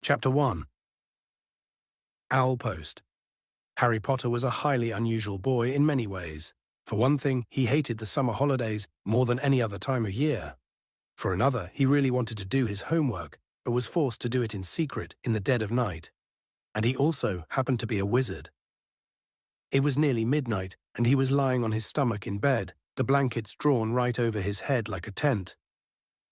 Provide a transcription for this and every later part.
Chapter 1. Owl Post. Harry Potter was a highly unusual boy in many ways. For one thing, he hated the summer holidays more than any other time of year. For another, he really wanted to do his homework, but was forced to do it in secret in the dead of night. And he also happened to be a wizard. It was nearly midnight, and he was lying on his stomach in bed, the blankets drawn right over his head like a tent.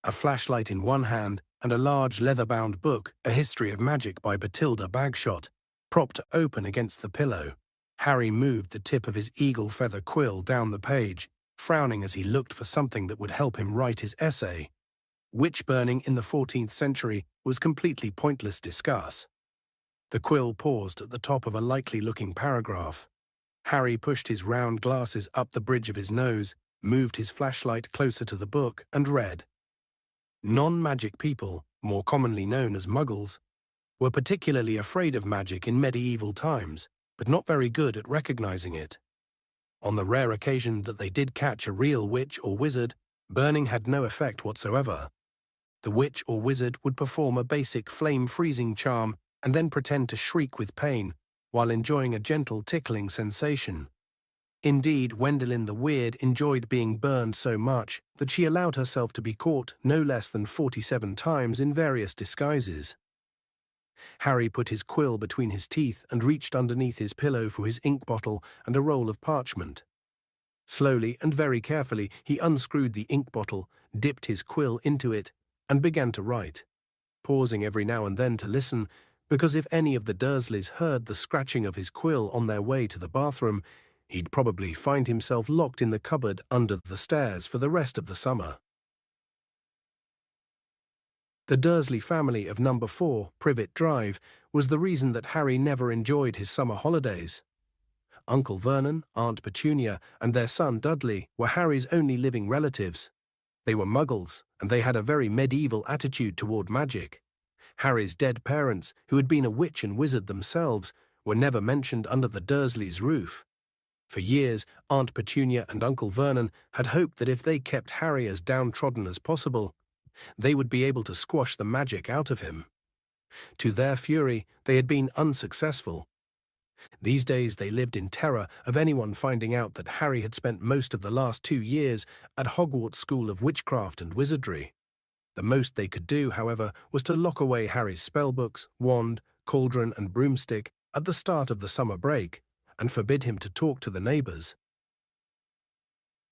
A flashlight in one hand, and a large leather-bound book, A History of Magic by Bathilda Bagshot, propped open against the pillow. Harry moved the tip of his eagle feather quill down the page, frowning as he looked for something that would help him write his essay. Witch-burning in the 14th century was completely pointless discuss. The quill paused at the top of a likely-looking paragraph. Harry pushed his round glasses up the bridge of his nose, moved his flashlight closer to the book, and read. Non-magic people, more commonly known as muggles, were particularly afraid of magic in medieval times, but not very good at recognizing it. On the rare occasion that they did catch a real witch or wizard, burning had no effect whatsoever. The witch or wizard would perform a basic flame-freezing charm and then pretend to shriek with pain while enjoying a gentle tickling sensation. Indeed, Wendelin the Weird enjoyed being burned so much that she allowed herself to be caught no less than 47 times in various disguises. Harry put his quill between his teeth and reached underneath his pillow for his ink bottle and a roll of parchment. Slowly and very carefully he unscrewed the ink bottle, dipped his quill into it, and began to write, pausing every now and then to listen, because if any of the Dursleys heard the scratching of his quill on their way to the bathroom, he'd probably find himself locked in the cupboard under the stairs for the rest of the summer. The Dursley family of number 4, Privet Drive, was the reason that Harry never enjoyed his summer holidays. Uncle Vernon, Aunt Petunia, and their son Dudley were Harry's only living relatives. They were muggles, and they had a very medieval attitude toward magic. Harry's dead parents, who had been a witch and wizard themselves, were never mentioned under the Dursleys' roof. For years, Aunt Petunia and Uncle Vernon had hoped that if they kept Harry as downtrodden as possible, they would be able to squash the magic out of him. To their fury, they had been unsuccessful. These days they lived in terror of anyone finding out that Harry had spent most of the last 2 years at Hogwarts School of Witchcraft and Wizardry. The most they could do, however, was to lock away Harry's spellbooks, wand, cauldron, and broomstick at the start of the summer break, and forbid him to talk to the neighbors.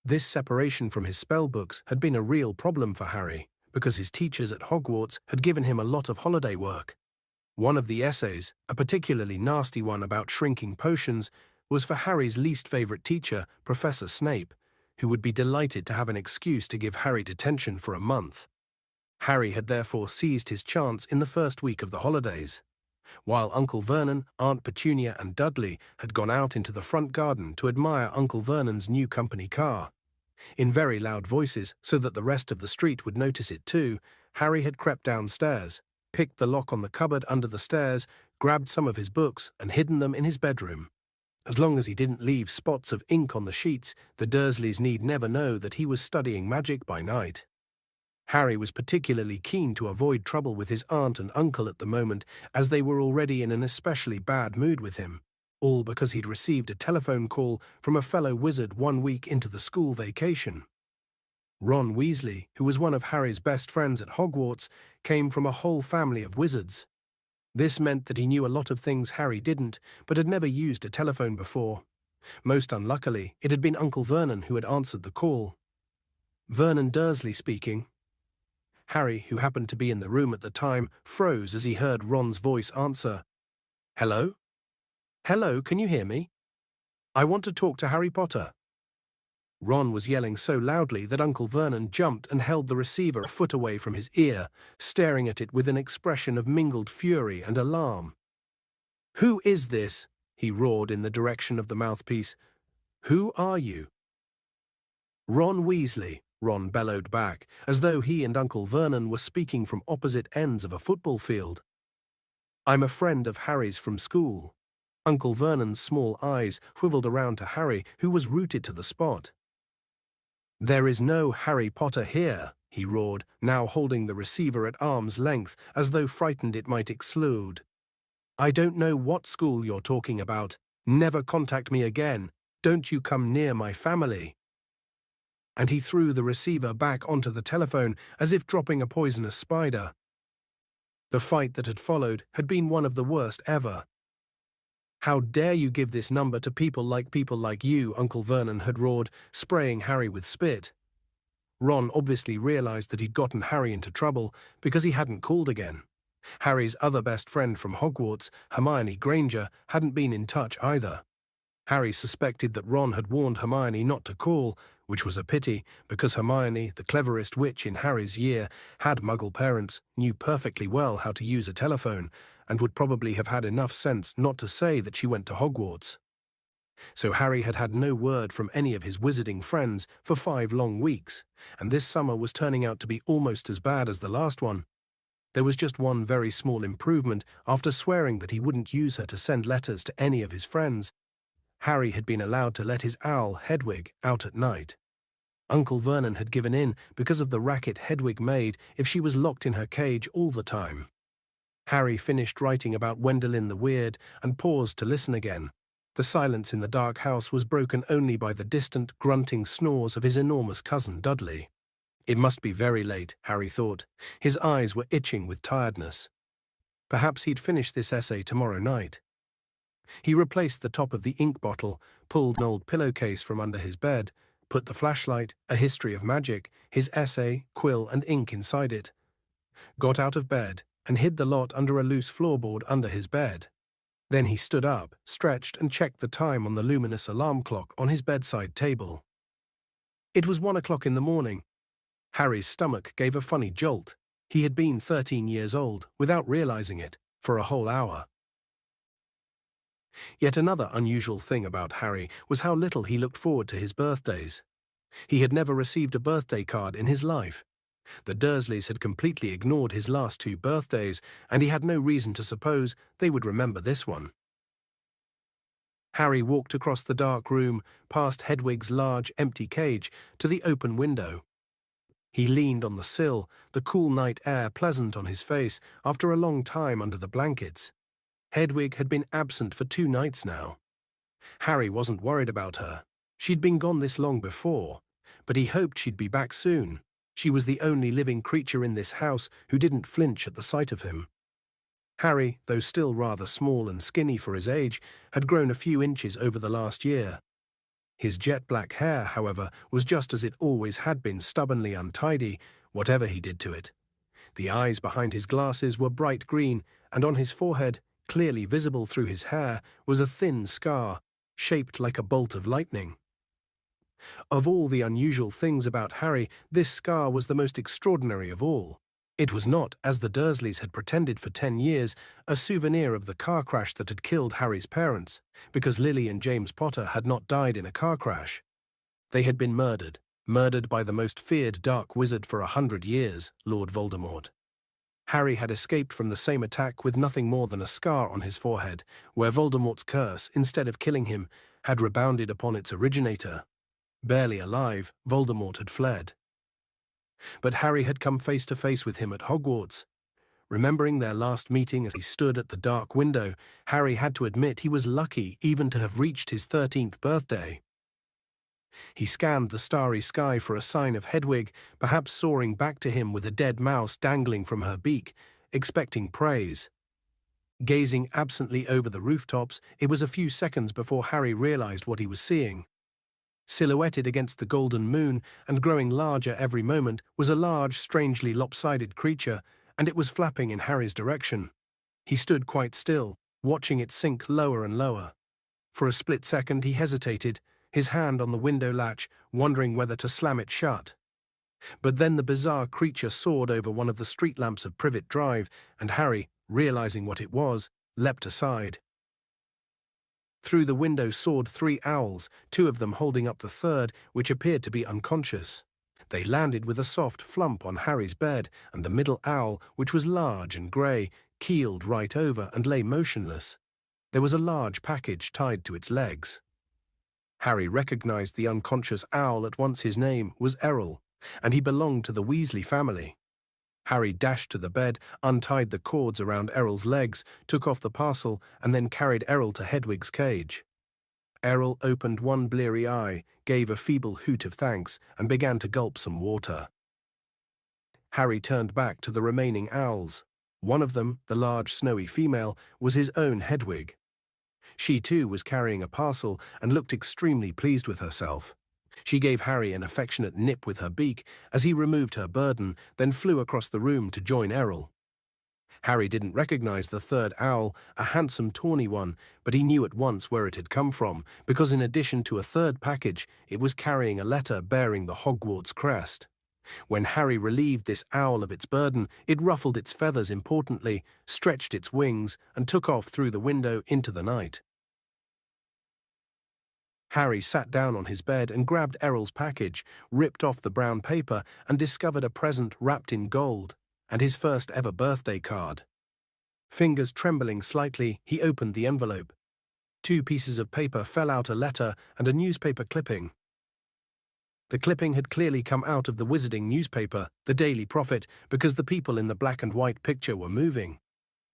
This separation from his spellbooks had been a real problem for Harry, because his teachers at Hogwarts had given him a lot of holiday work. One of the essays, a particularly nasty one about shrinking potions, was for Harry's least favorite teacher, Professor Snape, who would be delighted to have an excuse to give Harry detention for a month. Harry had therefore seized his chance in the first week of the holidays. While Uncle Vernon, Aunt Petunia, and Dudley had gone out into the front garden to admire Uncle Vernon's new company car. In very loud voices, so that the rest of the street would notice it too, Harry had crept downstairs, picked the lock on the cupboard under the stairs, grabbed some of his books, and hidden them in his bedroom. As long as he didn't leave spots of ink on the sheets, the Dursleys need never know that he was studying magic by night. Harry was particularly keen to avoid trouble with his aunt and uncle at the moment, as they were already in an especially bad mood with him, all because he'd received a telephone call from a fellow wizard 1 week into the school vacation. Ron Weasley, who was one of Harry's best friends at Hogwarts, came from a whole family of wizards. This meant that he knew a lot of things Harry didn't, but had never used a telephone before. Most unluckily, it had been Uncle Vernon who had answered the call. Vernon Dursley speaking. Harry, who happened to be in the room at the time, froze as he heard Ron's voice answer. Hello? Hello, can you hear me? I want to talk to Harry Potter. Ron was yelling so loudly that Uncle Vernon jumped and held the receiver a foot away from his ear, staring at it with an expression of mingled fury and alarm. Who is this? He roared in the direction of the mouthpiece. Who are you? Ron Weasley, Ron bellowed back, as though he and Uncle Vernon were speaking from opposite ends of a football field. I'm a friend of Harry's from school. Uncle Vernon's small eyes quivered around to Harry, who was rooted to the spot. There is no Harry Potter here, he roared, now holding the receiver at arm's length as though frightened it might explode. "I don't know what school you're talking about. Never contact me again. Don't you come near my family." And he threw the receiver back onto the telephone as if dropping a poisonous spider. The fight that had followed had been one of the worst ever. "How dare you give this number to people like you," Uncle Vernon had roared, spraying Harry with spit. Ron obviously realized that he'd gotten Harry into trouble because he hadn't called again. Harry's other best friend from Hogwarts, Hermione Granger, hadn't been in touch either. Harry suspected that Ron had warned Hermione not to call, which was a pity, because Hermione, the cleverest witch in Harry's year, had Muggle parents, knew perfectly well how to use a telephone, and would probably have had enough sense not to say that she went to Hogwarts. So Harry had had no word from any of his wizarding friends for 5 long weeks, and this summer was turning out to be almost as bad as the last one. There was just one very small improvement after swearing that he wouldn't use her to send letters to any of his friends. Harry had been allowed to let his owl, Hedwig, out at night. Uncle Vernon had given in because of the racket Hedwig made if she was locked in her cage all the time. Harry finished writing about Wendelin the Weird and paused to listen again. The silence in the dark house was broken only by the distant, grunting snores of his enormous cousin Dudley. It must be very late, Harry thought. His eyes were itching with tiredness. Perhaps he'd finish this essay tomorrow night. He replaced the top of the ink bottle, pulled an old pillowcase from under his bed, put the flashlight, a history of magic, his essay, quill and ink inside it, got out of bed, and hid the lot under a loose floorboard under his bed. Then he stood up, stretched and checked the time on the luminous alarm clock on his bedside table. It was 1 o'clock in the morning. Harry's stomach gave a funny jolt. He had been 13 years old, without realizing it, for a whole hour. Yet another unusual thing about Harry was how little he looked forward to his birthdays. He had never received a birthday card in his life. The Dursleys had completely ignored his last 2 birthdays, and he had no reason to suppose they would remember this one. Harry walked across the dark room, past Hedwig's large, empty cage, to the open window. He leaned on the sill, the cool night air pleasant on his face after a long time under the blankets. Hedwig had been absent for 2 nights now. Harry wasn't worried about her. She'd been gone this long before, but he hoped she'd be back soon. She was the only living creature in this house who didn't flinch at the sight of him. Harry, though still rather small and skinny for his age, had grown a few inches over the last year. His jet-black hair, however, was just as it always had been, stubbornly untidy, whatever he did to it. The eyes behind his glasses were bright green, and on his forehead, clearly visible through his hair, was a thin scar, shaped like a bolt of lightning. Of all the unusual things about Harry, this scar was the most extraordinary of all. It was not, as the Dursleys had pretended for 10 years, a souvenir of the car crash that had killed Harry's parents, because Lily and James Potter had not died in a car crash. They had been murdered by the most feared dark wizard for 100 years, Lord Voldemort. Harry had escaped from the same attack with nothing more than a scar on his forehead, where Voldemort's curse, instead of killing him, had rebounded upon its originator. Barely alive, Voldemort had fled. But Harry had come face to face with him at Hogwarts. Remembering their last meeting as he stood at the dark window, Harry had to admit he was lucky even to have reached his 13th birthday. He scanned the starry sky for a sign of Hedwig, perhaps soaring back to him with a dead mouse dangling from her beak, expecting praise. Gazing absently over the rooftops, it was a few seconds before Harry realized what he was seeing. Silhouetted against the golden moon and growing larger every moment was a large, strangely lopsided creature, and it was flapping in Harry's direction. He stood quite still, watching it sink lower and lower. For a split second he hesitated, his hand on the window latch, wondering whether to slam it shut. But then the bizarre creature soared over one of the street lamps of Privet Drive, and Harry, realizing what it was, leapt aside. Through the window soared 3 owls, 2 of them holding up the third, which appeared to be unconscious. They landed with a soft flump on Harry's bed, and the middle owl, which was large and grey, keeled right over and lay motionless. There was a large package tied to its legs. Harry recognized the unconscious owl at once. His name was Errol, and he belonged to the Weasley family. Harry dashed to the bed, untied the cords around Errol's legs, took off the parcel, and then carried Errol to Hedwig's cage. Errol opened one bleary eye, gave a feeble hoot of thanks, and began to gulp some water. Harry turned back to the remaining owls. One of them, the large snowy female, was his own Hedwig. She too was carrying a parcel and looked extremely pleased with herself. She gave Harry an affectionate nip with her beak as he removed her burden, then flew across the room to join Errol. Harry didn't recognize the third owl, a handsome tawny one, but he knew at once where it had come from, because in addition to a third package, it was carrying a letter bearing the Hogwarts crest. When Harry relieved this owl of its burden, it ruffled its feathers importantly, stretched its wings, and took off through the window into the night. Harry sat down on his bed and grabbed Errol's package, ripped off the brown paper, and discovered a present wrapped in gold, and his first ever birthday card. Fingers trembling slightly, he opened the envelope. 2 pieces of paper fell out, a letter and a newspaper clipping. The clipping had clearly come out of the wizarding newspaper, the Daily Prophet, because the people in the black and white picture were moving.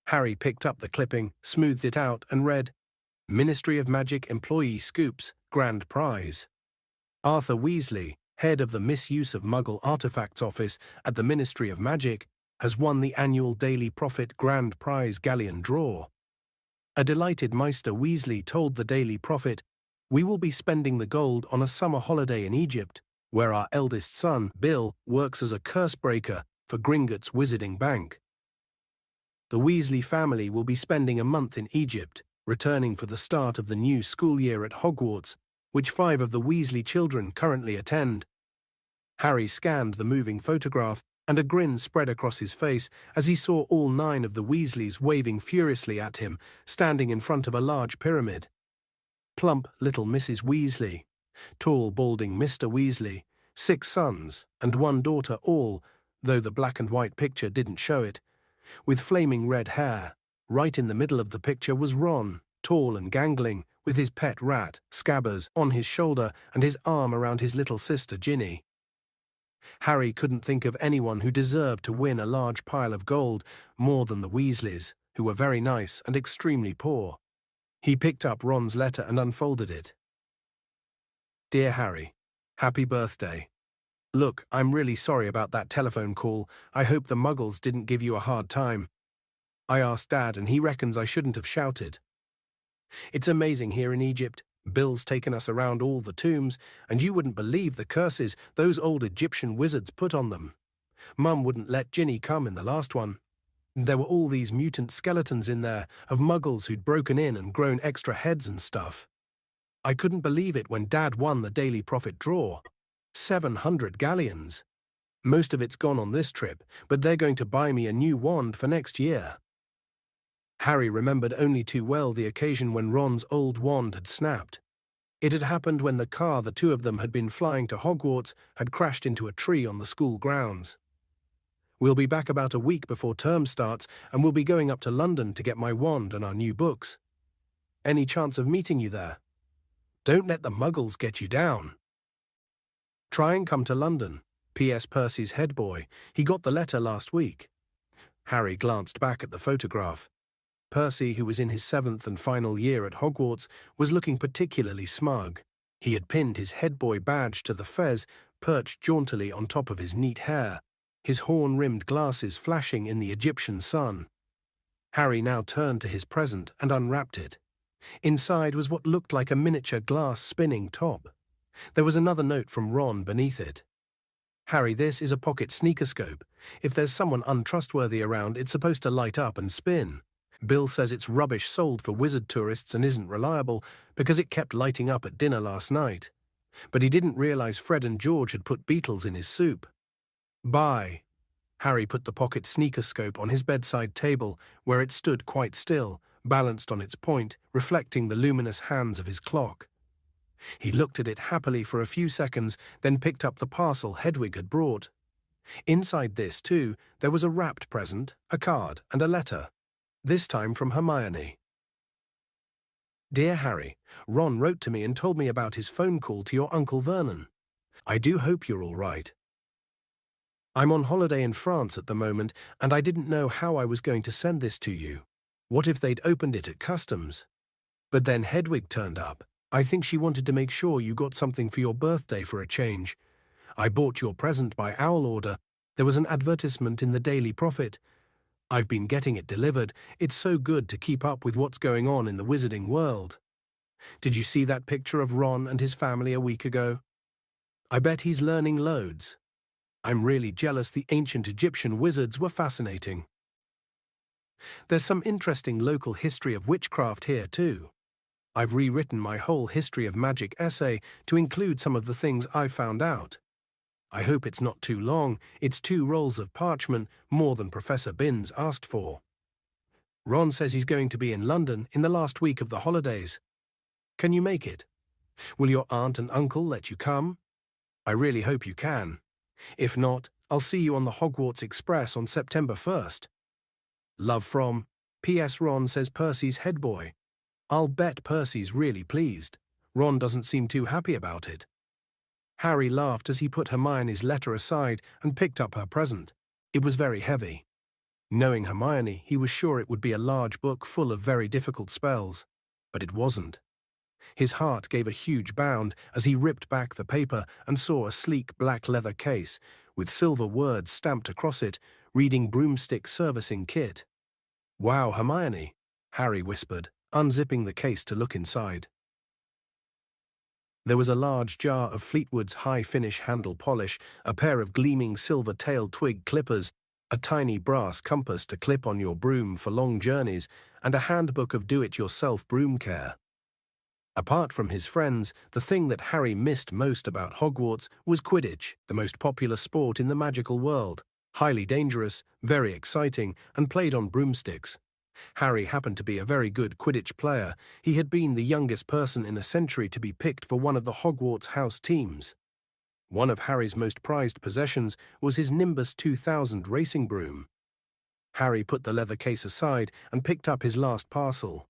Harry picked up the clipping, smoothed it out, and read, "Ministry of Magic Employee Scoops, Grand Prize. Arthur Weasley, head of the Misuse of Muggle Artifacts Office at the Ministry of Magic, has won the annual Daily Prophet Grand Prize Galleon draw." A delighted Meister Weasley told the Daily Prophet, "We will be spending the gold on a summer holiday in Egypt, where our eldest son, Bill, works as a curse breaker for Gringotts Wizarding Bank. The Weasley family will be spending a month in Egypt, returning for the start of the new school year at Hogwarts, which 5 of the Weasley children currently attend." Harry scanned the moving photograph, and a grin spread across his face as he saw all 9 of the Weasleys waving furiously at him, standing in front of a large pyramid. Plump little Mrs. Weasley, tall balding Mr. Weasley, 6 sons and 1 daughter all, though the black and white picture didn't show it, with flaming red hair. Right in the middle of the picture was Ron, tall and gangling, with his pet rat, Scabbers, on his shoulder and his arm around his little sister Ginny. Harry couldn't think of anyone who deserved to win a large pile of gold more than the Weasleys, who were very nice and extremely poor. He picked up Ron's letter and unfolded it. "Dear Harry, happy birthday. Look, I'm really sorry about that telephone call. I hope the Muggles didn't give you a hard time. I asked Dad and he reckons I shouldn't have shouted. It's amazing here in Egypt. Bill's taken us around all the tombs, and you wouldn't believe the curses those old Egyptian wizards put on them. Mum wouldn't let Ginny come in the last one. There were all these mutant skeletons in there of Muggles who'd broken in and grown extra heads and stuff. I couldn't believe it when Dad won the Daily Prophet draw. 700 galleons. Most of it's gone on this trip, but they're going to buy me a new wand for next year." Harry remembered only too well the occasion when Ron's old wand had snapped. It had happened when the car the 2 of them had been flying to Hogwarts had crashed into a tree on the school grounds. "We'll be back about a week before term starts, and we'll be going up to London to get my wand and our new books. Any chance of meeting you there? Don't let the Muggles get you down. Try and come to London. P.S. Percy's head boy. He got the letter last week." Harry glanced back at the photograph. Percy, who was in his 7th and final year at Hogwarts, was looking particularly smug. He had pinned his head boy badge to the fez, perched jauntily on top of his neat hair, his horn-rimmed glasses flashing in the Egyptian sun. Harry now turned to his present and unwrapped it. Inside was what looked like a miniature glass spinning top. There was another note from Ron beneath it. "Harry, this is a pocket sneakerscope. If there's someone untrustworthy around, it's supposed to light up and spin. Bill says it's rubbish sold for wizard tourists and isn't reliable because it kept lighting up at dinner last night. But he didn't realize Fred and George had put beetles in his soup. Bye." Harry put the pocket sneakerscope on his bedside table, where it stood quite still, balanced on its point, reflecting the luminous hands of his clock. He looked at it happily for a few seconds, then picked up the parcel Hedwig had brought. Inside this, too, there was a wrapped present, a card, and a letter, this time from Hermione. "Dear Harry, Ron wrote to me and told me about his phone call to your Uncle Vernon. I do hope you're all right. I'm on holiday in France at the moment, and I didn't know how I was going to send this to you. What if they'd opened it at customs? But then Hedwig turned up. I think she wanted to make sure you got something for your birthday for a change. I bought your present by owl order. There was an advertisement in the Daily Prophet. I've been getting it delivered. It's so good to keep up with what's going on in the wizarding world. Did you see that picture of Ron and his family a week ago? I bet he's learning loads. I'm really jealous. The ancient Egyptian wizards were fascinating. There's some interesting local history of witchcraft here too. I've rewritten my whole history of magic essay to include some of the things I found out. I hope it's not too long. It's 2 rolls of parchment, more than Professor Binns asked for. Ron says he's going to be in London in the last week of the holidays. Can you make it? Will your aunt and uncle let you come? I really hope you can. If not, I'll see you on the Hogwarts Express on September 1st. Love from P.S. Ron says Percy's head boy. I'll bet Percy's really pleased. Ron doesn't seem too happy about it. Harry laughed as he put Hermione's letter aside and picked up her present. It was very heavy. Knowing Hermione, he was sure it would be a large book full of very difficult spells. But it wasn't. His heart gave a huge bound as he ripped back the paper and saw a sleek black leather case with silver words stamped across it, reading Broomstick Servicing Kit. Wow, Hermione, Harry whispered, unzipping the case to look inside. There was a large jar of Fleetwood's high-finish handle polish, a pair of gleaming silver-tailed twig clippers, a tiny brass compass to clip on your broom for long journeys, and a handbook of do-it-yourself broom care. Apart from his friends, the thing that Harry missed most about Hogwarts was Quidditch, the most popular sport in the magical world, highly dangerous, very exciting, and played on broomsticks. Harry happened to be a very good Quidditch player. He had been the youngest person in a century to be picked for one of the Hogwarts house teams. One of Harry's most prized possessions was his Nimbus 2000 racing broom. Harry put the leather case aside and picked up his last parcel.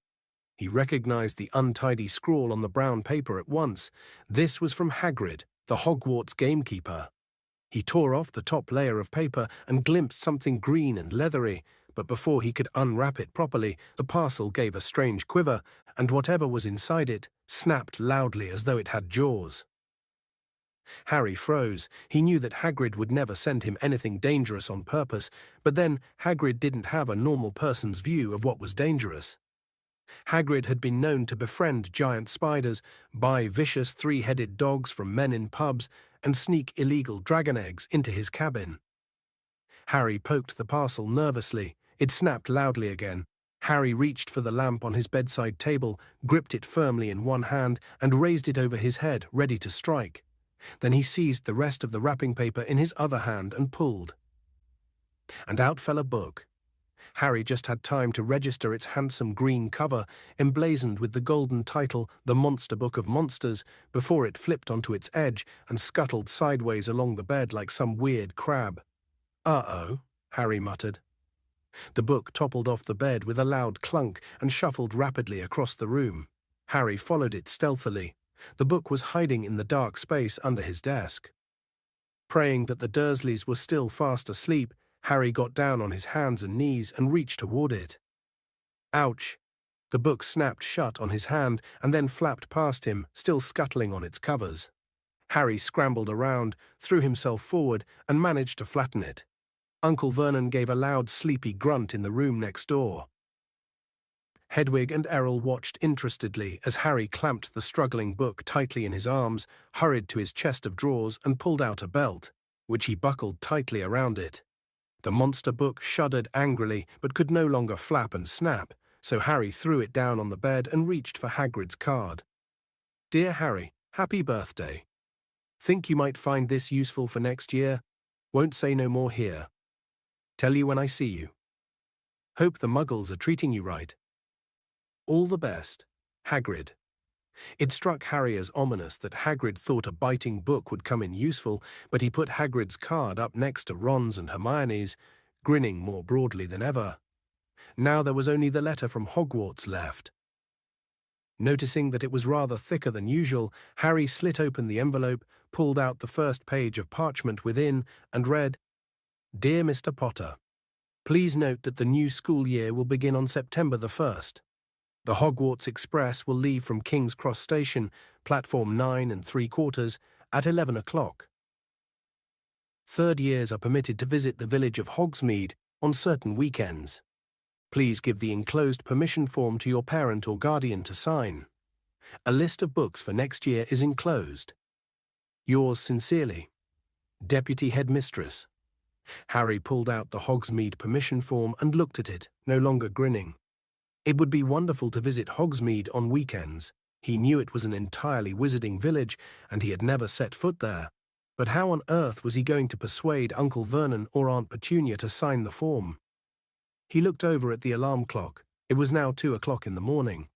He recognized the untidy scrawl on the brown paper at once. This was from Hagrid, the Hogwarts gamekeeper. He tore off the top layer of paper and glimpsed something green and leathery, but before he could unwrap it properly, the parcel gave a strange quiver, and whatever was inside it snapped loudly as though it had jaws. Harry froze. He knew that Hagrid would never send him anything dangerous on purpose, but then Hagrid didn't have a normal person's view of what was dangerous. Hagrid had been known to befriend giant spiders, buy vicious 3-headed dogs from men in pubs, and sneak illegal dragon eggs into his cabin. Harry poked the parcel nervously. It snapped loudly again. Harry reached for the lamp on his bedside table, gripped it firmly in one hand, and raised it over his head, ready to strike. Then he seized the rest of the wrapping paper in his other hand and pulled. And out fell a book. Harry just had time to register its handsome green cover, emblazoned with the golden title, The Monster Book of Monsters, before it flipped onto its edge and scuttled sideways along the bed like some weird crab. "Uh-oh," Harry muttered. The book toppled off the bed with a loud clunk and shuffled rapidly across the room. Harry followed it stealthily. The book was hiding in the dark space under his desk. Praying that the Dursleys were still fast asleep, Harry got down on his hands and knees and reached toward it. Ouch! The book snapped shut on his hand and then flapped past him, still scuttling on its covers. Harry scrambled around, threw himself forward, and managed to flatten it. Uncle Vernon gave a loud, sleepy grunt in the room next door. Hedwig and Errol watched interestedly as Harry clamped the struggling book tightly in his arms, hurried to his chest of drawers and pulled out a belt, which he buckled tightly around it. The monster book shuddered angrily but could no longer flap and snap, so Harry threw it down on the bed and reached for Hagrid's card. "Dear Harry, happy birthday. Think you might find this useful for next year? Won't say no more here. Tell you when I see you. Hope the Muggles are treating you right. All the best, Hagrid." It struck Harry as ominous that Hagrid thought a biting book would come in useful, but he put Hagrid's card up next to Ron's and Hermione's, grinning more broadly than ever. Now there was only the letter from Hogwarts left. Noticing that it was rather thicker than usual, Harry slit open the envelope, pulled out the first page of parchment within, and read, Dear Mr. Potter, please note that the new school year will begin on September the 1st. The Hogwarts Express will leave from King's Cross Station, platform 9 and 3/4, at 11 o'clock. Third years are permitted to visit the village of Hogsmeade on certain weekends. Please give the enclosed permission form to your parent or guardian to sign. A list of books for next year is enclosed. Yours sincerely, Deputy Headmistress. Harry pulled out the Hogsmeade permission form and looked at it, no longer grinning. It would be wonderful to visit Hogsmeade on weekends. He knew it was an entirely wizarding village, and he had never set foot there. But how on earth was he going to persuade Uncle Vernon or Aunt Petunia to sign the form? He looked over at the alarm clock. It was now 2 o'clock in the morning.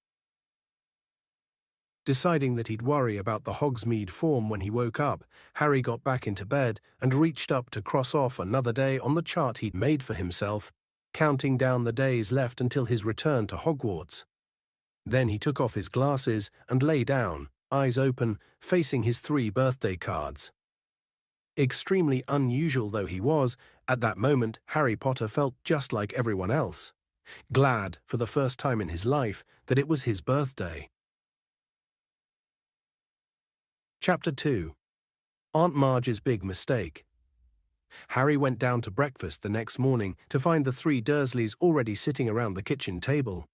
Deciding that he'd worry about the Hogsmeade form when he woke up, Harry got back into bed and reached up to cross off another day on the chart he'd made for himself, counting down the days left until his return to Hogwarts. Then he took off his glasses and lay down, eyes open, facing his 3 birthday cards. Extremely unusual though he was, at that moment Harry Potter felt just like everyone else, glad, for the first time in his life, that it was his birthday. Chapter 2. Aunt Marge's Big Mistake. Harry went down to breakfast the next morning to find the 3 Dursleys already sitting around the kitchen table.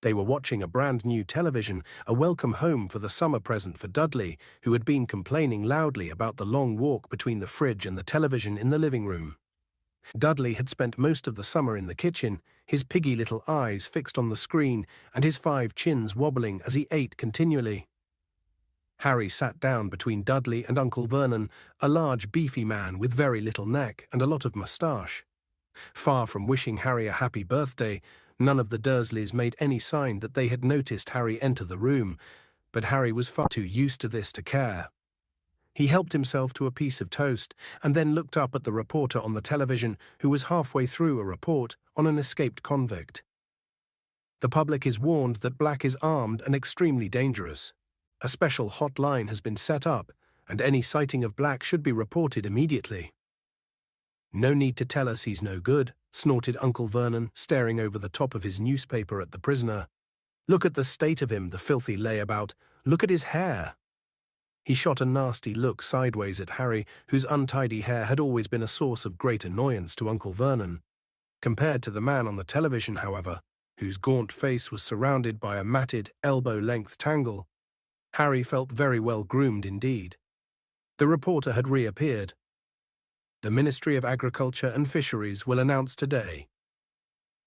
They were watching a brand new television, a welcome home for the summer present for Dudley, who had been complaining loudly about the long walk between the fridge and the television in the living room. Dudley had spent most of the summer in the kitchen, his piggy little eyes fixed on the screen and his 5 chins wobbling as he ate continually. Harry sat down between Dudley and Uncle Vernon, a large beefy man with very little neck and a lot of moustache. Far from wishing Harry a happy birthday, none of the Dursleys made any sign that they had noticed Harry enter the room, but Harry was far too used to this to care. He helped himself to a piece of toast and then looked up at the reporter on the television, who was halfway through a report on an escaped convict. The public is warned that Black is armed and extremely dangerous. A special hotline has been set up, and any sighting of Black should be reported immediately. No need to tell us he's no good, snorted Uncle Vernon, staring over the top of his newspaper at the prisoner. Look at the state of him, the filthy layabout. Look at his hair. He shot a nasty look sideways at Harry, whose untidy hair had always been a source of great annoyance to Uncle Vernon. Compared to the man on the television, however, whose gaunt face was surrounded by a matted, elbow-length tangle, Harry felt very well groomed indeed. The reporter had reappeared. The Ministry of Agriculture and Fisheries will announce today.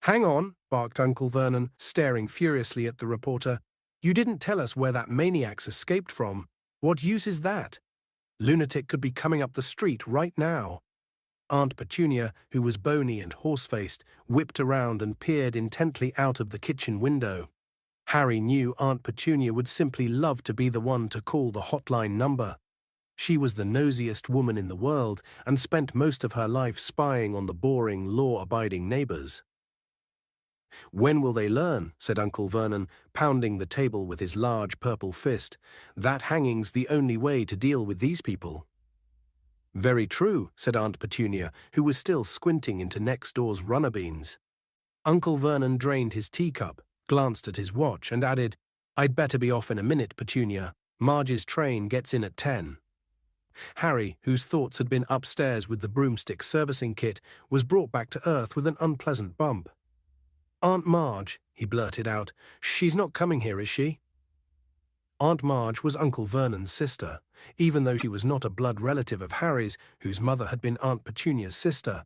Hang on, barked Uncle Vernon, staring furiously at the reporter. You didn't tell us where that maniac's escaped from. What use is that? Lunatic could be coming up the street right now. Aunt Petunia, who was bony and horse-faced, whipped around and peered intently out of the kitchen window. Harry knew Aunt Petunia would simply love to be the one to call the hotline number. She was the nosiest woman in the world and spent most of her life spying on the boring, law-abiding neighbors. When will they learn, said Uncle Vernon, pounding the table with his large purple fist, that hanging's the only way to deal with these people? Very true, said Aunt Petunia, who was still squinting into next door's runner beans. Uncle Vernon drained his teacup, glanced at his watch, and added, I'd better be off in a minute, Petunia. Marge's train gets in at 10. Harry, whose thoughts had been upstairs with the broomstick servicing kit, was brought back to earth with an unpleasant bump. Aunt Marge, he blurted out, she's not coming here, is she? Aunt Marge was Uncle Vernon's sister, even though she was not a blood relative of Harry's, whose mother had been Aunt Petunia's sister.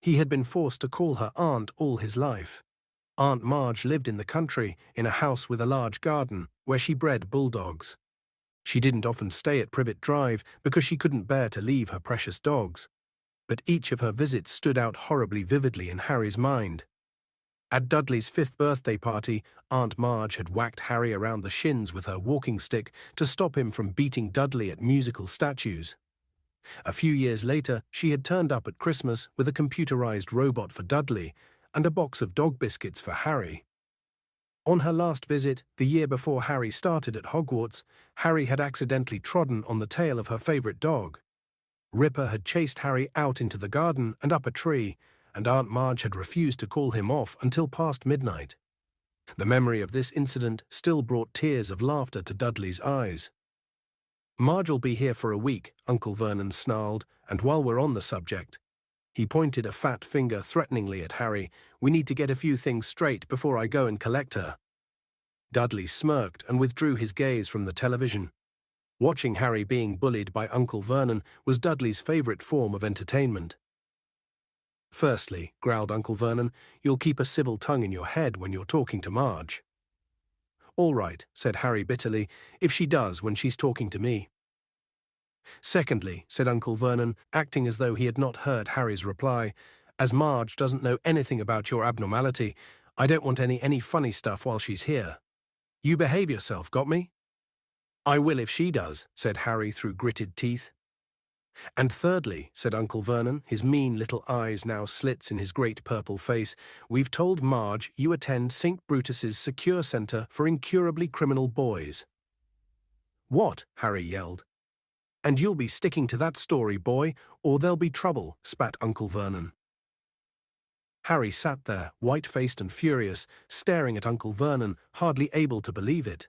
He had been forced to call her aunt all his life. Aunt Marge lived in the country, in a house with a large garden, where she bred bulldogs. She didn't often stay at Privet Drive because she couldn't bear to leave her precious dogs, but each of her visits stood out horribly vividly in Harry's mind. At Dudley's 5th birthday party, Aunt Marge had whacked Harry around the shins with her walking stick to stop him from beating Dudley at musical statues. A few years later, she had turned up at Christmas with a computerized robot for Dudley and a box of dog biscuits for Harry. On her last visit, the year before Harry started at Hogwarts, Harry had accidentally trodden on the tail of her favorite dog. Ripper had chased Harry out into the garden and up a tree, and Aunt Marge had refused to call him off until past midnight. The memory of this incident still brought tears of laughter to Dudley's eyes. "Marge'll be here for a week," Uncle Vernon snarled, "and while we're on the subject—" He pointed a fat finger threateningly at Harry. "We need to get a few things straight before I go and collect her." Dudley smirked and withdrew his gaze from the television. Watching Harry being bullied by Uncle Vernon was Dudley's favorite form of entertainment. "Firstly," growled Uncle Vernon, "you'll keep a civil tongue in your head when you're talking to Marge." "All right," said Harry bitterly, "if she does when she's talking to me." "Secondly," said Uncle Vernon, acting as though he had not heard Harry's reply, "as Marge doesn't know anything about your abnormality, I don't want any funny stuff while she's here. You behave yourself, got me?" "I will if she does," said Harry through gritted teeth. "And thirdly," said Uncle Vernon, his mean little eyes now slits in his great purple face, "we've told Marge you attend St. Brutus's Secure Centre for Incurably Criminal Boys." "What?" Harry yelled. "And you'll be sticking to that story, boy, or there'll be trouble," spat Uncle Vernon. Harry sat there, white-faced and furious, staring at Uncle Vernon, hardly able to believe it.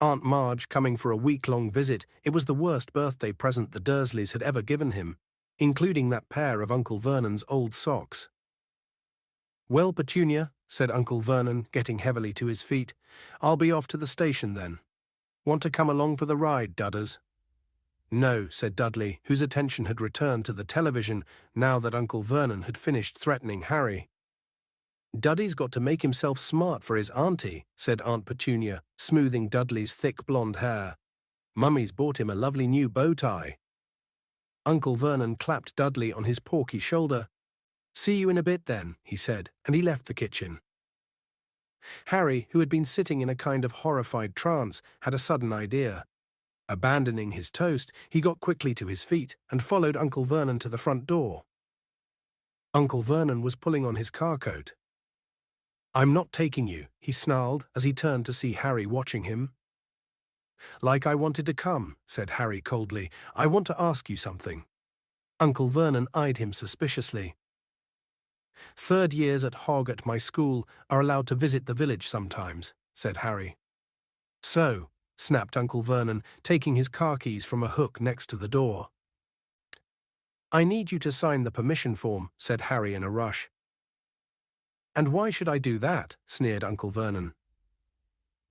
Aunt Marge coming for a week-long visit, it was the worst birthday present the Dursleys had ever given him, including that pair of Uncle Vernon's old socks. "Well, Petunia," said Uncle Vernon, getting heavily to his feet, "I'll be off to the station then. Want to come along for the ride, Dudders?" "No," said Dudley, whose attention had returned to the television now that Uncle Vernon had finished threatening Harry. "Duddy's got to make himself smart for his auntie," said Aunt Petunia, smoothing Dudley's thick blonde hair. "Mummy's bought him a lovely new bow tie." Uncle Vernon clapped Dudley on his porky shoulder. "See you in a bit then," he said, and he left the kitchen. Harry, who had been sitting in a kind of horrified trance, had a sudden idea. Abandoning his toast, he got quickly to his feet and followed Uncle Vernon to the front door. Uncle Vernon was pulling on his car coat. "I'm not taking you," he snarled as he turned to see Harry watching him. "Like I wanted to come," said Harry coldly. "I want to ask you something." Uncle Vernon eyed him suspiciously. "Third years at Hog at my school are allowed to visit the village sometimes," said Harry. "So," snapped Uncle Vernon, taking his car keys from a hook next to the door. "I need you to sign the permission form," said Harry in a rush. "And why should I do that?" sneered Uncle Vernon.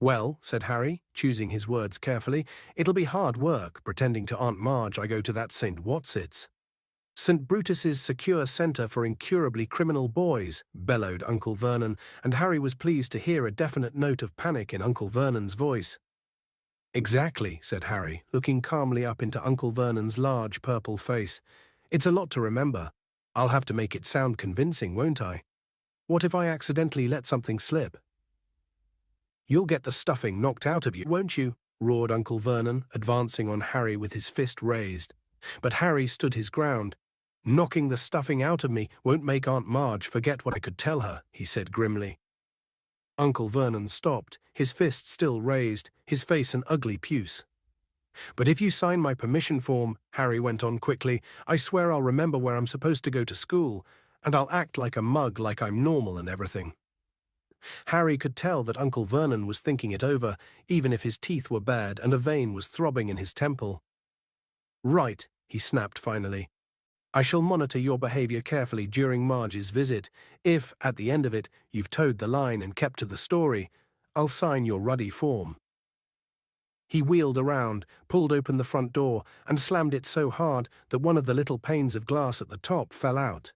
"Well," said Harry, choosing his words carefully, "it'll be hard work pretending to Aunt Marge I go to that St. Whatsits." "St. Brutus's Secure Centre for Incurably Criminal Boys," bellowed Uncle Vernon, and Harry was pleased to hear a definite note of panic in Uncle Vernon's voice. "Exactly," said Harry, looking calmly up into Uncle Vernon's large purple face. "It's a lot to remember. I'll have to make it sound convincing, won't I? What if I accidentally let something slip?" "You'll get the stuffing knocked out of you, won't you?" roared Uncle Vernon, advancing on Harry with his fist raised. But Harry stood his ground. "Knocking the stuffing out of me won't make Aunt Marge forget what I could tell her," he said grimly. Uncle Vernon stopped, his fist still raised, his face an ugly puce. "But if you sign my permission form," Harry went on quickly, "I swear I'll remember where I'm supposed to go to school, and I'll act like a mug like I'm normal and everything." Harry could tell that Uncle Vernon was thinking it over, even if his teeth were bared and a vein was throbbing in his temple. "Right," he snapped finally. "I shall monitor your behavior carefully during Marge's visit. If, at the end of it, you've towed the line and kept to the story, I'll sign your ruddy form." He wheeled around, pulled open the front door, and slammed it so hard that one of the little panes of glass at the top fell out.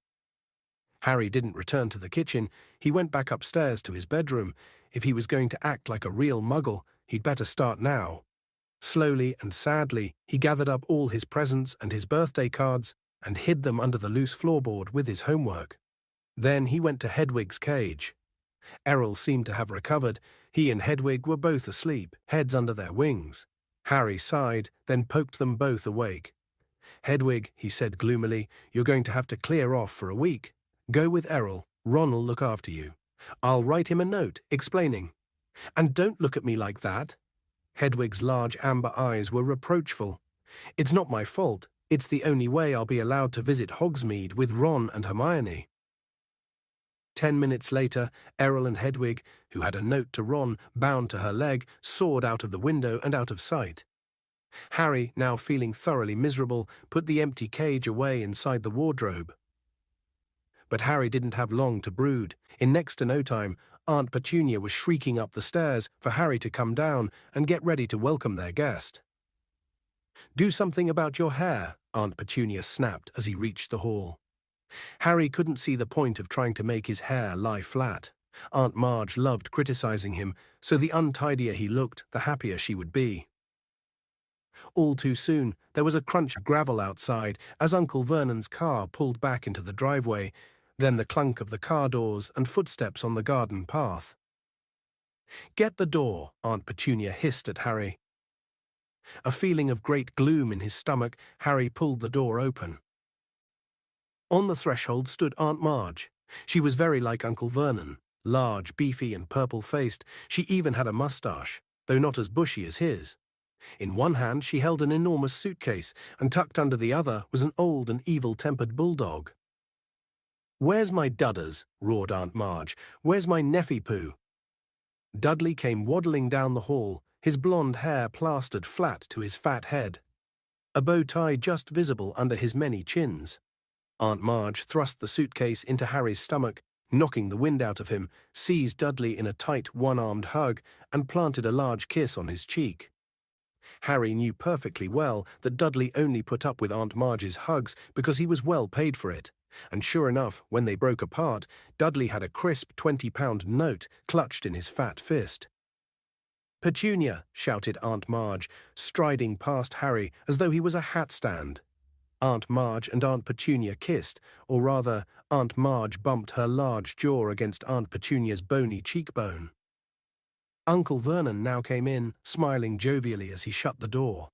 Harry didn't return to the kitchen. He went back upstairs to his bedroom. If he was going to act like a real muggle, he'd better start now. Slowly and sadly, he gathered up all his presents and his birthday cards and hid them under the loose floorboard with his homework. Then he went to Hedwig's cage. Errol seemed to have recovered. He and Hedwig were both asleep, heads under their wings. Harry sighed, then poked them both awake. "Hedwig," he said gloomily, "you're going to have to clear off for a week. Go with Errol. Ron'll look after you. I'll write him a note, explaining. And don't look at me like that." Hedwig's large amber eyes were reproachful. "It's not my fault. It's the only way I'll be allowed to visit Hogsmeade with Ron and Hermione." 10 minutes later, Errol and Hedwig, who had a note to Ron bound to her leg, soared out of the window and out of sight. Harry, now feeling thoroughly miserable, put the empty cage away inside the wardrobe. But Harry didn't have long to brood. In next to no time, Aunt Petunia was shrieking up the stairs for Harry to come down and get ready to welcome their guest. "Do something about your hair," Aunt Petunia snapped as he reached the hall. Harry couldn't see the point of trying to make his hair lie flat. Aunt Marge loved criticizing him, so the untidier he looked, the happier she would be. All too soon, there was a crunch of gravel outside as Uncle Vernon's car pulled back into the driveway, then the clunk of the car doors and footsteps on the garden path. "Get the door," Aunt Petunia hissed at Harry. A feeling of great gloom in his stomach, Harry pulled the door open. On the threshold stood Aunt Marge. She was very like Uncle Vernon, large, beefy, and purple-faced. She even had a mustache, though not as bushy as his. In one hand she held an enormous suitcase, and tucked under the other was an old and evil-tempered bulldog. "Where's my dudders?" roared Aunt Marge. "Where's my Neffy-poo?" Dudley came waddling down the hall, his blonde hair plastered flat to his fat head, a bow tie just visible under his many chins. Aunt Marge thrust the suitcase into Harry's stomach, knocking the wind out of him, seized Dudley in a tight one-armed hug, and planted a large kiss on his cheek. Harry knew perfectly well that Dudley only put up with Aunt Marge's hugs because he was well paid for it, and sure enough, when they broke apart, Dudley had a crisp 20-pound note clutched in his fat fist. "Petunia!" shouted Aunt Marge, striding past Harry as though he was a hat stand. Aunt Marge and Aunt Petunia kissed, or rather, Aunt Marge bumped her large jaw against Aunt Petunia's bony cheekbone. Uncle Vernon now came in, smiling jovially as he shut the door.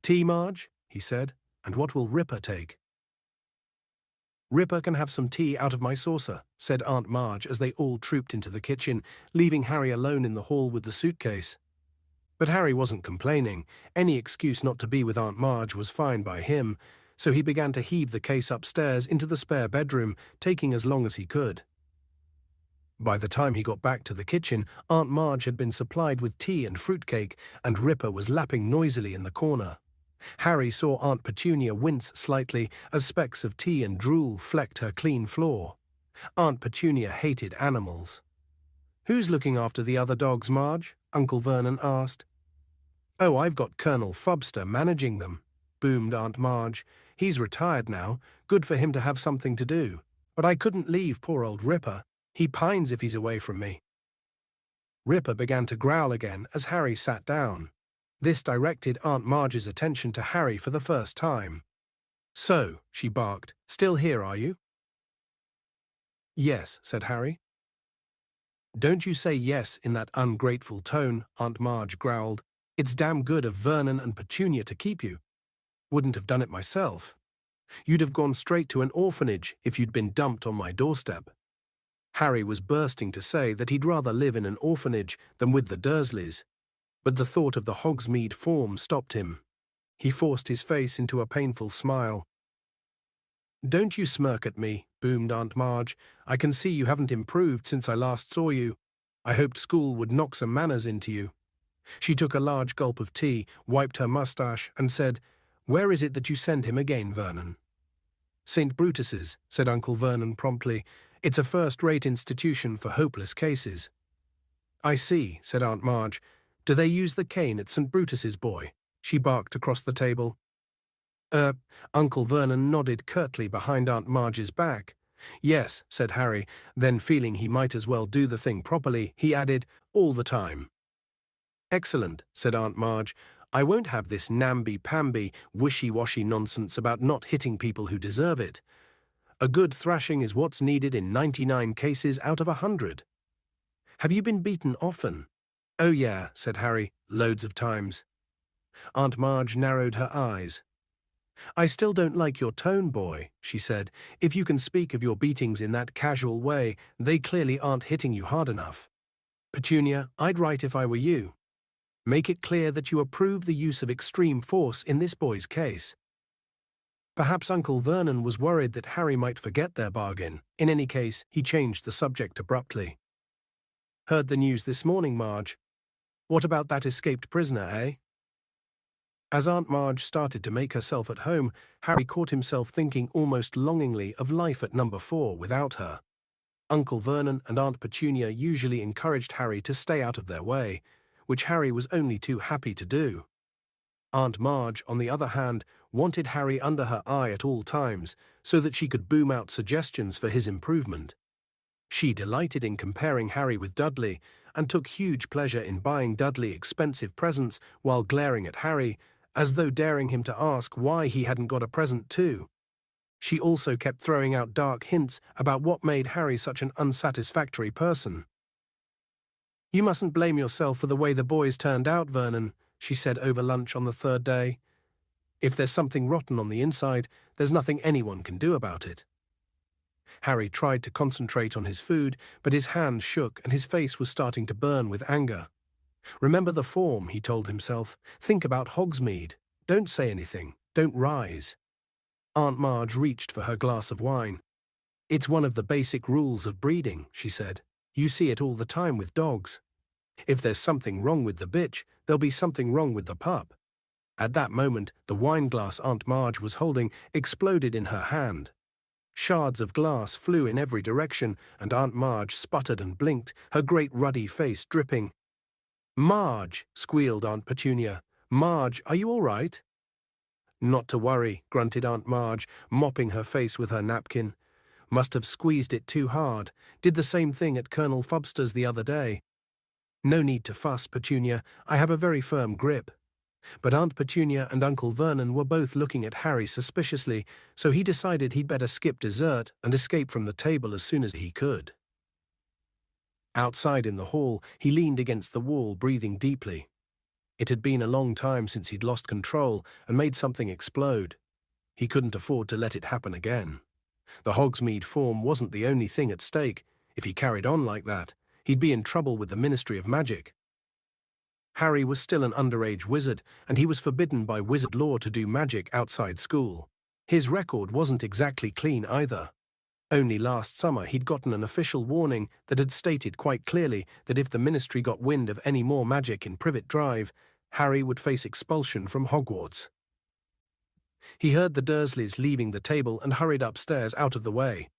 "Tea, Marge?" he said. "And what will Ripper take?" "Ripper can have some tea out of my saucer," said Aunt Marge as they all trooped into the kitchen, leaving Harry alone in the hall with the suitcase. But Harry wasn't complaining. Any excuse not to be with Aunt Marge was fine by him, so he began to heave the case upstairs into the spare bedroom, taking as long as he could. By the time he got back to the kitchen, Aunt Marge had been supplied with tea and fruitcake, and Ripper was lapping noisily in the corner. Harry saw Aunt Petunia wince slightly as specks of tea and drool flecked her clean floor. Aunt Petunia hated animals. "Who's looking after the other dogs, Marge?" Uncle Vernon asked. "Oh, I've got Colonel Fubster managing them," boomed Aunt Marge. "He's retired now. Good for him to have something to do. But I couldn't leave poor old Ripper. He pines if he's away from me." Ripper began to growl again as Harry sat down. This directed Aunt Marge's attention to Harry for the first time. "So," she barked, "still here, are you?" "Yes," said Harry. "Don't you say yes in that ungrateful tone," Aunt Marge growled. "It's damn good of Vernon and Petunia to keep you. Wouldn't have done it myself. You'd have gone straight to an orphanage if you'd been dumped on my doorstep." Harry was bursting to say that he'd rather live in an orphanage than with the Dursleys, but the thought of the Hogsmeade form stopped him. He forced his face into a painful smile. "Don't you smirk at me," boomed Aunt Marge. "I can see you haven't improved since I last saw you. I hoped school would knock some manners into you." She took a large gulp of tea, wiped her mustache, and said, "Where is it that you send him again, Vernon?" "St. Brutus's," said Uncle Vernon promptly. "It's a first-rate institution for hopeless cases." "I see," said Aunt Marge. "Do they use the cane at St. Brutus's, boy?" She barked across the table. Uncle Vernon nodded curtly behind Aunt Marge's back. "Yes," said Harry, then feeling he might as well do the thing properly, he added, "all the time." "Excellent," said Aunt Marge. "I won't have this namby-pamby, wishy-washy nonsense about not hitting people who deserve it. A good thrashing is what's needed in 99 cases out of 100. Have you been beaten often?" "Oh yeah," said Harry, "loads of times." Aunt Marge narrowed her eyes. "I still don't like your tone, boy," she said. "If you can speak of your beatings in that casual way, they clearly aren't hitting you hard enough. Petunia, I'd write if I were you. Make it clear that you approve the use of extreme force in this boy's case." Perhaps Uncle Vernon was worried that Harry might forget their bargain. In any case, he changed the subject abruptly. "Heard the news this morning, Marge. What about that escaped prisoner, eh?" As Aunt Marge started to make herself at home, Harry caught himself thinking almost longingly of life at number 4 without her. Uncle Vernon and Aunt Petunia usually encouraged Harry to stay out of their way, which Harry was only too happy to do. Aunt Marge, on the other hand, wanted Harry under her eye at all times, so that she could boom out suggestions for his improvement. She delighted in comparing Harry with Dudley, and took huge pleasure in buying Dudley expensive presents while glaring at Harry, as though daring him to ask why he hadn't got a present too. She also kept throwing out dark hints about what made Harry such an unsatisfactory person. "You mustn't blame yourself for the way the boys turned out, Vernon," she said over lunch on the third day. "If there's something rotten on the inside, there's nothing anyone can do about it." Harry tried to concentrate on his food, but his hand shook and his face was starting to burn with anger. "Remember the form," he told himself. "Think about Hogsmeade. Don't say anything. Don't rise." Aunt Marge reached for her glass of wine. "It's one of the basic rules of breeding," she said. "You see it all the time with dogs. If there's something wrong with the bitch, there'll be something wrong with the pup." At that moment, the wine glass Aunt Marge was holding exploded in her hand. Shards of glass flew in every direction, and Aunt Marge sputtered and blinked, her great ruddy face dripping. "Marge!" squealed Aunt Petunia. "Marge, are you all right?" "Not to worry," grunted Aunt Marge, mopping her face with her napkin. "Must have squeezed it too hard. Did the same thing at Colonel Fubster's the other day." "No need to fuss, Petunia. I have a very firm grip." But Aunt Petunia and Uncle Vernon were both looking at Harry suspiciously, so he decided he'd better skip dessert and escape from the table as soon as he could. Outside in the hall, he leaned against the wall, breathing deeply. It had been a long time since he'd lost control and made something explode. He couldn't afford to let it happen again. The Hogsmeade form wasn't the only thing at stake. If he carried on like that, he'd be in trouble with the Ministry of Magic. Harry was still an underage wizard, and he was forbidden by wizard law to do magic outside school. His record wasn't exactly clean either. Only last summer he'd gotten an official warning that had stated quite clearly that if the Ministry got wind of any more magic in Privet Drive, Harry would face expulsion from Hogwarts. He heard the Dursleys leaving the table and hurried upstairs out of the way.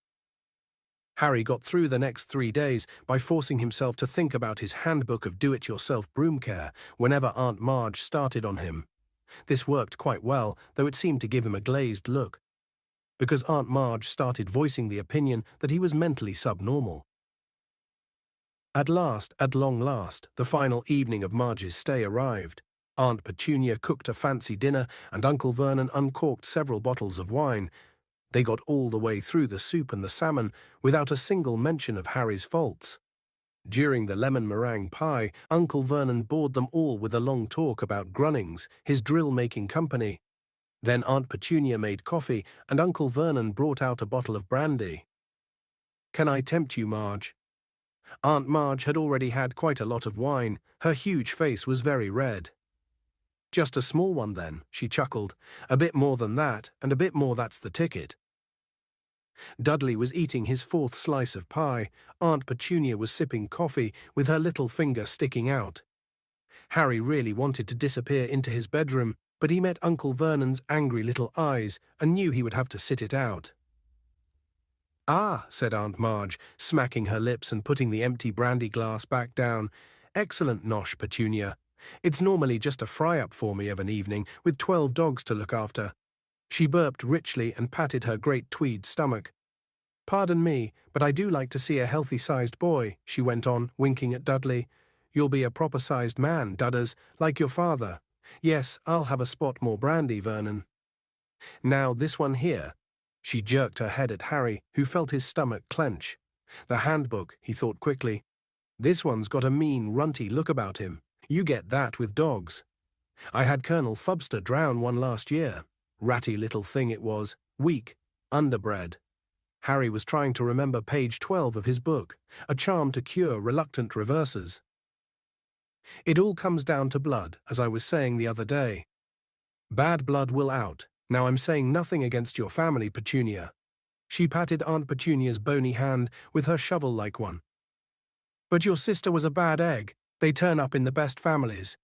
Harry got through the next 3 days by forcing himself to think about his handbook of do-it-yourself broom care whenever Aunt Marge started on him. This worked quite well, though it seemed to give him a glazed look, because Aunt Marge started voicing the opinion that he was mentally subnormal. At long last, the final evening of Marge's stay arrived. Aunt Petunia cooked a fancy dinner, and Uncle Vernon uncorked several bottles of wine. They got all the way through the soup and the salmon without a single mention of Harry's faults. During the lemon meringue pie, Uncle Vernon bored them all with a long talk about Grunnings, his drill-making company. Then Aunt Petunia made coffee, and Uncle Vernon brought out a bottle of brandy. "Can I tempt you, Marge?" Aunt Marge had already had quite a lot of wine. Her huge face was very red. "Just a small one, then," she chuckled. "A bit more than that, and a bit more that's the ticket." Dudley was eating his 4th slice of pie. Aunt Petunia was sipping coffee with her little finger sticking out. Harry really wanted to disappear into his bedroom, but he met Uncle Vernon's angry little eyes and knew he would have to sit it out. "Ah," said Aunt Marge, smacking her lips and putting the empty brandy glass back down. "Excellent nosh, Petunia. It's normally just a fry-up for me of an evening with 12 dogs to look after." She burped richly and patted her great tweed stomach. "Pardon me, but I do like to see a healthy-sized boy," she went on, winking at Dudley. "You'll be a proper-sized man, Dudders, like your father. Yes, I'll have a spot more brandy, Vernon. Now this one here." She jerked her head at Harry, who felt his stomach clench. "The handbook," he thought quickly. "This one's got a mean, runty look about him. You get that with dogs. I had Colonel Fubster drown one last year. Ratty little thing it was, weak, underbred." Harry was trying to remember page 12 of his book, A Charm to Cure Reluctant Reversers. "It all comes down to blood, as I was saying the other day. Bad blood will out. Now I'm saying nothing against your family, Petunia. She patted Aunt Petunia's bony hand with her shovel-like one. But your sister was a bad egg. They turn up in the best families.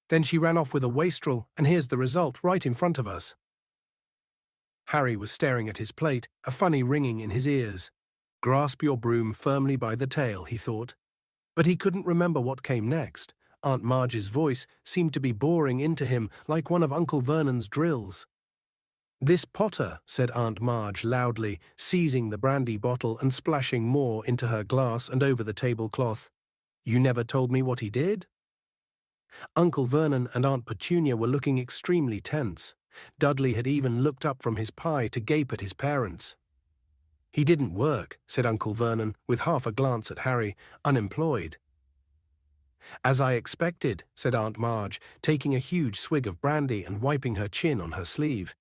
Then she ran off with a wastrel, and here's the result right in front of us. Harry was staring at his plate, a funny ringing in his ears. Grasp your broom firmly by the tail, he thought. But he couldn't remember what came next. Aunt Marge's voice seemed to be boring into him like one of Uncle Vernon's drills. "This Potter," said Aunt Marge loudly, seizing the brandy bottle and splashing more into her glass and over the tablecloth. "You never told me what he did?" Uncle Vernon and Aunt Petunia were looking extremely tense. Dudley had even looked up from his pie to gape at his parents. "He didn't work," said Uncle Vernon, with half a glance at Harry, "unemployed." "As I expected," said Aunt Marge, taking a huge swig of brandy and wiping her chin on her sleeve.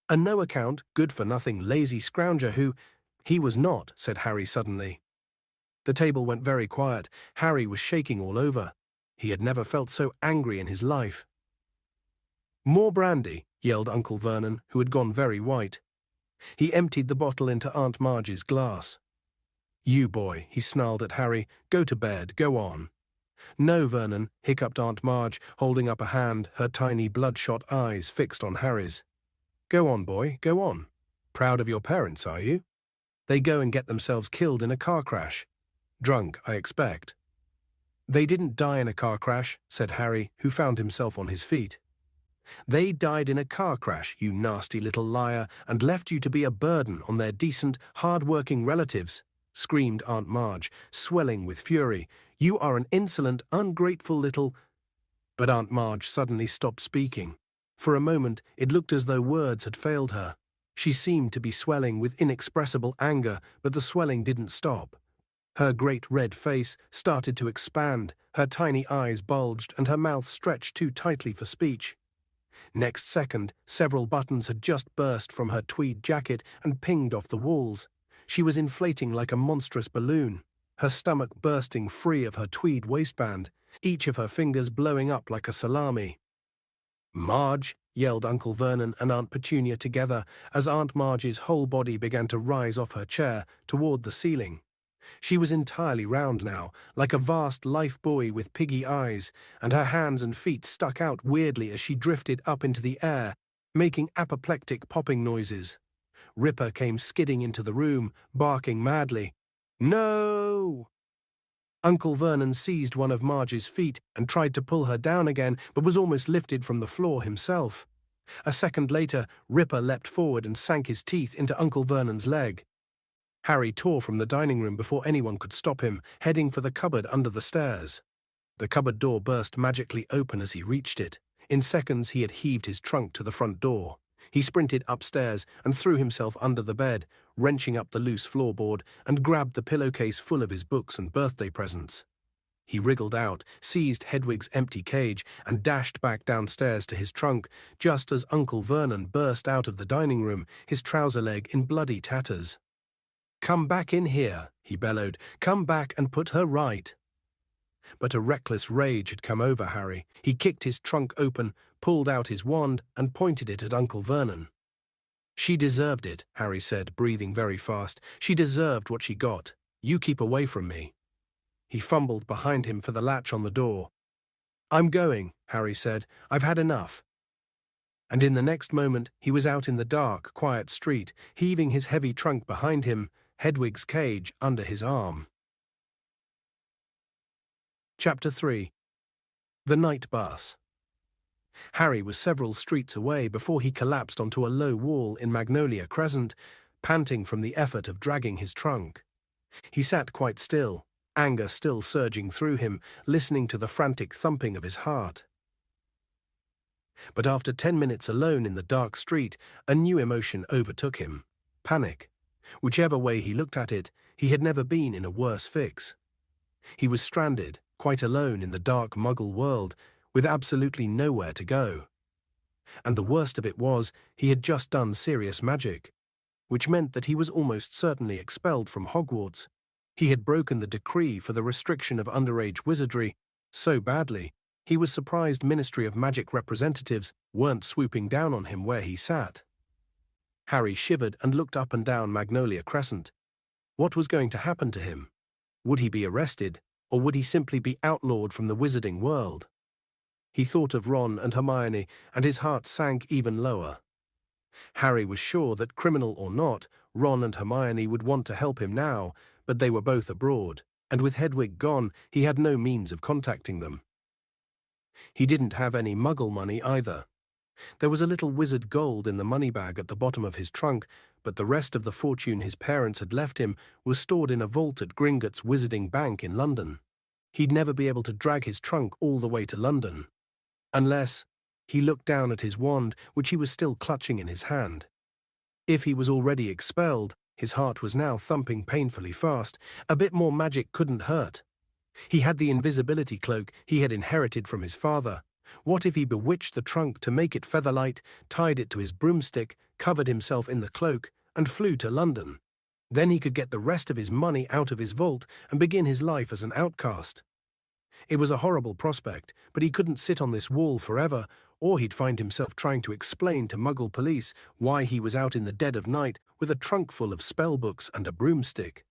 "A no-account, good-for-nothing, lazy scrounger who—" "He was not," said Harry suddenly. The table went very quiet. Harry was shaking all over. He had never felt so angry in his life. "More brandy," yelled Uncle Vernon, who had gone very white. He emptied the bottle into Aunt Marge's glass. "You boy," he snarled at Harry, "go to bed, go on." "No, Vernon," hiccuped Aunt Marge, holding up a hand, her tiny bloodshot eyes fixed on Harry's. "Go on, boy, go on. Proud of your parents, are you? They go and get themselves killed in a car crash. Drunk, I expect." "They didn't die in a car crash," said Harry, who found himself on his feet. "They died in a car crash, you nasty little liar, and left you to be a burden on their decent, hard-working relatives," screamed Aunt Marge, swelling with fury. "You are an insolent, ungrateful little—" But Aunt Marge suddenly stopped speaking. For a moment, it looked as though words had failed her. She seemed to be swelling with inexpressible anger, but the swelling didn't stop. Her great red face started to expand, her tiny eyes bulged, and her mouth stretched too tightly for speech. Next second, several buttons had just burst from her tweed jacket and pinged off the walls. She was inflating like a monstrous balloon, her stomach bursting free of her tweed waistband, each of her fingers blowing up like a salami. "Marge!" yelled Uncle Vernon and Aunt Petunia together as Aunt Marge's whole body began to rise off her chair toward the ceiling. She was entirely round now, like a vast life buoy with piggy eyes, and her hands and feet stuck out weirdly as she drifted up into the air, making apoplectic popping noises. Ripper came skidding into the room, barking madly. "No!" Uncle Vernon seized one of Marge's feet and tried to pull her down again, but was almost lifted from the floor himself. A second later, Ripper leapt forward and sank his teeth into Uncle Vernon's leg. Harry tore from the dining room before anyone could stop him, heading for the cupboard under the stairs. The cupboard door burst magically open as he reached it. In seconds he had heaved his trunk to the front door. He sprinted upstairs and threw himself under the bed, wrenching up the loose floorboard, and grabbed the pillowcase full of his books and birthday presents. He wriggled out, seized Hedwig's empty cage, and dashed back downstairs to his trunk, just as Uncle Vernon burst out of the dining room, his trouser leg in bloody tatters. "Come back in here," he bellowed. "Come back and put her right." But a reckless rage had come over Harry. He kicked his trunk open, pulled out his wand, and pointed it at Uncle Vernon. "She deserved it," Harry said, breathing very fast. "She deserved what she got. You keep away from me." He fumbled behind him for the latch on the door. "I'm going," Harry said. "I've had enough." And in the next moment, he was out in the dark, quiet street, heaving his heavy trunk behind him, Hedwig's cage under his arm. Chapter 3. The Night Bus. Harry was several streets away before he collapsed onto a low wall in Magnolia Crescent, panting from the effort of dragging his trunk. He sat quite still, anger still surging through him, listening to the frantic thumping of his heart. But after 10 minutes alone in the dark street, a new emotion overtook him: panic. Whichever way he looked at it, he had never been in a worse fix. He was stranded, quite alone in the dark Muggle world, with absolutely nowhere to go. And the worst of it was, he had just done serious magic, which meant that he was almost certainly expelled from Hogwarts. He had broken the decree for the restriction of underage wizardry so badly He was surprised Ministry of Magic representatives weren't swooping down on him where he sat. Harry shivered and looked up and down Magnolia Crescent. What was going to happen to him? Would he be arrested, or would he simply be outlawed from the wizarding world? He thought of Ron and Hermione, and his heart sank even lower. Harry was sure that, criminal or not, Ron and Hermione would want to help him now, but they were both abroad, and with Hedwig gone, he had no means of contacting them. He didn't have any Muggle money either. There was a little wizard gold in the money bag at the bottom of his trunk, but the rest of the fortune his parents had left him was stored in a vault at Gringotts Wizarding Bank in London. He'd never be able to drag his trunk all the way to London. Unless he looked down at his wand, which he was still clutching in his hand. If he was already expelled, his heart was now thumping painfully fast. A bit more magic couldn't hurt. He had the invisibility cloak he had inherited from his father. What if he bewitched the trunk to make it featherlight, tied it to his broomstick, covered himself in the cloak, and flew to London? Then he could get the rest of his money out of his vault and begin his life as an outcast. It was a horrible prospect, but he couldn't sit on this wall forever, or he'd find himself trying to explain to Muggle police why he was out in the dead of night with a trunk full of spellbooks and a broomstick.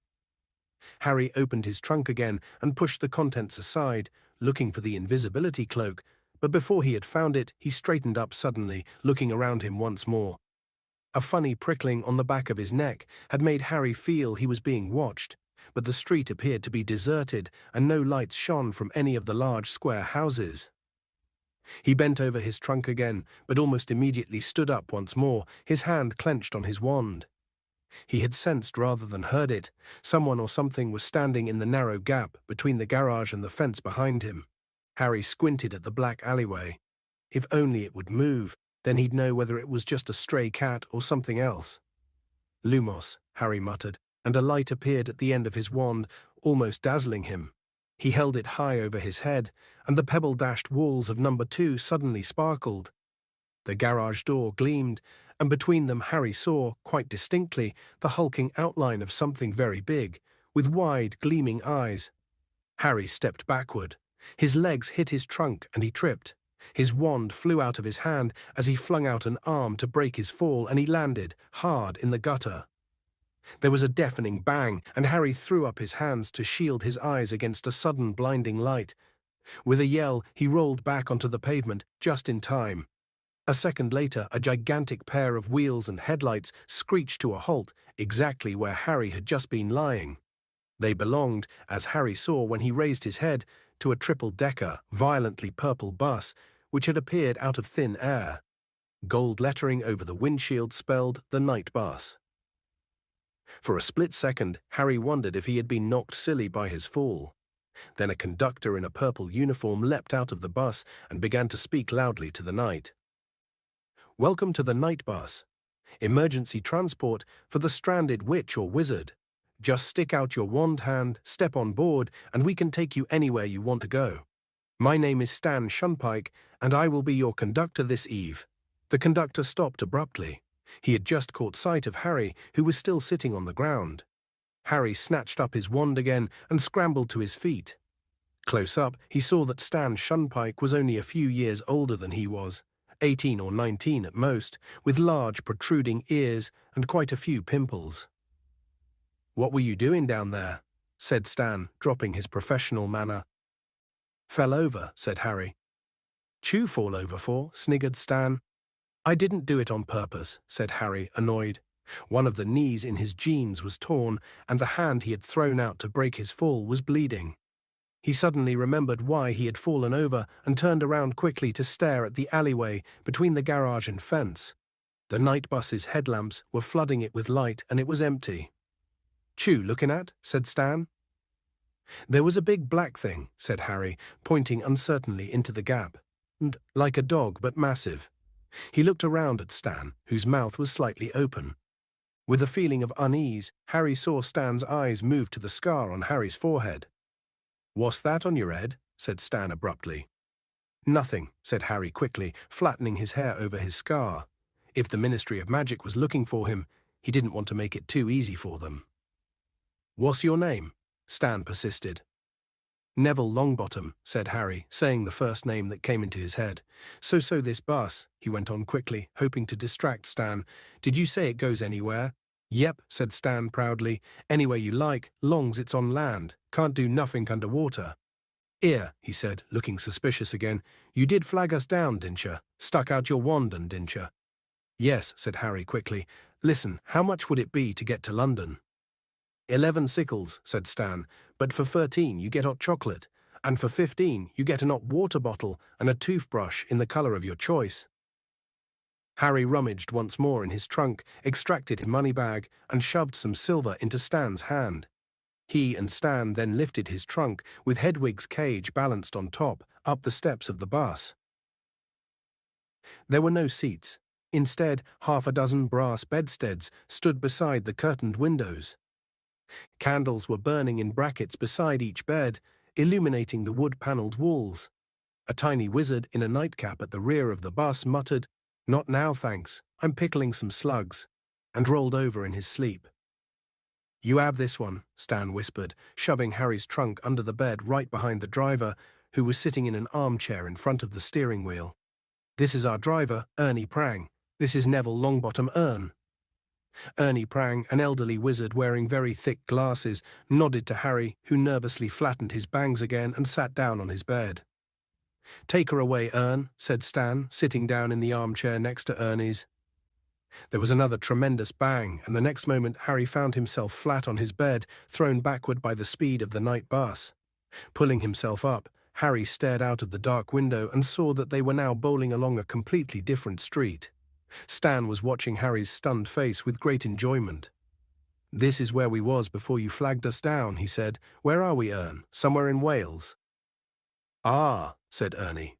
Harry opened his trunk again and pushed the contents aside, looking for the invisibility cloak, but before he had found it, he straightened up suddenly, looking around him once more. A funny prickling on the back of his neck had made Harry feel he was being watched, but the street appeared to be deserted and no lights shone from any of the large square houses. He bent over his trunk again, but almost immediately stood up once more, his hand clenched on his wand. He had sensed rather than heard it. Someone or something was standing in the narrow gap between the garage and the fence behind him. Harry squinted at the black alleyway. If only it would move, then he'd know whether it was just a stray cat or something else. Lumos, Harry muttered, and a light appeared at the end of his wand, almost dazzling him. He held it high over his head, and the pebble-dashed walls of number 2 suddenly sparkled. The garage door gleamed, and between them Harry saw, quite distinctly, the hulking outline of something very big, with wide, gleaming eyes. Harry stepped backward. His legs hit his trunk, and he tripped. His wand flew out of his hand as he flung out an arm to break his fall, and he landed, hard, in the gutter. There was a deafening bang, and Harry threw up his hands to shield his eyes against a sudden blinding light. With a yell, he rolled back onto the pavement, just in time. A second later, a gigantic pair of wheels and headlights screeched to a halt, exactly where Harry had just been lying. They belonged, as Harry saw when he raised his head, to a triple-decker, violently purple bus, which had appeared out of thin air. Gold lettering over the windshield spelled the night bus. For a split second, Harry wondered if he had been knocked silly by his fall. Then a conductor in a purple uniform leapt out of the bus and began to speak loudly to the night. "Welcome to the night bus. Emergency transport for the stranded witch or wizard. Just stick out your wand hand, step on board, and we can take you anywhere you want to go. My name is Stan Shunpike, and I will be your conductor this eve." The conductor stopped abruptly. He had just caught sight of Harry, who was still sitting on the ground. Harry snatched up his wand again and scrambled to his feet. Close up, he saw that Stan Shunpike was only a few years older than he was, 18 or 19 at most, with large protruding ears and quite a few pimples. "What were you doing down there?" said Stan, dropping his professional manner. "Fell over," said Harry. "Chew fall over for?" sniggered Stan. "I didn't do it on purpose," said Harry, annoyed. One of the knees in his jeans was torn, and the hand he had thrown out to break his fall was bleeding. He suddenly remembered why he had fallen over and turned around quickly to stare at the alleyway between the garage and fence. The night bus's headlamps were flooding it with light, and it was empty. "Chew looking at?" said Stan. "There was a big black thing," said Harry, pointing uncertainly into the gap. "And like a dog, but massive." He looked around at Stan, whose mouth was slightly open. With a feeling of unease, Harry saw Stan's eyes move to the scar on Harry's forehead. "What's that on your head?" said Stan abruptly. "Nothing," said Harry quickly, flattening his hair over his scar. If the Ministry of Magic was looking for him, he didn't want to make it too easy for them. "What's your name?" Stan persisted. Neville Longbottom, said Harry, saying the first name that came into his head. So this bus, he went on quickly, hoping to distract Stan. Did you say it goes anywhere? Yep, said Stan proudly. Anywhere you like, long's it's on land. Can't do nothing underwater. 'Ere, he said, looking suspicious again. You did flag us down, didn't you? Stuck out your wand, didn't you? Yes, said Harry quickly. Listen, how much would it be to get to London? 11 sickles, said Stan, but for 13 you get hot chocolate, and for 15 you get an hot water bottle and a toothbrush in the colour of your choice. Harry rummaged once more in his trunk, extracted his money bag, and shoved some silver into Stan's hand. He and Stan then lifted his trunk, with Hedwig's cage balanced on top, up the steps of the bus. There were no seats. Instead, half a dozen brass bedsteads stood beside the curtained windows. Candles were burning in brackets beside each bed, illuminating the wood-panelled walls. A tiny wizard in a nightcap at the rear of the bus muttered, "Not now, thanks, I'm pickling some slugs," and rolled over in his sleep. "You have this one," Stan whispered, shoving Harry's trunk under the bed right behind the driver, who was sitting in an armchair in front of the steering wheel. "This is our driver, Ernie Prang. This is Neville Longbottom Ern." Ernie Prang, an elderly wizard wearing very thick glasses, nodded to Harry, who nervously flattened his bangs again and sat down on his bed. "Take her away, Ern," said Stan, sitting down in the armchair next to Ernie's. There was another tremendous bang, and the next moment Harry found himself flat on his bed, thrown backward by the speed of the night bus. Pulling himself up, Harry stared out of the dark window and saw that they were now bowling along a completely different street. Stan was watching Harry's stunned face with great enjoyment. "This is where we was before you flagged us down," he said. "Where are we, Ern? Somewhere in Wales?" "Ah," said Ernie.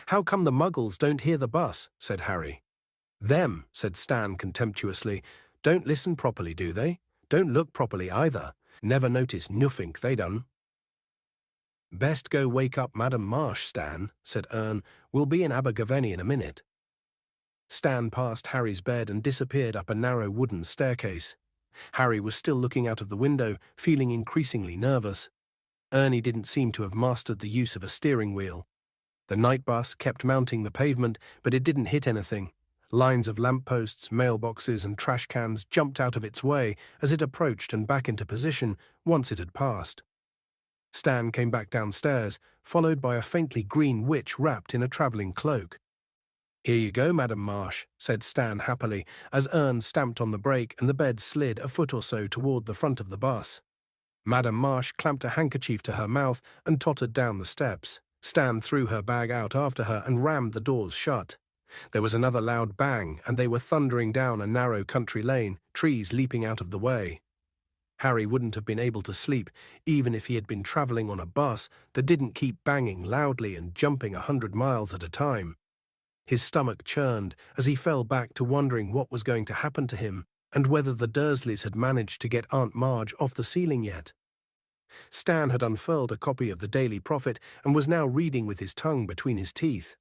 "How come the Muggles don't hear the bus?" said Harry. "Them," said Stan contemptuously. "Don't listen properly, do they? Don't look properly either. Never notice nothink they done." "Best go wake up Madam Marsh, Stan," said Ern. "We'll be in Abergavenny in a minute." Stan passed Harry's bed and disappeared up a narrow wooden staircase. Harry was still looking out of the window, feeling increasingly nervous. Ernie didn't seem to have mastered the use of a steering wheel. The night bus kept mounting the pavement, but it didn't hit anything. Lines of lampposts, mailboxes, and trash cans jumped out of its way as it approached and back into position once it had passed. Stan came back downstairs, followed by a faintly green witch wrapped in a travelling cloak. "Here you go, Madam Marsh," said Stan happily, as Ern stamped on the brake and the bed slid a foot or so toward the front of the bus. Madam Marsh clamped a handkerchief to her mouth and tottered down the steps. Stan threw her bag out after her and rammed the doors shut. There was another loud bang, and they were thundering down a narrow country lane, trees leaping out of the way. Harry wouldn't have been able to sleep, even if he had been travelling on a bus that didn't keep banging loudly and jumping 100 miles at a time. His stomach churned as he fell back to wondering what was going to happen to him and whether the Dursleys had managed to get Aunt Marge off the ceiling yet. Stan had unfurled a copy of the Daily Prophet and was now reading with his tongue between his teeth.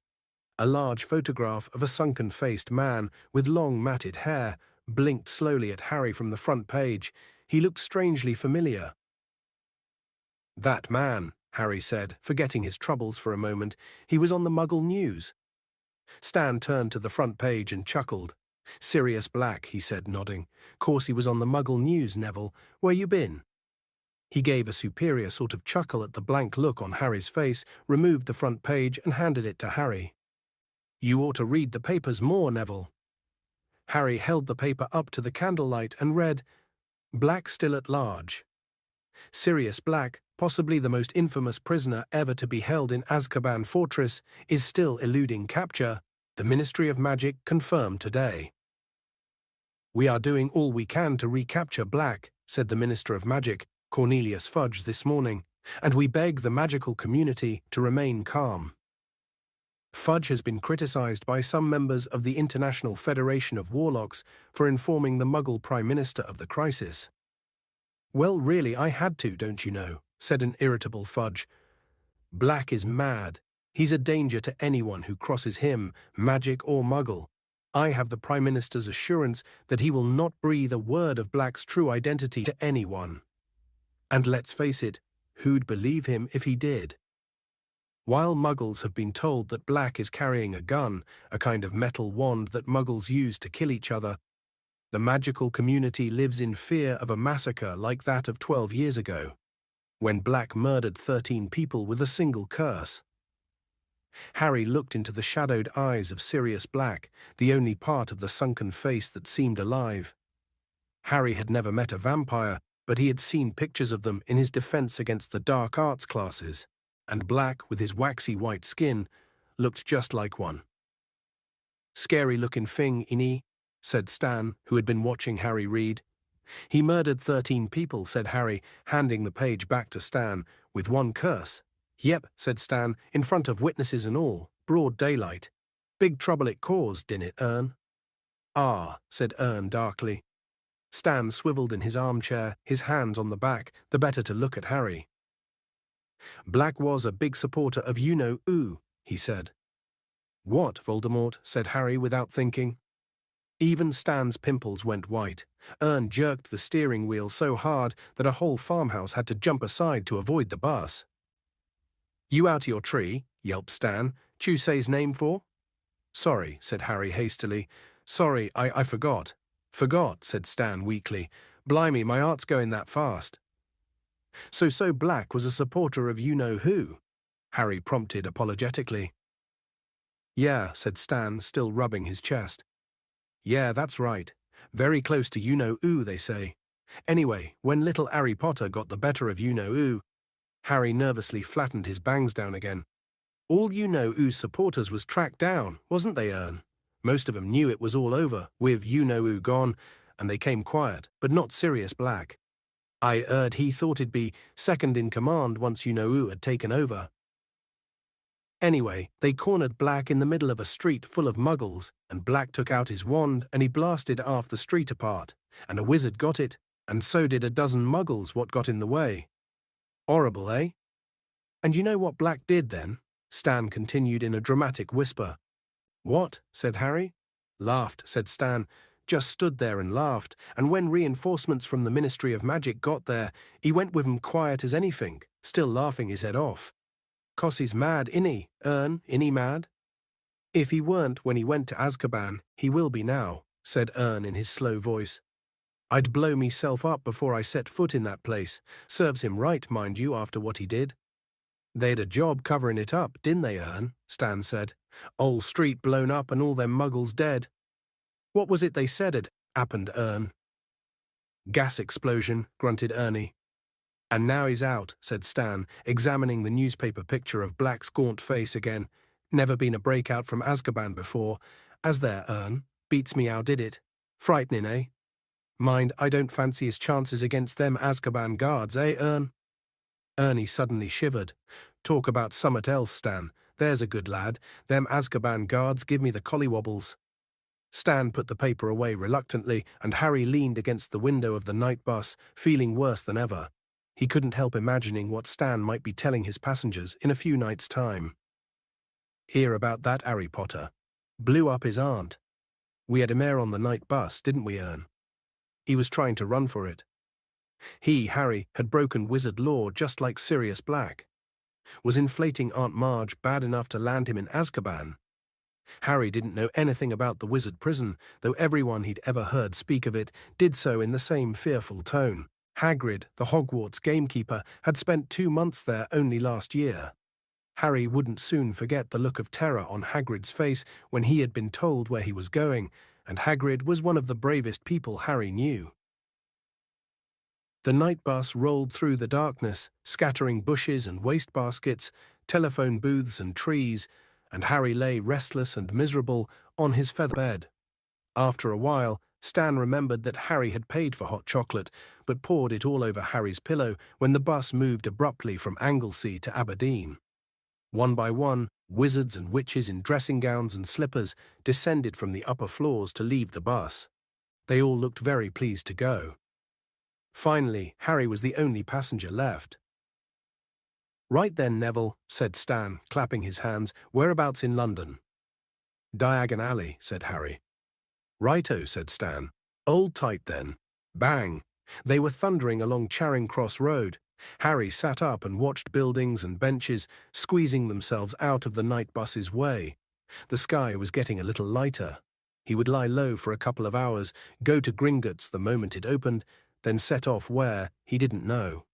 A large photograph of a sunken-faced man with long matted hair blinked slowly at Harry from the front page. He looked strangely familiar. "That man," Harry said, forgetting his troubles for a moment. "He was on the Muggle News." Stan turned to the front page and chuckled. "Sirius Black," he said, nodding. "Course he was on the Muggle News, Neville. Where you been?" He gave a superior sort of chuckle at the blank look on Harry's face, removed the front page and handed it to Harry. "You ought to read the papers more, Neville." Harry held the paper up to the candlelight and read, "Black still at large. Sirius Black, possibly the most infamous prisoner ever to be held in Azkaban Fortress, is still eluding capture, the Ministry of Magic confirmed today." "We are doing all we can to recapture Black," said the Minister of Magic, Cornelius Fudge, this morning, "and we beg the magical community to remain calm." Fudge has been criticized by some members of the International Federation of Warlocks for informing the Muggle Prime Minister of the crisis. "Well, really, I had to, don't you know," said an irritable Fudge. "Black is mad. He's a danger to anyone who crosses him, magic or Muggle. I have the Prime Minister's assurance that he will not breathe a word of Black's true identity to anyone. And let's face it, Who'd believe him if he did? While Muggles have been told that Black is carrying a gun, a kind of metal wand that Muggles use to kill each other, the magical community lives in fear of a massacre like that of 12 years ago, when Black murdered 13 people with a single curse. Harry looked into the shadowed eyes of Sirius Black, the only part of the sunken face that seemed alive. Harry had never met a vampire, but he had seen pictures of them in his defense against the dark arts classes, and Black, with his waxy white skin, looked just like one. "Scary-looking thing, innit?" said Stan, who had been watching Harry read. "He murdered 13 people," said Harry, handing the page back to Stan, "with one curse." "Yep," said Stan, "in front of witnesses and all, broad daylight. Big trouble it caused, didn't it, Ern?" "Ah," said Ern darkly. Stan swiveled in his armchair, his hands on the back, the better to look at Harry. "Black was a big supporter of you-know-who," he said. "What, Voldemort?" said Harry without thinking. Even Stan's pimples went white. Ern jerked the steering wheel so hard that a whole farmhouse had to jump aside to avoid the bus. "You out of your tree?" yelped Stan. "Chew say's name for?" "Sorry," said Harry hastily. "Sorry, I forgot." "Forgot," said Stan weakly. "Blimey, my heart's going that fast." So Black was a supporter of you-know-who?" Harry prompted apologetically. "Yeah," said Stan, still rubbing his chest. "Yeah, that's right. Very close to you-know-who, they say. Anyway, when little Harry Potter got the better of you-know-who," Harry nervously flattened his bangs down again. "All you-know-who's supporters was tracked down, wasn't they, Ern? Most of 'em knew it was all over, with you-know-who gone, and they came quiet, but not Sirius Black. I heard he thought he'd be second in command once you-know-who had taken over. Anyway, they cornered Black in the middle of a street full of Muggles, and Black took out his wand and he blasted half the street apart, and a wizard got it, and so did a dozen Muggles what got in the way. Horrible, eh? And you know what Black did then?" Stan continued in a dramatic whisper. "What?" said Harry. "Laughed," said Stan. "Just stood there and laughed, and when reinforcements from the Ministry of Magic got there, he went with 'em quiet as anything, still laughing his head off. 'Cause he's mad, inney, Ern, inney mad?" "If he weren't when he went to Azkaban, he will be now," said Ern in his slow voice. "I'd blow meself up before I set foot in that place. Serves him right, mind you, after what he did." "They'd a job covering it up, didn't they, Ern?" Stan said. "Ole street blown up and all them Muggles dead." "What was it they said had happened, Ern?" "Gas explosion," grunted Ernie. "And now he's out," said Stan, examining the newspaper picture of Black's gaunt face again. "Never been a breakout from Azkaban before. As there, Ern. Beats me how did it. Frightening, eh? Mind, I don't fancy his chances against them Azkaban guards, eh, Ern?" Ernie suddenly shivered. "Talk about summat else, Stan. There's a good lad. Them Azkaban guards give me the collywobbles." Stan put the paper away reluctantly, and Harry leaned against the window of the night bus, feeling worse than ever. He couldn't help imagining what Stan might be telling his passengers in a few nights' time. "Hear about that, Harry Potter? Blew up his aunt. We had him there on the night bus, didn't we, Ern? He was trying to run for it. He, Harry, had broken wizard law just like Sirius Black. Was inflating Aunt Marge bad enough to land him in Azkaban? Harry didn't know anything about the wizard prison, though everyone he'd ever heard speak of it did so in the same fearful tone. Hagrid, the Hogwarts gamekeeper, had spent 2 months there only last year. Harry wouldn't soon forget the look of terror on Hagrid's face when he had been told where he was going, and Hagrid was one of the bravest people Harry knew. The night bus rolled through the darkness, scattering bushes and wastebaskets, telephone booths and trees, and Harry lay restless and miserable on his feather bed. After a while, Stan remembered that Harry had paid for hot chocolate, but poured it all over Harry's pillow when the bus moved abruptly from Anglesey to Aberdeen. One by one, wizards and witches in dressing gowns and slippers descended from the upper floors to leave the bus. They all looked very pleased to go. Finally, Harry was the only passenger left. "Right then, Neville," said Stan, clapping his hands. "Whereabouts in London?" "Diagon Alley," said Harry. "Righto," said Stan. "Hold tight then." Bang! They were thundering along Charing Cross Road. Harry sat up and watched buildings and benches squeezing themselves out of the night bus's way. The sky was getting a little lighter. He would lie low for a couple of hours, go to Gringotts the moment it opened, then set off where, he didn't know.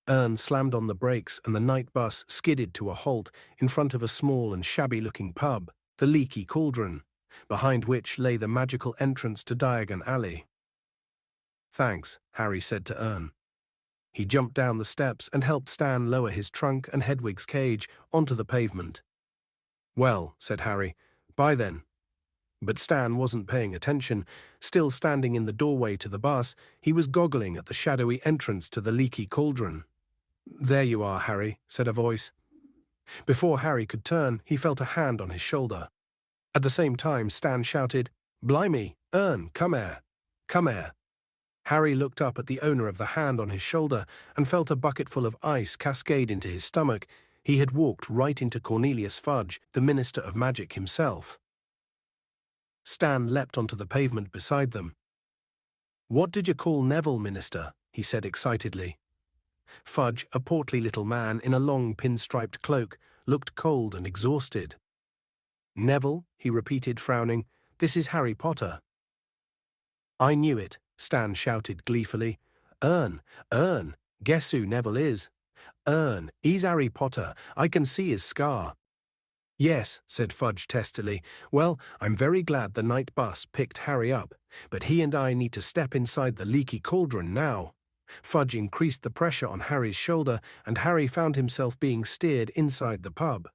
Ern slammed on the brakes and the night bus skidded to a halt in front of a small and shabby-looking pub, the Leaky Cauldron, behind which lay the magical entrance to Diagon Alley. "Thanks," Harry said to Ern. He jumped down the steps and helped Stan lower his trunk and Hedwig's cage onto the pavement. "Well," said Harry, "bye then." But Stan wasn't paying attention. Still standing in the doorway to the bus, he was goggling at the shadowy entrance to the Leaky Cauldron. "There you are, Harry," said a voice. Before Harry could turn, he felt a hand on his shoulder. At the same time, Stan shouted, "Blimey, Ern, come here. Come here." Harry looked up at the owner of the hand on his shoulder and felt a bucketful of ice cascade into his stomach. He had walked right into Cornelius Fudge, the Minister of Magic himself. Stan leapt onto the pavement beside them. "What did you call Neville, Minister?" he said excitedly. Fudge, a portly little man in a long pinstriped cloak, looked cold and exhausted. "Neville," he repeated, frowning. "This is Harry Potter." "I knew it," Stan shouted gleefully. "Ern, guess who Neville is? Ern, he's Harry Potter. I can see his scar." "Yes," said Fudge testily. "Well, I'm very glad the night bus picked Harry up, but he and I need to step inside the Leaky Cauldron now." Fudge increased the pressure on Harry's shoulder, and Harry found himself being steered inside the pub.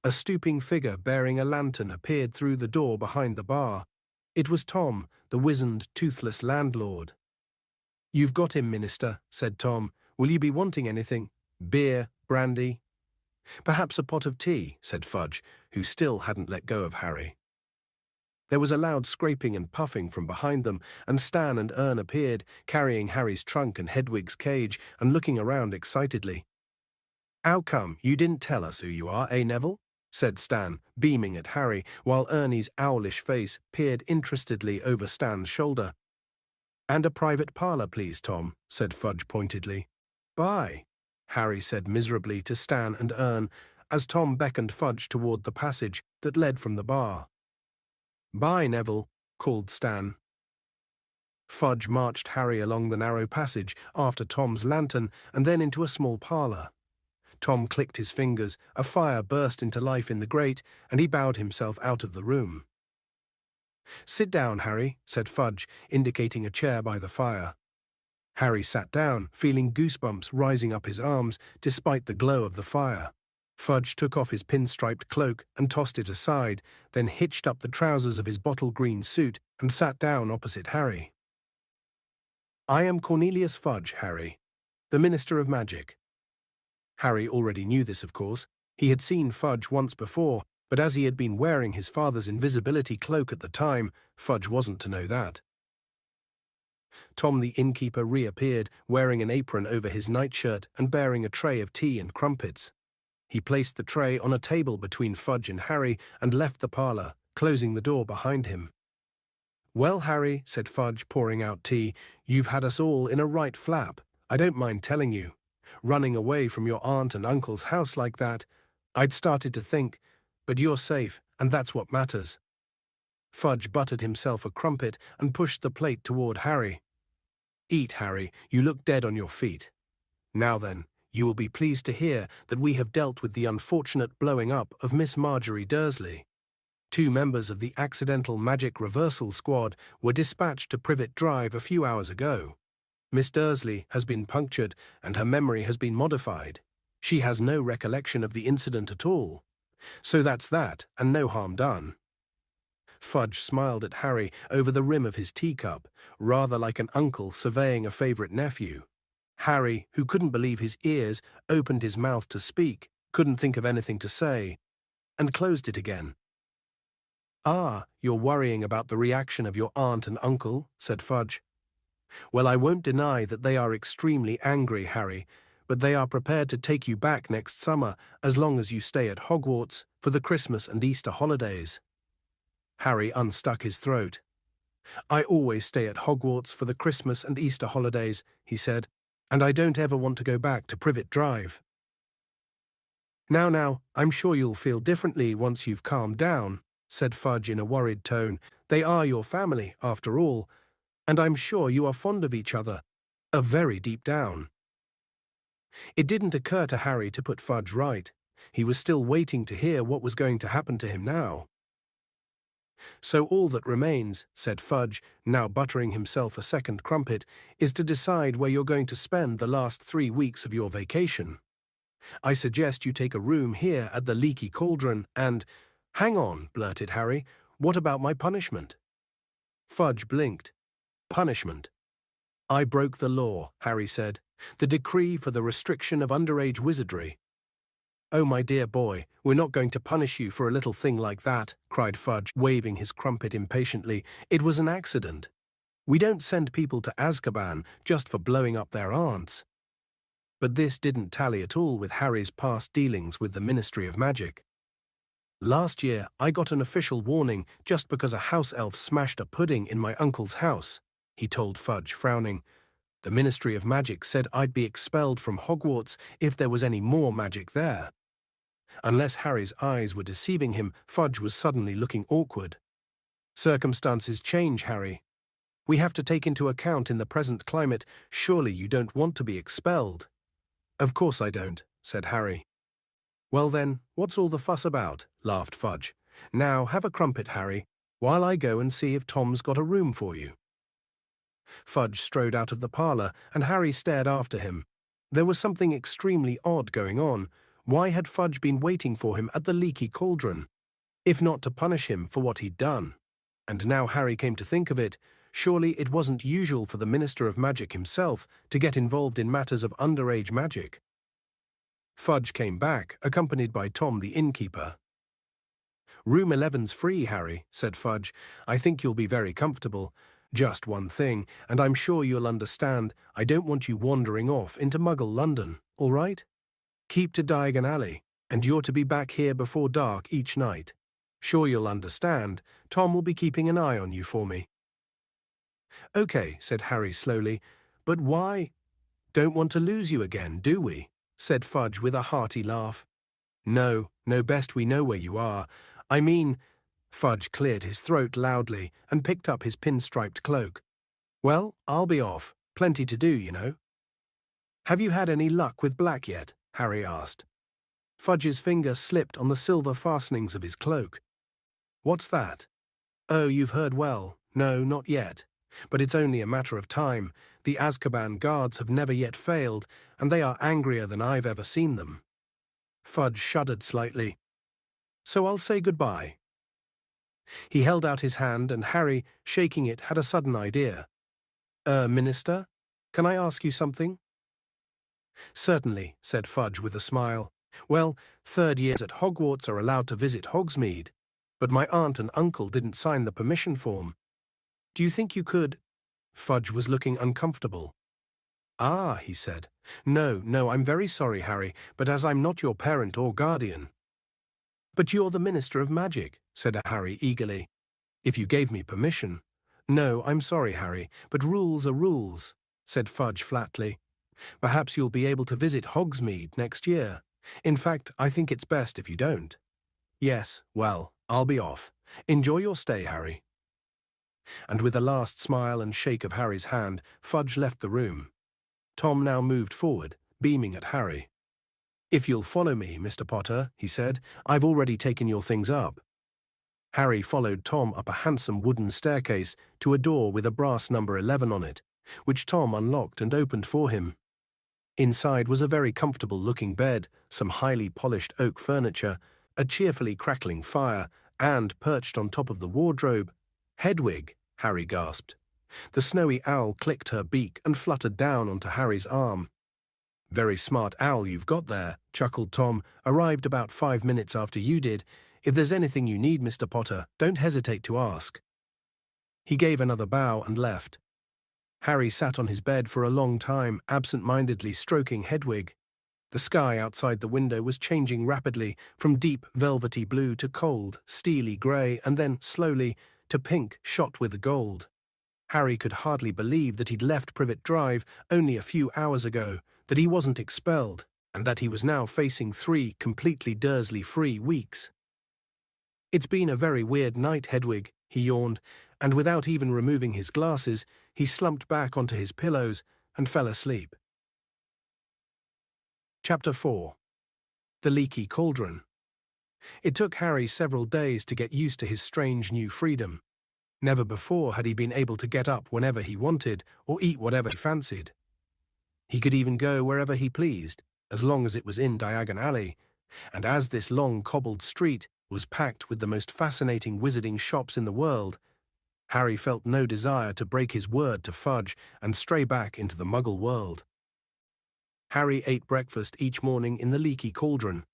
A stooping figure bearing a lantern appeared through the door behind the bar. It was Tom, the wizened, toothless landlord. "You've got him, Minister," said Tom. "Will you be wanting anything? Beer, brandy?" "Perhaps a pot of tea," said Fudge, who still hadn't let go of Harry. There was a loud scraping and puffing from behind them, and Stan and Ern appeared, carrying Harry's trunk and Hedwig's cage, and looking around excitedly. "How come you didn't tell us who you are, Neville?" said Stan, beaming at Harry, while Ernie's owlish face peered interestedly over Stan's shoulder. "And a private parlour, please, Tom," said Fudge pointedly. "Bye," Harry said miserably to Stan and Ern, as Tom beckoned Fudge toward the passage that led from the bar. "Bye, Neville," called Stan. Fudge marched Harry along the narrow passage after Tom's lantern and then into a small parlour. Tom clicked his fingers, a fire burst into life in the grate, and he bowed himself out of the room. "Sit down, Harry," said Fudge, indicating a chair by the fire. Harry sat down, feeling goosebumps rising up his arms despite the glow of the fire. Fudge took off his pinstriped cloak and tossed it aside, then hitched up the trousers of his bottle-green suit and sat down opposite Harry. "I am Cornelius Fudge, Harry, the Minister of Magic." Harry already knew this, of course. He had seen Fudge once before, but as he had been wearing his father's invisibility cloak at the time, Fudge wasn't to know that. Tom the innkeeper reappeared, wearing an apron over his nightshirt and bearing a tray of tea and crumpets. He placed the tray on a table between Fudge and Harry and left the parlour, closing the door behind him. "Well, Harry," said Fudge, pouring out tea, "you've had us all in a right flap. I don't mind telling you. Running away from your aunt and uncle's house like that, I'd started to think, but you're safe, and that's what matters." Fudge buttered himself a crumpet and pushed the plate toward Harry. "Eat, Harry, you look dead on your feet. Now then, you will be pleased to hear that we have dealt with the unfortunate blowing up of Miss Marjorie Dursley. 2 members of the Accidental Magic Reversal Squad were dispatched to Privet Drive a few hours ago. Miss Dursley has been punctured and her memory has been modified. She has no recollection of the incident at all. So that's that, and no harm done." Fudge smiled at Harry over the rim of his teacup, rather like an uncle surveying a favourite nephew. Harry, who couldn't believe his ears, opened his mouth to speak, couldn't think of anything to say, and closed it again. "Ah, you're worrying about the reaction of your aunt and uncle," said Fudge. "Well, I won't deny that they are extremely angry, Harry, but they are prepared to take you back next summer as long as you stay at Hogwarts for the Christmas and Easter holidays." Harry unstuck his throat. "I always stay at Hogwarts for the Christmas and Easter holidays," he said. And I don't ever want to go back to Privet Drive. Now, I'm sure you'll feel differently once you've calmed down, said Fudge in a worried tone. They are your family, after all, and I'm sure you are fond of each other, very deep down. It didn't occur to Harry to put Fudge right. He was still waiting to hear what was going to happen to him now. So all that remains, said Fudge, now buttering himself a second crumpet, is to decide where you're going to spend the last 3 weeks of your vacation. I suggest you take a room here at the Leaky Cauldron and— Hang on, blurted Harry. What about my punishment? Fudge blinked. Punishment? I broke the law, Harry said. The decree for the restriction of underage wizardry. Oh, my dear boy, we're not going to punish you for a little thing like that, cried Fudge, waving his crumpet impatiently. It was an accident. We don't send people to Azkaban just for blowing up their aunts. But this didn't tally at all with Harry's past dealings with the Ministry of Magic. Last year, I got an official warning just because a house elf smashed a pudding in my uncle's house, he told Fudge, frowning. The Ministry of Magic said I'd be expelled from Hogwarts if there was any more magic there. Unless Harry's eyes were deceiving him, Fudge was suddenly looking awkward. Circumstances change, Harry. We have to take into account in the present climate, surely you don't want to be expelled. Of course I don't, said Harry. Well then, what's all the fuss about? Laughed Fudge. Now have a crumpet, Harry, while I go and see if Tom's got a room for you. Fudge strode out of the parlour, and Harry stared after him. There was something extremely odd going on. Why had Fudge been waiting for him at the Leaky Cauldron, if not to punish him for what he'd done? And now Harry came to think of it, surely it wasn't usual for the Minister of Magic himself to get involved in matters of underage magic. Fudge came back, accompanied by Tom the innkeeper. Room 11's free, Harry, said Fudge. I think you'll be very comfortable. Just one thing, and I'm sure you'll understand, I don't want you wandering off into Muggle London, all right? Keep to Diagon Alley, and you're to be back here before dark each night. Sure you'll understand, Tom will be keeping an eye on you for me. Okay, said Harry slowly, but why? Don't want to lose you again, do we? Said Fudge with a hearty laugh. No, best we know where you are. I mean— Fudge cleared his throat loudly and picked up his pinstriped cloak. Well, I'll be off. Plenty to do, you know. Have you had any luck with Black yet? Harry asked. Fudge's finger slipped on the silver fastenings of his cloak. What's that? Oh, you've heard well. No, not yet. But it's only a matter of time. The Azkaban guards have never yet failed, and they are angrier than I've ever seen them. Fudge shuddered slightly. So I'll say goodbye. He held out his hand, and Harry, shaking it, had a sudden idea. Minister, can I ask you something? Certainly, said Fudge with a smile. Well, third years at Hogwarts are allowed to visit Hogsmeade, but my aunt and uncle didn't sign the permission form. Do you think you could— Fudge was looking uncomfortable. Ah, he said. No, I'm very sorry, Harry, but as I'm not your parent or guardian. But you're the Minister of Magic, said Harry eagerly. If you gave me permission. No, I'm sorry, Harry, but rules are rules, said Fudge flatly. Perhaps you'll be able to visit Hogsmeade next year. In fact, I think it's best if you don't. Yes, well, I'll be off. Enjoy your stay, Harry. And with a last smile and shake of Harry's hand, Fudge left the room. Tom now moved forward, beaming at Harry. If you'll follow me, Mr. Potter, he said, I've already taken your things up. Harry followed Tom up a handsome wooden staircase to a door with a brass number 11 on it, which Tom unlocked and opened for him. Inside was a very comfortable-looking bed, some highly polished oak furniture, a cheerfully crackling fire, and, perched on top of the wardrobe— Hedwig, Harry gasped. The snowy owl clicked her beak and fluttered down onto Harry's arm. Very smart owl you've got there, chuckled Tom, arrived about 5 minutes after you did. If there's anything you need, Mr. Potter, don't hesitate to ask. He gave another bow and left. Harry sat on his bed for a long time, absent-mindedly stroking Hedwig. The sky outside the window was changing rapidly, from deep velvety blue to cold, steely grey, and then, slowly, to pink shot with gold. Harry could hardly believe that he'd left Privet Drive only a few hours ago, that he wasn't expelled, and that he was now facing 3 completely Dursley-free weeks. "It's been a very weird night, Hedwig," he yawned, and without even removing his glasses, he slumped back onto his pillows and fell asleep. Chapter 4. The Leaky Cauldron. It took Harry several days to get used to his strange new freedom. Never before had he been able to get up whenever he wanted or eat whatever he fancied. He could even go wherever he pleased, as long as it was in Diagon Alley, and as this long cobbled street was packed with the most fascinating wizarding shops in the world, Harry felt no desire to break his word to Fudge and stray back into the Muggle world. Harry ate breakfast each morning in the Leaky Cauldron,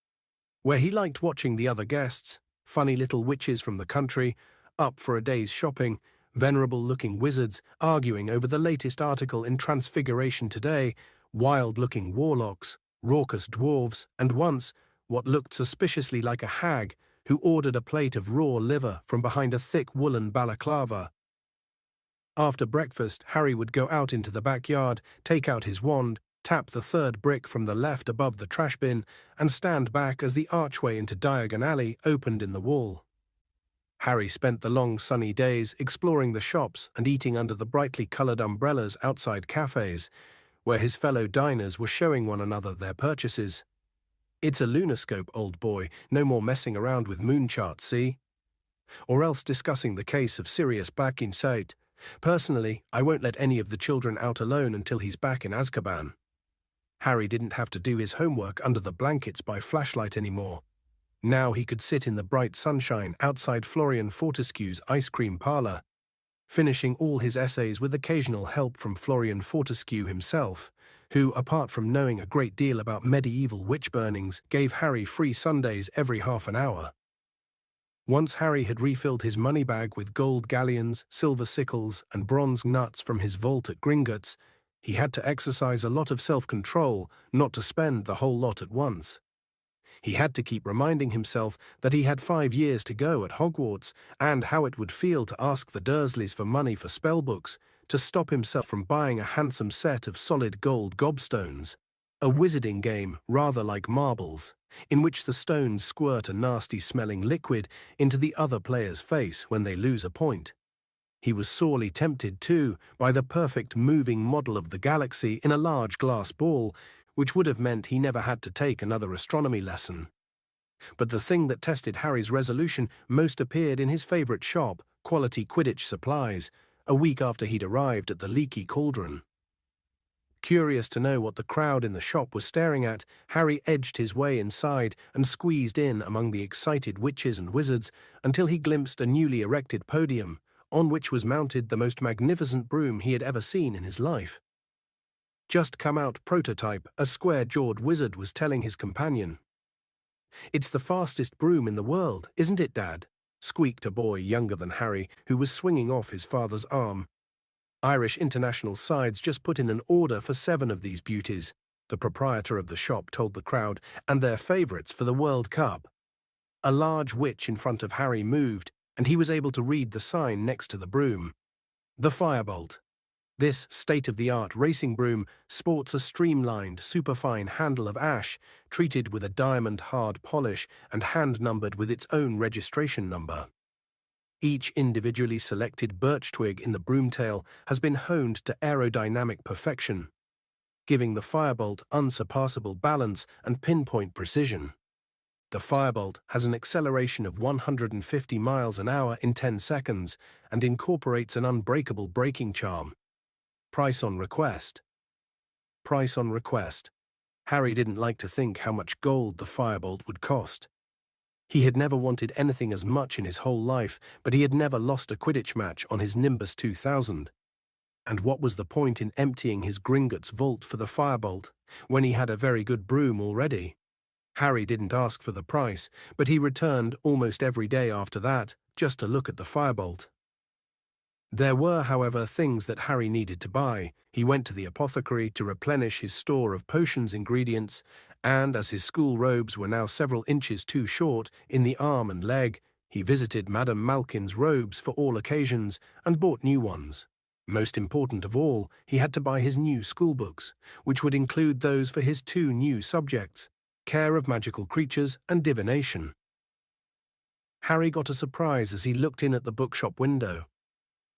where he liked watching the other guests, funny little witches from the country, up for a day's shopping, venerable-looking wizards arguing over the latest article in Transfiguration Today, wild-looking warlocks, raucous dwarves, and once, what looked suspiciously like a hag who ordered a plate of raw liver from behind a thick woolen balaclava. After breakfast, Harry would go out into the backyard, take out his wand, tap the 3rd brick from the left above the trash bin, and stand back as the archway into Diagon Alley opened in the wall. Harry spent the long sunny days exploring the shops and eating under the brightly coloured umbrellas outside cafes, where his fellow diners were showing one another their purchases. "It's a lunarscope, old boy, no more messing around with moon charts, see?" Or else discussing the case of Sirius Black in sight. "Personally, I won't let any of the children out alone until he's back in Azkaban." Harry didn't have to do his homework under the blankets by flashlight anymore. Now he could sit in the bright sunshine outside Florian Fortescue's ice cream parlor, finishing all his essays with occasional help from Florian Fortescue himself, who, apart from knowing a great deal about medieval witch burnings, gave Harry free Sundays every half an hour. Once Harry had refilled his money bag with gold galleons, silver sickles, and bronze nuts from his vault at Gringotts, he had to exercise a lot of self-control not to spend the whole lot at once. He had to keep reminding himself that he had 5 years to go at Hogwarts, and how it would feel to ask the Dursleys for money for spellbooks, to stop himself from buying a handsome set of solid gold gobstones, a wizarding game rather like marbles, in which the stones squirt a nasty-smelling liquid into the other player's face when they lose a point. He was sorely tempted, too, by the perfect moving model of the galaxy in a large glass ball, which would have meant he never had to take another astronomy lesson. But the thing that tested Harry's resolution most appeared in his favourite shop, Quality Quidditch Supplies, a week after he'd arrived at the Leaky Cauldron. Curious to know what the crowd in the shop was staring at, Harry edged his way inside and squeezed in among the excited witches and wizards until he glimpsed a newly erected podium, on which was mounted the most magnificent broom he had ever seen in his life. Just come out prototype, a square-jawed wizard was telling his companion. "It's the fastest broom in the world, isn't it, Dad?" squeaked a boy younger than Harry, who was swinging off his father's arm. "Irish International Sides just put in an order for 7 of these beauties," the proprietor of the shop told the crowd, "and they're favourites for the World Cup." A large witch in front of Harry moved, and he was able to read the sign next to the broom. The Firebolt. This state-of-the-art racing broom sports a streamlined, superfine handle of ash, treated with a diamond-hard polish and hand-numbered with its own registration number. Each individually selected birch twig in the broomtail has been honed to aerodynamic perfection, giving the Firebolt unsurpassable balance and pinpoint precision. The Firebolt has an acceleration of 150 miles an hour in 10 seconds and incorporates an unbreakable braking charm. Price on request. Price on request. Harry didn't like to think how much gold the Firebolt would cost. He had never wanted anything as much in his whole life, but he had never lost a Quidditch match on his Nimbus 2000. And what was the point in emptying his Gringotts vault for the Firebolt, when he had a very good broom already? Harry didn't ask for the price, but he returned almost every day after that, just to look at the Firebolt. There were, however, things that Harry needed to buy. He went to the apothecary to replenish his store of potions ingredients, and as his school robes were now several inches too short in the arm and leg, he visited Madame Malkin's robes for all occasions and bought new ones. Most important of all, he had to buy his new schoolbooks, which would include those for his two new subjects, care of magical creatures and divination. Harry got a surprise as he looked in at the bookshop window.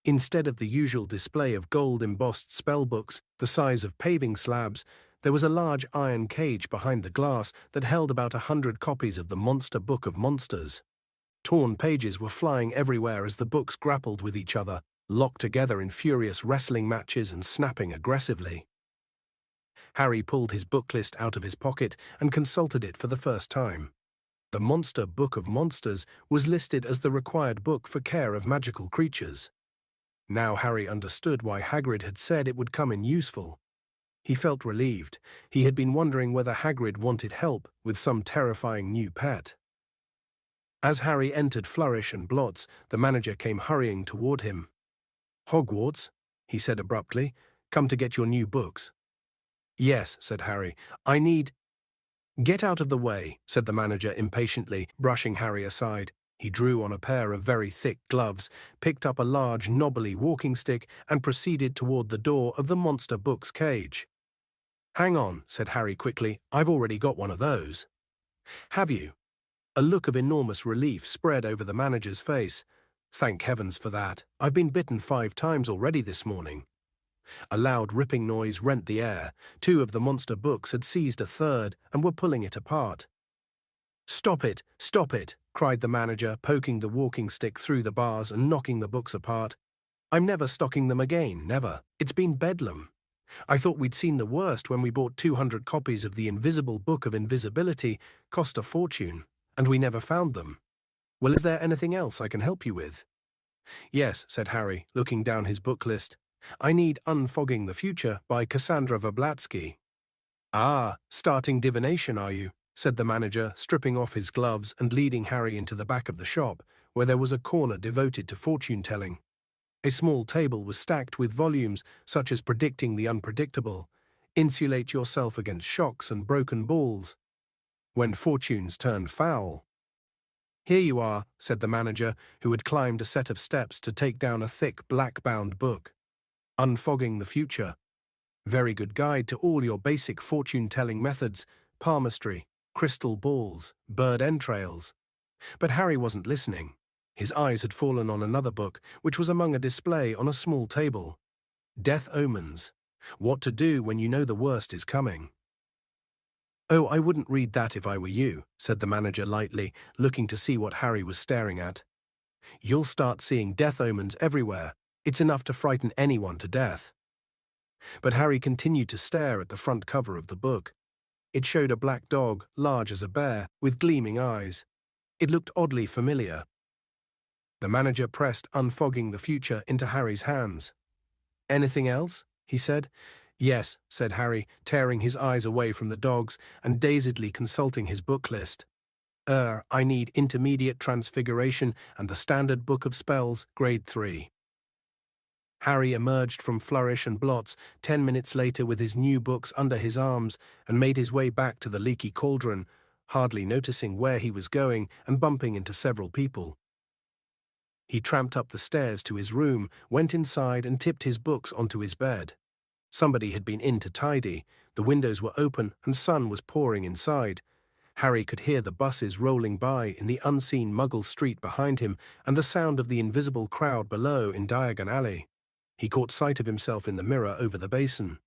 Instead of the usual display of gold-embossed spellbooks the size of paving slabs, there was a large iron cage behind the glass that held about 100 copies of the Monster Book of Monsters. Torn pages were flying everywhere as the books grappled with each other, locked together in furious wrestling matches and snapping aggressively. Harry pulled his book list out of his pocket and consulted it for the first time. The Monster Book of Monsters was listed as the required book for care of magical creatures. Now Harry understood why Hagrid had said it would come in useful. He felt relieved. He had been wondering whether Hagrid wanted help with some terrifying new pet. As Harry entered Flourish and Blots, the manager came hurrying toward him. "Hogwarts," he said abruptly, "come to get your new books." "Yes," said Harry. "I need—" "Get out of the way," said the manager impatiently, brushing Harry aside. He drew on a pair of very thick gloves, picked up a large knobbly walking stick, and proceeded toward the door of the Monster Books cage. "Hang on," said Harry quickly. "I've already got one of those." "Have you?" A look of enormous relief spread over the manager's face. "Thank heavens for that. I've been bitten 5 times already this morning." A loud ripping noise rent the air. 2 of the monster books had seized a third and were pulling it apart. "Stop it! Stop it!" cried the manager, poking the walking stick through the bars and knocking the books apart. "I'm never stocking them again, never. It's been bedlam. I thought we'd seen the worst when we bought 200 copies of the Invisible Book of Invisibility, cost a fortune, and we never found them. Well, is there anything else I can help you with?" "Yes," said Harry, looking down his book list. "I need Unfogging the Future by Cassandra Verblatsky." "Ah, starting divination, are you?" said the manager, stripping off his gloves and leading Harry into the back of the shop, where there was a corner devoted to fortune-telling. A small table was stacked with volumes such as Predicting the Unpredictable, Insulate Yourself Against Shocks and Broken Balls, When Fortunes Turn Foul. "Here you are," said the manager, who had climbed a set of steps to take down a thick black-bound book. "Unfogging the Future. Very good guide to all your basic fortune-telling methods, palmistry, crystal balls, bird entrails." But Harry wasn't listening. His eyes had fallen on another book, which was among a display on a small table. Death Omens. What to do when you know the worst is coming. "Oh, I wouldn't read that if I were you," said the manager lightly, looking to see what Harry was staring at. "You'll start seeing death omens everywhere. It's enough to frighten anyone to death." But Harry continued to stare at the front cover of the book. It showed a black dog, large as a bear, with gleaming eyes. It looked oddly familiar. The manager pressed Unfogging the Future into Harry's hands. "Anything else?" he said. "Yes," said Harry, tearing his eyes away from the dogs and dazedly consulting his book list. I need Intermediate Transfiguration and the Standard Book of Spells, Grade 3. Harry emerged from Flourish and Blots 10 minutes later with his new books under his arms and made his way back to the Leaky Cauldron, hardly noticing where he was going and bumping into several people. He tramped up the stairs to his room, went inside and tipped his books onto his bed. Somebody had been in to tidy. The windows were open and sun was pouring inside. Harry could hear the buses rolling by in the unseen Muggle street behind him and the sound of the invisible crowd below in Diagon Alley. He caught sight of himself in the mirror over the basin.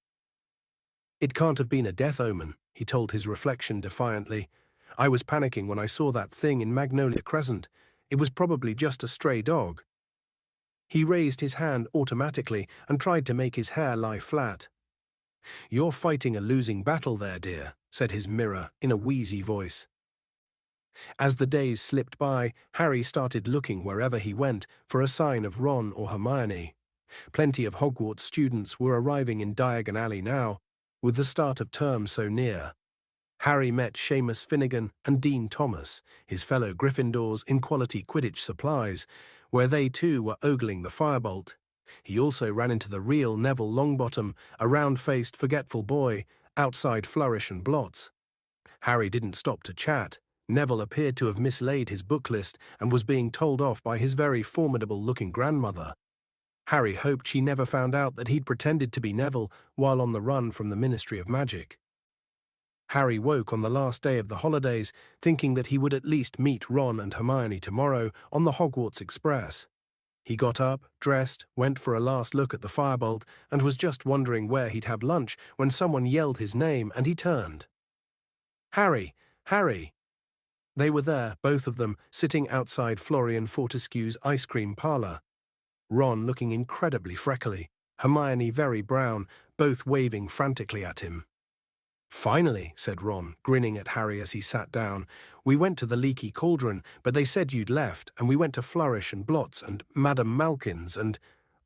"It can't have been a death omen," he told his reflection defiantly. "I was panicking when I saw that thing in Magnolia Crescent. It was probably just a stray dog." He raised his hand automatically and tried to make his hair lie flat. "You're fighting a losing battle there, dear," said his mirror in a wheezy voice. As the days slipped by, Harry started looking wherever he went for a sign of Ron or Hermione. Plenty of Hogwarts students were arriving in Diagon Alley now, with the start of term so near. Harry met Seamus Finnegan and Dean Thomas, his fellow Gryffindors in Quality Quidditch Supplies, where they too were ogling the firebolt. He also ran into the real Neville Longbottom, a round-faced, forgetful boy, outside Flourish and Blots. Harry didn't stop to chat. Neville appeared to have mislaid his book list and was being told off by his very formidable-looking grandmother. Harry hoped she never found out that he'd pretended to be Neville while on the run from the Ministry of Magic. Harry woke on the last day of the holidays, thinking that he would at least meet Ron and Hermione tomorrow on the Hogwarts Express. He got up, dressed, went for a last look at the firebolt, and was just wondering where he'd have lunch when someone yelled his name and he turned. "Harry! Harry!" They were there, both of them, sitting outside Florian Fortescue's ice cream parlor. Ron looking incredibly freckly, Hermione very brown, both waving frantically at him. "Finally," said Ron, grinning at Harry as he sat down. "We went to the Leaky Cauldron, but they said you'd left, and we went to Flourish and Blotts and Madame Malkin's, and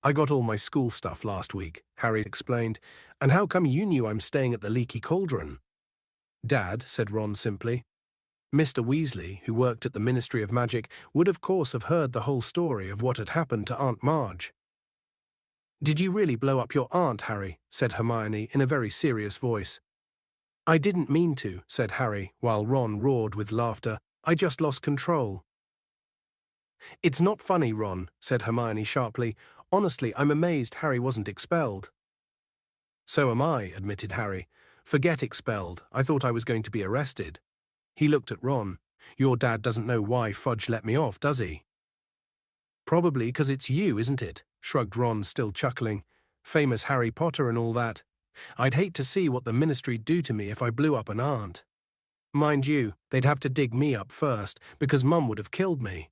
I got all my school stuff last week," Harry explained. "And how come you knew I'm staying at the Leaky Cauldron?" "Dad," said Ron simply. Mr. Weasley, who worked at the Ministry of Magic, would of course have heard the whole story of what had happened to Aunt Marge. "Did you really blow up your aunt, Harry?" said Hermione in a very serious voice. "I didn't mean to," said Harry, while Ron roared with laughter. "I just lost control." "It's not funny, Ron," said Hermione sharply. "Honestly, I'm amazed Harry wasn't expelled." "So am I," admitted Harry. "Forget expelled. I thought I was going to be arrested." He looked at Ron. "Your dad doesn't know why Fudge let me off, does he?" "Probably because it's you, isn't it?" shrugged Ron, still chuckling. "Famous Harry Potter and all that. I'd hate to see what the ministry'd do to me if I blew up an aunt. Mind you, they'd have to dig me up first, because Mum would have killed me.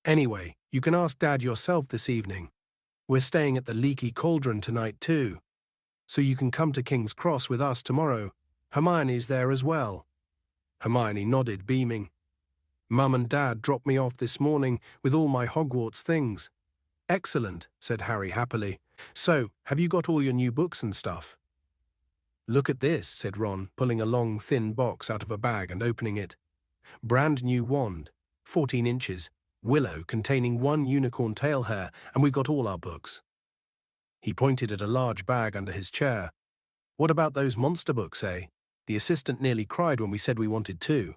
Anyway, you can ask Dad yourself this evening. We're staying at the Leaky Cauldron tonight too. So you can come to King's Cross with us tomorrow. Hermione's there as well." Hermione nodded, beaming. "Mum and Dad dropped me off this morning with all my Hogwarts things." "Excellent," said Harry happily. "So, have you got all your new books and stuff?" "Look at this," said Ron, pulling a long, thin box out of a bag and opening it. "Brand new wand, 14 inches, willow containing 1 unicorn tail hair, and we've got all our books." He pointed at a large bag under his chair. "What about those monster books, eh? The assistant nearly cried when we said we wanted 2.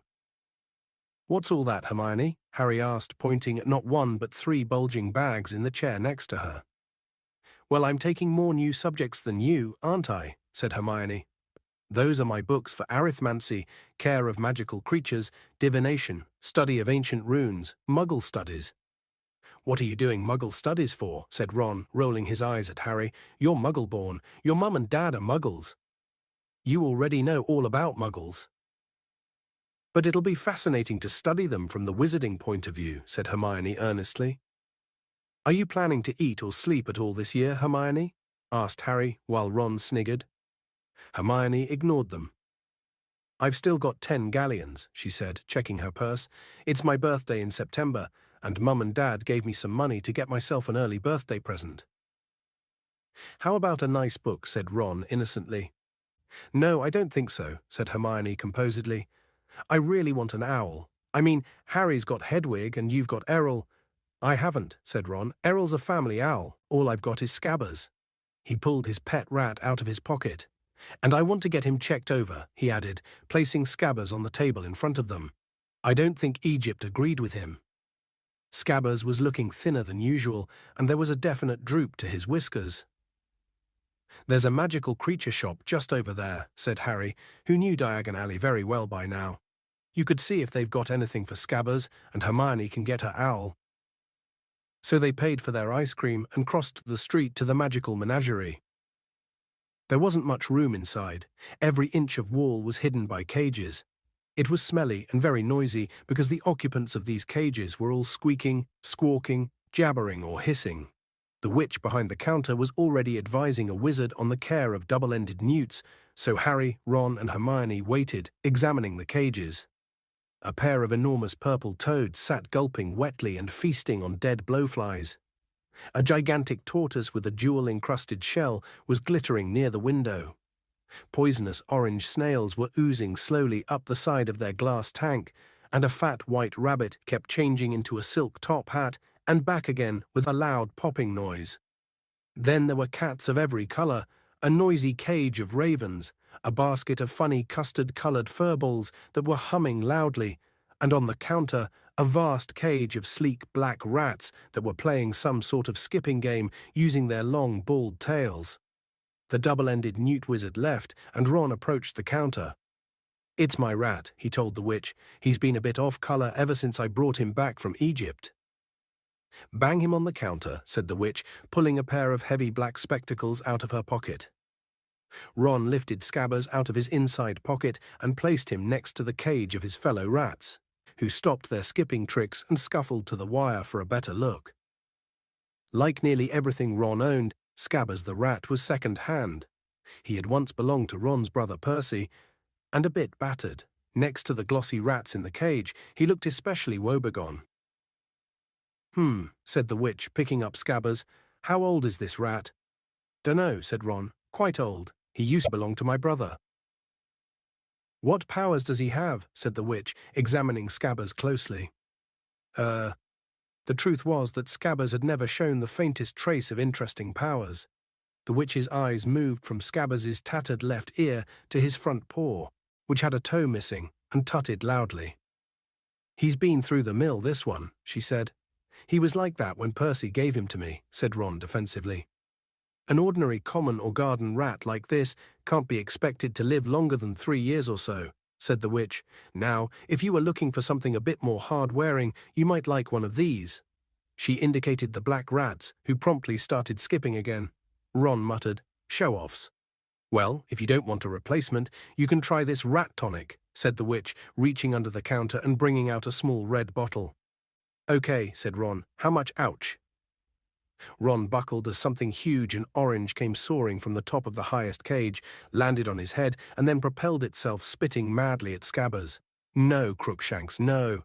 "What's all that, Hermione?" Harry asked, pointing at not 1 but 3 bulging bags in the chair next to her. "Well, I'm taking more new subjects than you, aren't I?" said Hermione. "Those are my books for arithmancy, care of magical creatures, divination, study of ancient runes, muggle studies." "What are you doing muggle studies for?" said Ron, rolling his eyes at Harry. "You're muggle-born. Your mum and dad are muggles. You already know all about muggles." "But it'll be fascinating to study them from the wizarding point of view," said Hermione earnestly. "Are you planning to eat or sleep at all this year, Hermione?" asked Harry, while Ron sniggered. Hermione ignored them. "I've still got 10 galleons," she said, checking her purse. "It's my birthday in September, and Mum and Dad gave me some money to get myself an early birthday present." "How about a nice book?" said Ron innocently. "No, I don't think so," said Hermione composedly. "I really want an owl. I mean, Harry's got Hedwig and you've got Errol." "I haven't," said Ron. "Errol's a family owl. All I've got is Scabbers." He pulled his pet rat out of his pocket. "And I want to get him checked over," he added, placing Scabbers on the table in front of them. "I don't think Egypt agreed with him." Scabbers was looking thinner than usual, and there was a definite droop to his whiskers. "There's a magical creature shop just over there," said Harry, who knew Diagon Alley very well by now. "You could see if they've got anything for Scabbers, and Hermione can get her owl." So they paid for their ice cream and crossed the street to the magical menagerie. There wasn't much room inside. Every inch of wall was hidden by cages. It was smelly and very noisy because the occupants of these cages were all squeaking, squawking, jabbering or hissing. The witch behind the counter was already advising a wizard on the care of double-ended newts, so Harry, Ron and Hermione waited, examining the cages. A pair of enormous purple toads sat gulping wetly and feasting on dead blowflies. A gigantic tortoise with a jewel-encrusted shell was glittering near the window. Poisonous orange snails were oozing slowly up the side of their glass tank, and a fat white rabbit kept changing into a silk top hat and back again with a loud popping noise. Then there were cats of every color, a noisy cage of ravens, a basket of funny custard-colored furballs that were humming loudly, and on the counter, A vast cage of sleek black rats that were playing some sort of skipping game using their long, bald tails. The double-ended newt wizard left, and Ron approached the counter. "It's my rat," he told the witch. "He's been a bit off-color ever since I brought him back from Egypt." "Bang him on the counter," said the witch, pulling a pair of heavy black spectacles out of her pocket. Ron lifted Scabbers out of his inside pocket and placed him next to the cage of his fellow rats, who stopped their skipping tricks and scuffled to the wire for a better look. Like nearly everything Ron owned, Scabbers the rat was second-hand. He had once belonged to Ron's brother Percy, and a bit battered. Next to the glossy rats in the cage, he looked especially woebegone. Said the witch, picking up Scabbers. "How old is this rat?" "Dunno," said Ron. "Quite old. He used to belong to my brother." "What powers does he have?" said the witch, examining Scabbers closely. The truth was that Scabbers had never shown the faintest trace of interesting powers. The witch's eyes moved from Scabbers' tattered left ear to his front paw, which had a toe missing, and tutted loudly. "He's been through the mill, this one," she said. "He was like that when Percy gave him to me," said Ron defensively. "An ordinary common or garden rat like this can't be expected to live longer than 3 years or so," said the witch. "Now, if you were looking for something a bit more hard-wearing, you might like one of these." She indicated the black rats, who promptly started skipping again. Ron muttered, "Show-offs." "Well, if you don't want a replacement, you can try this rat tonic," said the witch, reaching under the counter and bringing out a small red bottle. "Okay," said Ron. "How much, ouch?" Ron buckled as something huge and orange came soaring from the top of the highest cage, landed on his head, and then propelled itself, spitting madly at Scabbers. "No, Crookshanks, no,"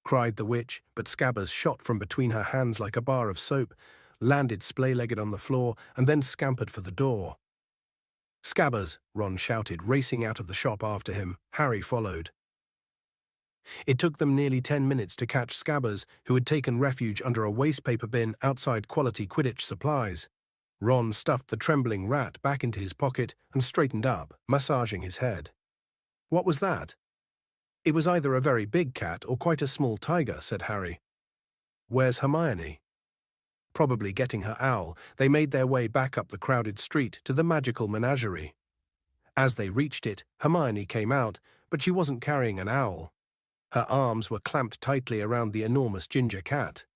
cried the witch, but Scabbers shot from between her hands like a bar of soap, landed splay-legged on the floor, and then scampered for the door. "Scabbers," Ron shouted, racing out of the shop after him. Harry followed. It took them nearly 10 minutes to catch Scabbers, who had taken refuge under a wastepaper bin outside Quality Quidditch Supplies. Ron stuffed the trembling rat back into his pocket and straightened up, massaging his head. "What was that?" "It was either a very big cat or quite a small tiger," said Harry. "Where's Hermione?" Probably getting her owl, they made their way back up the crowded street to the magical menagerie. As they reached it, Hermione came out, but she wasn't carrying an owl. Her arms were clamped tightly around the enormous ginger cat.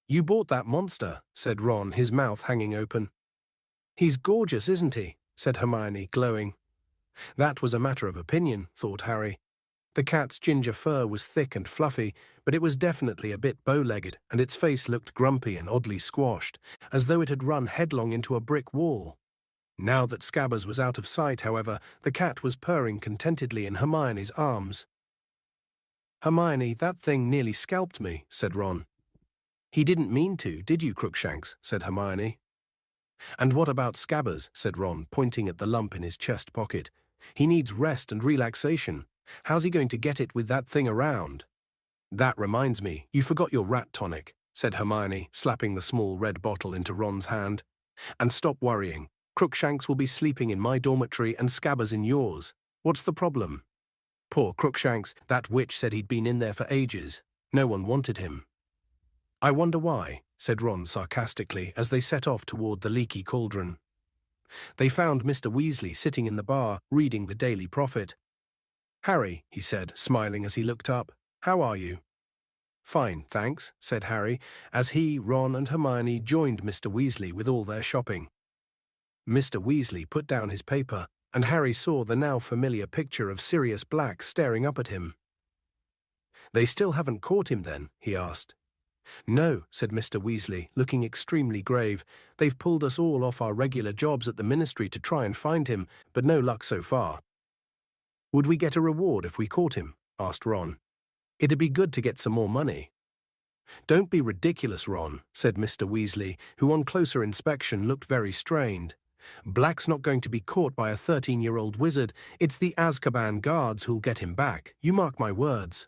"You bought that monster," said Ron, his mouth hanging open. "He's gorgeous, isn't he?" said Hermione, glowing. That was a matter of opinion, thought Harry. The cat's ginger fur was thick and fluffy, but it was definitely a bit bow-legged, and its face looked grumpy and oddly squashed, as though it had run headlong into a brick wall. Now that Scabbers was out of sight, however, the cat was purring contentedly in Hermione's arms. "Hermione, that thing nearly scalped me," said Ron. "He didn't mean to, did you, Crookshanks?" said Hermione. "And what about Scabbers?" said Ron, pointing at the lump in his chest pocket. "He needs rest and relaxation. How's he going to get it with that thing around?" "That reminds me, you forgot your rat tonic," said Hermione, slapping the small red bottle into Ron's hand. "And stop worrying. Crookshanks will be sleeping in my dormitory and Scabbers in yours. What's the problem?" "Poor Crookshanks, that witch said he'd been in there for ages. No one wanted him." "I wonder why," said Ron sarcastically as they set off toward the leaky cauldron. They found Mr. Weasley sitting in the bar, reading the Daily Prophet. "Harry," he said, smiling as he looked up, "how are you?" "Fine, thanks," said Harry, as he, Ron, and Hermione joined Mr. Weasley with all their shopping. Mr. Weasley put down his paper, and Harry saw the now familiar picture of Sirius Black staring up at him. "They still haven't caught him, then?" he asked. "No," said Mr. Weasley, looking extremely grave. "They've pulled us all off our regular jobs at the Ministry to try and find him, but no luck so far." "Would we get a reward if we caught him?" asked Ron. "It'd be good to get some more money." "Don't be ridiculous, Ron," said Mr. Weasley, who on closer inspection looked very strained. "Black's not going to be caught by a 13-year-old wizard. It's the Azkaban guards who'll get him back. You mark my words."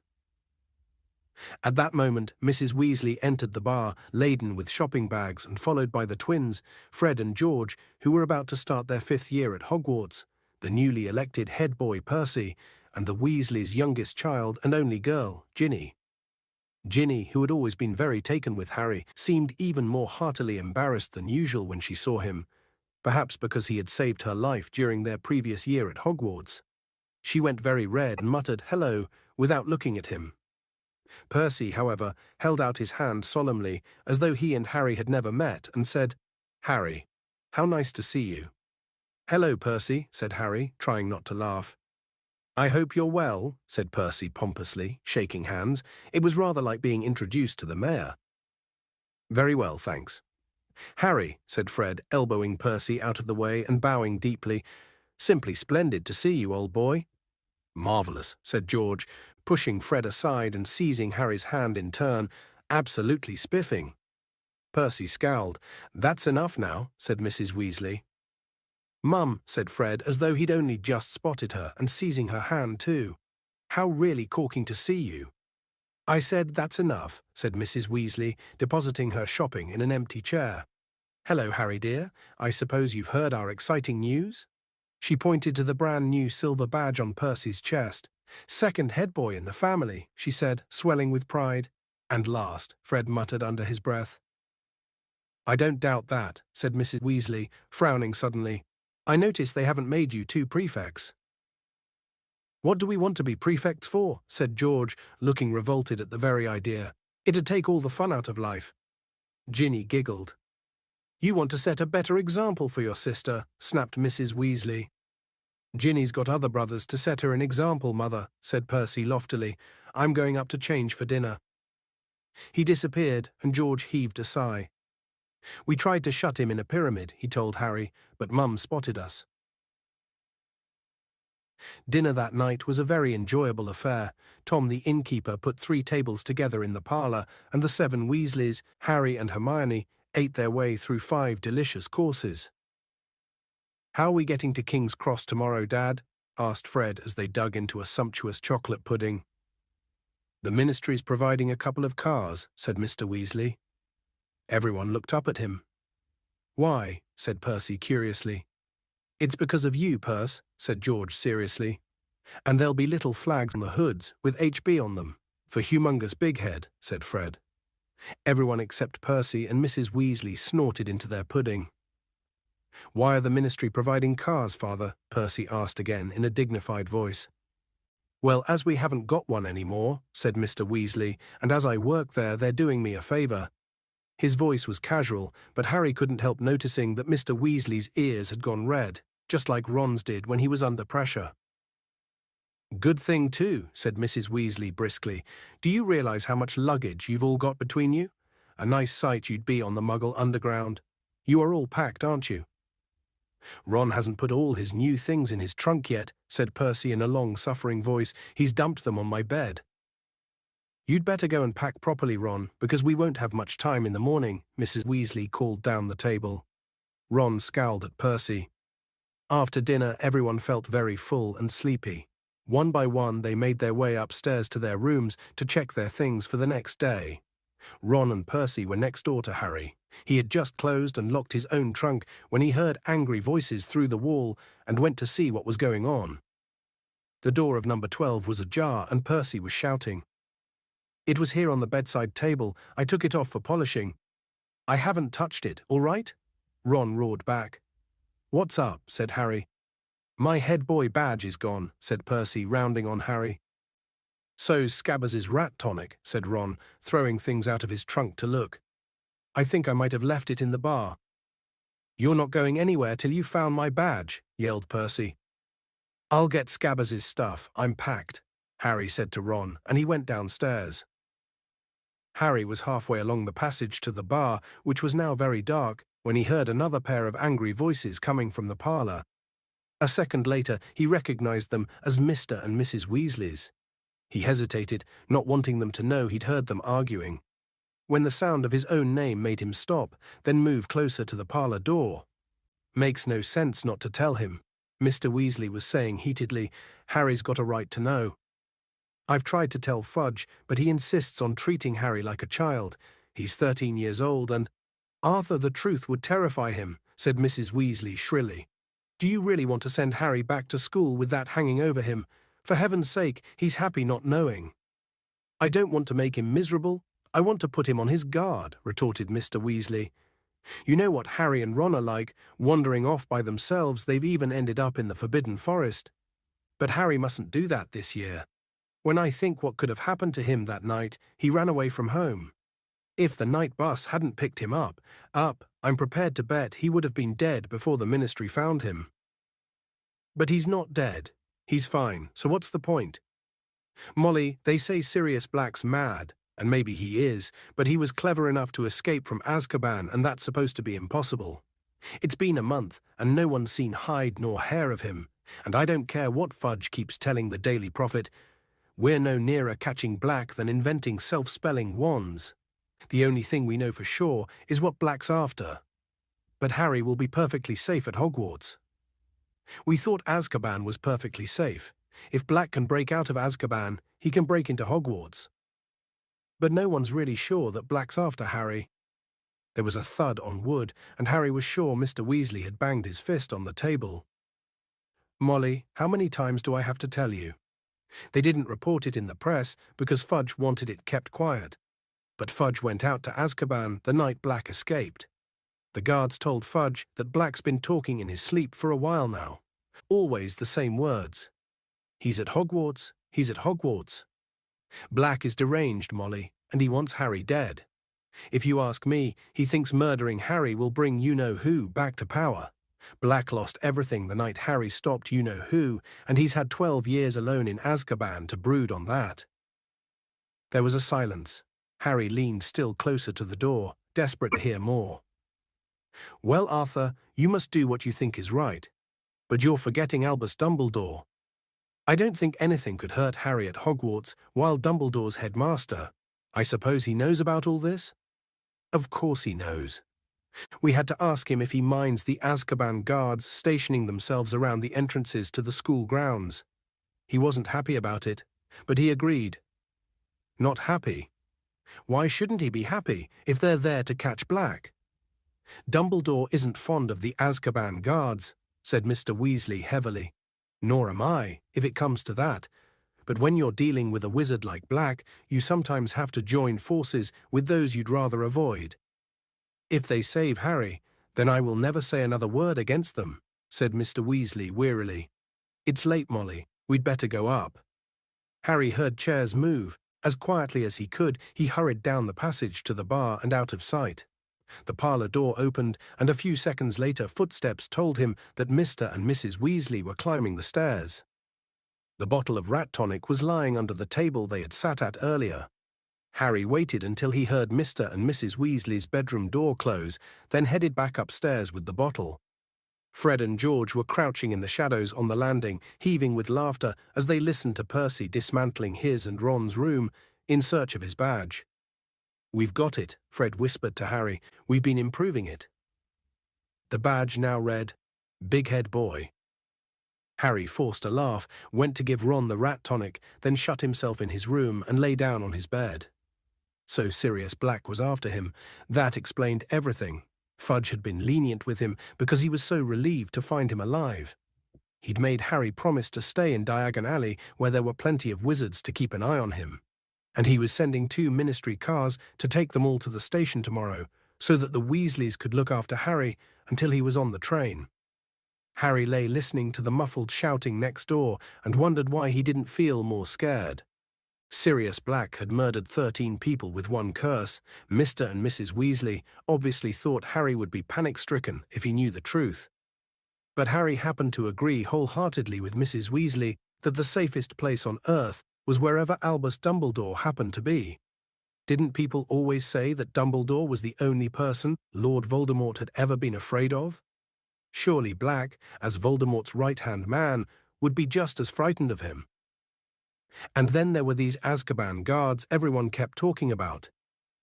At that moment, Mrs. Weasley entered the bar, laden with shopping bags and followed by the twins, Fred and George, who were about to start their 5th year at Hogwarts, the newly elected head boy Percy, and the Weasleys' youngest child and only girl, Ginny. Ginny, who had always been very taken with Harry, seemed even more heartily embarrassed than usual when she saw him, perhaps because he had saved her life during their previous year at Hogwarts. She went very red and muttered "hello" without looking at him. Percy, however, held out his hand solemnly, as though he and Harry had never met, and said, "Harry, how nice to see you." "Hello, Percy," said Harry, trying not to laugh. "I hope you're well," said Percy pompously, shaking hands. It was rather like being introduced to the mayor. "Very well, thanks." "Harry," said Fred, elbowing Percy out of the way and bowing deeply. "Simply splendid to see you, old boy." "Marvellous," said George, pushing Fred aside and seizing Harry's hand in turn. "Absolutely spiffing." Percy scowled. "That's enough now," said Mrs. Weasley. "Mum," said Fred, as though he'd only just spotted her, and seizing her hand too. "How really corking to see you." "I said that's enough," said Mrs. Weasley, depositing her shopping in an empty chair. "Hello, Harry dear. I suppose you've heard our exciting news?" She pointed to the brand new silver badge on Percy's chest. "Second head boy in the family," she said, swelling with pride. "And last," Fred muttered under his breath. "I don't doubt that," said Mrs. Weasley, frowning suddenly. "I notice they haven't made you two prefects." "What do we want to be prefects for?" said George, looking revolted at the very idea. "It'd take all the fun out of life." Ginny giggled. "You want to set a better example for your sister," snapped Mrs. Weasley. "Ginny's got other brothers to set her an example, Mother," said Percy loftily. "I'm going up to change for dinner." He disappeared, and George heaved a sigh. "We tried to shut him in a pyramid," he told Harry, "but Mum spotted us." Dinner that night was a very enjoyable affair. Tom the innkeeper put 3 tables together in the parlour, and the 7 Weasleys, Harry and Hermione, ate their way through 5 delicious courses. "How are we getting to King's Cross tomorrow, Dad?" asked Fred as they dug into a sumptuous chocolate pudding. "The Ministry's providing a couple of cars," said Mr. Weasley. Everyone looked up at him. "Why?" said Percy curiously. "It's because of you, Perce," said George seriously. "And there'll be little flags on the hoods with HB on them. For Humongous Big Head," said Fred. Everyone except Percy and Mrs. Weasley snorted into their pudding. "Why are the Ministry providing cars, Father?" Percy asked again in a dignified voice. "Well, as we haven't got one anymore," said Mr. Weasley, "and as I work there, they're doing me a favour." His voice was casual, but Harry couldn't help noticing that Mr. Weasley's ears had gone red, just like Ron's did when he was under pressure. "Good thing, too," said Mrs. Weasley briskly. "Do you realize how much luggage you've all got between you? A nice sight you'd be on the Muggle Underground. You are all packed, aren't you?" "Ron hasn't put all his new things in his trunk yet," said Percy in a long-suffering voice. "He's dumped them on my bed." "You'd better go and pack properly, Ron, because we won't have much time in the morning," Mrs. Weasley called down the table. Ron scowled at Percy. After dinner, everyone felt very full and sleepy. One by one, they made their way upstairs to their rooms to check their things for the next day. Ron and Percy were next door to Harry. He had just closed and locked his own trunk when he heard angry voices through the wall and went to see what was going on. The door of number 12 was ajar and Percy was shouting. "It was here on the bedside table. I took it off for polishing." "I haven't touched it, all right?" Ron roared back. "What's up?" said Harry. "My head boy badge is gone," said Percy, rounding on Harry. "So's Scabbers' rat tonic," said Ron, throwing things out of his trunk to look. "I think I might have left it in the bar." "You're not going anywhere till you've found my badge," yelled Percy. "I'll get Scabbers' stuff. I'm packed," Harry said to Ron, and he went downstairs. Harry was halfway along the passage to the bar, which was now very dark, when he heard another pair of angry voices coming from the parlour. A second later, he recognized them as Mr. and Mrs. Weasley's. He hesitated, not wanting them to know he'd heard them arguing. When the sound of his own name made him stop, then move closer to the parlour door. "Makes no sense not to tell him," Mr. Weasley was saying heatedly. "Harry's got a right to know. I've tried to tell Fudge, but he insists on treating Harry like a child. He's 13 years old and—" "Arthur, the truth would terrify him," said Mrs. Weasley shrilly. "Do you really want to send Harry back to school with that hanging over him? For heaven's sake, he's happy not knowing." I don't want to make him miserable. I want to put him on his guard, retorted Mr. Weasley. You know what Harry and Ron are like, wandering off by themselves. They've even ended up in the Forbidden Forest. But Harry mustn't do that this year. When I think what could have happened to him that night, he ran away from home. If the night bus hadn't picked him up, I'm prepared to bet he would have been dead before the Ministry found him. But he's not dead. He's fine, so what's the point? Molly, they say Sirius Black's mad, and maybe he is, but he was clever enough to escape from Azkaban, and that's supposed to be impossible. It's been a month, and no one's seen hide nor hair of him, and I don't care what Fudge keeps telling the Daily Prophet. We're no nearer catching Black than inventing self-spelling wands. The only thing we know for sure is what Black's after. But Harry will be perfectly safe at Hogwarts. We thought Azkaban was perfectly safe. If Black can break out of Azkaban, he can break into Hogwarts. But no one's really sure that Black's after Harry. There was a thud on wood, and Harry was sure Mr. Weasley had banged his fist on the table. Molly, how many times do I have to tell you? They didn't report it in the press because Fudge wanted it kept quiet. But Fudge went out to Azkaban the night Black escaped. The guards told Fudge that Black's been talking in his sleep for a while now. Always the same words. He's at Hogwarts, he's at Hogwarts. Black is deranged, Molly, and he wants Harry dead. If you ask me, he thinks murdering Harry will bring you-know-who back to power. Black lost everything the night Harry stopped you-know-who, and he's had 12 years alone in Azkaban to brood on that. There was a silence. Harry leaned still closer to the door, desperate to hear more. Well, Arthur, you must do what you think is right. But you're forgetting Albus Dumbledore. I don't think anything could hurt Harry at Hogwarts while Dumbledore's headmaster. I suppose he knows about all this? Of course he knows. We had to ask him if he minds the Azkaban guards stationing themselves around the entrances to the school grounds. He wasn't happy about it, but he agreed. Not happy? Why shouldn't he be happy if they're there to catch Black? Dumbledore isn't fond of the Azkaban guards, said Mr. Weasley heavily. Nor am I, if it comes to that. But when you're dealing with a wizard like Black, you sometimes have to join forces with those you'd rather avoid. If they save Harry, then I will never say another word against them, said Mr. Weasley wearily. It's late, Molly. We'd better go up. Harry heard chairs move. As quietly as he could, he hurried down the passage to the bar and out of sight. The parlour door opened, and a few seconds later footsteps told him that Mr. and Mrs. Weasley were climbing the stairs. The bottle of rat tonic was lying under the table they had sat at earlier. Harry waited until he heard Mr. and Mrs. Weasley's bedroom door close, then headed back upstairs with the bottle. Fred and George were crouching in the shadows on the landing, heaving with laughter as they listened to Percy dismantling his and Ron's room in search of his badge. We've got it, Fred whispered to Harry. We've been improving it. The badge now read, Big Head Boy. Harry forced a laugh, went to give Ron the rat tonic, then shut himself in his room and lay down on his bed. So Sirius Black was after him. That explained everything. Fudge had been lenient with him because he was so relieved to find him alive. He'd made Harry promise to stay in Diagon Alley where there were plenty of wizards to keep an eye on him. And he was sending 2 ministry cars to take them all to the station tomorrow, so that the Weasleys could look after Harry until he was on the train. Harry lay listening to the muffled shouting next door and wondered why he didn't feel more scared. Sirius Black had murdered 13 people with one curse. Mr. and Mrs. Weasley obviously thought Harry would be panic-stricken if he knew the truth. But Harry happened to agree wholeheartedly with Mrs. Weasley that the safest place on Earth was wherever Albus Dumbledore happened to be. Didn't people always say that Dumbledore was the only person Lord Voldemort had ever been afraid of? Surely Black, as Voldemort's right-hand man, would be just as frightened of him. And then there were these Azkaban guards everyone kept talking about.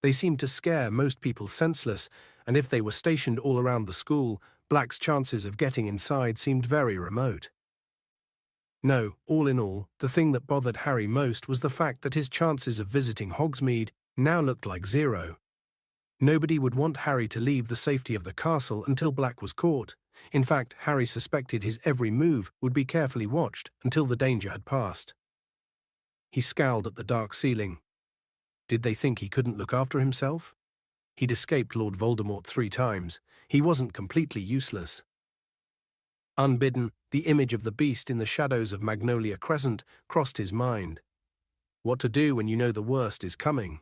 They seemed to scare most people senseless, and if they were stationed all around the school, Black's chances of getting inside seemed very remote. No, all in all, the thing that bothered Harry most was the fact that his chances of visiting Hogsmeade now looked like 0. Nobody would want Harry to leave the safety of the castle until Black was caught. In fact, Harry suspected his every move would be carefully watched until the danger had passed. He scowled at the dark ceiling. Did they think he couldn't look after himself? He'd escaped Lord Voldemort 3 times. He wasn't completely useless. Unbidden, the image of the beast in the shadows of Magnolia Crescent crossed his mind. What to do when you know the worst is coming?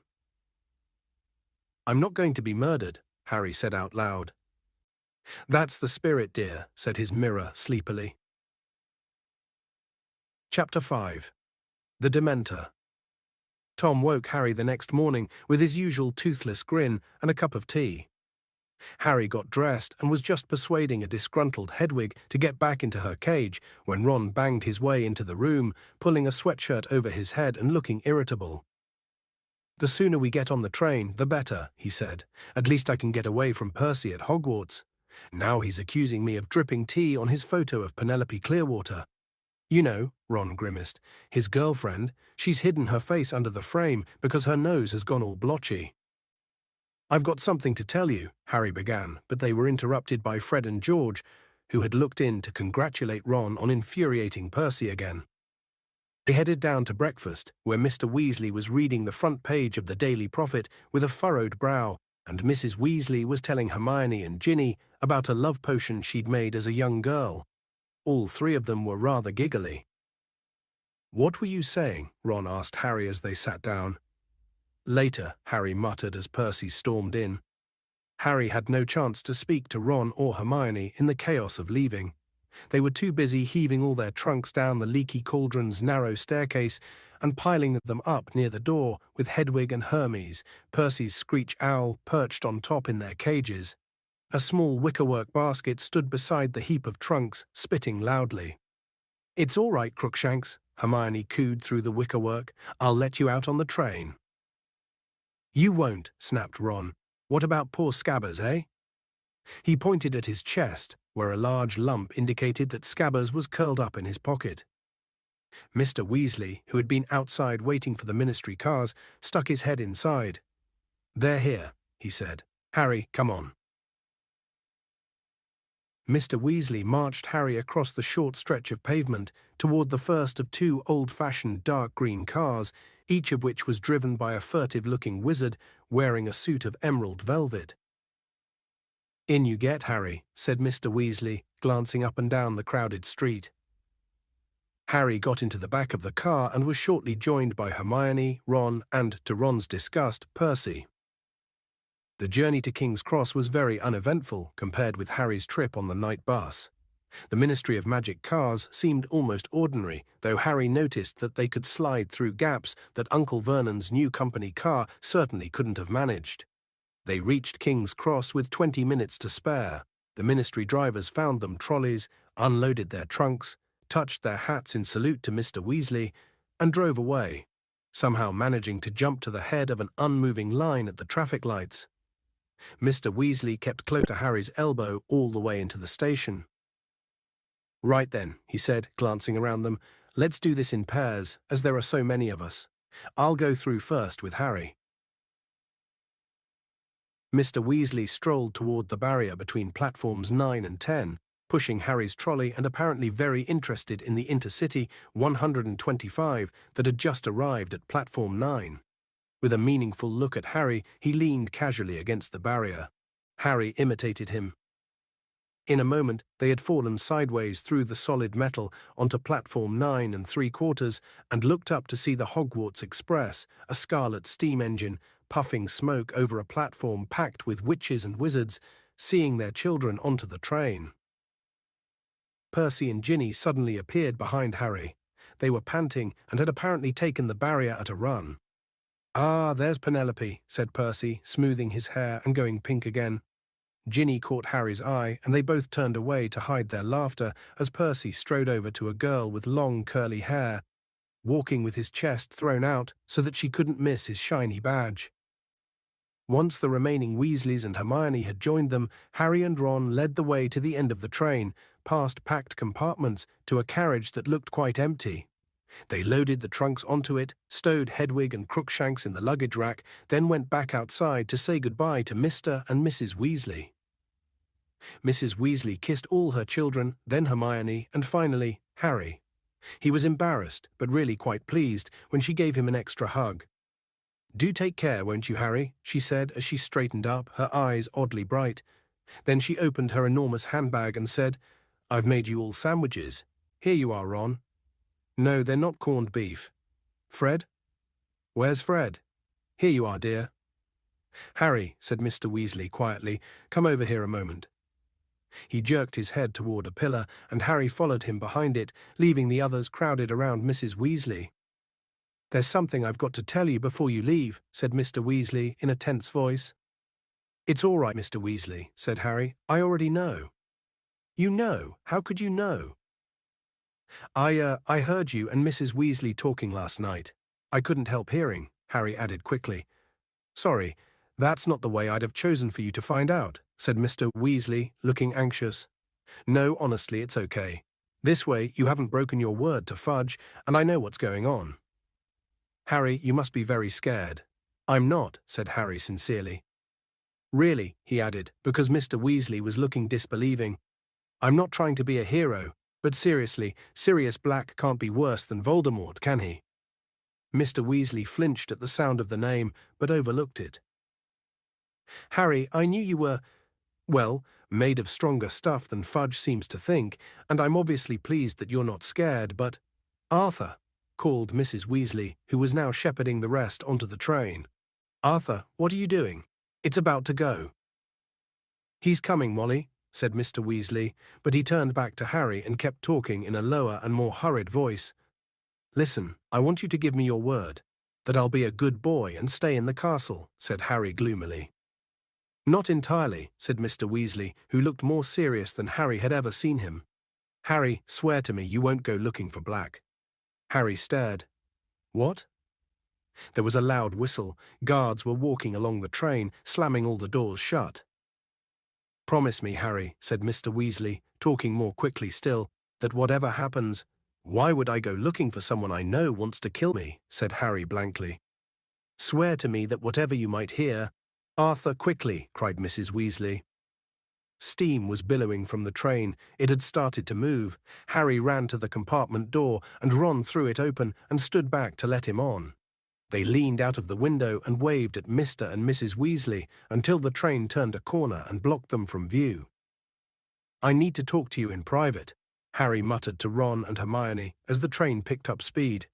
"I'm not going to be murdered," Harry said out loud. "That's the spirit, dear," said his mirror sleepily. Chapter 5. The Dementor. Tom woke Harry the next morning with his usual toothless grin and a cup of tea. Harry got dressed and was just persuading a disgruntled Hedwig to get back into her cage when Ron banged his way into the room, pulling a sweatshirt over his head and looking irritable. "The sooner we get on the train, the better," he said. "At least I can get away from Percy at Hogwarts. Now he's accusing me of dripping tea on his photo of Penelope Clearwater. You know," Ron grimaced, "his girlfriend. She's hidden her face under the frame because her nose has gone all blotchy." "I've got something to tell you," Harry began, but they were interrupted by Fred and George, who had looked in to congratulate Ron on infuriating Percy again. They headed down to breakfast, where Mr. Weasley was reading the front page of the Daily Prophet with a furrowed brow, and Mrs. Weasley was telling Hermione and Ginny about a love potion she'd made as a young girl. All 3 of them were rather giggly. "What were you saying?" Ron asked Harry as they sat down. "Later," Harry muttered as Percy stormed in. Harry had no chance to speak to Ron or Hermione in the chaos of leaving. They were too busy heaving all their trunks down the leaky cauldron's narrow staircase and piling them up near the door with Hedwig and Hermes, Percy's screech owl, perched on top in their cages. A small wickerwork basket stood beside the heap of trunks, spitting loudly. "It's all right, Crookshanks," Hermione cooed through the wickerwork. "I'll let you out on the train." "You won't," snapped Ron. "What about poor Scabbers, eh?" He pointed at his chest, where a large lump indicated that Scabbers was curled up in his pocket. Mr. Weasley, who had been outside waiting for the ministry cars, stuck his head inside. "They're here," he said. "Harry, come on." Mr. Weasley marched Harry across the short stretch of pavement toward the first of 2 old-fashioned dark green cars, each of which was driven by a furtive-looking wizard wearing a suit of emerald velvet. "In you get, Harry," said Mr. Weasley, glancing up and down the crowded street. Harry got into the back of the car and was shortly joined by Hermione, Ron, and, to Ron's disgust, Percy. The journey to King's Cross was very uneventful compared with Harry's trip on the night bus. The Ministry of Magic cars seemed almost ordinary, though Harry noticed that they could slide through gaps that Uncle Vernon's new company car certainly couldn't have managed. They reached King's Cross with 20 minutes to spare. The ministry drivers found them trolleys, unloaded their trunks, touched their hats in salute to Mr. Weasley, and drove away, somehow managing to jump to the head of an unmoving line at the traffic lights. Mr. Weasley kept close to Harry's elbow all the way into the station. "Right then," he said, glancing around them, "let's do this in pairs, as there are so many of us. I'll go through first with Harry." Mr. Weasley strolled toward the barrier between platforms 9 and 10, pushing Harry's trolley and apparently very interested in the Intercity 125 that had just arrived at platform 9. With a meaningful look at Harry, he leaned casually against the barrier. Harry imitated him. In a moment, they had fallen sideways through the solid metal onto platform 9 3/4 and looked up to see the Hogwarts Express, a scarlet steam engine, puffing smoke over a platform packed with witches and wizards, seeing their children onto the train. Percy and Ginny suddenly appeared behind Harry. They were panting and had apparently taken the barrier at a run. "Ah, there's Penelope," said Percy, smoothing his hair and going pink again. Ginny caught Harry's eye, and they both turned away to hide their laughter as Percy strode over to a girl with long curly hair, walking with his chest thrown out so that she couldn't miss his shiny badge. Once the remaining Weasleys and Hermione had joined them, Harry and Ron led the way to the end of the train, past packed compartments, to a carriage that looked quite empty. They loaded the trunks onto it, stowed Hedwig and Crookshanks in the luggage rack, then went back outside to say goodbye to Mr. and Mrs. Weasley. Mrs. Weasley kissed all her children, then Hermione, and finally Harry. He was embarrassed, but really quite pleased, when she gave him an extra hug. Do take care, won't you, Harry? She said as she straightened up, her eyes oddly bright. Then she opened her enormous handbag and said, I've made you all sandwiches. Here you are, Ron. No, they're not corned beef. Fred? Where's Fred? Here you are, dear. Harry, said Mr. Weasley quietly, come over here a moment. He jerked his head toward a pillar, and Harry followed him behind it, leaving the others crowded around Mrs. Weasley. There's something I've got to tell you before you leave, said Mr. Weasley in a tense voice. It's all right, Mr. Weasley, said Harry. I already know. You know? How could you know? I heard you and Mrs. Weasley talking last night. I couldn't help hearing, Harry added quickly. Sorry, that's not the way I'd have chosen for you to find out, said Mr. Weasley, looking anxious. No, honestly, it's okay. This way, you haven't broken your word to Fudge, and I know what's going on. Harry, you must be very scared. I'm not, said Harry sincerely. Really, he added, because Mr. Weasley was looking disbelieving. I'm not trying to be a hero, but seriously, Sirius Black can't be worse than Voldemort, can he? Mr. Weasley flinched at the sound of the name, but overlooked it. Harry, I knew you were, well, made of stronger stuff than Fudge seems to think, and I'm obviously pleased that you're not scared, but… Arthur, called Mrs. Weasley, who was now shepherding the rest onto the train. Arthur, what are you doing? It's about to go. He's coming, Molly, said Mr. Weasley, but he turned back to Harry and kept talking in a lower and more hurried voice. Listen, I want you to give me your word that I'll be a good boy and stay in the castle, said Harry gloomily. Not entirely, said Mr. Weasley, who looked more serious than Harry had ever seen him. Harry, swear to me you won't go looking for Black. Harry stared. What? There was a loud whistle. Guards were walking along the train, slamming all the doors shut. Promise me, Harry, said Mr. Weasley, talking more quickly still, that whatever happens… Why would I go looking for someone I know wants to kill me, said Harry blankly. Swear to me that whatever you might hear… Arthur, quickly, cried Mrs. Weasley. Steam was billowing from the train. It had started to move. Harry ran to the compartment door, and Ron threw it open and stood back to let him on. They leaned out of the window and waved at Mr. and Mrs. Weasley until the train turned a corner and blocked them from view. I need to talk to you in private, Harry muttered to Ron and Hermione as the train picked up speed.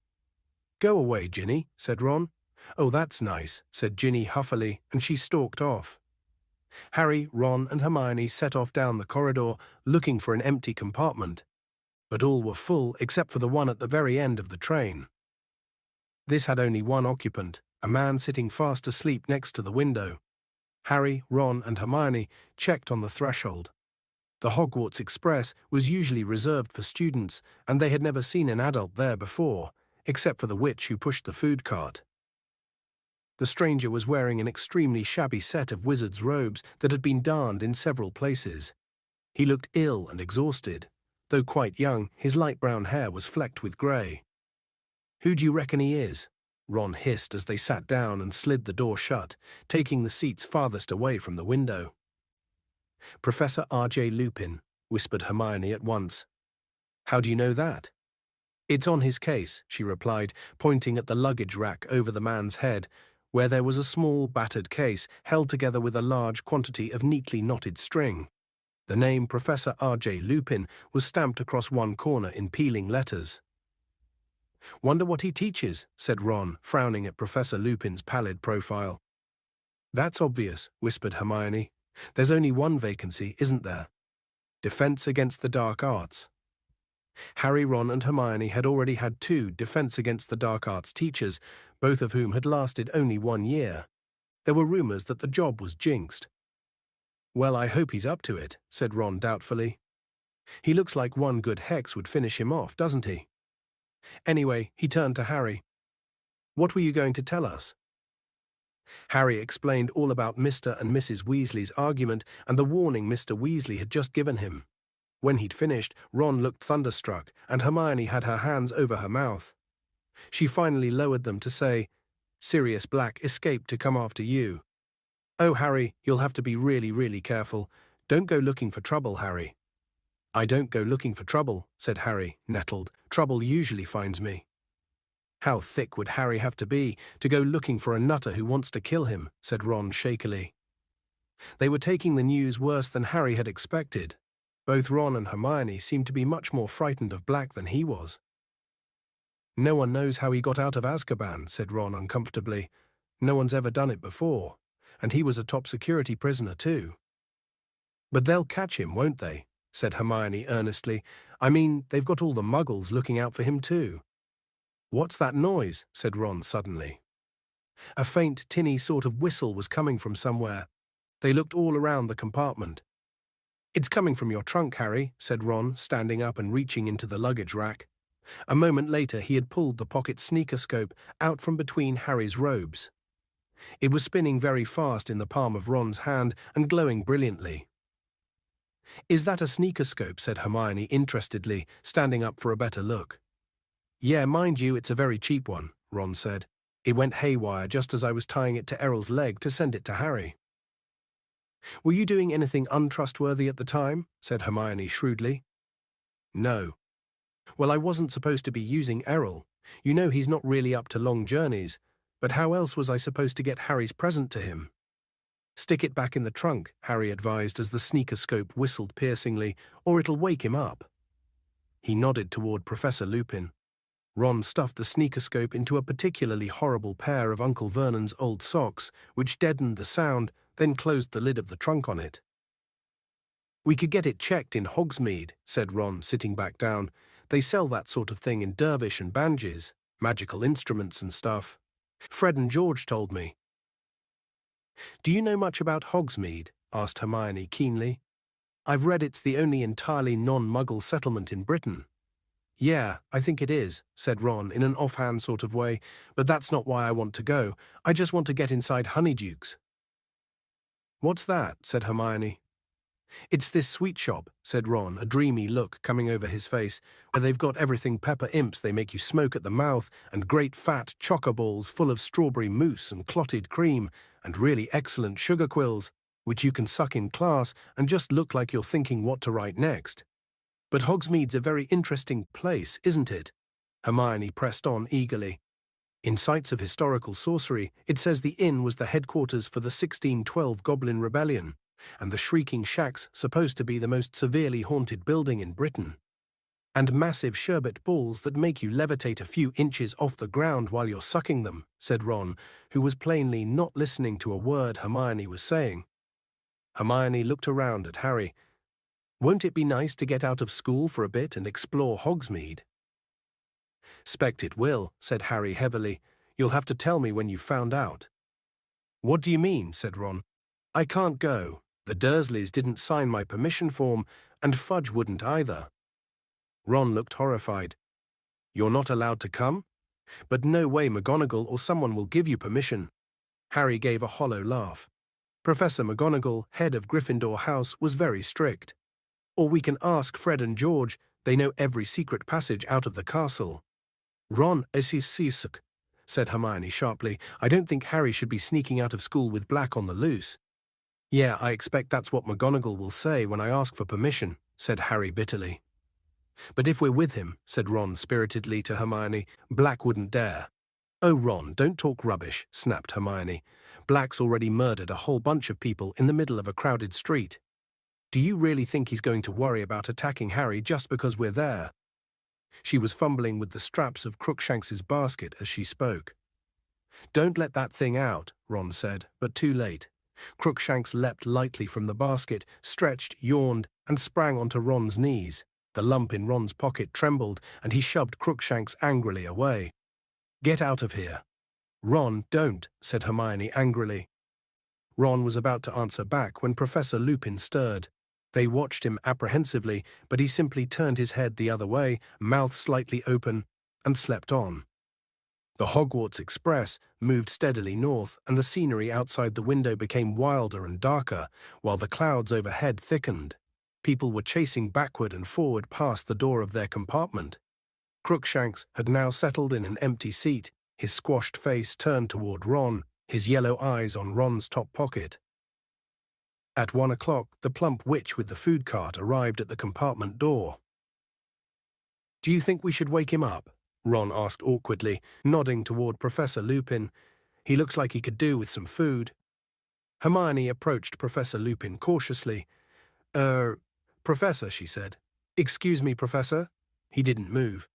Go away, Ginny, said Ron. Oh, that's nice, said Ginny huffily, and she stalked off. Harry, Ron, and Hermione set off down the corridor, looking for an empty compartment. But all were full except for the one at the very end of the train. This had only one occupant, a man sitting fast asleep next to the window. Harry, Ron, and Hermione checked on the threshold. The Hogwarts Express was usually reserved for students, and they had never seen an adult there before, except for the witch who pushed the food cart. The stranger was wearing an extremely shabby set of wizard's robes that had been darned in several places. He looked ill and exhausted. Though quite young, his light brown hair was flecked with grey. Who do you reckon he is? Ron hissed as they sat down and slid the door shut, taking the seats farthest away from the window. Professor R.J. Lupin, whispered Hermione at once. How do you know that? It's on his case, she replied, pointing at the luggage rack over the man's head, where there was a small, battered case held together with a large quantity of neatly knotted string. The name Professor R.J. Lupin was stamped across one corner in peeling letters. Wonder what he teaches, said Ron, frowning at Professor Lupin's pallid profile. That's obvious, whispered Hermione. There's only one vacancy, isn't there? Defense against the dark arts. Harry, Ron, and Hermione had already had 2 Defense Against the Dark Arts teachers, both of whom had lasted only 1 year. There were rumors that the job was jinxed. Well, I hope he's up to it, said Ron doubtfully. He looks like one good hex would finish him off, doesn't he? Anyway, he turned to Harry. What were you going to tell us? Harry explained all about Mr. and Mrs. Weasley's argument and the warning Mr. Weasley had just given him. When he'd finished, Ron looked thunderstruck, and Hermione had her hands over her mouth. She finally lowered them to say, Sirius Black escaped to come after you. Oh, Harry, you'll have to be really, really careful. Don't go looking for trouble, Harry. I don't go looking for trouble, said Harry, nettled. Trouble usually finds me. How thick would Harry have to be to go looking for a nutter who wants to kill him, said Ron shakily. They were taking the news worse than Harry had expected. Both Ron and Hermione seemed to be much more frightened of Black than he was. No one knows how he got out of Azkaban, said Ron uncomfortably. No one's ever done it before, and he was a top security prisoner too. But they'll catch him, won't they? Said Hermione earnestly. I mean, they've got all the muggles looking out for him too. What's that noise? Said Ron suddenly. A faint, tinny sort of whistle was coming from somewhere. They looked all around the compartment. It's coming from your trunk, Harry, said Ron, standing up and reaching into the luggage rack. A moment later he had pulled the pocket sneakoscope out from between Harry's robes. It was spinning very fast in the palm of Ron's hand and glowing brilliantly. Is that a sneakoscope? Said Hermione interestedly, standing up for a better look. Yeah, mind you, it's a very cheap one, Ron said. It went haywire just as I was tying it to Errol's leg to send it to Harry. Were you doing anything untrustworthy at the time? Said Hermione shrewdly. No. Well, I wasn't supposed to be using Errol. You know he's not really up to long journeys, but how else was I supposed to get Harry's present to him? Stick it back in the trunk, Harry advised as the sneakoscope whistled piercingly, or it'll wake him up. He nodded toward Professor Lupin. Ron stuffed the sneakoscope into a particularly horrible pair of Uncle Vernon's old socks, which deadened the sound, then closed the lid of the trunk on it. We could get it checked in Hogsmeade, said Ron, sitting back down. They sell that sort of thing in Dervish and Banges, magical instruments and stuff. Fred and George told me. Do you know much about Hogsmeade? Asked Hermione keenly. I've read it's the only entirely non-Muggle settlement in Britain. Yeah, I think it is, said Ron in an offhand sort of way, but that's not why I want to go. I just want to get inside Honeydukes. What's that? Said Hermione. It's this sweet shop, said Ron, a dreamy look coming over his face, where they've got everything pepper imps they make you smoke at the mouth, and great fat chocker balls full of strawberry mousse and clotted cream, and really excellent sugar quills, which you can suck in class and just look like you're thinking what to write next. But Hogsmeade's a very interesting place, isn't it? Hermione pressed on eagerly. In Sites of Historical Sorcery, it says the inn was the headquarters for the 1612 Goblin Rebellion, and the Shrieking Shack's supposed to be the most severely haunted building in Britain. And massive sherbet balls that make you levitate a few inches off the ground while you're sucking them, said Ron, who was plainly not listening to a word Hermione was saying. Hermione looked around at Harry. Won't it be nice to get out of school for a bit and explore Hogsmeade? Spect it will, said Harry heavily. You'll have to tell me when you've found out. What do you mean? Said Ron. I can't go. The Dursleys didn't sign my permission form, and Fudge wouldn't either. Ron looked horrified. You're not allowed to come? But no way McGonagall or someone will give you permission. Harry gave a hollow laugh. Professor McGonagall, head of Gryffindor House, was very strict. Or we can ask Fred and George. They know every secret passage out of the castle. Ron, said Hermione sharply. I don't think Harry should be sneaking out of school with Black on the loose. Yeah, I expect that's what McGonagall will say when I ask for permission, said Harry bitterly. But if we're with him, said Ron spiritedly to Hermione, Black wouldn't dare. Oh, Ron, don't talk rubbish, snapped Hermione. Black's already murdered a whole bunch of people in the middle of a crowded street. Do you really think he's going to worry about attacking Harry just because we're there? She was fumbling with the straps of Crookshanks's basket as she spoke. Don't let that thing out, Ron said, but too late. Crookshanks leapt lightly from the basket, stretched, yawned, and sprang onto Ron's knees. The lump in Ron's pocket trembled, and he shoved Crookshanks angrily away. Get out of here. Ron, don't, said Hermione angrily. Ron was about to answer back when Professor Lupin stirred. They watched him apprehensively, but he simply turned his head the other way, mouth slightly open, and slept on. The Hogwarts Express moved steadily north, and the scenery outside the window became wilder and darker, while the clouds overhead thickened. People were chasing backward and forward past the door of their compartment. Crookshanks had now settled in an empty seat, his squashed face turned toward Ron, his yellow eyes on Ron's top pocket. At 1 o'clock, the plump witch with the food cart arrived at the compartment door. Do you think we should wake him up? Ron asked awkwardly, nodding toward Professor Lupin. He looks like he could do with some food. Hermione approached Professor Lupin cautiously. Professor, she said. Excuse me, Professor? He didn't move.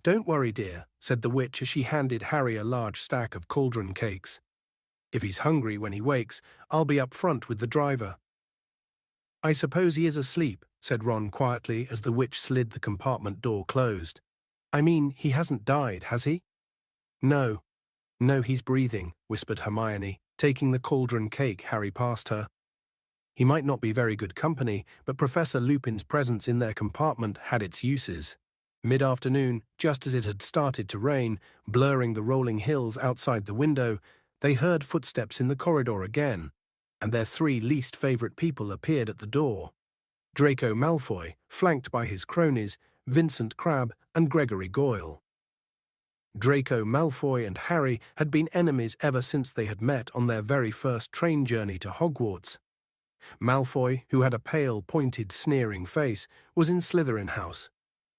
Don't worry, dear, said the witch as she handed Harry a large stack of cauldron cakes. If he's hungry when he wakes, I'll be up front with the driver. I suppose he is asleep, said Ron quietly as the witch slid the compartment door closed. I mean, he hasn't died, has he? No. No, he's breathing, whispered Hermione, taking the cauldron cake Harry passed her. He might not be very good company, but Professor Lupin's presence in their compartment had its uses. Mid-afternoon, just as it had started to rain, blurring the rolling hills outside the window, they heard footsteps in the corridor again, and their three least favorite people appeared at the door. Draco Malfoy, flanked by his cronies, Vincent Crabbe and Gregory Goyle. Draco Malfoy and Harry had been enemies ever since they had met on their very first train journey to Hogwarts. Malfoy, who had a pale, pointed, sneering face, was in Slytherin House.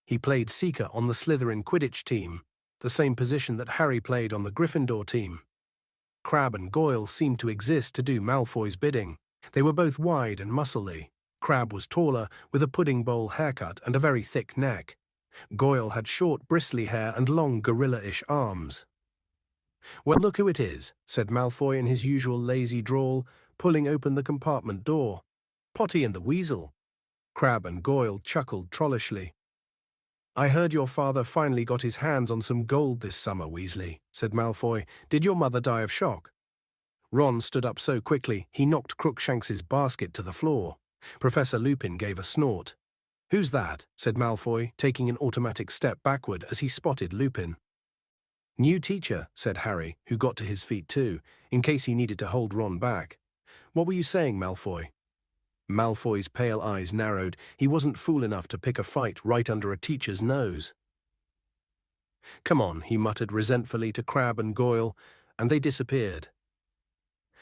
He played Seeker on the Slytherin Quidditch team, the same position that Harry played on the Gryffindor team. Crabbe and Goyle seemed to exist to do Malfoy's bidding. They were both wide and muscly. Crabbe was taller, with a pudding bowl haircut and a very thick neck. Goyle had short, bristly hair and long, gorilla-ish arms. Well, look who it is, said Malfoy in his usual lazy drawl, pulling open the compartment door. Potty and the Weasel. Crabbe and Goyle chuckled trollishly. I heard your father finally got his hands on some gold this summer, Weasley, said Malfoy. Did your mother die of shock? Ron stood up so quickly he knocked Crookshanks's basket to the floor. Professor Lupin gave a snort. Who's that? Said Malfoy, taking an automatic step backward as he spotted Lupin. New teacher, said Harry, who got to his feet too, in case he needed to hold Ron back. What were you saying, Malfoy? Malfoy's pale eyes narrowed. He wasn't fool enough to pick a fight right under a teacher's nose. Come on, he muttered resentfully to Crabbe and Goyle, and they disappeared.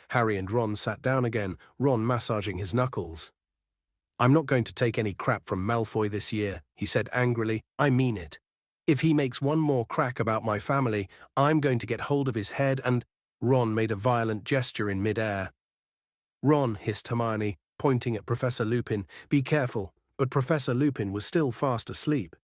Harry and Ron sat down again, Ron massaging his knuckles. I'm not going to take any crap from Malfoy this year, he said angrily. I mean it. If he makes one more crack about my family, I'm going to get hold of his head and… Ron made a violent gesture in mid-air. Ron, hissed Hermione, pointing at Professor Lupin, be careful, but Professor Lupin was still fast asleep.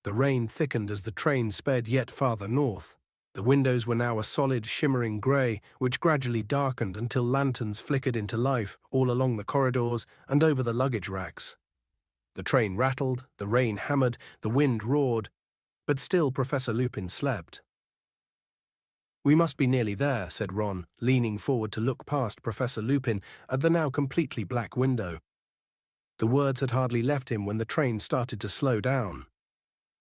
The rain thickened as the train sped yet farther north. The windows were now a solid, shimmering grey, which gradually darkened until lanterns flickered into life all along the corridors and over the luggage racks. The train rattled, the rain hammered, the wind roared, but still Professor Lupin slept. We must be nearly there, said Ron, leaning forward to look past Professor Lupin at the now completely black window. The words had hardly left him when the train started to slow down.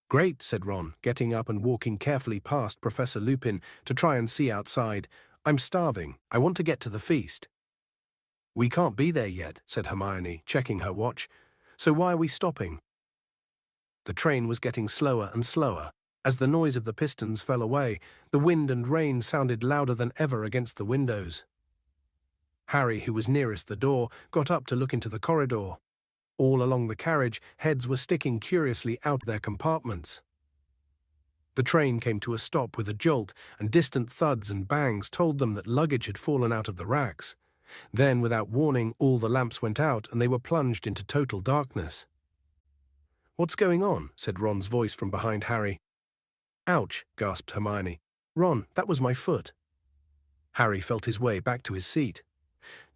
Great, said Ron, getting up and walking carefully past Professor Lupin to try and see outside. I'm starving. I want to get to the feast. We can't be there yet, said Hermione, checking her watch. So why are we stopping? The train was getting slower and slower. As the noise of the pistons fell away, the wind and rain sounded louder than ever against the windows. Harry, who was nearest the door, got up to look into the corridor. All along the carriage, heads were sticking curiously out their compartments. The train came to a stop with a jolt, and distant thuds and bangs told them that luggage had fallen out of the racks. Then, without warning, all the lamps went out and they were plunged into total darkness. What's going on? Said Ron's voice from behind Harry. Ouch, gasped Hermione. Ron, that was my foot. Harry felt his way back to his seat.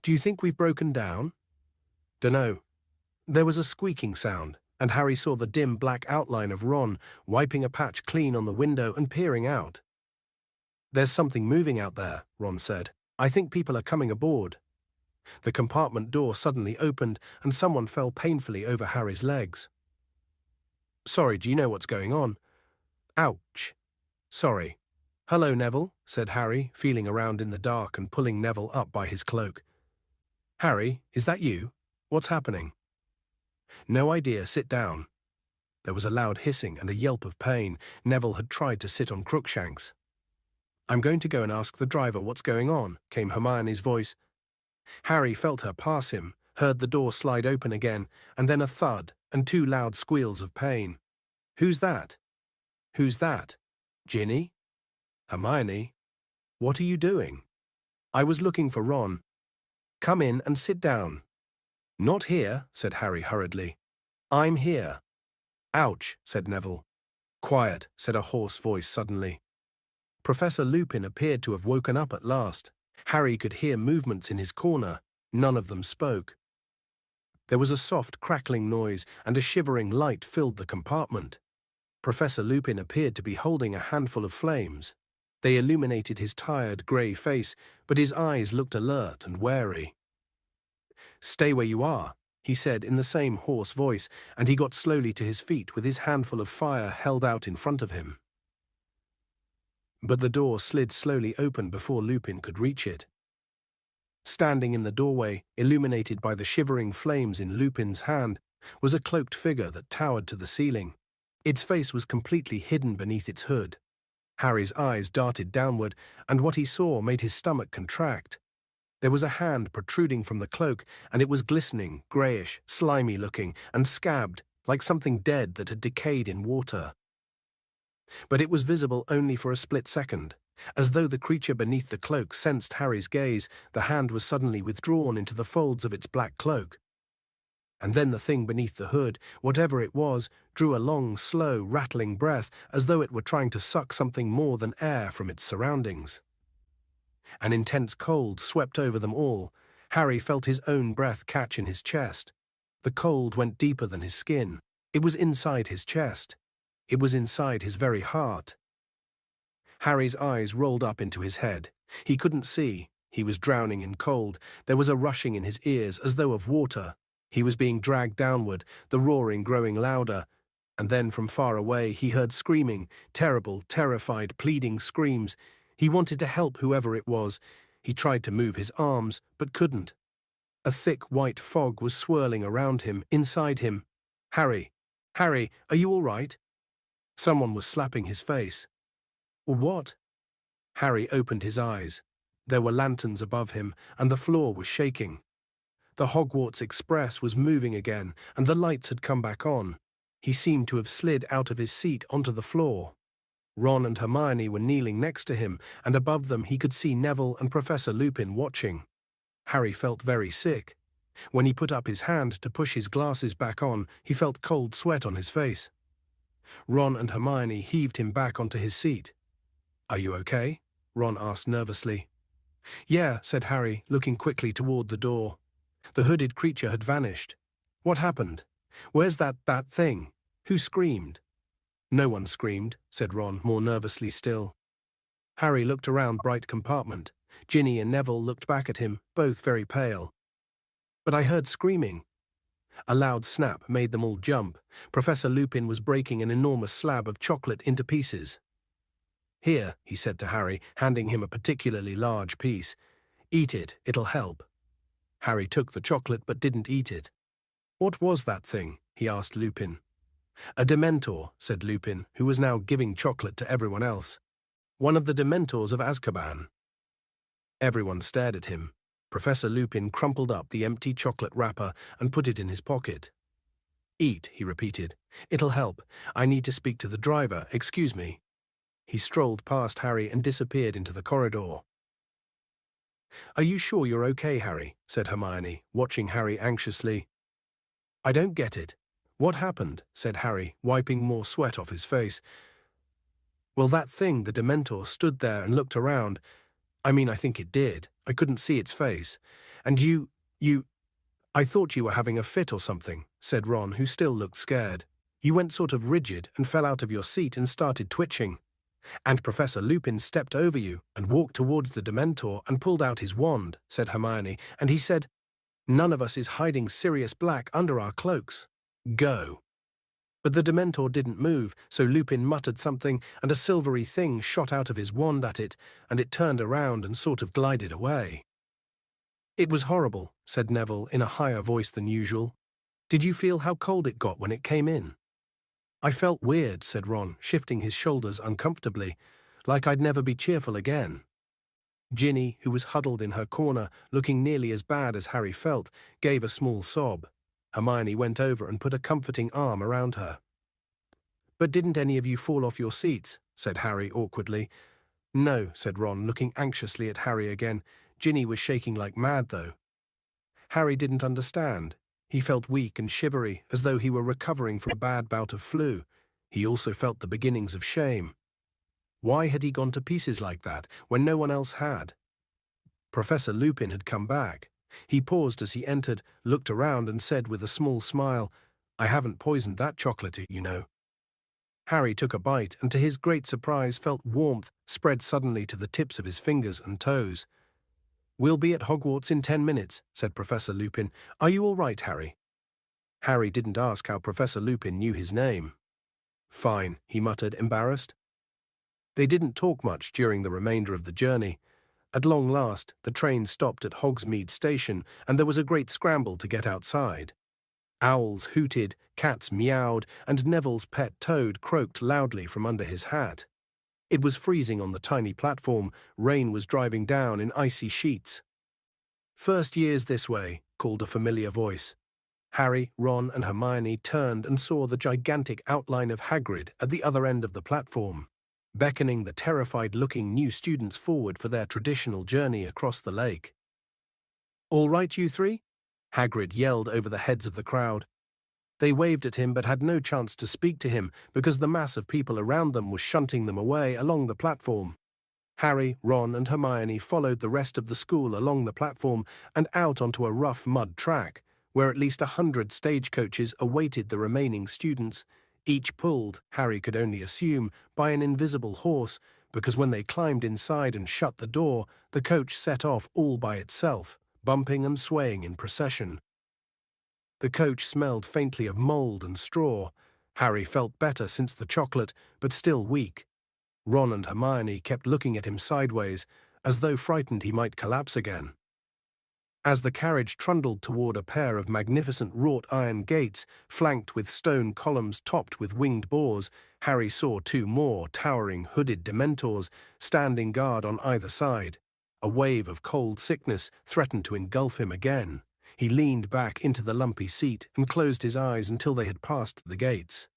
Do you think we've broken down? Dunno. There was a squeaking sound, and Harry saw the dim black outline of Ron wiping a patch clean on the window and peering out. There's something moving out there, Ron said. I think people are coming aboard. The compartment door suddenly opened, and someone fell painfully over Harry's legs. Sorry, do you know what's going on? Ouch. Sorry. Hello, Neville, said Harry, feeling around in the dark and pulling Neville up by his cloak. Harry, is that you? What's happening? No idea, sit down. There was a loud hissing and a yelp of pain. Neville had tried to sit on Crookshanks. I'm going to go and ask the driver what's going on, came Hermione's voice. Harry felt her pass him, heard the door slide open again, and then a thud and two loud squeals of pain. Who's that? Who's that? Ginny? Hermione? What are you doing? I was looking for Ron. Come in and sit down. Not here, said Harry hurriedly. I'm here. Ouch, said Neville. Quiet, said a hoarse voice suddenly. Professor Lupin appeared to have woken up at last. Harry could hear movements in his corner. None of them spoke. There was a soft crackling noise, and a shivering light filled the compartment. Professor Lupin appeared to be holding a handful of flames. They illuminated his tired, grey face, but his eyes looked alert and wary. Stay where you are, he said in the same hoarse voice, and he got slowly to his feet with his handful of fire held out in front of him. But the door slid slowly open before Lupin could reach it. Standing in the doorway, illuminated by the shivering flames in Lupin's hand, was a cloaked figure that towered to the ceiling. Its face was completely hidden beneath its hood. Harry's eyes darted downward, and what he saw made his stomach contract. There was a hand protruding from the cloak, and it was glistening, greyish, slimy-looking, and scabbed, like something dead that had decayed in water. But it was visible only for a split second. As though the creature beneath the cloak sensed Harry's gaze, the hand was suddenly withdrawn into the folds of its black cloak. And then the thing beneath the hood, whatever it was, drew a long, slow, rattling breath, as though it were trying to suck something more than air from its surroundings. An intense cold swept over them all. Harry felt his own breath catch in his chest. The cold went deeper than his skin. It was inside his chest. It was inside his very heart. Harry's eyes rolled up into his head. He couldn't see. He was drowning in cold. There was a rushing in his ears as though of water. He was being dragged downward, the roaring growing louder. And then from far away he heard screaming, terrible, terrified, pleading screams. He wanted to help whoever it was. He tried to move his arms, but couldn't. A thick white fog was swirling around him, inside him. Harry, Harry, are you all right? Someone was slapping his face. What? Harry opened his eyes. There were lanterns above him, and the floor was shaking. The Hogwarts Express was moving again, and the lights had come back on. He seemed to have slid out of his seat onto the floor. Ron and Hermione were kneeling next to him, and above them he could see Neville and Professor Lupin watching. Harry felt very sick. When he put up his hand to push his glasses back on, he felt cold sweat on his face. Ron and Hermione heaved him back onto his seat. Are you okay? Ron asked nervously. Yeah, said Harry, looking quickly toward the door. The hooded creature had vanished. What happened? Where's that thing? Who screamed? No one screamed, said Ron, more nervously still. Harry looked around bright compartment. Ginny and Neville looked back at him, both very pale. But I heard screaming. A loud snap made them all jump. Professor Lupin was breaking an enormous slab of chocolate into pieces. Here, he said to Harry, handing him a particularly large piece. Eat it, it'll help. Harry took the chocolate but didn't eat it. What was that thing? He asked Lupin. A Dementor, said Lupin, who was now giving chocolate to everyone else. One of the Dementors of Azkaban. Everyone stared at him. Professor Lupin crumpled up the empty chocolate wrapper and put it in his pocket. Eat, he repeated. It'll help. I need to speak to the driver, excuse me. He strolled past Harry and disappeared into the corridor. Are you sure you're okay, Harry? Said Hermione, watching Harry anxiously. I don't get it. What happened? Said Harry, wiping more sweat off his face. Well, that thing, the Dementor, stood there and looked around. I mean, I think it did. I couldn't see its face. And you... I thought you were having a fit or something, said Ron, who still looked scared. You went sort of rigid and fell out of your seat and started twitching. And Professor Lupin stepped over you and walked towards the Dementor and pulled out his wand, said Hermione, and he said, None of us is hiding Sirius Black under our cloaks. Go. But the Dementor didn't move, so Lupin muttered something, and a silvery thing shot out of his wand at it, and it turned around and sort of glided away. It was horrible, said Neville in a higher voice than usual. Did you feel how cold it got when it came in? I felt weird, said Ron, shifting his shoulders uncomfortably, like I'd never be cheerful again. Ginny, who was huddled in her corner, looking nearly as bad as Harry felt, gave a small sob. Hermione went over and put a comforting arm around her. "But didn't any of you fall off your seats?" said Harry awkwardly. "No," said Ron, looking anxiously at Harry again. "Ginny was shaking like mad, though." Harry didn't understand. He felt weak and shivery, as though he were recovering from a bad bout of flu. He also felt the beginnings of shame. Why had he gone to pieces like that, when no one else had? Professor Lupin had come back. He paused as he entered, looked around and said with a small smile, "I haven't poisoned that chocolate, you know." Harry took a bite and to his great surprise felt warmth spread suddenly to the tips of his fingers and toes. "We'll be at Hogwarts in 10 minutes, said Professor Lupin. "Are you all right, Harry?" Harry didn't ask how Professor Lupin knew his name. "Fine," he muttered, embarrassed. They didn't talk much during the remainder of the journey. At long last, the train stopped at Hogsmeade Station, and there was a great scramble to get outside. Owls hooted, cats meowed, and Neville's pet toad croaked loudly from under his hat. It was freezing on the tiny platform. Rain was driving down in icy sheets. "First years this way," called a familiar voice. Harry, Ron, and Hermione turned and saw the gigantic outline of Hagrid at the other end of the platform, beckoning the terrified-looking new students forward for their traditional journey across the lake. "All right, you three?" Hagrid yelled over the heads of the crowd. They waved at him but had no chance to speak to him because the mass of people around them was shunting them away along the platform. Harry, Ron, and Hermione followed the rest of the school along the platform and out onto a rough mud track, where at least 100 stagecoaches awaited the remaining students, each pulled, Harry could only assume, by an invisible horse, because when they climbed inside and shut the door, the coach set off all by itself, bumping and swaying in procession. The coach smelled faintly of mold and straw. Harry felt better since the chocolate, but still weak. Ron and Hermione kept looking at him sideways, as though frightened he might collapse again. As the carriage trundled toward a pair of magnificent wrought iron gates, flanked with stone columns topped with winged boars, Harry saw 2 more towering hooded Dementors standing guard on either side. A wave of cold sickness threatened to engulf him again. He leaned back into the lumpy seat and closed his eyes until they had passed the gates.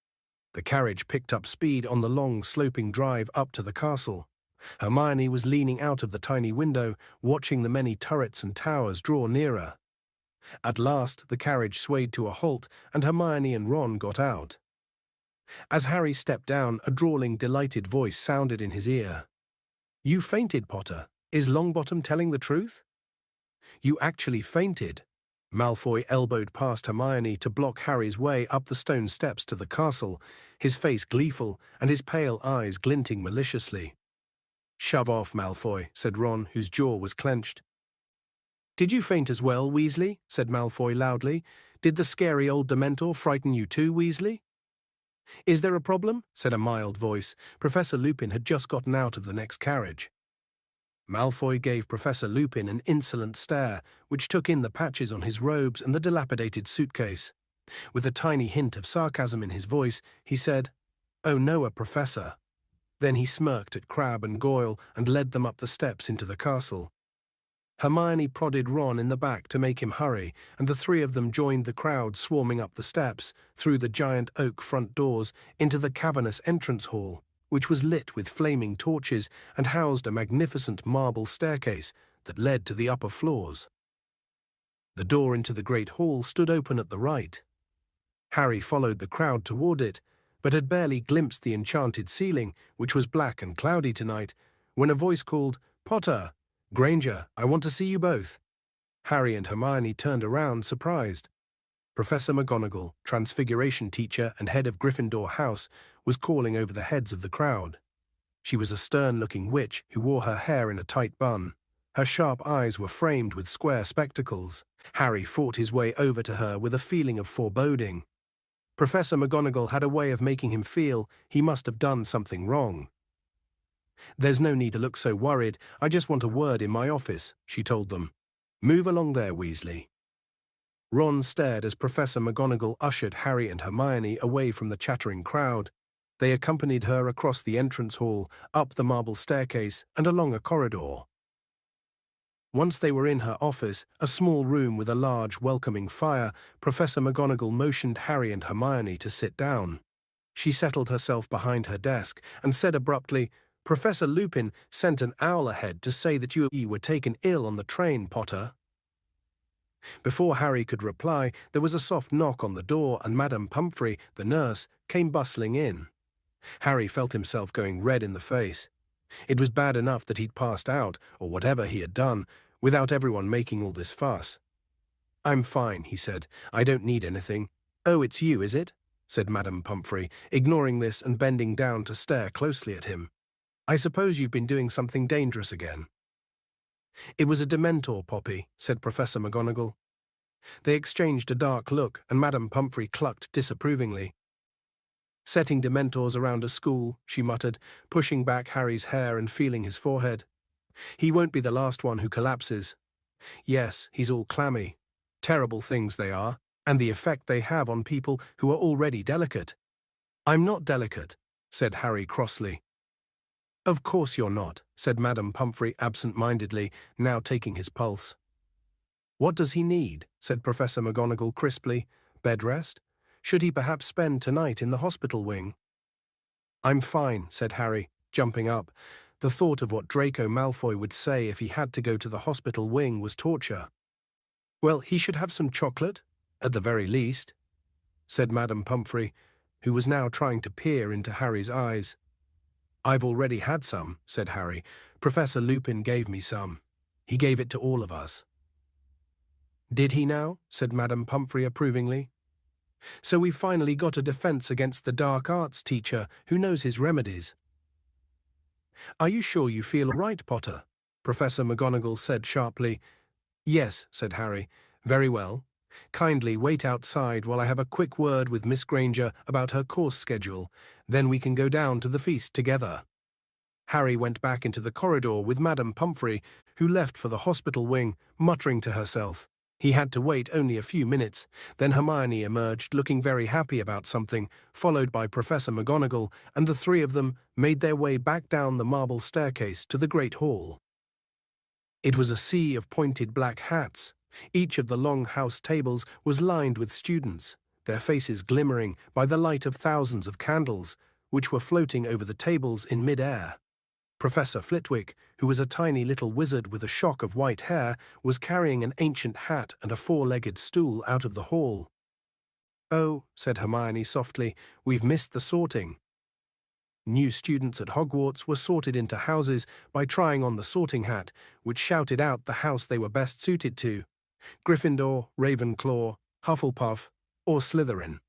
The carriage picked up speed on the long, sloping drive up to the castle. Hermione was leaning out of the tiny window, watching the many turrets and towers draw nearer. At last, the carriage swayed to a halt, and Hermione and Ron got out. As Harry stepped down, a drawling, delighted voice sounded in his ear. "You fainted, Potter. Is Longbottom telling the truth?" "You actually fainted." Malfoy elbowed past Hermione to block Harry's way up the stone steps to the castle, his face gleeful and his pale eyes glinting maliciously. "Shove off, Malfoy," said Ron, whose jaw was clenched. "Did you faint as well, Weasley?" said Malfoy loudly. "Did the scary old Dementor frighten you too, Weasley?" "Is there a problem?" said a mild voice. Professor Lupin had just gotten out of the next carriage. Malfoy gave Professor Lupin an insolent stare, which took in the patches on his robes and the dilapidated suitcase. With a tiny hint of sarcasm in his voice, he said, "Oh no, a professor." Then he smirked at Crabbe and Goyle and led them up the steps into the castle. Hermione prodded Ron in the back to make him hurry, and the 3 of them joined the crowd swarming up the steps, through the giant oak front doors, into the cavernous entrance hall, which was lit with flaming torches and housed a magnificent marble staircase that led to the upper floors. The door into the great hall stood open at the right. Harry followed the crowd toward it, but had barely glimpsed the enchanted ceiling, which was black and cloudy tonight, when a voice called, "Potter! Granger, I want to see you both." Harry and Hermione turned around, surprised. Professor McGonagall, Transfiguration teacher and head of Gryffindor House, was calling over the heads of the crowd. She was a stern-looking witch who wore her hair in a tight bun. Her sharp eyes were framed with square spectacles. Harry fought his way over to her with a feeling of foreboding. Professor McGonagall had a way of making him feel he must have done something wrong. "There's no need to look so worried. I just want a word in my office," she told them. "Move along there, Weasley." Ron stared as Professor McGonagall ushered Harry and Hermione away from the chattering crowd. They accompanied her across the entrance hall, up the marble staircase, and along a corridor. Once they were in her office, a small room with a large, welcoming fire, Professor McGonagall motioned Harry and Hermione to sit down. She settled herself behind her desk and said abruptly, "Professor Lupin sent an owl ahead to say that you were taken ill on the train, Potter." Before Harry could reply, there was a soft knock on the door and Madame Pumphrey, the nurse, came bustling in. Harry felt himself going red in the face. It was bad enough that he'd passed out, or whatever he had done, without everyone making all this fuss. "I'm fine," he said. "I don't need anything." "Oh, it's you, is it?" said Madame Pumphrey, ignoring this and bending down to stare closely at him. "I suppose you've been doing something dangerous again." "It was a Dementor, Poppy," said Professor McGonagall. They exchanged a dark look, and Madame Pumphrey clucked disapprovingly. "Setting Dementors around a school," she muttered, pushing back Harry's hair and feeling his forehead. "He won't be the last one who collapses. Yes, he's all clammy. Terrible things they are, and the effect they have on people who are already delicate." "I'm not delicate," said Harry crossly. "Of course you're not," said Madame Pumphrey absent-mindedly, now taking his pulse. "What does he need?" said Professor McGonagall crisply. "Bed rest? Should he perhaps spend tonight in the hospital wing?" "I'm fine," said Harry, jumping up. The thought of what Draco Malfoy would say if he had to go to the hospital wing was torture. "Well, he should have some chocolate, at the very least," said Madame Pumphrey, who was now trying to peer into Harry's eyes. "I've already had some," said Harry. "Professor Lupin gave me some. He gave it to all of us." "Did he now?" said Madame Pumphrey approvingly. "So we've finally got a defense against the dark arts teacher who knows his remedies." "Are you sure you feel all right, Potter?" Professor McGonagall said sharply. "Yes," said Harry. "Very well. Kindly wait outside while I have a quick word with Miss Granger about her course schedule. Then we can go down to the feast together." Harry went back into the corridor with Madame Pumphrey, who left for the hospital wing, muttering to herself. He had to wait only a few minutes. Then Hermione emerged looking very happy about something, followed by Professor McGonagall, and the three of them made their way back down the marble staircase to the Great Hall. It was a sea of pointed black hats. Each of the long house tables was lined with students, their faces glimmering by the light of thousands of candles, which were floating over the tables in mid-air. Professor Flitwick, who was a tiny little wizard with a shock of white hair, was carrying an ancient hat and a four-legged stool out of the hall. "Oh," said Hermione softly, "we've missed the sorting." New students at Hogwarts were sorted into houses by trying on the sorting hat, which shouted out the house they were best suited to: Gryffindor, Ravenclaw, Hufflepuff, or Slytherin.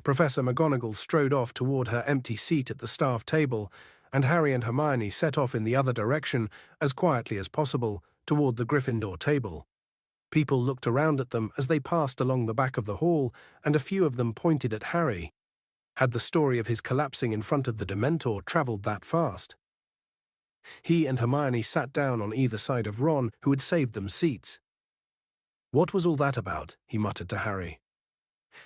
Professor McGonagall strode off toward her empty seat at the staff table, and Harry and Hermione set off in the other direction, as quietly as possible, toward the Gryffindor table. People looked around at them as they passed along the back of the hall, and a few of them pointed at Harry. Had the story of his collapsing in front of the Dementor travelled that fast? He and Hermione sat down on either side of Ron, who had saved them seats. "What was all that about?" he muttered to Harry.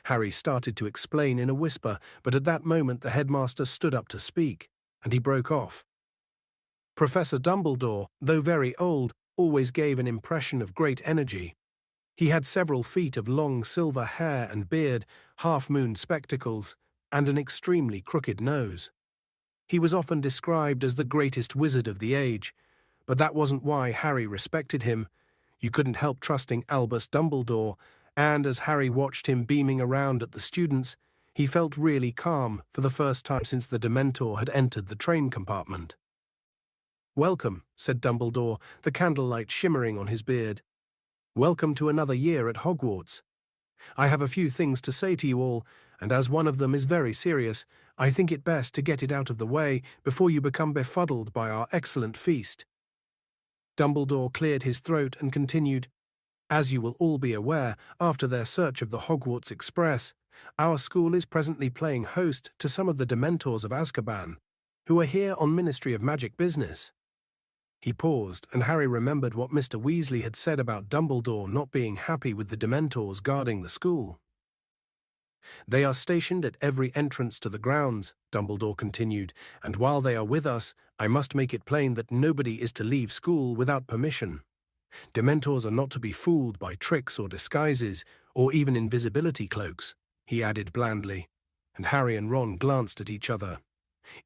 Harry started to explain in a whisper, but at that moment the headmaster stood up to speak, and he broke off. Professor Dumbledore, though very old, always gave an impression of great energy. He had several feet of long silver hair and beard, half-moon spectacles, and an extremely crooked nose. He was often described as the greatest wizard of the age, but that wasn't why Harry respected him. You couldn't help trusting Albus Dumbledore, and as Harry watched him beaming around at the students, he felt really calm for the first time since the Dementor had entered the train compartment. "Welcome," said Dumbledore, the candlelight shimmering on his beard. "Welcome to another year at Hogwarts. I have a few things to say to you all, and as one of them is very serious, I think it best to get it out of the way before you become befuddled by our excellent feast." Dumbledore cleared his throat and continued, "As you will all be aware, after their search of the Hogwarts Express, our school is presently playing host to some of the Dementors of Azkaban, who are here on Ministry of Magic business." He paused, and Harry remembered what Mr. Weasley had said about Dumbledore not being happy with the Dementors guarding the school. "They are stationed at every entrance to the grounds," Dumbledore continued, "and while they are with us, I must make it plain that nobody is to leave school without permission. Dementors are not to be fooled by tricks or disguises, or even invisibility cloaks," he added blandly. and Harry and Ron glanced at each other.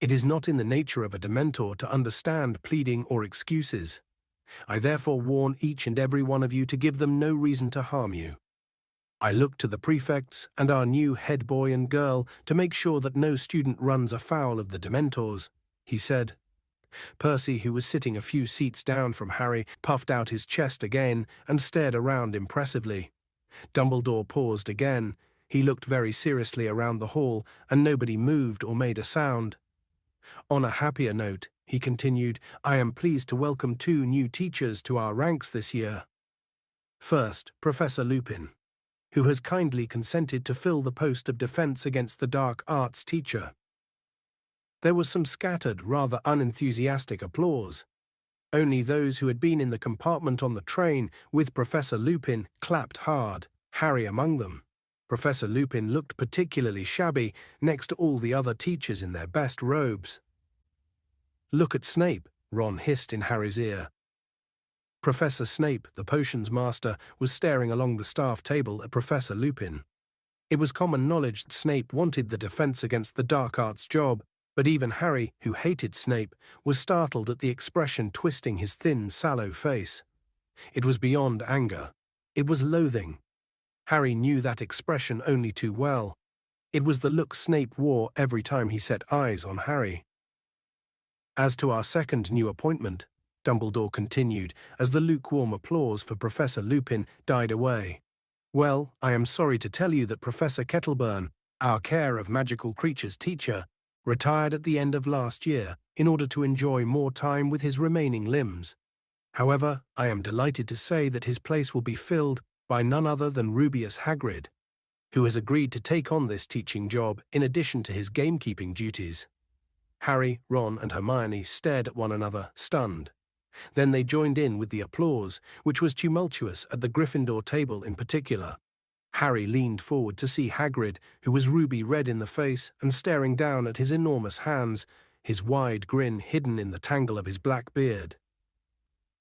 It is not in the nature of a Dementor to understand pleading or excuses. I therefore warn each and every one of you to give them no reason to harm you. I look to the prefects and our new head boy and girl to make sure that no student runs afoul of the Dementors, he said. Percy, who was sitting a few seats down from Harry, puffed out his chest again and stared around impressively. Dumbledore paused again. He looked very seriously around the hall, and nobody moved or made a sound. On a happier note, he continued, I am pleased to welcome 2 new teachers to our ranks this year. First, Professor Lupin, who has kindly consented to fill the post of Defense Against the Dark Arts teacher. There was some scattered, rather unenthusiastic applause. Only those who had been in the compartment on the train with Professor Lupin clapped hard, Harry among them. Professor Lupin looked particularly shabby next to all the other teachers in their best robes. Look at Snape, Ron hissed in Harry's ear. Professor Snape, the potions master, was staring along the staff table at Professor Lupin. It was common knowledge that Snape wanted the Defense Against the Dark Arts job, but even Harry, who hated Snape, was startled at the expression twisting his thin, sallow face. It was beyond anger. It was loathing. Harry knew that expression only too well. It was the look Snape wore every time he set eyes on Harry. As to our second new appointment, Dumbledore continued, as the lukewarm applause for Professor Lupin died away. Well, I am sorry to tell you that Professor Kettleburn, our Care of Magical Creatures teacher, retired at the end of last year in order to enjoy more time with his remaining limbs. However, I am delighted to say that his place will be filled by none other than Rubeus Hagrid, who has agreed to take on this teaching job in addition to his gamekeeping duties. Harry, Ron, and Hermione stared at one another, stunned. Then they joined in with the applause, which was tumultuous at the Gryffindor table in particular. Harry leaned forward to see Hagrid, who was ruby red in the face and staring down at his enormous hands, his wide grin hidden in the tangle of his black beard.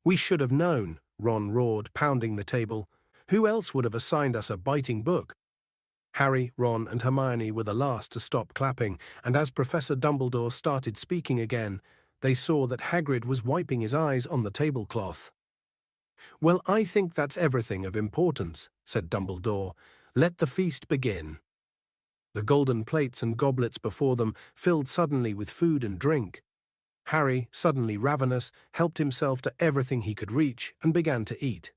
We should have known, Ron roared, pounding the table. Who else would have assigned us a biting book? Harry, Ron, and Hermione were the last to stop clapping, and as Professor Dumbledore started speaking again, they saw that Hagrid was wiping his eyes on the tablecloth. Well, I think that's everything of importance, said Dumbledore. Let the feast begin. The golden plates and goblets before them filled suddenly with food and drink. Harry, suddenly ravenous, helped himself to everything he could reach and began to eat.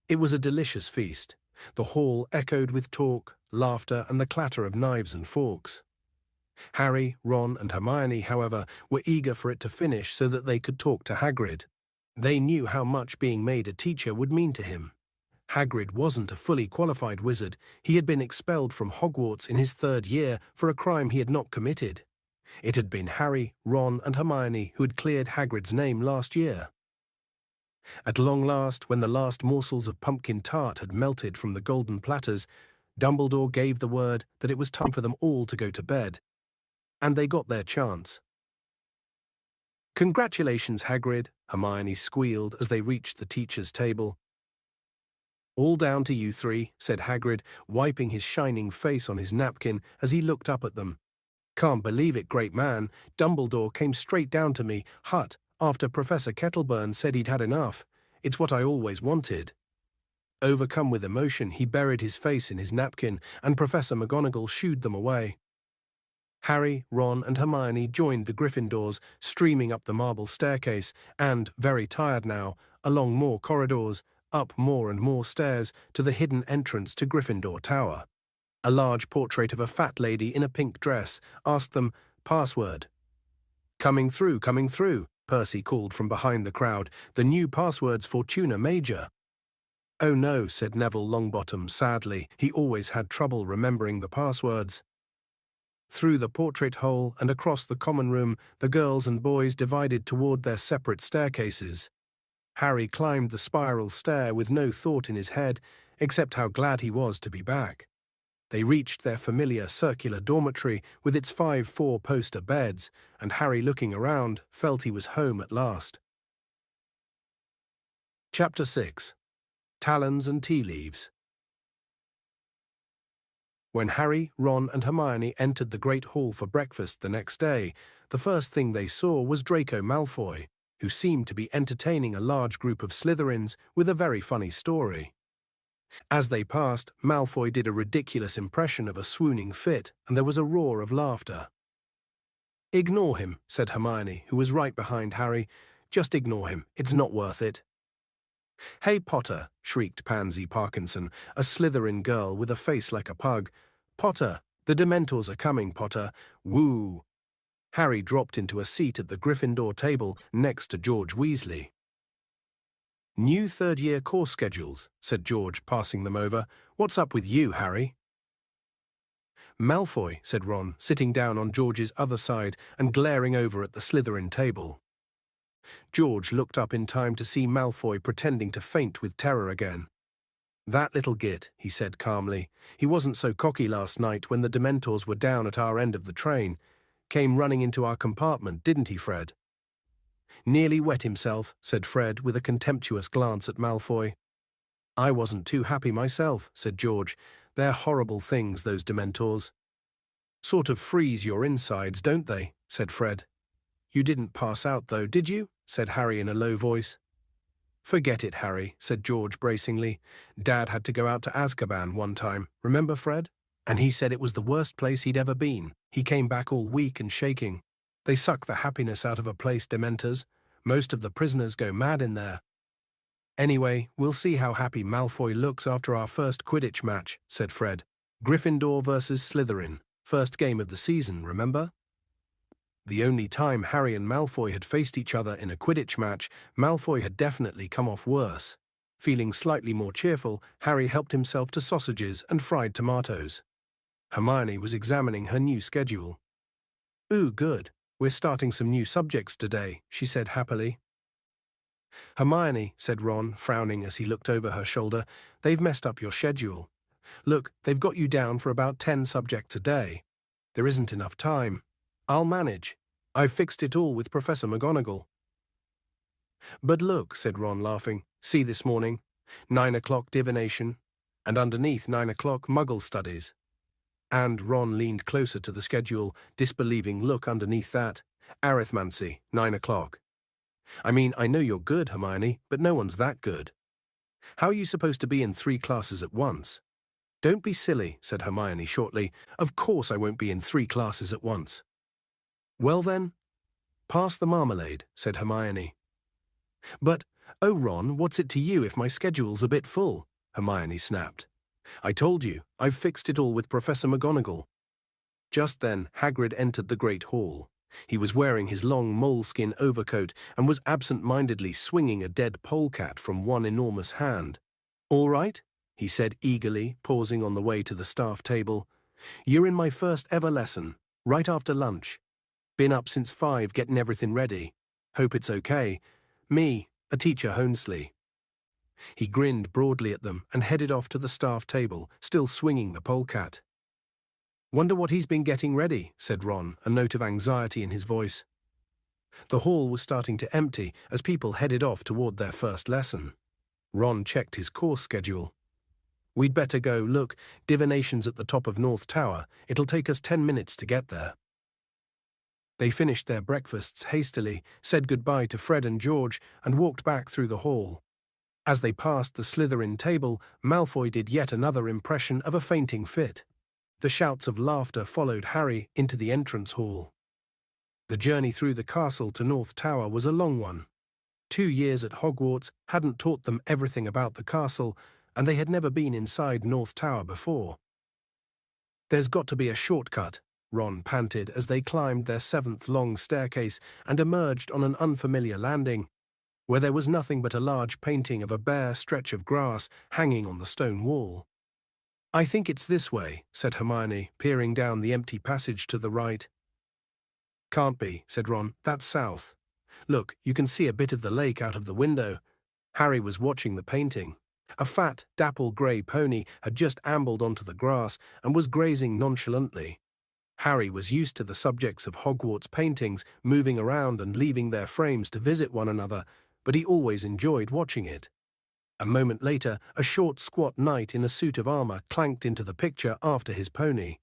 It was a delicious feast. The hall echoed with talk, laughter, and the clatter of knives and forks. Harry, Ron, and Hermione, however, were eager for it to finish so that they could talk to Hagrid. They knew how much being made a teacher would mean to him. Hagrid wasn't a fully qualified wizard. He had been expelled from Hogwarts in his 3rd year for a crime he had not committed. It had been Harry, Ron, and Hermione who had cleared Hagrid's name last year. At long last, when the last morsels of pumpkin tart had melted from the golden platters, Dumbledore gave the word that it was time for them all to go to bed. And they got their chance. Congratulations, Hagrid, Hermione squealed as they reached the teacher's table. All down to you 3, said Hagrid, wiping his shining face on his napkin as he looked up at them. Can't believe it, great man. Dumbledore came straight down to me, after Professor Kettleburn said he'd had enough. It's what I always wanted. Overcome with emotion, he buried his face in his napkin, and Professor McGonagall shooed them away. Harry, Ron, and Hermione joined the Gryffindors, streaming up the marble staircase, and, very tired now, along more corridors, up more and more stairs to the hidden entrance to Gryffindor Tower. A large portrait of a fat lady in a pink dress asked them, "Password." Coming through, Percy called from behind the crowd. The new password's Fortuna Major. Oh no, said Neville Longbottom sadly. He always had trouble remembering the passwords. Through the portrait hole and across the common room, the girls and boys divided toward their separate staircases. Harry climbed the spiral stair with no thought in his head, except how glad he was to be back. They reached their familiar circular dormitory with its 5 four-poster beds, and Harry, looking around, felt he was home at last. Chapter 6. Talons and Tea Leaves. When Harry, Ron, and Hermione entered the Great Hall for breakfast the next day, the first thing they saw was Draco Malfoy, who seemed to be entertaining a large group of Slytherins with a very funny story. As they passed, Malfoy did a ridiculous impression of a swooning fit, and there was a roar of laughter. "Ignore him," said Hermione, who was right behind Harry. "Just ignore him. It's not worth it." "Hey, Potter," shrieked Pansy Parkinson, a Slytherin girl with a face like a pug. "Potter, the Dementors are coming, Potter. Woo!" Harry dropped into a seat at the Gryffindor table next to George Weasley. "New third-year course schedules," said George, passing them over. "What's up with you, Harry?" "Malfoy," said Ron, sitting down on George's other side and glaring over at the Slytherin table. George looked up in time to see Malfoy pretending to faint with terror again. "That little git," he said calmly. "He wasn't so cocky last night when the Dementors were down at our end of the train. Came running into our compartment, didn't he, Fred?" "Nearly wet himself," said Fred with a contemptuous glance at Malfoy. "I wasn't too happy myself," said George. "They're horrible things, those Dementors." "Sort of freeze your insides, don't they?" said Fred. "You didn't pass out, though, did you?" said Harry in a low voice. "Forget it, Harry," said George bracingly. "Dad had to go out to Azkaban one time, remember, Fred? And he said it was the worst place he'd ever been. He came back all weak and shaking. They suck the happiness out of a place, Dementors. Most of the prisoners go mad in there." "Anyway, we'll see how happy Malfoy looks after our first Quidditch match," said Fred. "Gryffindor versus Slytherin. First game of the season, remember?" The only time Harry and Malfoy had faced each other in a Quidditch match, Malfoy had definitely come off worse. Feeling slightly more cheerful, Harry helped himself to sausages and fried tomatoes. Hermione was examining her new schedule. "Ooh, good. We're starting some new subjects today," she said happily. "Hermione," said Ron, frowning as he looked over her shoulder, "they've messed up your schedule. Look, they've got you down for about 10 subjects a day. There isn't enough time. I'll manage. I've fixed it all with Professor McGonagall." "But look," said Ron, laughing. "See this morning? 9 o'clock divination, and underneath 9 o'clock Muggle studies." And Ron leaned closer to the schedule, disbelieving look underneath that. "Arithmancy, 9 o'clock. I mean, I know you're good, Hermione, but no one's that good. How are you supposed to be in 3 classes at once?" "Don't be silly," said Hermione shortly. "Of course I won't be in 3 classes at once." "Well then, pass the marmalade," said Hermione. "But, oh Ron, what's it to you if my schedule's a bit full?" Hermione snapped. "I told you, I've fixed it all with Professor McGonagall." Just then, Hagrid entered the Great Hall. He was wearing his long moleskin overcoat and was absent-mindedly swinging a dead polecat from one enormous hand. "All right?" he said eagerly, pausing on the way to the staff table. "You're in my first ever lesson, right after lunch. Been up since 5 getting everything ready. Hope it's okay. Me, a teacher Honesley." He grinned broadly at them and headed off to the staff table, still swinging the polecat. "Wonder what he's been getting ready," said Ron, a note of anxiety in his voice. The hall was starting to empty as people headed off toward their first lesson. Ron checked his course schedule. "We'd better go. Look, divination's at the top of North Tower. It'll take us 10 minutes to get there." They finished their breakfasts hastily, said goodbye to Fred and George, and walked back through the hall. As they passed the Slytherin table, Malfoy did yet another impression of a fainting fit. The shouts of laughter followed Harry into the entrance hall. The journey through the castle to North Tower was a long one. 2 years at Hogwarts hadn't taught them everything about the castle, and they had never been inside North Tower before. "There's got to be a shortcut," Ron panted as they climbed their 7th long staircase and emerged on an unfamiliar landing, where there was nothing but a large painting of a bare stretch of grass hanging on the stone wall. "I think it's this way," said Hermione, peering down the empty passage to the right. "Can't be," said Ron. "That's south. Look, you can see a bit of the lake out of the window." Harry was watching the painting. A fat, dapple grey pony had just ambled onto the grass and was grazing nonchalantly. Harry was used to the subjects of Hogwarts paintings moving around and leaving their frames to visit one another, but he always enjoyed watching it. A moment later, a short, squat knight in a suit of armor clanked into the picture after his pony.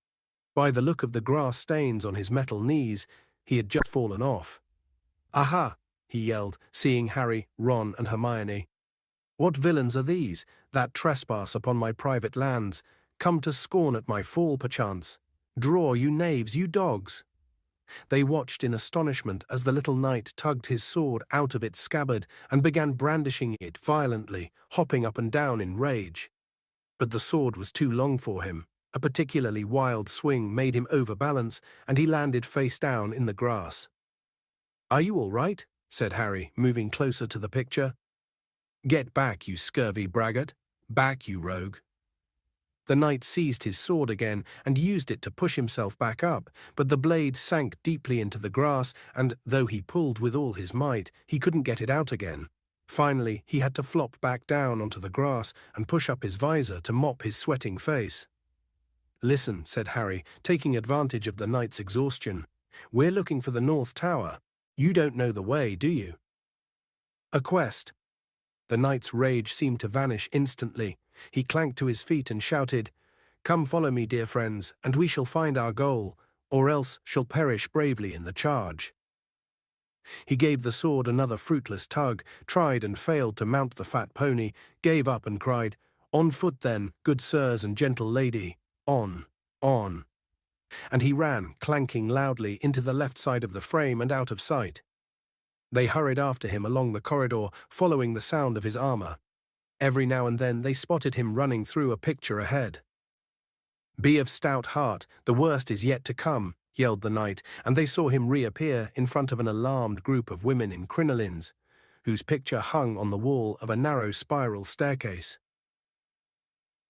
By the look of the grass stains on his metal knees, he had just fallen off. "Aha!" he yelled, seeing Harry, Ron, and Hermione. "What villains are these, that trespass upon my private lands, come to scorn at my fall, perchance? Draw, you knaves, you dogs!" They watched in astonishment as the little knight tugged his sword out of its scabbard and began brandishing it violently, hopping up and down in rage. But the sword was too long for him. A particularly wild swing made him overbalance, and he landed face down in the grass. "Are you all right?" said Harry, moving closer to the picture. "Get back, you scurvy braggart! Back, you rogue!" The knight seized his sword again and used it to push himself back up, but the blade sank deeply into the grass, and, though he pulled with all his might, he couldn't get it out again. Finally, he had to flop back down onto the grass and push up his visor to mop his sweating face. "Listen," said Harry, taking advantage of the knight's exhaustion. "We're looking for the North Tower. You don't know the way, do you?" "A quest." The knight's rage seemed to vanish instantly. He clanked to his feet and shouted, "Come follow me, dear friends, and we shall find our goal, or else shall perish bravely in the charge." He gave the sword another fruitless tug, tried and failed to mount the fat pony, gave up and cried, "On foot then, good sirs and gentle lady, on, on." And he ran, clanking loudly, into the left side of the frame and out of sight. They hurried after him along the corridor, following the sound of his armor. Every now and then they spotted him running through a picture ahead. "Be of stout heart, the worst is yet to come," yelled the knight, and they saw him reappear in front of an alarmed group of women in crinolines, whose picture hung on the wall of a narrow spiral staircase.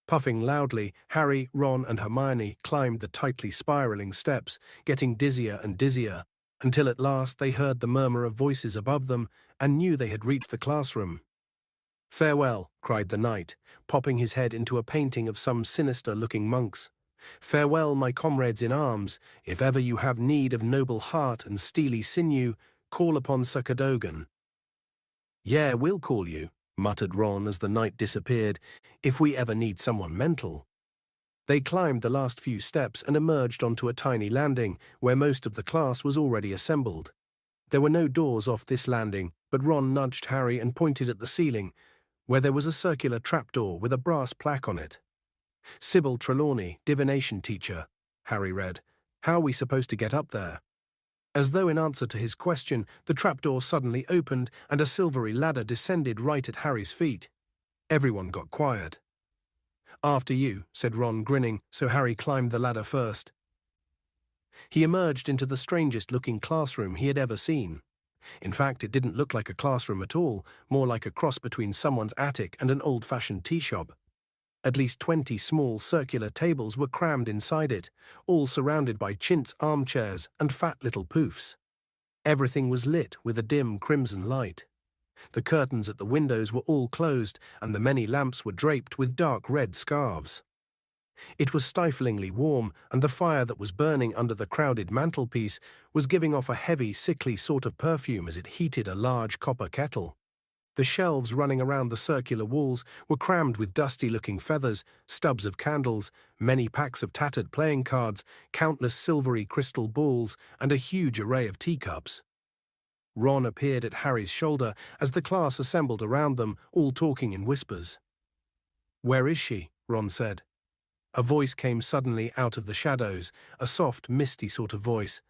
Puffing loudly, Harry, Ron, and Hermione climbed the tightly spiraling steps, getting dizzier and dizzier, until at last they heard the murmur of voices above them and knew they had reached the classroom. "Farewell," cried the knight, popping his head into a painting of some sinister-looking monks. "Farewell, my comrades in arms. If ever you have need of noble heart and steely sinew, call upon Sir Cadogan." "Yeah, we'll call you," muttered Ron as the knight disappeared, "if we ever need someone mental." They climbed the last few steps and emerged onto a tiny landing, where most of the class was already assembled. There were no doors off this landing, but Ron nudged Harry and pointed at the ceiling, where there was a circular trapdoor with a brass plaque on it. "Sybil Trelawney, divination teacher," Harry read. "How are we supposed to get up there?" As though in answer to his question, the trapdoor suddenly opened and a silvery ladder descended right at Harry's feet. Everyone got quiet. "After you," said Ron, grinning, so Harry climbed the ladder first. He emerged into the strangest-looking classroom he had ever seen. In fact, it didn't look like a classroom at all, more like a cross between someone's attic and an old-fashioned tea shop. At least 20 small circular tables were crammed inside it, all surrounded by chintz armchairs and fat little poufs. Everything was lit with a dim crimson light. The curtains at the windows were all closed, and the many lamps were draped with dark red scarves. It was stiflingly warm, and the fire that was burning under the crowded mantelpiece was giving off a heavy, sickly sort of perfume as it heated a large copper kettle. The shelves running around the circular walls were crammed with dusty-looking feathers, stubs of candles, many packs of tattered playing cards, countless silvery crystal balls, and a huge array of teacups. Ron appeared at Harry's shoulder as the class assembled around them, all talking in whispers. "Where is she?" Ron said. A voice came suddenly out of the shadows, a soft, misty sort of voice.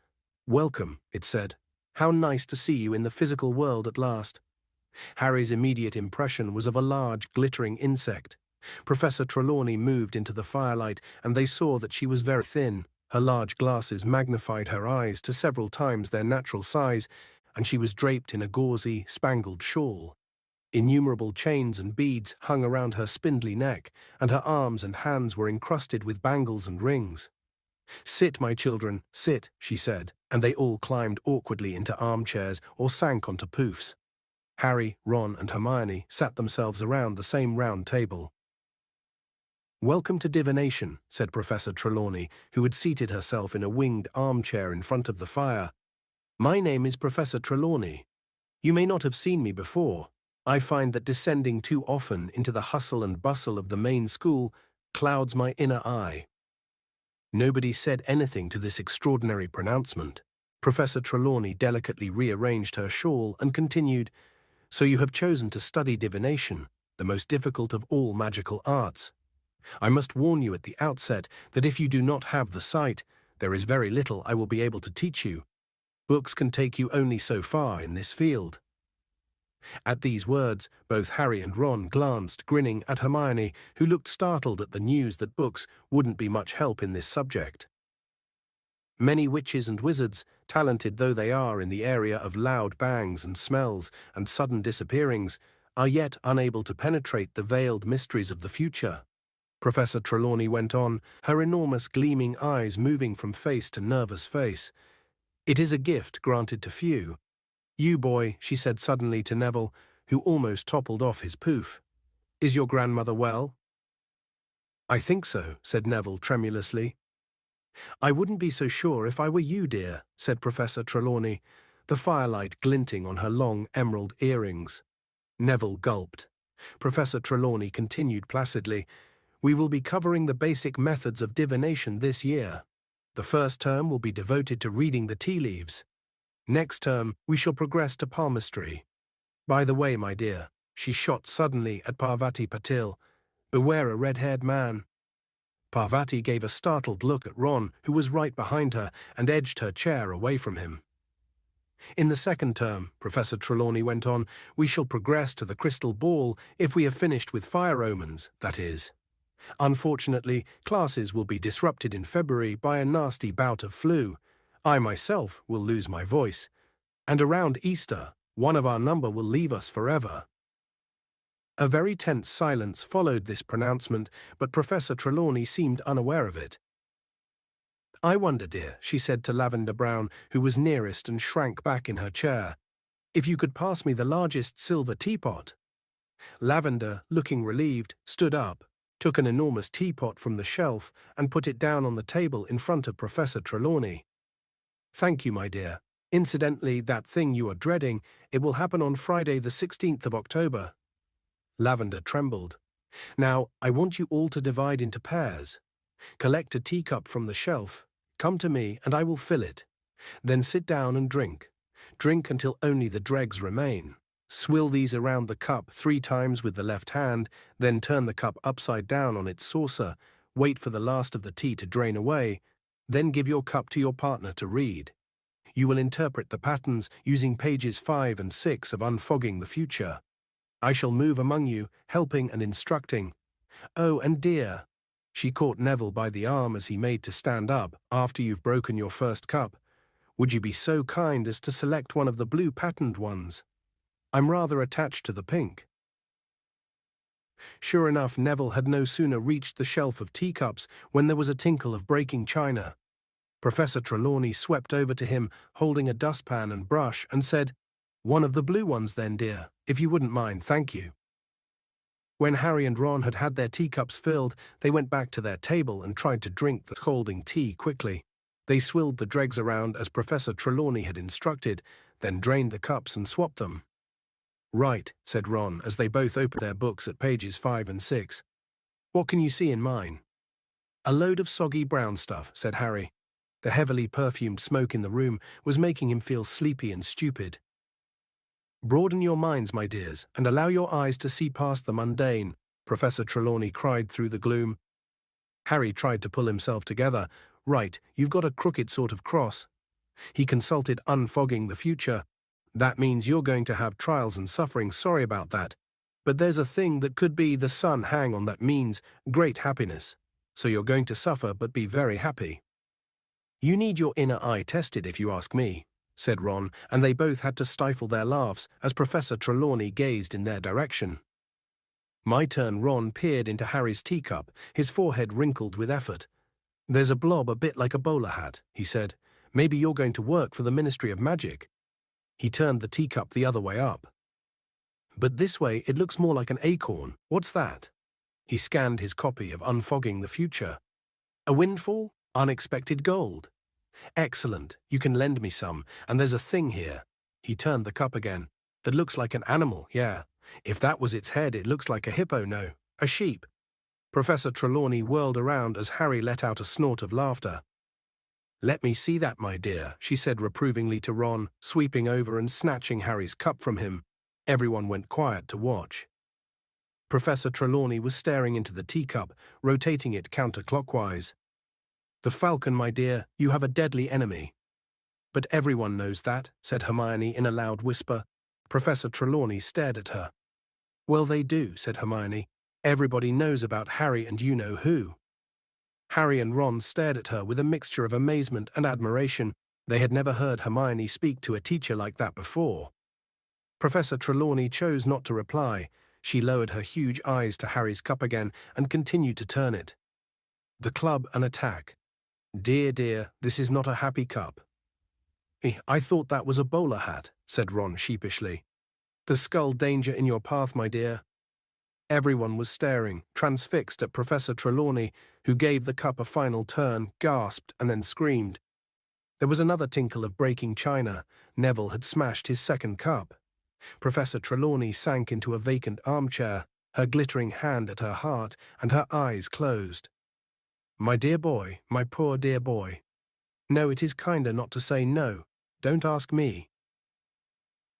"Welcome," it said. "How nice to see you in the physical world at last." Harry's immediate impression was of a large, glittering insect. Professor Trelawney moved into the firelight, and they saw that she was very thin. Her large glasses magnified her eyes to several times their natural size, and she was draped in a gauzy, spangled shawl. Innumerable chains and beads hung around her spindly neck, and her arms and hands were encrusted with bangles and rings. "Sit, my children, sit," she said, and they all climbed awkwardly into armchairs or sank onto poufs. Harry, Ron, and Hermione sat themselves around the same round table. "Welcome to divination," said Professor Trelawney, who had seated herself in a winged armchair in front of the fire. "My name is Professor Trelawney. You may not have seen me before. I find that descending too often into the hustle and bustle of the main school clouds my inner eye. Nobody said anything to this extraordinary pronouncement. Professor Trelawney delicately rearranged her shawl and continued, "So you have chosen to study divination, the most difficult of all magical arts. I must warn you at the outset that if you do not have the sight, there is very little I will be able to teach you. Books can take you only so far in this field." At these words, both Harry and Ron glanced, grinning at Hermione, who looked startled at the news that books wouldn't be much help in this subject. Many witches and wizards, talented though they are in the area of loud bangs and smells and sudden disappearings, are yet unable to penetrate the veiled mysteries of the future. Professor Trelawney went on, her enormous gleaming eyes moving from face to nervous face. "It is a gift granted to few. You, boy," she said suddenly to Neville, who almost toppled off his poof. "Is your grandmother well?" "I think so," said Neville tremulously. "I wouldn't be so sure if I were you, dear," said Professor Trelawney, the firelight glinting on her long emerald earrings. Neville gulped. Professor Trelawney continued placidly, "We will be covering the basic methods of divination this year. The first term will be devoted to reading the tea leaves. Next term, we shall progress to palmistry. By the way, my dear," she shot suddenly at Parvati Patil, "beware a red-haired man." Parvati gave a startled look at Ron, who was right behind her, and edged her chair away from him. "In the second term," Professor Trelawney went on, "we shall progress to the crystal ball if we have finished with fire omens, that is. Unfortunately, classes will be disrupted in February by a nasty bout of flu. I myself will lose my voice. And around Easter, one of our number will leave us forever." A very tense silence followed this pronouncement, but Professor Trelawney seemed unaware of it. "I wonder, dear," she said to Lavender Brown, who was nearest and shrank back in her chair, "if you could pass me the largest silver teapot." Lavender, looking relieved, stood up, took an enormous teapot from the shelf, and put it down on the table in front of Professor Trelawney. "Thank you, my dear. Incidentally, that thing you are dreading, it will happen on Friday the 16th of October. Lavender trembled. "Now, I want you all to divide into pairs. Collect a teacup from the shelf, come to me, and I will fill it. Then sit down and drink. Drink until only the dregs remain. Swill these around the cup 3 times with the left hand, then turn the cup upside down on its saucer, wait for the last of the tea to drain away, then give your cup to your partner to read. You will interpret the patterns using pages 5 and 6 of Unfogging the Future. I shall move among you, helping and instructing. Oh, and dear," she caught Neville by the arm as he made to stand up, "after you've broken your first cup, would you be so kind as to select one of the blue patterned ones? I'm rather attached to the pink." Sure enough, Neville had no sooner reached the shelf of teacups when there was a tinkle of breaking china. Professor Trelawney swept over to him, holding a dustpan and brush, and said, "One of the blue ones then, dear, if you wouldn't mind, thank you." When Harry and Ron had had their teacups filled, they went back to their table and tried to drink the scalding tea quickly. They swilled the dregs around as Professor Trelawney had instructed, then drained the cups and swapped them. "Right," said Ron, as they both opened their books at pages 5 and 6. "What can you see in mine?" "A load of soggy brown stuff," said Harry. The heavily perfumed smoke in the room was making him feel sleepy and stupid. "Broaden your minds, my dears, and allow your eyes to see past the mundane," Professor Trelawney cried through the gloom. Harry tried to pull himself together. "Right, you've got a crooked sort of cross." He consulted Unfogging the Future. "That means you're going to have trials and suffering, sorry about that. But there's a thing that could be the sun hang on that means great happiness. So you're going to suffer but be very happy." "You need your inner eye tested, if you ask me," said Ron, and they both had to stifle their laughs as Professor Trelawney gazed in their direction. My turn. Ron peered into Harry's teacup, his forehead wrinkled with effort. "There's a blob a bit like a bowler hat," he said. "Maybe you're going to work for the Ministry of Magic." He turned the teacup the other way up. "But this way it looks more like an acorn. What's that?" He scanned his copy of Unfogging the Future. "A windfall? Unexpected gold? Excellent, you can lend me some, and there's a thing here." He turned the cup again. "That looks like an animal, yeah. If that was its head, it looks like a hippo, no, a sheep. Professor Trelawney whirled around as Harry let out a snort of laughter. Let me see that, my dear, she said reprovingly to Ron, sweeping over and snatching Harry's cup from him. Everyone went quiet to watch. Professor Trelawney was staring into the teacup, rotating it counterclockwise. The falcon, my dear, you have a deadly enemy. But everyone knows that, said Hermione in a loud whisper. Professor Trelawney stared at her. Well, they do, said Hermione. Everybody knows about Harry and you know who. Harry and Ron stared at her with a mixture of amazement and admiration. They had never heard Hermione speak to a teacher like that before. Professor Trelawney chose not to reply. She lowered her huge eyes to Harry's cup again and continued to turn it. The club an attack. Dear, dear, this is not a happy cup. I thought that was a bowler hat, said Ron sheepishly. The skull danger in your path, my dear. Everyone was staring, transfixed at Professor Trelawney, who gave the cup a final turn, gasped, and then screamed. There was another tinkle of breaking china. Neville had smashed his second cup. Professor Trelawney sank into a vacant armchair, her glittering hand at her heart, and her eyes closed. My dear boy, my poor dear boy. No, it is kinder not to say no. Don't ask me.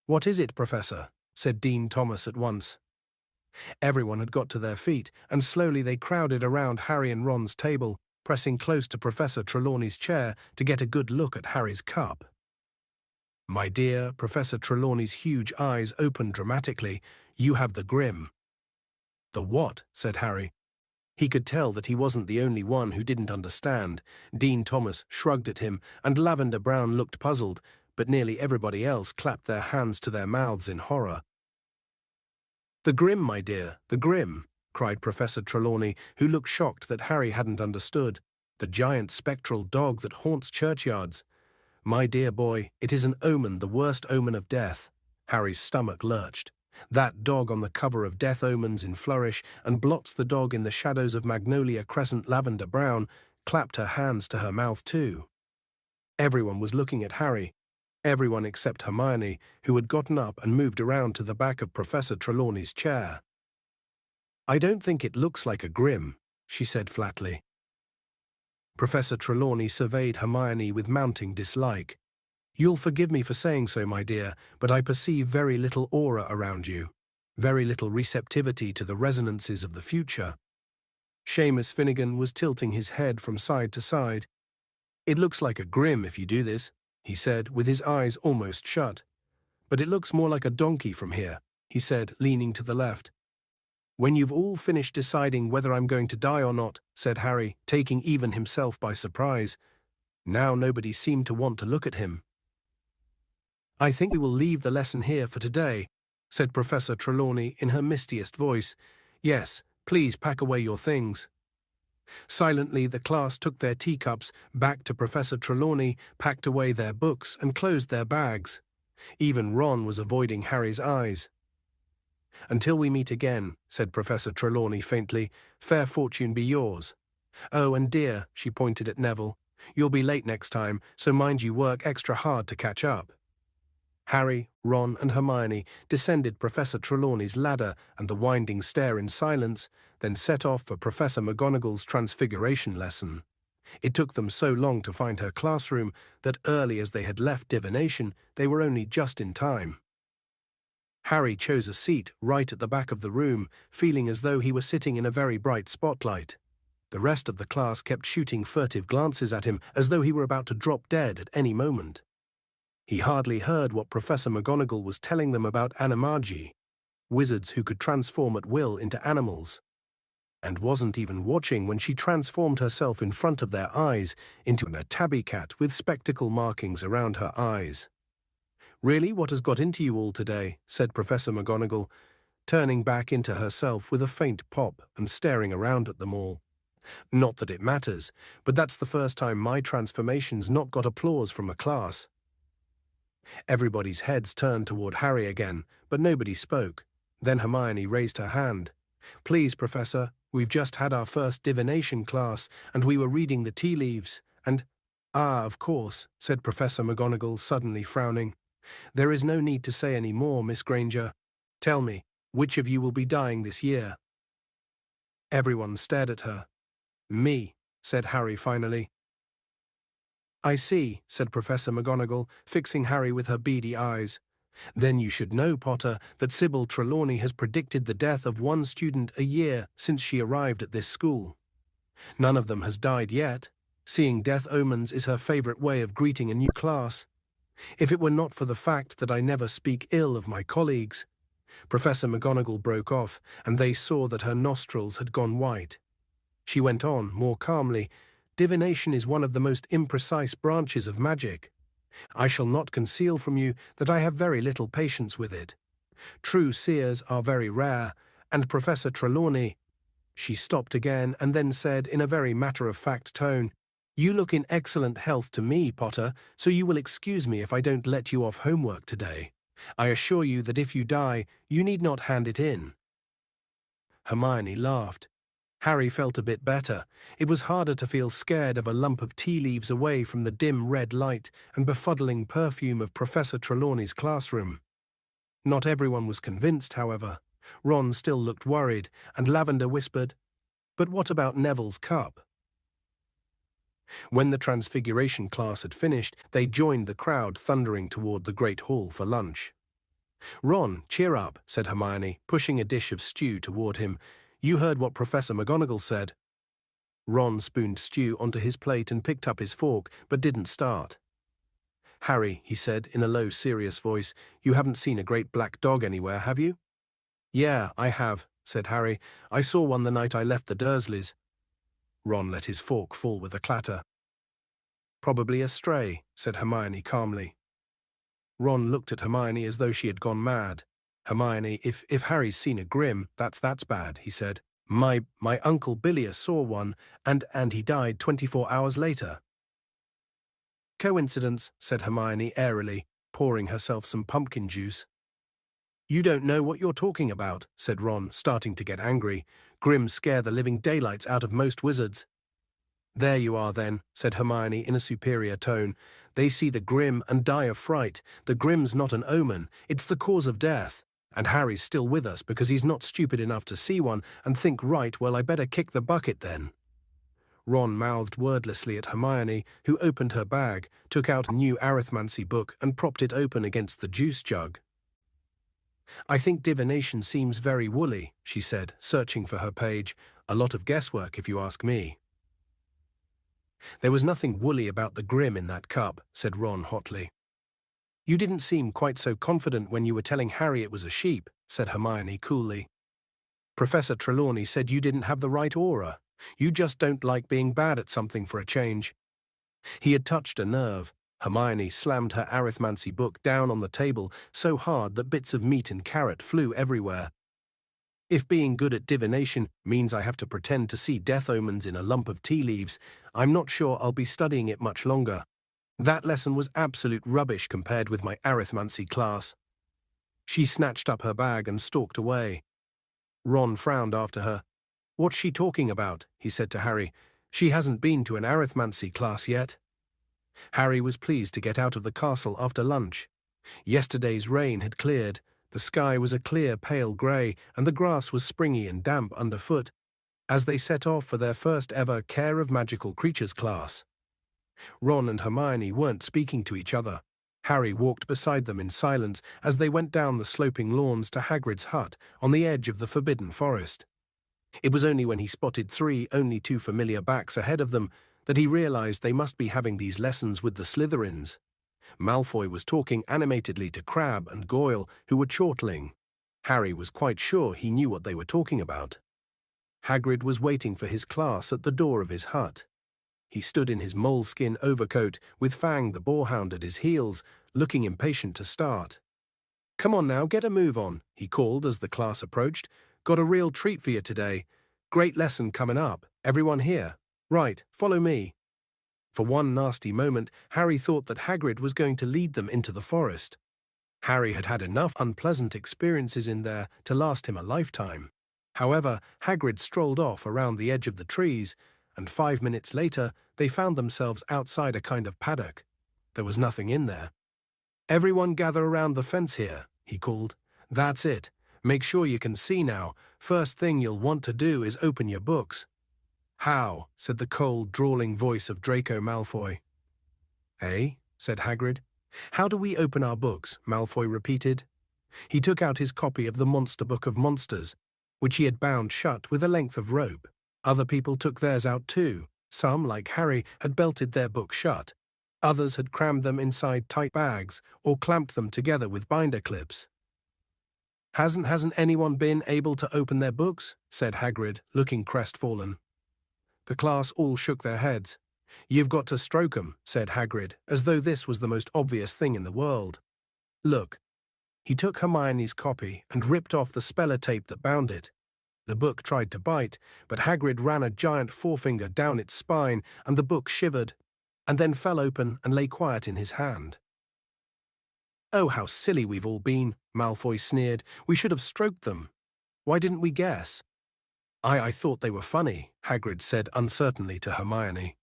What is it, Professor? Said Dean Thomas at once. Everyone had got to their feet, and slowly they crowded around Harry and Ron's table, pressing close to Professor Trelawney's chair to get a good look at Harry's cup. My dear, Professor Trelawney's huge eyes opened dramatically. You have the grim. The what? Said Harry. He could tell that he wasn't the only one who didn't understand. Dean Thomas shrugged at him, and Lavender Brown looked puzzled, but nearly everybody else clapped their hands to their mouths in horror. The grim, my dear, the grim, cried Professor Trelawney, who looked shocked that Harry hadn't understood. The giant spectral dog that haunts churchyards. My dear boy, it is an omen, the worst omen of death. Harry's stomach lurched. That dog on the cover of Death Omens in Flourish, and blots the dog in the shadows of Magnolia Crescent. Lavender Brown clapped her hands to her mouth too. Everyone was looking at Harry. Everyone except Hermione, who had gotten up and moved around to the back of Professor Trelawney's chair. I don't think it looks like a grim, she said flatly. Professor Trelawney surveyed Hermione with mounting dislike. You'll forgive me for saying so, my dear, but I perceive very little aura around you, very little receptivity to the resonances of the future. Seamus Finnegan was tilting his head from side to side. It looks like a grim if you do this, he said, with his eyes almost shut. But it looks more like a donkey from here, he said, leaning to the left. When you've all finished deciding whether I'm going to die or not, said Harry, taking even himself by surprise. Now nobody seemed to want to look at him. I think we will leave the lesson here for today, said Professor Trelawney in her mistiest voice. Yes, please pack away your things. Silently, the class took their teacups back to Professor Trelawney, packed away their books, and closed their bags. Even Ron was avoiding Harry's eyes. Until we meet again, said Professor Trelawney faintly, fair fortune be yours. Oh, and dear, she pointed at Neville, you'll be late next time, so mind you work extra hard to catch up. Harry, Ron, and Hermione descended Professor Trelawney's ladder and the winding stair in silence, then set off for Professor McGonagall's transfiguration lesson. It took them so long to find her classroom that early as they had left divination, they were only just in time. Harry chose a seat right at the back of the room, feeling as though he were sitting in a very bright spotlight. The rest of the class kept shooting furtive glances at him as though he were about to drop dead at any moment. He hardly heard what Professor McGonagall was telling them about animagi, wizards who could transform at will into animals, and wasn't even watching when she transformed herself in front of their eyes into a tabby cat with spectacle markings around her eyes. Really, what has got into you all today? Said Professor McGonagall, turning back into herself with a faint pop and staring around at them all. Not that it matters, but that's the first time my transformation's not got applause from a class. Everybody's heads turned toward Harry again, but nobody spoke. Then Hermione raised her hand. Please, Professor, we've just had our first divination class, and we were reading the tea leaves, and— Ah, of course, said Professor McGonagall, suddenly frowning. There is no need to say any more, Miss Granger. Tell me, Which of you will be dying this year?" Everyone stared at her. "Me," said Harry finally. "I see," said Professor McGonagall, fixing Harry with her beady eyes. "Then you should know, Potter, that Sybil Trelawney has predicted the death of one student a year since she arrived at this school. None of them has died yet. Seeing death omens is her favorite way of greeting a new class. If it were not for the fact that I never speak ill of my colleagues—" Professor McGonagall broke off, and they saw that her nostrils had gone white. She went on, more calmly, "Divination is one of the most imprecise branches of magic. I shall not conceal from you that I have very little patience with it. True seers are very rare, and Professor Trelawney—" She stopped again and then said in a very matter-of-fact tone, "You look in excellent health to me, Potter, so you will excuse me if I don't let you off homework today. I assure you that if you die, you need not hand it in." Hermione laughed. Harry felt a bit better. It was harder to feel scared of a lump of tea leaves away from the dim red light and befuddling perfume of Professor Trelawney's classroom. Not everyone was convinced, however. Ron still looked worried, and Lavender whispered, "But what about Neville's cup?" When the Transfiguration class had finished, they joined the crowd thundering toward the Great Hall for lunch. "Ron, cheer up," said Hermione, pushing a dish of stew toward him. "You heard what Professor McGonagall said." Ron spooned stew onto his plate and picked up his fork, but didn't start. "Harry," he said in a low, serious voice, "you haven't seen a great black dog anywhere, have you?" "Yeah, I have," said Harry. "I saw one the night I left the Dursleys." Ron let his fork fall with a clatter. "Probably a stray," said Hermione calmly. Ron looked at Hermione as though she had gone mad. "Hermione, if Harry's seen a grim, that's bad," he said. My Uncle Billius saw one, and he died 24 hours later." "Coincidence," said Hermione airily, pouring herself some pumpkin juice. "You don't know what you're talking about," said Ron, starting to get angry. "Grims scare the living daylights out of most wizards." "There you are, then," said Hermione in a superior tone. "They see the grim and die of fright. The grim's not an omen, it's the cause of death. And Harry's still with us because he's not stupid enough to see one and think, right, well, I better kick the bucket then." Ron mouthed wordlessly at Hermione, who opened her bag, took out a new arithmancy book and propped it open against the juice jug. "I think divination seems very woolly," she said, searching for her page. "A lot of guesswork, if you ask me." "There was nothing woolly about the grim in that cup," said Ron hotly. "You didn't seem quite so confident when you were telling Harry it was a sheep," said Hermione coolly. "Professor Trelawney said you didn't have the right aura. You just don't like being bad at something for a change." He had touched a nerve. Hermione slammed her arithmancy book down on the table so hard that bits of meat and carrot flew everywhere. "If being good at divination means I have to pretend to see death omens in a lump of tea leaves, I'm not sure I'll be studying it much longer. That lesson was absolute rubbish compared with my arithmancy class." She snatched up her bag and stalked away. Ron frowned after her. "What's she talking about?" he said to Harry. "She hasn't been to an arithmancy class yet." Harry was pleased to get out of the castle after lunch. Yesterday's rain had cleared. The sky was a clear, pale grey, and the grass was springy and damp underfoot, as they set off for their first ever Care of Magical Creatures class. Ron and Hermione weren't speaking to each other. Harry walked beside them in silence as they went down the sloping lawns to Hagrid's hut on the edge of the Forbidden Forest. It was only when he spotted three only too familiar backs ahead of them that he realized they must be having these lessons with the Slytherins. Malfoy was talking animatedly to Crabbe and Goyle, who were chortling. Harry was quite sure he knew what they were talking about. Hagrid was waiting for his class at the door of his hut. He stood in his moleskin overcoat, with Fang the boarhound at his heels, looking impatient to start. "Come on now, get a move on," he called as the class approached. "Got a real treat for you today. Great lesson coming up. Everyone here? Right, follow me." For one nasty moment, Harry thought that Hagrid was going to lead them into the forest. Harry had had enough unpleasant experiences in there to last him a lifetime. However, Hagrid strolled off around the edge of the trees, and 5 minutes later they found themselves outside a kind of paddock. There was nothing in there. "Everyone gather around the fence here," he called. "That's it. Make sure you can see now. First thing you'll want to do is open your books." "How?" said the cold, drawling voice of Draco Malfoy. "Eh?" said Hagrid. "How do we open our books?" Malfoy repeated. He took out his copy of the Monster Book of Monsters, which he had bound shut with a length of rope. Other people took theirs out too. Some, like Harry, had belted their book shut. Others had crammed them inside tight bags or clamped them together with binder clips. Hasn't anyone been able to open their books?" said Hagrid, looking crestfallen. The class all shook their heads. "You've got to stroke 'em," said Hagrid, as though this was the most obvious thing in the world. "Look." He took Hermione's copy and ripped off the speller tape that bound it. The book tried to bite, but Hagrid ran a giant forefinger down its spine, and the book shivered, and then fell open and lay quiet in his hand. "Oh, how silly we've all been," Malfoy sneered. "We should have stroked them. Why didn't we guess?" I thought they were funny," Hagrid said uncertainly to Hermione.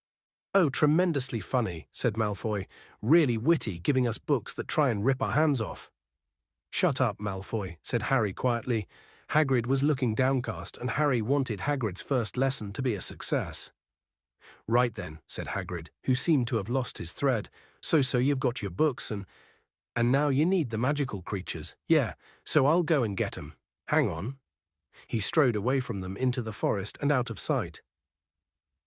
"Oh, tremendously funny," said Malfoy. "Really witty, giving us books that try and rip our hands off." "Shut up, Malfoy," said Harry quietly. Hagrid was looking downcast, and Harry wanted Hagrid's first lesson to be a success. "Right then," said Hagrid, who seemed to have lost his thread. So you've got your books, and now you need the magical creatures. Yeah, so I'll go and get 'em. Hang on." He strode away from them into the forest and out of sight.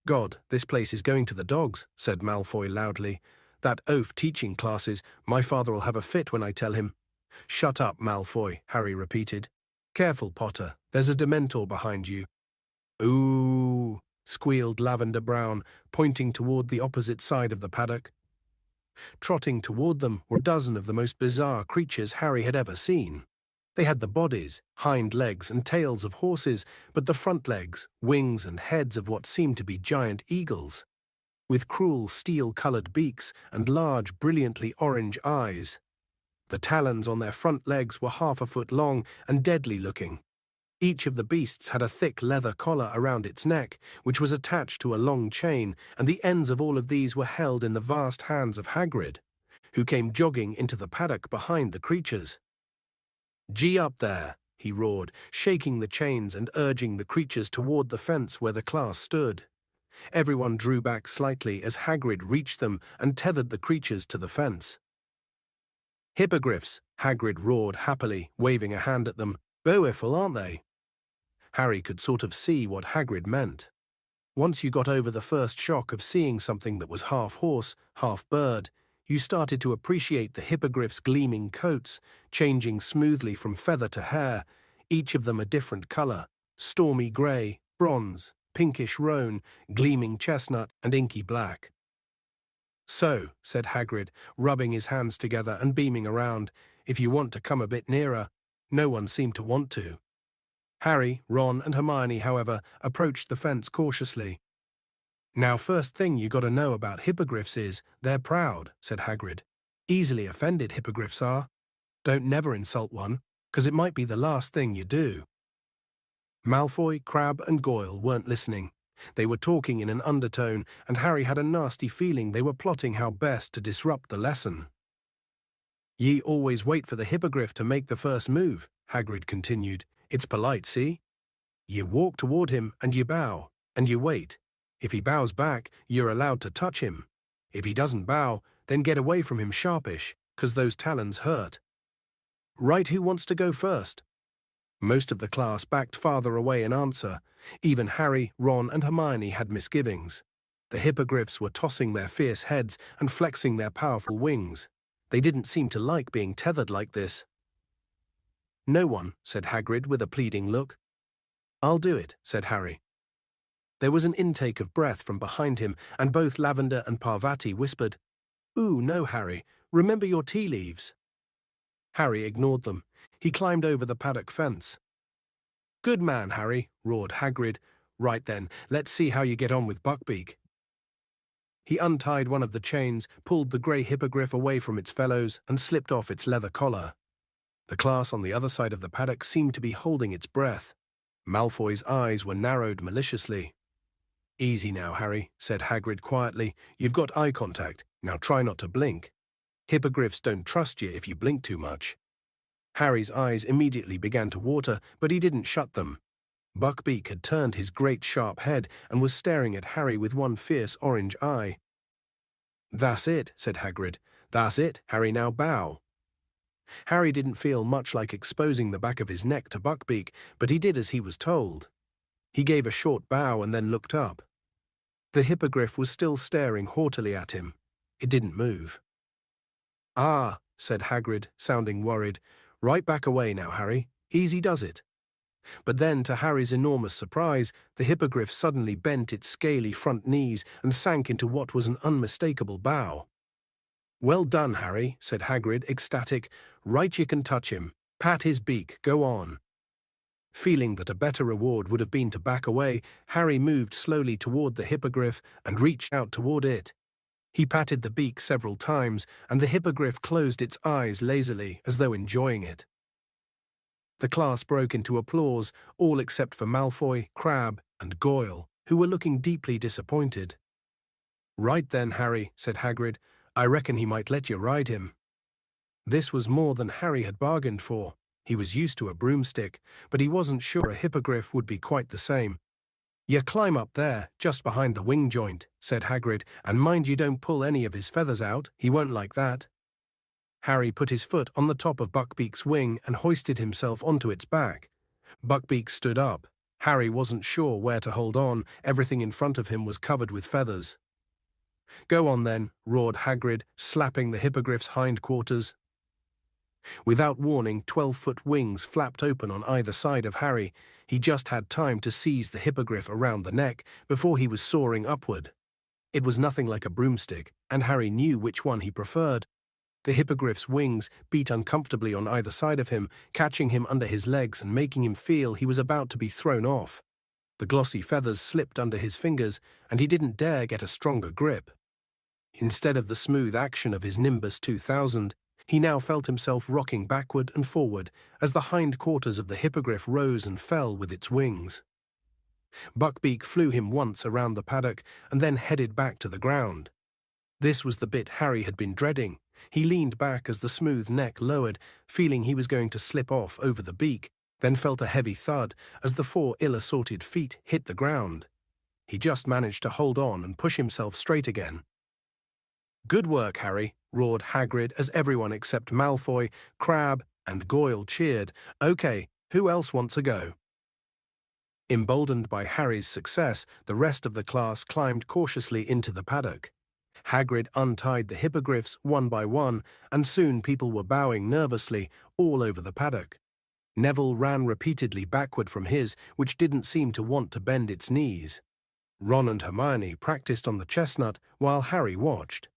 "God, this place is going to the dogs," said Malfoy loudly. "That oaf teaching classes, my father'll have a fit when I tell him." "Shut up, Malfoy," Harry repeated. "Careful, Potter, there's a Dementor behind you." "Ooh," squealed Lavender Brown, pointing toward the opposite side of the paddock. Trotting toward them were a dozen of the most bizarre creatures Harry had ever seen. They had the bodies, hind legs, and tails of horses, but the front legs, wings, and heads of what seemed to be giant eagles, with cruel steel-colored beaks and large, brilliantly orange eyes. The talons on their front legs were 1/2 a foot long and deadly-looking. Each of the beasts had a thick leather collar around its neck, which was attached to a long chain, and the ends of all of these were held in the vast hands of Hagrid, who came jogging into the paddock behind the creatures. "Gee up there," he roared, shaking the chains and urging the creatures toward the fence where the class stood. Everyone drew back slightly as Hagrid reached them and tethered the creatures to the fence. "Hippogriffs," Hagrid roared happily, waving a hand at them. "Beautiful, aren't they?" Harry could sort of see what Hagrid meant. Once you got over the first shock of seeing something that was half horse, half bird, you started to appreciate the hippogriffs' gleaming coats, changing smoothly from feather to hair, each of them a different color: stormy gray, bronze, pinkish roan, gleaming chestnut, and inky black. "So," said Hagrid, rubbing his hands together and beaming around, "if you want to come a bit nearer." No one seemed to want to. Harry, Ron, and Hermione, however, approached the fence cautiously. "Now, first thing you got to know about hippogriffs is, they're proud," said Hagrid. "Easily offended, hippogriffs are. Don't never insult one, 'cause it might be the last thing you do." Malfoy, Crabbe, and Goyle weren't listening. They were talking in an undertone, and Harry had a nasty feeling they were plotting how best to disrupt the lesson. "Ye always wait for the hippogriff to make the first move," Hagrid continued. "It's polite, see? You walk toward him and you bow, and you wait. If he bows back, you're allowed to touch him. If he doesn't bow, then get away from him sharpish, 'cause those talons hurt. Right, who wants to go first?" Most of the class backed farther away in answer. Even Harry, Ron, and Hermione had misgivings. The hippogriffs were tossing their fierce heads and flexing their powerful wings. They didn't seem to like being tethered like this. "No one," said Hagrid with a pleading look. "I'll do it," said Harry. There was an intake of breath from behind him, and both Lavender and Parvati whispered, "Ooh, no, Harry. Remember your tea leaves." Harry ignored them. He climbed over the paddock fence. "Good man, Harry," roared Hagrid. "Right then, let's see how you get on with Buckbeak." He untied one of the chains, pulled the grey hippogriff away from its fellows, and slipped off its leather collar. The class on the other side of the paddock seemed to be holding its breath. Malfoy's eyes were narrowed maliciously. "Easy now, Harry," said Hagrid quietly. "You've got eye contact. Now try not to blink. Hippogriffs don't trust you if you blink too much." Harry's eyes immediately began to water, but he didn't shut them. Buckbeak had turned his great sharp head and was staring at Harry with one fierce orange eye. "That's it," said Hagrid. "That's it, Harry, now bow." Harry didn't feel much like exposing the back of his neck to Buckbeak, but he did as he was told. He gave a short bow and then looked up. The hippogriff was still staring haughtily at him. It didn't move. "Ah," said Hagrid, sounding worried. "Right back away now, Harry. Easy does it." But then, to Harry's enormous surprise, the hippogriff suddenly bent its scaly front knees and sank into what was an unmistakable bow. "Well done, Harry," said Hagrid, ecstatic. "Right you can touch him. Pat his beak, go on." Feeling that a better reward would have been to back away, Harry moved slowly toward the hippogriff and reached out toward it. He patted the beak several times, and the hippogriff closed its eyes lazily, as though enjoying it. The class broke into applause, all except for Malfoy, Crabbe, and Goyle, who were looking deeply disappointed. "Right then, Harry," said Hagrid. "I reckon he might let you ride him." This was more than Harry had bargained for. He was used to a broomstick, but he wasn't sure a hippogriff would be quite the same. "You climb up there, just behind the wing joint," said Hagrid, "and mind you don't pull any of his feathers out. He won't like that." Harry put his foot on the top of Buckbeak's wing and hoisted himself onto its back. Buckbeak stood up. Harry wasn't sure where to hold on. Everything in front of him was covered with feathers. "Go on then," roared Hagrid, slapping the hippogriff's hindquarters. Without warning, 12-foot wings flapped open on either side of Harry. He just had time to seize the hippogriff around the neck before he was soaring upward. It was nothing like a broomstick, and Harry knew which one he preferred. The hippogriff's wings beat uncomfortably on either side of him, catching him under his legs and making him feel he was about to be thrown off. The glossy feathers slipped under his fingers, and he didn't dare get a stronger grip. Instead of the smooth action of his Nimbus 2000, he now felt himself rocking backward and forward as the hindquarters of the hippogriff rose and fell with its wings. Buckbeak flew him once around the paddock and then headed back to the ground. This was the bit Harry had been dreading. He leaned back as the smooth neck lowered, feeling he was going to slip off over the beak, then felt a heavy thud as the 4 ill-assorted feet hit the ground. He just managed to hold on and push himself straight again. "Good work, Harry," roared Hagrid as everyone except Malfoy, Crabbe, and Goyle cheered. "Okay, who else wants a go?" Emboldened by Harry's success, the rest of the class climbed cautiously into the paddock. Hagrid untied the hippogriffs one by one, and soon people were bowing nervously all over the paddock. Neville ran repeatedly backward from his, which didn't seem to want to bend its knees. Ron and Hermione practiced on the chestnut while Harry watched.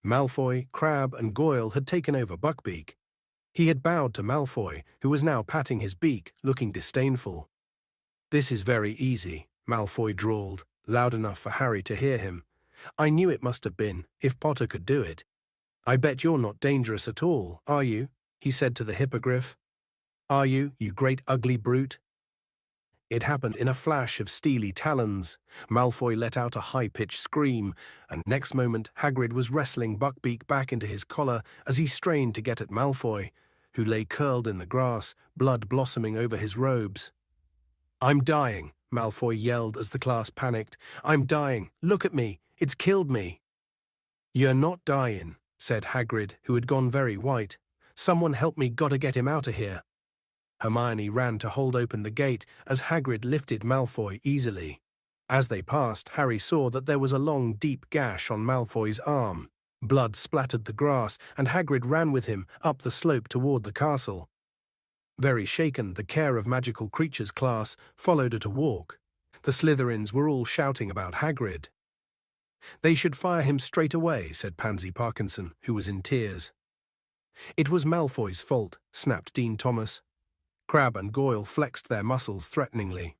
Malfoy, Crabbe, and Goyle had taken over Buckbeak. He had bowed to Malfoy, who was now patting his beak, looking disdainful. "This is very easy," Malfoy drawled, loud enough for Harry to hear him. "I knew it must have been, if Potter could do it." "I bet you're not dangerous at all, are you?" he said to the hippogriff. "Are you, you great ugly brute?" It happened in a flash of steely talons. Malfoy let out a high-pitched scream, and next moment Hagrid was wrestling Buckbeak back into his collar as he strained to get at Malfoy, who lay curled in the grass, blood blossoming over his robes. "I'm dying," Malfoy yelled as the class panicked. "I'm dying. Look at me. It's killed me." "You're not dying," said Hagrid, who had gone very white. "Someone help me, gotta get him out of here." Hermione ran to hold open the gate as Hagrid lifted Malfoy easily. As they passed, Harry saw that there was a long, deep gash on Malfoy's arm. Blood splattered the grass, and Hagrid ran with him up the slope toward the castle. Very shaken, the Care of Magical Creatures class followed at a walk. The Slytherins were all shouting about Hagrid. "They should fire him straight away," said Pansy Parkinson, who was in tears. "It was Malfoy's fault," snapped Dean Thomas. Crabbe and Goyle flexed their muscles threateningly.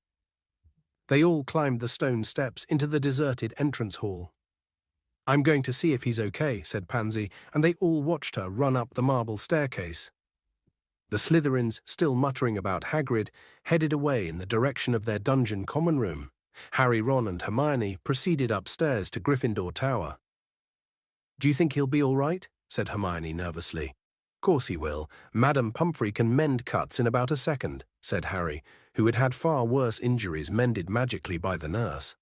They all climbed the stone steps into the deserted entrance hall. "I'm going to see if he's okay," said Pansy, and they all watched her run up the marble staircase. The Slytherins, still muttering about Hagrid, headed away in the direction of their dungeon common room. Harry, Ron, and Hermione proceeded upstairs to Gryffindor Tower. "Do you think he'll be all right?" said Hermione nervously. "Course he will. Madam Pumphrey can mend cuts in about a second," said Harry, who had had far worse injuries mended magically by the nurse.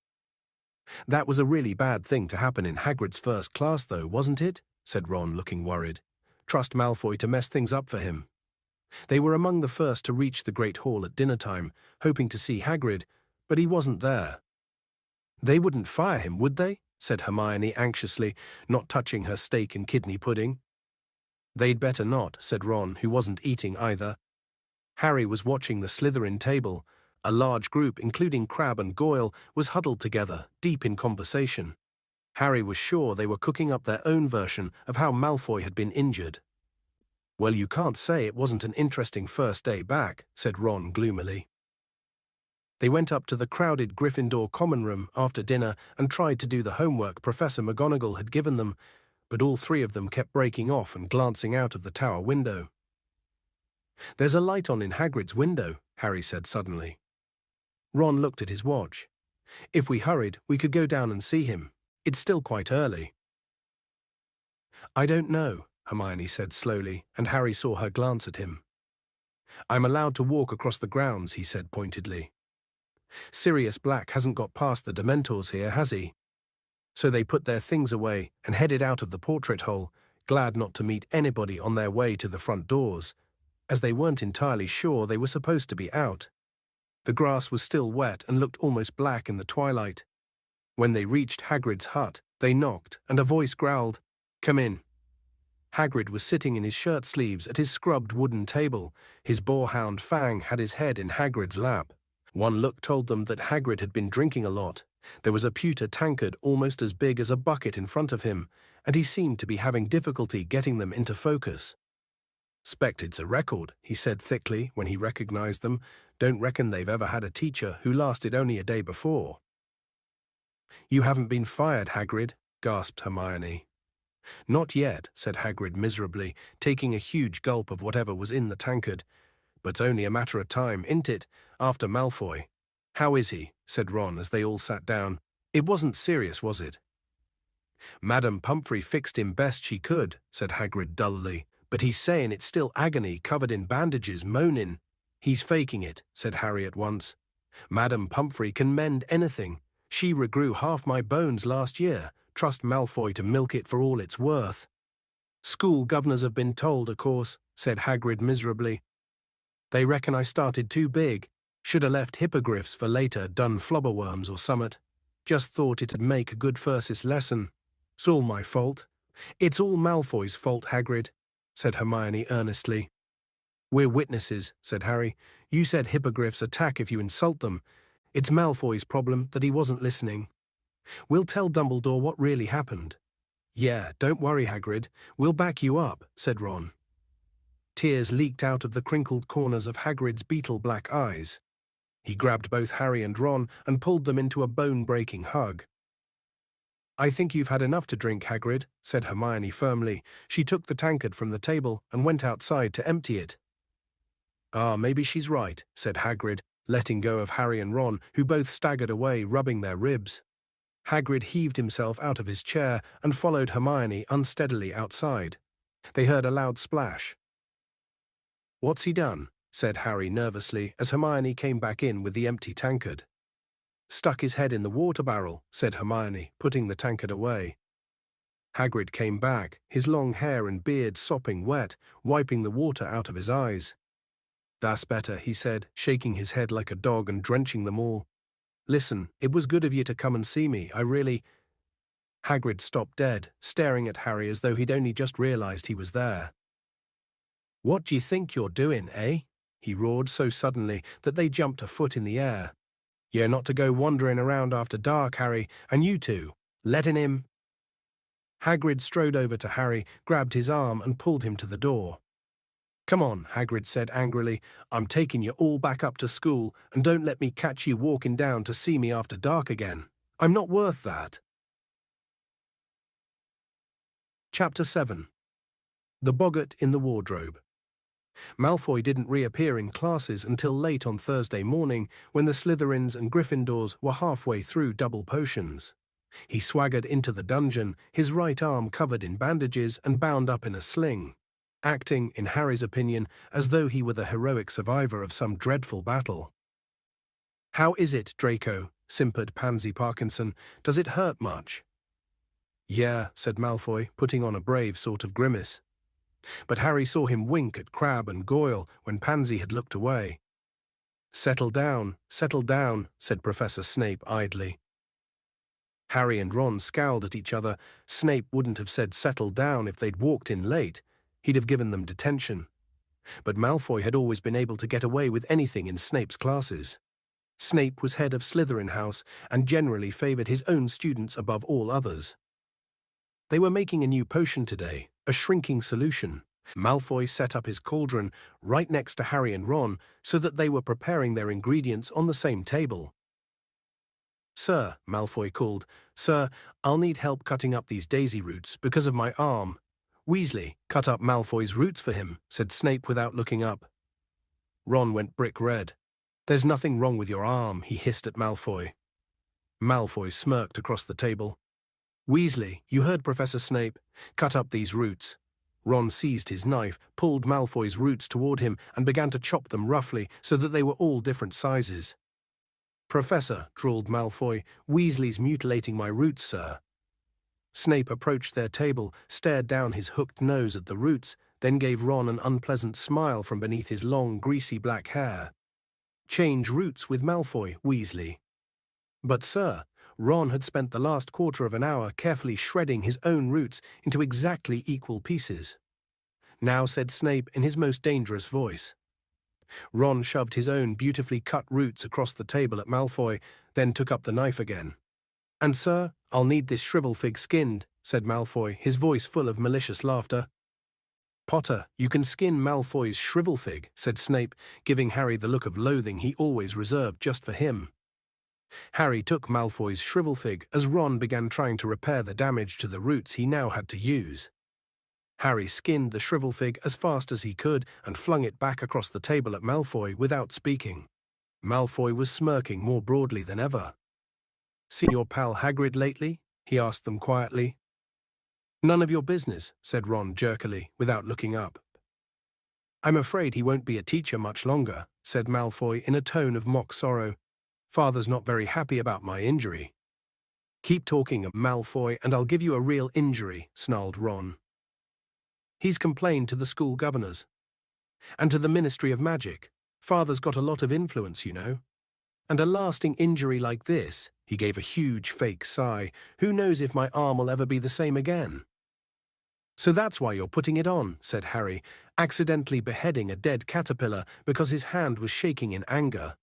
"That was a really bad thing to happen in Hagrid's first class, though, wasn't it?" said Ron, looking worried. "Trust Malfoy to mess things up for him." They were among the first to reach the Great Hall at dinner time, hoping to see Hagrid, but he wasn't there. "They wouldn't fire him, would they?" said Hermione anxiously, not touching her steak and kidney pudding. "They'd better not," said Ron, who wasn't eating either. Harry was watching the Slytherin table. A large group, including Crabbe and Goyle, was huddled together, deep in conversation. Harry was sure they were cooking up their own version of how Malfoy had been injured. "Well, you can't say it wasn't an interesting first day back," said Ron gloomily. They went up to the crowded Gryffindor common room after dinner and tried to do the homework Professor McGonagall had given them, but all three of them kept breaking off and glancing out of the tower window. "There's a light on in Hagrid's window," Harry said suddenly. Ron looked at his watch. "If we hurried, we could go down and see him. It's still quite early." "I don't know," Hermione said slowly, and Harry saw her glance at him. "I'm allowed to walk across the grounds," he said pointedly. "Sirius Black hasn't got past the Dementors here, has he?" So they put their things away and headed out of the portrait hole, glad not to meet anybody on their way to the front doors, as they weren't entirely sure they were supposed to be out. The grass was still wet and looked almost black in the twilight. When they reached Hagrid's hut, they knocked, and a voice growled, "Come in." Hagrid was sitting in his shirt sleeves at his scrubbed wooden table. His boarhound Fang had his head in Hagrid's lap. One look told them that Hagrid had been drinking a lot. There was a pewter tankard almost as big as a bucket in front of him, and he seemed to be having difficulty getting them into focus. "'Spect it's a record," he said thickly when he recognized them. "Don't reckon they've ever had a teacher who lasted only a day before." "You haven't been fired, Hagrid," gasped Hermione. "Not yet," said Hagrid miserably, taking a huge gulp of whatever was in the tankard. "But only a matter of time, ain't it, after Malfoy?" "How is he?" said Ron as they all sat down. "It wasn't serious, was it?" "Madam Pumphrey fixed him best she could," said Hagrid dully. "But he's saying it's still agony, covered in bandages, moaning." "He's faking it," said Harry at once. "Madam Pumphrey can mend anything. She regrew half my bones last year. Trust Malfoy to milk it for all it's worth." "School governors have been told, of course," said Hagrid miserably. "They reckon I started too big. Should have left hippogriffs for later, done flobberworms or summat. Just thought it'd make a good first lesson. It's all my fault." "It's all Malfoy's fault, Hagrid," said Hermione earnestly. "We're witnesses," said Harry. "You said hippogriffs attack if you insult them. It's Malfoy's problem that he wasn't listening. We'll tell Dumbledore what really happened." "Yeah, don't worry, Hagrid. We'll back you up," said Ron. Tears leaked out of the crinkled corners of Hagrid's beetle-black eyes. He grabbed both Harry and Ron and pulled them into a bone-breaking hug. "I think you've had enough to drink, Hagrid," said Hermione firmly. She took the tankard from the table and went outside to empty it. "Ah, maybe she's right," said Hagrid, letting go of Harry and Ron, who both staggered away, rubbing their ribs. Hagrid heaved himself out of his chair and followed Hermione unsteadily outside. They heard a loud splash. "What's he done?" said Harry nervously as Hermione came back in with the empty tankard. "Stuck his head in the water barrel," said Hermione, putting the tankard away. Hagrid came back, his long hair and beard sopping wet, wiping the water out of his eyes. "That's better," he said, shaking his head like a dog and drenching them all. "Listen, it was good of you to come and see me. I really—" Hagrid stopped dead, staring at Harry as though he'd only just realized he was there. "What do you think you're doing, eh?" he roared so suddenly that they jumped a foot in the air. "You're not to go wandering around after dark, Harry, and you two, letting him—" Hagrid strode over to Harry, grabbed his arm and pulled him to the door. "Come on," Hagrid said angrily. "I'm taking you all back up to school, and don't let me catch you walking down to see me after dark again. I'm not worth that." Chapter 7. The Boggart in the Wardrobe. Malfoy didn't reappear in classes until late on Thursday morning, when the Slytherins and Gryffindors were halfway through double potions. He swaggered into the dungeon, his right arm covered in bandages and bound up in a sling. acting, in Harry's opinion, as though he were the heroic survivor of some dreadful battle. "How is it, Draco?" simpered Pansy Parkinson. "Does it hurt much?" "Yeah," said Malfoy, putting on a brave sort of grimace. But Harry saw him wink at Crabbe and Goyle when Pansy had looked away. settle down," said Professor Snape idly. Harry and Ron scowled at each other. Snape wouldn't have said settle down if they'd walked in late. He'd have given them detention. But Malfoy had always been able to get away with anything in Snape's classes. Snape was head of Slytherin House and generally favoured his own students above all others. They were making a new potion today, a shrinking solution. Malfoy set up his cauldron right next to Harry and Ron so that they were preparing their ingredients on the same table. "Sir," Malfoy called, "Sir, I'll need help cutting up these daisy roots because of my arm." "Weasley, cut up Malfoy's roots for him," said Snape without looking up. Ron went brick red. "There's nothing wrong with your arm," he hissed at Malfoy. Malfoy smirked across the table. "Weasley, you heard Professor Snape. Cut up these roots." Ron seized his knife, pulled Malfoy's roots toward him, and began to chop them roughly so that they were all different sizes. "Professor," drawled Malfoy, "Weasley's mutilating my roots, sir." Snape approached their table, stared down his hooked nose at the roots, then gave Ron an unpleasant smile from beneath his long, greasy black hair. "Change roots with Malfoy, Weasley." But, sir, Ron had spent the last quarter of an hour carefully shredding his own roots into exactly equal pieces. "Now," said Snape in his most dangerous voice. Ron shoved his own beautifully cut roots across the table at Malfoy, then took up the knife again. "And, sir, I'll need this shrivelfig skinned," said Malfoy, his voice full of malicious laughter. "Potter, you can skin Malfoy's shrivelfig," said Snape, giving Harry the look of loathing he always reserved just for him. Harry took Malfoy's shrivelfig as Ron began trying to repair the damage to the roots he now had to use. Harry skinned the shrivelfig as fast as he could and flung it back across the table at Malfoy without speaking. Malfoy was smirking more broadly than ever. "Seen your pal Hagrid lately?" he asked them quietly. "None of your business," said Ron jerkily, without looking up. "I'm afraid he won't be a teacher much longer," said Malfoy in a tone of mock sorrow. "Father's not very happy about my injury." "Keep talking, Malfoy, and I'll give you a real injury," snarled Ron. "He's complained to the school governors. And to the Ministry of Magic. Father's got a lot of influence, you know. And a lasting injury like this," he gave a huge fake sigh, "who knows if my arm will ever be the same again." "So that's why you're putting it on," said Harry, accidentally beheading a dead caterpillar because his hand was shaking in anger.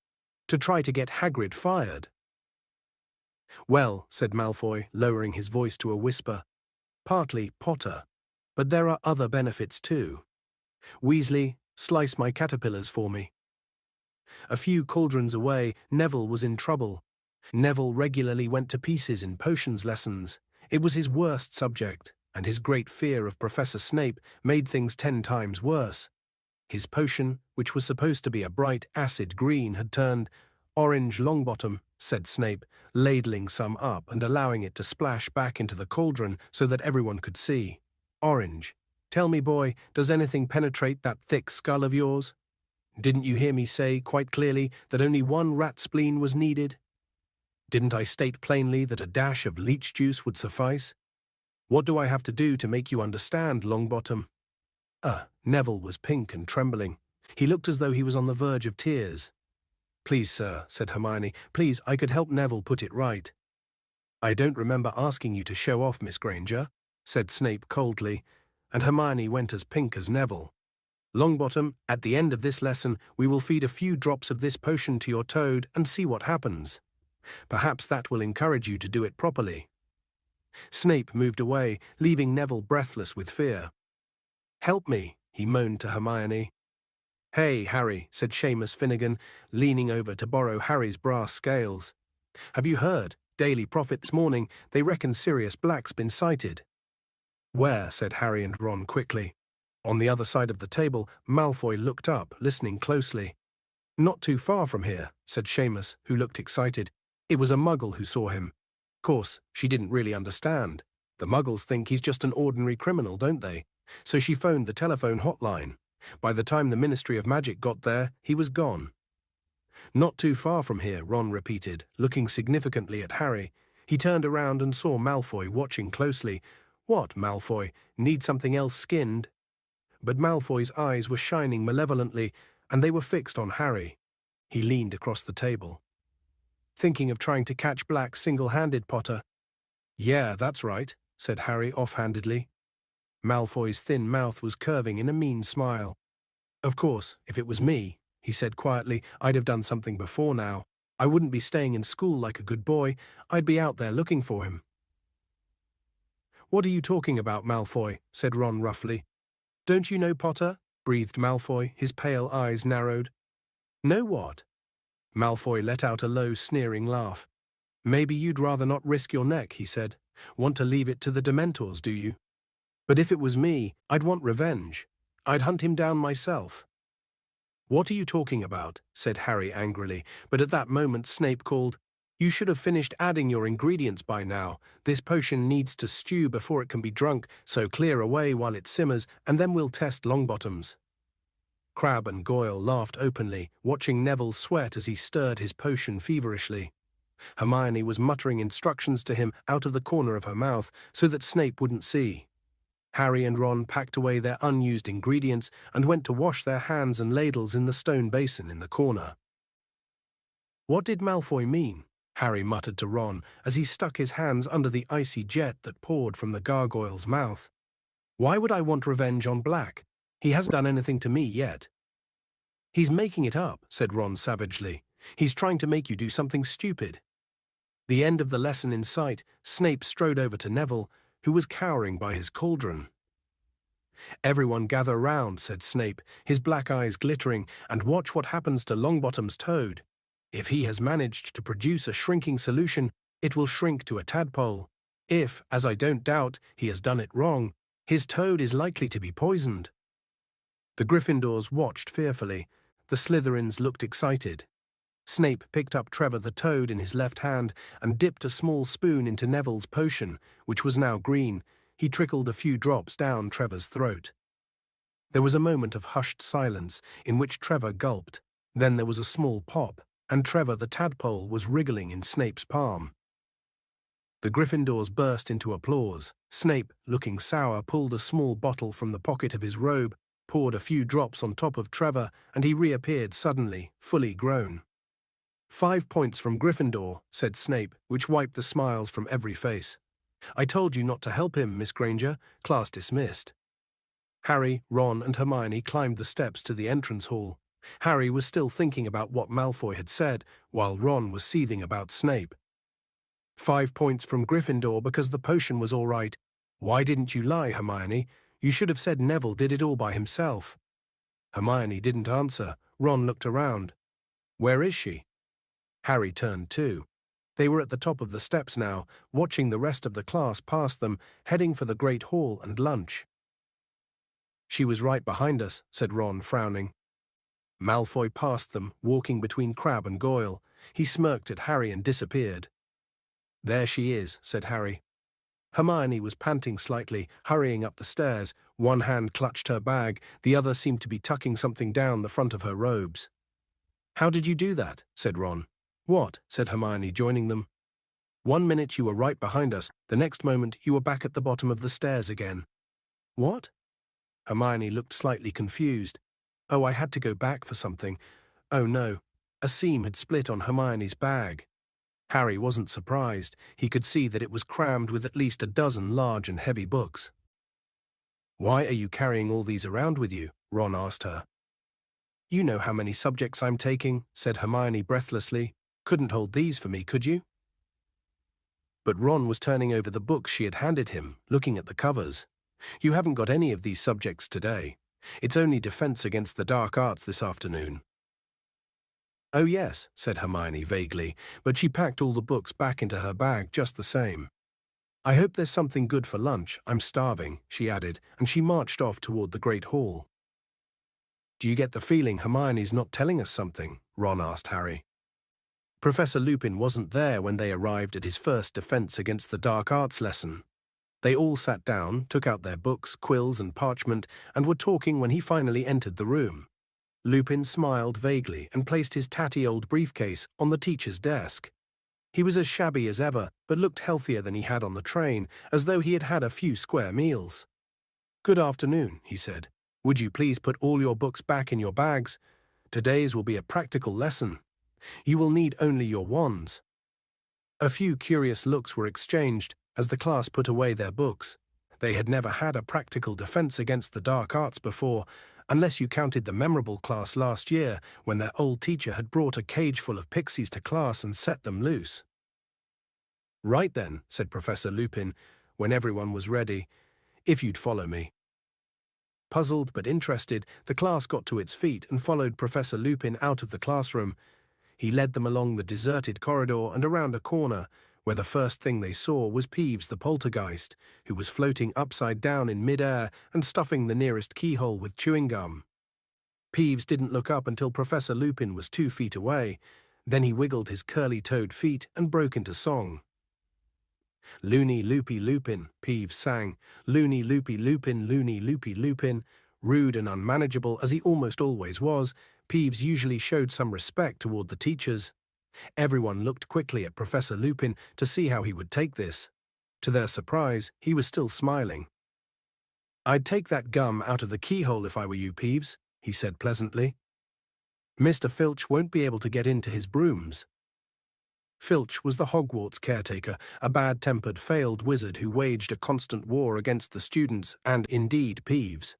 "To try to get Hagrid fired." "Well," said Malfoy, lowering his voice to a whisper, "partly, Potter. But there are other benefits too. Weasley, slice my caterpillars for me." A few cauldrons away, Neville was in trouble. Neville regularly went to pieces in potions lessons. It was his worst subject, and his great fear of Professor Snape made things 10 times worse. His potion, which was supposed to be a bright acid green, had turned orange. Longbottom, said Snape, ladling some up and allowing it to splash back into the cauldron so that everyone could see. "Orange. Tell me, boy, does anything penetrate that thick skull of yours? Didn't you hear me say quite clearly that only one rat spleen was needed? Didn't I state plainly that a dash of leech juice would suffice? What do I have to do to make you understand, Longbottom?" Neville was pink and trembling. He looked as though he was on the verge of tears. "Please, sir," said Hermione, "please, I could help Neville put it right." "I don't remember asking you to show off, Miss Granger," said Snape coldly, and Hermione went as pink as Neville. "Longbottom, at the end of this lesson, we will feed a few drops of this potion to your toad and see what happens. Perhaps that will encourage you to do it properly." Snape moved away, leaving Neville breathless with fear. "Help me," he moaned to Hermione. "Hey, Harry," said Seamus Finnegan, leaning over to borrow Harry's brass scales. "Have you heard? Daily Prophet this morning, they reckon Sirius Black's been sighted." "Where?" said Harry and Ron quickly. On the other side of the table, Malfoy looked up, listening closely. "Not too far from here," said Seamus, who looked excited. "It was a Muggle who saw him. Course, she didn't really understand. The Muggles think he's just an ordinary criminal, don't they? So she phoned the telephone hotline. By the time the Ministry of Magic got there, he was gone. Not too far from here, Ron repeated, looking significantly at Harry. He turned around and saw Malfoy watching closely. What, Malfoy? Need something else skinned? But Malfoy's eyes were shining malevolently, and they were fixed on Harry. He leaned across the table. Thinking of trying to catch Black single-handed, Potter? Yeah, that's right, said Harry offhandedly. Malfoy's thin mouth was curving in a mean smile. Of course, if it was me, he said quietly, I'd have done something before now. I wouldn't be staying in school like a good boy. I'd be out there looking for him. What are you talking about, Malfoy? Said Ron roughly. Don't you know, Potter? Breathed Malfoy, his pale eyes narrowed. Know what? Malfoy let out a low, sneering laugh. Maybe you'd rather not risk your neck, he said. Want to leave it to the Dementors, do you? But if it was me, I'd want revenge. I'd hunt him down myself. What are you talking about? Said Harry angrily, but at that moment Snape called, You should have finished adding your ingredients by now. This potion needs to stew before it can be drunk, so clear away while it simmers, and then we'll test Longbottoms. Crabbe and Goyle laughed openly, watching Neville sweat as he stirred his potion feverishly. Hermione was muttering instructions to him out of the corner of her mouth so that Snape wouldn't see. Harry and Ron packed away their unused ingredients and went to wash their hands and ladles in the stone basin in the corner. What did Malfoy mean? Harry muttered to Ron as he stuck his hands under the icy jet that poured from the gargoyle's mouth. Why would I want revenge on Black? He hasn't done anything to me yet. He's making it up, said Ron savagely. He's trying to make you do something stupid. The end of the lesson in sight, Snape strode over to Neville, who was cowering by his cauldron. Everyone gather round, said Snape, his black eyes glittering, and watch what happens to Longbottom's toad. If he has managed to produce a shrinking solution, it will shrink to a tadpole. If, as I don't doubt, he has done it wrong, his toad is likely to be poisoned. The Gryffindors watched fearfully. The Slytherins looked excited. Snape picked up Trevor the Toad in his left hand and dipped a small spoon into Neville's potion, which was now green. He trickled a few drops down Trevor's throat. There was a moment of hushed silence in which Trevor gulped. Then there was a small pop, and Trevor the tadpole was wriggling in Snape's palm. The Gryffindors burst into applause. Snape, looking sour, pulled a small bottle from the pocket of his robe, poured a few drops on top of Trevor, and he reappeared suddenly, fully grown. 5 points from Gryffindor, said Snape, which wiped the smiles from every face. I told you not to help him, Miss Granger. Class dismissed. Harry, Ron, and Hermione climbed the steps to the entrance hall. Harry was still thinking about what Malfoy had said, while Ron was seething about Snape. 5 points from Gryffindor because the potion was all right. Why didn't you lie, Hermione? You should have said Neville did it all by himself. Hermione didn't answer. Ron looked around. Where is she? Harry turned too. They were at the top of the steps now, watching the rest of the class pass them, heading for the Great Hall and lunch. She was right behind us, said Ron, frowning. Malfoy passed them, walking between Crabbe and Goyle. He smirked at Harry and disappeared. There she is, said Harry. Hermione was panting slightly, hurrying up the stairs. One hand clutched her bag, the other seemed to be tucking something down the front of her robes. How did you do that? Said Ron. What? Said Hermione, joining them. 1 minute you were right behind us, the next moment you were back at the bottom of the stairs again. What? Hermione looked slightly confused. Oh, I had to go back for something. Oh no, a seam had split on Hermione's bag. Harry wasn't surprised. He could see that it was crammed with at least a dozen large and heavy books. Why are you carrying all these around with you? Ron asked her. You know how many subjects I'm taking, said Hermione breathlessly. Couldn't hold these for me, could you? But Ron was turning over the books she had handed him, looking at the covers. You haven't got any of these subjects today. It's only defense against the dark arts this afternoon. Oh yes, said Hermione vaguely, but she packed all the books back into her bag just the same. I hope there's something good for lunch. I'm starving, she added, and she marched off toward the Great Hall. Do you get the feeling Hermione's not telling us something? Ron asked Harry. Professor Lupin wasn't there when they arrived at his first defense against the dark arts lesson. They all sat down, took out their books, quills, and parchment, and were talking when he finally entered the room. Lupin smiled vaguely and placed his tatty old briefcase on the teacher's desk. He was as shabby as ever, but looked healthier than he had on the train, as though he had had a few square meals. "Good afternoon," he said. "Would you please put all your books back in your bags? Today's will be a practical lesson. You will need only your wands." A few curious looks were exchanged as the class put away their books. They had never had a practical defense against the dark arts before, unless you counted the memorable class last year when their old teacher had brought a cage full of pixies to class and set them loose. "Right then," said Professor Lupin, when everyone was ready, "if you'd follow me." Puzzled but interested, the class got to its feet and followed Professor Lupin out of the classroom. He led them along the deserted corridor and around a corner, where the first thing they saw was Peeves the poltergeist, who was floating upside down in mid-air and stuffing the nearest keyhole with chewing gum. Peeves didn't look up until Professor Lupin was 2 feet away. Then he wiggled his curly-toed feet and broke into song. "Loony loopy Lupin," Peeves sang. "Loony loopy Lupin, loony loopy Lupin." Rude and unmanageable as he almost always was, Peeves usually showed some respect toward the teachers. Everyone looked quickly at Professor Lupin to see how he would take this. To their surprise, he was still smiling. "I'd take that gum out of the keyhole if I were you, Peeves," he said pleasantly. "Mr. Filch won't be able to get into his brooms." Filch was the Hogwarts caretaker, a bad-tempered failed wizard who waged a constant war against the students and, indeed, Peeves.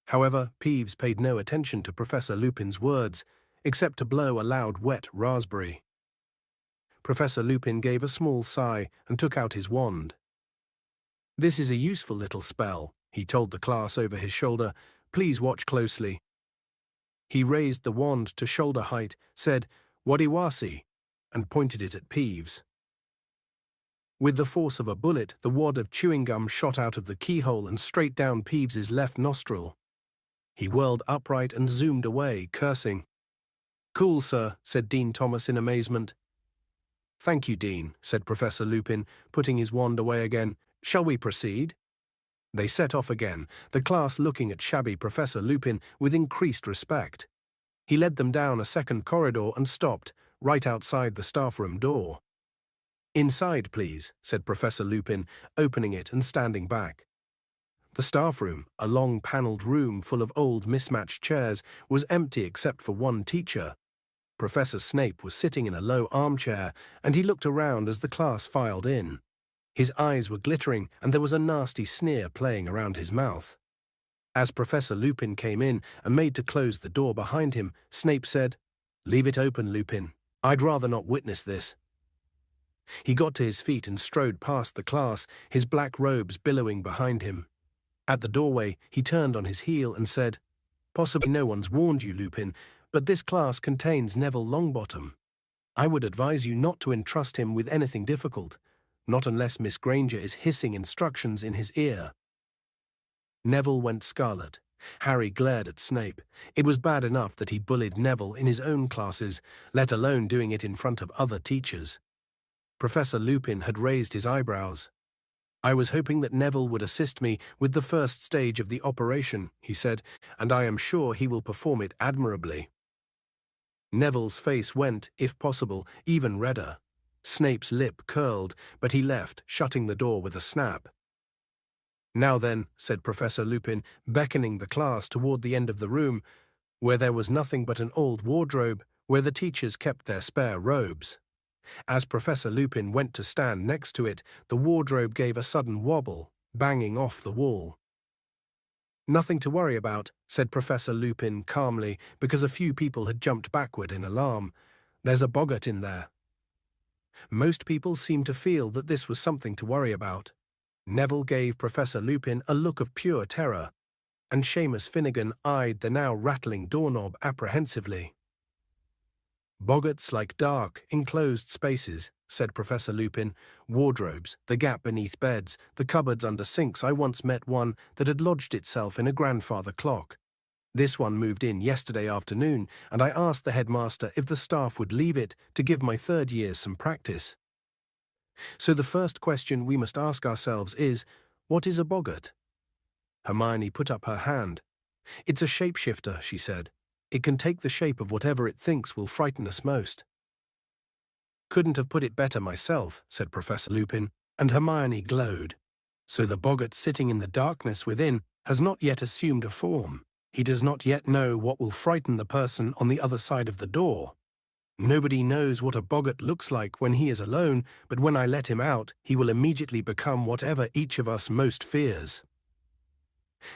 However, Peeves paid no attention to Professor Lupin's words, except to blow a loud wet raspberry. Professor Lupin gave a small sigh and took out his wand. "This is a useful little spell," he told the class over his shoulder. "Please watch closely." He raised the wand to shoulder height, said, "Wadiwasi," and pointed it at Peeves. With the force of a bullet, the wad of chewing gum shot out of the keyhole and straight down Peeves's left nostril. He whirled upright and zoomed away, cursing. "Cool, sir," said Dean Thomas in amazement. "Thank you, Dean," said Professor Lupin, putting his wand away again. "Shall we proceed?" They set off again, the class looking at shabby Professor Lupin with increased respect. He led them down a second corridor and stopped, right outside the staff room door. "Inside, please," said Professor Lupin, opening it and standing back. The staff room, a long panelled room full of old mismatched chairs, was empty except for one teacher. Professor Snape was sitting in a low armchair, and he looked around as the class filed in. His eyes were glittering, and there was a nasty sneer playing around his mouth. As Professor Lupin came in and made to close the door behind him, Snape said, "Leave it open, Lupin. I'd rather not witness this." He got to his feet and strode past the class, his black robes billowing behind him. At the doorway, he turned on his heel and said, "Possibly no one's warned you, Lupin, but this class contains Neville Longbottom. I would advise you not to entrust him with anything difficult, not unless Miss Granger is hissing instructions in his ear." Neville went scarlet. Harry glared at Snape. It was bad enough that he bullied Neville in his own classes, let alone doing it in front of other teachers. Professor Lupin had raised his eyebrows. "I was hoping that Neville would assist me with the first stage of the operation," he said, "and I am sure he will perform it admirably." Neville's face went, if possible, even redder. Snape's lip curled, but he left, shutting the door with a snap. "Now then," said Professor Lupin, beckoning the class toward the end of the room, where there was nothing but an old wardrobe where the teachers kept their spare robes. As Professor Lupin went to stand next to it, the wardrobe gave a sudden wobble, banging off the wall. "Nothing to worry about," said Professor Lupin calmly, because a few people had jumped backward in alarm. "There's a boggart in there." Most people seemed to feel that this was something to worry about. Neville gave Professor Lupin a look of pure terror, and Seamus Finnegan eyed the now rattling doorknob apprehensively. "Boggarts like dark, enclosed spaces," said Professor Lupin. "Wardrobes, the gap beneath beds, the cupboards under sinks. I once met one that had lodged itself in a grandfather clock. This one moved in yesterday afternoon, and I asked the headmaster if the staff would leave it to give my third years some practice. So the first question we must ask ourselves is, What is a boggart? Hermione put up her hand. It's a shapeshifter, she said. It can take the shape of whatever it thinks will frighten us most. Couldn't have put it better myself, said Professor Lupin, and Hermione glowed. So the boggart sitting in the darkness within has not yet assumed a form. He does not yet know what will frighten the person on the other side of the door. Nobody knows what a boggart looks like when he is alone, but when I let him out, he will immediately become whatever each of us most fears.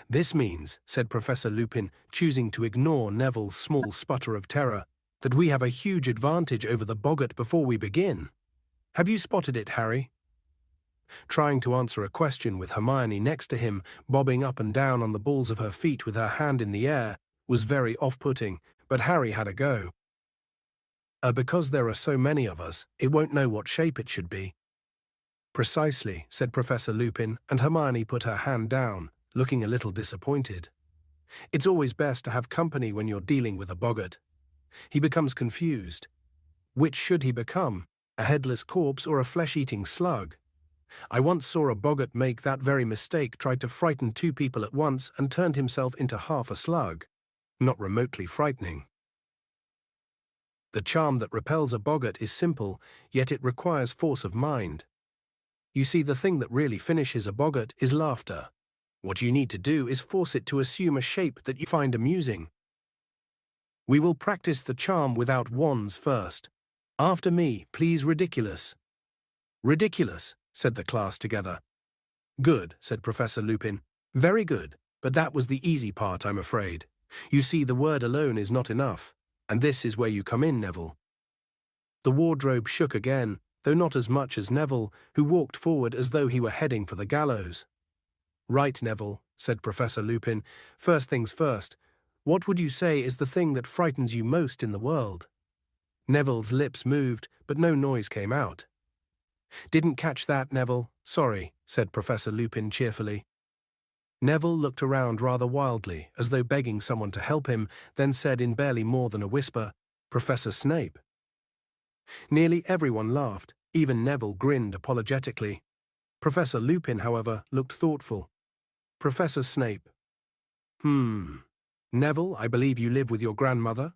This means, said Professor Lupin, choosing to ignore Neville's small sputter of terror, that we have a huge advantage over the boggart before we begin. Have you spotted it, Harry? Trying to answer a question with Hermione next to him, bobbing up and down on the balls of her feet with her hand in the air, was very off-putting, but Harry had a go. Because there are so many of us, it won't know what shape it should be. Precisely, said Professor Lupin, and Hermione put her hand down, looking a little disappointed. It's always best to have company when you're dealing with a boggart. He becomes confused. Which should he become, a headless corpse or a flesh-eating slug? I once saw a boggart make that very mistake, tried to frighten two people at once and turned himself into half a slug. Not remotely frightening. The charm that repels a boggart is simple, yet it requires force of mind. You see, the thing that really finishes a boggart is laughter. What you need to do is force it to assume a shape that you find amusing. We will practice the charm without wands first. After me, please, ridiculous. Ridiculous, said the class together. Good, said Professor Lupin. Very good, but that was the easy part, I'm afraid. You see, the word alone is not enough, and this is where you come in, Neville. The wardrobe shook again, though not as much as Neville, who walked forward as though he were heading for the gallows. Right, Neville, said Professor Lupin. First things first, what would you say is the thing that frightens you most in the world? Neville's lips moved, but no noise came out. Didn't catch that, Neville. Sorry, said Professor Lupin cheerfully. Neville looked around rather wildly, as though begging someone to help him, then said in barely more than a whisper, Professor Snape. Nearly everyone laughed, even Neville grinned apologetically. Professor Lupin, however, looked thoughtful. Professor Snape. Neville, I believe you live with your grandmother?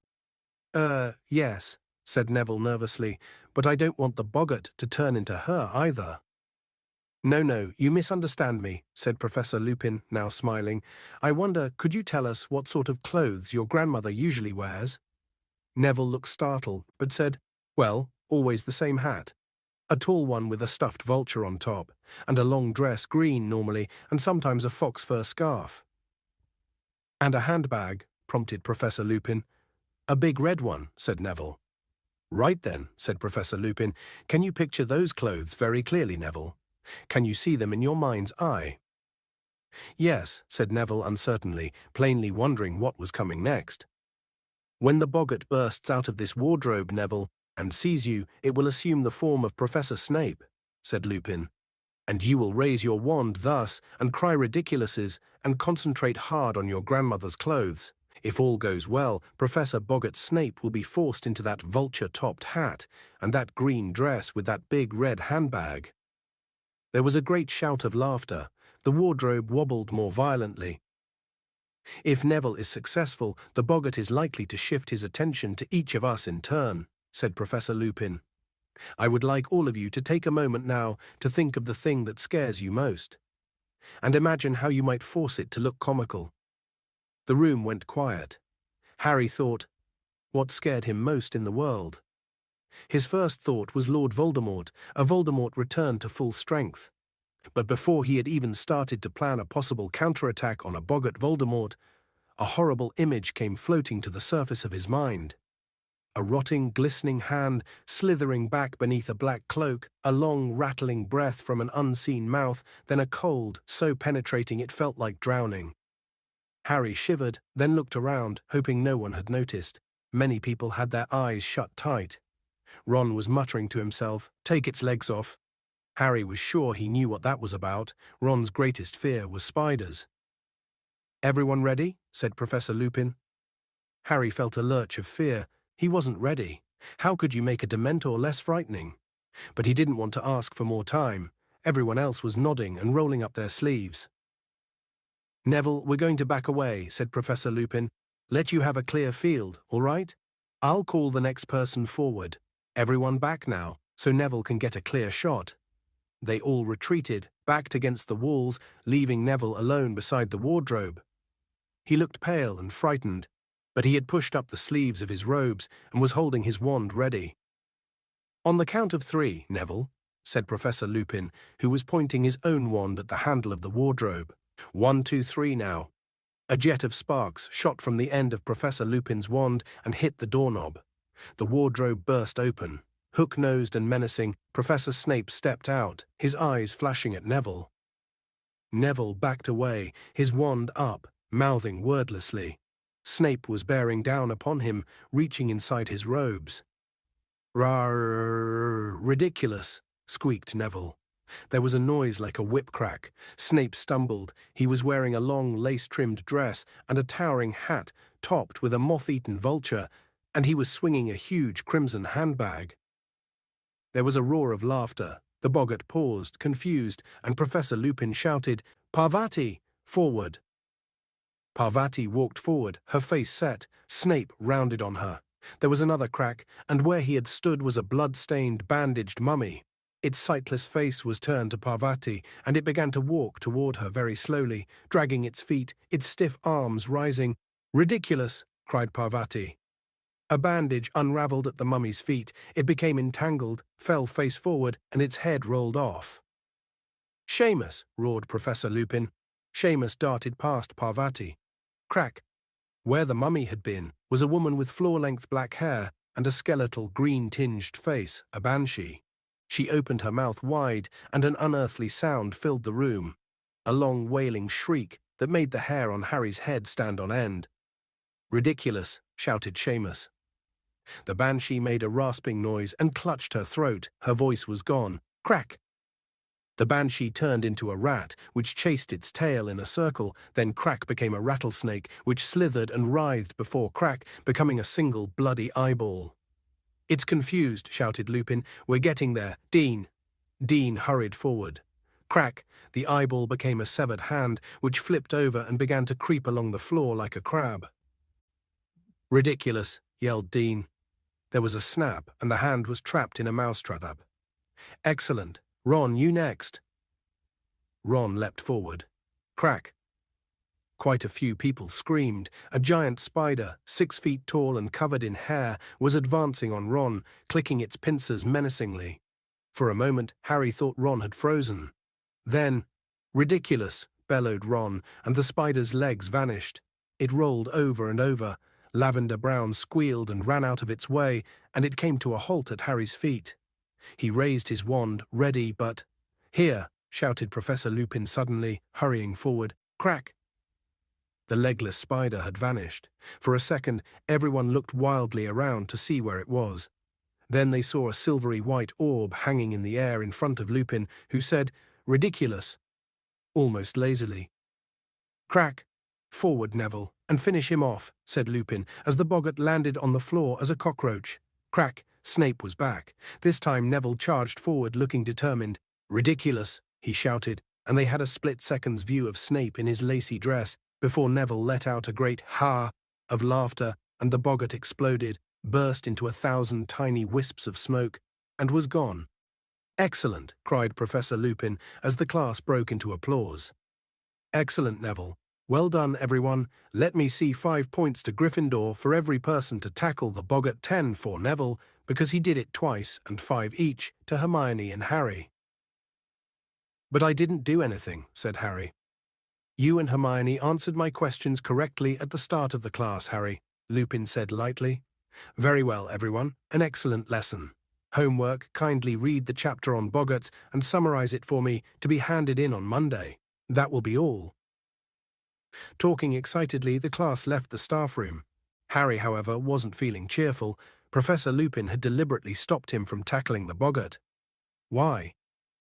Yes, said Neville nervously, but I don't want the boggart to turn into her either. No, you misunderstand me, said Professor Lupin, now smiling. I wonder, could you tell us what sort of clothes your grandmother usually wears? Neville looked startled, but said, well, always the same hat. A tall one with a stuffed vulture on top, and a long dress, green normally, and sometimes a fox fur scarf. And a handbag, prompted Professor Lupin. A big red one, said Neville. Right then, said Professor Lupin. Can you picture those clothes very clearly, Neville? Can you see them in your mind's eye? Yes, said Neville uncertainly, plainly wondering what was coming next. When the boggart bursts out of this wardrobe, Neville, and sees you, it will assume the form of Professor Snape, said Lupin. And you will raise your wand thus, and cry ridiculouses, and concentrate hard on your grandmother's clothes. If all goes well, Professor Boggart Snape will be forced into that vulture-topped hat, and that green dress with that big red handbag. There was a great shout of laughter. The wardrobe wobbled more violently. If Neville is successful, the boggart is likely to shift his attention to each of us in turn, said Professor Lupin. I would like all of you to take a moment now to think of the thing that scares you most, and imagine how you might force it to look comical. The room went quiet. Harry thought, what scared him most in the world? His first thought was Lord Voldemort, a Voldemort returned to full strength. But before he had even started to plan a possible counterattack on a boggart Voldemort, a horrible image came floating to the surface of his mind. A rotting, glistening hand slithering back beneath a black cloak, a long, rattling breath from an unseen mouth, then a cold, so penetrating it felt like drowning. Harry shivered, then looked around, hoping no one had noticed. Many people had their eyes shut tight. Ron was muttering to himself, "Take its legs off." Harry was sure he knew what that was about. Ron's greatest fear was spiders. "Everyone ready?" said Professor Lupin. Harry felt a lurch of fear. He wasn't ready. How could you make a Dementor less frightening? But he didn't want to ask for more time. Everyone else was nodding and rolling up their sleeves. "Neville, we're going to back away," said Professor Lupin. "Let you have a clear field, all right? I'll call the next person forward. Everyone back now, so Neville can get a clear shot." They all retreated, backed against the walls, leaving Neville alone beside the wardrobe. He looked pale and frightened, but he had pushed up the sleeves of his robes and was holding his wand ready. "On the count of 3, Neville," said Professor Lupin, who was pointing his own wand at the handle of the wardrobe. 1, 2, 3 now." A jet of sparks shot from the end of Professor Lupin's wand and hit the doorknob. The wardrobe burst open. Hook-nosed and menacing, Professor Snape stepped out, his eyes flashing at Neville. Neville backed away, his wand up, mouthing wordlessly. Snape was bearing down upon him, reaching inside his robes. "Rar, ridiculous," squeaked Neville. There was a noise like a whip crack. Snape stumbled. He was wearing a long lace-trimmed dress and a towering hat topped with a moth-eaten vulture, and he was swinging a huge crimson handbag. There was a roar of laughter. The boggart paused, confused, and Professor Lupin shouted, "Parvati, forward!" Parvati walked forward, her face set. Snape rounded on her. There was another crack, and where he had stood was a blood-stained, bandaged mummy. Its sightless face was turned to Parvati, and it began to walk toward her very slowly, dragging its feet, its stiff arms rising. "Ridiculous!" cried Parvati. A bandage unraveled at the mummy's feet. It became entangled, fell face forward, and its head rolled off. "Seamus!" roared Professor Lupin. Seamus darted past Parvati. Crack! Where the mummy had been was a woman with floor-length black hair and a skeletal green-tinged face, a banshee. She opened her mouth wide, and an unearthly sound filled the room. A long wailing shriek that made the hair on Harry's head stand on end. "Ridiculous!" shouted Seamus. The banshee made a rasping noise and clutched her throat. Her voice was gone. Crack! The banshee turned into a rat, which chased its tail in a circle. Then Crack became a rattlesnake, which slithered and writhed before Crack, becoming a single bloody eyeball. "It's confused," shouted Lupin. "We're getting there. Dean!" Dean hurried forward. Crack! The eyeball became a severed hand, which flipped over and began to creep along the floor like a crab. "Ridiculous!" yelled Dean. There was a snap, and the hand was trapped in a mousetrap. "Excellent! Ron, you next!" Ron leapt forward. Crack! Quite a few people screamed. A giant spider, 6 feet tall and covered in hair, was advancing on Ron, clicking its pincers menacingly. For a moment, Harry thought Ron had frozen. Then, "Ridiculous!" bellowed Ron, and the spider's legs vanished. It rolled over and over. Lavender Brown squealed and ran out of its way, and it came to a halt at Harry's feet. He raised his wand, ready, but— "Here!" shouted Professor Lupin suddenly, hurrying forward. Crack! The legless spider had vanished. For a second, everyone looked wildly around to see where it was. Then they saw a silvery white orb hanging in the air in front of Lupin, who said, "Ridiculous," almost lazily. Crack! "Forward, Neville, and finish him off," said Lupin, as the boggart landed on the floor as a cockroach. Crack! Snape was back. This time Neville charged forward, looking determined. "Ridiculous," he shouted, and they had a split-second's view of Snape in his lacy dress, before Neville let out a great "ha" of laughter, and the boggart exploded, burst into 1,000 tiny wisps of smoke, and was gone. "Excellent," cried Professor Lupin, as the class broke into applause. "Excellent, Neville. Well done, everyone. Let me see 5 points to Gryffindor for every person to tackle the boggart. 10 for Neville, because he did it twice, and 5 each to Hermione and Harry." "But I didn't do anything," said Harry. "You and Hermione answered my questions correctly at the start of the class, Harry," Lupin said lightly. "Very well, everyone. An excellent lesson. Homework, kindly read the chapter on boggarts and summarize it for me to be handed in on Monday. That will be all." Talking excitedly, the class left the staff room. Harry, however, wasn't feeling cheerful. Professor Lupin had deliberately stopped him from tackling the boggart. Why?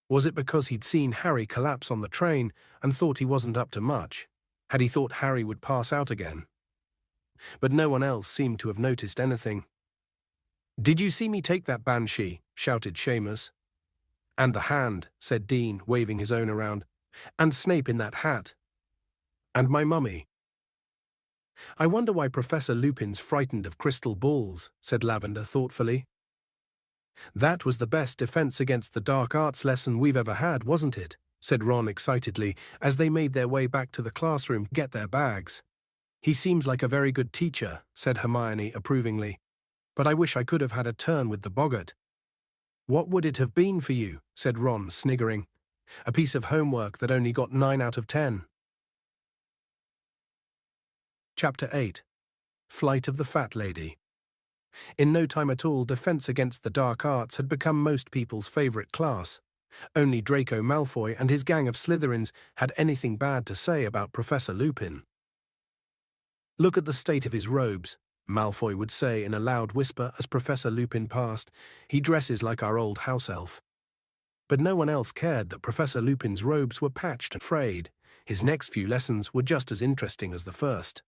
Was it because he'd seen Harry collapse on the train and thought he wasn't up to much? Had he thought Harry would pass out again? But no one else seemed to have noticed anything. "Did you see me take that banshee?" shouted Seamus. "And the hand," said Dean, waving his own around. "And Snape in that hat. And my mummy." "I wonder why Professor Lupin's frightened of crystal balls," said Lavender thoughtfully. "That was the best defense against the dark arts lesson we've ever had, wasn't it?" said Ron excitedly, as they made their way back to the classroom to get their bags. "He seems like a very good teacher," said Hermione approvingly. "But I wish I could have had a turn with the boggart." "What would it have been for you?" said Ron, sniggering. "A piece of homework that only got 9 out of 10. Chapter 8. Flight of the Fat Lady. In no time at all, Defense Against the Dark Arts had become most people's favorite class. Only Draco Malfoy and his gang of Slytherins had anything bad to say about Professor Lupin. "Look at the state of his robes," Malfoy would say in a loud whisper as Professor Lupin passed. "He dresses like our old house elf." But no one else cared that Professor Lupin's robes were patched and frayed. His next few lessons were just as interesting as the first.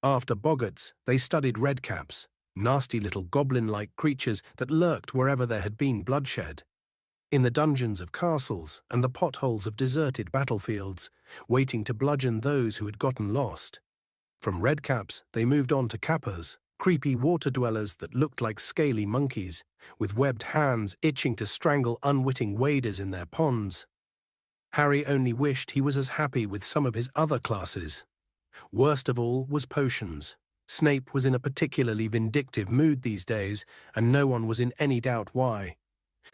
After boggarts, they studied redcaps, nasty little goblin-like creatures that lurked wherever there had been bloodshed. In the dungeons of castles and the potholes of deserted battlefields, waiting to bludgeon those who had gotten lost. From redcaps, they moved on to kappas, creepy water-dwellers that looked like scaly monkeys, with webbed hands itching to strangle unwitting waders in their ponds. Harry only wished he was as happy with some of his other classes. Worst of all was potions. Snape was in a particularly vindictive mood these days, and no one was in any doubt why.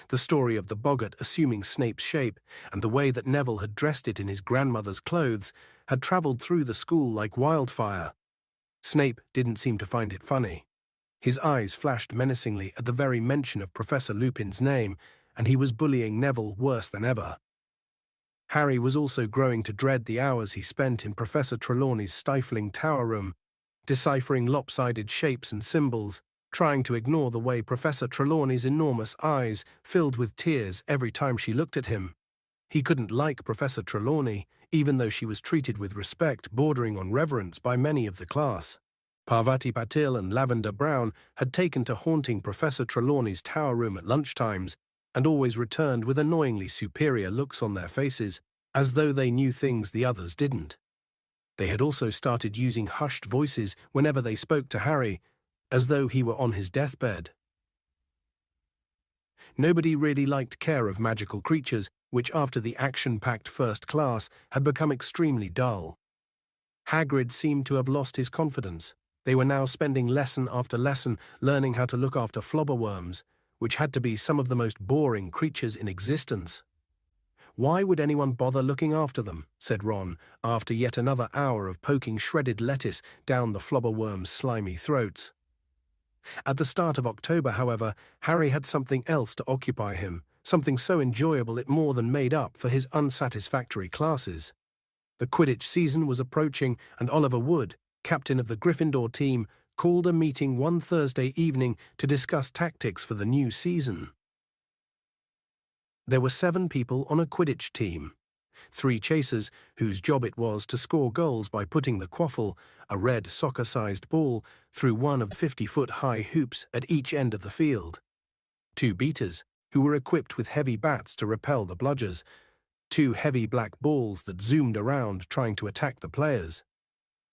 The story of the boggart assuming Snape's shape, and the way that Neville had dressed it in his grandmother's clothes, had travelled through the school like wildfire. Snape didn't seem to find it funny. His eyes flashed menacingly at the very mention of Professor Lupin's name, and he was bullying Neville worse than ever. Harry was also growing to dread the hours he spent in Professor Trelawney's stifling tower room, deciphering lopsided shapes and symbols, trying to ignore the way Professor Trelawney's enormous eyes filled with tears every time she looked at him. He couldn't like Professor Trelawney, even though she was treated with respect bordering on reverence by many of the class. Parvati Patil and Lavender Brown had taken to haunting Professor Trelawney's tower room at lunchtimes, and always returned with annoyingly superior looks on their faces, as though they knew things the others didn't. They had also started using hushed voices whenever they spoke to Harry, as though he were on his deathbed. Nobody really liked care of magical creatures, which after the action-packed first class had become extremely dull. Hagrid seemed to have lost his confidence. They were now spending lesson after lesson learning how to look after flobberworms, which had to be some of the most boring creatures in existence. "Why would anyone bother looking after them?" said Ron, after yet another hour of poking shredded lettuce down the flobberworms' slimy throats. At the start of October, however, Harry had something else to occupy him, something so enjoyable it more than made up for his unsatisfactory classes. The Quidditch season was approaching, and Oliver Wood, captain of the Gryffindor team, called a meeting one Thursday evening to discuss tactics for the new season. There were 7 people on a Quidditch team. 3 chasers, whose job it was to score goals by putting the quaffle, a red soccer-sized ball, through one of 50-foot-high hoops at each end of the field. 2 beaters, who were equipped with heavy bats to repel the bludgers. 2 heavy black balls that zoomed around trying to attack the players.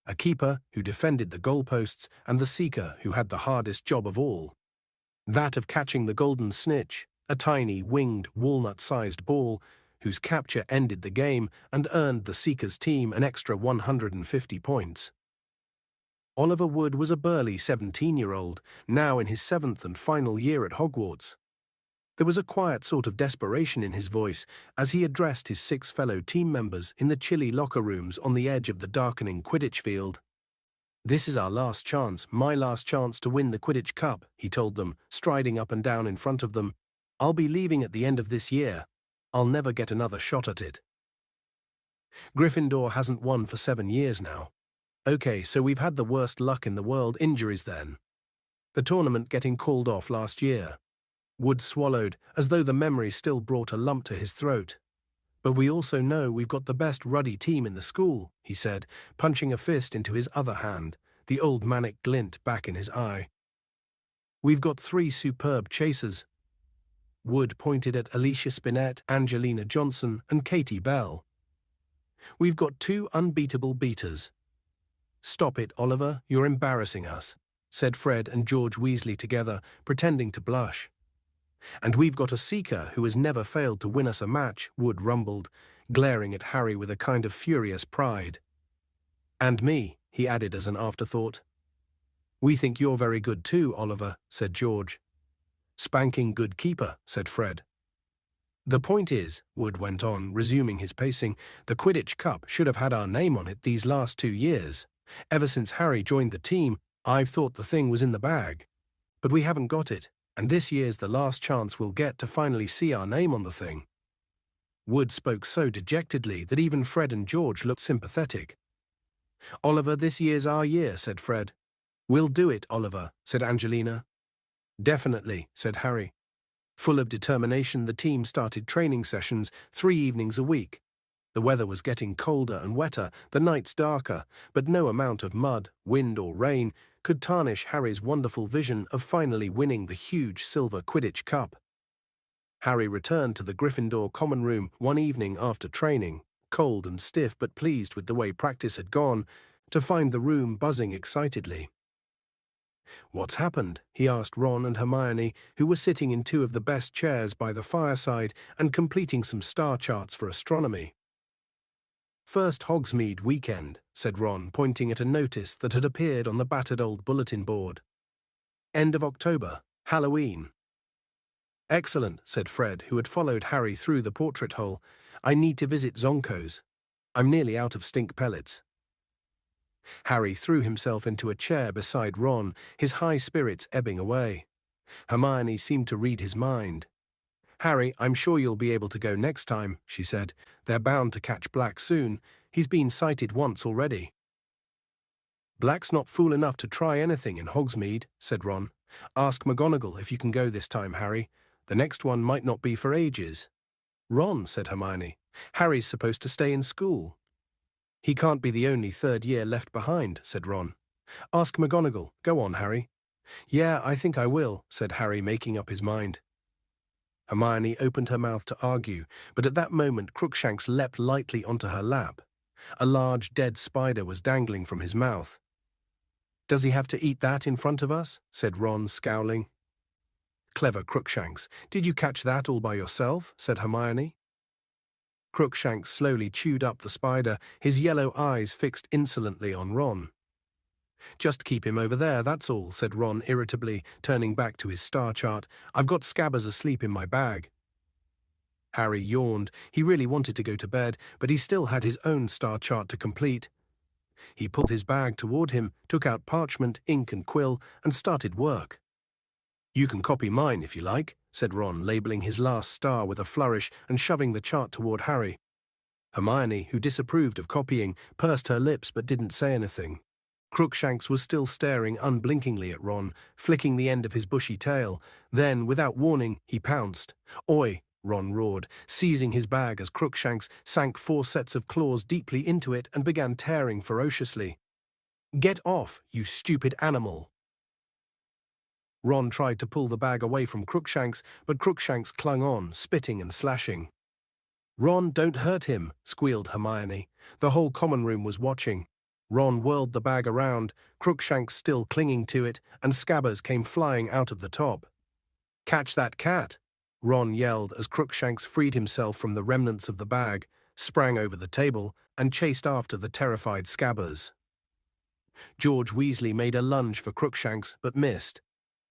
A keeper who defended the goalposts, and the seeker who had the hardest job of all. That of catching the golden snitch, a tiny, winged, walnut-sized ball, whose capture ended the game and earned the seeker's team an extra 150 points. Oliver Wood was a burly 17-year-old, now in his 7th and final year at Hogwarts. There was a quiet sort of desperation in his voice as he addressed his 6 fellow team members in the chilly locker rooms on the edge of the darkening Quidditch field. "This is our last chance, my last chance to win the Quidditch Cup," he told them, striding up and down in front of them. "I'll be leaving at the end of this year. I'll never get another shot at it. Gryffindor hasn't won for 7 years now. Okay, so we've had the worst luck in the world, injuries then. The tournament getting called off last year." Wood swallowed, as though the memory still brought a lump to his throat. "But we also know we've got the best ruddy team in the school," he said, punching a fist into his other hand, the old manic glint back in his eye. "We've got 3 superb chasers." Wood pointed at Alicia Spinett, Angelina Johnson, and Katie Bell. We've got two unbeatable beaters. Stop it, Oliver, you're embarrassing us, said Fred and George Weasley together, pretending to blush. And we've got a seeker who has never failed to win us a match, Wood rumbled, glaring at Harry with a kind of furious pride. And me, he added as an afterthought. We think you're very good too, Oliver, said George. Spanking good keeper, said Fred. The point is, Wood went on, resuming his pacing, the Quidditch Cup should have had our name on it these last 2 years. Ever since Harry joined the team, I've thought the thing was in the bag. But we haven't got it, and this year's the last chance we'll get to finally see our name on the thing. Wood spoke so dejectedly that even Fred and George looked sympathetic. Oliver, this year's our year, said Fred. We'll do it, Oliver, said Angelina. Definitely, said Harry. Full of determination, the team started training sessions 3 evenings a week. The weather was getting colder and wetter, the nights darker, but no amount of mud, wind or rain could tarnish Harry's wonderful vision of finally winning the huge silver Quidditch Cup. Harry returned to the Gryffindor common room one evening after training, cold and stiff but pleased with the way practice had gone, to find the room buzzing excitedly. What's happened? He asked Ron and Hermione, who were sitting in 2 of the best chairs by the fireside and completing some star charts for astronomy. First Hogsmeade weekend, said Ron, pointing at a notice that had appeared on the battered old bulletin board. End of October, Halloween. Excellent, said Fred, who had followed Harry through the portrait hole. I need to visit Zonko's. I'm nearly out of stink pellets. Harry threw himself into a chair beside Ron, his high spirits ebbing away. Hermione seemed to read his mind. Harry, I'm sure you'll be able to go next time, she said. They're bound to catch Black soon. He's been sighted once already. Black's not fool enough to try anything in Hogsmeade, said Ron. Ask McGonagall if you can go this time, Harry. The next one might not be for ages. Ron, said Hermione. Harry's supposed to stay in school. He can't be the only 3rd year left behind, said Ron. Ask McGonagall. Go on, Harry. Yeah, I think I will, said Harry, making up his mind. Hermione opened her mouth to argue, but at that moment Crookshanks leapt lightly onto her lap. A large dead spider was dangling from his mouth. Does he have to eat that in front of us? Said Ron, scowling. Clever Crookshanks. Did you catch that all by yourself? Said Hermione. Crookshanks slowly chewed up the spider, his yellow eyes fixed insolently on Ron. Just keep him over there, that's all, said Ron irritably, turning back to his star chart. I've got Scabbers asleep in my bag. Harry yawned. He really wanted to go to bed, but he still had his own star chart to complete. He pulled his bag toward him, took out parchment, ink and quill, and started work. You can copy mine if you like, said Ron, labelling his last star with a flourish and shoving the chart toward Harry. Hermione, who disapproved of copying, pursed her lips but didn't say anything. Crookshanks was still staring unblinkingly at Ron, flicking the end of his bushy tail. Then, without warning, he pounced. Oi! Ron roared, seizing his bag as Crookshanks sank 4 sets of claws deeply into it and began tearing ferociously. Get off, you stupid animal! Ron tried to pull the bag away from Crookshanks, but Crookshanks clung on, spitting and slashing. Ron, don't hurt him, squealed Hermione. The whole common room was watching. Ron whirled the bag around, Crookshanks still clinging to it, and Scabbers came flying out of the top. Catch that cat! Ron yelled as Crookshanks freed himself from the remnants of the bag, sprang over the table, and chased after the terrified Scabbers. George Weasley made a lunge for Crookshanks, but missed.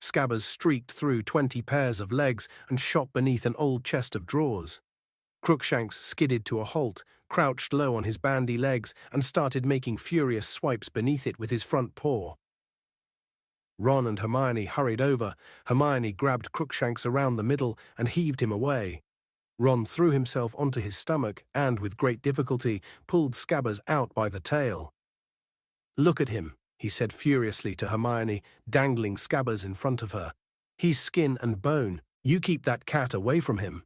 Scabbers streaked through 20 pairs of legs and shot beneath an old chest of drawers. Crookshanks skidded to a halt, crouched low on his bandy legs, and started making furious swipes beneath it with his front paw. Ron and Hermione hurried over. Hermione grabbed Crookshanks around the middle and heaved him away. Ron threw himself onto his stomach and, with great difficulty, pulled Scabbers out by the tail. Look at him, he said furiously to Hermione, dangling Scabbers in front of her. He's skin and bone. You keep that cat away from him.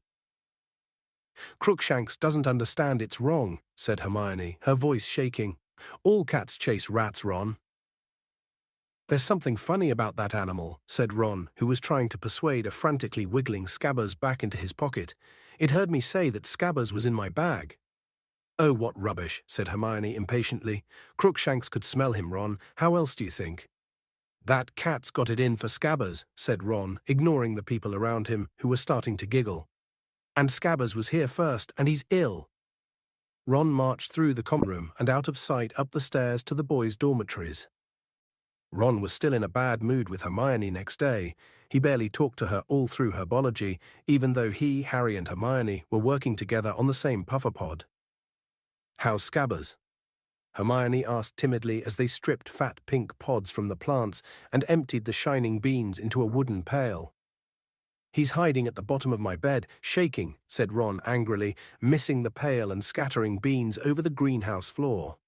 Crookshanks doesn't understand it's wrong, said Hermione, her voice shaking. All cats chase rats, Ron. "There's something funny about that animal," said Ron, who was trying to persuade a frantically wiggling Scabbers back into his pocket. "It heard me say that Scabbers was in my bag." "Oh, what rubbish," said Hermione impatiently. "Crookshanks could smell him, Ron. How else do you think?" "That cat's got it in for Scabbers," said Ron, ignoring the people around him, who were starting to giggle. "And Scabbers was here first, and he's ill." Ron marched through the common room and out of sight up the stairs to the boys' dormitories. Ron was still in a bad mood with Hermione next day. He barely talked to her all through herbology, even though he, Harry and Hermione were working together on the same pufferpod. "How's Scabbers?" Hermione asked timidly as they stripped fat pink pods from the plants and emptied the shining beans into a wooden pail. "He's hiding at the bottom of my bed, shaking," said Ron angrily, missing the pail and scattering beans over the greenhouse floor.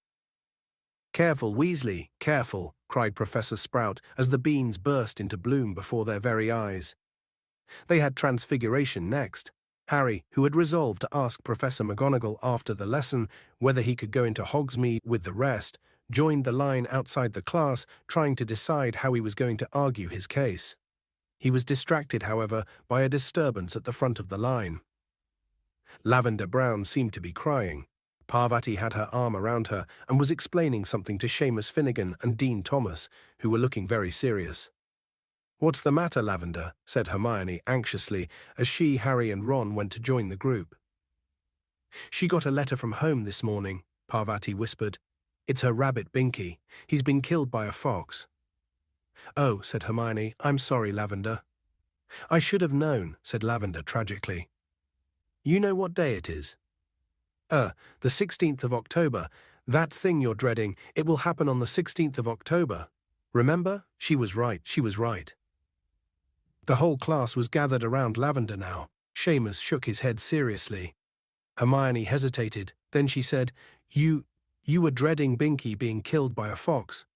"Careful, Weasley, careful," cried Professor Sprout as the beans burst into bloom before their very eyes. They had Transfiguration next. Harry, who had resolved to ask Professor McGonagall after the lesson whether he could go into Hogsmeade with the rest, joined the line outside the class, trying to decide how he was going to argue his case. He was distracted, however, by a disturbance at the front of the line. Lavender Brown seemed to be crying. Parvati had her arm around her and was explaining something to Seamus Finnegan and Dean Thomas, who were looking very serious. "What's the matter, Lavender?" said Hermione anxiously as she, Harry and Ron went to join the group. "She got a letter from home this morning," Parvati whispered. "It's her rabbit Binky. He's been killed by a fox." "Oh," said Hermione, "I'm sorry, Lavender." "I should have known," said Lavender tragically. "You know what day it is?" The 16th of October. That thing you're dreading, it will happen on the 16th of October. Remember? She was right, she was right." The whole class was gathered around Lavender now. Seamus shook his head seriously. Hermione hesitated, then she said, You were dreading Binky being killed by a fox."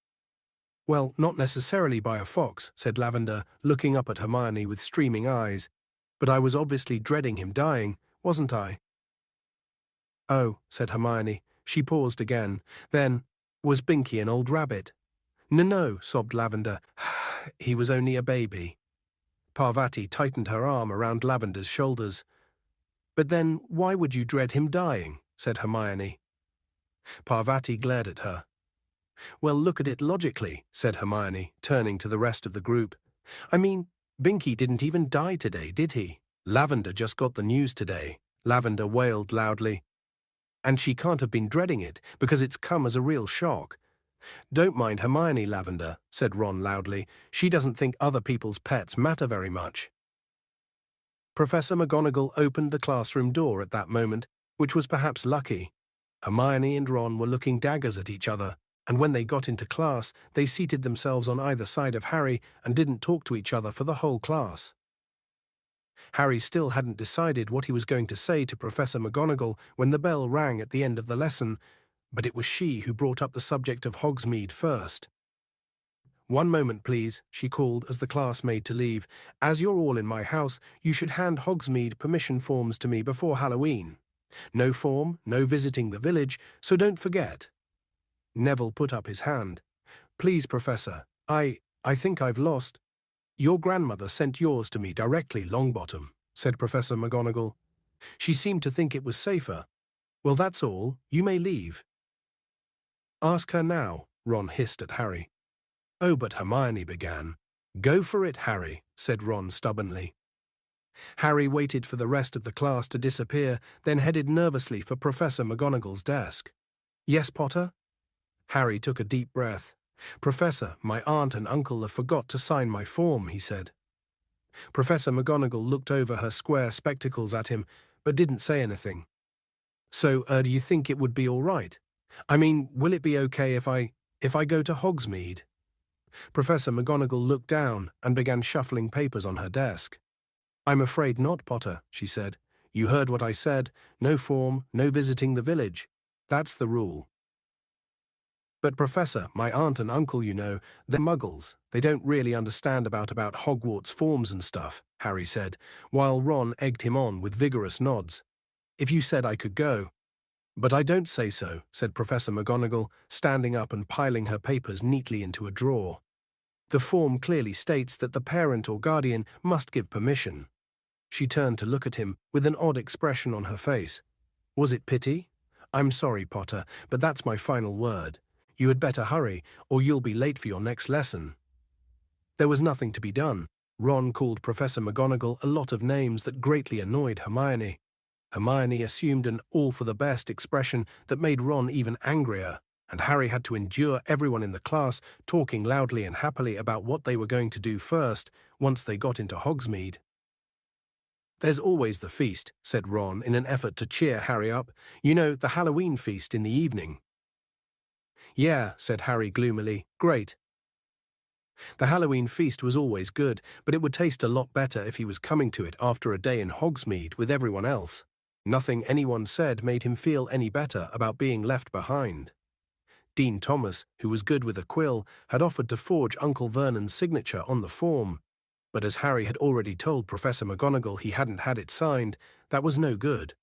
"Well, not necessarily by a fox," said Lavender, looking up at Hermione with streaming eyes. "But I was obviously dreading him dying, wasn't I?" "Oh," said Hermione. She paused again. Then, "Was Binky an old rabbit?" No, sobbed Lavender. "He was only a baby." Parvati tightened her arm around Lavender's shoulders. "But then, why would you dread him dying?" said Hermione. Parvati glared at her. "Well, look at it logically," said Hermione, turning to the rest of the group. "I mean, Binky didn't even die today, did he? Lavender just got the news today." Lavender wailed loudly. "And she can't have been dreading it, because it's come as a real shock." "Don't mind Hermione, Lavender," said Ron loudly. "She doesn't think other people's pets matter very much." Professor McGonagall opened the classroom door at that moment, which was perhaps lucky. Hermione and Ron were looking daggers at each other, and when they got into class, they seated themselves on either side of Harry and didn't talk to each other for the whole class. Harry still hadn't decided what he was going to say to Professor McGonagall when the bell rang at the end of the lesson, but it was she who brought up the subject of Hogsmeade first. "One moment, please," she called as the class made to leave. "As you're all in my house, you should hand Hogsmeade permission forms to me before Halloween. No form, no visiting the village, so don't forget." Neville put up his hand. "Please, Professor, I think I've lost—" "Your grandmother sent yours to me directly, Longbottom," said Professor McGonagall. "She seemed to think it was safer. Well, that's all. You may leave." "Ask her now," Ron hissed at Harry. "Oh, but Hermione began." "Go for it, Harry," said Ron stubbornly. Harry waited for the rest of the class to disappear, then headed nervously for Professor McGonagall's desk. "Yes, Potter?" Harry took a deep breath. "Professor, my aunt and uncle have forgot to sign my form," he said. Professor McGonagall looked over her square spectacles at him, but didn't say anything. "So, do you think it would be all right? I mean, will it be okay if I go to Hogsmeade?" Professor McGonagall looked down and began shuffling papers on her desk. "I'm afraid not, Potter," she said. "You heard what I said. No form, no visiting the village. That's the rule." "But Professor, my aunt and uncle, you know, they're muggles. They don't really understand about Hogwarts forms and stuff," Harry said, while Ron egged him on with vigorous nods. "If you said I could go—" "But I don't say so," said Professor McGonagall, standing up and piling her papers neatly into a drawer. The form clearly states that the parent or guardian must give permission. She turned to look at him with an odd expression on her face. Was it pity? I'm sorry, Potter, but that's my final word. You had better hurry, or you'll be late for your next lesson. There was nothing to be done. Ron called Professor McGonagall a lot of names that greatly annoyed Hermione. Hermione assumed an all-for-the-best expression that made Ron even angrier, and Harry had to endure everyone in the class talking loudly and happily about what they were going to do first once they got into Hogsmeade. There's always the feast, said Ron in an effort to cheer Harry up. You know, the Halloween feast in the evening. Yeah, said Harry gloomily. Great. The Halloween feast was always good, but it would taste a lot better if he was coming to it after a day in Hogsmeade with everyone else. Nothing anyone said made him feel any better about being left behind. Dean Thomas, who was good with a quill, had offered to forge Uncle Vernon's signature on the form. But as Harry had already told Professor McGonagall he hadn't had it signed, that was no good.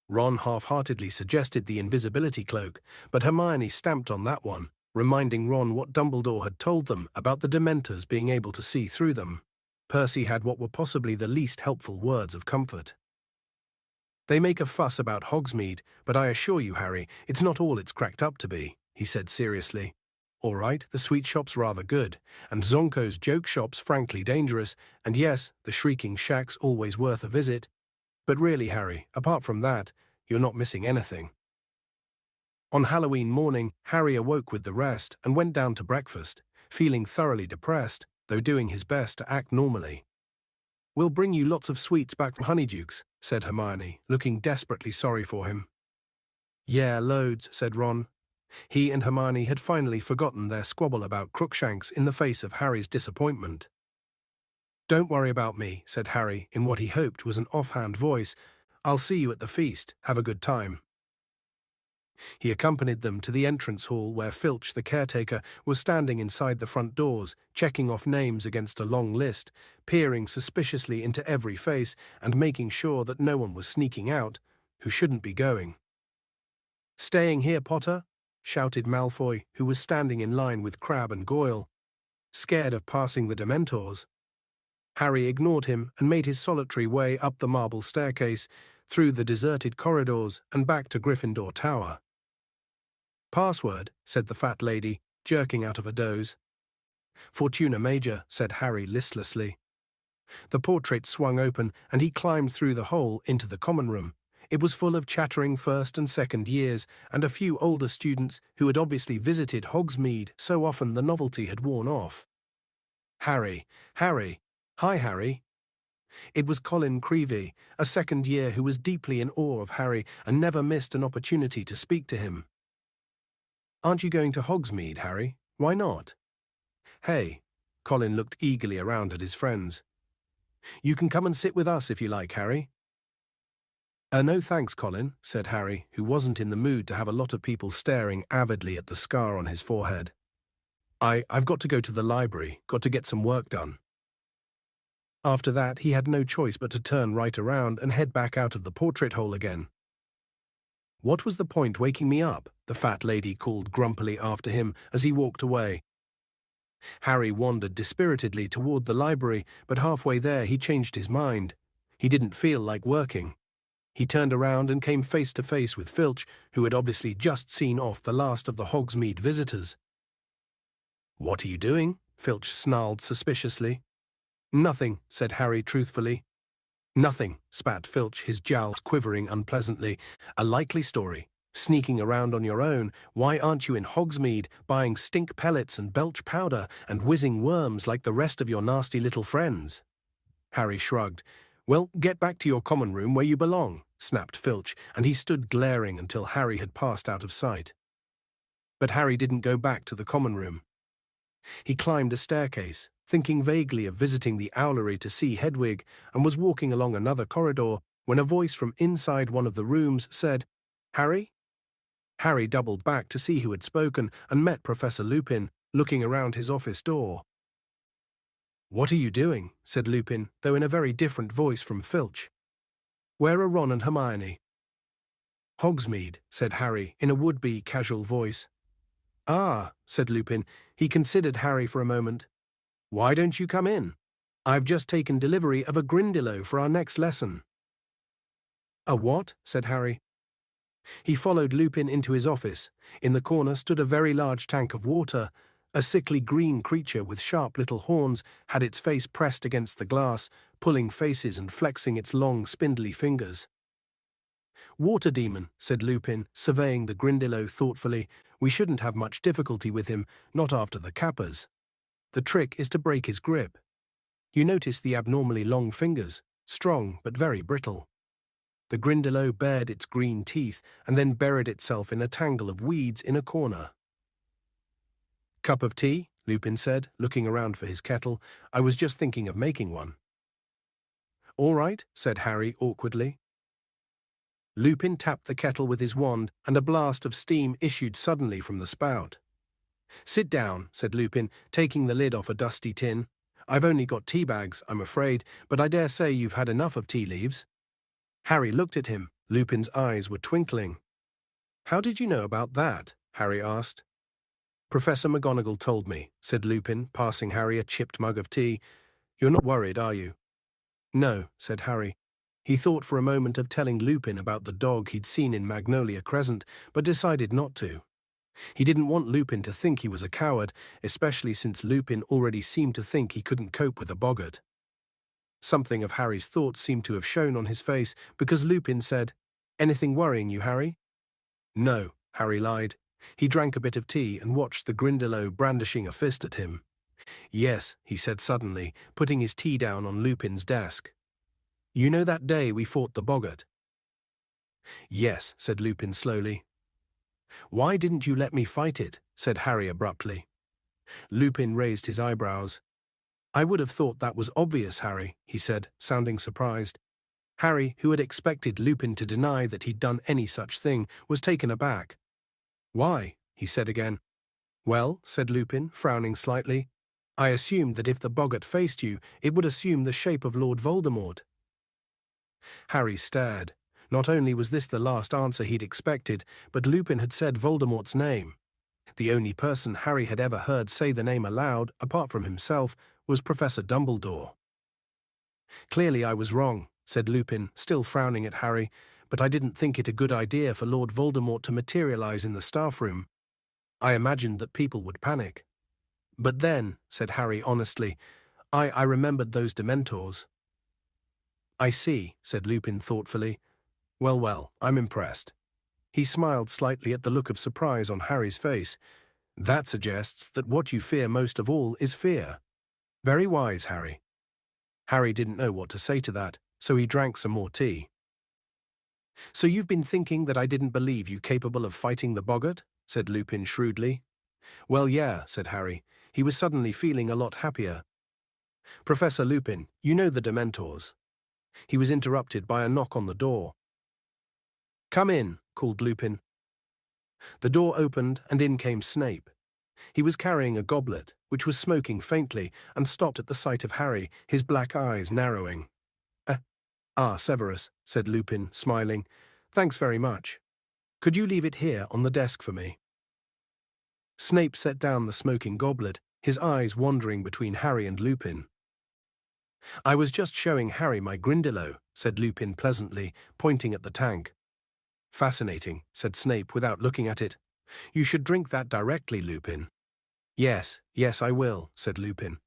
Ron half-heartedly suggested the invisibility cloak, but Hermione stamped on that one, reminding Ron what Dumbledore had told them about the Dementors being able to see through them. Percy had what were possibly the least helpful words of comfort. They make a fuss about Hogsmeade, but I assure you, Harry, it's not all it's cracked up to be, he said seriously. All right, the sweet shop's rather good, and Zonko's joke shop's frankly dangerous, and yes, the Shrieking Shack's always worth a visit. But really, Harry, apart from that, you're not missing anything. On Halloween morning, Harry awoke with the rest and went down to breakfast, feeling thoroughly depressed, though doing his best to act normally. We'll bring you lots of sweets back from Honeydukes, said Hermione, looking desperately sorry for him. Yeah, loads, said Ron. He and Hermione had finally forgotten their squabble about Crookshanks in the face of Harry's disappointment. Don't worry about me, said Harry in what he hoped was an offhand voice. I'll see you at the feast. Have a good time. He accompanied them to the entrance hall where Filch, the caretaker, was standing inside the front doors, checking off names against a long list, peering suspiciously into every face and making sure that no one was sneaking out who shouldn't be going. Staying here, Potter? Shouted Malfoy, who was standing in line with Crabbe and Goyle. Scared of passing the Dementors. Harry ignored him and made his solitary way up the marble staircase, through the deserted corridors and back to Gryffindor Tower. Password, said the fat lady, jerking out of a doze. Fortuna Major, said Harry listlessly. The portrait swung open and he climbed through the hole into the common room. It was full of chattering first and second years and a few older students who had obviously visited Hogsmeade so often the novelty had worn off. Harry. Hi, Harry. It was Colin Creevey, a second year who was deeply in awe of Harry and never missed an opportunity to speak to him. Aren't you going to Hogsmeade, Harry? Why not? Hey. Colin looked eagerly around at his friends. You can come and sit with us if you like, Harry. No thanks, Colin, said Harry, who wasn't in the mood to have a lot of people staring avidly at the scar on his forehead. I've got to go to the library, got to get some work done. After that, he had no choice but to turn right around and head back out of the portrait hole again. What was the point waking me up? The fat lady called grumpily after him as he walked away. Harry wandered dispiritedly toward the library, but halfway there he changed his mind. He didn't feel like working. He turned around and came face to face with Filch, who had obviously just seen off the last of the Hogsmeade visitors. What are you doing? Filch snarled suspiciously. Nothing, said Harry truthfully. Nothing, spat Filch, his jowls quivering unpleasantly. A likely story. Sneaking around on your own, why aren't you in Hogsmeade buying stink pellets and belch powder and whizzing worms like the rest of your nasty little friends? Harry shrugged. Well, get back to your common room where you belong, snapped Filch, and he stood glaring until Harry had passed out of sight. But Harry didn't go back to the common room. He climbed a staircase, thinking vaguely of visiting the owlery to see Hedwig, and was walking along another corridor when a voice from inside one of the rooms said, Harry? Harry doubled back to see who had spoken and met Professor Lupin, looking around his office door. What are you doing? Said Lupin, though in a very different voice from Filch. Where are Ron and Hermione? Hogsmeade, said Harry, in a would-be casual voice. Ah, said Lupin. He considered Harry for a moment. Why don't you come in? I've just taken delivery of a Grindillo for our next lesson. A what? Said Harry. He followed Lupin into his office. In the corner stood a very large tank of water. A sickly green creature with sharp little horns had its face pressed against the glass, pulling faces and flexing its long, spindly fingers. Water demon, said Lupin, surveying the Grindillo thoughtfully. We shouldn't have much difficulty with him, not after the Kappas. The trick is to break his grip. You notice the abnormally long fingers, strong but very brittle. The Grindillo bared its green teeth and then buried itself in a tangle of weeds in a corner. Cup of tea? Lupin said, looking around for his kettle. I was just thinking of making one. All right, said Harry awkwardly. Lupin tapped the kettle with his wand, and a blast of steam issued suddenly from the spout. Sit down, said Lupin, taking the lid off a dusty tin. I've only got tea bags, I'm afraid, but I dare say you've had enough of tea leaves. Harry looked at him. Lupin's eyes were twinkling. How did you know about that? Harry asked. Professor McGonagall told me, said Lupin, passing Harry a chipped mug of tea. You're not worried, are you? No, said Harry. He thought for a moment of telling Lupin about the dog he'd seen in Magnolia Crescent, but decided not to. He didn't want Lupin to think he was a coward, especially since Lupin already seemed to think he couldn't cope with a boggart. Something of Harry's thoughts seemed to have shown on his face, because Lupin said, Anything worrying you, Harry? No, Harry lied. He drank a bit of tea and watched the Grindillo brandishing a fist at him. Yes, he said suddenly, putting his tea down on Lupin's desk. You know that day we fought the boggart? Yes, said Lupin slowly. Why didn't you let me fight it? Said Harry abruptly. Lupin raised his eyebrows. I would have thought that was obvious, Harry, he said, sounding surprised. Harry, who had expected Lupin to deny that he'd done any such thing, was taken aback. Why? He said again. Well, said Lupin, frowning slightly, I assumed that if the boggart faced you, it would assume the shape of Lord Voldemort. Harry stared. Not only was this the last answer he'd expected, but Lupin had said Voldemort's name. The only person Harry had ever heard say the name aloud, apart from himself, was Professor Dumbledore. Clearly I was wrong, said Lupin, still frowning at Harry, but I didn't think it a good idea for Lord Voldemort to materialize in the staff room. I imagined that people would panic. But then, said Harry honestly, I remembered those Dementors. I see, said Lupin thoughtfully. Well, I'm impressed. He smiled slightly at the look of surprise on Harry's face. That suggests that what you fear most of all is fear. Very wise, Harry. Harry didn't know what to say to that, so he drank some more tea. So you've been thinking that I didn't believe you capable of fighting the boggart? Said Lupin shrewdly. Well, yeah, said Harry. He was suddenly feeling a lot happier. Professor Lupin, you know the Dementors. He was interrupted by a knock on the door. Come in, called Lupin. The door opened and in came Snape. He was carrying a goblet, which was smoking faintly, and stopped at the sight of Harry, his black eyes narrowing. Severus, said Lupin, smiling. Thanks very much. Could you leave it here on the desk for me? Snape set down the smoking goblet, his eyes wandering between Harry and Lupin. I was just showing Harry my Grindillo, said Lupin pleasantly, pointing at the tank. Fascinating, said Snape without looking at it. You should drink that directly, Lupin. Yes, I will, said Lupin.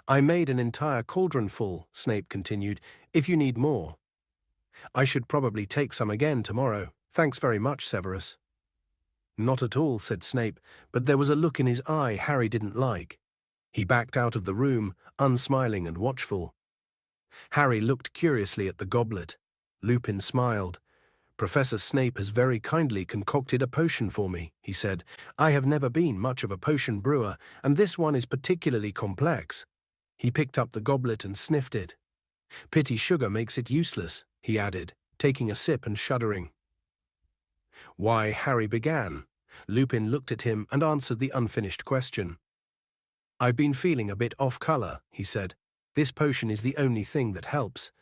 I made an entire cauldron full, Snape continued, if you need more. I should probably take some again tomorrow. Thanks very much, Severus. Not at all, said Snape, but there was a look in his eye Harry didn't like. He backed out of the room, unsmiling and watchful. Harry looked curiously at the goblet. Lupin smiled. Professor Snape has very kindly concocted a potion for me, he said. I have never been much of a potion brewer, and this one is particularly complex. He picked up the goblet and sniffed it. Pity sugar makes it useless, he added, taking a sip and shuddering. Why, Harry began. Lupin looked at him and answered the unfinished question. I've been feeling a bit off color, he said. This potion is the only thing that helps.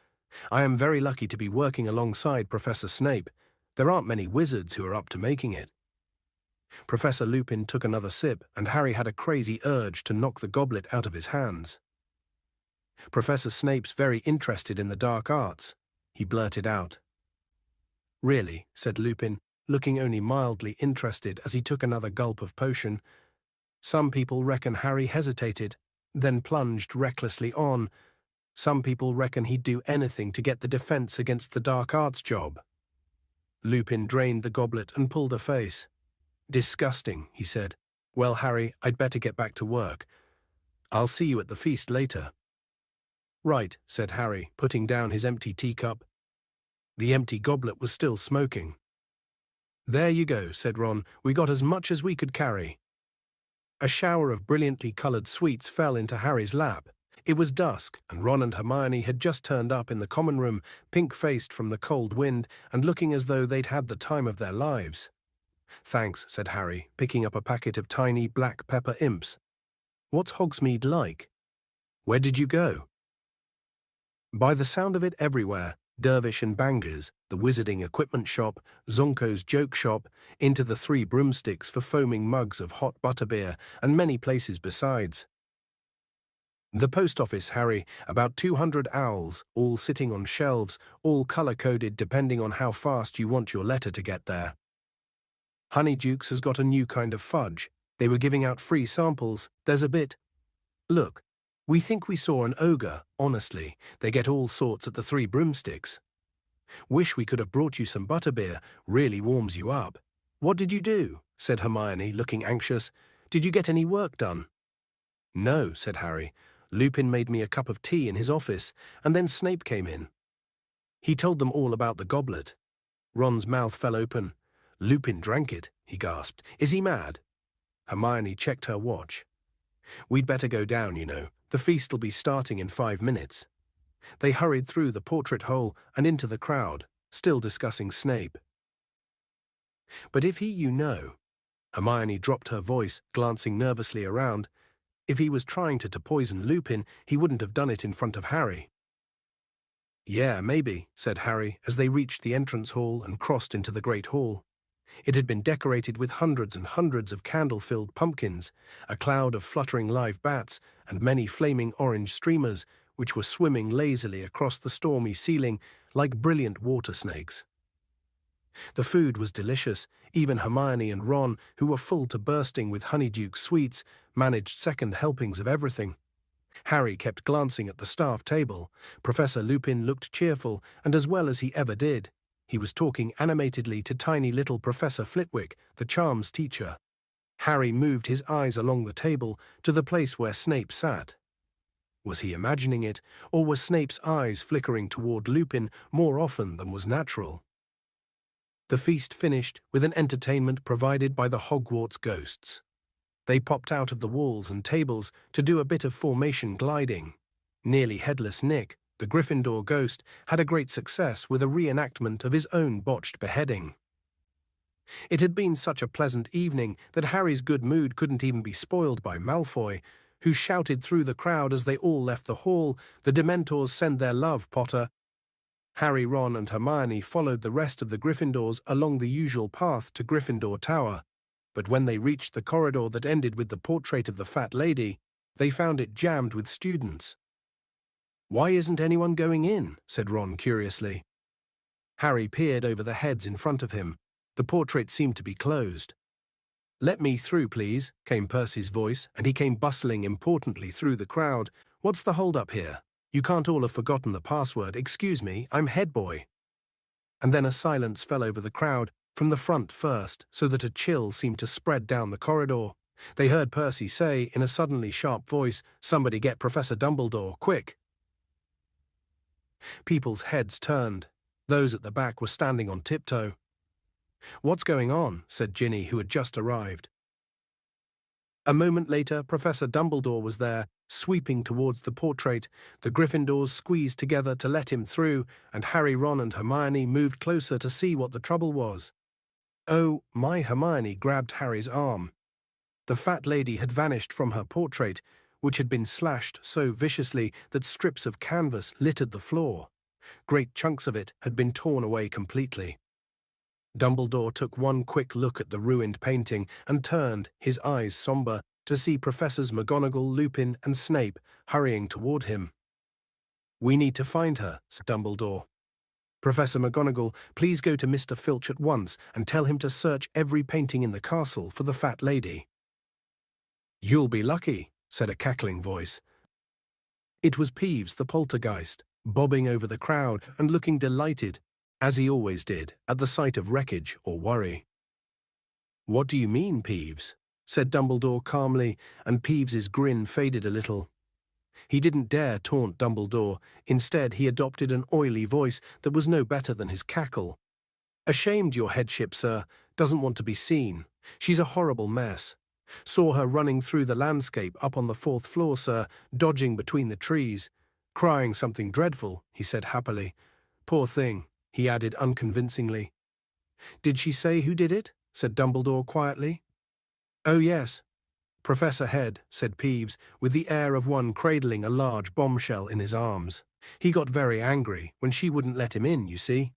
I am very lucky to be working alongside Professor Snape. There aren't many wizards who are up to making it. Professor Lupin took another sip, and Harry had a crazy urge to knock the goblet out of his hands. Professor Snape's very interested in the dark arts, he blurted out. Really, said Lupin, looking only mildly interested as he took another gulp of potion. Some people reckon Harry hesitated, then plunged recklessly on. Some people reckon he'd do anything to get the defense against the dark arts job. Lupin drained the goblet and pulled a face. Disgusting, he said. Well, Harry, I'd better get back to work. I'll see you at the feast later. Right, said Harry, putting down his empty teacup. The empty goblet was still smoking. There you go, said Ron. We got as much as we could carry. A shower of brilliantly coloured sweets fell into Harry's lap. It was dusk, and Ron and Hermione had just turned up in the common room, pink-faced from the cold wind and looking as though they'd had the time of their lives. Thanks, said Harry, picking up a packet of tiny black pepper imps. What's Hogsmeade like? Where did you go? By the sound of it everywhere, Dervish and Bangers, the Wizarding Equipment Shop, Zonko's Joke Shop, into the Three Broomsticks for foaming mugs of hot butterbeer, and many places besides. The post office, Harry, about 200 owls, all sitting on shelves, all colour-coded depending on how fast you want your letter to get there. Honeydukes has got a new kind of fudge. They were giving out free samples. There's a bit. Look. We think we saw an ogre, honestly. They get all sorts at the Three Broomsticks. Wish we could have brought you some butterbeer, really warms you up. What did you do? Said Hermione, looking anxious. Did you get any work done? No, said Harry. Lupin made me a cup of tea in his office, and then Snape came in. He told them all about the goblet. Ron's mouth fell open. Lupin drank it, he gasped. Is he mad? Hermione checked her watch. We'd better go down, you know. The feast'll be starting in 5 minutes. They hurried through the portrait hole and into the crowd, still discussing Snape. But if he, you know, Hermione dropped her voice, glancing nervously around. If he was trying to poison Lupin, he wouldn't have done it in front of Harry. Yeah, maybe, said Harry as they reached the entrance hall and crossed into the Great Hall. It had been decorated with hundreds and hundreds of candle-filled pumpkins, a cloud of fluttering live bats, and many flaming orange streamers, which were swimming lazily across the stormy ceiling like brilliant water snakes. The food was delicious. Even Hermione and Ron, who were full to bursting with Honeyduke sweets, managed second helpings of everything. Harry kept glancing at the staff table. Professor Lupin looked cheerful, and as well as he ever did. He was talking animatedly to tiny little Professor Flitwick, the charms teacher. Harry moved his eyes along the table to the place where Snape sat. Was he imagining it, or were Snape's eyes flickering toward Lupin more often than was natural? The feast finished with an entertainment provided by the Hogwarts ghosts. They popped out of the walls and tables to do a bit of formation gliding. Nearly headless Nick, the Gryffindor ghost, had a great success with a reenactment of his own botched beheading. It had been such a pleasant evening that Harry's good mood couldn't even be spoiled by Malfoy, who shouted through the crowd as they all left the hall, "The Dementors send their love, Potter." Harry, Ron and Hermione followed the rest of the Gryffindors along the usual path to Gryffindor Tower, but when they reached the corridor that ended with the portrait of the fat lady, they found it jammed with students. "Why isn't anyone going in?" said Ron curiously. Harry peered over the heads in front of him. The portrait seemed to be closed. "Let me through, please," came Percy's voice, and he came bustling importantly through the crowd. "What's the hold-up here? You can't all have forgotten the password. Excuse me, I'm head boy." And then a silence fell over the crowd, from the front first, so that a chill seemed to spread down the corridor. They heard Percy say, in a suddenly sharp voice, "Somebody get Professor Dumbledore, quick!" People's heads turned. Those at the back were standing on tiptoe. "What's going on?" said Ginny, who had just arrived. A moment later, Professor Dumbledore was there, sweeping towards the portrait. The Gryffindors squeezed together to let him through, and Harry, Ron and Hermione moved closer to see what the trouble was. "Oh, my!" Hermione grabbed Harry's arm. The fat lady had vanished from her portrait, which had been slashed so viciously that strips of canvas littered the floor. Great chunks of it had been torn away completely. Dumbledore took one quick look at the ruined painting and turned, his eyes somber, to see Professors McGonagall, Lupin, and Snape hurrying toward him. "We need to find her," said Dumbledore. "Professor McGonagall, please go to Mr. Filch at once and tell him to search every painting in the castle for the fat lady." "You'll be lucky," said a cackling voice. It was Peeves the poltergeist, bobbing over the crowd and looking delighted, as he always did, at the sight of wreckage or worry. "What do you mean, Peeves?" said Dumbledore calmly, and Peeves's grin faded a little. He didn't dare taunt Dumbledore. Instead, he adopted an oily voice that was no better than his cackle. "Ashamed, your headship, sir. Doesn't want to be seen. She's a horrible mess. Saw her running through the landscape up on the 4th floor, sir, dodging between the trees. Crying something dreadful," he said happily. "Poor thing," he added unconvincingly. "Did she say who did it?" said Dumbledore quietly. "Oh yes, Professor Head," said Peeves, with the air of one cradling a large bombshell in his arms. "He got very angry when she wouldn't let him in, you see."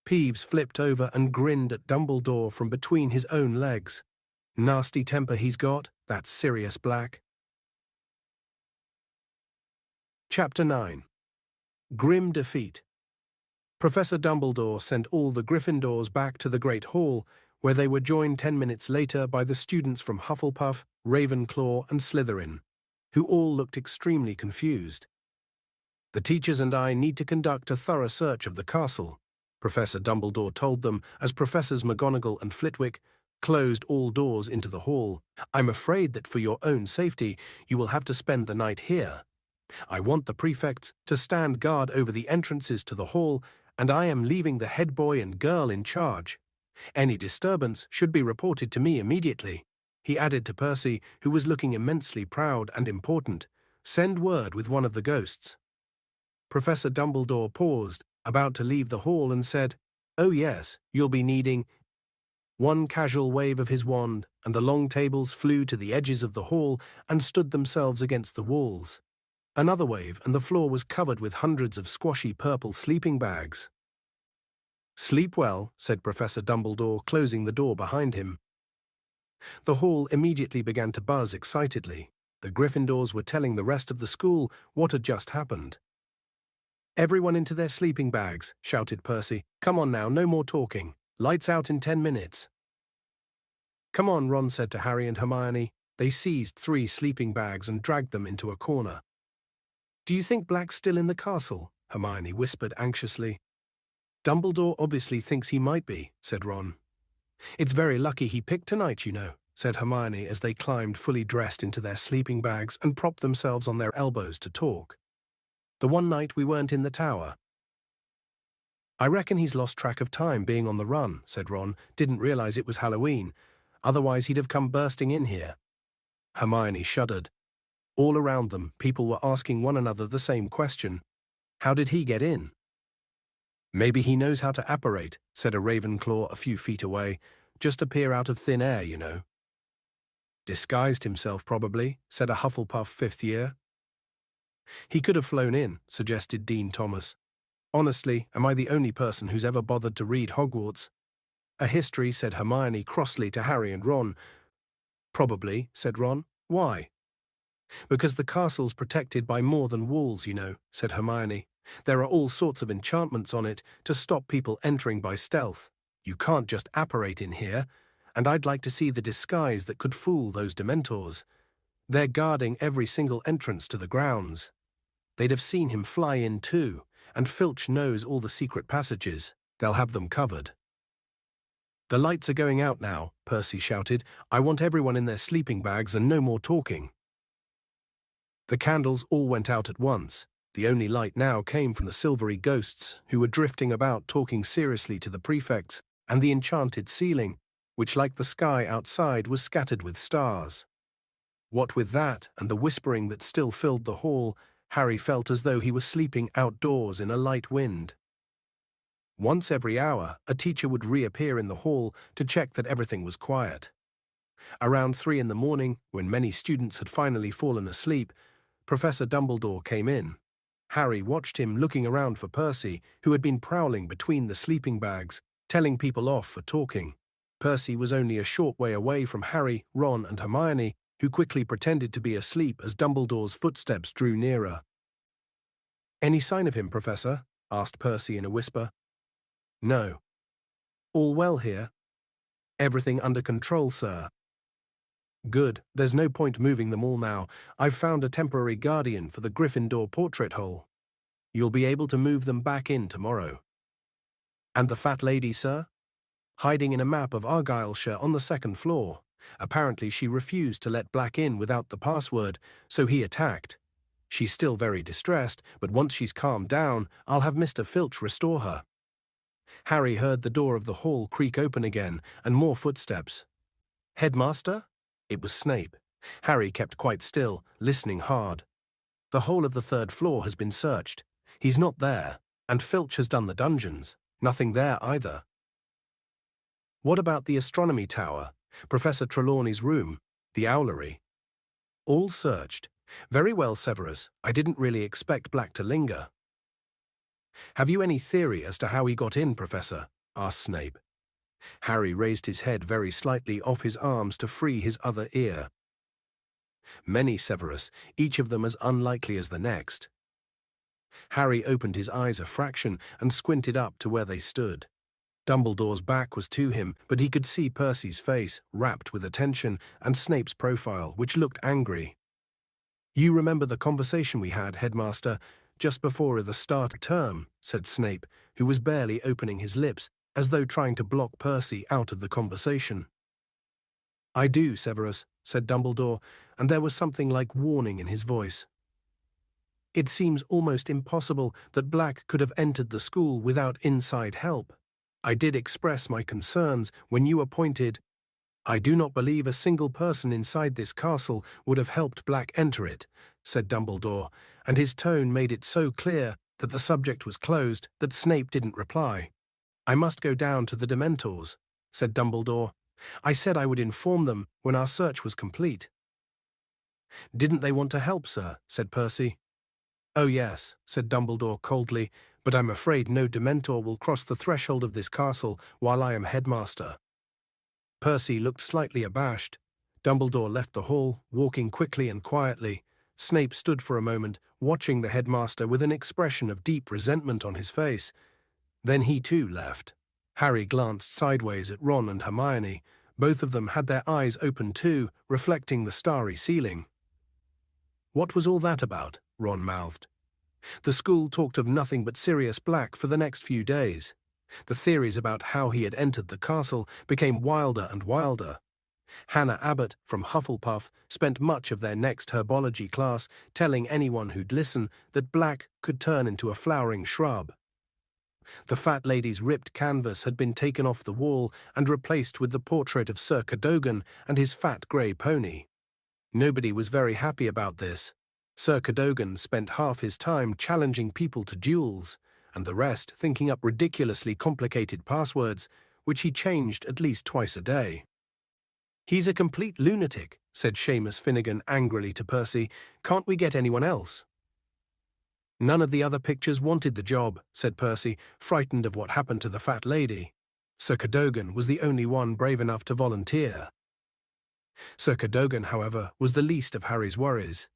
Peeves flipped over and grinned at Dumbledore from between his own legs. "Nasty temper he's got, that Sirius Black." Chapter 9. Grim Defeat. Professor Dumbledore sent all the Gryffindors back to the Great Hall, where they were joined 10 minutes later by the students from Hufflepuff, Ravenclaw, and Slytherin, who all looked extremely confused. "The teachers and I need to conduct a thorough search of the castle," Professor Dumbledore told them as Professors McGonagall and Flitwick closed all doors into the hall. "I'm afraid that for your own safety, you will have to spend the night here. I want the prefects to stand guard over the entrances to the hall, and I am leaving the head boy and girl in charge. Any disturbance should be reported to me immediately," he added to Percy, who was looking immensely proud and important. "Send word with one of the ghosts." Professor Dumbledore paused, about to leave the hall, and said, "Oh yes, you'll be needing—" One casual wave of his wand, and the long tables flew to the edges of the hall and stood themselves against the walls. Another wave, and the floor was covered with hundreds of squashy purple sleeping bags. "Sleep well," said Professor Dumbledore, closing the door behind him. The hall immediately began to buzz excitedly. The Gryffindors were telling the rest of the school what had just happened. "Everyone into their sleeping bags," shouted Percy. "Come on now, no more talking. Lights out in 10 minutes. "Come on," Ron said to Harry and Hermione. They seized 3 sleeping bags and dragged them into a corner. "Do you think Black's still in the castle?" Hermione whispered anxiously. "Dumbledore obviously thinks he might be," said Ron. "It's very lucky he picked tonight, you know," said Hermione as they climbed fully dressed into their sleeping bags and propped themselves on their elbows to talk. "The one night we weren't in the tower." "I reckon he's lost track of time being on the run," said Ron. "Didn't realize it was Halloween. Otherwise he'd have come bursting in here." Hermione shuddered. All around them, people were asking one another the same question. How did he get in? "Maybe he knows how to apparate," said a Ravenclaw a few feet away. "Just appear out of thin air, you know." "Disguised himself, probably," said a Hufflepuff 5th year. "He could have flown in," suggested Dean Thomas. "Honestly, am I the only person who's ever bothered to read Hogwarts?" "A history," said Hermione crossly to Harry and Ron. "Probably," said Ron. "Why?" "Because the castle's protected by more than walls, you know," said Hermione. "There are all sorts of enchantments on it to stop people entering by stealth. You can't just apparate in here, and I'd like to see the disguise that could fool those Dementors. They're guarding every single entrance to the grounds. They'd have seen him fly in too, and Filch knows all the secret passages. They'll have them covered." "The lights are going out now," Percy shouted. "I want everyone in their sleeping bags and no more talking." The candles all went out at once. The only light now came from the silvery ghosts, who were drifting about talking seriously to the prefects, and the enchanted ceiling, which, like the sky outside, was scattered with stars. What with that and the whispering that still filled the hall, Harry felt as though he was sleeping outdoors in a light wind. Once every hour, a teacher would reappear in the hall to check that everything was quiet. Around 3 in the morning, when many students had finally fallen asleep, Professor Dumbledore came in. Harry watched him looking around for Percy, who had been prowling between the sleeping bags, telling people off for talking. Percy was only a short way away from Harry, Ron, and Hermione, who quickly pretended to be asleep as Dumbledore's footsteps drew nearer. "Any sign of him, Professor?" asked Percy in a whisper. "No." "All well here?" "Everything under control, sir." "Good. There's no point moving them all now. I've found a temporary guardian for the Gryffindor portrait hole. You'll be able to move them back in tomorrow." "And the fat lady, sir?" "Hiding in a map of Argyllshire on the second floor. Apparently she refused to let Black in without the password, so he attacked. She's still very distressed, but once she's calmed down, I'll have Mr. Filch restore her." Harry heard the door of the hall creak open again, and more footsteps. "Headmaster?" It was Snape. Harry kept quite still, listening hard. "The whole of the third floor has been searched. He's not there, and Filch has done the dungeons. Nothing there either." "What about the astronomy tower, Professor Trelawney's room, the owlery?" "All searched. Very well, Severus. I didn't really expect Black to linger." "Have you any theory as to how he got in, Professor?" asked Snape. Harry raised his head very slightly off his arms to free his other ear. "Many, Severus, each of them as unlikely as the next." Harry opened his eyes a fraction and squinted up to where they stood. Dumbledore's back was to him, but he could see Percy's face, rapt with attention, and Snape's profile, which looked angry. "You remember the conversation we had, Headmaster, just before the start of term," said Snape, who was barely opening his lips, as though trying to block Percy out of the conversation. "I do, Severus," said Dumbledore, and there was something like warning in his voice. "It seems almost impossible that Black could have entered the school without inside help. I did express my concerns when you appointed. I do not believe a single person inside this castle would have helped Black enter it," said Dumbledore, and his tone made it so clear that the subject was closed that Snape didn't reply. "I must go down to the Dementors," said Dumbledore. "I said I would inform them when our search was complete." "Didn't they want to help, sir?" said Percy. "Oh yes," said Dumbledore coldly, "but I'm afraid no Dementor will cross the threshold of this castle while I am headmaster." Percy looked slightly abashed. Dumbledore left the hall, walking quickly and quietly. Snape stood for a moment, watching the headmaster with an expression of deep resentment on his face. Then he too left. Harry glanced sideways at Ron and Hermione. Both of them had their eyes open too, reflecting the starry ceiling. "What was all that about?" Ron mouthed. "The school talked of nothing but Sirius Black for the next few days. The theories about how he had entered the castle became wilder and wilder. Hannah Abbott from Hufflepuff spent much of their next herbology class telling anyone who'd listen that Black could turn into a flowering shrub. The fat lady's ripped canvas had been taken off the wall and replaced with the portrait of Sir Cadogan and his fat grey pony. Nobody was very happy about this. Sir Cadogan spent half his time challenging people to duels, and the rest thinking up ridiculously complicated passwords, which he changed at least twice a day. "He's a complete lunatic," said Seamus Finnegan angrily to Percy. "Can't we get anyone else?" "None of the other pictures wanted the job," said Percy, frightened of what happened to the fat lady. Sir Cadogan was the only one brave enough to volunteer. Sir Cadogan, however, was the least of Harry's worries.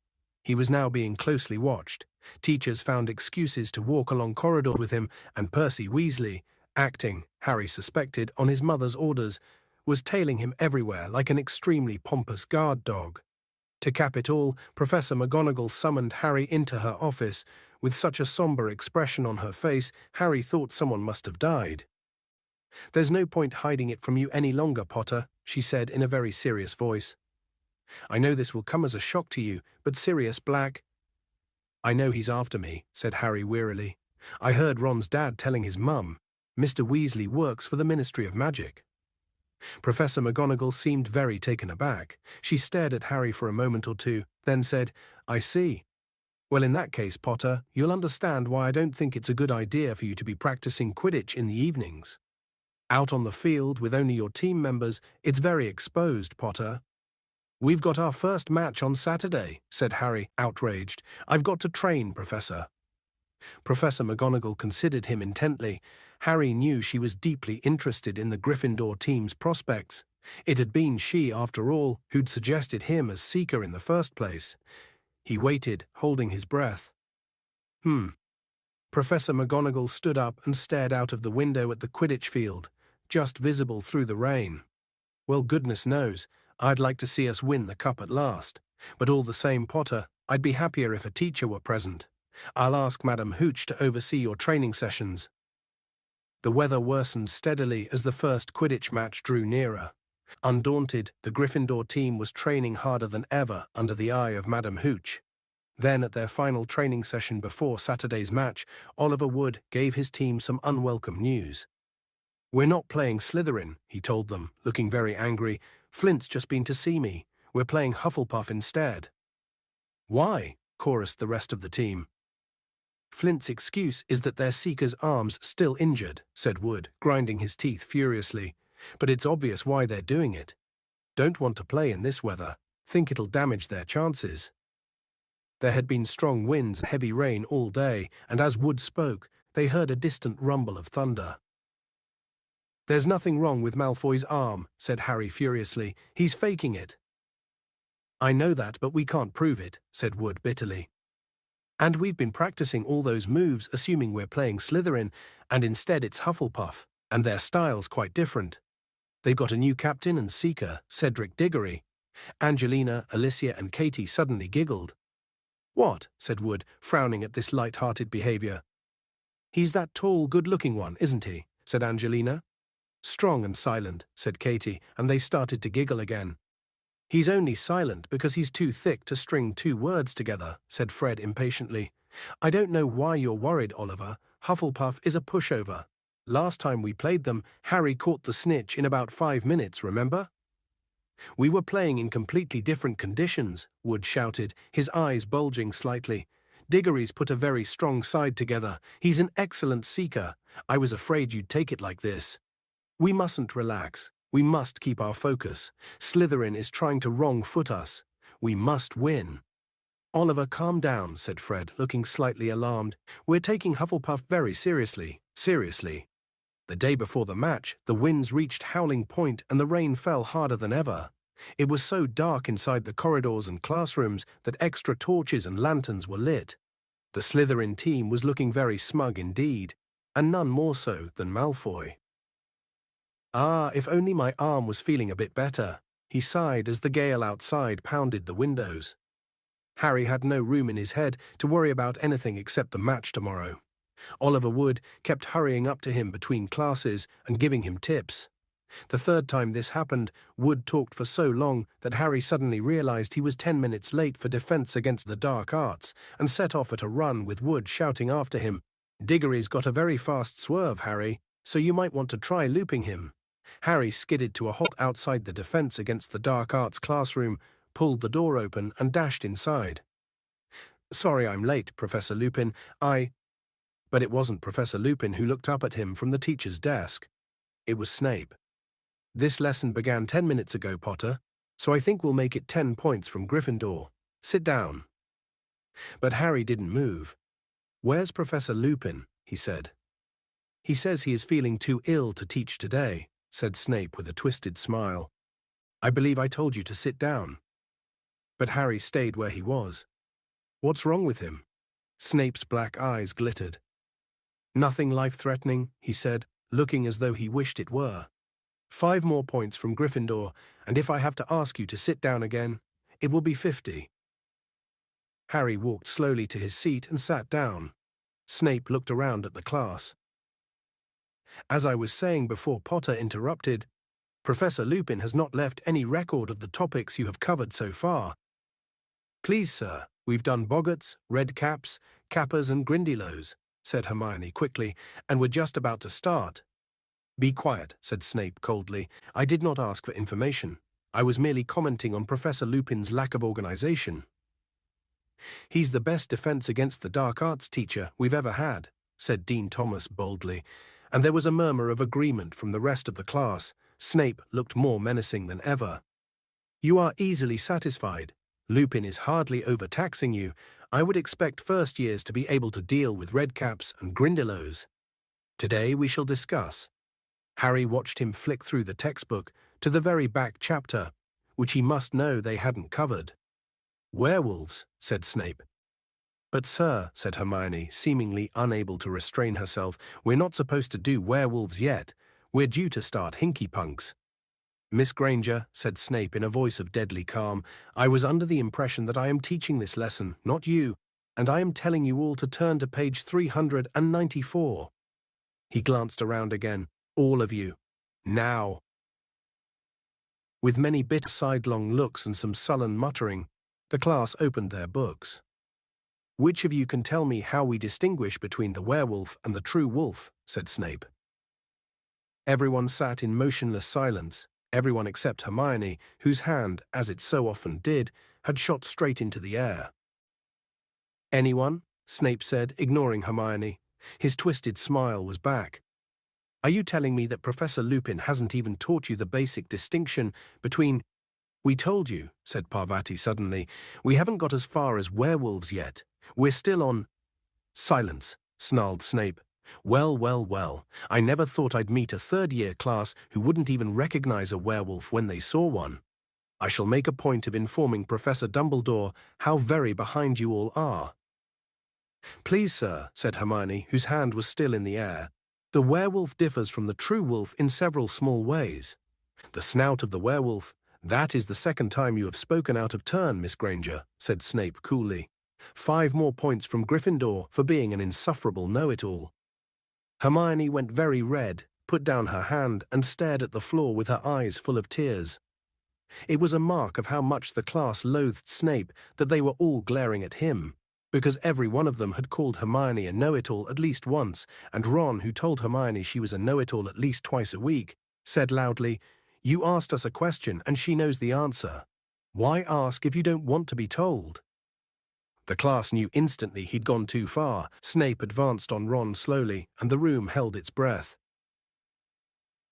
He was now being closely watched. Teachers found excuses to walk along corridors with him, and Percy Weasley, acting, Harry suspected, on his mother's orders, was tailing him everywhere like an extremely pompous guard dog. To cap it all, Professor McGonagall summoned Harry into her office. With such a somber expression on her face, Harry thought someone must have died. "There's no point hiding it from you any longer, Potter," she said in a very serious voice. "I know this will come as a shock to you, but Sirius Black—" "I know he's after me," said Harry wearily. "I heard Ron's dad telling his mum. Mr. Weasley works for the Ministry of Magic." Professor McGonagall seemed very taken aback. She stared at Harry for a moment or two, then said, "I see. Well, in that case, Potter, you'll understand why I don't think it's a good idea for you to be practicing Quidditch in the evenings. Out on the field with only your team members, it's very exposed, Potter." "We've got our first match on Saturday," said Harry, outraged. "I've got to train, Professor." Professor McGonagall considered him intently. Harry knew she was deeply interested in the Gryffindor team's prospects. It had been she, after all, who'd suggested him as seeker in the first place. He waited, holding his breath. Professor McGonagall stood up and stared out of the window at the Quidditch field, just visible through the rain. Well, goodness knows, I'd like to see us win the cup at last. But all the same, Potter, I'd be happier if a teacher were present. I'll ask Madam Hooch to oversee your training sessions. The weather worsened steadily as the first Quidditch match drew nearer. Undaunted, the Gryffindor team was training harder than ever under the eye of Madam Hooch. Then, at their final training session before Saturday's match, Oliver Wood gave his team some unwelcome news. "We're not playing Slytherin," he told them, looking very angry. "Flint's just been to see me. We're playing Hufflepuff instead." "Why?" chorused the rest of the team. "Flint's excuse is that their seeker's arm's still injured," said Wood, grinding his teeth furiously. "But it's obvious why they're doing it. Don't want to play in this weather. Think it'll damage their chances." There had been strong winds and heavy rain all day, and as Wood spoke, they heard a distant rumble of thunder. "There's nothing wrong with Malfoy's arm," said Harry furiously. "He's faking it." "I know that, but we can't prove it," said Wood bitterly. "And we've been practicing all those moves assuming we're playing Slytherin, and instead it's Hufflepuff, and their style's quite different. They've got a new captain and seeker, Cedric Diggory." Angelina, Alicia and Katie suddenly giggled. "What?" said Wood, frowning at this light-hearted behavior. "He's that tall, good-looking one, isn't he?" said Angelina. "Strong and silent," said Katie, and they started to giggle again. "He's only silent because he's too thick to string two words together," said Fred impatiently. "I don't know why you're worried, Oliver. Hufflepuff is a pushover. Last time we played them, Harry caught the snitch in about 5 minutes, remember?" "We were playing in completely different conditions," Wood shouted, his eyes bulging slightly. "Diggory's put a very strong side together. He's an excellent seeker. I was afraid you'd take it like this. We mustn't relax. We must keep our focus. Slytherin is trying to wrong-foot us. We must win." "Oliver, calm down," said Fred, looking slightly alarmed. "We're taking Hufflepuff very seriously. Seriously." The day before the match, the winds reached howling point and the rain fell harder than ever. It was so dark inside the corridors and classrooms that extra torches and lanterns were lit. The Slytherin team was looking very smug indeed, and none more so than Malfoy. "Ah, if only my arm was feeling a bit better," he sighed as the gale outside pounded the windows. Harry had no room in his head to worry about anything except the match tomorrow. Oliver Wood kept hurrying up to him between classes and giving him tips. The third time this happened, Wood talked for so long that Harry suddenly realized he was 10 minutes late for Defense Against the Dark Arts and set off at a run with Wood shouting after him, "Diggory's got a very fast swerve, Harry, so you might want to try looping him." Harry skidded to a halt outside the Defense Against the Dark Arts classroom, pulled the door open and dashed inside. "Sorry I'm late, Professor Lupin, But it wasn't Professor Lupin who looked up at him from the teacher's desk. It was Snape. "This lesson began 10 minutes ago, Potter, so I think we'll make it 10 points from Gryffindor. Sit down." But Harry didn't move. "Where's Professor Lupin?" he said. "He says he is feeling too ill to teach today," said Snape with a twisted smile. "I believe I told you to sit down." But Harry stayed where he was. "What's wrong with him?" Snape's black eyes glittered. "Nothing life-threatening," he said, looking as though he wished it were. 5 more points from Gryffindor, and if I have to ask you to sit down again, it will be 50. Harry walked slowly to his seat and sat down. Snape looked around at the class. "As I was saying before Potter interrupted, Professor Lupin has not left any record of the topics you have covered so far." "Please, sir, we've done Boggarts, Redcaps, Kappas and Grindylows," said Hermione quickly, "and we're just about to start." "Be quiet," said Snape coldly. "I did not ask for information. I was merely commenting on Professor Lupin's lack of organization." "He's the best Defense Against the Dark Arts teacher we've ever had," said Dean Thomas boldly, and there was a murmur of agreement from the rest of the class. Snape looked more menacing than ever. "You are easily satisfied. Lupin is hardly overtaxing you. I would expect first years to be able to deal with Redcaps and Grindylows." Today we shall discuss. Harry watched him flick through the textbook to the very back chapter, which he must know they hadn't covered. Werewolves, said Snape. But sir, said Hermione, seemingly unable to restrain herself, we're not supposed to do werewolves yet. We're due to start Hinky Punks. Miss Granger, said Snape in a voice of deadly calm, I was under the impression that I am teaching this lesson, not you, and I am telling you all to turn to page 394. He glanced around again. All of you. Now. With many bitter sidelong looks and some sullen muttering, the class opened their books. Which of you can tell me how we distinguish between the werewolf and the true wolf? Said Snape. Everyone sat in motionless silence, everyone except Hermione, whose hand, as it so often did, had shot straight into the air. Anyone? Snape said, ignoring Hermione. His twisted smile was back. Are you telling me that Professor Lupin hasn't even taught you the basic distinction between— We told you, said Parvati suddenly. We haven't got as far as werewolves yet. We're still on— Silence, snarled Snape. Well, well, well, I never thought I'd meet a third-year class who wouldn't even recognize a werewolf when they saw one. I shall make a point of informing Professor Dumbledore how very behind you all are. Please, sir, said Hermione, whose hand was still in the air. The werewolf differs from the true wolf in several small ways. The snout of the werewolf— That is the second time you have spoken out of turn, Miss Granger, said Snape coolly. 5 more points from Gryffindor for being an insufferable know-it-all. Hermione went very red, put down her hand, and stared at the floor with her eyes full of tears. It was a mark of how much the class loathed Snape that they were all glaring at him, because every one of them had called Hermione a know-it-all at least once, and Ron, who told Hermione she was a know-it-all at least twice a week, said loudly, You asked us a question and she knows the answer. Why ask if you don't want to be told? The class knew instantly he'd gone too far. Snape advanced on Ron slowly, and the room held its breath.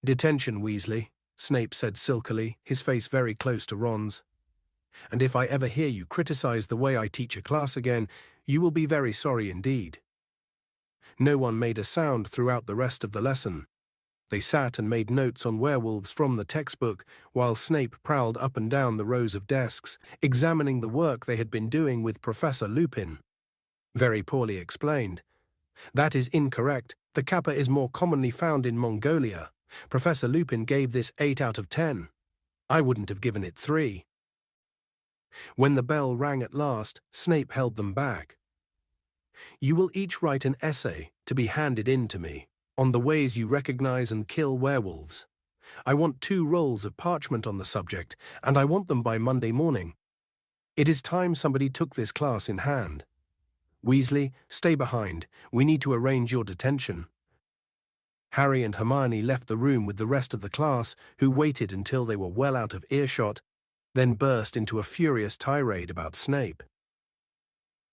Detention, Weasley, Snape said silkily, his face very close to Ron's. And if I ever hear you criticize the way I teach a class again, you will be very sorry indeed. No one made a sound throughout the rest of the lesson. They sat and made notes on werewolves from the textbook, while Snape prowled up and down the rows of desks, examining the work they had been doing with Professor Lupin. Very poorly explained. That is incorrect. The kappa is more commonly found in Mongolia. Professor Lupin gave this 8 out of 10. I wouldn't have given it 3. When the bell rang at last, Snape held them back. You will each write an essay to be handed in to me on the ways you recognize and kill werewolves. I want 2 rolls of parchment on the subject, and I want them by Monday morning. It is time somebody took this class in hand. Weasley, stay behind. We need to arrange your detention. Harry and Hermione left the room with the rest of the class, who waited until they were well out of earshot, then burst into a furious tirade about Snape.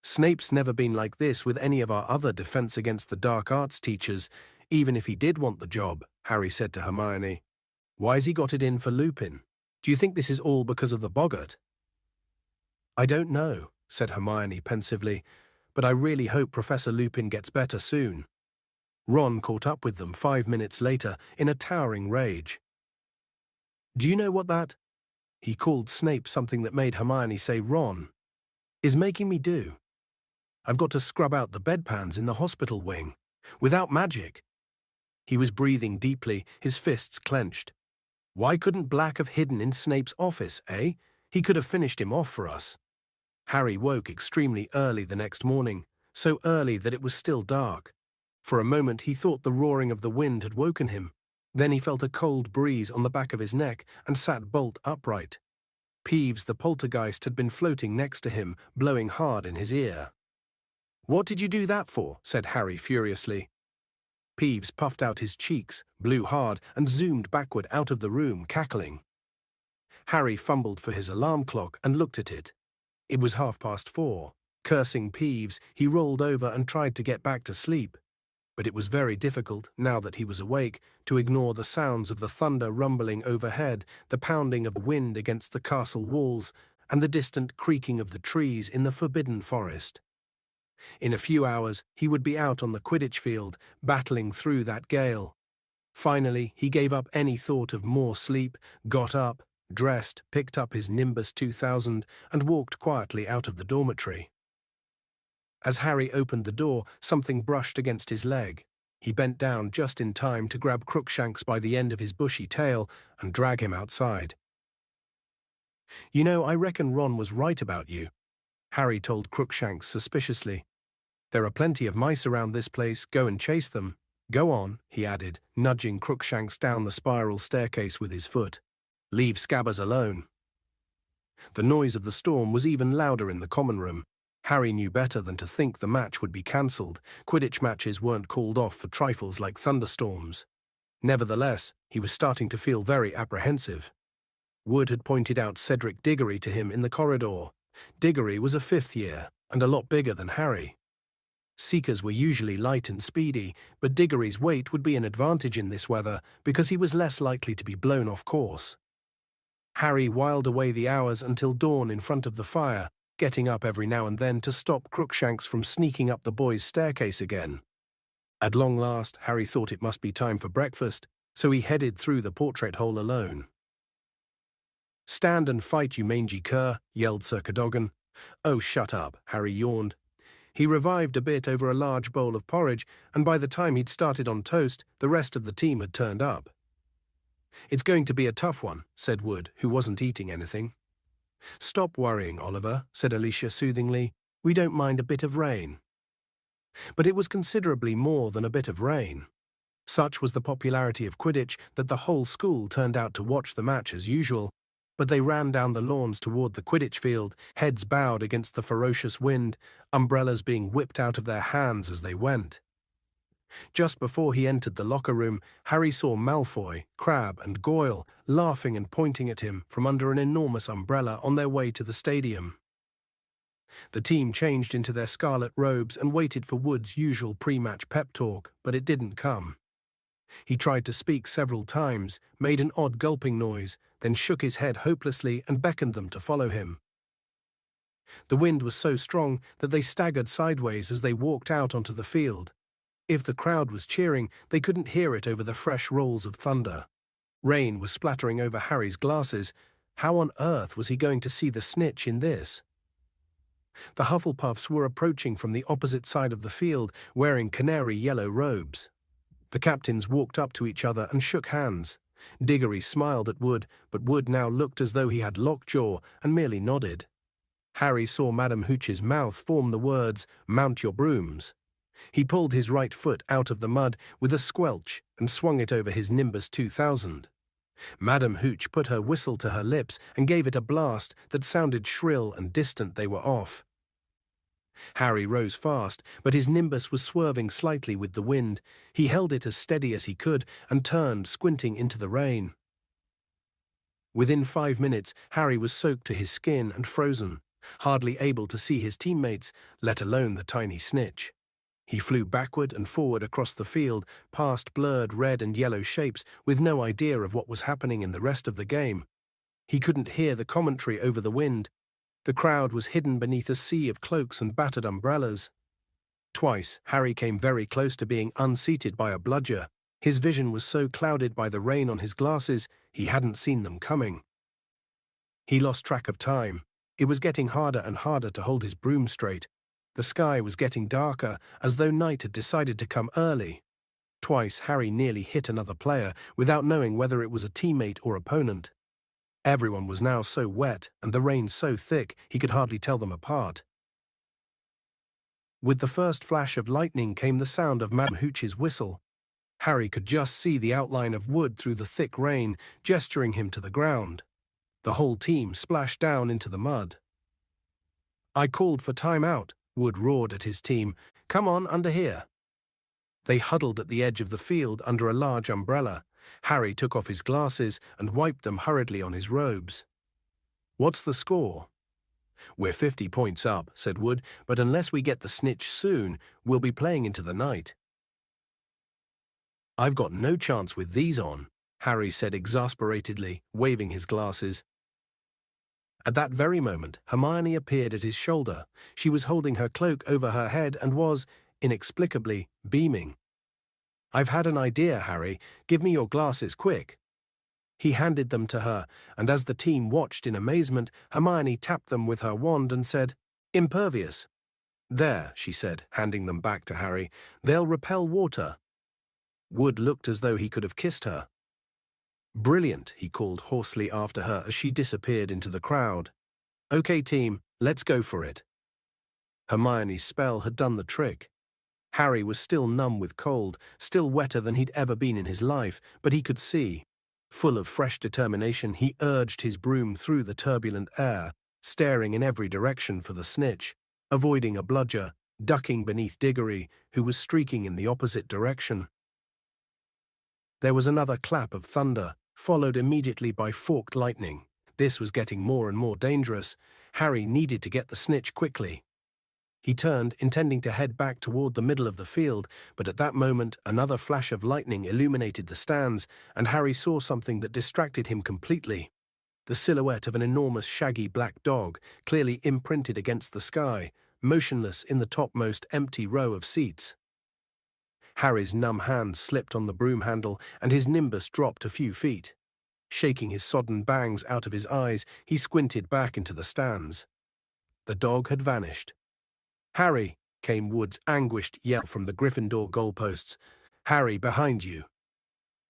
Snape's never been like this with any of our other Defense Against the Dark Arts teachers, even if he did want the job, Harry said to Hermione. Why's he got it in for Lupin? Do you think this is all because of the boggart? I don't know, said Hermione pensively, but I really hope Professor Lupin gets better soon. Ron caught up with them 5 minutes later in a towering rage. Do you know what that— he called Snape something that made Hermione say Ron— is making me do? I've got to scrub out the bedpans in the hospital wing. Without magic. He was breathing deeply, his fists clenched. Why couldn't Black have hidden in Snape's office, eh? He could have finished him off for us. Harry woke extremely early the next morning, so early that it was still dark. For a moment he thought the roaring of the wind had woken him. Then he felt a cold breeze on the back of his neck and sat bolt upright. Peeves the poltergeist had been floating next to him, blowing hard in his ear. What did you do that for? Said Harry furiously. Peeves puffed out his cheeks, blew hard, and zoomed backward out of the room, cackling. Harry fumbled for his alarm clock and looked at it. It was 4:30. Cursing Peeves, he rolled over and tried to get back to sleep. But it was very difficult, now that he was awake, to ignore the sounds of the thunder rumbling overhead, the pounding of the wind against the castle walls, and the distant creaking of the trees in the forbidden forest. In a few hours, he would be out on the Quidditch field, battling through that gale. Finally, he gave up any thought of more sleep, got up, dressed, picked up his Nimbus 2000, and walked quietly out of the dormitory. As Harry opened the door, something brushed against his leg. He bent down just in time to grab Crookshanks by the end of his bushy tail and drag him outside. "You know, I reckon Ron was right about you," Harry told Crookshanks suspiciously. "There are plenty of mice around this place. Go and chase them. Go on," he added, nudging Crookshanks down the spiral staircase with his foot. "Leave Scabbers alone." The noise of the storm was even louder in the common room. Harry knew better than to think the match would be cancelled. Quidditch matches weren't called off for trifles like thunderstorms. Nevertheless, he was starting to feel very apprehensive. Wood had pointed out Cedric Diggory to him in the corridor. Diggory was a fifth year, and a lot bigger than Harry. Seekers were usually light and speedy, but Diggory's weight would be an advantage in this weather because he was less likely to be blown off course. Harry whiled away the hours until dawn in front of the fire, getting up every now and then to stop Crookshanks from sneaking up the boys' staircase again. At long last, Harry thought it must be time for breakfast, so he headed through the portrait hole alone. "Stand and fight, you mangy cur," yelled Sir Cadogan. "Oh, shut up," Harry yawned. He revived a bit over a large bowl of porridge, and by the time he'd started on toast, the rest of the team had turned up. "It's going to be a tough one," said Wood, who wasn't eating anything. "Stop worrying, Oliver," said Alicia soothingly. "We don't mind a bit of rain." But it was considerably more than a bit of rain. Such was the popularity of Quidditch that the whole school turned out to watch the match as usual, but they ran down the lawns toward the Quidditch field, heads bowed against the ferocious wind, umbrellas being whipped out of their hands as they went. Just before he entered the locker room, Harry saw Malfoy, Crabbe, and Goyle laughing and pointing at him from under an enormous umbrella on their way to the stadium. The team changed into their scarlet robes and waited for Wood's usual pre-match pep talk, but it didn't come. He tried to speak several times, made an odd gulping noise, then shook his head hopelessly and beckoned them to follow him. The wind was so strong that they staggered sideways as they walked out onto the field. If the crowd was cheering, they couldn't hear it over the fresh rolls of thunder. Rain was splattering over Harry's glasses. How on earth was he going to see the snitch in this? The Hufflepuffs were approaching from the opposite side of the field, wearing canary yellow robes. The captains walked up to each other and shook hands. Diggory smiled at Wood, but Wood now looked as though he had lockjaw and merely nodded. Harry saw Madame Hooch's mouth form the words, "Mount your brooms." He pulled his right foot out of the mud with a squelch and swung it over his Nimbus 2000. Madame Hooch put her whistle to her lips and gave it a blast that sounded shrill and distant. They were off. Harry rose fast, but his Nimbus was swerving slightly with the wind. He held it as steady as he could and turned, squinting into the rain. Within 5 minutes, Harry was soaked to his skin and frozen, hardly able to see his teammates, let alone the tiny snitch. He flew backward and forward across the field, past blurred red and yellow shapes, with no idea of what was happening in the rest of the game. He couldn't hear the commentary over the wind. The crowd was hidden beneath a sea of cloaks and battered umbrellas. Twice, Harry came very close to being unseated by a bludger. His vision was so clouded by the rain on his glasses, he hadn't seen them coming. He lost track of time. It was getting harder and harder to hold his broom straight. The sky was getting darker, as though night had decided to come early. Twice, Harry nearly hit another player, without knowing whether it was a teammate or opponent. Everyone was now so wet, and the rain so thick, he could hardly tell them apart. With the first flash of lightning came the sound of Madame Hooch's whistle. Harry could just see the outline of Wood through the thick rain, gesturing him to the ground. The whole team splashed down into the mud. "I called for time out," Wood roared at his team. "Come on, under here." They huddled at the edge of the field under a large umbrella. Harry took off his glasses and wiped them hurriedly on his robes. "What's the score?" "We're 50 points up," said Wood, "but unless we get the snitch soon, we'll be playing into the night." "I've got no chance with these on," Harry said exasperatedly, waving his glasses. At that very moment, Hermione appeared at his shoulder. She was holding her cloak over her head and was, inexplicably, beaming. "I've had an idea, Harry. Give me your glasses, quick." He handed them to her, and as the team watched in amazement, Hermione tapped them with her wand and said, "Impervious." "There," she said, handing them back to Harry. "They'll repel water." Wood looked as though he could have kissed her. "Brilliant," he called hoarsely after her as she disappeared into the crowd. "Okay, team, let's go for it." Hermione's spell had done the trick. Harry was still numb with cold, still wetter than he'd ever been in his life, but he could see. Full of fresh determination, he urged his broom through the turbulent air, staring in every direction for the snitch, avoiding a bludger, ducking beneath Diggory, who was streaking in the opposite direction. There was another clap of thunder, followed immediately by forked lightning. This was getting more and more dangerous. Harry needed to get the snitch quickly. He turned, intending to head back toward the middle of the field, but at that moment another flash of lightning illuminated the stands, and Harry saw something that distracted him completely. The silhouette of an enormous shaggy black dog, clearly imprinted against the sky, motionless in the topmost empty row of seats. Harry's numb hand slipped on the broom handle, and his nimbus dropped a few feet. Shaking his sodden bangs out of his eyes, he squinted back into the stands. The dog had vanished. "Harry!" came Wood's anguished yell from the Gryffindor goalposts. "Harry, behind you!"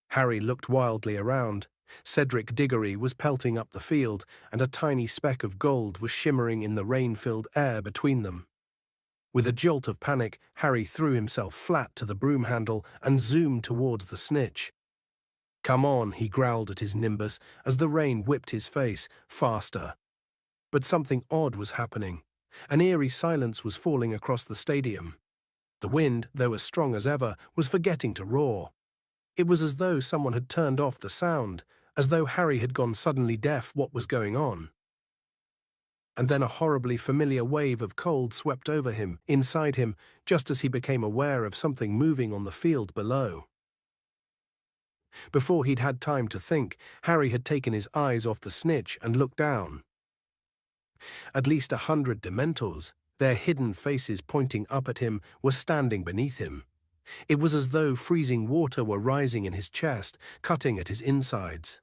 Harry looked wildly around. Cedric Diggory was pelting up the field, and a tiny speck of gold was shimmering in the rain-filled air between them. With a jolt of panic, Harry threw himself flat to the broom handle and zoomed towards the snitch. "Come on," he growled at his nimbus as the rain whipped his face, faster. But something odd was happening. An eerie silence was falling across the stadium. The wind, though as strong as ever, was forgetting to roar. It was as though someone had turned off the sound, as though Harry had gone suddenly deaf. What was going on? And then a horribly familiar wave of cold swept over him, inside him, just as he became aware of something moving on the field below. Before he'd had time to think, Harry had taken his eyes off the snitch and looked down. At least 100 Dementors, their hidden faces pointing up at him, were standing beneath him. It was as though freezing water were rising in his chest, cutting at his insides.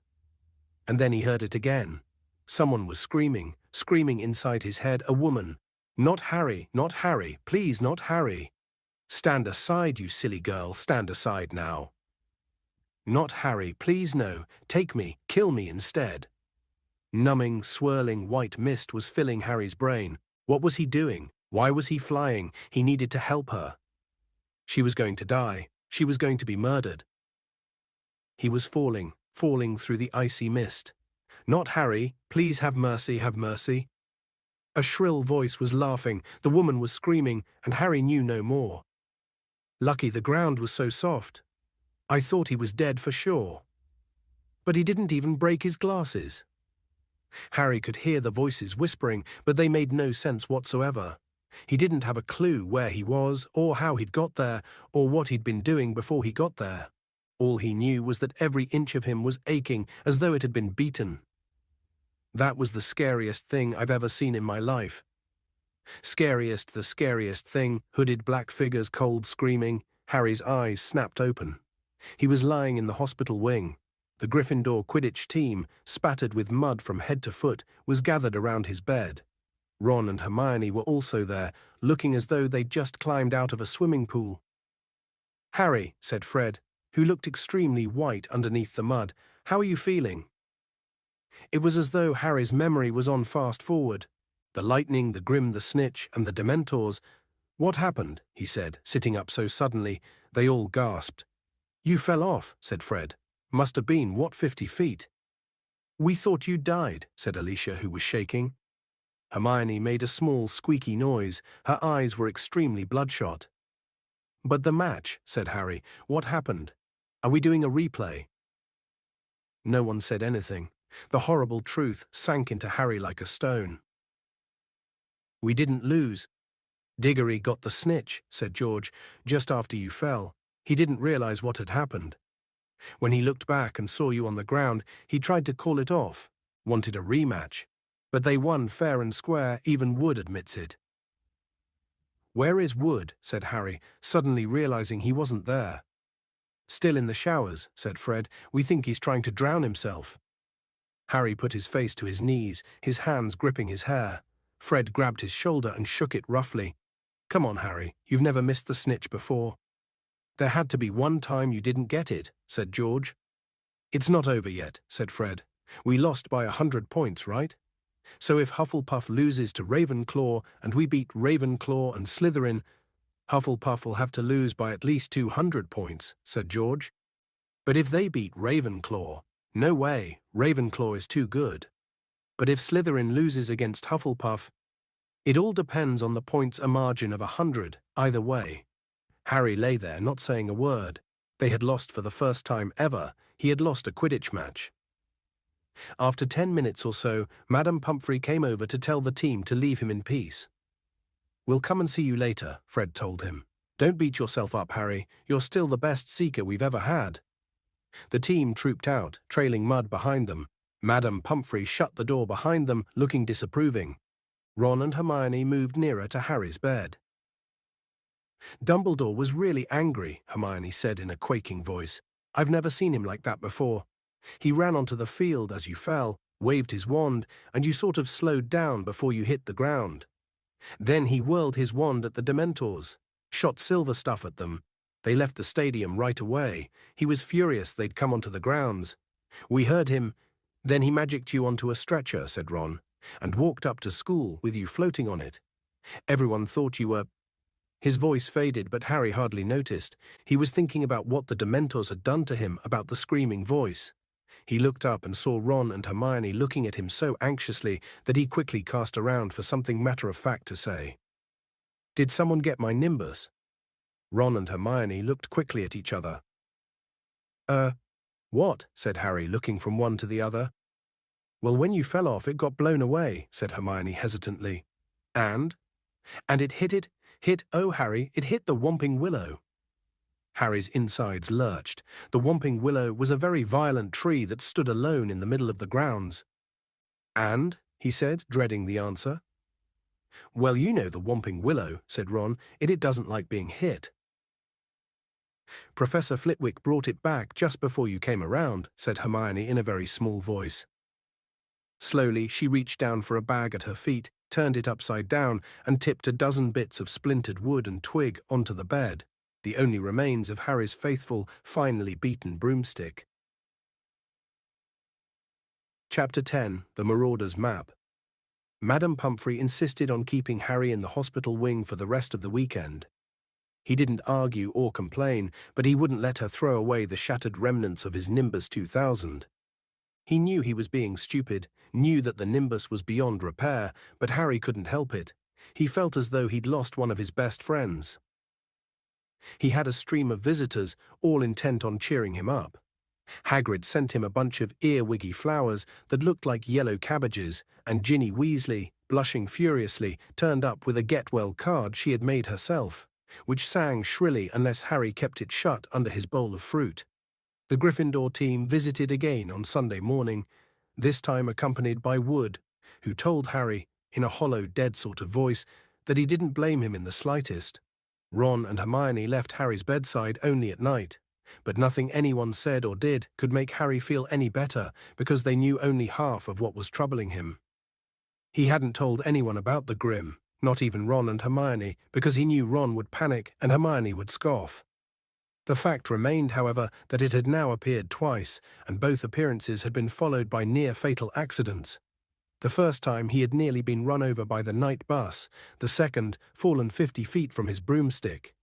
And then he heard it again. Someone was screaming, screaming inside his head, a woman. "Not Harry, not Harry, please not Harry. Stand aside, you silly girl, stand aside now. Not Harry, please no, take me, kill me instead." Numbing, swirling white mist was filling Harry's brain. What was he doing? Why was he flying? He needed to help her. She was going to die. She was going to be murdered. He was falling, falling through the icy mist. "Not Harry, please have mercy, have mercy." A shrill voice was laughing, the woman was screaming, and Harry knew no more. Lucky the ground was so soft. I thought he was dead for sure. But he didn't even break his glasses. Harry could hear the voices whispering, but they made no sense whatsoever. He didn't have a clue where he was, or how he'd got there, or what he'd been doing before he got there. All he knew was that every inch of him was aching, as though it had been beaten. That was the scariest thing I've ever seen in my life. Scariest, the scariest thing, hooded black figures cold screaming. Harry's eyes snapped open. He was lying in the hospital wing. The Gryffindor Quidditch team, spattered with mud from head to foot, was gathered around his bed. Ron and Hermione were also there, looking as though they'd just climbed out of a swimming pool. "Harry," said Fred, who looked extremely white underneath the mud, "how are you feeling?" It was as though Harry's memory was on fast forward. The lightning, the Grim, the Snitch, and the Dementors. "What happened?" he said, sitting up so suddenly. They all gasped. "You fell off," said Fred. "Must have been, 50 feet?" "We thought you died," said Alicia, who was shaking. Hermione made a small, squeaky noise. Her eyes were extremely bloodshot. "But the match," said Harry. "What happened? Are we doing a replay?" No one said anything. The horrible truth sank into Harry like a stone. "We didn't lose. Diggory got the snitch," said George, "just after you fell. He didn't realize what had happened. When he looked back and saw you on the ground, he tried to call it off, wanted a rematch. But they won fair and square, even Wood admits it. "Where is Wood?" said Harry, suddenly realizing he wasn't there. "Still in the showers," said Fred. "We think he's trying to drown himself." Harry put his face to his knees, his hands gripping his hair. Fred grabbed his shoulder and shook it roughly. "Come on, Harry, you've never missed the snitch before." "There had to be one time you didn't get it," said George. "It's not over yet," said Fred. "We lost by 100 points, right? So if Hufflepuff loses to Ravenclaw and we beat Ravenclaw and Slytherin, Hufflepuff will have to lose by at least 200 points," said George. "But if they beat Ravenclaw, no way, Ravenclaw is too good. But if Slytherin loses against Hufflepuff, it all depends on the points, a margin of 100, either way." Harry lay there, not saying a word. They had lost for the first time ever. He had lost a Quidditch match. After 10 minutes or so, Madame Pomfrey came over to tell the team to leave him in peace. "We'll come and see you later," Fred told him. "Don't beat yourself up, Harry. You're still the best seeker we've ever had." The team trooped out, trailing Mud behind them. Madame Pomfrey shut the door behind them, looking disapproving. Ron and Hermione moved nearer to Harry's bed. "Dumbledore was really angry," Hermione said in a quaking voice. "I've never seen him like that before. He ran onto the field as you fell, waved his wand, and you sort of slowed down before you hit the ground. Then he whirled his wand at the Dementors, shot silver stuff at them. They left the stadium right away. He was furious they'd come onto the grounds. We heard him. Then he magicked you onto a stretcher," said Ron, "and walked up to school with you floating on it. Everyone thought you were—" His voice faded, but Harry hardly noticed. He was thinking about what the Dementors had done to him, about the screaming voice. He looked up and saw Ron and Hermione looking at him so anxiously that he quickly cast around for something matter-of-fact to say. "Did someone get my nimbus?" Ron and Hermione looked quickly at each other. What?" said Harry, looking from one to the other. "Well, when you fell off, it got blown away," said Hermione hesitantly. And it oh, Harry, it hit the Whomping Willow." Harry's insides lurched. The Whomping Willow was a very violent tree that stood alone in the middle of the grounds. "And?" he said, dreading the answer. "Well, you know the Whomping Willow," said Ron. It doesn't like being hit." "Professor Flitwick brought it back just before you came around," said Hermione in a very small voice. Slowly, she reached down for a bag at her feet, turned it upside down, and tipped a dozen bits of splintered wood and twig onto the bed, the only remains of Harry's faithful, finely beaten broomstick. Chapter 10. The Marauder's Map. Madame Pomfrey insisted on keeping Harry in the hospital wing for the rest of the weekend. He didn't argue or complain, but he wouldn't let her throw away the shattered remnants of his Nimbus 2000. He knew he was being stupid, knew that the Nimbus was beyond repair, but Harry couldn't help it. He felt as though he'd lost one of his best friends. He had a stream of visitors, all intent on cheering him up. Hagrid sent him a bunch of earwiggy flowers that looked like yellow cabbages, and Ginny Weasley, blushing furiously, turned up with a get-well card she had made herself, which sang shrilly unless Harry kept it shut under his bowl of fruit. The Gryffindor team visited again on Sunday morning, this time accompanied by Wood, who told Harry, in a hollow, dead sort of voice, that he didn't blame him in the slightest. Ron and Hermione left Harry's bedside only at night, but nothing anyone said or did could make Harry feel any better because they knew only half of what was troubling him. He hadn't told anyone about the Grim, not even Ron and Hermione, because he knew Ron would panic and Hermione would scoff. The fact remained, however, that it had now appeared twice, and both appearances had been followed by near-fatal accidents. The first time he had nearly been run over by the night bus, the second fallen 50 feet from his broomstick.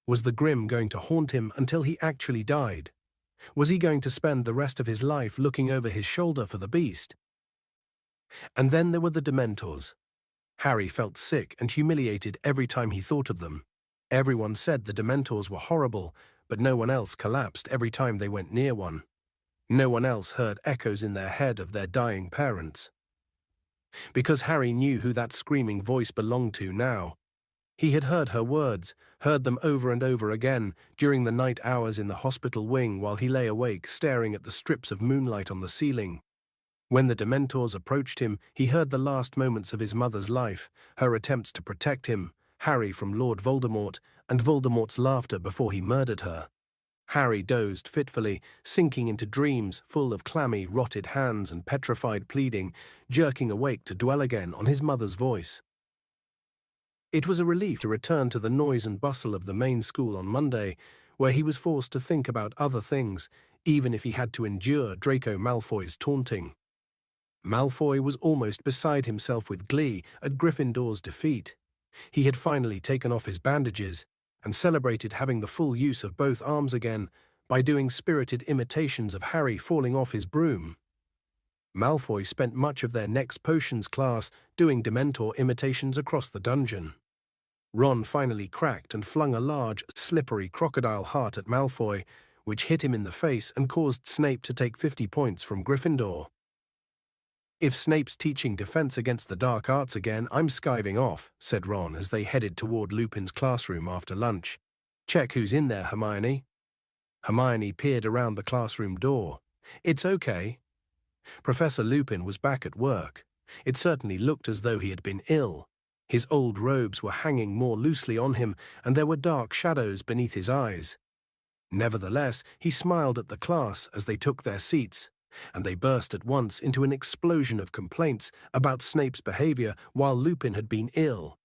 Was the Grim going to haunt him until he actually died? Was he going to spend the rest of his life looking over his shoulder for the beast? And then there were the Dementors. Harry felt sick and humiliated every time he thought of them. Everyone said the Dementors were horrible, but no one else collapsed every time they went near one. No one else heard echoes in their head of their dying parents. Because Harry knew who that screaming voice belonged to now. He had heard her words, heard them over and over again during the night hours in the hospital wing while he lay awake staring at the strips of moonlight on the ceiling. When the Dementors approached him, he heard the last moments of his mother's life, her attempts to protect him, Harry from Lord Voldemort, and Voldemort's laughter before he murdered her. Harry dozed fitfully, sinking into dreams full of clammy, rotted hands and petrified pleading, jerking awake to dwell again on his mother's voice. It was a relief to return to the noise and bustle of the main school on Monday, where he was forced to think about other things, even if he had to endure Draco Malfoy's taunting. Malfoy was almost beside himself with glee at Gryffindor's defeat. He had finally taken off his bandages and celebrated having the full use of both arms again by doing spirited imitations of Harry falling off his broom. Malfoy spent much of their next potions class doing Dementor imitations across the dungeon. Ron finally cracked and flung a large, slippery crocodile heart at Malfoy, which hit him in the face and caused Snape to take 50 points from Gryffindor. "If Snape's teaching defense against the dark arts again, I'm skiving off," said Ron as they headed toward Lupin's classroom after lunch. "Check who's in there, Hermione." Hermione peered around the classroom door. "It's okay." Professor Lupin was back at work. It certainly looked as though he had been ill. His old robes were hanging more loosely on him, and there were dark shadows beneath his eyes. Nevertheless, he smiled at the class as they took their seats, and they burst at once into an explosion of complaints about Snape's behavior while Lupin had been ill.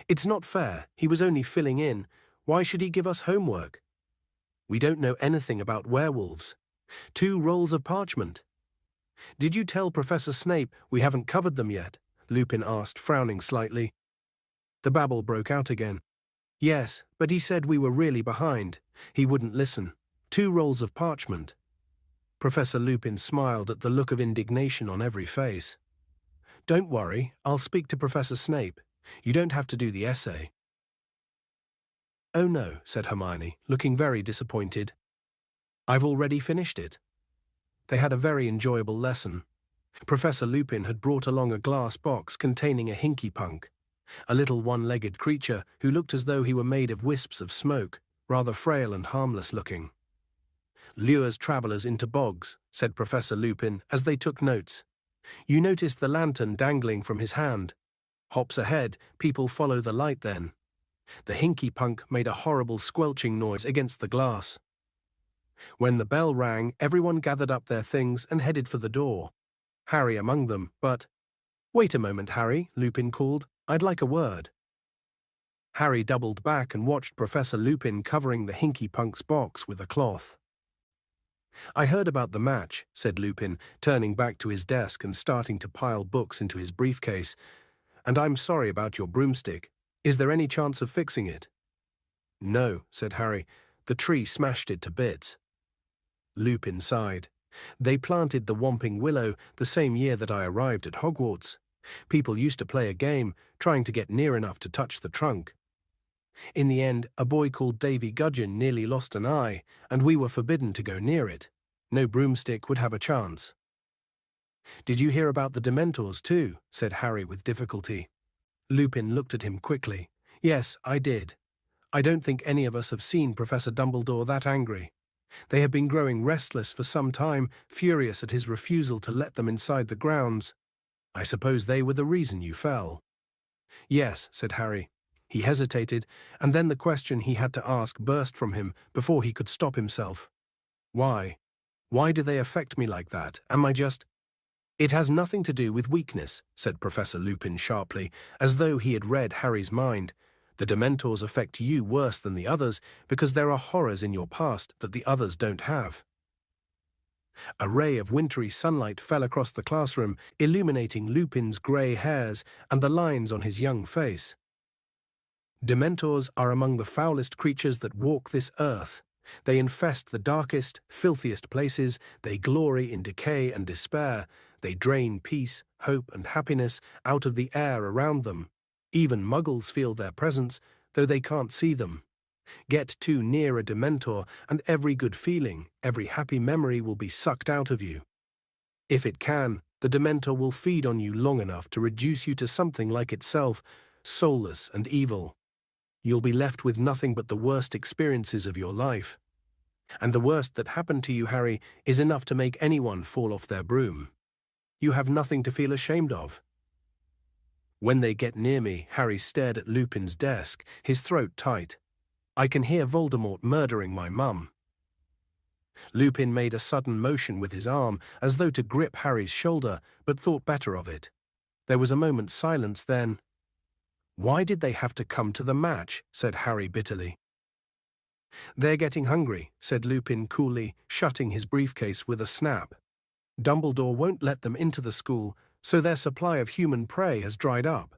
"It's not fair. He was only filling in. Why should he give us homework? We don't know anything about werewolves. 2 rolls of parchment. Did you tell Professor Snape we haven't covered them yet?" Lupin asked, frowning slightly. The babble broke out again. "Yes, but he said we were really behind. He wouldn't listen. 2 rolls of parchment." Professor Lupin smiled at the look of indignation on every face. "Don't worry, I'll speak to Professor Snape. You don't have to do the essay." "Oh no," said Hermione, looking very disappointed. "I've already finished it." They had a very enjoyable lesson. Professor Lupin had brought along a glass box containing a hinky-punk, a little one-legged creature who looked as though he were made of wisps of smoke, rather frail and harmless-looking. "Lures travelers into bogs," said Professor Lupin as they took notes. "You noticed the lantern dangling from his hand. Hops ahead, people follow the light then." The hinky-punk made a horrible squelching noise against the glass. When the bell rang, everyone gathered up their things and headed for the door, Harry among them, but— "Wait a moment, Harry," Lupin called. "I'd like a word." Harry doubled back and watched Professor Lupin covering the hinky-punk's box with a cloth. "I heard about the match," said Lupin, turning back to his desk and starting to pile books into his briefcase. "And I'm sorry about your broomstick. Is there any chance of fixing it?" "No," said Harry. "The tree smashed it to bits." Lupin sighed. "They planted the Whomping Willow the same year that I arrived at Hogwarts. People used to play a game, trying to get near enough to touch the trunk. In the end, a boy called Davy Gudgeon nearly lost an eye, and we were forbidden to go near it. No broomstick would have a chance." "Did you hear about the Dementors too?" said Harry with difficulty. Lupin looked at him quickly. "Yes, I did. I don't think any of us have seen Professor Dumbledore that angry. They have been growing restless for some time, furious at his refusal to let them inside the grounds. I suppose they were the reason you fell." "Yes," said Harry. He hesitated, and then the question he had to ask burst from him before he could stop himself. "Why? Why do they affect me like that? Am I just—" "It has nothing to do with weakness," said Professor Lupin sharply, as though he had read Harry's mind. "The Dementors affect you worse than the others because there are horrors in your past that the others don't have." A ray of wintry sunlight fell across the classroom, illuminating Lupin's grey hairs and the lines on his young face. "Dementors are among the foulest creatures that walk this earth. They infest the darkest, filthiest places, they glory in decay and despair, they drain peace, hope and happiness out of the air around them. Even muggles feel their presence, though they can't see them. Get too near a Dementor, and every good feeling, every happy memory will be sucked out of you. If it can, the Dementor will feed on you long enough to reduce you to something like itself, soulless and evil. You'll be left with nothing but the worst experiences of your life. And the worst that happened to you, Harry, is enough to make anyone fall off their broom." You have nothing to feel ashamed of." When they get near me, Harry stared at Lupin's desk, his throat tight. "I can hear Voldemort murdering my mum." Lupin made a sudden motion with his arm, as though to grip Harry's shoulder, but thought better of it. There was a moment's silence, then, "Why did they have to come to the match?" said Harry bitterly. "They're getting hungry," said Lupin coolly, shutting his briefcase with a snap. "Dumbledore won't let them into the school, so their supply of human prey has dried up.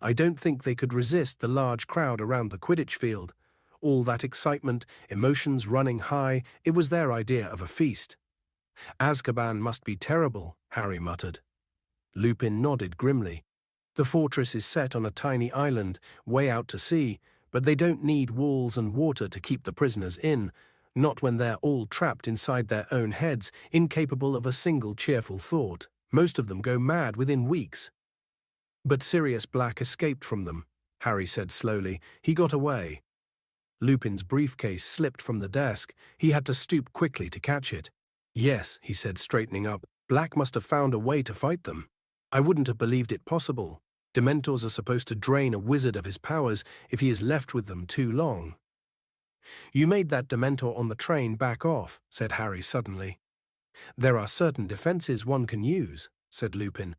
I don't think they could resist the large crowd around the Quidditch field. All that excitement, emotions running high, it was their idea of a feast." "Azkaban must be terrible," Harry muttered. Lupin nodded grimly. "The fortress is set on a tiny island, way out to sea, but they don't need walls and water to keep the prisoners in, not when they're all trapped inside their own heads, incapable of a single cheerful thought. Most of them go mad within weeks." "But Sirius Black escaped from them," Harry said slowly. "He got away." Lupin's briefcase slipped from the desk. He had to stoop quickly to catch it. "Yes," he said, straightening up. "Black must have found a way to fight them. I wouldn't have believed it possible. Dementors are supposed to drain a wizard of his powers if he is left with them too long." "You made that Dementor on the train back off," said Harry suddenly. "There are certain defenses one can use," said Lupin.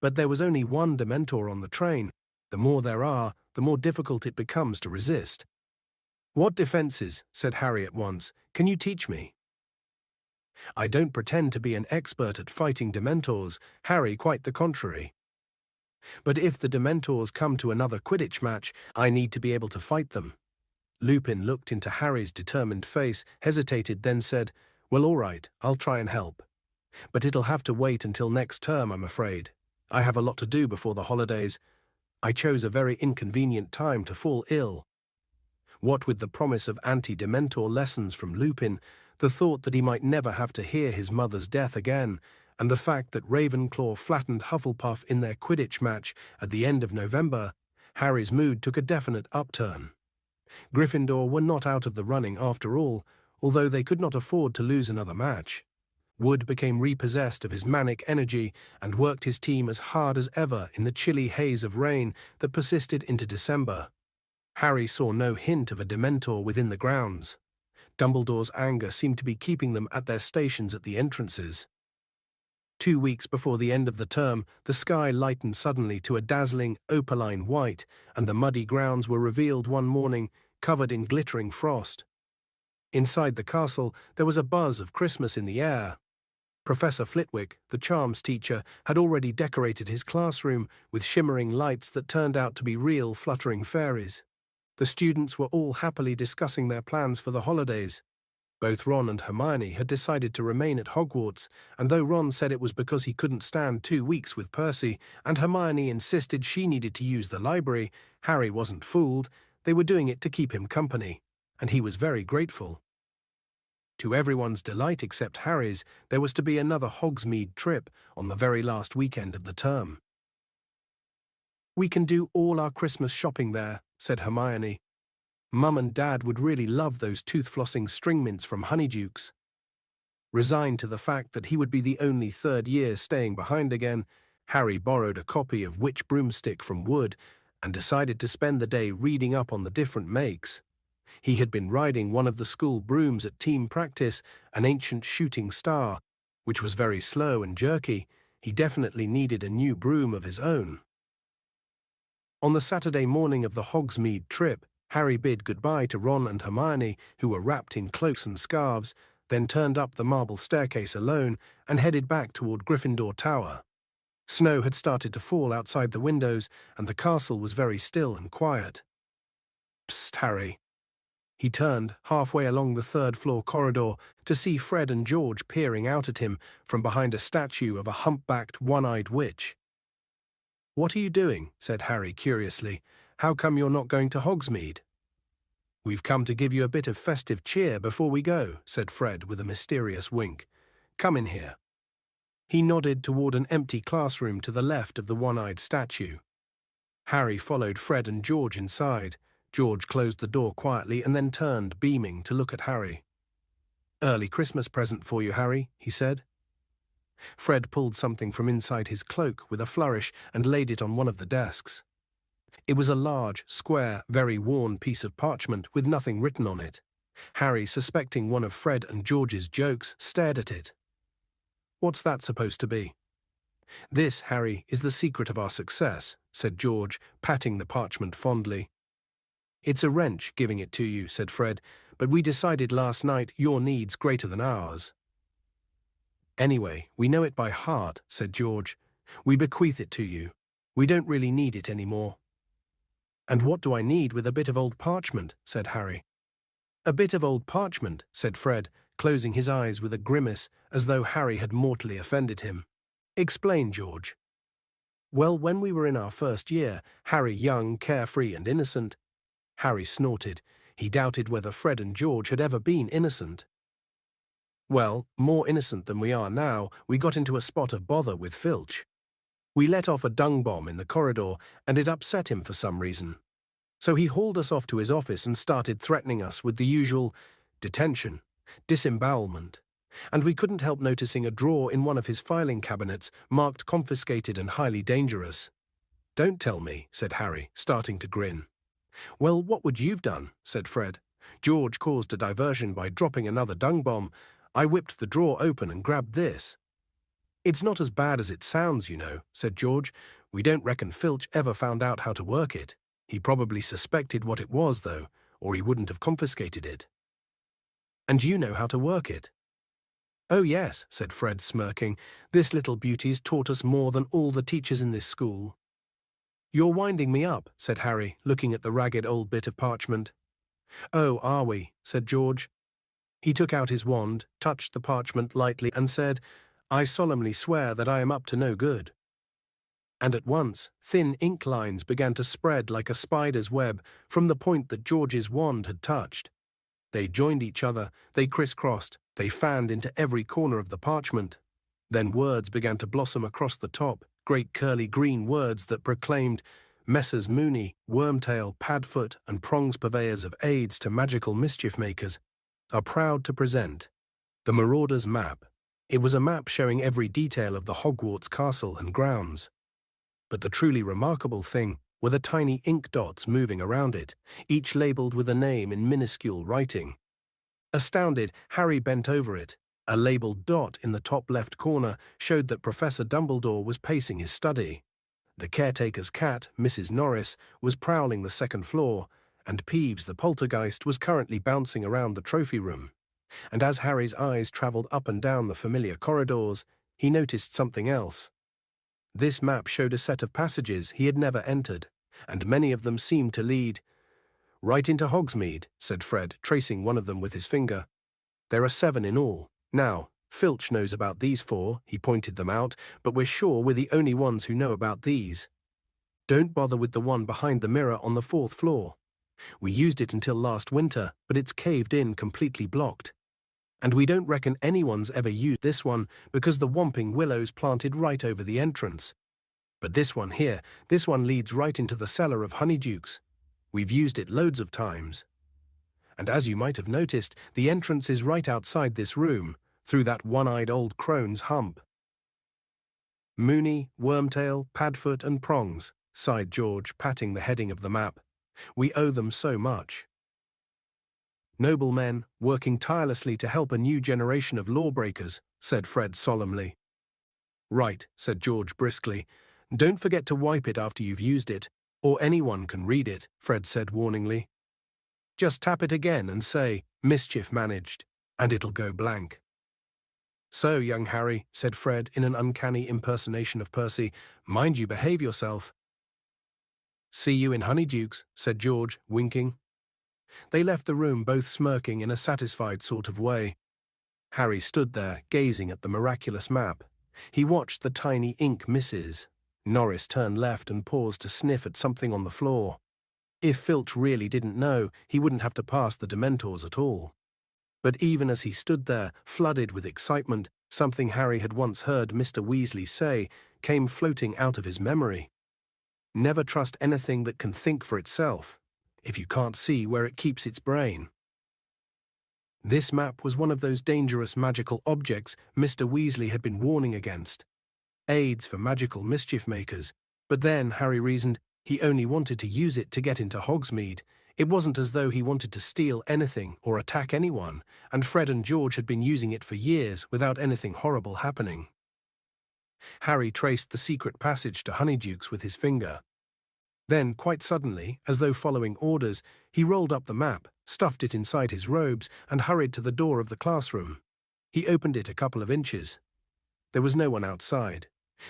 "But there was only one Dementor on the train. The more there are, the more difficult it becomes to resist." "What defenses?" said Harry at once. "Can you teach me?" "I don't pretend to be an expert at fighting Dementors, Harry, quite the contrary. But if the Dementors come to another Quidditch match, I need to be able to fight them." Lupin looked into Harry's determined face, hesitated, then said, "Well, all right, I'll try and help. But it'll have to wait until next term, I'm afraid. I have a lot to do before the holidays. I chose a very inconvenient time to fall ill." What with the promise of anti-Dementor lessons from Lupin, the thought that he might never have to hear his mother's death again, and the fact that Ravenclaw flattened Hufflepuff in their Quidditch match at the end of November, Harry's mood took a definite upturn. Gryffindor were not out of the running after all, although they could not afford to lose another match. Wood became repossessed of his manic energy and worked his team as hard as ever in the chilly haze of rain that persisted into December. Harry saw no hint of a Dementor within the grounds. Dumbledore's anger seemed to be keeping them at their stations at the entrances. 2 weeks before the end of the term, the sky lightened suddenly to a dazzling opaline white, and the muddy grounds were revealed one morning, covered in glittering frost. Inside the castle, there was a buzz of Christmas in the air. Professor Flitwick, the charms teacher, had already decorated his classroom with shimmering lights that turned out to be real fluttering fairies. The students were all happily discussing their plans for the holidays. Both Ron and Hermione had decided to remain at Hogwarts, and though Ron said it was because he couldn't stand 2 weeks with Percy, and Hermione insisted she needed to use the library, Harry wasn't fooled. They were doing it to keep him company, and he was very grateful. To everyone's delight except Harry's, there was to be another Hogsmeade trip on the very last weekend of the term. "We can do all our Christmas shopping there," said Hermione. "Mum and Dad would really love those tooth-flossing string mints from Honeydukes." Resigned to the fact that he would be the only third year staying behind again, Harry borrowed a copy of Witch Broomstick from Wood and decided to spend the day reading up on the different makes. He had been riding one of the school brooms at team practice, an ancient shooting star, which was very slow and jerky. He definitely needed a new broom of his own. On the Saturday morning of the Hogsmeade trip, Harry bid goodbye to Ron and Hermione, who were wrapped in cloaks and scarves, then turned up the marble staircase alone and headed back toward Gryffindor Tower. Snow had started to fall outside the windows, and the castle was very still and quiet. "Psst, Harry." He turned, halfway along the third-floor corridor, to see Fred and George peering out at him from behind a statue of a humpbacked, one-eyed witch. "What are you doing?" said Harry curiously. "How come you're not going to Hogsmeade?" "We've come to give you a bit of festive cheer before we go," said Fred with a mysterious wink. "Come in here." He nodded toward an empty classroom to the left of the one-eyed statue. Harry followed Fred and George inside. George closed the door quietly and then turned, beaming, to look at Harry. "Early Christmas present for you, Harry," he said. Fred pulled something from inside his cloak with a flourish and laid it on one of the desks. It was a large, square, very worn piece of parchment with nothing written on it. Harry, suspecting one of Fred and George's jokes, stared at it. "What's that supposed to be?" "This, Harry, is the secret of our success," said George, patting the parchment fondly. "It's a wrench giving it to you," said Fred, "but we decided last night your need's greater than ours." "Anyway, we know it by heart," said George. "We bequeath it to you. We don't really need it anymore." "And what do I need with a bit of old parchment?" said Harry. "A bit of old parchment," said Fred, closing his eyes with a grimace as though Harry had mortally offended him. "Explain, George." "Well, when we were in our first year, Harry young, carefree and innocent—" Harry snorted. He doubted whether Fred and George had ever been innocent. "Well, more innocent than we are now, we got into a spot of bother with Filch. We let off a dung bomb in the corridor, and it upset him for some reason. So he hauled us off to his office and started threatening us with the usual detention, disembowelment. And we couldn't help noticing a drawer in one of his filing cabinets marked confiscated and highly dangerous." "Don't tell me," said Harry, starting to grin. "Well, what would you've done?" said Fred. "George caused a diversion by dropping another dung bomb. I whipped the drawer open and grabbed this." "It's not as bad as it sounds, you know," said George. "We don't reckon Filch ever found out how to work it. He probably suspected what it was, though, or he wouldn't have confiscated it." "And you know how to work it?" "Oh yes," said Fred, smirking. "This little beauty's taught us more than all the teachers in this school." "You're winding me up," said Harry, looking at the ragged old bit of parchment. "Oh, are we?" said George. He took out his wand, touched the parchment lightly, and said, "I solemnly swear that I am up to no good." And at once, thin ink lines began to spread like a spider's web from the point that George's wand had touched. They joined each other, they crisscrossed, they fanned into every corner of the parchment. Then words began to blossom across the top, great curly green words that proclaimed, "Messrs. Mooney, Wormtail, Padfoot, and Prongs, purveyors of aids to magical mischief makers, are proud to present the Marauder's Map." It was a map showing every detail of the Hogwarts castle and grounds. But the truly remarkable thing were the tiny ink dots moving around it, each labelled with a name in minuscule writing. Astounded, Harry bent over it. A labelled dot in the top left corner showed that Professor Dumbledore was pacing his study. The caretaker's cat, Mrs. Norris, was prowling the second floor, and Peeves the poltergeist was currently bouncing around the trophy room. And as Harry's eyes travelled up and down the familiar corridors, he noticed something else. This map showed a set of passages he had never entered, and many of them seemed to lead right into Hogsmeade, said Fred, tracing one of them with his finger. There are 7 in all. Now, Filch knows about these 4, he pointed them out, but we're sure we're the only ones who know about these. Don't bother with the one behind the mirror on the 4th floor. We used it until last winter, but it's caved in, completely blocked. And we don't reckon anyone's ever used this one because the Whomping Willow's planted right over the entrance. But this one here, this one leads right into the cellar of Honeydukes. We've used it loads of times. And as you might have noticed, the entrance is right outside this room, through that one-eyed old crone's hump. Mooney, Wormtail, Padfoot and Prongs, sighed George, patting the heading of the map. We owe them so much. Noble men, working tirelessly to help a new generation of lawbreakers, said Fred solemnly. Right, said George briskly. Don't forget to wipe it after you've used it, or anyone can read it, Fred said warningly. Just tap it again and say, mischief managed, and it'll go blank. So, young Harry, said Fred in an uncanny impersonation of Percy, mind you behave yourself. See you in Honeydukes, said George, winking. They left the room both smirking in a satisfied sort of way. Harry stood there, gazing at the miraculous map. He watched the tiny ink misses. Norris turned left and paused to sniff at something on the floor. If Filch really didn't know, he wouldn't have to pass the Dementors at all. But even as he stood there, flooded with excitement, something Harry had once heard Mr. Weasley say came floating out of his memory. Never trust anything that can think for itself, if you can't see where it keeps its brain. This map was one of those dangerous magical objects Mr. Weasley had been warning against. Aids for magical mischief makers. But then, Harry reasoned, he only wanted to use it to get into Hogsmeade. It wasn't as though he wanted to steal anything or attack anyone, and Fred and George had been using it for years without anything horrible happening. Harry traced the secret passage to Honeydukes with his finger. Then, quite suddenly, as though following orders, he rolled up the map, stuffed it inside his robes, and hurried to the door of the classroom. He opened it a couple of inches. There was no one outside.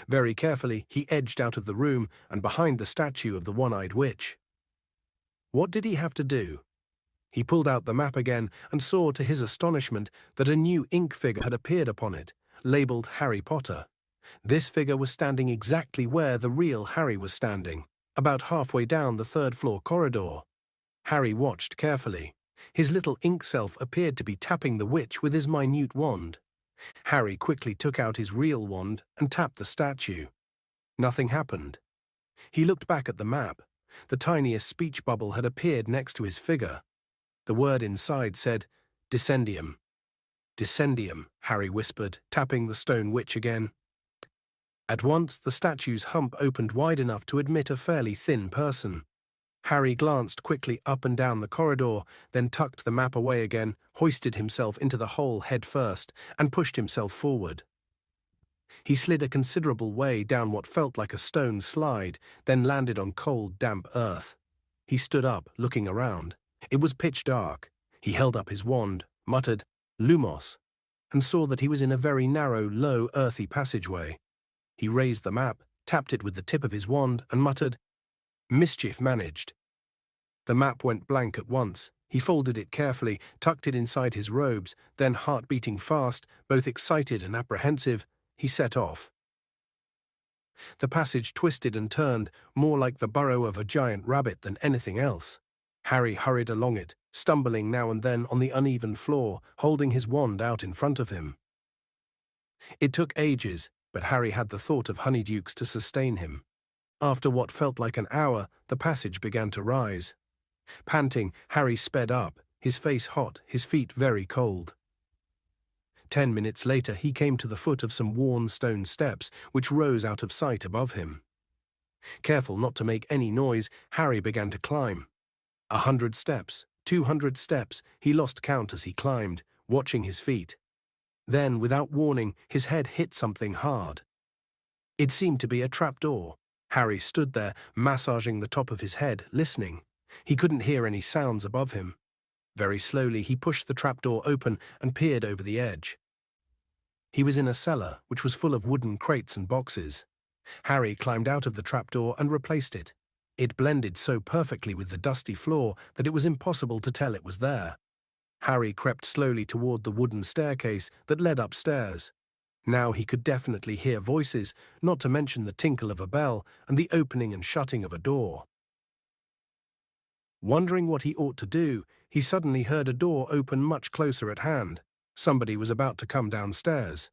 Very carefully, he edged out of the room and behind the statue of the one-eyed witch. What did he have to do? He pulled out the map again and saw, to his astonishment, that a new ink figure had appeared upon it, labelled Harry Potter. This figure was standing exactly where the real Harry was standing, about halfway down the third-floor corridor. Harry watched carefully. His little ink self appeared to be tapping the witch with his minute wand. Harry quickly took out his real wand and tapped the statue. Nothing happened. He looked back at the map. The tiniest speech bubble had appeared next to his figure. The word inside said, Descendium. Descendium, Harry whispered, tapping the stone witch again. At once, the statue's hump opened wide enough to admit a fairly thin person. Harry glanced quickly up and down the corridor, then tucked the map away again, hoisted himself into the hole head first, and pushed himself forward. He slid a considerable way down what felt like a stone slide, then landed on cold, damp earth. He stood up, looking around. It was pitch dark. He held up his wand, muttered, Lumos, and saw that he was in a very narrow, low, earthy passageway. He raised the map, tapped it with the tip of his wand, and muttered, Mischief managed. The map went blank at once. He folded it carefully, tucked it inside his robes, then, heart beating fast, both excited and apprehensive, he set off. The passage twisted and turned, more like the burrow of a giant rabbit than anything else. Harry hurried along it, stumbling now and then on the uneven floor, holding his wand out in front of him. It took ages, but Harry had the thought of Honeydukes to sustain him. After what felt like an hour, the passage began to rise. Panting, Harry sped up, his face hot, his feet very cold. 10 minutes later, he came to the foot of some worn stone steps, which rose out of sight above him. Careful not to make any noise, Harry began to climb. 100 steps, 200 steps, he lost count as he climbed, watching his feet. Then, without warning, his head hit something hard. It seemed to be a trapdoor. Harry stood there, massaging the top of his head, listening. He couldn't hear any sounds above him. Very slowly, he pushed the trapdoor open and peered over the edge. He was in a cellar, which was full of wooden crates and boxes. Harry climbed out of the trapdoor and replaced it. It blended so perfectly with the dusty floor that it was impossible to tell it was there. Harry crept slowly toward the wooden staircase that led upstairs. Now he could definitely hear voices, not to mention the tinkle of a bell and the opening and shutting of a door. Wondering what he ought to do, he suddenly heard a door open much closer at hand. Somebody was about to come downstairs.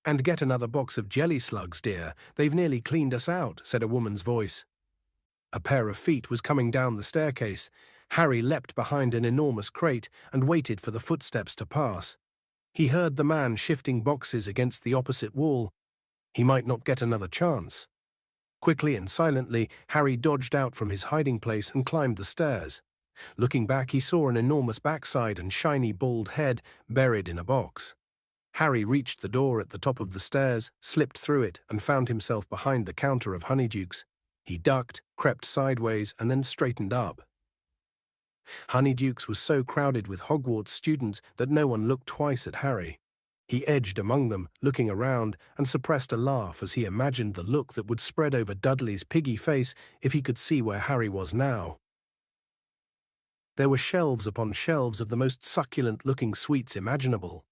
"And get another box of jelly slugs, dear. They've nearly cleaned us out," said a woman's voice. A pair of feet was coming down the staircase. Harry leapt behind an enormous crate and waited for the footsteps to pass. He heard the man shifting boxes against the opposite wall. He might not get another chance. Quickly and silently, Harry dodged out from his hiding place and climbed the stairs. Looking back, he saw an enormous backside and shiny bald head buried in a box. Harry reached the door at the top of the stairs, slipped through it, and found himself behind the counter of Honeydukes. He ducked, crept sideways, and then straightened up. Honeydukes was so crowded with Hogwarts students that no one looked twice at Harry. He edged among them, looking around, and suppressed a laugh as he imagined the look that would spread over Dudley's piggy face if he could see where Harry was now. There were shelves upon shelves of the most succulent-looking sweets imaginable.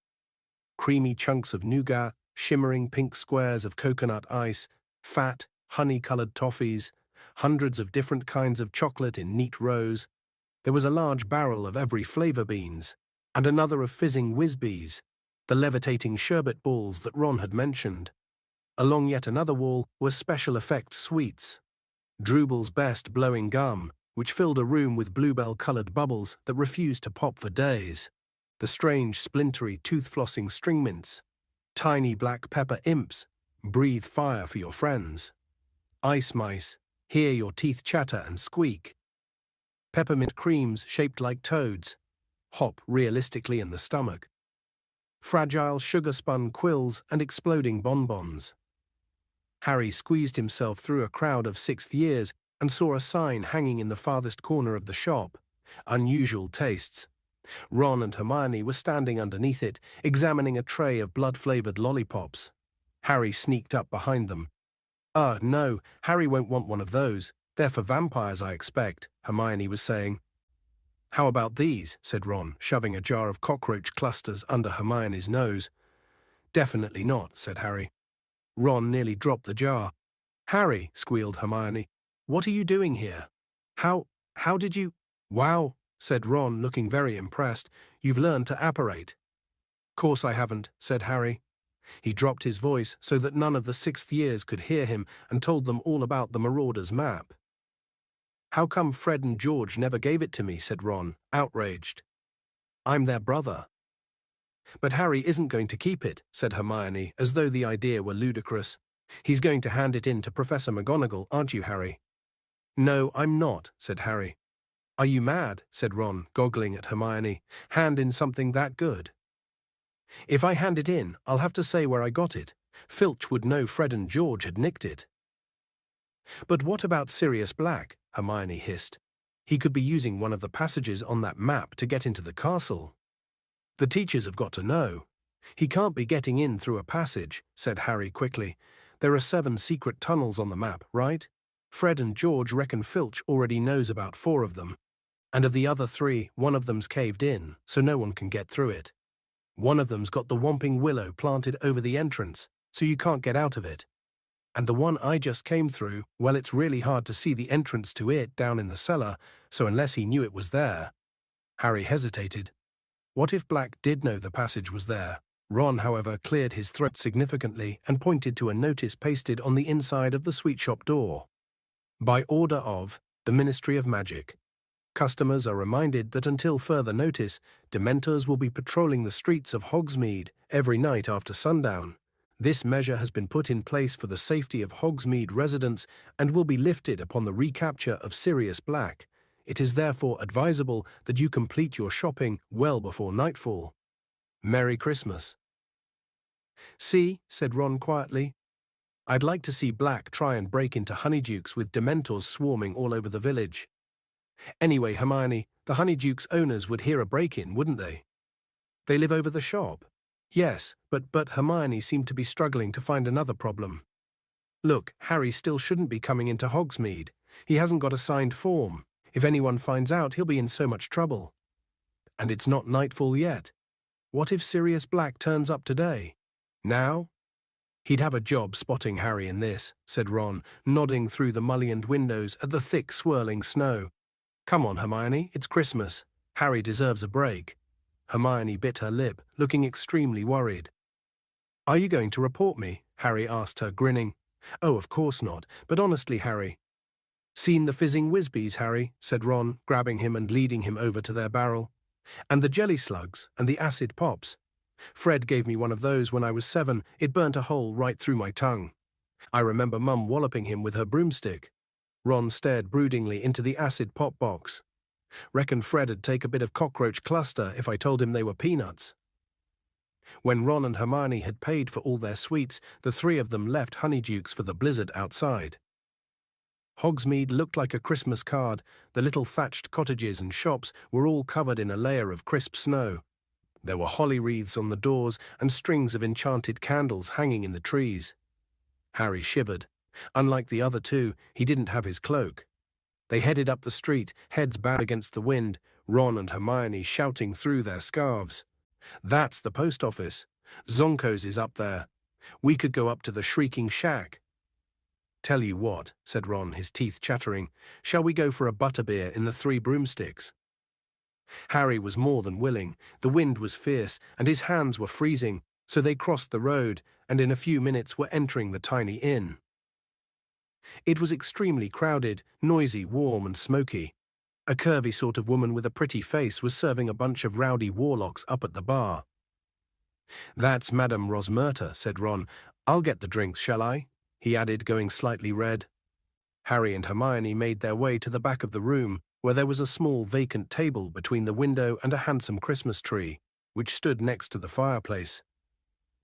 Creamy chunks of nougat, shimmering pink squares of coconut ice, fat, honey-colored toffees, hundreds of different kinds of chocolate in neat rows. There was a large barrel of every flavor beans, and another of fizzing whiz-bees, the levitating sherbet balls that Ron had mentioned. Along yet another wall were special effects sweets. Drooble's best blowing gum, which filled a room with bluebell-colored bubbles that refused to pop for days. The strange, splintery, tooth-flossing string mints. Tiny black pepper imps. Breathe fire for your friends. Ice mice. Hear your teeth chatter and squeak. Peppermint creams shaped like toads. Hop realistically in the stomach. Fragile sugar-spun quills and exploding bonbons. Harry squeezed himself through a crowd of sixth years and saw a sign hanging in the farthest corner of the shop. Unusual tastes. Ron and Hermione were standing underneath it, examining a tray of blood-flavored lollipops. Harry sneaked up behind them. No, Harry won't want one of those. They're for vampires, I expect," Hermione was saying. "How about these?" said Ron, shoving a jar of cockroach clusters under Hermione's nose. "Definitely not," said Harry. Ron nearly dropped the jar. "Harry," squealed Hermione, "what are you doing here? How did you—" "Wow," said Ron, looking very impressed. "You've learned to apparate." "Course I haven't," said Harry. He dropped his voice so that none of the sixth years could hear him and told them all about the Marauders' map. "How come Fred and George never gave it to me?" said Ron, outraged. "I'm their brother." "But Harry isn't going to keep it," said Hermione, as though the idea were ludicrous. "He's going to hand it in to Professor McGonagall, aren't you, Harry?" "No, I'm not," said Harry. "Are you mad?" said Ron, goggling at Hermione. "Hand in something that good." "If I hand it in, I'll have to say where I got it. Filch would know Fred and George had nicked it." "But what about Sirius Black?" Hermione hissed. "He could be using one of the passages on that map to get into the castle. The teachers have got to know." "He can't be getting in through a passage," said Harry quickly. "There are 7 secret tunnels on the map, right? Fred and George reckon Filch already knows about 4 of them. And of the other 3, one of them's caved in, so no one can get through it. One of them's got the Whomping Willow planted over the entrance, so you can't get out of it. And the one I just came through, well, it's really hard to see the entrance to it down in the cellar, so unless he knew it was there." Harry hesitated. What if Black did know the passage was there? Ron, however, cleared his throat significantly and pointed to a notice pasted on the inside of the sweet shop door. "By order of the Ministry of Magic. Customers are reminded that until further notice, Dementors will be patrolling the streets of Hogsmeade every night after sundown. This measure has been put in place for the safety of Hogsmeade residents and will be lifted upon the recapture of Sirius Black. It is therefore advisable that you complete your shopping well before nightfall. Merry Christmas." "See," said Ron quietly. "I'd like to see Black try and break into Honeydukes with Dementors swarming all over the village." "Anyway, Hermione, the Honeydukes owners would hear a break-in, wouldn't they?" "They live over the shop." "Yes, but Hermione seemed to be struggling to find another problem. Look, Harry still shouldn't be coming into Hogsmeade. He hasn't got a signed form. If anyone finds out, he'll be in so much trouble. And it's not nightfall yet. What if Sirius Black turns up today? Now?" "He'd have a job spotting Harry in this," said Ron, nodding through the mullioned windows at the thick swirling snow. "Come on, Hermione, it's Christmas. Harry deserves a break." Hermione bit her lip, looking extremely worried. "Are you going to report me?" Harry asked her, grinning. "Oh, of course not, but honestly, Harry." "Seen the fizzing Whizbees, Harry?" said Ron, grabbing him and leading him over to their barrel. "And the jelly slugs, and the acid pops. Fred gave me one of those when I was 7. It burnt a hole right through my tongue. I remember Mum walloping him with her broomstick." Ron stared broodingly into the acid pop box. "Reckon Fred'd take a bit of cockroach cluster if I told him they were peanuts." When Ron and Hermione had paid for all their sweets, the 3 of them left Honeydukes for the blizzard outside. Hogsmeade looked like a Christmas card. The little thatched cottages and shops were all covered in a layer of crisp snow. There were holly wreaths on the doors and strings of enchanted candles hanging in the trees. Harry shivered. Unlike the other 2, he didn't have his cloak. They headed up the street, heads bowed against the wind, Ron and Hermione shouting through their scarves. "That's the post office. Zonko's is up there. We could go up to the Shrieking Shack." "Tell you what," said Ron, his teeth chattering, "shall we go for a butterbeer in the 3 Broomsticks?" Harry was more than willing. The wind was fierce, and his hands were freezing, so they crossed the road, and in a few minutes were entering the tiny inn. It was extremely crowded, noisy, warm, and smoky. A curvy sort of woman with a pretty face was serving a bunch of rowdy warlocks up at the bar. "That's Madame Rosmerta," said Ron. "I'll get the drinks, shall I?" he added, going slightly red. Harry and Hermione made their way to the back of the room, where there was a small vacant table between the window and a handsome Christmas tree, which stood next to the fireplace.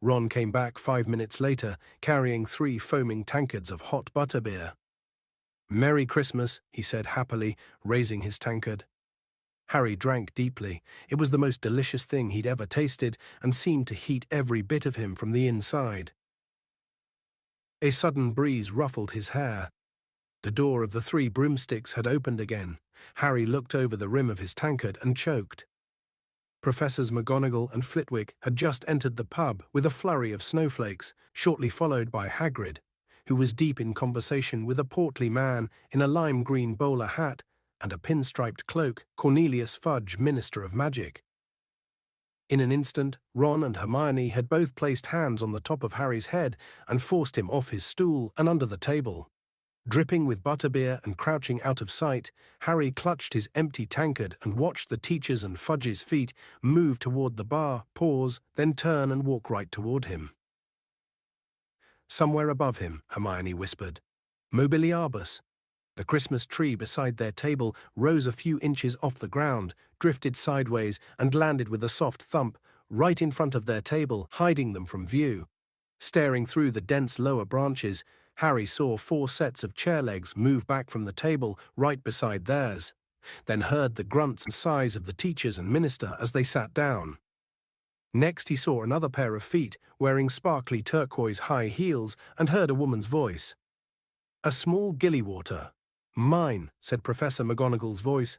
Ron came back 5 minutes later, carrying 3 foaming tankards of hot butterbeer. "Merry Christmas," he said happily, raising his tankard. Harry drank deeply. It was the most delicious thing he'd ever tasted and seemed to heat every bit of him from the inside. A sudden breeze ruffled his hair. The door of the 3 broomsticks had opened again. Harry looked over the rim of his tankard and choked. Professors McGonagall and Flitwick had just entered the pub with a flurry of snowflakes, shortly followed by Hagrid, who was deep in conversation with a portly man in a lime-green bowler hat and a pinstriped cloak, Cornelius Fudge, Minister of Magic. In an instant, Ron and Hermione had both placed hands on the top of Harry's head and forced him off his stool and under the table. Dripping with butterbeer and crouching out of sight, Harry clutched his empty tankard and watched the teacher's and Fudge's feet move toward the bar, pause, then turn and walk right toward him. Somewhere above him, Hermione whispered, "Mobiliarbus." The Christmas tree beside their table rose a few inches off the ground, drifted sideways, and landed with a soft thump right in front of their table, hiding them from view. Staring through the dense lower branches, Harry saw 4 sets of chair legs move back from the table right beside theirs, then heard the grunts and sighs of the teachers and minister as they sat down. Next he saw another pair of feet wearing sparkly turquoise high heels and heard a woman's voice. "A small gillywater." "Mine," said Professor McGonagall's voice.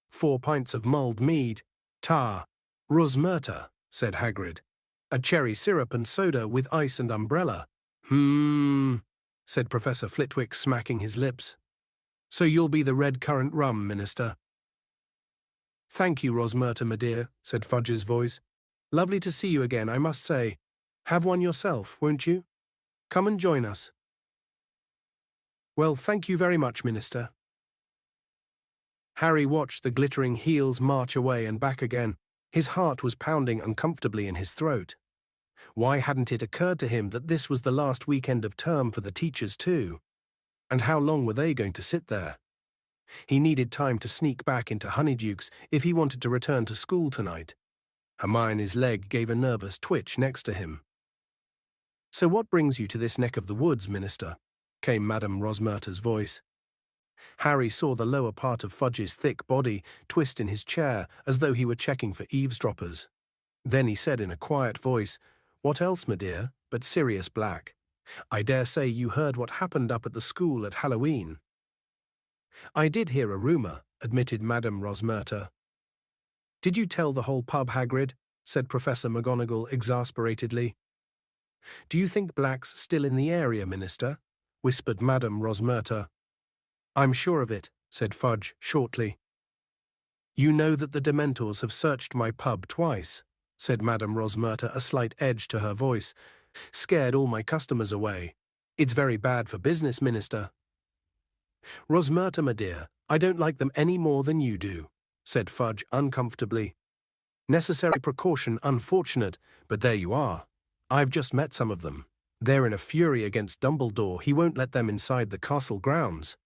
"4 pints of mulled mead." "Ta." "Rosmerta," said Hagrid. "A cherry syrup and soda with ice and umbrella." Said Professor Flitwick, smacking his lips. "So you'll be the red currant rum, Minister." "Thank you, Rosmerta, my dear," said Fudge's voice. "Lovely to see you again, I must say. Have one yourself, won't you? Come and join us." "Well, thank you very much, Minister." Harry watched the glittering heels march away and back again. His heart was pounding uncomfortably in his throat. Why hadn't it occurred to him that this was the last weekend of term for the teachers too? And how long were they going to sit there? He needed time to sneak back into Honeydukes if he wanted to return to school tonight. Hermione's leg gave a nervous twitch next to him. "So what brings you to this neck of the woods, Minister?" came Madame Rosmerta's voice. Harry saw the lower part of Fudge's thick body twist in his chair as though he were checking for eavesdroppers. Then he said in a quiet voice, "What else, my dear, but Sirius Black? I dare say you heard what happened up at the school at Halloween." "I did hear a rumour," admitted Madame Rosmerta. "Did you tell the whole pub, Hagrid?" said Professor McGonagall exasperatedly. "Do you think Black's still in the area, Minister?" whispered Madame Rosmerta. "I'm sure of it," said Fudge shortly. "You know that the Dementors have searched my pub twice," said Madame Rosmerta, a slight edge to her voice. "Scared all my customers away. It's very bad for business, Minister." "Rosmerta, my dear, I don't like them any more than you do," said Fudge uncomfortably. "Necessary precaution unfortunate, but there you are. I've just met some of them. They're in a fury against Dumbledore. He won't let them inside the castle grounds."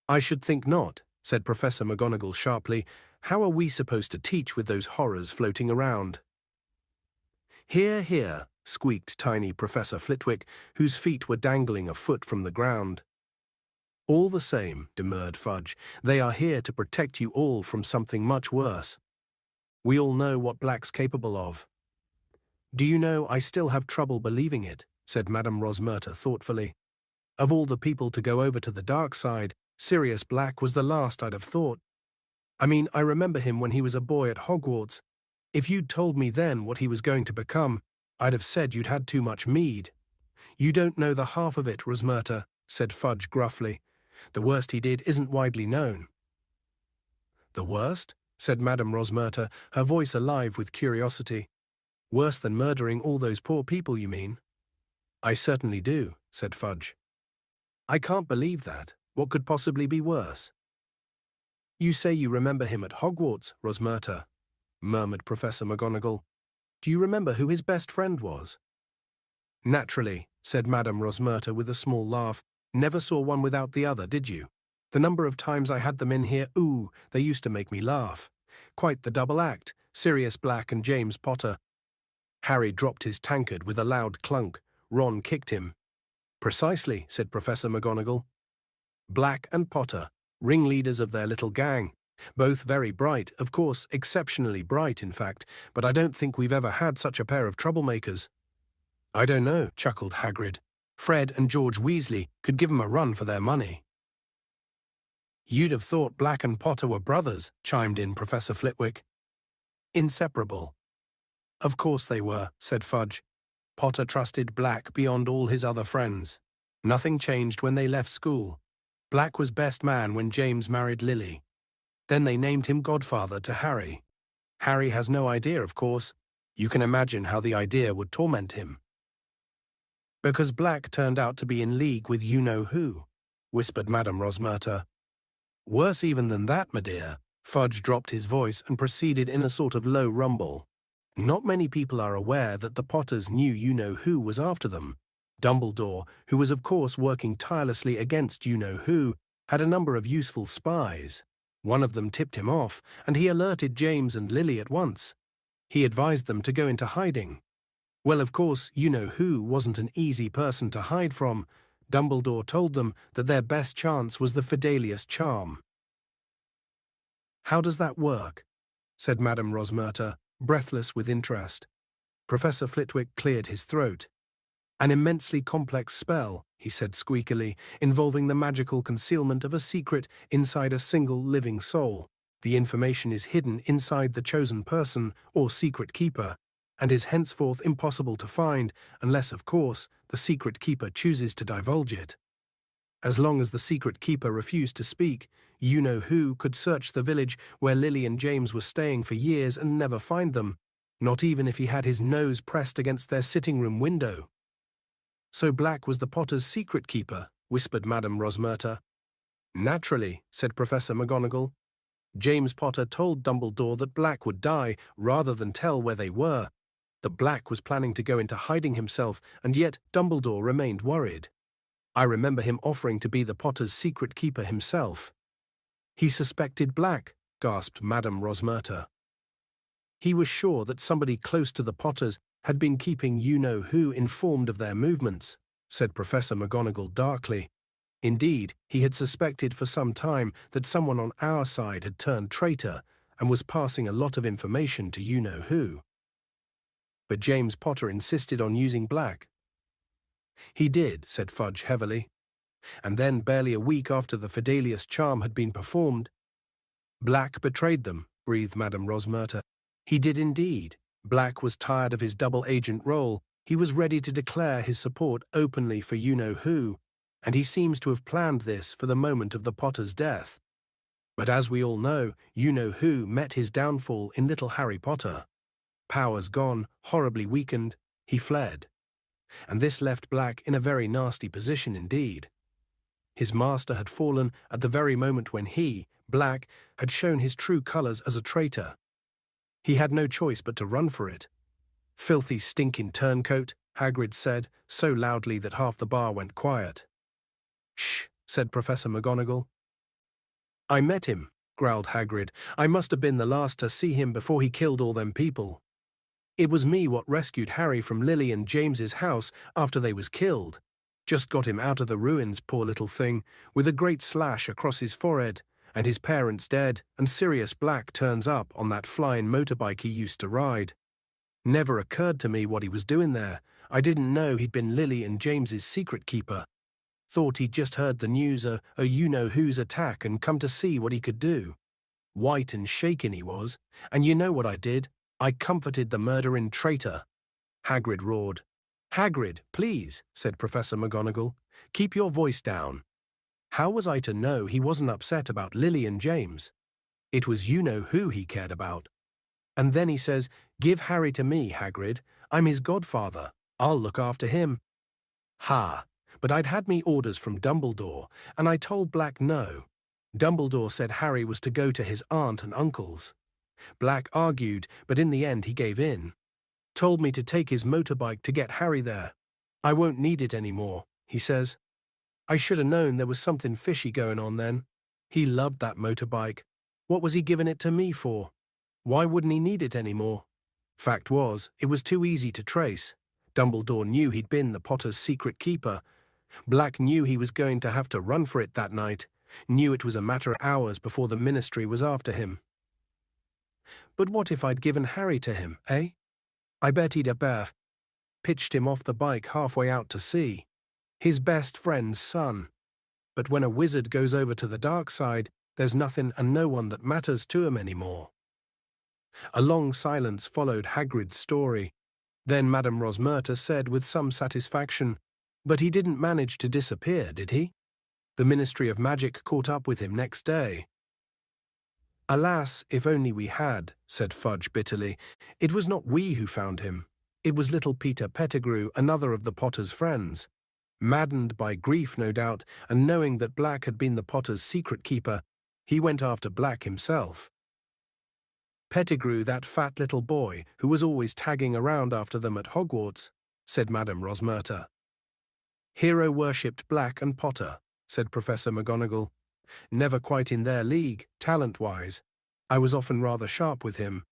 "I should think not," said Professor McGonagall sharply. "How are we supposed to teach with those horrors floating around?" "Hear, hear," squeaked tiny Professor Flitwick, whose feet were dangling a foot from the ground. "All the same," demurred Fudge, "they are here to protect you all from something much worse. We all know what Black's capable of." "Do you know, I still have trouble believing it," said Madame Rosmerta thoughtfully. "Of all the people to go over to the dark side, Sirius Black was the last I'd have thought. I mean, I remember him when he was a boy at Hogwarts. If you'd told me then what he was going to become, I'd have said you'd had too much mead." "You don't know the half of it, Rosmerta," said Fudge gruffly. "The worst he did isn't widely known." "The worst?" said Madame Rosmerta, her voice alive with curiosity. "Worse than murdering all those poor people, you mean?" "I certainly do," said Fudge. "I can't believe that. What could possibly be worse?" You say you remember him at Hogwarts, Rosmerta, murmured Professor McGonagall. Do you remember who his best friend was? Naturally, said Madame Rosmerta with a small laugh. Never saw one without the other, did you? The number of times I had them in here, ooh, they used to make me laugh. Quite the double act, Sirius Black and James Potter. Harry dropped his tankard with a loud clunk. Ron kicked him. Precisely, said Professor McGonagall. Black and Potter, ringleaders of their little gang. Both very bright, of course, exceptionally bright, in fact, but I don't think we've ever had such a pair of troublemakers. I don't know, chuckled Hagrid. Fred and George Weasley could give 'em a run for their money. You'd have thought Black and Potter were brothers, chimed in Professor Flitwick. Inseparable. Of course they were, said Fudge. Potter trusted Black beyond all his other friends. Nothing changed when they left school. Black was best man when James married Lily. Then they named him godfather to Harry. Harry has no idea, of course. You can imagine how the idea would torment him. Because Black turned out to be in league with you-know-who, whispered Madame Rosmerta. Worse even than that, my dear. Fudge dropped his voice and proceeded in a sort of low rumble. Not many people are aware that the Potters knew you-know-who was after them. Dumbledore, who was of course working tirelessly against you-know-who, had a number of useful spies. One of them tipped him off, and he alerted James and Lily at once. He advised them to go into hiding. Well, of course, you-know-who wasn't an easy person to hide from. Dumbledore told them that their best chance was the Fidelius charm. How does that work? Said Madame Rosmerta, breathless with interest. Professor Flitwick cleared his throat. An immensely complex spell, he said squeakily, involving the magical concealment of a secret inside a single living soul. The information is hidden inside the chosen person or secret keeper, and is henceforth impossible to find unless, of course, the secret keeper chooses to divulge it. As long as the secret keeper refused to speak, you-know-who could search the village where Lily and James were staying for years and never find them, not even if he had his nose pressed against their sitting-room window. So Black was the Potter's secret keeper, whispered Madame Rosmerta. Naturally, said Professor McGonagall. James Potter told Dumbledore that Black would die rather than tell where they were, that Black was planning to go into hiding himself, and yet Dumbledore remained worried. I remember him offering to be the Potter's secret keeper himself. He suspected Black, gasped Madame Rosmerta. He was sure that somebody close to the Potters had been keeping you-know-who informed of their movements, said Professor McGonagall darkly. Indeed, he had suspected for some time that someone on our side had turned traitor and was passing a lot of information to you-know-who. But James Potter insisted on using Black. He did, said Fudge heavily. And then, barely a week after the Fidelius charm had been performed, Black betrayed them, breathed Madame Rosmerta. He did indeed. Black was tired of his double-agent role. He was ready to declare his support openly for you-know-who, and he seems to have planned this for the moment of the Potter's death. But as we all know, you-know-who met his downfall in little Harry Potter. Powers gone, horribly weakened, he fled. And this left Black in a very nasty position indeed. His master had fallen at the very moment when he, Black, had shown his true colours as a traitor. He had no choice but to run for it. Filthy, stinking turncoat, Hagrid said, so loudly that half the bar went quiet. Shh, said Professor McGonagall. I met him, growled Hagrid. I must have been the last to see him before he killed all them people. It was me what rescued Harry from Lily and James's house after they was killed. Just got him out of the ruins, poor little thing, with a great slash across his forehead, and his parents dead, and Sirius Black turns up on that flying motorbike he used to ride. Never occurred to me what he was doing there. I didn't know he'd been Lily and James's secret keeper. Thought he'd just heard the news of a you-know-who's attack and come to see what he could do. White and shaken he was, and you know what I did? I comforted the murdering traitor. Hagrid roared. Hagrid, please, said Professor McGonagall. Keep your voice down. How was I to know he wasn't upset about Lily and James? It was you-know-who he cared about. And then he says, give Harry to me, Hagrid. I'm his godfather. I'll look after him. Ha! But I'd had me orders from Dumbledore, and I told Black no. Dumbledore said Harry was to go to his aunt and uncle's. Black argued, but in the end he gave in. Told me to take his motorbike to get Harry there. I won't need it anymore, he says. I should have known there was something fishy going on then. He loved that motorbike. What was he giving it to me for? Why wouldn't he need it anymore? Fact was, it was too easy to trace. Dumbledore knew he'd been the Potter's secret keeper. Black knew he was going to have to run for it that night, knew it was a matter of hours before the Ministry was after him. But what if I'd given Harry to him, eh? I bet he'd have pitched him off the bike halfway out to sea. His best friend's son. But when a wizard goes over to the dark side, there's nothing and no one that matters to him anymore. A long silence followed Hagrid's story. Then Madame Rosmerta said with some satisfaction, "But he didn't manage to disappear, did he? The Ministry of Magic caught up with him next day." "Alas, if only we had," said Fudge bitterly. "It was not we who found him. It was little Peter Pettigrew, another of the Potter's friends. Maddened by grief, no doubt, and knowing that Black had been the Potter's secret keeper, he went after Black himself. Pettigrew, that fat little boy who was always tagging around after them at Hogwarts," said Madame Rosmerta. "Hero worshipped Black and Potter," said Professor McGonagall. "Never quite in their league, talent-wise. I was often rather sharp with him.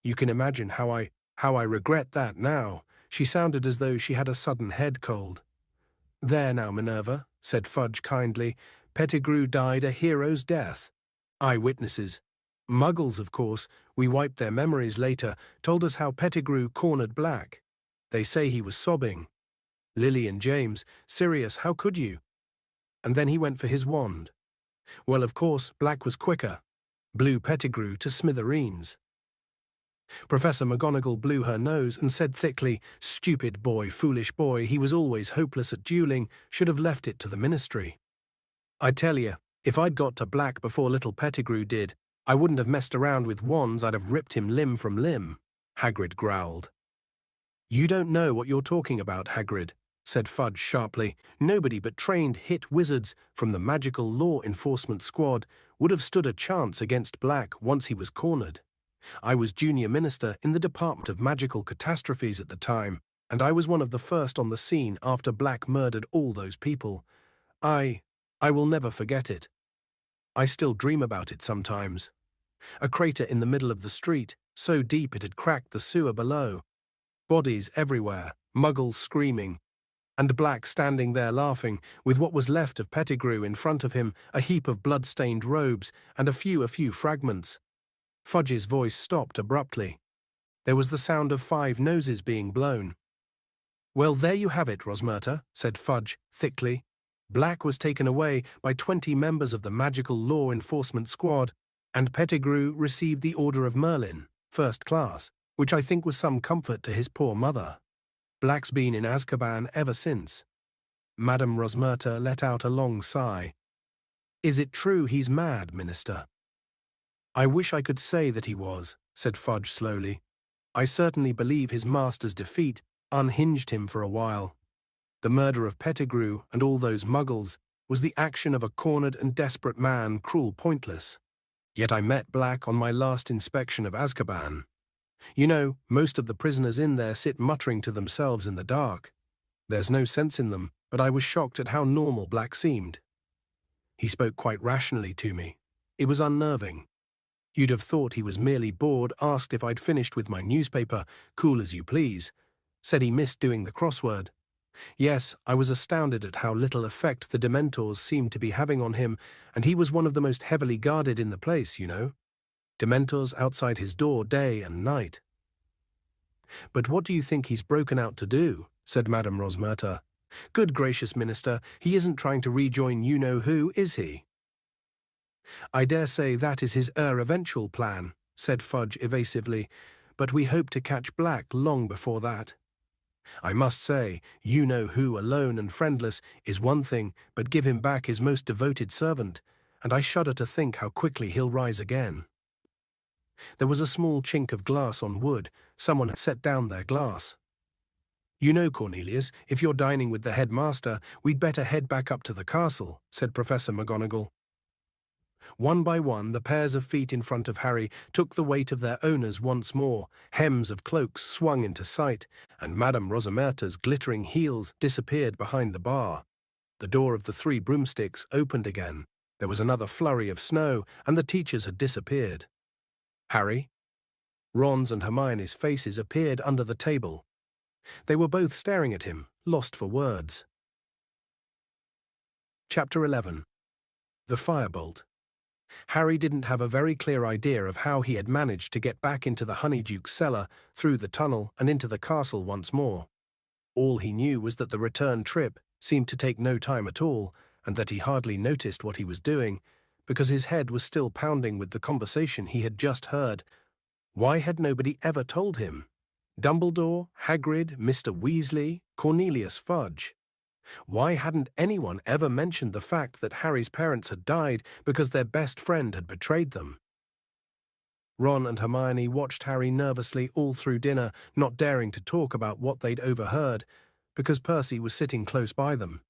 You can imagine how I regret that now." She sounded as though she had a sudden head cold. "There now, Minerva," said Fudge kindly. "Pettigrew died a hero's death. Eyewitnesses. Muggles, of course. We wiped their memories later, told us how Pettigrew cornered Black. They say he was sobbing. Lily and James, Sirius, how could you? And then he went for his wand. Well, of course, Black was quicker. Blew Pettigrew to smithereens." Professor McGonagall blew her nose and said thickly, "Stupid boy, foolish boy, he was always hopeless at dueling, should have left it to the Ministry. I tell you, if I'd got to Black before little Pettigrew did, I wouldn't have messed around with wands, I'd have ripped him limb from limb," Hagrid growled. "You don't know what you're talking about, Hagrid," said Fudge sharply. "Nobody but trained hit wizards from the Magical Law Enforcement Squad would have stood a chance against Black once he was cornered. I was junior minister in the Department of Magical Catastrophes at the time, and I was one of the first on the scene after Black murdered all those people. I will never forget it. I still dream about it sometimes. A crater in the middle of the street, so deep it had cracked the sewer below. Bodies everywhere, Muggles screaming, and Black standing there laughing, with what was left of Pettigrew in front of him, a heap of blood-stained robes, and a few fragments." Fudge's voice stopped abruptly. There was the sound of 5 noses being blown. "Well, there you have it, Rosmerta," said Fudge thickly. "Black was taken away by 20 members of the Magical Law Enforcement Squad, and Pettigrew received the Order of Merlin, first class, which I think was some comfort to his poor mother. Black's been in Azkaban ever since." Madame Rosmerta let out a long sigh. "Is it true he's mad, Minister?" "I wish I could say that he was," said Fudge slowly. "I certainly believe his master's defeat unhinged him for a while. The murder of Pettigrew and all those Muggles was the action of a cornered and desperate man, cruel, pointless. Yet I met Black on my last inspection of Azkaban. You know, most of the prisoners in there sit muttering to themselves in the dark. There's no sense in them, but I was shocked at how normal Black seemed. He spoke quite rationally to me. It was unnerving. You'd have thought he was merely bored, asked if I'd finished with my newspaper, cool as you please. Said he missed doing the crossword. Yes, I was astounded at how little effect the Dementors seemed to be having on him, and he was one of the most heavily guarded in the place, you know. Dementors outside his door day and night." "But what do you think he's broken out to do?" said Madame Rosmerta. "Good gracious, Minister, he isn't trying to rejoin you-know-who, is he?" "I dare say that is his eventual plan," said Fudge evasively, "but we hope to catch Black long before that. I must say, you-know-who alone and friendless is one thing, but give him back his most devoted servant, and I shudder to think how quickly he'll rise again." There was a small chink of glass on wood. Someone had set down their glass. "You know, Cornelius, if you're dining with the headmaster, we'd better head back up to the castle," said Professor McGonagall. One by one, the pairs of feet in front of Harry took the weight of their owners once more, hems of cloaks swung into sight, and Madame Rosamerta's glittering heels disappeared behind the bar. The door of the Three Broomsticks opened again. There was another flurry of snow, and the teachers had disappeared. Harry? Ron's and Hermione's faces appeared under the table. They were both staring at him, lost for words. Chapter 11. The Firebolt. Harry didn't have a very clear idea of how he had managed to get back into the Honeyduke's cellar, through the tunnel, and into the castle once more. All he knew was that the return trip seemed to take no time at all, and that he hardly noticed what he was doing, because his head was still pounding with the conversation he had just heard. Why had nobody ever told him? Dumbledore, Hagrid, Mr. Weasley, Cornelius Fudge. Why hadn't anyone ever mentioned the fact that Harry's parents had died because their best friend had betrayed them? Ron and Hermione watched Harry nervously all through dinner, not daring to talk about what they'd overheard, because Percy was sitting close by them.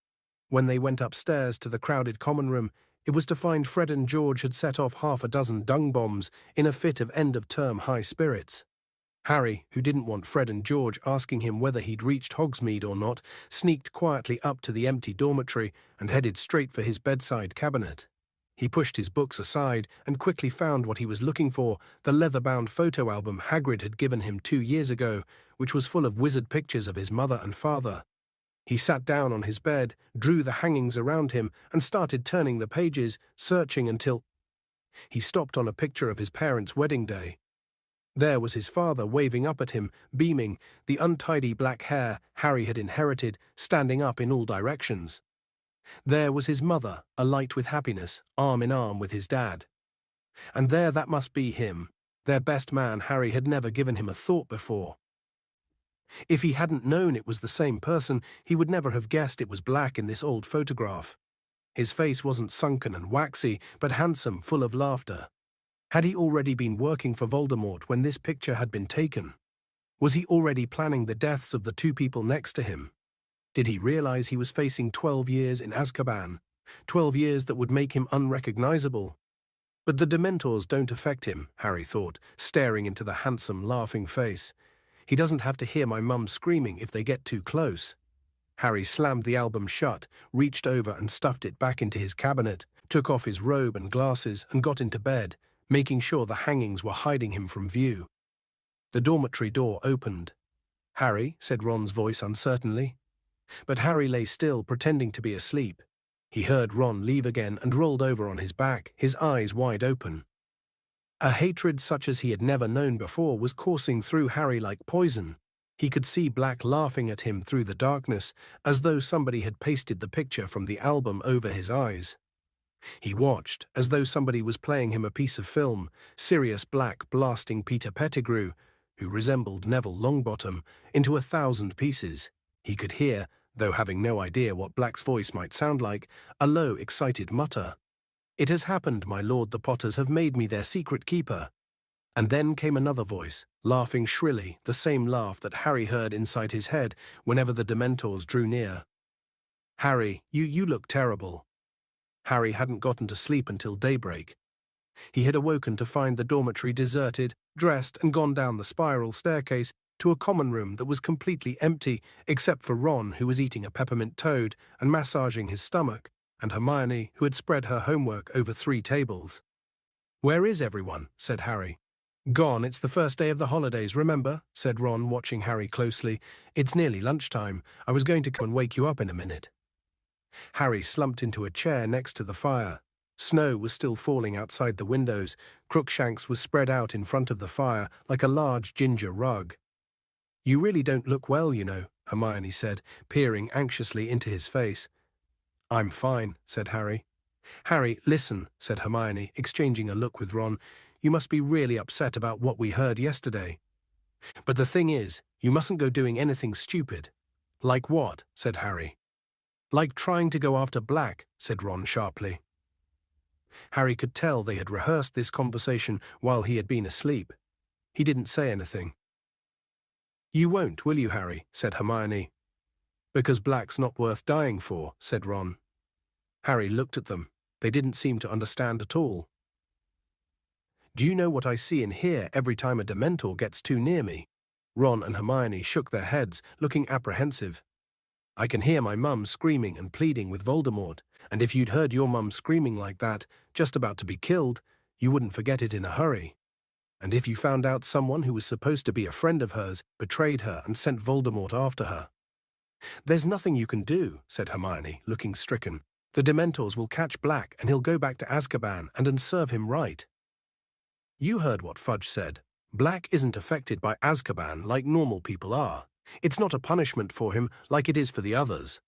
When they went upstairs to the crowded common room, it was to find Fred and George had set off half a dozen dung bombs in a fit of end-of-term high spirits. Harry, who didn't want Fred and George asking him whether he'd reached Hogsmeade or not, sneaked quietly up to the empty dormitory and headed straight for his bedside cabinet. He pushed his books aside and quickly found what he was looking for, the leather-bound photo album Hagrid had given him 2 years ago, which was full of wizard pictures of his mother and father. He sat down on his bed, drew the hangings around him, and started turning the pages, searching until he stopped on a picture of his parents' wedding day. There was his father waving up at him, beaming, the untidy black hair Harry had inherited standing up in all directions. There was his mother, alight with happiness, arm in arm with his dad. And there that must be him, their best man. Harry had never given him a thought before. If he hadn't known it was the same person, he would never have guessed it was Black in this old photograph. His face wasn't sunken and waxy, but handsome, full of laughter. Had he already been working for Voldemort when this picture had been taken? Was he already planning the deaths of the 2 people next to him? Did he realize he was facing 12 years in Azkaban? 12 years that would make him unrecognizable? But the Dementors don't affect him, Harry thought, staring into the handsome, laughing face. He doesn't have to hear my mum screaming if they get too close. Harry slammed the album shut, reached over and stuffed it back into his cabinet, took off his robe and glasses and got into bed, making sure the hangings were hiding him from view. The dormitory door opened. "Harry," said Ron's voice uncertainly. But Harry lay still, pretending to be asleep. He heard Ron leave again and rolled over on his back, his eyes wide open. A hatred such as he had never known before was coursing through Harry like poison. He could see Black laughing at him through the darkness, as though somebody had pasted the picture from the album over his eyes. He watched, as though somebody was playing him a piece of film, Sirius Black blasting Peter Pettigrew, who resembled Neville Longbottom, into 1,000 pieces. He could hear, though having no idea what Black's voice might sound like, a low, excited mutter. "It has happened, my lord, the Potters have made me their secret keeper." And then came another voice, laughing shrilly, the same laugh that Harry heard inside his head whenever the Dementors drew near. "Harry, you look terrible." Harry hadn't gotten to sleep until daybreak. He had awoken to find the dormitory deserted, dressed and gone down the spiral staircase to a common room that was completely empty except for Ron, who was eating a peppermint toad and massaging his stomach, and Hermione, who had spread her homework over 3 tables. "Where is everyone?" said Harry. "Gone. It's the first day of the holidays, remember?" said Ron, watching Harry closely. "It's nearly lunchtime. I was going to come and wake you up in a minute." Harry slumped into a chair next to the fire. Snow was still falling outside the windows. Crookshanks was spread out in front of the fire like a large ginger rug. "You really don't look well, you know," Hermione said, peering anxiously into his face. "I'm fine," said Harry. "Harry, listen," said Hermione, exchanging a look with Ron. "You must be really upset about what we heard yesterday. But the thing is, you mustn't go doing anything stupid." "Like what?" said Harry. "Like trying to go after Black," said Ron sharply. Harry could tell they had rehearsed this conversation while he had been asleep. He didn't say anything. "You won't, will you, Harry?" said Hermione. "Because Black's not worth dying for," said Ron. Harry looked at them. They didn't seem to understand at all. Do you know what I see and hear every time a Dementor gets too near me? Ron and Hermione shook their heads, looking apprehensive. I can hear my mum screaming and pleading with Voldemort, and if you'd heard your mum screaming like that, just about to be killed, you wouldn't forget it in a hurry. And if you found out someone who was supposed to be a friend of hers betrayed her and sent Voldemort after her. There's nothing you can do, said Hermione, looking stricken. The Dementors will catch Black and he'll go back to Azkaban and serve him right. You heard what Fudge said. Black isn't affected by Azkaban like normal people are. It's not a punishment for him like it is for the others.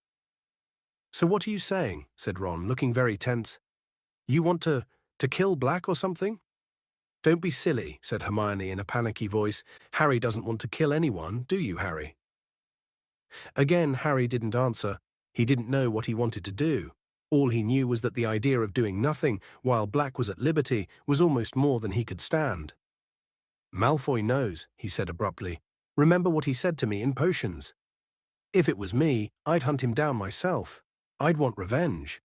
So what are you saying? Said Ron, looking very tense. You want to kill Black or something? Don't be silly, said Hermione in a panicky voice. Harry doesn't want to kill anyone, do you, Harry? Again, Harry didn't answer. He didn't know what he wanted to do. All he knew was that the idea of doing nothing while Black was at liberty was almost more than he could stand. Malfoy knows, he said abruptly. Remember what he said to me in potions. If it was me, I'd hunt him down myself. I'd want revenge.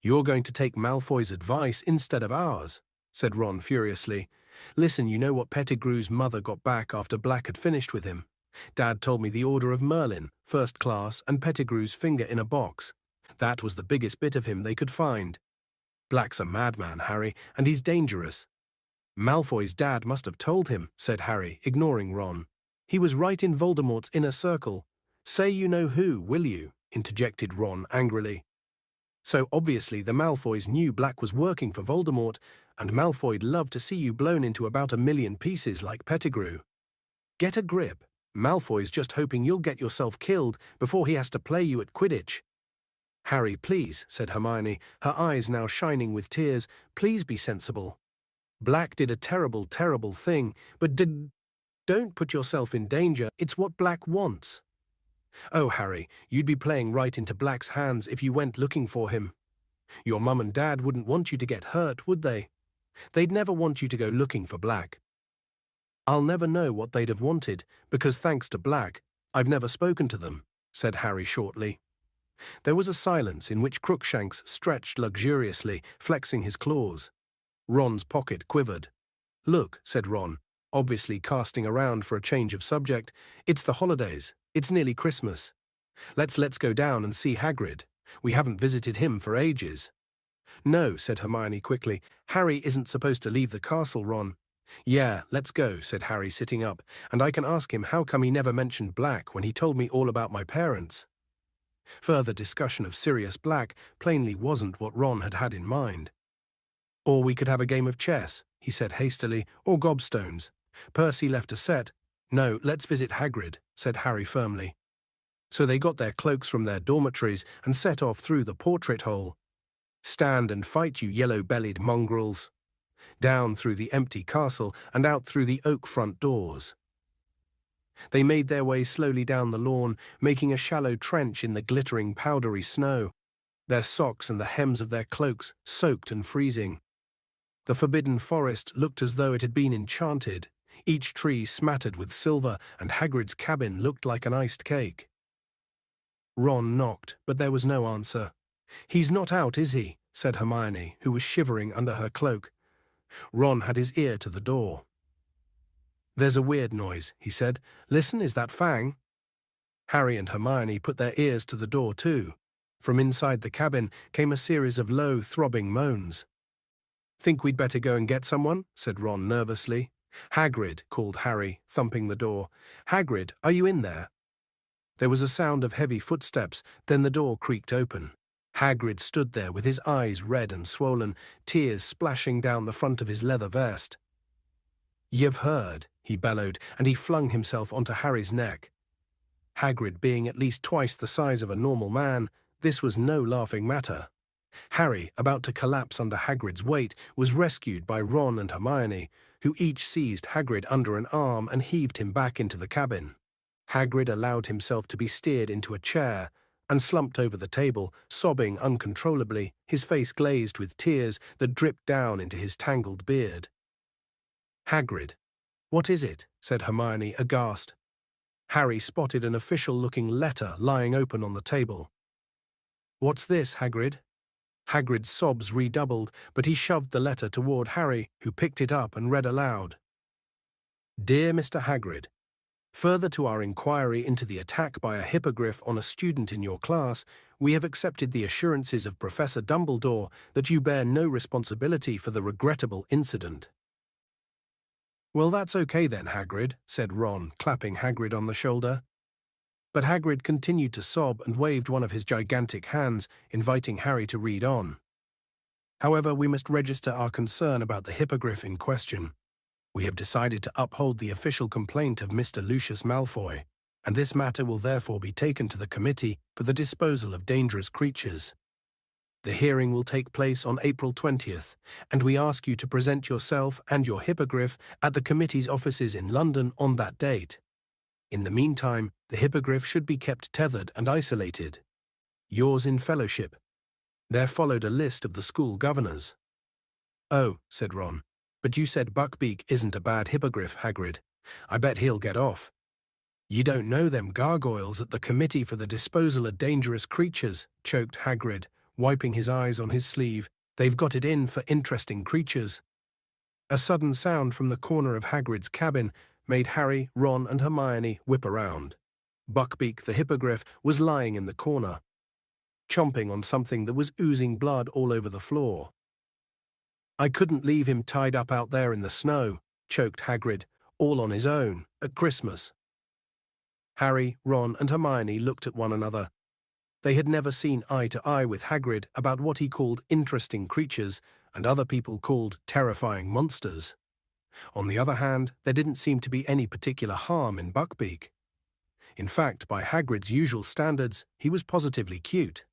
You're going to take Malfoy's advice instead of ours, said Ron furiously. Listen, you know what Pettigrew's mother got back after Black had finished with him? Dad told me the Order of Merlin, first class, and Pettigrew's finger in a box. That was the biggest bit of him they could find. Black's a madman, Harry, and he's dangerous. Malfoy's dad must have told him, said Harry, ignoring Ron. He was right in Voldemort's inner circle. Say you know who, will you? Interjected Ron angrily. So obviously the Malfoys knew Black was working for Voldemort, and Malfoy'd love to see you blown into about 1,000,000 pieces like Pettigrew. Get a grip. Malfoy's just hoping you'll get yourself killed before he has to play you at Quidditch. Harry, please, said Hermione, her eyes now shining with tears, please be sensible. Black did a terrible, terrible thing, but don't put yourself in danger, it's what Black wants. Oh, Harry, you'd be playing right into Black's hands if you went looking for him. Your mum and dad wouldn't want you to get hurt, would they? They'd never want you to go looking for Black. I'll never know what they'd have wanted, because thanks to Black, I've never spoken to them, said Harry shortly. There was a silence in which Crookshanks stretched luxuriously, flexing his claws. Ron's pocket quivered. Look, said Ron, obviously casting around for a change of subject, it's the holidays. It's nearly Christmas. Let's go down and see Hagrid. We haven't visited him for ages. No, said Hermione quickly. Harry isn't supposed to leave the castle, Ron. Yeah, let's go, said Harry sitting up, and I can ask him how come he never mentioned Black when he told me all about my parents. Further discussion of Sirius Black plainly wasn't what Ron had had in mind. Or we could have a game of chess, he said hastily, or gobstones. Percy left a set. No, let's visit Hagrid, said Harry firmly. So they got their cloaks from their dormitories and set off through the portrait hole. Stand and fight, you yellow-bellied mongrels. Down through the empty castle and out through the oak front doors. They made their way slowly down the lawn, making a shallow trench in the glittering powdery snow, their socks and the hems of their cloaks soaked and freezing. The forbidden forest looked as though it had been enchanted, each tree smattered with silver, and Hagrid's cabin looked like an iced cake. Ron knocked, but there was no answer. He's not out, is he? Said Hermione, who was shivering under her cloak. Ron had his ear to the door. There's a weird noise, he said. Listen, is that Fang? Harry and Hermione put their ears to the door too. From inside the cabin came a series of low, throbbing moans. Think we'd better go and get someone? Said Ron nervously. Hagrid, called Harry, thumping the door. Hagrid, are you in there? There was a sound of heavy footsteps, then the door creaked open. Hagrid stood there with his eyes red and swollen, tears splashing down the front of his leather vest. You've heard, he bellowed, and he flung himself onto Harry's neck. Hagrid being at least twice the size of a normal man, this was no laughing matter. Harry, about to collapse under Hagrid's weight, was rescued by Ron and Hermione, who each seized Hagrid under an arm and heaved him back into the cabin. Hagrid allowed himself to be steered into a chair and slumped over the table, sobbing uncontrollably, his face glazed with tears that dripped down into his tangled beard. Hagrid. What is it? Said Hermione, aghast. Harry spotted an official-looking letter lying open on the table. What's this, Hagrid? Hagrid's sobs redoubled, but he shoved the letter toward Harry, who picked it up and read aloud. Dear Mr. Hagrid, further to our inquiry into the attack by a hippogriff on a student in your class, we have accepted the assurances of Professor Dumbledore that you bear no responsibility for the regrettable incident. Well, that's okay then, Hagrid, said Ron, clapping Hagrid on the shoulder. But Hagrid continued to sob and waved one of his gigantic hands, inviting Harry to read on. However, we must register our concern about the hippogriff in question. We have decided to uphold the official complaint of Mr. Lucius Malfoy, and this matter will therefore be taken to the Committee for the Disposal of Dangerous Creatures. The hearing will take place on April 20th, and we ask you to present yourself and your hippogriff at the committee's offices in London on that date. In the meantime, the hippogriff should be kept tethered and isolated. Yours in fellowship. There followed a list of the school governors. Oh, said Ron, but you said Buckbeak isn't a bad hippogriff, Hagrid. I bet he'll get off. You don't know them gargoyles at the Committee for the Disposal of Dangerous Creatures, choked Hagrid, wiping his eyes on his sleeve. They've got it in for interesting creatures. A sudden sound from the corner of Hagrid's cabin made Harry, Ron, and Hermione whip around. Buckbeak the hippogriff was lying in the corner, chomping on something that was oozing blood all over the floor. I couldn't leave him tied up out there in the snow, choked Hagrid, all on his own, at Christmas. Harry, Ron, and Hermione looked at one another. They had never seen eye to eye with Hagrid about what he called interesting creatures and other people called terrifying monsters. On the other hand, there didn't seem to be any particular harm in Buckbeak. In fact, by Hagrid's usual standards, he was positively cute.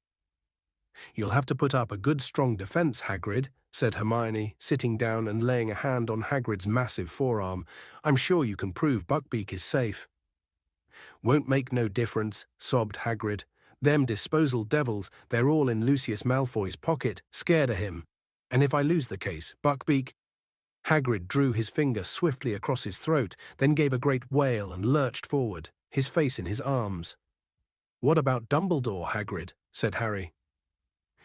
You'll have to put up a good strong defense, Hagrid, said Hermione, sitting down and laying a hand on Hagrid's massive forearm. I'm sure you can prove Buckbeak is safe. Won't make no difference, sobbed Hagrid. Them disposal devils, they're all in Lucius Malfoy's pocket, scared of him. And if I lose the case, Buckbeak... Hagrid drew his finger swiftly across his throat, then gave a great wail and lurched forward, his face in his arms. What about Dumbledore, Hagrid? Said Harry.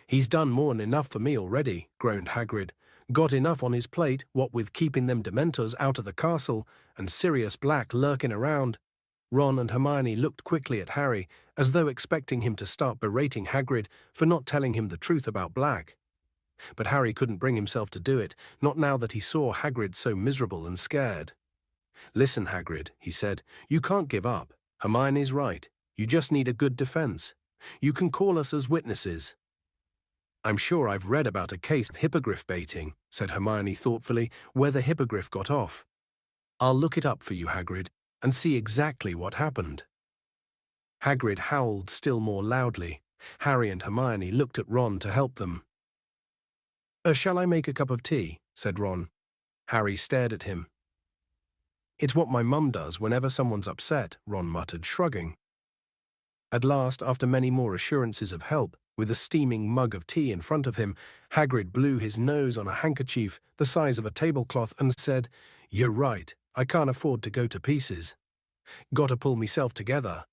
He's done more than enough for me already, groaned Hagrid. Got enough on his plate, what with keeping them Dementors out of the castle and Sirius Black lurking around. Ron and Hermione looked quickly at Harry, as though expecting him to start berating Hagrid for not telling him the truth about Black. But Harry couldn't bring himself to do it, not now that he saw Hagrid so miserable and scared. Listen, Hagrid, he said, you can't give up. Hermione's right. You just need a good defense. You can call us as witnesses. I'm sure I've read about a case of hippogriff baiting, said Hermione thoughtfully, where the hippogriff got off. I'll look it up for you, Hagrid, and see exactly what happened. Hagrid howled still more loudly. Harry and Hermione looked at Ron to help them. Shall I make a cup of tea? Said Ron. Harry stared at him. It's what my mum does whenever someone's upset, Ron muttered, shrugging. At last, after many more assurances of help, with a steaming mug of tea in front of him, Hagrid blew his nose on a handkerchief the size of a tablecloth and said, You're right, I can't afford to go to pieces. Gotta pull myself together.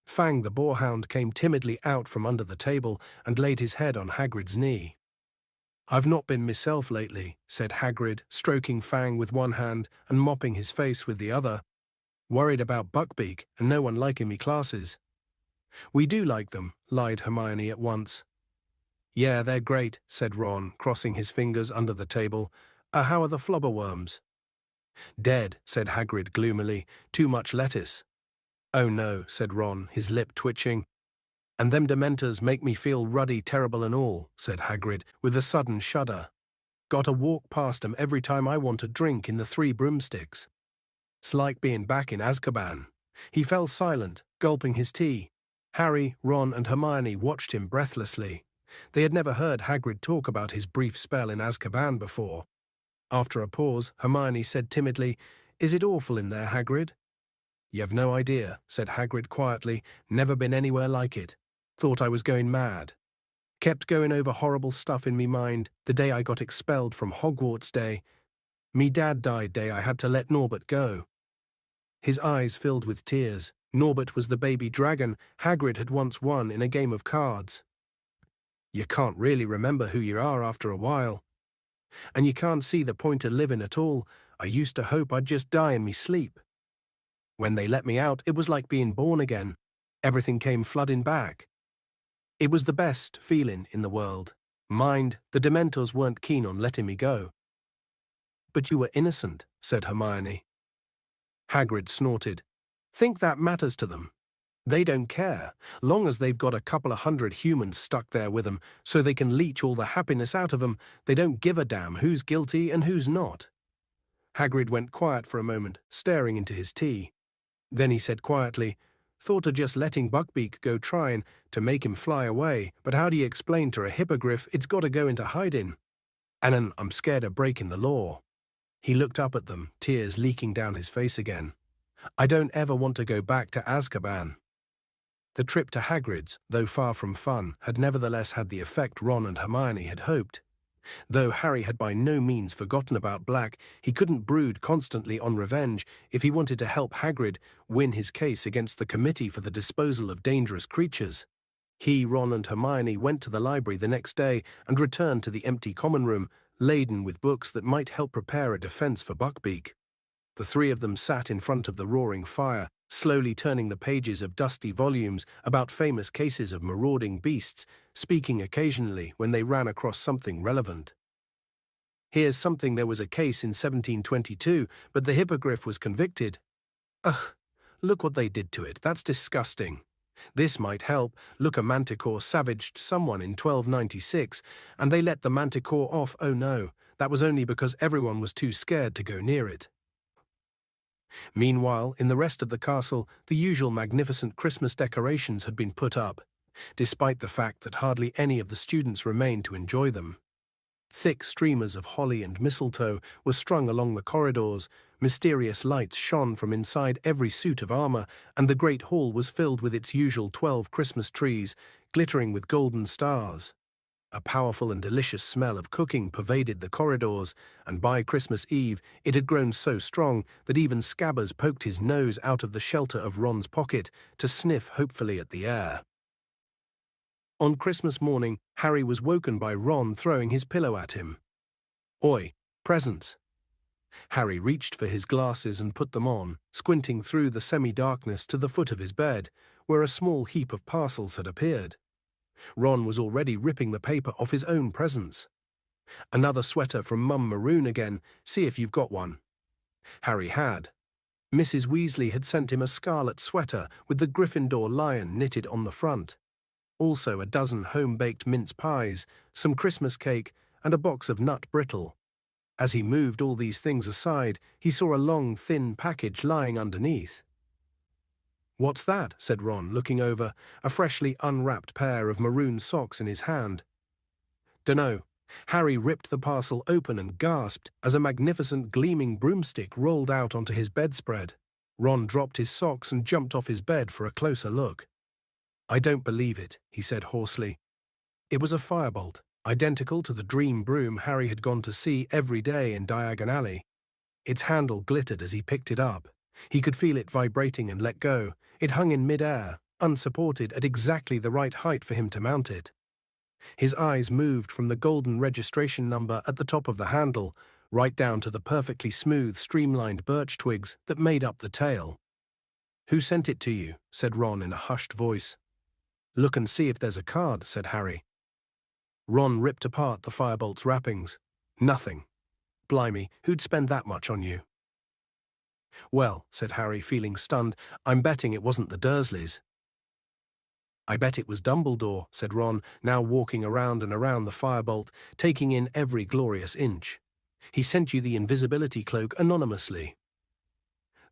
Fang the boarhound came timidly out from under the table and laid his head on Hagrid's knee. I've not been myself lately, said Hagrid, stroking Fang with one hand and mopping his face with the other. Worried about Buckbeak and no one liking me classes. We do like them, lied Hermione at once. Yeah, they're great, said Ron, crossing his fingers under the table. How are the flobberworms? Dead, said Hagrid gloomily. Too much lettuce. Oh no, said Ron, his lip twitching. And them Dementors make me feel ruddy terrible and all, said Hagrid, with a sudden shudder. Gotta walk past 'em every time I want a drink in the Three Broomsticks. It's like being back in Azkaban. He fell silent, gulping his tea. Harry, Ron, and Hermione watched him breathlessly. They had never heard Hagrid talk about his brief spell in Azkaban before. After a pause, Hermione said timidly, Is it awful in there, Hagrid? You've no idea, said Hagrid quietly. Never been anywhere like it. Thought I was going mad. Kept going over horrible stuff in me mind the day I got expelled from Hogwarts day. Me dad died day I had to let Norbert go. His eyes filled with tears. Norbert was the baby dragon Hagrid had once won in a game of cards. You can't really remember who you are after a while. And you can't see the point of living at all. I used to hope I'd just die in me sleep. When they let me out, it was like being born again. Everything came flooding back. It was the best feeling in the world. Mind, the Dementors weren't keen on letting me go. But you were innocent, said Hermione. Hagrid snorted. Think that matters to them? They don't care, long as they've got a couple of hundred humans stuck there with them so they can leech all the happiness out of them. They don't give a damn who's guilty and who's not. Hagrid went quiet for a moment, staring into his tea. Then he said quietly, Thought of just letting Buckbeak go trying to make him fly away, but how do you explain to a hippogriff it's got to go into hiding? And I'm scared of breaking the law. He looked up at them, tears leaking down his face again. I don't ever want to go back to Azkaban. The trip to Hagrid's, though far from fun, had nevertheless had the effect Ron and Hermione had hoped. Though Harry had by no means forgotten about Black, he couldn't brood constantly on revenge if he wanted to help Hagrid win his case against the Committee for the Disposal of Dangerous Creatures. He, Ron and Hermione went to the library the next day and returned to the empty common room, laden with books that might help prepare a defense for Buckbeak. The three of them sat in front of the roaring fire, slowly turning the pages of dusty volumes about famous cases of marauding beasts, speaking occasionally when they ran across something relevant. Here's something: there was a case in 1722, but the hippogriff was convicted. Ugh, look what they did to it, that's disgusting. This might help. Look, a manticore savaged someone in 1296, and they let the manticore off. Oh no, that was only because everyone was too scared to go near it. Meanwhile, in the rest of the castle, the usual magnificent Christmas decorations had been put up, despite the fact that hardly any of the students remained to enjoy them. Thick streamers of holly and mistletoe were strung along the corridors, mysterious lights shone from inside every suit of armor, and the great hall was filled with its usual 12 Christmas trees, glittering with golden stars. A powerful and delicious smell of cooking pervaded the corridors, and by Christmas Eve it had grown so strong that even Scabbers poked his nose out of the shelter of Ron's pocket to sniff hopefully at the air. On Christmas morning, Harry was woken by Ron throwing his pillow at him. Oi, presents. Harry reached for his glasses and put them on, squinting through the semi-darkness to the foot of his bed, where a small heap of parcels had appeared. Ron was already ripping the paper off his own presents. Another sweater from Mum Maroon again, see if you've got one. Harry had. Mrs. Weasley had sent him a scarlet sweater with the Gryffindor lion knitted on the front. Also a dozen home-baked mince pies, some Christmas cake, and a box of nut brittle. As he moved all these things aside, he saw a long, thin package lying underneath. What's that? Said Ron, looking over, a freshly unwrapped pair of maroon socks in his hand. Dunno. Harry ripped the parcel open and gasped as a magnificent gleaming broomstick rolled out onto his bedspread. Ron dropped his socks and jumped off his bed for a closer look. I don't believe it, he said hoarsely. It was a firebolt, identical to the dream broom Harry had gone to see every day in Diagon Alley. Its handle glittered as he picked it up. He could feel it vibrating and let go. It hung in mid-air, unsupported, at exactly the right height for him to mount it. His eyes moved from the golden registration number at the top of the handle, right down to the perfectly smooth, streamlined birch twigs that made up the tail. Who sent it to you? Said Ron in a hushed voice. Look and see if there's a card, said Harry. Ron ripped apart the firebolt's wrappings. Nothing. Blimey, who'd spend that much on you? Well, said Harry, feeling stunned, I'm betting it wasn't the Dursleys. I bet it was Dumbledore, said Ron, now walking around and around the firebolt, taking in every glorious inch. He sent you the invisibility cloak anonymously.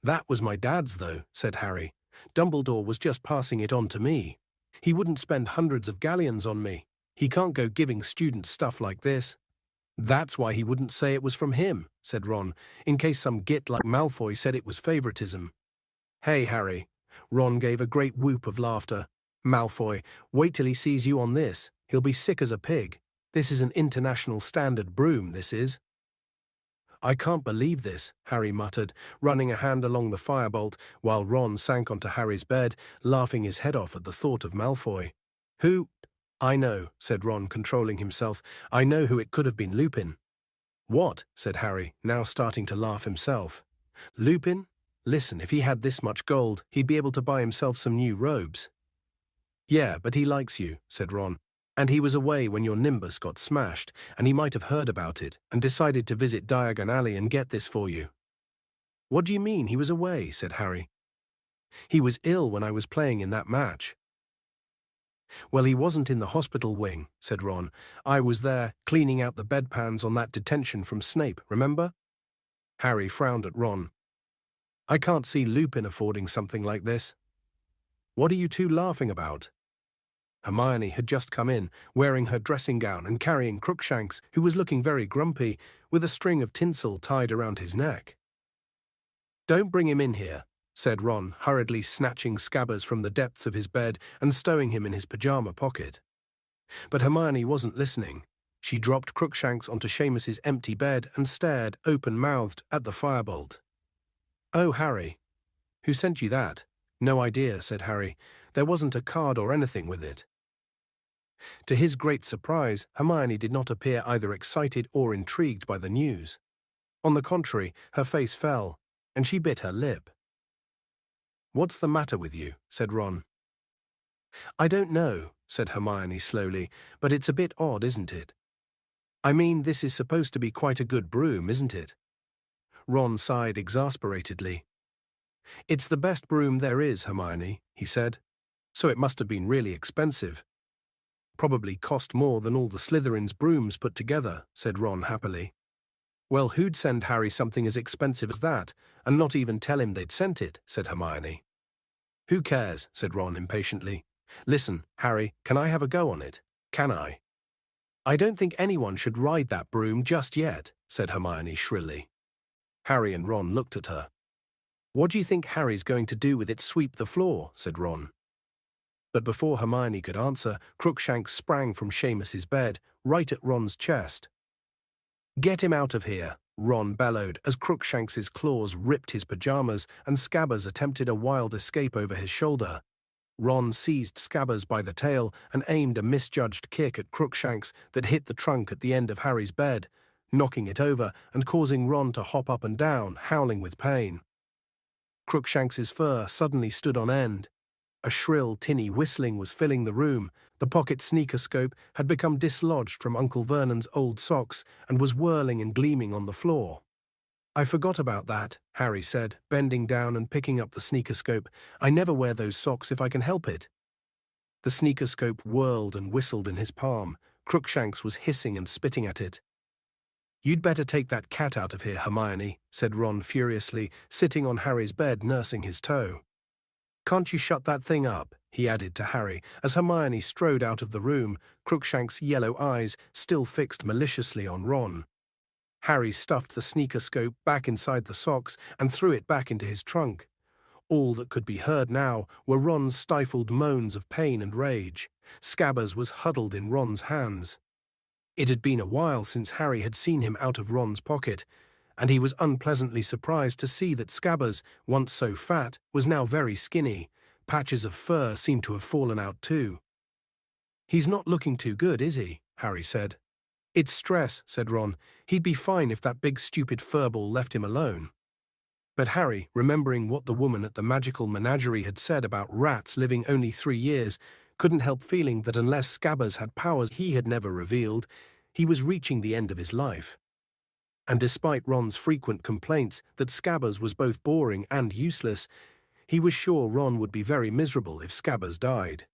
That was my dad's, though, said Harry. Dumbledore was just passing it on to me. He wouldn't spend hundreds of galleons on me. He can't go giving students stuff like this. That's why he wouldn't say it was from him, said Ron, in case some git like Malfoy said it was favoritism. Hey, Harry. Ron gave a great whoop of laughter. Malfoy, wait till he sees you on this. He'll be sick as a pig. This is an international standard broom, this is. I can't believe this, Harry muttered, running a hand along the firebolt, while Ron sank onto Harry's bed, laughing his head off at the thought of Malfoy. Who? I know, said Ron, controlling himself. I know who it could have been. Lupin. What? Said Harry, now starting to laugh himself. Lupin? Listen, if he had this much gold, he'd be able to buy himself some new robes. Yeah, but he likes you, said Ron. And he was away when your Nimbus got smashed, and he might have heard about it and decided to visit Diagon Alley and get this for you. What do you mean he was away? Said Harry. He was ill when I was playing in that match. Well, he wasn't in the hospital wing, said Ron. I was there, cleaning out the bedpans on that detention from Snape, remember? Harry frowned at Ron. I can't see Lupin affording something like this. What are you two laughing about? Hermione had just come in, wearing her dressing gown and carrying Crookshanks, who was looking very grumpy, with a string of tinsel tied around his neck. Don't bring him in here, said Ron, hurriedly snatching Scabbers from the depths of his bed and stowing him in his pajama pocket. But Hermione wasn't listening. She dropped Crookshanks onto Seamus's empty bed and stared, open-mouthed, at the firebolt. Oh, Harry. Who sent you that? No idea, said Harry. There wasn't a card or anything with it. To his great surprise, Hermione did not appear either excited or intrigued by the news. On the contrary, her face fell, and she bit her lip. What's the matter with you? Said Ron. I don't know, said Hermione slowly, but it's a bit odd, isn't it? I mean, this is supposed to be quite a good broom, isn't it? Ron sighed exasperatedly. It's the best broom there is, Hermione, he said. So it must have been really expensive. Probably cost more than all the Slytherin's brooms put together, said Ron happily. Well, who'd send Harry something as expensive as that, and not even tell him they'd sent it, said Hermione. Who cares, said Ron impatiently. Listen, Harry, can I have a go on it? Can I? I don't think anyone should ride that broom just yet, said Hermione shrilly. Harry and Ron looked at her. What do you think Harry's going to do with it? Sweep the floor, said Ron. But before Hermione could answer, Crookshanks sprang from Seamus's bed, right at Ron's chest. Get him out of here, Ron bellowed as Crookshanks's claws ripped his pajamas and Scabbers attempted a wild escape over his shoulder. Ron seized Scabbers by the tail and aimed a misjudged kick at Crookshanks that hit the trunk at the end of Harry's bed, knocking it over and causing Ron to hop up and down, howling with pain. Crookshanks's fur suddenly stood on end. A shrill, tinny whistling was filling the room. The pocket sneaker-scope had become dislodged from Uncle Vernon's old socks and was whirling and gleaming on the floor. I forgot about that, Harry said, bending down and picking up the sneaker-scope. I never wear those socks if I can help it. The sneaker-scope whirled and whistled in his palm. Crookshanks was hissing and spitting at it. You'd better take that cat out of here, Hermione, said Ron furiously, sitting on Harry's bed nursing his toe. Can't you shut that thing up? He added to Harry, as Hermione strode out of the room, Crookshanks' yellow eyes still fixed maliciously on Ron. Harry stuffed the sneaker-scope back inside the socks and threw it back into his trunk. All that could be heard now were Ron's stifled moans of pain and rage. Scabbers was huddled in Ron's hands. It had been a while since Harry had seen him out of Ron's pocket, and he was unpleasantly surprised to see that Scabbers, once so fat, was now very skinny. Patches of fur seemed to have fallen out too. He's not looking too good, is he? Harry said. It's stress, said Ron. He'd be fine if that big stupid furball left him alone. But Harry, remembering what the woman at the magical menagerie had said about rats living only 3 years, couldn't help feeling that unless Scabbers had powers he had never revealed, he was reaching the end of his life. And despite Ron's frequent complaints that Scabbers was both boring and useless, he was sure Ron would be very miserable if Scabbers died.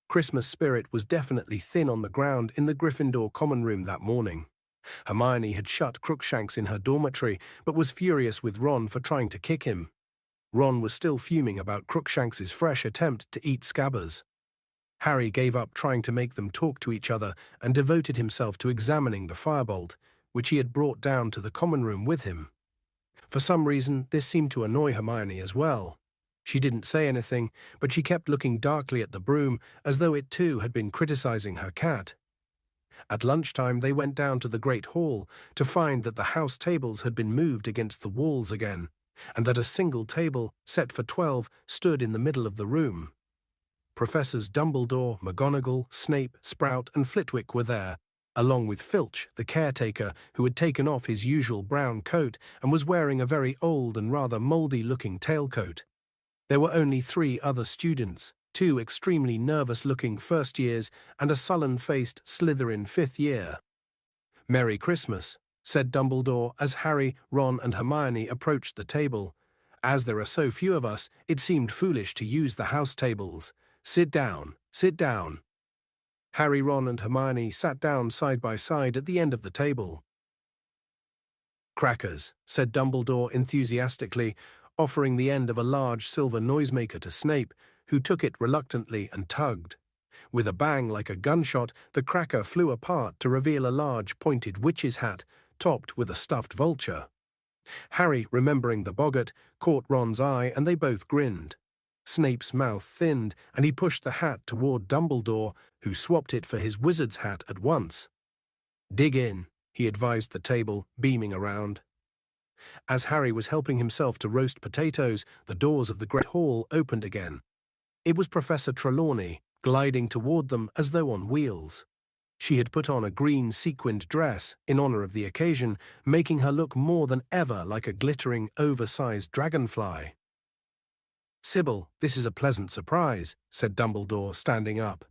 Christmas spirit was definitely thin on the ground in the Gryffindor common room that morning. Hermione had shut Crookshanks in her dormitory, but was furious with Ron for trying to kick him. Ron was still fuming about Crookshanks's fresh attempt to eat Scabbers. Harry gave up trying to make them talk to each other and devoted himself to examining the firebolt, which he had brought down to the common room with him. For some reason, this seemed to annoy Hermione as well. She didn't say anything, but she kept looking darkly at the broom as though it too had been criticizing her cat. At lunchtime, they went down to the great hall to find that the house tables had been moved against the walls again, and that a single table, set for 12, stood in the middle of the room. Professors Dumbledore, McGonagall, Snape, Sprout, and Flitwick were there, along with Filch, the caretaker, who had taken off his usual brown coat and was wearing a very old and rather mouldy-looking tailcoat. There were only 3 other students, 2 extremely nervous-looking first years and a sullen-faced Slytherin 5th year. "Merry Christmas," said Dumbledore as Harry, Ron, and Hermione approached the table. "As there are so few of us, it seemed foolish to use the house tables. Sit down, sit down." Harry, Ron, and Hermione sat down side by side at the end of the table. "Crackers," said Dumbledore enthusiastically, offering the end of a large silver noisemaker to Snape, who took it reluctantly and tugged. With a bang like a gunshot, the cracker flew apart to reveal a large pointed witch's hat, topped with a stuffed vulture. Harry, remembering the boggart, caught Ron's eye and they both grinned. Snape's mouth thinned and he pushed the hat toward Dumbledore, who swapped it for his wizard's hat at once. "Dig in," he advised the table, beaming around. As Harry was helping himself to roast potatoes, the doors of the Great Hall opened again. It was Professor Trelawney, gliding toward them as though on wheels. She had put on a green sequined dress in honor of the occasion, making her look more than ever like a glittering, oversized dragonfly. "Sybil, this is a pleasant surprise," said Dumbledore, standing up.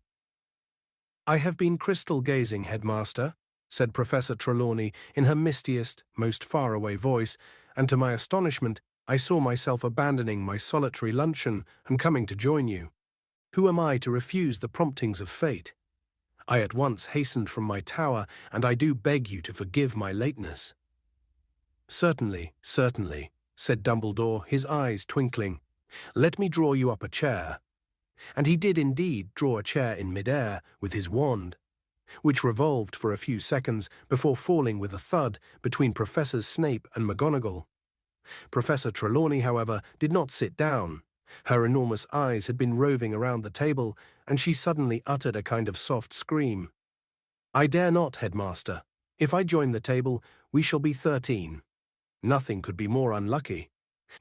"I have been crystal gazing, Headmaster," said Professor Trelawney in her mistiest, most faraway voice, and to my astonishment, I saw myself abandoning my solitary luncheon and coming to join you. Who am I to refuse the promptings of fate? I at once hastened from my tower, and I do beg you to forgive my lateness." "Certainly, certainly," said Dumbledore, his eyes twinkling. "Let me draw you up a chair." And he did indeed draw a chair in midair with his wand, which revolved for a few seconds before falling with a thud between Professors Snape and McGonagall. Professor Trelawney, however, did not sit down. Her enormous eyes had been roving around the table, and she suddenly uttered a kind of soft scream. "I dare not, Headmaster. If I join the table, we shall be 13. Nothing could be more unlucky.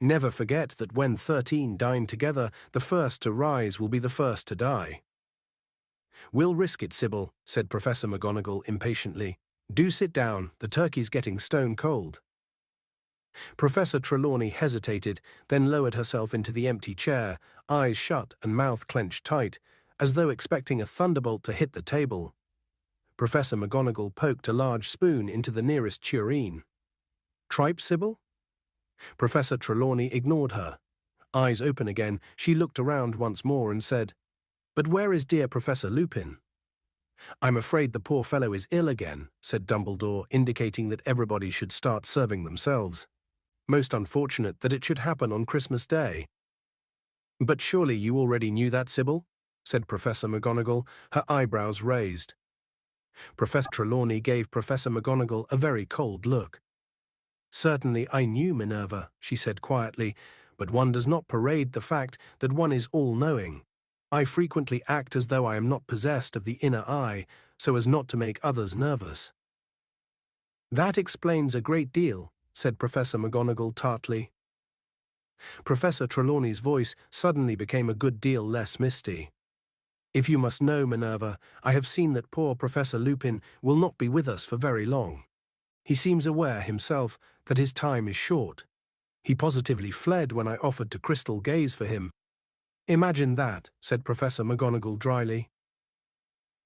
Never forget that when 13 dine together, the first to rise will be the first to die." "We'll risk it, Sybil," said Professor McGonagall impatiently. "Do sit down, the turkey's getting stone cold." Professor Trelawney hesitated, then lowered herself into the empty chair, eyes shut and mouth clenched tight, as though expecting a thunderbolt to hit the table. Professor McGonagall poked a large spoon into the nearest tureen. "Tripe, Sybil?" Professor Trelawney ignored her. Eyes open again, she looked around once more and said, "But where is dear Professor Lupin?" "I'm afraid the poor fellow is ill again," said Dumbledore, indicating that everybody should start serving themselves. "Most unfortunate that it should happen on Christmas Day." "But surely you already knew that, Sybil?" said Professor McGonagall, her eyebrows raised. Professor Trelawney gave Professor McGonagall a very cold look. "Certainly I knew, Minerva," she said quietly, "but one does not parade the fact that one is all-knowing. I frequently act as though I am not possessed of the inner eye, so as not to make others nervous." "That explains a great deal," said Professor McGonagall tartly. Professor Trelawney's voice suddenly became a good deal less misty. "If you must know, Minerva, I have seen that poor Professor Lupin will not be with us for very long. He seems aware himself that his time is short. He positively fled when I offered to crystal gaze for him." "Imagine that," said Professor McGonagall dryly.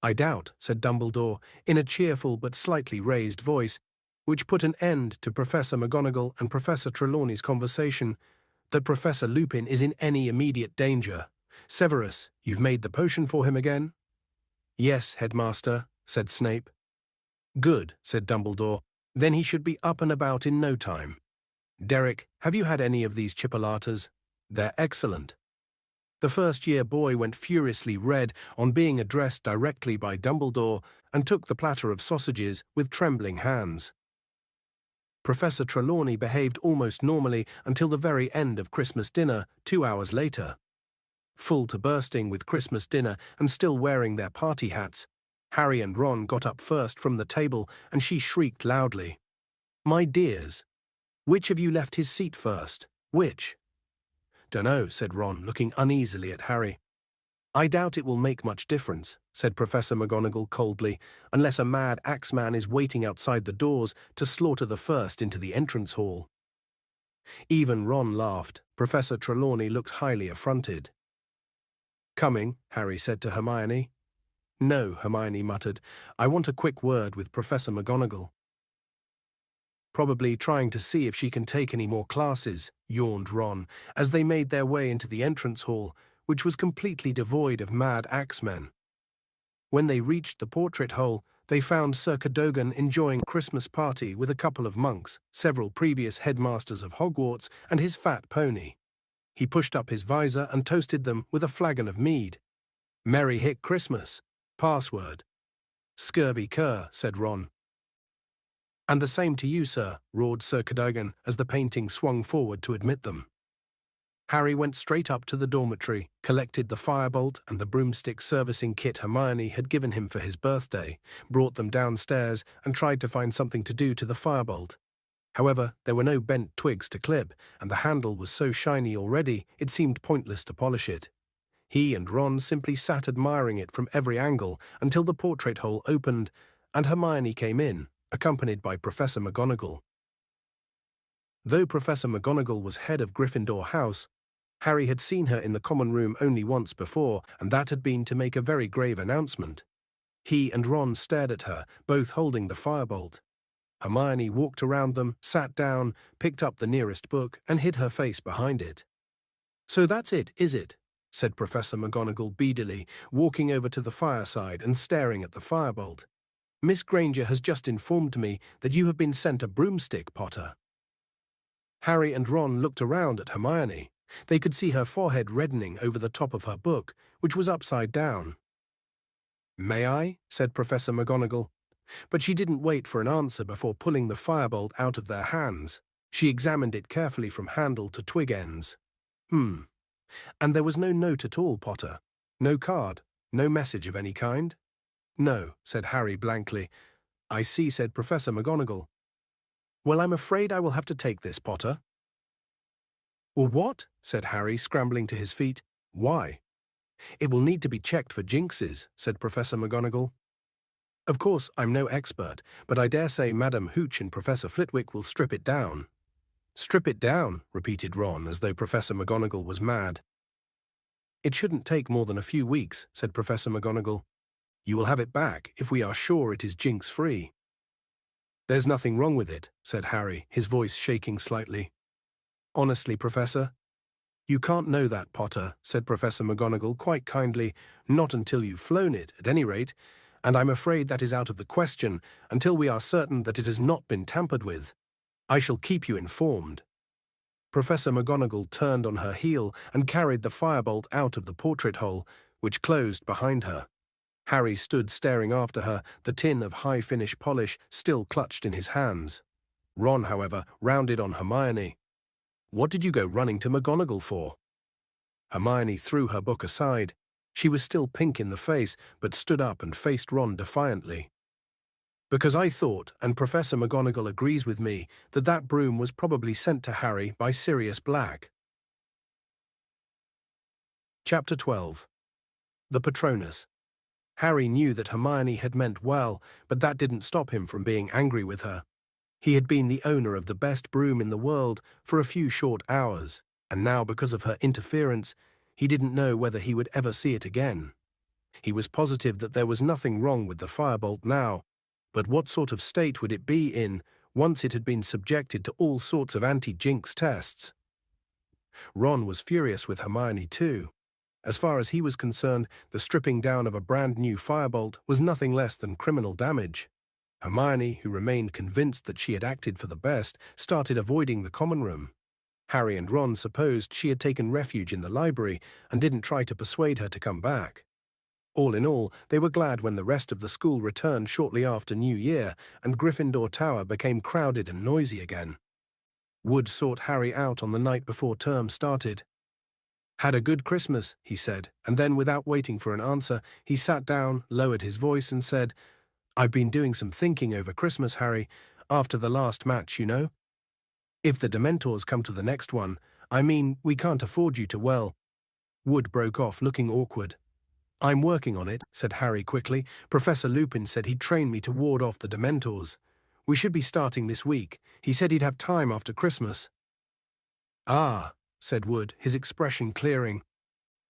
"I doubt," said Dumbledore, in a cheerful but slightly raised voice, which put an end to Professor McGonagall and Professor Trelawney's conversation, "that Professor Lupin is in any immediate danger. Severus, you've made the potion for him again?" "Yes, Headmaster," said Snape. "Good," said Dumbledore. "Then he should be up and about in no time. Derek, have you had any of these chipolatas? They're excellent." The first-year boy went furiously red on being addressed directly by Dumbledore and took the platter of sausages with trembling hands. Professor Trelawney behaved almost normally until the very end of Christmas dinner 2 hours later. Full to bursting with Christmas dinner and still wearing their party hats, Harry and Ron got up first from the table and she shrieked loudly, "My dears, which of you left his seat first? Which?" "Dunno," said Ron, looking uneasily at Harry. I doubt it will make much difference, said Professor McGonagall coldly, unless a mad axeman is waiting outside the doors to slaughter the first into the entrance hall. Even Ron laughed. Professor Trelawney looked highly affronted. Coming, Harry said to Hermione. No, Hermione muttered. I want a quick word with Professor McGonagall. Probably trying to see if she can take any more classes, yawned Ron, as they made their way into the entrance hall, which was completely devoid of mad axemen. When they reached the portrait hole, they found Sir Cadogan enjoying a Christmas party with a couple of monks, several previous headmasters of Hogwarts, and his fat pony. He pushed up his visor and toasted them with a flagon of mead. Merry Hick Christmas. Password. Scurvy cur, said Ron. And the same to you, sir, roared Sir Cadogan as the painting swung forward to admit them. Harry went straight up to the dormitory, collected the firebolt and the broomstick servicing kit Hermione had given him for his birthday, brought them downstairs and tried to find something to do to the firebolt. However, there were no bent twigs to clip, and the handle was so shiny already it seemed pointless to polish it. He and Ron simply sat admiring it from every angle until the portrait hole opened and Hermione came in, accompanied by Professor McGonagall. Though Professor McGonagall was head of Gryffindor House, Harry had seen her in the common room only once before, and that had been to make a very grave announcement. He and Ron stared at her, both holding the firebolt. Hermione walked around them, sat down, picked up the nearest book, and hid her face behind it. So that's it, is it? Said Professor McGonagall beadily, walking over to the fireside and staring at the firebolt. Miss Granger has just informed me that you have been sent a broomstick, Potter. Harry and Ron looked around at Hermione. They could see her forehead reddening over the top of her book, which was upside down. May I? Said Professor McGonagall. But she didn't wait for an answer before pulling the firebolt out of their hands. She examined it carefully from handle to twig ends. And there was no note at all, Potter. No card, no message of any kind? No, said Harry blankly. I see, said Professor McGonagall. Well, I'm afraid I will have to take this, Potter. Well, what? Said Harry, scrambling to his feet. Why? It will need to be checked for jinxes, said Professor McGonagall. Of course, I'm no expert, but I dare say Madam Hooch and Professor Flitwick will strip it down. Strip it down, repeated Ron, as though Professor McGonagall was mad. It shouldn't take more than a few weeks, said Professor McGonagall. You will have it back if we are sure it is jinx-free. There's nothing wrong with it, said Harry, his voice shaking slightly. Honestly, Professor? You can't know that, Potter, said Professor McGonagall quite kindly, not until you've flown it, at any rate, and I'm afraid that is out of the question until we are certain that it has not been tampered with. I shall keep you informed. Professor McGonagall turned on her heel and carried the firebolt out of the portrait hole, which closed behind her. Harry stood staring after her, the tin of high-finish polish still clutched in his hands. Ron, however, rounded on Hermione. What did you go running to McGonagall for? Hermione threw her book aside. She was still pink in the face, but stood up and faced Ron defiantly. Because I thought, and Professor McGonagall agrees with me, that that broom was probably sent to Harry by Sirius Black. Chapter 12. The Patronus. Harry knew that Hermione had meant well, but that didn't stop him from being angry with her. He had been the owner of the best broom in the world for a few short hours, and now because of her interference, he didn't know whether he would ever see it again. He was positive that there was nothing wrong with the firebolt now, but what sort of state would it be in once it had been subjected to all sorts of anti-jinx tests? Ron was furious with Hermione too. As far as he was concerned, the stripping down of a brand-new firebolt was nothing less than criminal damage. Hermione, who remained convinced that she had acted for the best, started avoiding the common room. Harry and Ron supposed she had taken refuge in the library and didn't try to persuade her to come back. All in all, they were glad when the rest of the school returned shortly after New Year and Gryffindor Tower became crowded and noisy again. Wood sought Harry out on the night before term started. Had a good Christmas, he said, and then without waiting for an answer, he sat down, lowered his voice and said, I've been doing some thinking over Christmas, Harry, after the last match, you know. If the Dementors come to the next one, I mean, we can't afford you to, well. Wood broke off, looking awkward. I'm working on it, said Harry quickly. Professor Lupin said he'd train me to ward off the Dementors. We should be starting this week. He said he'd have time after Christmas. Ah, said Wood, his expression clearing.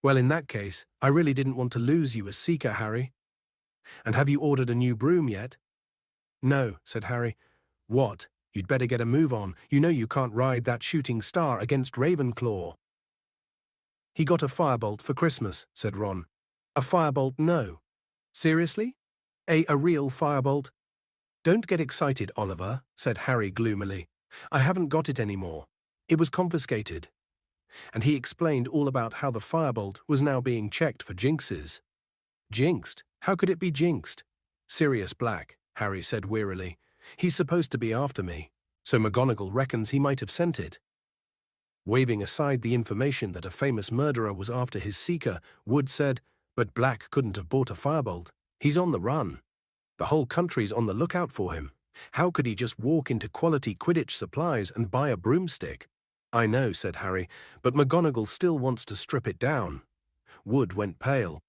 Well, in that case, I really didn't want to lose you as Seeker, Harry. And have you ordered a new broom yet? No, said Harry. What? You'd better get a move on. You know you can't ride that shooting star against Ravenclaw. He got a firebolt for Christmas, said Ron. A firebolt, no. Seriously? A real firebolt? Don't get excited, Oliver, said Harry gloomily. I haven't got it anymore. It was confiscated. And he explained all about how the firebolt was now being checked for jinxes. Jinxed? How could it be jinxed? Sirius Black, Harry said wearily. He's supposed to be after me, so McGonagall reckons he might have sent it. Waving aside the information that a famous murderer was after his Seeker, Wood said, but Black couldn't have bought a firebolt. He's on the run. The whole country's on the lookout for him. How could he just walk into Quality Quidditch Supplies and buy a broomstick? I know, said Harry, but McGonagall still wants to strip it down. Wood went pale.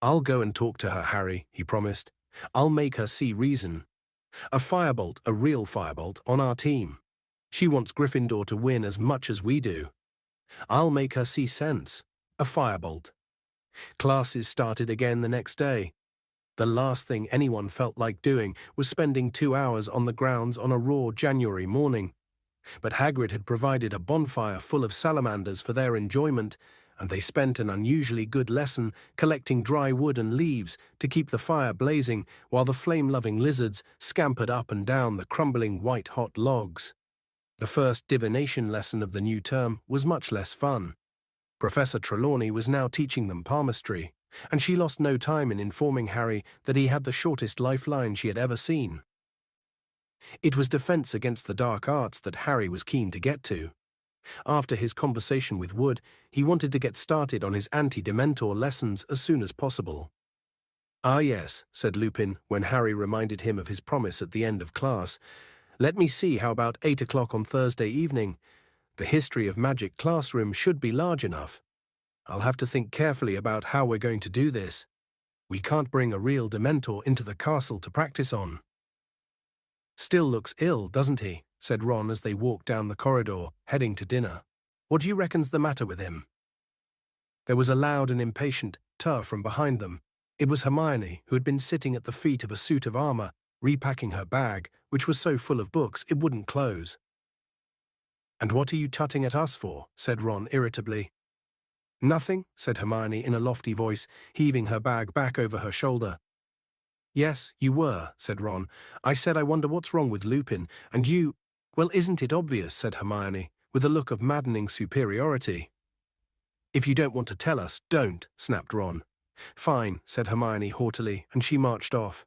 I'll go and talk to her, Harry, he promised. I'll make her see reason. A firebolt, a real firebolt, on our team. She wants Gryffindor to win as much as we do. I'll make her see sense. A firebolt. Classes started again the next day. The last thing anyone felt like doing was spending 2 hours on the grounds on a raw January morning. But Hagrid had provided a bonfire full of salamanders for their enjoyment, and they spent an unusually good lesson collecting dry wood and leaves to keep the fire blazing while the flame-loving lizards scampered up and down the crumbling white-hot logs. The first divination lesson of the new term was much less fun. Professor Trelawney was now teaching them palmistry, and she lost no time in informing Harry that he had the shortest lifeline she had ever seen. It was defense against the dark arts that Harry was keen to get to. After his conversation with Wood, he wanted to get started on his anti-Dementor lessons as soon as possible. Ah yes, said Lupin, when Harry reminded him of his promise at the end of class. Let me see, how about 8 o'clock on Thursday evening? The History of Magic classroom should be large enough. I'll have to think carefully about how we're going to do this. We can't bring a real Dementor into the castle to practice on. Still looks ill, doesn't he? Said Ron as they walked down the corridor, heading to dinner. What do you reckon's the matter with him? There was a loud and impatient "tuh" from behind them. It was Hermione, who had been sitting at the feet of a suit of armor, repacking her bag, which was so full of books it wouldn't close. And what are you tutting at us for? Said Ron irritably. Nothing, said Hermione in a lofty voice, heaving her bag back over her shoulder. Yes, you were, said Ron. I said I wonder what's wrong with Lupin, and you— Well, isn't it obvious, said Hermione, with a look of maddening superiority. If you don't want to tell us, don't, snapped Ron. Fine, said Hermione haughtily, and she marched off.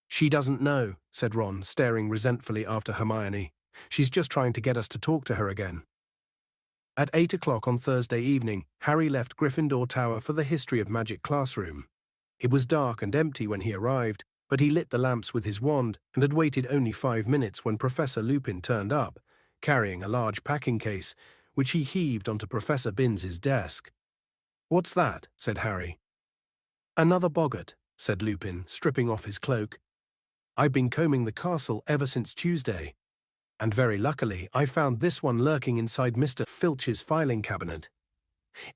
She doesn't know, said Ron, staring resentfully after Hermione. She's just trying to get us to talk to her again. At 8 o'clock on Thursday evening, Harry left Gryffindor Tower for the History of Magic classroom. It was dark and empty when he arrived, but he lit the lamps with his wand and had waited only 5 minutes when Professor Lupin turned up, carrying a large packing case, which he heaved onto Professor Binns's desk. What's that? Said Harry. Another boggart, said Lupin, stripping off his cloak. I've been combing the castle ever since Tuesday, and very luckily I found this one lurking inside Mr. Filch's filing cabinet.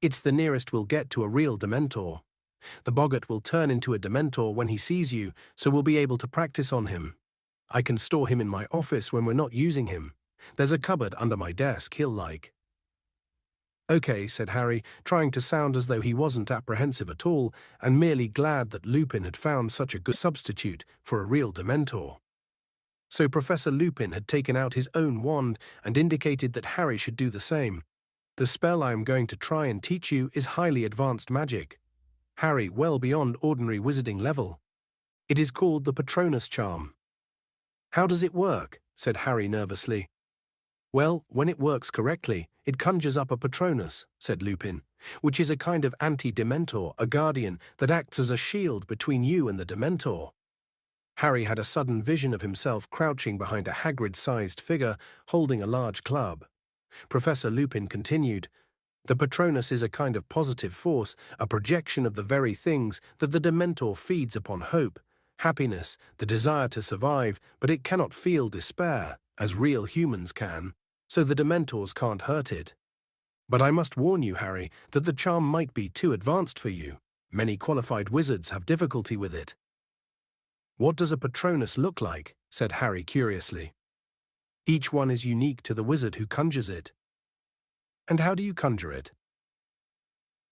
It's the nearest we'll get to a real Dementor. The boggart will turn into a Dementor when he sees you, so we'll be able to practice on him. I can store him in my office when we're not using him. There's a cupboard under my desk he'll like. Okay, said Harry, trying to sound as though he wasn't apprehensive at all, and merely glad that Lupin had found such a good substitute for a real Dementor. So Professor Lupin had taken out his own wand and indicated that Harry should do the same. The spell I am going to try and teach you is highly advanced magic. Harry, well beyond ordinary wizarding level. It is called the Patronus Charm. How does it work? Said Harry nervously. Well, when it works correctly, it conjures up a Patronus, said Lupin, which is a kind of anti-Dementor, a guardian that acts as a shield between you and the Dementor. Harry had a sudden vision of himself crouching behind a Hagrid-sized figure holding a large club. Professor Lupin continued, The Patronus is a kind of positive force, a projection of the very things that the Dementor feeds upon: hope, happiness, the desire to survive, but it cannot feel despair, as real humans can, so the Dementors can't hurt it. But I must warn you, Harry, that the charm might be too advanced for you. Many qualified wizards have difficulty with it. What does a Patronus look like? Said Harry curiously. Each one is unique to the wizard who conjures it. And how do you conjure it?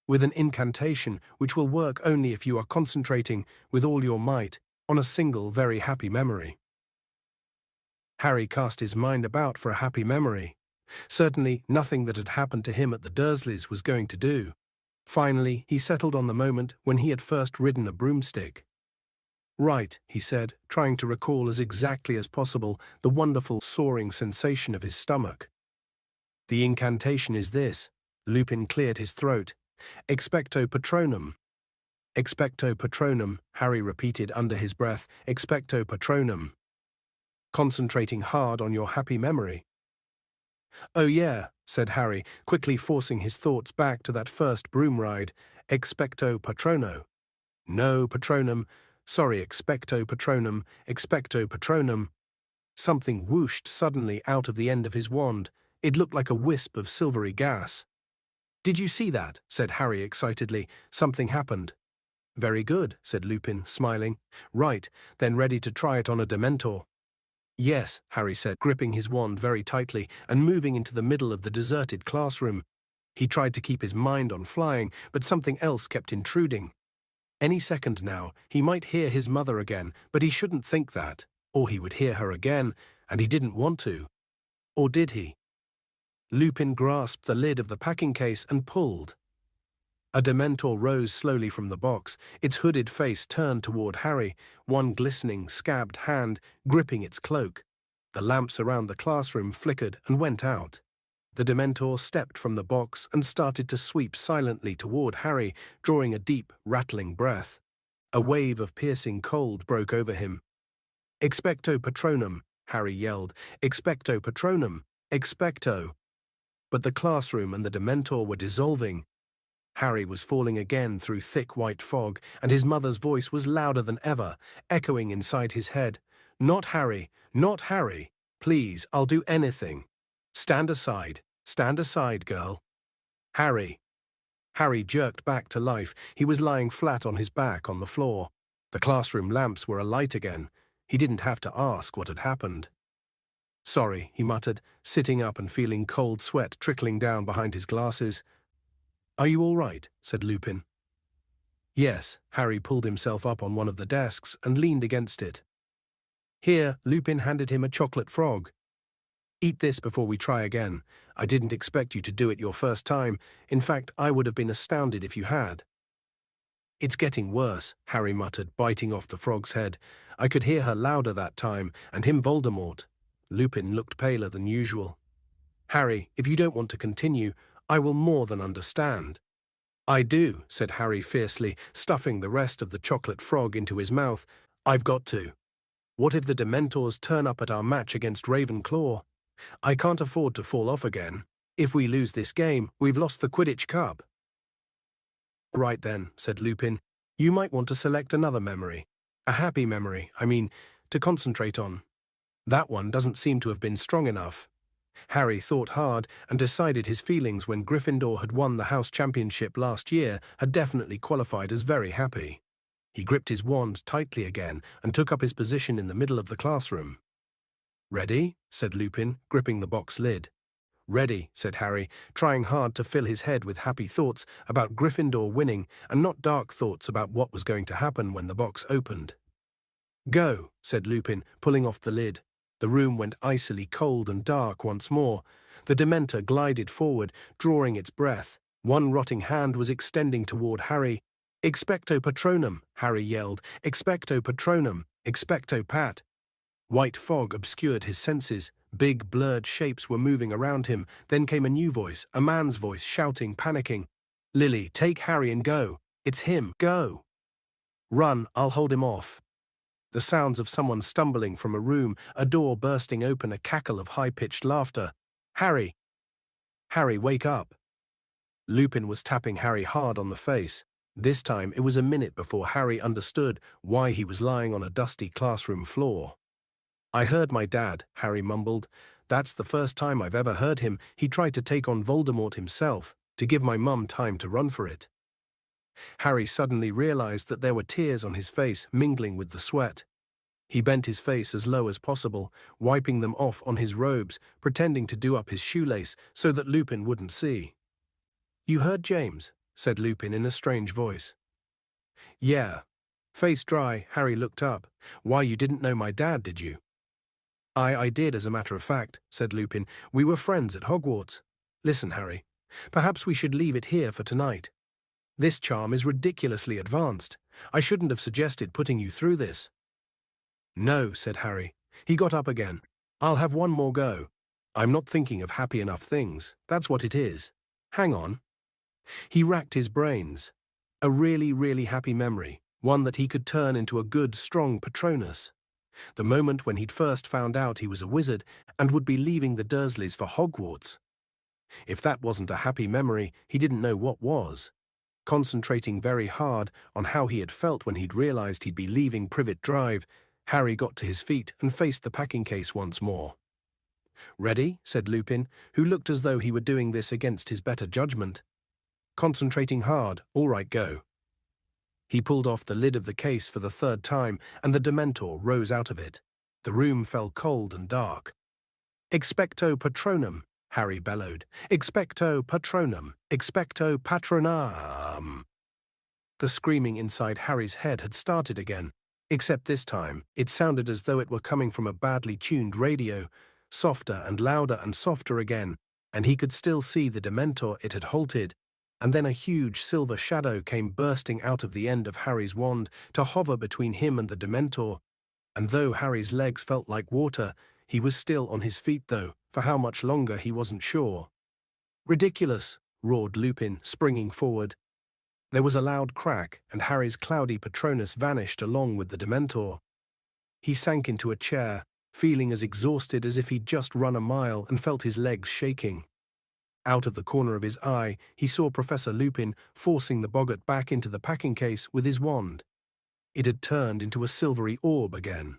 With an incantation which will work only if you are concentrating with all your might on a single very happy memory. Harry cast his mind about for a happy memory. Certainly nothing that had happened to him at the Dursleys was going to do. Finally, he settled on the moment when he had first ridden a broomstick. Right, he said, trying to recall as exactly as possible the wonderful soaring sensation of his stomach. The incantation is this. Lupin cleared his throat. Expecto Patronum. Expecto Patronum, Harry repeated under his breath. Expecto Patronum. Concentrating hard on your happy memory. Oh yeah, said Harry, quickly forcing his thoughts back to that first broom ride. Expecto Patrono. No, Patronum. Sorry, Expecto Patronum. Expecto Patronum. Something whooshed suddenly out of the end of his wand. It looked like a wisp of silvery gas. Did you see that? Said Harry excitedly. Something happened. Very good, said Lupin, smiling. Right, then ready to try it on a Dementor. Yes, Harry said, gripping his wand very tightly and moving into the middle of the deserted classroom. He tried to keep his mind on flying, but something else kept intruding. Any second now, he might hear his mother again, but he shouldn't think that. Or he would hear her again, and he didn't want to. Or did he? Lupin grasped the lid of the packing case and pulled. A Dementor rose slowly from the box, its hooded face turned toward Harry, one glistening, scabbed hand gripping its cloak. The lamps around the classroom flickered and went out. The Dementor stepped from the box and started to sweep silently toward Harry, drawing a deep, rattling breath. A wave of piercing cold broke over him. Expecto Patronum, Harry yelled. Expecto Patronum. Expecto. But the classroom and the Dementor were dissolving. Harry was falling again through thick white fog, and his mother's voice was louder than ever, echoing inside his head. Not Harry, not Harry. Please, I'll do anything. Stand aside, girl. Harry. Harry jerked back to life. He was lying flat on his back on the floor. The classroom lamps were alight again. He didn't have to ask what had happened. Sorry, he muttered, sitting up and feeling cold sweat trickling down behind his glasses. Are you all right? Said Lupin. Yes, Harry pulled himself up on one of the desks and leaned against it. Here, Lupin handed him a chocolate frog. Eat this before we try again. I didn't expect you to do it your first time. In fact, I would have been astounded if you had. It's getting worse, Harry muttered, biting off the frog's head. I could hear her louder that time, and him Voldemort. Lupin looked paler than usual. Harry, if you don't want to continue, I will more than understand. I do, said Harry fiercely, stuffing the rest of the chocolate frog into his mouth. I've got to. What if the Dementors turn up at our match against Ravenclaw? I can't afford to fall off again. If we lose this game, we've lost the Quidditch Cup. Right then, said Lupin. You might want to select another memory. A happy memory, I mean, to concentrate on. That one doesn't seem to have been strong enough. Harry thought hard and decided his feelings when Gryffindor had won the house championship last year had definitely qualified as very happy. He gripped his wand tightly again and took up his position in the middle of the classroom. Ready? Said Lupin, gripping the box lid. Ready, said Harry, trying hard to fill his head with happy thoughts about Gryffindor winning and not dark thoughts about what was going to happen when the box opened. Go, said Lupin, pulling off the lid. The room went icily cold and dark once more. The Dementor glided forward, drawing its breath. One rotting hand was extending toward Harry. Expecto Patronum, Harry yelled. Expecto Patronum. Expecto Pat. White fog obscured his senses. Big, blurred shapes were moving around him. Then came a new voice, a man's voice, shouting, panicking. Lily, take Harry and go. It's him. Go. Run, I'll hold him off. The sounds of someone stumbling from a room, a door bursting open, a cackle of high-pitched laughter. Harry! Harry, wake up! Lupin was tapping Harry hard on the face. This time it was a minute before Harry understood why he was lying on a dusty classroom floor. "I heard my dad," Harry mumbled. "That's the first time I've ever heard him. He tried to take on Voldemort himself, to give my mum time to run for it." Harry suddenly realized that there were tears on his face mingling with the sweat. He bent his face as low as possible, wiping them off on his robes, pretending to do up his shoelace so that Lupin wouldn't see. "You heard James?" said Lupin in a strange voice. "Yeah." Face dry, Harry looked up. "Why, you didn't know my dad, did you?" I did, as a matter of fact," said Lupin. "We were friends at Hogwarts. Listen, Harry, perhaps we should leave it here for tonight. This charm is ridiculously advanced. I shouldn't have suggested putting you through this." "No," said Harry. He got up again. "I'll have one more go. I'm not thinking of happy enough things. That's what it is. Hang on." He racked his brains. A really, really happy memory, one that he could turn into a good, strong Patronus. The moment when he'd first found out he was a wizard and would be leaving the Dursleys for Hogwarts. If that wasn't a happy memory, he didn't know what was. Concentrating very hard on how he had felt when he'd realized he'd be leaving Privet Drive, Harry got to his feet and faced the packing case once more. "Ready?" said Lupin, who looked as though he were doing this against his better judgment. Concentrating hard. "All right, go." He pulled off the lid of the case for the third time, and the Dementor rose out of it. The room fell cold and dark. "Expecto Patronum," Harry bellowed. "Expecto Patronum! Expecto Patronum!" The screaming inside Harry's head had started again, except this time it sounded as though it were coming from a badly tuned radio, softer and louder and softer again, and he could still see the Dementor. It had halted, and then a huge silver shadow came bursting out of the end of Harry's wand to hover between him and the Dementor. And though Harry's legs felt like water, he was still on his feet, though, for how much longer he wasn't sure. "Ridiculous!" roared Lupin, springing forward. There was a loud crack, and Harry's cloudy Patronus vanished along with the Dementor. He sank into a chair, feeling as exhausted as if he'd just run a mile, and felt his legs shaking. Out of the corner of his eye, he saw Professor Lupin forcing the boggart back into the packing case with his wand. It had turned into a silvery orb again.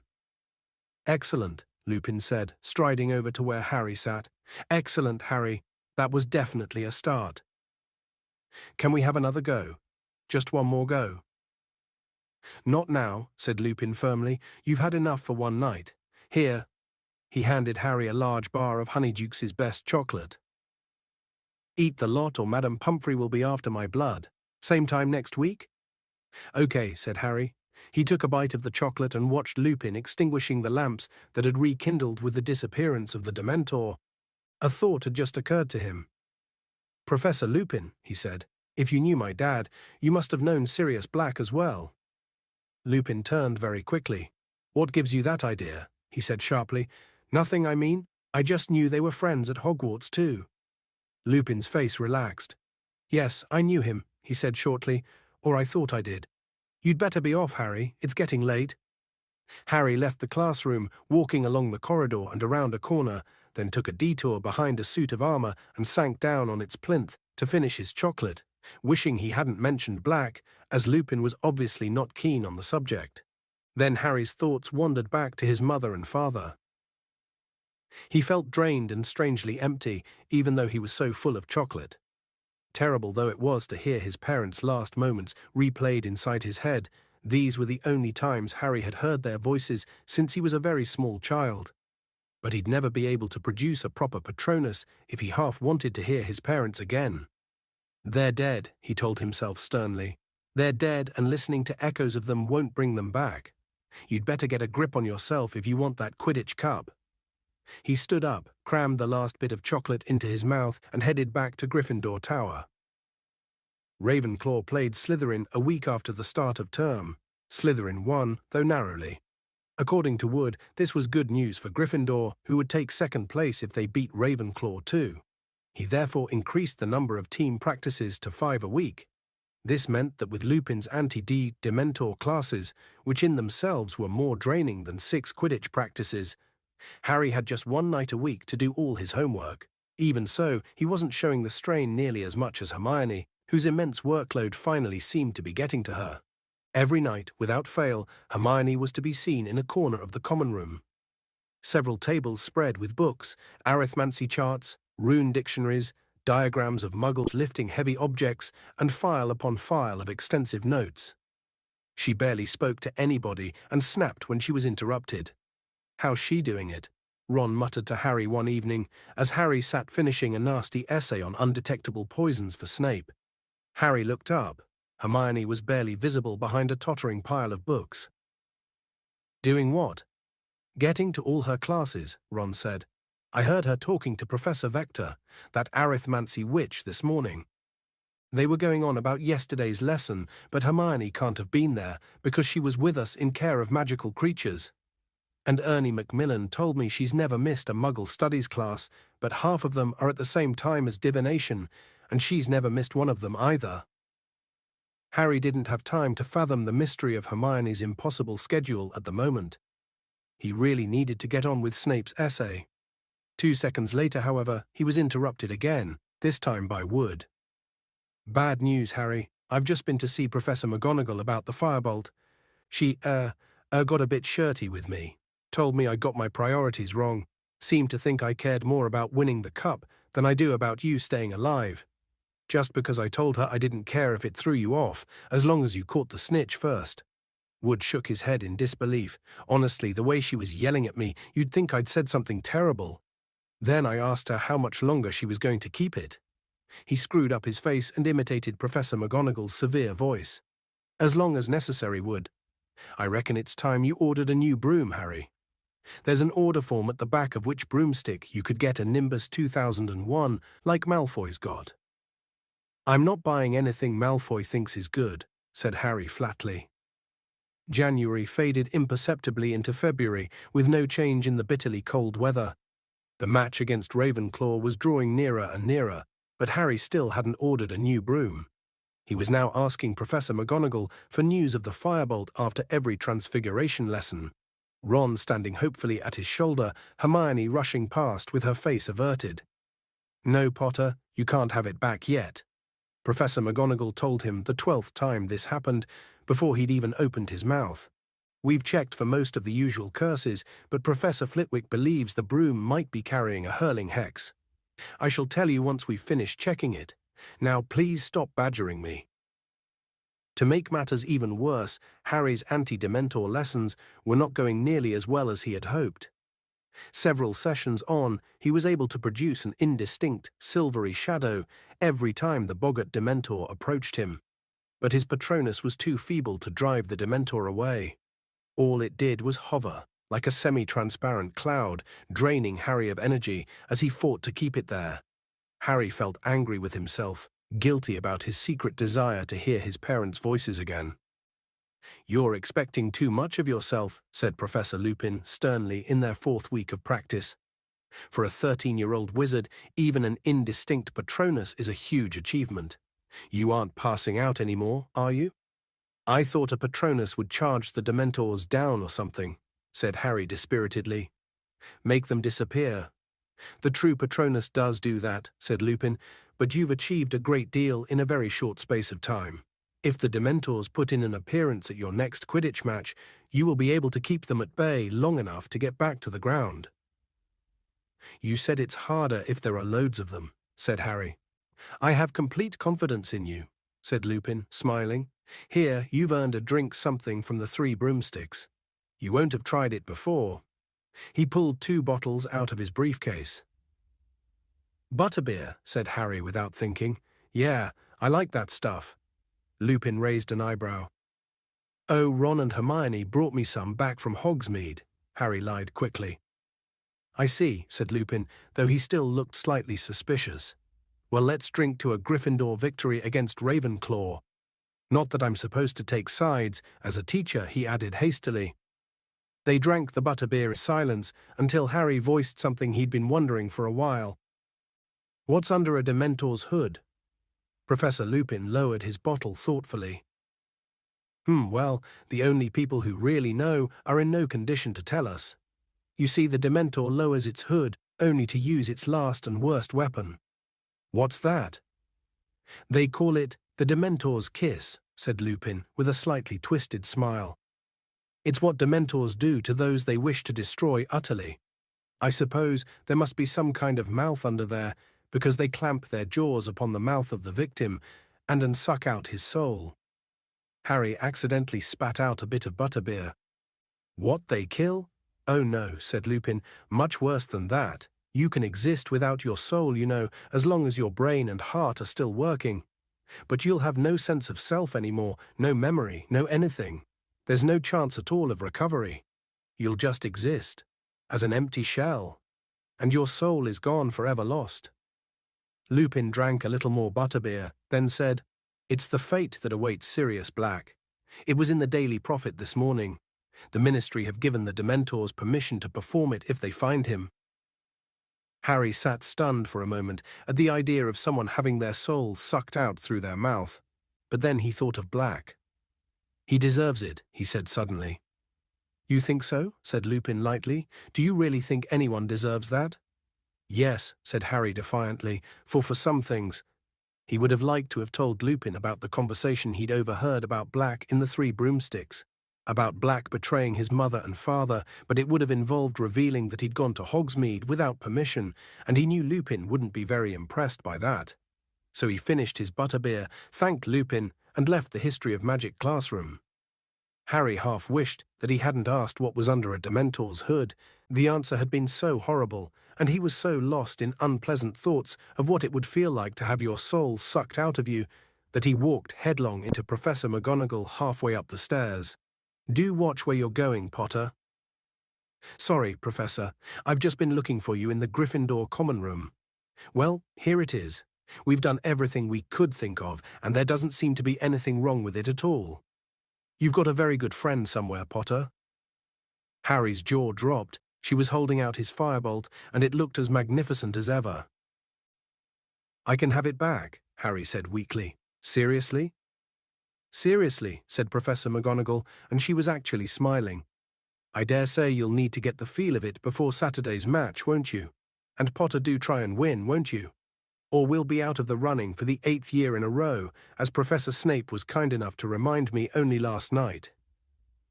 "Excellent," Lupin said, striding over to where Harry sat. "Excellent, Harry. That was definitely a start. Can we have another go? Just one more go?" "Not now," said Lupin firmly. "You've had enough for one night. Here." He handed Harry a large bar of Honeydukes' best chocolate. "Eat the lot or Madame Pumphrey will be after my blood. Same time next week?" "Okay," said Harry. He took a bite of the chocolate and watched Lupin extinguishing the lamps that had rekindled with the disappearance of the Dementor. A thought had just occurred to him. "Professor Lupin," he said, "if you knew my dad, you must have known Sirius Black as well." Lupin turned very quickly. "What gives you that idea?" he said sharply. "Nothing, I mean. I just knew they were friends at Hogwarts too." Lupin's face relaxed. "Yes, I knew him," he said shortly, "or I thought I did. You'd better be off, Harry. It's getting late." Harry left the classroom, walking along the corridor and around a corner, then took a detour behind a suit of armor and sank down on its plinth to finish his chocolate, wishing he hadn't mentioned Black, as Lupin was obviously not keen on the subject. Then Harry's thoughts wandered back to his mother and father. He felt drained and strangely empty, even though he was so full of chocolate. Terrible though it was to hear his parents' last moments replayed inside his head, these were the only times Harry had heard their voices since he was a very small child. But he'd never be able to produce a proper Patronus if he half wanted to hear his parents again. "They're dead," he told himself sternly. "They're dead, and listening to echoes of them won't bring them back. You'd better get a grip on yourself if you want that Quidditch cup." He stood up, crammed the last bit of chocolate into his mouth, and headed back to Gryffindor Tower. Ravenclaw played Slytherin a week after the start of term. Slytherin won, though narrowly. According to Wood, this was good news for Gryffindor, who would take second place if they beat Ravenclaw too. He therefore increased the number of team practices to 5 a week. This meant that with Lupin's anti-Dementor classes, which in themselves were more draining than 6 Quidditch practices, Harry had just one night a week to do all his homework. Even so, he wasn't showing the strain nearly as much as Hermione, whose immense workload finally seemed to be getting to her. Every night, without fail, Hermione was to be seen in a corner of the common room. Several tables spread with books, arithmancy charts, rune dictionaries, diagrams of muggles lifting heavy objects, and file upon file of extensive notes. She barely spoke to anybody and snapped when she was interrupted. "How's she doing it?" Ron muttered to Harry one evening, as Harry sat finishing a nasty essay on undetectable poisons for Snape. Harry looked up. Hermione was barely visible behind a tottering pile of books. "Doing what?" "Getting to all her classes," Ron said. "I heard her talking to Professor Vector, that arithmancy witch, this morning. They were going on about yesterday's lesson, but Hermione can't have been there because she was with us in care of magical creatures. And Ernie Macmillan told me she's never missed a Muggle studies class, but half of them are at the same time as divination, and she's never missed one of them either." Harry didn't have time to fathom the mystery of Hermione's impossible schedule at the moment. He really needed to get on with Snape's essay. 2 seconds later, however, he was interrupted again, this time by Wood. "Bad news, Harry. I've just been to see Professor McGonagall about the firebolt. She, got a bit shirty with me. Told me I got my priorities wrong. Seemed to think I cared more about winning the cup than I do about you staying alive. Just because I told her I didn't care if it threw you off, as long as you caught the snitch first." Wood shook his head in disbelief. "Honestly, the way she was yelling at me, you'd think I'd said something terrible. Then I asked her how much longer she was going to keep it." He screwed up his face and imitated Professor McGonagall's severe voice. "As long as necessary, Wood. I reckon it's time you ordered a new broom, Harry. There's an order form at the back of which broomstick you could get a Nimbus 2001 like Malfoy's got." "I'm not buying anything Malfoy thinks is good," said Harry flatly. January faded imperceptibly into February, with no change in the bitterly cold weather. The match against Ravenclaw was drawing nearer and nearer, but Harry still hadn't ordered a new broom. He was now asking Professor McGonagall for news of the firebolt after every transfiguration lesson. Ron standing hopefully at his shoulder, Hermione rushing past with her face averted. "No, Potter, you can't have it back yet." Professor McGonagall told him the 12th time this happened, before he'd even opened his mouth. "We've checked for most of the usual curses, but Professor Flitwick believes the broom might be carrying a hurling hex. I shall tell you once we've finished checking it. Now please stop badgering me." To make matters even worse, Harry's anti-Dementor lessons were not going nearly as well as he had hoped. Several sessions on, he was able to produce an indistinct, silvery shadow every time the boggart Dementor approached him. But his Patronus was too feeble to drive the Dementor away. All it did was hover, like a semi-transparent cloud, draining Harry of energy as he fought to keep it there. Harry felt angry with himself, guilty about his secret desire to hear his parents' voices again. "You're expecting too much of yourself," said Professor Lupin sternly in their 4th week of practice. "For a 13-year-old wizard, even an indistinct Patronus is a huge achievement. You aren't passing out anymore, are you?" "I thought a Patronus would charge the Dementors down or something," said Harry dispiritedly. "Make them disappear." "The true Patronus does do that," said Lupin, "but you've achieved a great deal in a very short space of time. If the Dementors put in an appearance at your next Quidditch match, you will be able to keep them at bay long enough to get back to the ground." "You said it's harder if there are loads of them," said Harry. "I have complete confidence in you," said Lupin, smiling. "Here, you've earned a drink something from the 3 broomsticks. You won't have tried it before." He pulled 2 bottles out of his briefcase. "Butterbeer," said Harry without thinking. "Yeah, I like that stuff." Lupin raised an eyebrow. "Oh, Ron and Hermione brought me some back from Hogsmeade," Harry lied quickly. "I see," said Lupin, though he still looked slightly suspicious. "Well, let's drink to a Gryffindor victory against Ravenclaw. Not that I'm supposed to take sides, as a teacher," he added hastily. They drank the butterbeer in silence until Harry voiced something he'd been wondering for a while. "What's under a Dementor's hood?" Professor Lupin lowered his bottle thoughtfully. Well, the only people who really know are in no condition to tell us. You see, the Dementor lowers its hood only to use its last and worst weapon. What's that? They call it the Dementor's kiss, said Lupin, with a slightly twisted smile. It's what Dementors do to those they wish to destroy utterly. I suppose there must be some kind of mouth under there, because they clamp their jaws upon the mouth of the victim and suck out his soul. Harry accidentally spat out a bit of butterbeer. What, they kill? Oh no, said Lupin, much worse than that. You can exist without your soul, you know, as long as your brain and heart are still working. But you'll have no sense of self anymore, no memory, no anything. There's no chance at all of recovery. You'll just exist, as an empty shell, and your soul is gone forever lost. Lupin drank a little more butterbeer, then said, It's the fate that awaits Sirius Black. It was in the Daily Prophet this morning. The Ministry have given the Dementors permission to perform it if they find him. Harry sat stunned for a moment at the idea of someone having their soul sucked out through their mouth, but then he thought of Black. He deserves it, he said suddenly. You think so? Said Lupin lightly. Do you really think anyone deserves that? Yes, said Harry defiantly, for some things. He would have liked to have told Lupin about the conversation he'd overheard about Black in the Three Broomsticks, about Black betraying his mother and father, but it would have involved revealing that he'd gone to Hogsmeade without permission, and he knew Lupin wouldn't be very impressed by that. So he finished his butterbeer, thanked Lupin, and left the History of Magic classroom. Harry half wished that he hadn't asked what was under a Dementor's hood. The answer had been so horrible, and he was so lost in unpleasant thoughts of what it would feel like to have your soul sucked out of you, that he walked headlong into Professor McGonagall halfway up the stairs. Do watch where you're going, Potter. Sorry, Professor. I've just been looking for you in the Gryffindor common room. Well, here it is. We've done everything we could think of, and there doesn't seem to be anything wrong with it at all. You've got a very good friend somewhere, Potter. Harry's jaw dropped. She was holding out his firebolt, and it looked as magnificent as ever. I can have it back, Harry said weakly. Seriously? Seriously, said Professor McGonagall, and she was actually smiling. I dare say you'll need to get the feel of it before Saturday's match, won't you? And Potter, do try and win, won't you? Or we'll be out of the running for the 8th year in a row, as Professor Snape was kind enough to remind me only last night.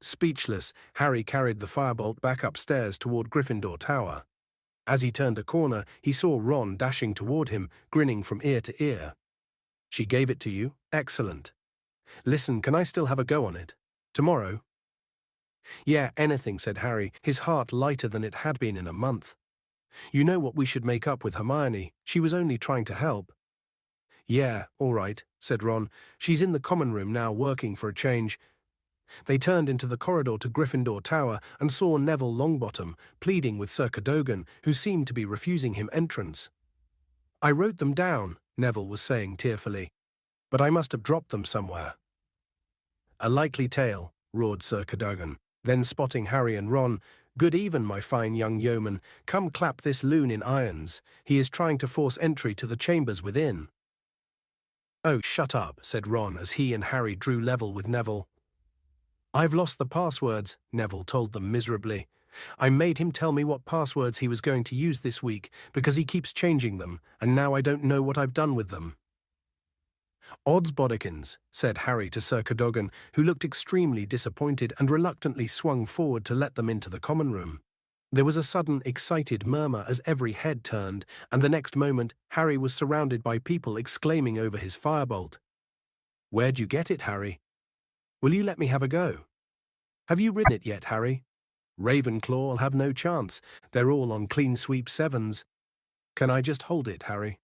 Speechless, Harry carried the firebolt back upstairs toward Gryffindor Tower. As he turned a corner, he saw Ron dashing toward him, grinning from ear to ear. She gave it to you? Excellent. Listen, can I still have a go on it? Tomorrow? Yeah, anything, said Harry, his heart lighter than it had been in a month. You know what we should make up with Hermione. She was only trying to help. Yeah, all right, said Ron. She's in the common room now, working for a change. They turned into the corridor to Gryffindor Tower and saw Neville Longbottom pleading with Sir Cadogan, who seemed to be refusing him entrance. I wrote them down, Neville was saying tearfully, but I must have dropped them somewhere. A likely tale, roared Sir Cadogan. Then spotting Harry and Ron, Good even, my fine young yeoman. Come clap this loon in irons. He is trying to force entry to the chambers within. Oh, shut up, said Ron as he and Harry drew level with Neville. I've lost the passwords, Neville told them miserably. I made him tell me what passwords he was going to use this week because he keeps changing them, and now I don't know what I've done with them. Odds bodikins, said Harry to Sir Cadogan, who looked extremely disappointed and reluctantly swung forward to let them into the common room. There was a sudden, excited murmur as every head turned, and the next moment Harry was surrounded by people exclaiming over his firebolt. Where'd you get it, Harry? Will you let me have a go? Have you ridden it yet, Harry? Ravenclaw'll have no chance. They're all on clean sweep 7s. Can I just hold it, Harry?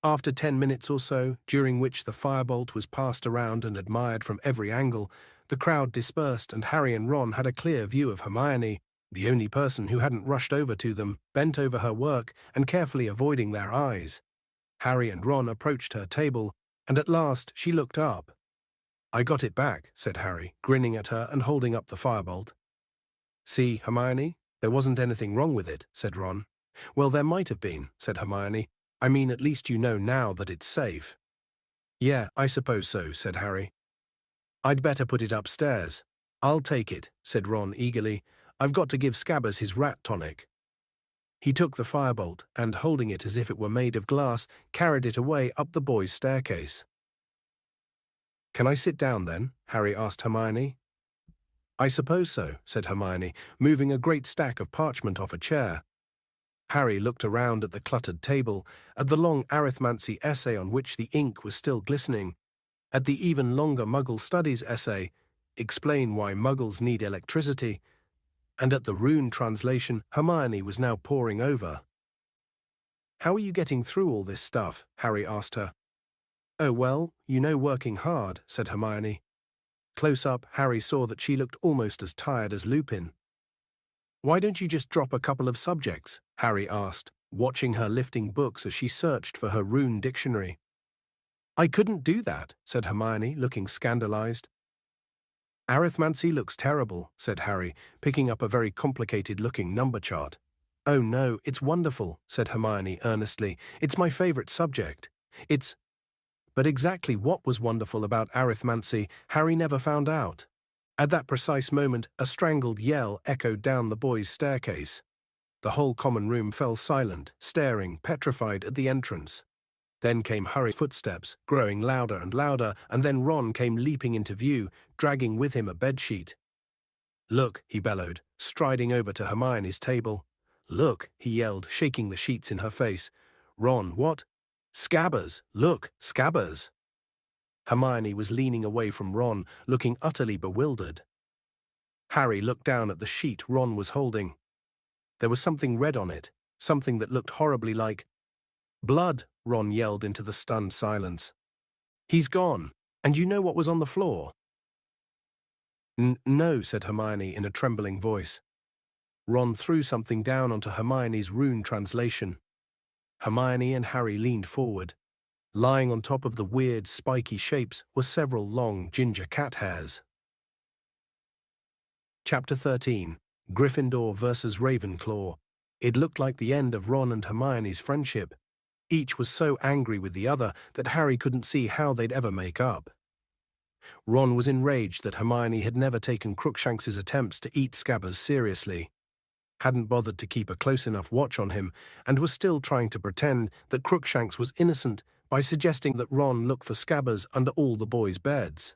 After 10 minutes or so, during which the firebolt was passed around and admired from every angle, the crowd dispersed and Harry and Ron had a clear view of Hermione, the only person who hadn't rushed over to them, bent over her work and carefully avoiding their eyes. Harry and Ron approached her table, and at last she looked up. I got it back, said Harry, grinning at her and holding up the firebolt. See, Hermione, there wasn't anything wrong with it, said Ron. Well, there might have been, said Hermione. I mean, at least you know now that it's safe. Yeah, I suppose so, said Harry. I'd better put it upstairs. I'll take it, said Ron eagerly. I've got to give Scabbers his rat tonic. He took the firebolt and, holding it as if it were made of glass, carried it away up the boys' staircase. "Can I sit down then?" Harry asked Hermione. "I suppose so," said Hermione, moving a great stack of parchment off a chair. Harry looked around at the cluttered table, at the long arithmancy essay on which the ink was still glistening, at the even longer Muggle Studies essay, Explain Why Muggles Need Electricity, and at the rune translation Hermione was now poring over. "How are you getting through all this stuff?" Harry asked her. "Oh well, working hard," said Hermione. Close up, Harry saw that she looked almost as tired as Lupin. "Why don't you just drop a couple of subjects?" Harry asked, watching her lifting books as she searched for her rune dictionary. "I couldn't do that," said Hermione, looking scandalized. "Arithmancy looks terrible," said Harry, picking up a very complicated-looking number chart. "Oh no, it's wonderful," said Hermione earnestly. "It's my favorite subject. It's—" But exactly what was wonderful about arithmancy, Harry never found out. At that precise moment, a strangled yell echoed down the boys' staircase. The whole common room fell silent, staring, petrified at the entrance. Then came hurried footsteps, growing louder and louder, and then Ron came leaping into view, dragging with him a bedsheet. "Look," he bellowed, striding over to Hermione's table. "Look," he yelled, shaking the sheets in her face. "Ron, what?" "Scabbers! Look, scabbers!" Hermione was leaning away from Ron, looking utterly bewildered. Harry looked down at the sheet Ron was holding. There was something red on it, something that looked horribly like blood, Ron yelled into the stunned silence. "He's gone. And you know what was on the floor?" No," said Hermione in a trembling voice. Ron threw something down onto Hermione's rune translation. Hermione and Harry leaned forward. Lying on top of the weird, spiky shapes were several long ginger cat hairs. Chapter 13. Gryffindor versus Ravenclaw. It looked like the end of Ron and Hermione's friendship. Each was so angry with the other that Harry couldn't see how they'd ever make up. Ron was enraged that Hermione had never taken Crookshanks's attempts to eat Scabbers seriously, hadn't bothered to keep a close enough watch on him, and was still trying to pretend that Crookshanks was innocent by suggesting that Ron look for Scabbers under all the boys' beds.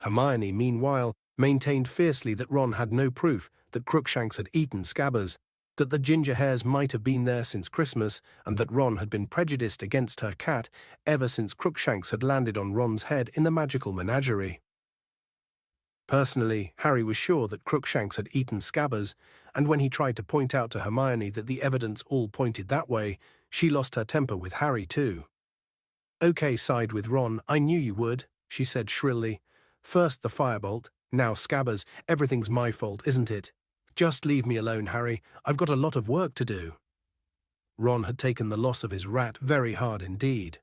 Hermione, meanwhile, maintained fiercely that Ron had no proof that Crookshanks had eaten Scabbers, that the ginger hairs might have been there since Christmas, and that Ron had been prejudiced against her cat ever since Crookshanks had landed on Ron's head in the magical menagerie. Personally, Harry was sure that Crookshanks had eaten Scabbers, and when he tried to point out to Hermione that the evidence all pointed that way, she lost her temper with Harry too. "Okay, side with Ron, I knew you would," she said shrilly. "First the firebolt, now Scabbers. Everything's my fault, isn't it? Just leave me alone, Harry. I've got a lot of work to do." Ron had taken the loss of his rat very hard indeed.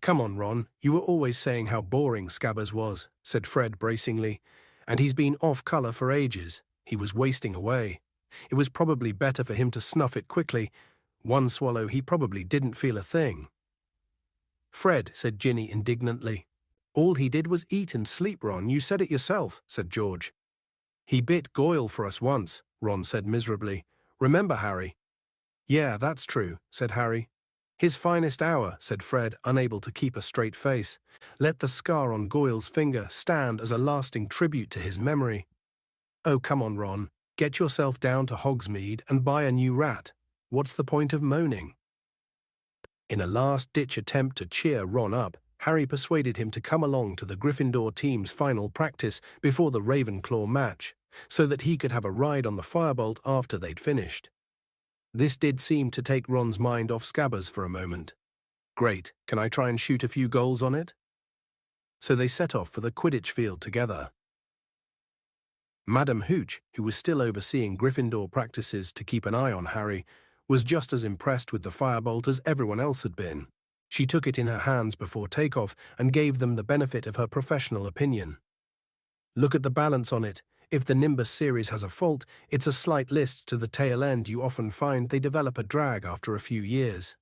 "Come on, Ron, you were always saying how boring Scabbers was," said Fred bracingly. "And he's been off colour for ages. He was wasting away. It was probably better for him to snuff it quickly. One swallow, he probably didn't feel a thing." "Fred," said Ginny indignantly. "All he did was eat and sleep, Ron. You said it yourself," said George. "He bit Goyle for us once," Ron said miserably. "Remember, Harry?" "Yeah, that's true," said Harry. "His finest hour," said Fred, unable to keep a straight face. "Let the scar on Goyle's finger stand as a lasting tribute to his memory." "Oh, come on, Ron. Get yourself down to Hogsmeade and buy a new rat. What's the point of moaning?" In a last-ditch attempt to cheer Ron up, Harry persuaded him to come along to the Gryffindor team's final practice before the Ravenclaw match, so that he could have a ride on the firebolt after they'd finished. This did seem to take Ron's mind off Scabbers for a moment. "Great, can I try and shoot a few goals on it?" So they set off for the Quidditch field together. Madam Hooch, who was still overseeing Gryffindor practices to keep an eye on Harry, was just as impressed with the firebolt as everyone else had been. She took it in her hands before takeoff and gave them the benefit of her professional opinion. "Look at the balance on it. If the Nimbus series has a fault, it's a slight list to the tail end. You often find they develop a drag after a few years.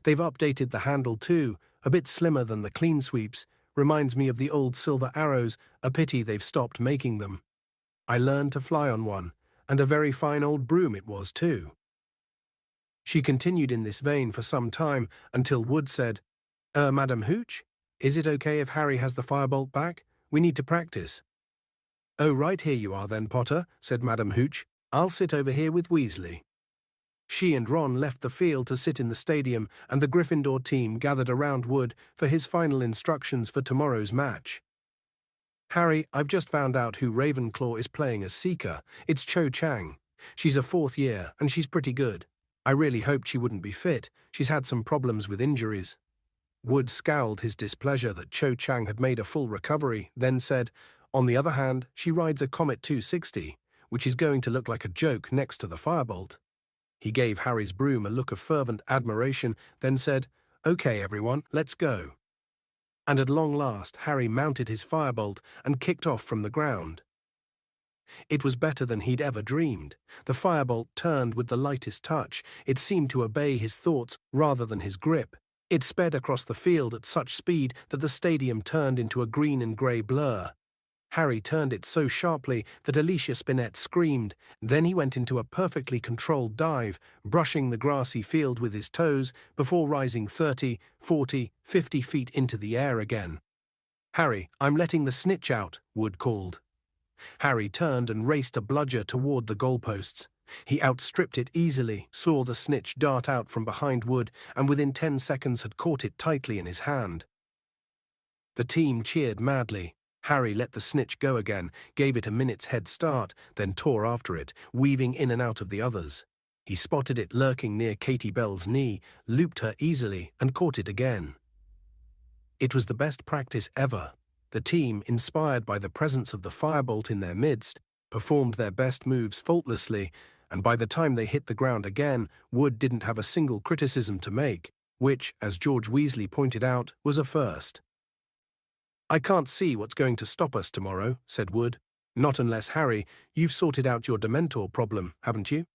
They've updated the handle too, a bit slimmer than the clean sweeps. Reminds me of the old silver arrows, a pity they've stopped making them. I learned to fly on one, and a very fine old broom it was too." She continued in this vein for some time until Wood said, Madam Hooch? Is it okay if Harry has the firebolt back? We need to practice. Oh, right, here you are then, Potter, said Madam Hooch. I'll sit over here with Weasley. She and Ron left the field to sit in the stadium, and the Gryffindor team gathered around Wood for his final instructions for tomorrow's match. Harry, I've just found out who Ravenclaw is playing as Seeker. It's Cho Chang. She's a fourth year, and she's pretty good. I really hoped she wouldn't be fit. She's had some problems with injuries. Wood scowled his displeasure that Cho Chang had made a full recovery, then said, On the other hand, she rides a Comet 260, which is going to look like a joke next to the firebolt. He gave Harry's broom a look of fervent admiration, then said, Okay, everyone, let's go. And at long last, Harry mounted his firebolt and kicked off from the ground. It was better than he'd ever dreamed. The firebolt turned with the lightest touch. It seemed to obey his thoughts rather than his grip. It sped across the field at such speed that the stadium turned into a green and grey blur. Harry turned it so sharply that Alicia Spinett screamed. Then he went into a perfectly controlled dive, brushing the grassy field with his toes before rising 30, 40, 50 feet into the air again. Harry, I'm letting the snitch out, Wood called. Harry turned and raced a bludger toward the goalposts. He outstripped it easily, saw the snitch dart out from behind Wood, and within 10 seconds had caught it tightly in his hand. The team cheered madly. Harry let the snitch go again, gave it a minute's head start, then tore after it, weaving in and out of the others. He spotted it lurking near Katie Bell's knee, looped her easily, and caught it again. It was the best practice ever. The team, inspired by the presence of the firebolt in their midst, performed their best moves faultlessly, and by the time they hit the ground again, Wood didn't have a single criticism to make, which, as George Weasley pointed out, was a first. I can't see what's going to stop us tomorrow, said Wood. Not unless, Harry, you've sorted out your Dementor problem, haven't you?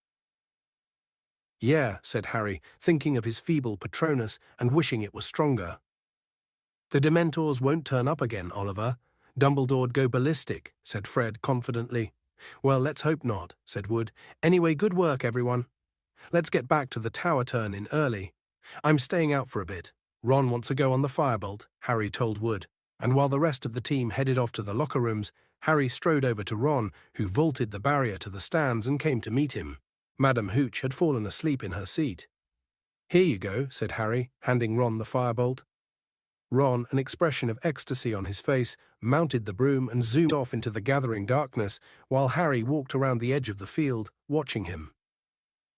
Yeah, said Harry, thinking of his feeble Patronus and wishing it was stronger. The Dementors won't turn up again, Oliver. Dumbledore'd go ballistic, said Fred confidently. Well, let's hope not, said Wood. Anyway, good work, everyone. Let's get back to the tower turn-in early. I'm staying out for a bit. Ron wants to go on the firebolt, Harry told Wood. And while the rest of the team headed off to the locker rooms, Harry strode over to Ron, who vaulted the barrier to the stands and came to meet him. Madam Hooch had fallen asleep in her seat. Here you go, said Harry, handing Ron the firebolt. Ron, an expression of ecstasy on his face, mounted the broom and zoomed off into the gathering darkness, while Harry walked around the edge of the field, watching him.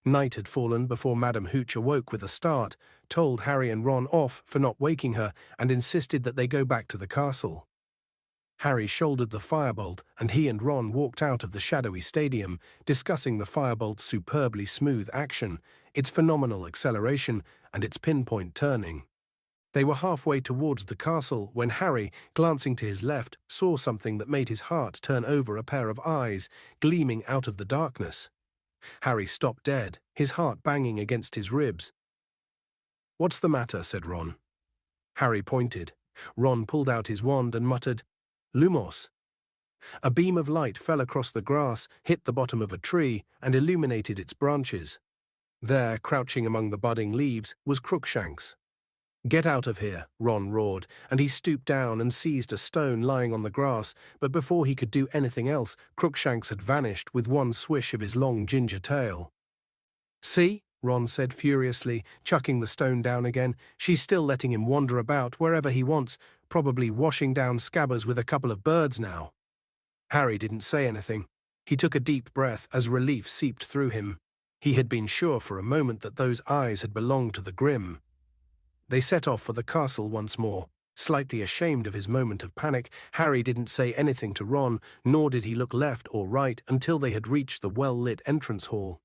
Night had fallen before Madam Hooch awoke with a start, told Harry and Ron off for not waking her, and insisted that they go back to the castle. Harry shouldered the firebolt, and he and Ron walked out of the shadowy stadium, discussing the firebolt's superbly smooth action, its phenomenal acceleration, and its pinpoint turning. They were halfway towards the castle when Harry, glancing to his left, saw something that made his heart turn over a pair of eyes, gleaming out of the darkness. Harry stopped dead, his heart banging against his ribs. What's the matter? Said Ron. Harry pointed. Ron pulled out his wand and muttered, Lumos. A beam of light fell across the grass, hit the bottom of a tree, and illuminated its branches. There, crouching among the budding leaves, was Crookshanks. Get out of here, Ron roared, and he stooped down and seized a stone lying on the grass, but before he could do anything else, Crookshanks had vanished with one swish of his long ginger tail. See? Ron said furiously, chucking the stone down again. She's still letting him wander about wherever he wants, probably washing down Scabbers with a couple of birds now. Harry didn't say anything. He took a deep breath as relief seeped through him. He had been sure for a moment that those eyes had belonged to the Grim. They set off for the castle once more. Slightly ashamed of his moment of panic, Harry didn't say anything to Ron, nor did he look left or right until they had reached the well-lit entrance hall.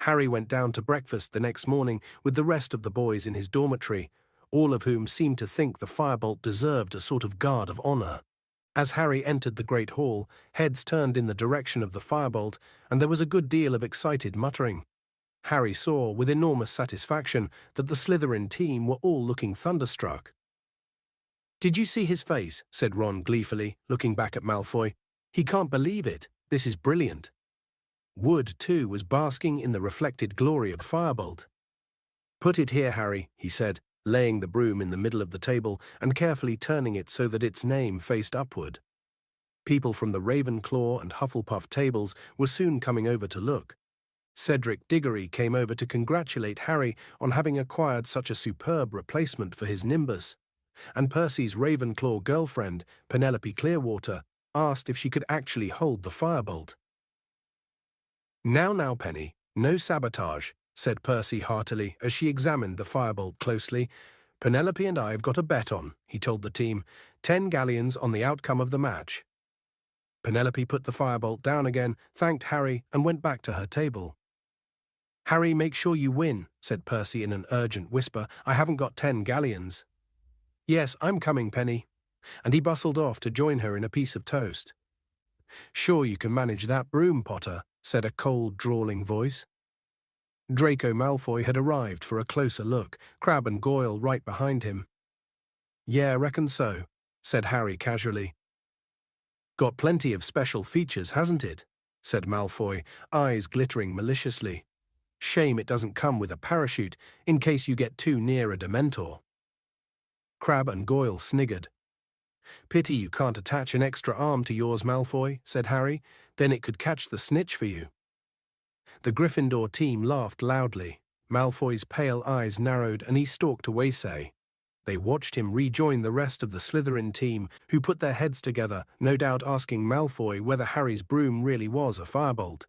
Harry went down to breakfast the next morning with the rest of the boys in his dormitory, all of whom seemed to think the firebolt deserved a sort of guard of honor. As Harry entered the great hall, heads turned in the direction of the firebolt, and there was a good deal of excited muttering. Harry saw, with enormous satisfaction, that the Slytherin team were all looking thunderstruck. "Did you see his face?" said Ron gleefully, looking back at Malfoy. "He can't believe it. This is brilliant." Wood, too, was basking in the reflected glory of the firebolt. "Put it here, Harry," he said, laying the broom in the middle of the table and carefully turning it so that its name faced upward. People from the Ravenclaw and Hufflepuff tables were soon coming over to look. Cedric Diggory came over to congratulate Harry on having acquired such a superb replacement for his Nimbus, and Percy's Ravenclaw girlfriend, Penelope Clearwater, asked if she could actually hold the firebolt. Now, Penny, no sabotage," said Percy heartily as she examined the firebolt closely. "Penelope and I have got a bet on," he told the team, 10 galleons on the outcome of the match. Penelope put the firebolt down again, thanked Harry, and went back to her table. "Harry, make sure you win," said Percy in an urgent whisper. "I haven't got 10 galleons." "Yes, I'm coming, Penny." And he bustled off to join her in a piece of toast. "Sure you can manage that broom, Potter," said a cold, drawling voice. Draco Malfoy had arrived for a closer look, Crabbe and Goyle right behind him. "Yeah, reckon so," said Harry casually. "Got plenty of special features, hasn't it?" said Malfoy, eyes glittering maliciously. "Shame it doesn't come with a parachute, in case you get too near a Dementor." Crabbe and Goyle sniggered. "Pity you can't attach an extra arm to yours, Malfoy," said Harry. "Then it could catch the snitch for you." The Gryffindor team laughed loudly. Malfoy's pale eyes narrowed and he stalked away. They watched him rejoin the rest of the Slytherin team, who put their heads together, no doubt asking Malfoy whether Harry's broom really was a firebolt.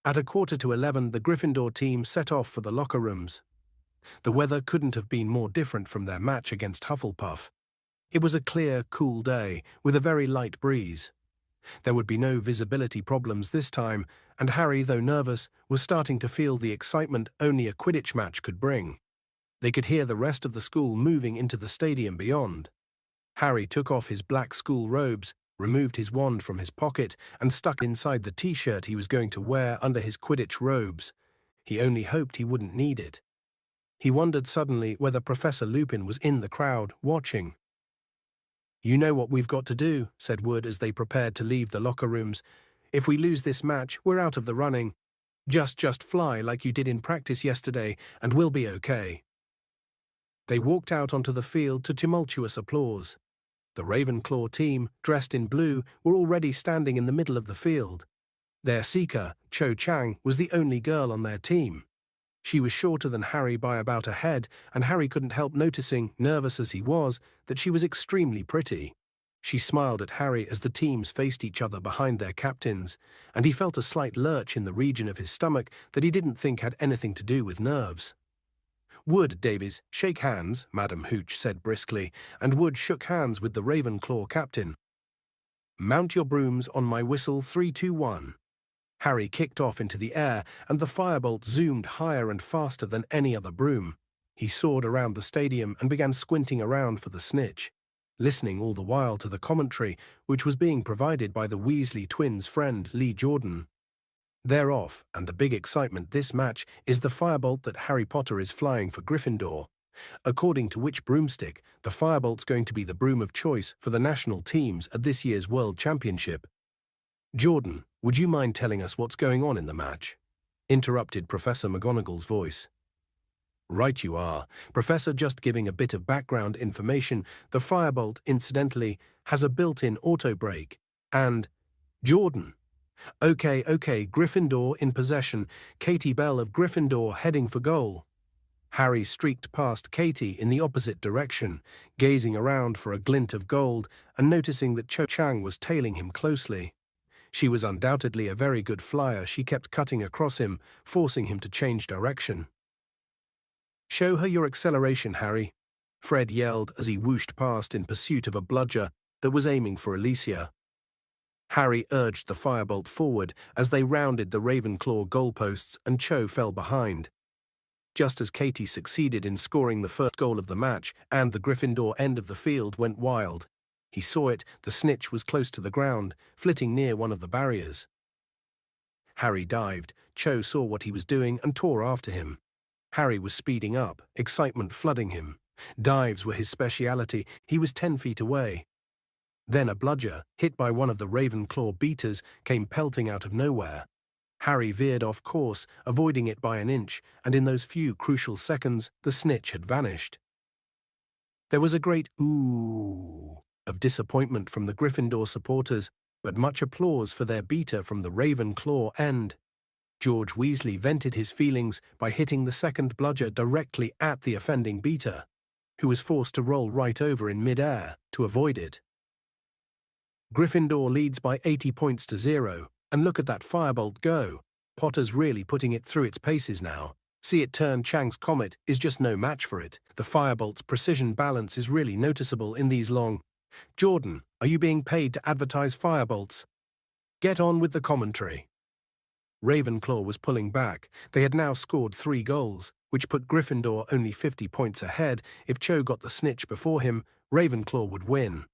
At 11:15, the Gryffindor team set off for the locker rooms. The weather couldn't have been more different from their match against Hufflepuff. It was a clear, cool day, with a very light breeze. There would be no visibility problems this time, and Harry, though nervous, was starting to feel the excitement only a Quidditch match could bring. They could hear the rest of the school moving into the stadium beyond. Harry took off his black school robes, removed his wand from his pocket, and stuck inside the t-shirt he was going to wear under his Quidditch robes. He only hoped he wouldn't need it. He wondered suddenly whether Professor Lupin was in the crowd, watching. "You know what we've got to do," said Wood as they prepared to leave the locker rooms. "If we lose this match, we're out of the running. Just fly like you did in practice yesterday, and we'll be okay." They walked out onto the field to tumultuous applause. The Ravenclaw team, dressed in blue, were already standing in the middle of the field. Their seeker, Cho Chang, was the only girl on their team. She was shorter than Harry by about a head, and Harry couldn't help noticing, nervous as he was, that she was extremely pretty. She smiled at Harry as the teams faced each other behind their captains, and he felt a slight lurch in the region of his stomach that he didn't think had anything to do with nerves. "Wood, Davies, shake hands," Madam Hooch said briskly, and Wood shook hands with the Ravenclaw captain. "Mount your brooms on my whistle 3, 2, 1. Harry kicked off into the air, and the firebolt zoomed higher and faster than any other broom. He soared around the stadium and began squinting around for the snitch, listening all the while to the commentary, which was being provided by the Weasley twins' friend Lee Jordan. "They're off, and the big excitement this match is the firebolt that Harry Potter is flying for Gryffindor. According to which broomstick, the firebolt's going to be the broom of choice for the national teams at this year's World Championship." "Jordan, would you mind telling us what's going on in the match?" interrupted Professor McGonagall's voice. "Right you are. Professor, just giving a bit of background information. The firebolt, incidentally, has a built-in auto-brake. And... Jordan. Okay, Gryffindor in possession. Katie Bell of Gryffindor heading for goal." Harry streaked past Katie in the opposite direction, gazing around for a glint of gold and noticing that Cho Chang was tailing him closely. She was undoubtedly a very good flyer. She kept cutting across him, forcing him to change direction. "Show her your acceleration, Harry," Fred yelled as he whooshed past in pursuit of a bludger that was aiming for Alicia. Harry urged the firebolt forward as they rounded the Ravenclaw goalposts and Cho fell behind. Just as Katie succeeded in scoring the first goal of the match and the Gryffindor end of the field went wild. He saw it, the snitch was close to the ground, flitting near one of the barriers. Harry dived. Cho saw what he was doing and tore after him. Harry was speeding up, excitement flooding him. Dives were his speciality. He was 10 feet away. Then a bludger, hit by one of the Ravenclaw beaters, came pelting out of nowhere. Harry veered off course, avoiding it by an inch, and in those few crucial seconds, the snitch had vanished. There was a great ooh of disappointment from the Gryffindor supporters, but much applause for their beater from the Ravenclaw end. George Weasley vented his feelings by hitting the second bludger directly at the offending beater, who was forced to roll right over in mid-air to avoid it. Gryffindor leads by 80 points to 0, and look at that firebolt go. Potter's really putting it through its paces now. See it turn. Chang's comet is just no match for it. The firebolt's precision balance is really noticeable in these long. Jordan, are you being paid to advertise firebolts? Get on with the commentary. Ravenclaw was pulling back. They had now scored 3 goals, which put Gryffindor only 50 points ahead. If Cho got the snitch before him, Ravenclaw would win.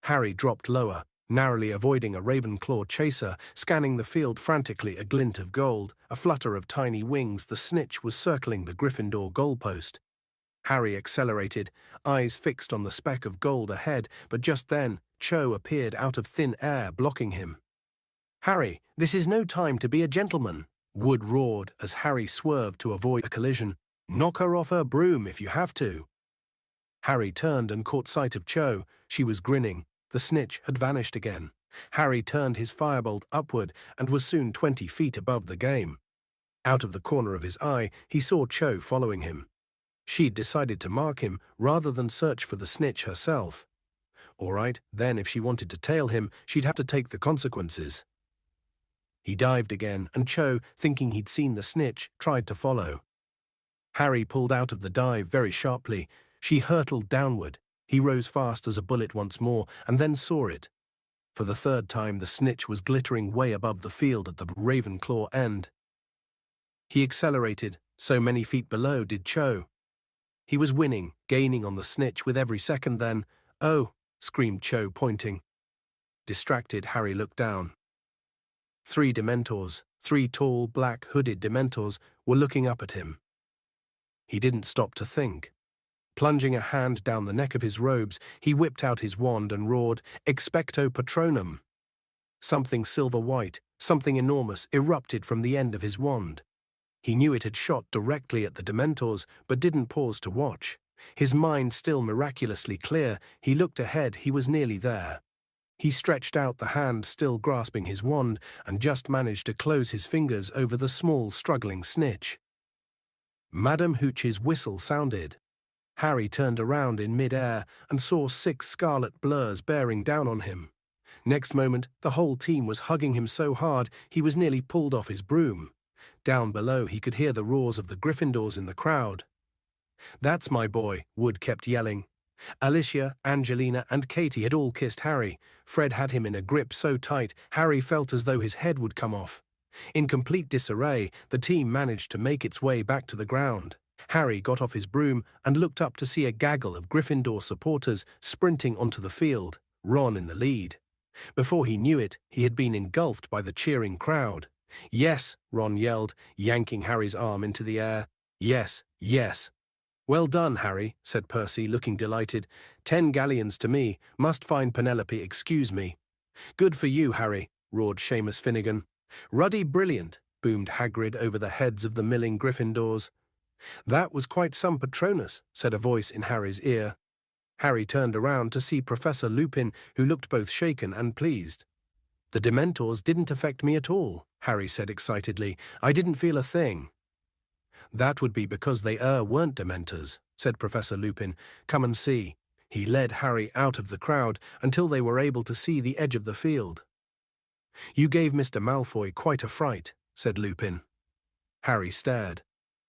Harry dropped lower, narrowly avoiding a Ravenclaw chaser, scanning the field frantically. A glint of gold, a flutter of tiny wings. The snitch was circling the Gryffindor goalpost. Harry accelerated, eyes fixed on the speck of gold ahead, but just then, Cho appeared out of thin air, blocking him. "Harry, this is no time to be a gentleman," Wood roared as Harry swerved to avoid a collision. "Knock her off her broom if you have to." Harry turned and caught sight of Cho. She was grinning. The snitch had vanished again. Harry turned his firebolt upward and was soon 20 feet above the game. Out of the corner of his eye, he saw Cho following him. She'd decided to mark him rather than search for the snitch herself. All right, then if she wanted to tail him, she'd have to take the consequences. He dived again, and Cho, thinking he'd seen the snitch, tried to follow. Harry pulled out of the dive very sharply. She hurtled downward. He rose fast as a bullet once more, and then saw it. For the third time, the snitch was glittering way above the field at the Ravenclaw end. He accelerated. So many feet below did Cho. He was winning, gaining on the snitch with every second. Then, "Oh!" screamed Cho, pointing. Distracted, Harry looked down. 3 Dementors, 3 tall, black, hooded Dementors, were looking up at him. He didn't stop to think. Plunging a hand down the neck of his robes, he whipped out his wand and roared, "Expecto Patronum!" Something silver-white, something enormous, erupted from the end of his wand. He knew it had shot directly at the Dementors, but didn't pause to watch. His mind still miraculously clear, he looked ahead. He was nearly there. He stretched out the hand still grasping his wand and just managed to close his fingers over the small, struggling snitch. Madame Hooch's whistle sounded. Harry turned around in mid-air and saw 6 scarlet blurs bearing down on him. Next moment, the whole team was hugging him so hard he was nearly pulled off his broom. Down below, he could hear the roars of the Gryffindors in the crowd. "That's my boy," Wood kept yelling. Alicia, Angelina, and Katie had all kissed Harry. Fred had him in a grip so tight, Harry felt as though his head would come off. In complete disarray, the team managed to make its way back to the ground. Harry got off his broom and looked up to see a gaggle of Gryffindor supporters sprinting onto the field, Ron in the lead. Before he knew it, he had been engulfed by the cheering crowd. "Yes," Ron yelled, yanking Harry's arm into the air. "Yes, yes." "Well done, Harry," said Percy, looking delighted. 10 galleons to me. Must find Penelope, excuse me." "Good for you, Harry," roared Seamus Finnegan. "Ruddy brilliant," boomed Hagrid over the heads of the milling Gryffindors. "That was quite some Patronus," said a voice in Harry's ear. Harry turned around to see Professor Lupin, who looked both shaken and pleased. "The Dementors didn't affect me at all," Harry said excitedly. "I didn't feel a thing." "That would be because they weren't Dementors," said Professor Lupin. "Come and see." He led Harry out of the crowd until they were able to see the edge of the field. "You gave Mr. Malfoy quite a fright," said Lupin. Harry stared.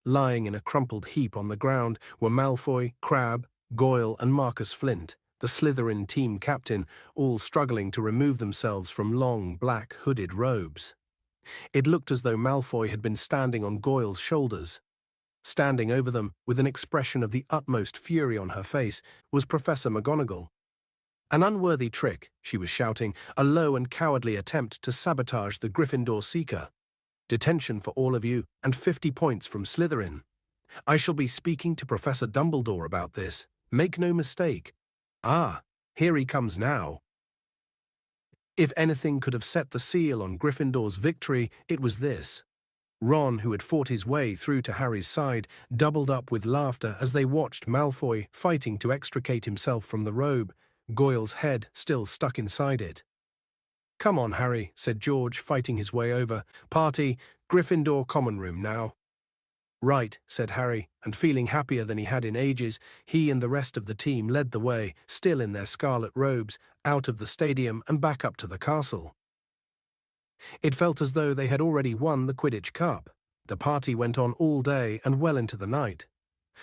Lying in a crumpled heap on the ground were Malfoy, Crabbe, Goyle, and Marcus Flint, the Slytherin team captain, all struggling to remove themselves from long, black, hooded robes. It looked as though Malfoy had been standing on Goyle's shoulders. Standing over them, with an expression of the utmost fury on her face, was Professor McGonagall. "An unworthy trick," she was shouting, "a low and cowardly attempt to sabotage the Gryffindor Seeker. Detention for all of you, and 50 points from Slytherin. I shall be speaking to Professor Dumbledore about this. Make no mistake. Ah, here he comes now." If anything could have set the seal on Gryffindor's victory, it was this. Ron, who had fought his way through to Harry's side, doubled up with laughter as they watched Malfoy fighting to extricate himself from the robe, Goyle's head still stuck inside it. "Come on, Harry," said George, fighting his way over. "Party, Gryffindor common room now." "Right," said Harry, and feeling happier than he had in ages, he and the rest of the team led the way, still in their scarlet robes, out of the stadium and back up to the castle. It felt as though they had already won the Quidditch Cup. The party went on all day and well into the night.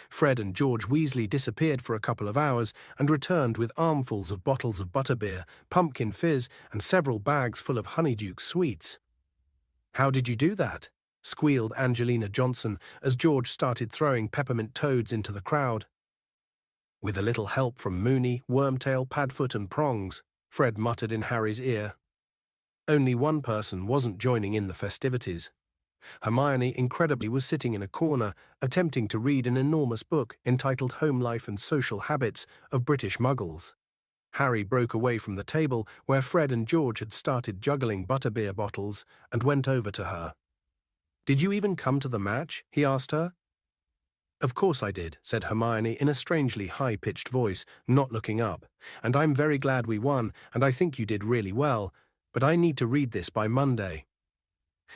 Fred and George Weasley disappeared for a couple of hours and returned with armfuls of bottles of butterbeer, pumpkin fizz, and several bags full of honeydew sweets. "How did you do that?" squealed Angelina Johnson as George started throwing peppermint toads into the crowd. "With a little help from Moony, Wormtail, Padfoot, and Prongs," Fred muttered in Harry's ear. Only one person wasn't joining in the festivities. Hermione, incredibly, was sitting in a corner, attempting to read an enormous book entitled Home Life and Social Habits of British Muggles. Harry broke away from the table where Fred and George had started juggling butterbeer bottles and went over to her. "Did you even come to the match?" he asked her. "Of course I did," said Hermione in a strangely high-pitched voice, not looking up. "And I'm very glad we won, and I think you did really well, but I need to read this by Monday."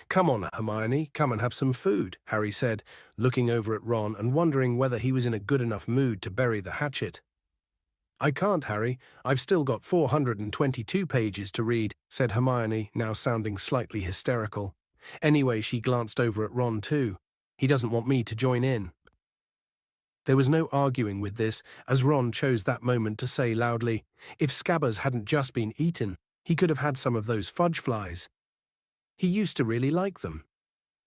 "Come on, Hermione, come and have some food," Harry said, looking over at Ron and wondering whether he was in a good enough mood to bury the hatchet. "I can't, Harry. I've still got 422 pages to read," said Hermione, now sounding slightly hysterical. Anyway, she glanced over at Ron too. "He doesn't want me to join in." There was no arguing with this, as Ron chose that moment to say loudly, "If Scabbers hadn't just been eaten, he could have had some of those fudge flies. He used to really like them."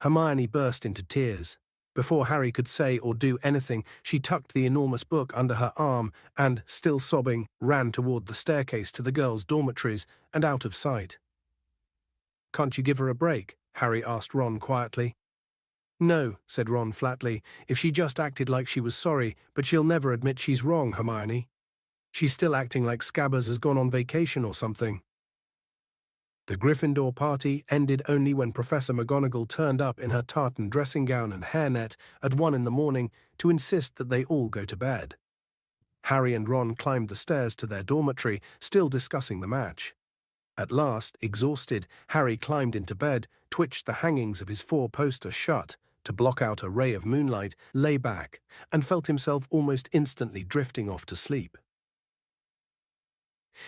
Hermione burst into tears. Before Harry could say or do anything, she tucked the enormous book under her arm and, still sobbing, ran toward the staircase to the girls' dormitories and out of sight. "Can't you give her a break?" Harry asked Ron quietly. "No," said Ron flatly. "If she just acted like she was sorry, but she'll never admit she's wrong, Hermione. She's still acting like Scabbers has gone on vacation or something." The Gryffindor party ended only when Professor McGonagall turned up in her tartan dressing gown and hairnet at 1 a.m. to insist that they all go to bed. Harry and Ron climbed the stairs to their dormitory, still discussing the match. At last, exhausted, Harry climbed into bed, twitched the hangings of his 4-poster shut to block out a ray of moonlight, lay back, and felt himself almost instantly drifting off to sleep.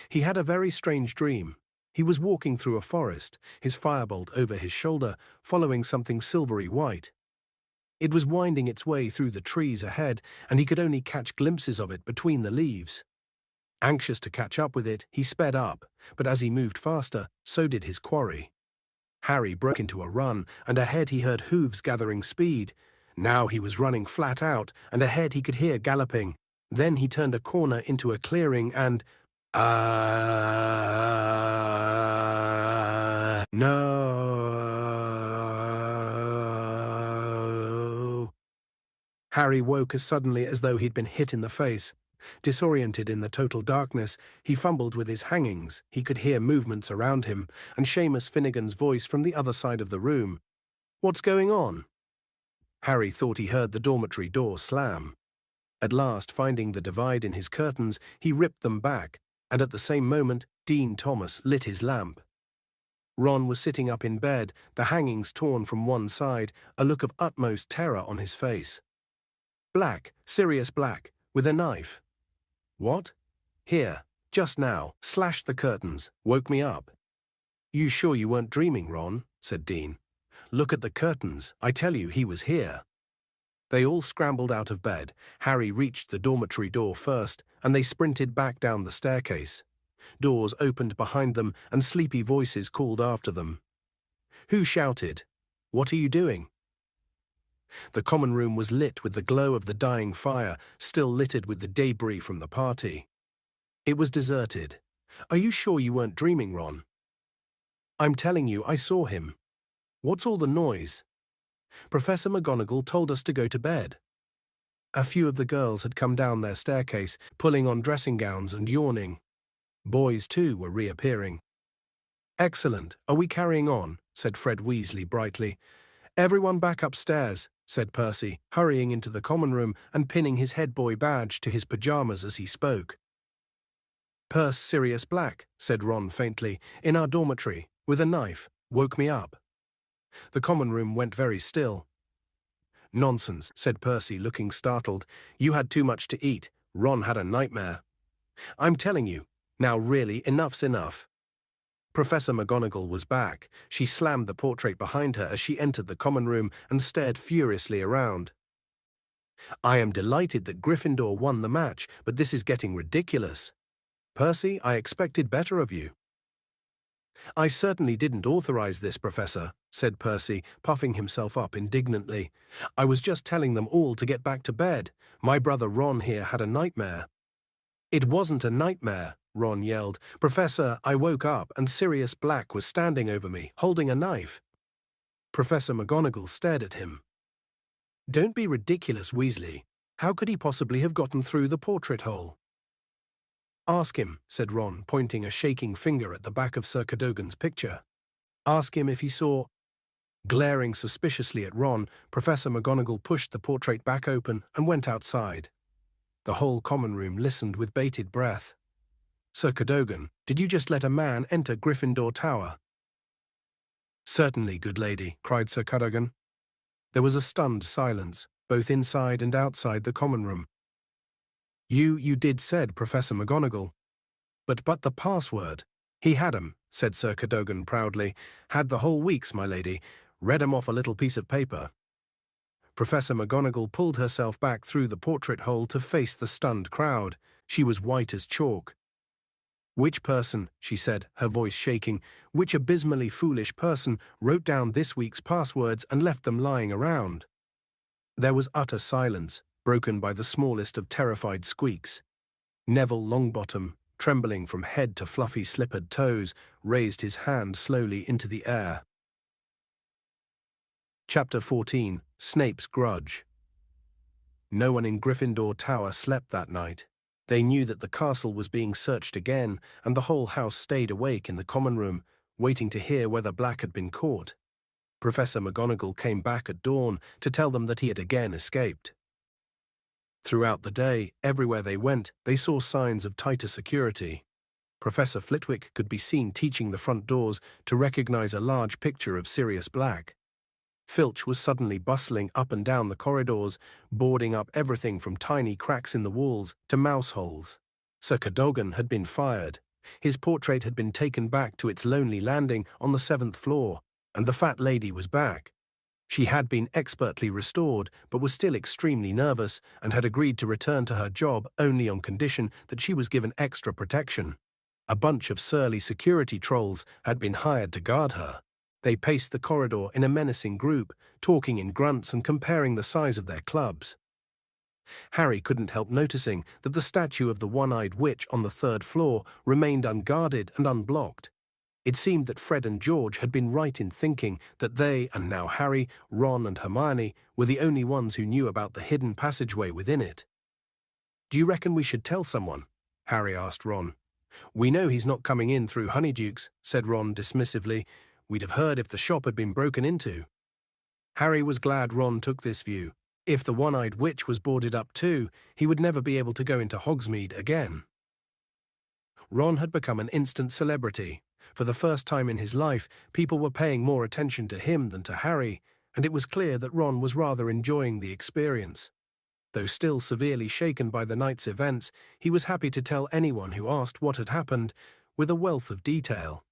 He had a very strange dream. He was walking through a forest, his firebolt over his shoulder, following something silvery white. It was winding its way through the trees ahead, and he could only catch glimpses of it between the leaves. Anxious to catch up with it, he sped up, but as he moved faster, so did his quarry. Harry broke into a run, and ahead he heard hooves gathering speed. Now he was running flat out, and ahead he could hear galloping. Then he turned a corner into a clearing and... No! Harry woke as suddenly as though he'd been hit in the face. Disoriented in the total darkness, he fumbled with his hangings. He could hear movements around him, and Seamus Finnegan's voice from the other side of the room. "What's going on?" Harry thought he heard the dormitory door slam. At last, finding the divide in his curtains, he ripped them back, and at the same moment, Dean Thomas lit his lamp. Ron was sitting up in bed, the hangings torn from one side, a look of utmost terror on his face. "Black, Sirius Black, with a knife." "What?" "Here, just now, slashed the curtains, woke me up." "You sure you weren't dreaming, Ron?" said Dean. "Look at the curtains, I tell you he was here." They all scrambled out of bed. Harry reached the dormitory door first, and they sprinted back down the staircase. Doors opened behind them, and sleepy voices called after them. Who shouted, "What are you doing?" The common room was lit with the glow of the dying fire, still littered with the debris from the party. It was deserted. "Are you sure you weren't dreaming, Ron?" "I'm telling you, I saw him." "What's all the noise?" "Professor McGonagall told us to go to bed." A few of the girls had come down their staircase, pulling on dressing gowns and yawning. Boys, too, were reappearing. "Excellent. Are we carrying on?" said Fred Weasley brightly. "Everyone back upstairs," said Percy, hurrying into the common room and pinning his head boy badge to his pajamas as he spoke. "Percy Sirius Black," said Ron faintly, "in our dormitory, with a knife, woke me up." The common room went very still. "Nonsense," said Percy, looking startled. "You had too much to eat. Ron had a nightmare." "I'm telling you. Now really, enough's enough." Professor McGonagall was back. She slammed the portrait behind her as she entered the common room and stared furiously around. "I am delighted that Gryffindor won the match, but this is getting ridiculous. Percy, I expected better of you." "I certainly didn't authorize this, Professor," said Percy, puffing himself up indignantly. "I was just telling them all to get back to bed. My brother Ron here had a nightmare." "It wasn't a nightmare," Ron yelled. "Professor, I woke up and Sirius Black was standing over me, holding a knife." Professor McGonagall stared at him. "Don't be ridiculous, Weasley. How could he possibly have gotten through the portrait hole?" "Ask him," said Ron, pointing a shaking finger at the back of Sir Cadogan's picture. "Ask him if he saw—" Glaring suspiciously at Ron, Professor McGonagall pushed the portrait back open and went outside. The whole common room listened with bated breath. "Sir Cadogan, did you just let a man enter Gryffindor Tower?" "Certainly, good lady," cried Sir Cadogan. There was a stunned silence, both inside and outside the common room. You did," said Professor McGonagall. But the password." "He had 'em," said Sir Cadogan proudly. "Had the whole week's, my lady. Read 'em off a little piece of paper." Professor McGonagall pulled herself back through the portrait hole to face the stunned crowd. She was white as chalk. "Which person," she said, her voice shaking, "which abysmally foolish person wrote down this week's passwords and left them lying around?" There was utter silence, broken by the smallest of terrified squeaks. Neville Longbottom, trembling from head to fluffy slippered toes, raised his hand slowly into the air. Chapter 14. Snape's Grudge. No one in Gryffindor Tower slept that night. They knew that the castle was being searched again, and the whole house stayed awake in the common room, waiting to hear whether Black had been caught. Professor McGonagall came back at dawn to tell them that he had again escaped. Throughout the day, everywhere they went, they saw signs of tighter security. Professor Flitwick could be seen teaching the front doors to recognize a large picture of Sirius Black. Filch was suddenly bustling up and down the corridors, boarding up everything from tiny cracks in the walls to mouse holes. Sir Cadogan had been fired. His portrait had been taken back to its lonely landing on the 7th floor, and the fat lady was back. She had been expertly restored, but was still extremely nervous and had agreed to return to her job only on condition that she was given extra protection. A bunch of surly security trolls had been hired to guard her. They paced the corridor in a menacing group, talking in grunts and comparing the size of their clubs. Harry couldn't help noticing that the statue of the one-eyed witch on the 3rd floor remained unguarded and unblocked. It seemed that Fred and George had been right in thinking that they, and now Harry, Ron and Hermione, were the only ones who knew about the hidden passageway within it. "Do you reckon we should tell someone?" Harry asked Ron. "We know he's not coming in through Honeydukes," said Ron dismissively. "We'd have heard if the shop had been broken into." Harry was glad Ron took this view. If the one-eyed witch was boarded up too, he would never be able to go into Hogsmeade again. Ron had become an instant celebrity. For the first time in his life, people were paying more attention to him than to Harry, and it was clear that Ron was rather enjoying the experience. Though still severely shaken by the night's events, he was happy to tell anyone who asked what had happened, with a wealth of detail.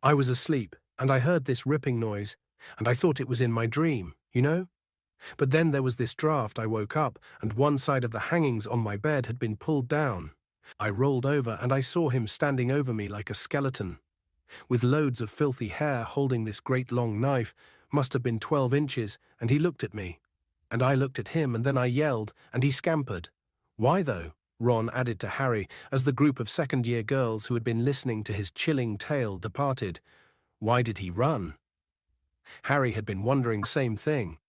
"I was asleep, and I heard this ripping noise, and I thought it was in my dream, you know? But then there was this draft. I woke up, and one side of the hangings on my bed had been pulled down. I rolled over, and I saw him standing over me like a skeleton, with loads of filthy hair, holding this great long knife, must have been 12 inches, and he looked at me. And I looked at him, and then I yelled, and he scampered. Why, though?" Ron added to Harry as the group of second-year girls who had been listening to his chilling tale departed. "Why did he run?" Harry had been wondering the same thing.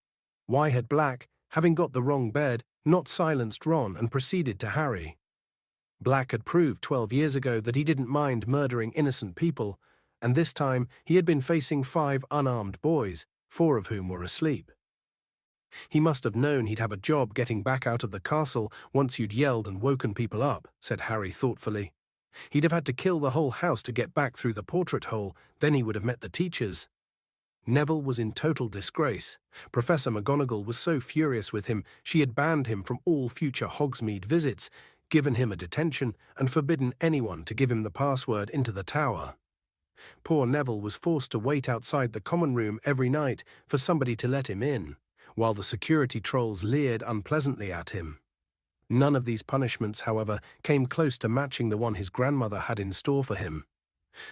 Why had Black, having got the wrong bed, not silenced Ron and proceeded to Harry? Black had proved 12 years ago that he didn't mind murdering innocent people, and this time he had been facing 5 unarmed boys, 4 of whom were asleep. He must have known he'd have a job getting back out of the castle once you'd yelled and woken people up, said Harry thoughtfully. He'd have had to kill the whole house to get back through the portrait hole, then he would have met the teachers. Neville was in total disgrace. Professor McGonagall was so furious with him she had banned him from all future Hogsmeade visits, given him a detention, and forbidden anyone to give him the password into the tower. Poor Neville was forced to wait outside the common room every night for somebody to let him in, while the security trolls leered unpleasantly at him. None of these punishments, however, came close to matching the one his grandmother had in store for him.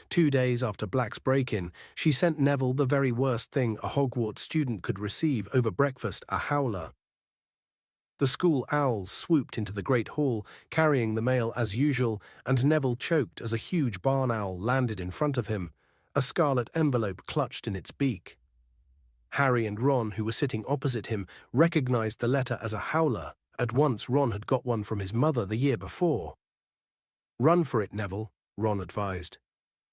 2 days after Black's break-in, she sent Neville the very worst thing a Hogwarts student could receive over breakfast, a howler. The school owls swooped into the great hall, carrying the mail as usual, and Neville choked as a huge barn owl landed in front of him, a scarlet envelope clutched in its beak. Harry and Ron, who were sitting opposite him, recognized the letter as a howler. At once Ron had got one from his mother the year before. "Run for it, Neville," Ron advised.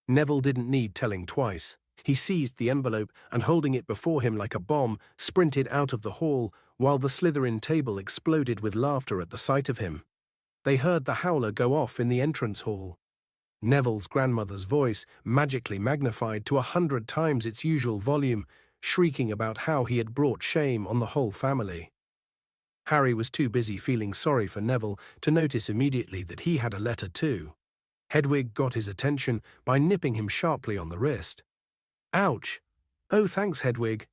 Neville didn't need telling twice. He seized the envelope and, holding it before him like a bomb, sprinted out of the hall, while the Slytherin table exploded with laughter at the sight of him. They heard the howler go off in the entrance hall. Neville's grandmother's voice, magically magnified to 100 times its usual volume, shrieking about how he had brought shame on the whole family. Harry was too busy feeling sorry for Neville to notice immediately that he had a letter too. Hedwig got his attention by nipping him sharply on the wrist. "Ouch! Oh, thanks, Hedwig."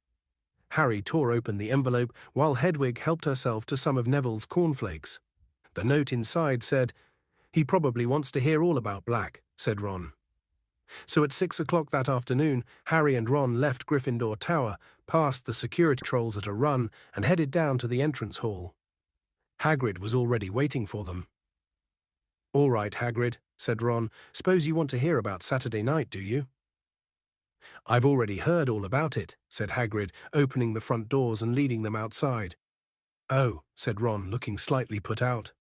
Harry tore open the envelope while Hedwig helped herself to some of Neville's cornflakes. The note inside said, "He probably wants to hear all about Black," said Ron. So at 6 o'clock that afternoon, Harry and Ron left Gryffindor Tower, passed the security trolls at a run, and headed down to the entrance hall. Hagrid was already waiting for them. "All right, Hagrid," said Ron. "Suppose you want to hear about Saturday night, do you?" "I've already heard all about it," said Hagrid, opening the front doors and leading them outside. "Oh," said Ron, looking slightly put out.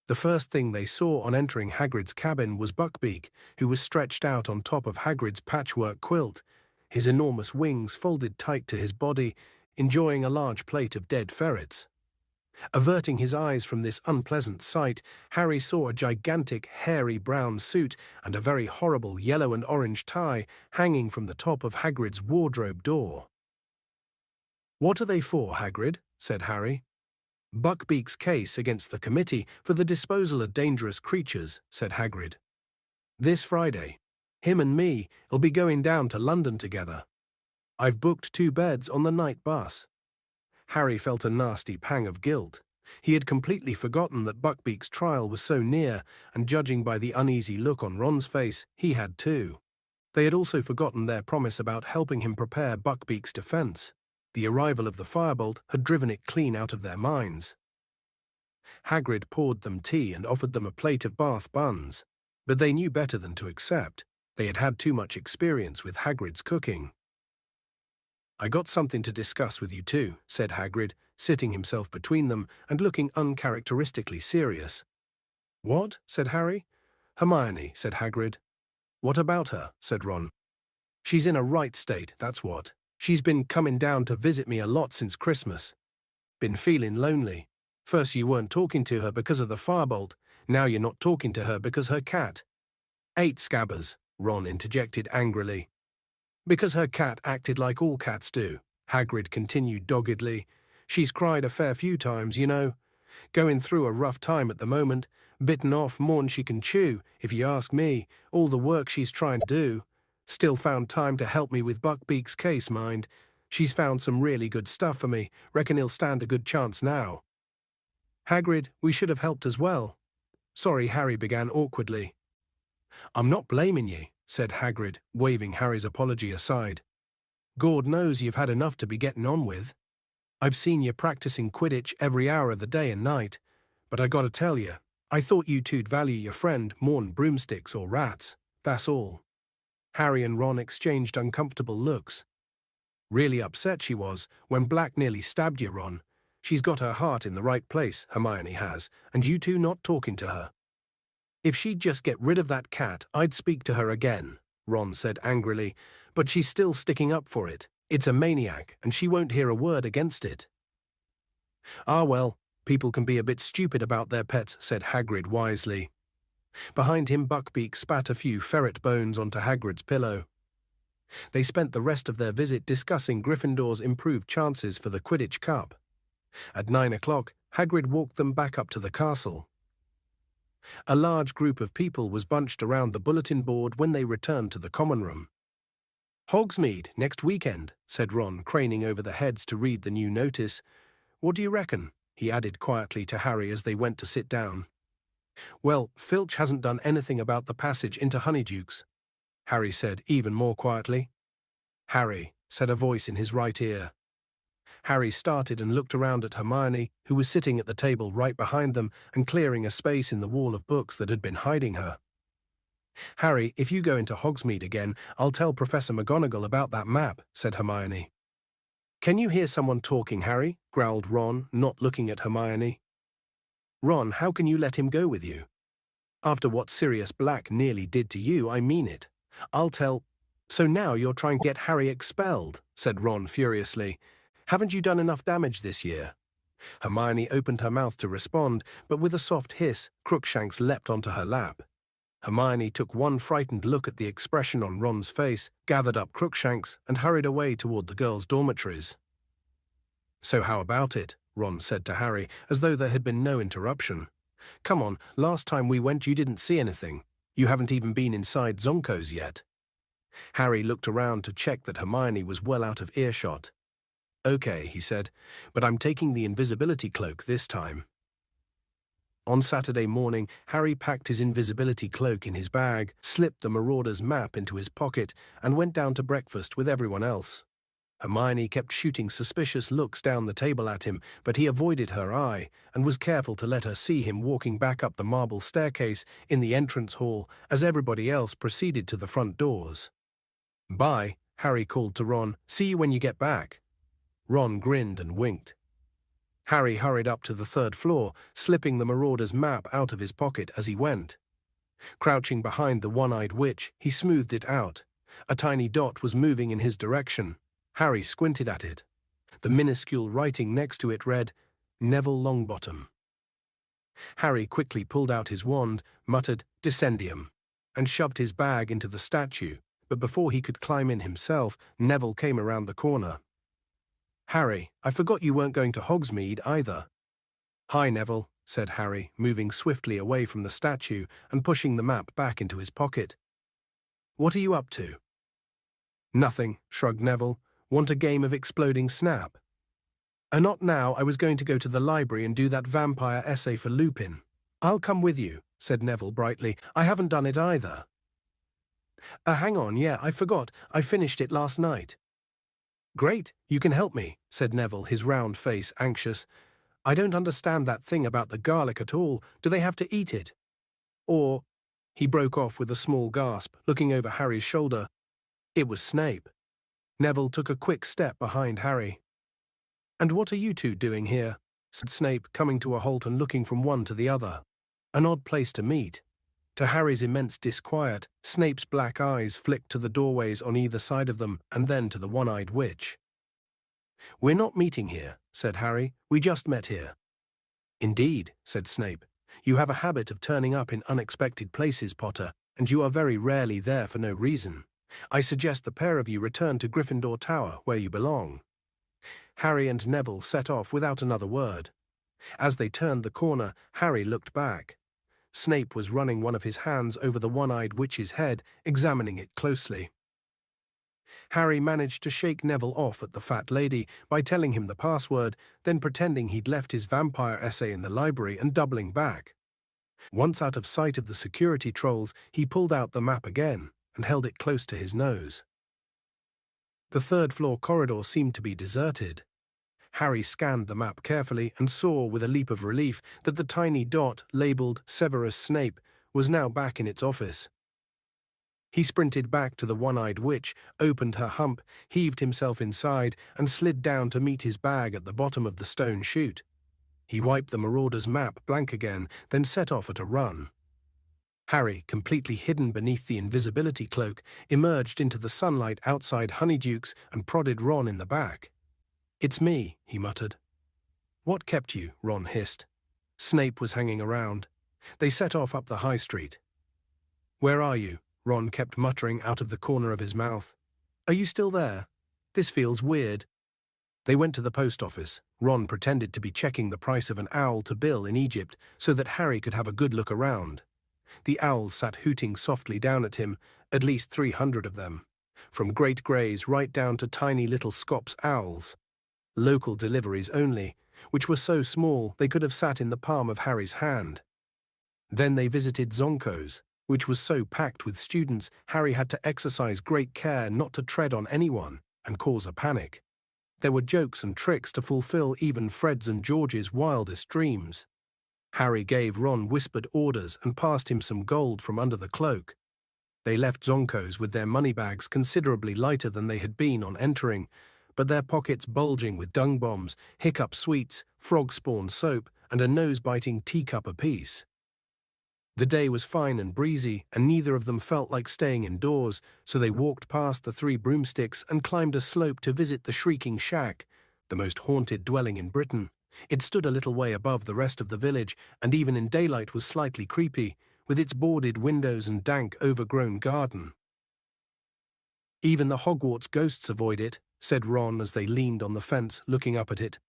The first thing they saw on entering Hagrid's cabin was Buckbeak, who was stretched out on top of Hagrid's patchwork quilt, his enormous wings folded tight to his body, enjoying a large plate of dead ferrets. Averting his eyes from this unpleasant sight, Harry saw a gigantic, hairy brown suit and a very horrible yellow and orange tie hanging from the top of Hagrid's wardrobe door. "What are they for, Hagrid?" said Harry. "Buckbeak's case against the committee for the disposal of dangerous creatures," said Hagrid. "This Friday. Him and me'll be going down to London together. I've booked 2 beds on the night bus." Harry felt a nasty pang of guilt. He had completely forgotten that Buckbeak's trial was so near, and judging by the uneasy look on Ron's face, he had too. They had also forgotten their promise about helping him prepare Buckbeak's defense. The arrival of the firebolt had driven it clean out of their minds. Hagrid poured them tea and offered them a plate of Bath buns, but they knew better than to accept. They had had too much experience with Hagrid's cooking. "I got something to discuss with you too," said Hagrid, sitting himself between them and looking uncharacteristically serious. "What?" said Harry. "Hermione," said Hagrid. "What about her?" said Ron. "She's in a right state, that's what. She's been coming down to visit me a lot since Christmas. Been feeling lonely. First you weren't talking to her because of the firebolt, now you're not talking to her because her cat." "Eight scabbers," Ron interjected angrily. "Because her cat acted like all cats do," Hagrid continued doggedly. "She's cried a fair few times, you know. Going through a rough time at the moment, bitten off more'n she can chew, if you ask me, all the work she's trying to do. Still found time to help me with Buckbeak's case, mind. She's found some really good stuff for me. Reckon he'll stand a good chance now." "Hagrid, we should have helped as well." "Sorry," Harry began awkwardly. "I'm not blaming you," said Hagrid, waving Harry's apology aside. "Gord knows you've had enough to be getting on with. I've seen you practicing Quidditch every hour of the day and night, but I gotta tell you, I thought you two'd value your friend more'n broomsticks or rats, that's all." Harry and Ron exchanged uncomfortable looks. "Really upset she was when Black nearly stabbed you, Ron. She's got her heart in the right place, Hermione has, and you two not talking to her. If she'd just get rid of that cat, I'd speak to her again," Ron said angrily, but she's still sticking up for it. It's a maniac, and she won't hear a word against it. Ah well, people can be a bit stupid about their pets, said Hagrid wisely. Behind him, Buckbeak spat a few ferret bones onto Hagrid's pillow. They spent the rest of their visit discussing Gryffindor's improved chances for the Quidditch Cup. At 9 o'clock, Hagrid walked them back up to the castle. A large group of people was bunched around the bulletin board when they returned to the common room. Hogsmeade, next weekend, said Ron, craning over the heads to read the new notice. What do you reckon? He added quietly to Harry as they went to sit down. Well, Filch hasn't done anything about the passage into Honeydukes, Harry said even more quietly. Harry, said a voice in his right ear. Harry started and looked around at Hermione, who was sitting at the table right behind them and clearing a space in the wall of books that had been hiding her. Harry, if you go into Hogsmeade again, I'll tell Professor McGonagall about that map, said Hermione. Can you hear someone talking, Harry? Growled Ron, not looking at Hermione. Ron, how can you let him go with you? After what Sirius Black nearly did to you, I mean it. I'll tell... So now you're trying to get Harry expelled, said Ron furiously. Haven't you done enough damage this year? Hermione opened her mouth to respond, but with a soft hiss, Crookshanks leapt onto her lap. Hermione took one frightened look at the expression on Ron's face, gathered up Crookshanks, and hurried away toward the girls' dormitories. So how about it? Ron said to Harry, as though there had been no interruption. Come on, last time we went you didn't see anything. You haven't even been inside Zonko's yet. Harry looked around to check that Hermione was well out of earshot. Okay, he said, but I'm taking the invisibility cloak this time. On Saturday morning, Harry packed his invisibility cloak in his bag, slipped the Marauder's map into his pocket, and went down to breakfast with everyone else. Hermione kept shooting suspicious looks down the table at him, but he avoided her eye and was careful to let her see him walking back up the marble staircase in the entrance hall as everybody else proceeded to the front doors. Bye, Harry called to Ron. See you when you get back. Ron grinned and winked. Harry hurried up to the third floor, slipping the Marauder's map out of his pocket as he went. Crouching behind the one-eyed witch, he smoothed it out. A tiny dot was moving in his direction. Harry squinted at it. The minuscule writing next to it read, Neville Longbottom. Harry quickly pulled out his wand, muttered, Descendium, and shoved his bag into the statue, but before he could climb in himself, Neville came around the corner. Harry, I forgot you weren't going to Hogsmeade either. Hi, Neville, said Harry, moving swiftly away from the statue and pushing the map back into his pocket. What are you up to? Nothing, shrugged Neville. Want a game of exploding snap? Not now, I was going to go to the library and do that vampire essay for Lupin. I'll come with you, said Neville brightly. I haven't done it either. Hang on, yeah, I forgot. I finished it last night. Great, you can help me, said Neville, his round face anxious. I don't understand that thing about the garlic at all. Do they have to eat it? Or... He broke off with a small gasp, looking over Harry's shoulder. It was Snape. Neville took a quick step behind Harry. And what are you two doing here? Said Snape, coming to a halt and looking from one to the other. An odd place to meet. To Harry's immense disquiet, Snape's black eyes flicked to the doorways on either side of them and then to the one-eyed witch. We're not meeting here, said Harry. We just met here. Indeed, said Snape. You have a habit of turning up in unexpected places, Potter, and you are very rarely there for no reason. I suggest the pair of you return to Gryffindor Tower, where you belong. Harry and Neville set off without another word. As they turned the corner, Harry looked back. Snape was running one of his hands over the one-eyed witch's head, examining it closely. Harry managed to shake Neville off at the fat lady by telling him the password, then pretending he'd left his vampire essay in the library and doubling back. Once out of sight of the security trolls, he pulled out the map again and held it close to his nose. The third-floor corridor seemed to be deserted. Harry scanned the map carefully and saw with a leap of relief that the tiny dot labelled Severus Snape was now back in its office. He sprinted back to the one-eyed witch, opened her hump, heaved himself inside, and slid down to meet his bag at the bottom of the stone chute. He wiped the Marauder's map blank again, then set off at a run. Harry, completely hidden beneath the invisibility cloak, emerged into the sunlight outside Honeydukes and prodded Ron in the back. "It's me," he muttered. "What kept you?" Ron hissed. Snape was hanging around. They set off up the high street. "Where are you?" Ron kept muttering out of the corner of his mouth. "Are you still there? This feels weird." They went to the post office. Ron pretended to be checking the price of an owl to Bill in Egypt so that Harry could have a good look around. The owls sat hooting softly down at him, at least 300 of them, from great greys right down to tiny little Scops owls. Local deliveries only, which were so small they could have sat in the palm of Harry's hand. Then they visited Zonko's, which was so packed with students Harry had to exercise great care not to tread on anyone and cause a panic. There were jokes and tricks to fulfill even Fred's and George's wildest dreams. Harry gave Ron whispered orders and passed him some gold from under the cloak. They left Zonko's with their moneybags considerably lighter than they had been on entering, but their pockets bulging with dung bombs, hiccup sweets, frog spawn soap, and a nose-biting teacup apiece. The day was fine and breezy, and neither of them felt like staying indoors, so they walked past the 3 broomsticks and climbed a slope to visit the Shrieking Shack, the most haunted dwelling in Britain. It stood a little way above the rest of the village, and even in daylight was slightly creepy, with its boarded windows and dank, overgrown garden. "Even the Hogwarts ghosts avoid it," said Ron as they leaned on the fence, looking up at it.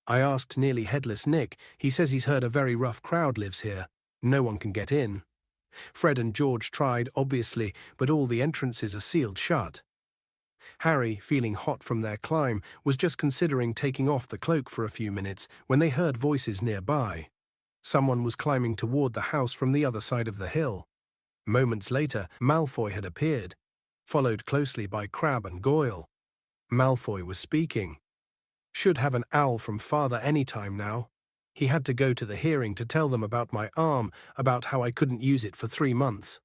"I asked nearly headless Nick. He says he's heard a very rough crowd lives here. No one can get in. Fred and George tried, obviously, but all the entrances are sealed shut." Harry, feeling hot from their climb, was just considering taking off the cloak for a few minutes when they heard voices nearby. Someone was climbing toward the house from the other side of the hill. Moments later, Malfoy had appeared, followed closely by Crabbe and Goyle. Malfoy was speaking. "Should have an owl from father any time now. He had to go to the hearing to tell them about my arm, about how I couldn't use it for 3 months.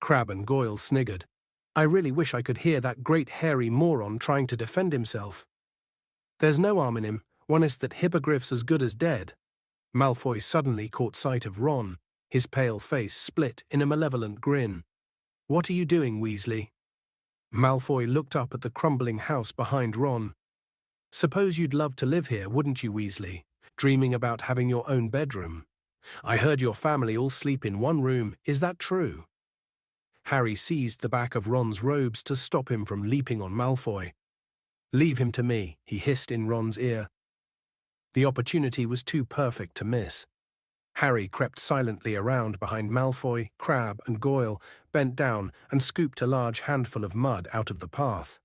Crabbe and Goyle sniggered. "I really wish I could hear that great hairy moron trying to defend himself." "There's no arm in him. One is that Hippogriff's as good as dead." Malfoy suddenly caught sight of Ron, his pale face split in a malevolent grin. "What are you doing, Weasley?" Malfoy looked up at the crumbling house behind Ron. "Suppose you'd love to live here, wouldn't you, Weasley? Dreaming about having your own bedroom. I heard your family all sleep in one room. Is that true?" Harry seized the back of Ron's robes to stop him from leaping on Malfoy. "Leave him to me," he hissed in Ron's ear. The opportunity was too perfect to miss. Harry crept silently around behind Malfoy, Crabbe, and Goyle, bent down and scooped a large handful of mud out of the path.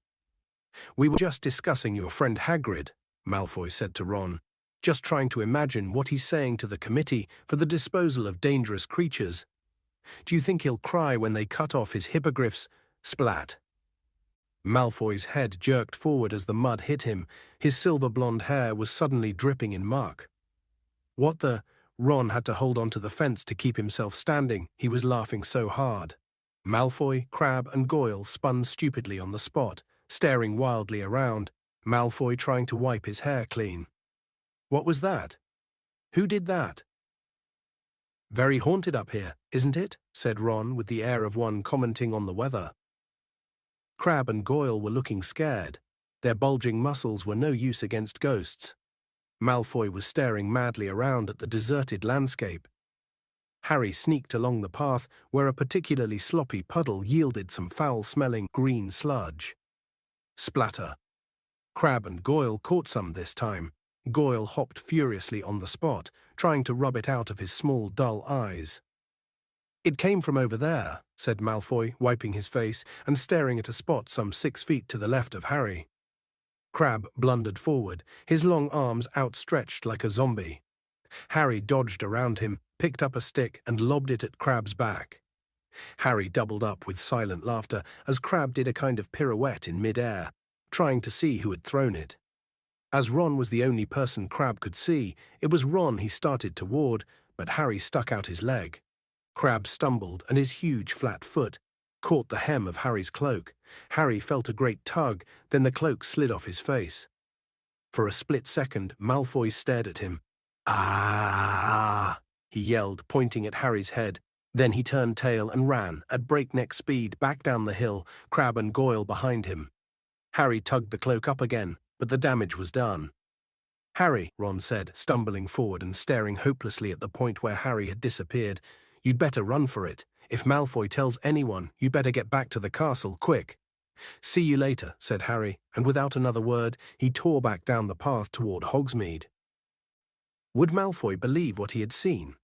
"We were just discussing your friend Hagrid," Malfoy said to Ron. "Just trying to imagine what he's saying to the committee for the disposal of dangerous creatures. Do you think he'll cry when they cut off his hippogriffs?" Splat. Malfoy's head jerked forward as the mud hit him. His silver-blonde hair was suddenly dripping in muck. "What the—" Ron had to hold onto the fence to keep himself standing. He was laughing so hard. Malfoy, Crabbe, and Goyle spun stupidly on the spot, staring wildly around, Malfoy trying to wipe his hair clean. "What was that? Who did that?" "Very haunted up here, isn't it?" said Ron with the air of one commenting on the weather. Crabbe and Goyle were looking scared. Their bulging muscles were no use against ghosts. Malfoy was staring madly around at the deserted landscape. Harry sneaked along the path where a particularly sloppy puddle yielded some foul-smelling green sludge. Splatter. Crabbe and Goyle caught some this time. Goyle hopped furiously on the spot, trying to rub it out of his small, dull eyes. "It came from over there," said Malfoy, wiping his face and staring at a spot some 6 feet to the left of Harry. Crabbe blundered forward, his long arms outstretched like a zombie. Harry dodged around him, picked up a stick and lobbed it at Crabbe's back. Harry doubled up with silent laughter as Crabbe did a kind of pirouette in mid-air, trying to see who had thrown it. As Ron was the only person Crabbe could see, it was Ron he started toward, but Harry stuck out his leg. Crabbe stumbled, and his huge flat foot caught the hem of Harry's cloak. Harry felt a great tug, then the cloak slid off his face. For a split second, Malfoy stared at him. "Ah!" he yelled, pointing at Harry's head. Then he turned tail and ran, at breakneck speed, back down the hill, Crabbe and Goyle behind him. Harry tugged the cloak up again, but the damage was done. "Harry," Ron said, stumbling forward and staring hopelessly at the point where Harry had disappeared, "you'd better run for it. If Malfoy tells anyone, you'd better get back to the castle, quick." "See you later," said Harry, and without another word, he tore back down the path toward Hogsmeade. Would Malfoy believe what he had seen?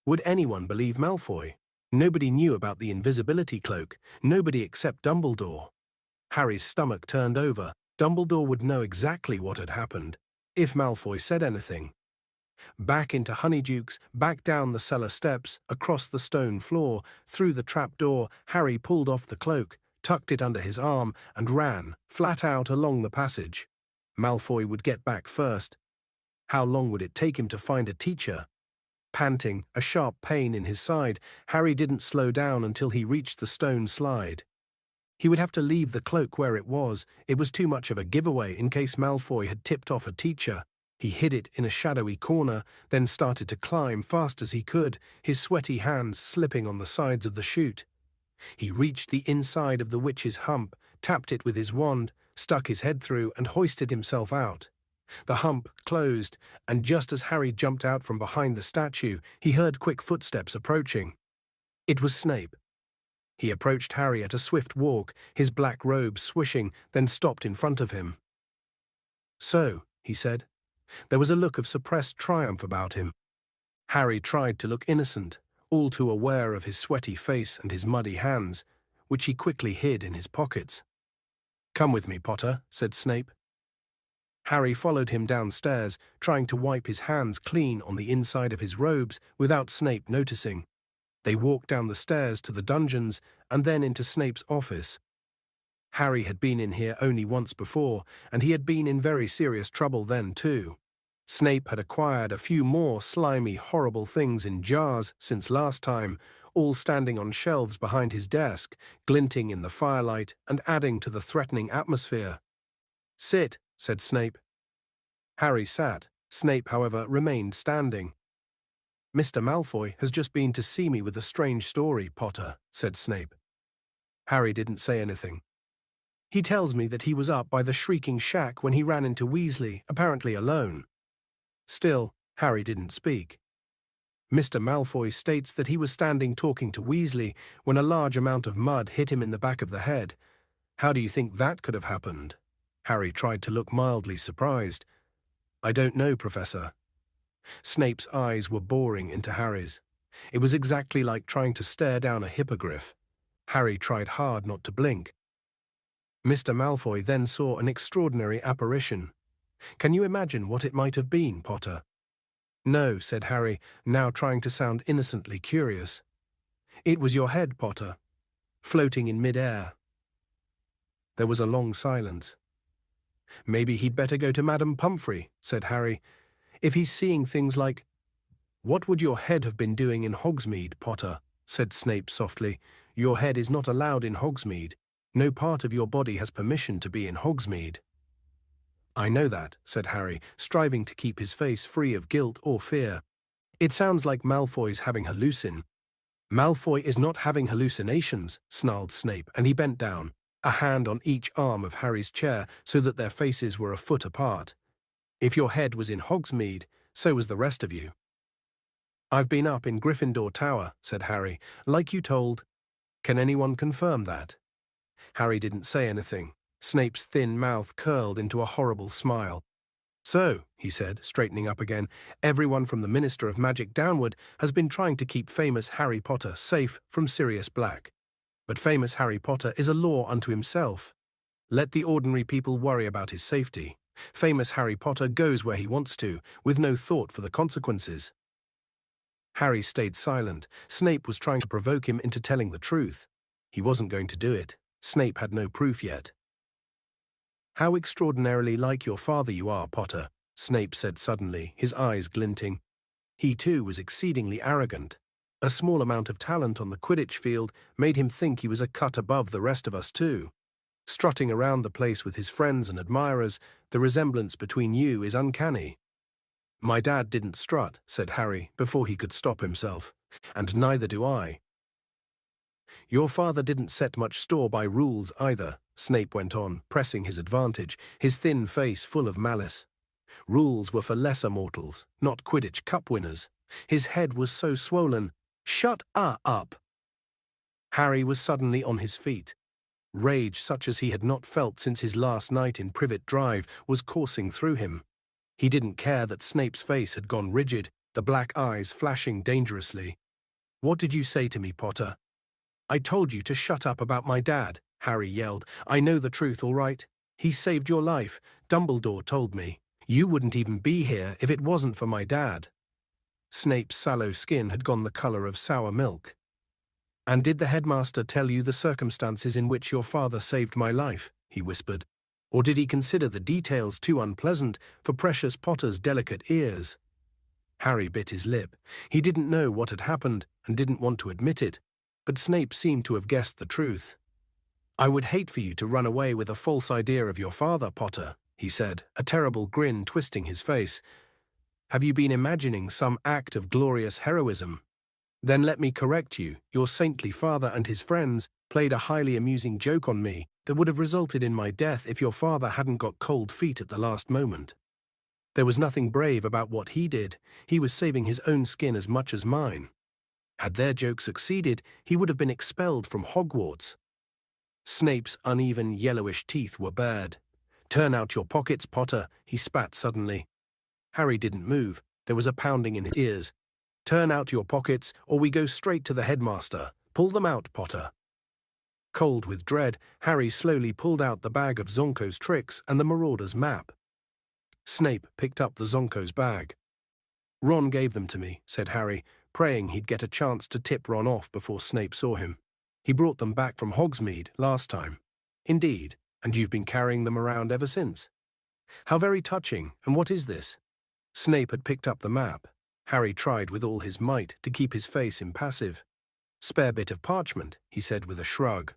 Would anyone believe Malfoy? Nobody knew about the invisibility cloak, nobody except Dumbledore. Harry's stomach turned over. Dumbledore would know exactly what had happened, if Malfoy said anything. Back into Honeydukes, back down the cellar steps, across the stone floor, through the trapdoor, Harry pulled off the cloak, tucked it under his arm, and ran, flat out along the passage. Malfoy would get back first. How long would it take him to find a teacher? Panting, a sharp pain in his side, Harry didn't slow down until he reached the stone slide. He would have to leave the cloak where it was too much of a giveaway in case Malfoy had tipped off a teacher. He hid it in a shadowy corner, then started to climb fast as he could, his sweaty hands slipping on the sides of the chute. He reached the inside of the witch's hump, tapped it with his wand, stuck his head through and hoisted himself out. The hump closed, and just as Harry jumped out from behind the statue, he heard quick footsteps approaching. It was Snape. He approached Harry at a swift walk, his black robe swishing, then stopped in front of him. "So," he said. There was a look of suppressed triumph about him. Harry tried to look innocent, all too aware of his sweaty face and his muddy hands, which he quickly hid in his pockets. "Come with me, Potter," said Snape. Harry followed him downstairs, trying to wipe his hands clean on the inside of his robes without Snape noticing. They walked down the stairs to the dungeons and then into Snape's office. Harry had been in here only once before, and he had been in very serious trouble then too. Snape had acquired a few more slimy, horrible things in jars since last time, all standing on shelves behind his desk, glinting in the firelight and adding to the threatening atmosphere. "Sit," said Snape. Harry sat. Snape, however, remained standing. "Mr. Malfoy has just been to see me with a strange story, Potter," said Snape. Harry didn't say anything. "He tells me that he was up by the Shrieking Shack when he ran into Weasley, apparently alone." Still, Harry didn't speak. "Mr. Malfoy states that he was standing talking to Weasley when a large amount of mud hit him in the back of the head. How do you think that could have happened?" Harry tried to look mildly surprised. "I don't know, Professor." Snape's eyes were boring into Harry's. It was exactly like trying to stare down a hippogriff. Harry tried hard not to blink. Mr. Malfoy then saw an extraordinary apparition. "Can you imagine what it might have been, Potter?" "No," said Harry, now trying to sound innocently curious. "It was your head, Potter, floating in mid-air." There was a long silence. "Maybe he'd better go to Madame Pomfrey," said Harry. "If he's seeing things like—" "What would your head have been doing in Hogsmeade, Potter?" said Snape softly. "Your head is not allowed in Hogsmeade. No part of your body has permission to be in Hogsmeade." "I know that," said Harry, striving to keep his face free of guilt or fear. "It sounds like Malfoy's having "Malfoy is not having hallucinations," snarled Snape, and he bent down, a hand on each arm of Harry's chair so that their faces were a foot apart. "If your head was in Hogsmeade, so was the rest of you." "I've been up in Gryffindor Tower," said Harry, "like you told." "Can anyone confirm that?" Harry didn't say anything. Snape's thin mouth curled into a horrible smile. "So," he said, straightening up again, "everyone from the Minister of Magic downward has been trying to keep famous Harry Potter safe from Sirius Black. But famous Harry Potter is a law unto himself. Let the ordinary people worry about his safety. Famous Harry Potter goes where he wants to, with no thought for the consequences." Harry stayed silent. Snape was trying to provoke him into telling the truth. He wasn't going to do it. Snape had no proof yet. "How extraordinarily like your father you are, Potter," Snape said suddenly, his eyes glinting. He too was exceedingly arrogant. A small amount of talent on the Quidditch field made him think he was a cut above the rest of us too. Strutting around the place with his friends and admirers, the resemblance between you is uncanny. "My dad didn't strut," said Harry before he could stop himself. "And neither do I. Your father didn't set much store by rules either, Snape went on, pressing his advantage, his thin face full of malice. Rules were for lesser mortals, not Quidditch Cup winners. His head was so swollen. Shut up! Harry was suddenly on his feet. Rage such as he had not felt since his last night in Privet Drive was coursing through him. He didn't care that Snape's face had gone rigid, the black eyes flashing dangerously. "What did you say to me, Potter?" "I told you to shut up about my dad," Harry yelled. "I know the truth, all right. He saved your life. Dumbledore told me. You wouldn't even be here if it wasn't for my dad." Snape's sallow skin had gone the color of sour milk. "And did the headmaster tell you the circumstances in which your father saved my life?" he whispered. "Or did he consider the details too unpleasant for precious Potter's delicate ears?" Harry bit his lip. He didn't know what had happened and didn't want to admit it, but Snape seemed to have guessed the truth. "I would hate for you to run away with a false idea of your father, Potter," he said, a terrible grin twisting his face. "Have you been imagining some act of glorious heroism? Then let me correct you. Your saintly father and his friends played a highly amusing joke on me that would have resulted in my death if your father hadn't got cold feet at the last moment. There was nothing brave about what he did. He was saving his own skin as much as mine. Had their joke succeeded, he would have been expelled from Hogwarts." Snape's uneven yellowish teeth were bared. "Turn out your pockets, Potter," he spat suddenly. Harry didn't move. There was a pounding in his ears. "Turn out your pockets, or we go straight to the headmaster. Pull them out, Potter." Cold with dread, Harry slowly pulled out the bag of Zonko's tricks and the Marauder's map. Snape picked up the Zonko's bag. "Ron gave them to me," said Harry, praying he'd get a chance to tip Ron off before Snape saw him. "He brought them back from Hogsmeade last time." "Indeed, and you've been carrying them around ever since?" "How very touching, and what is this?" Snape had picked up the map. Harry tried with all his might to keep his face impassive. "Spare bit of parchment," he said with a shrug.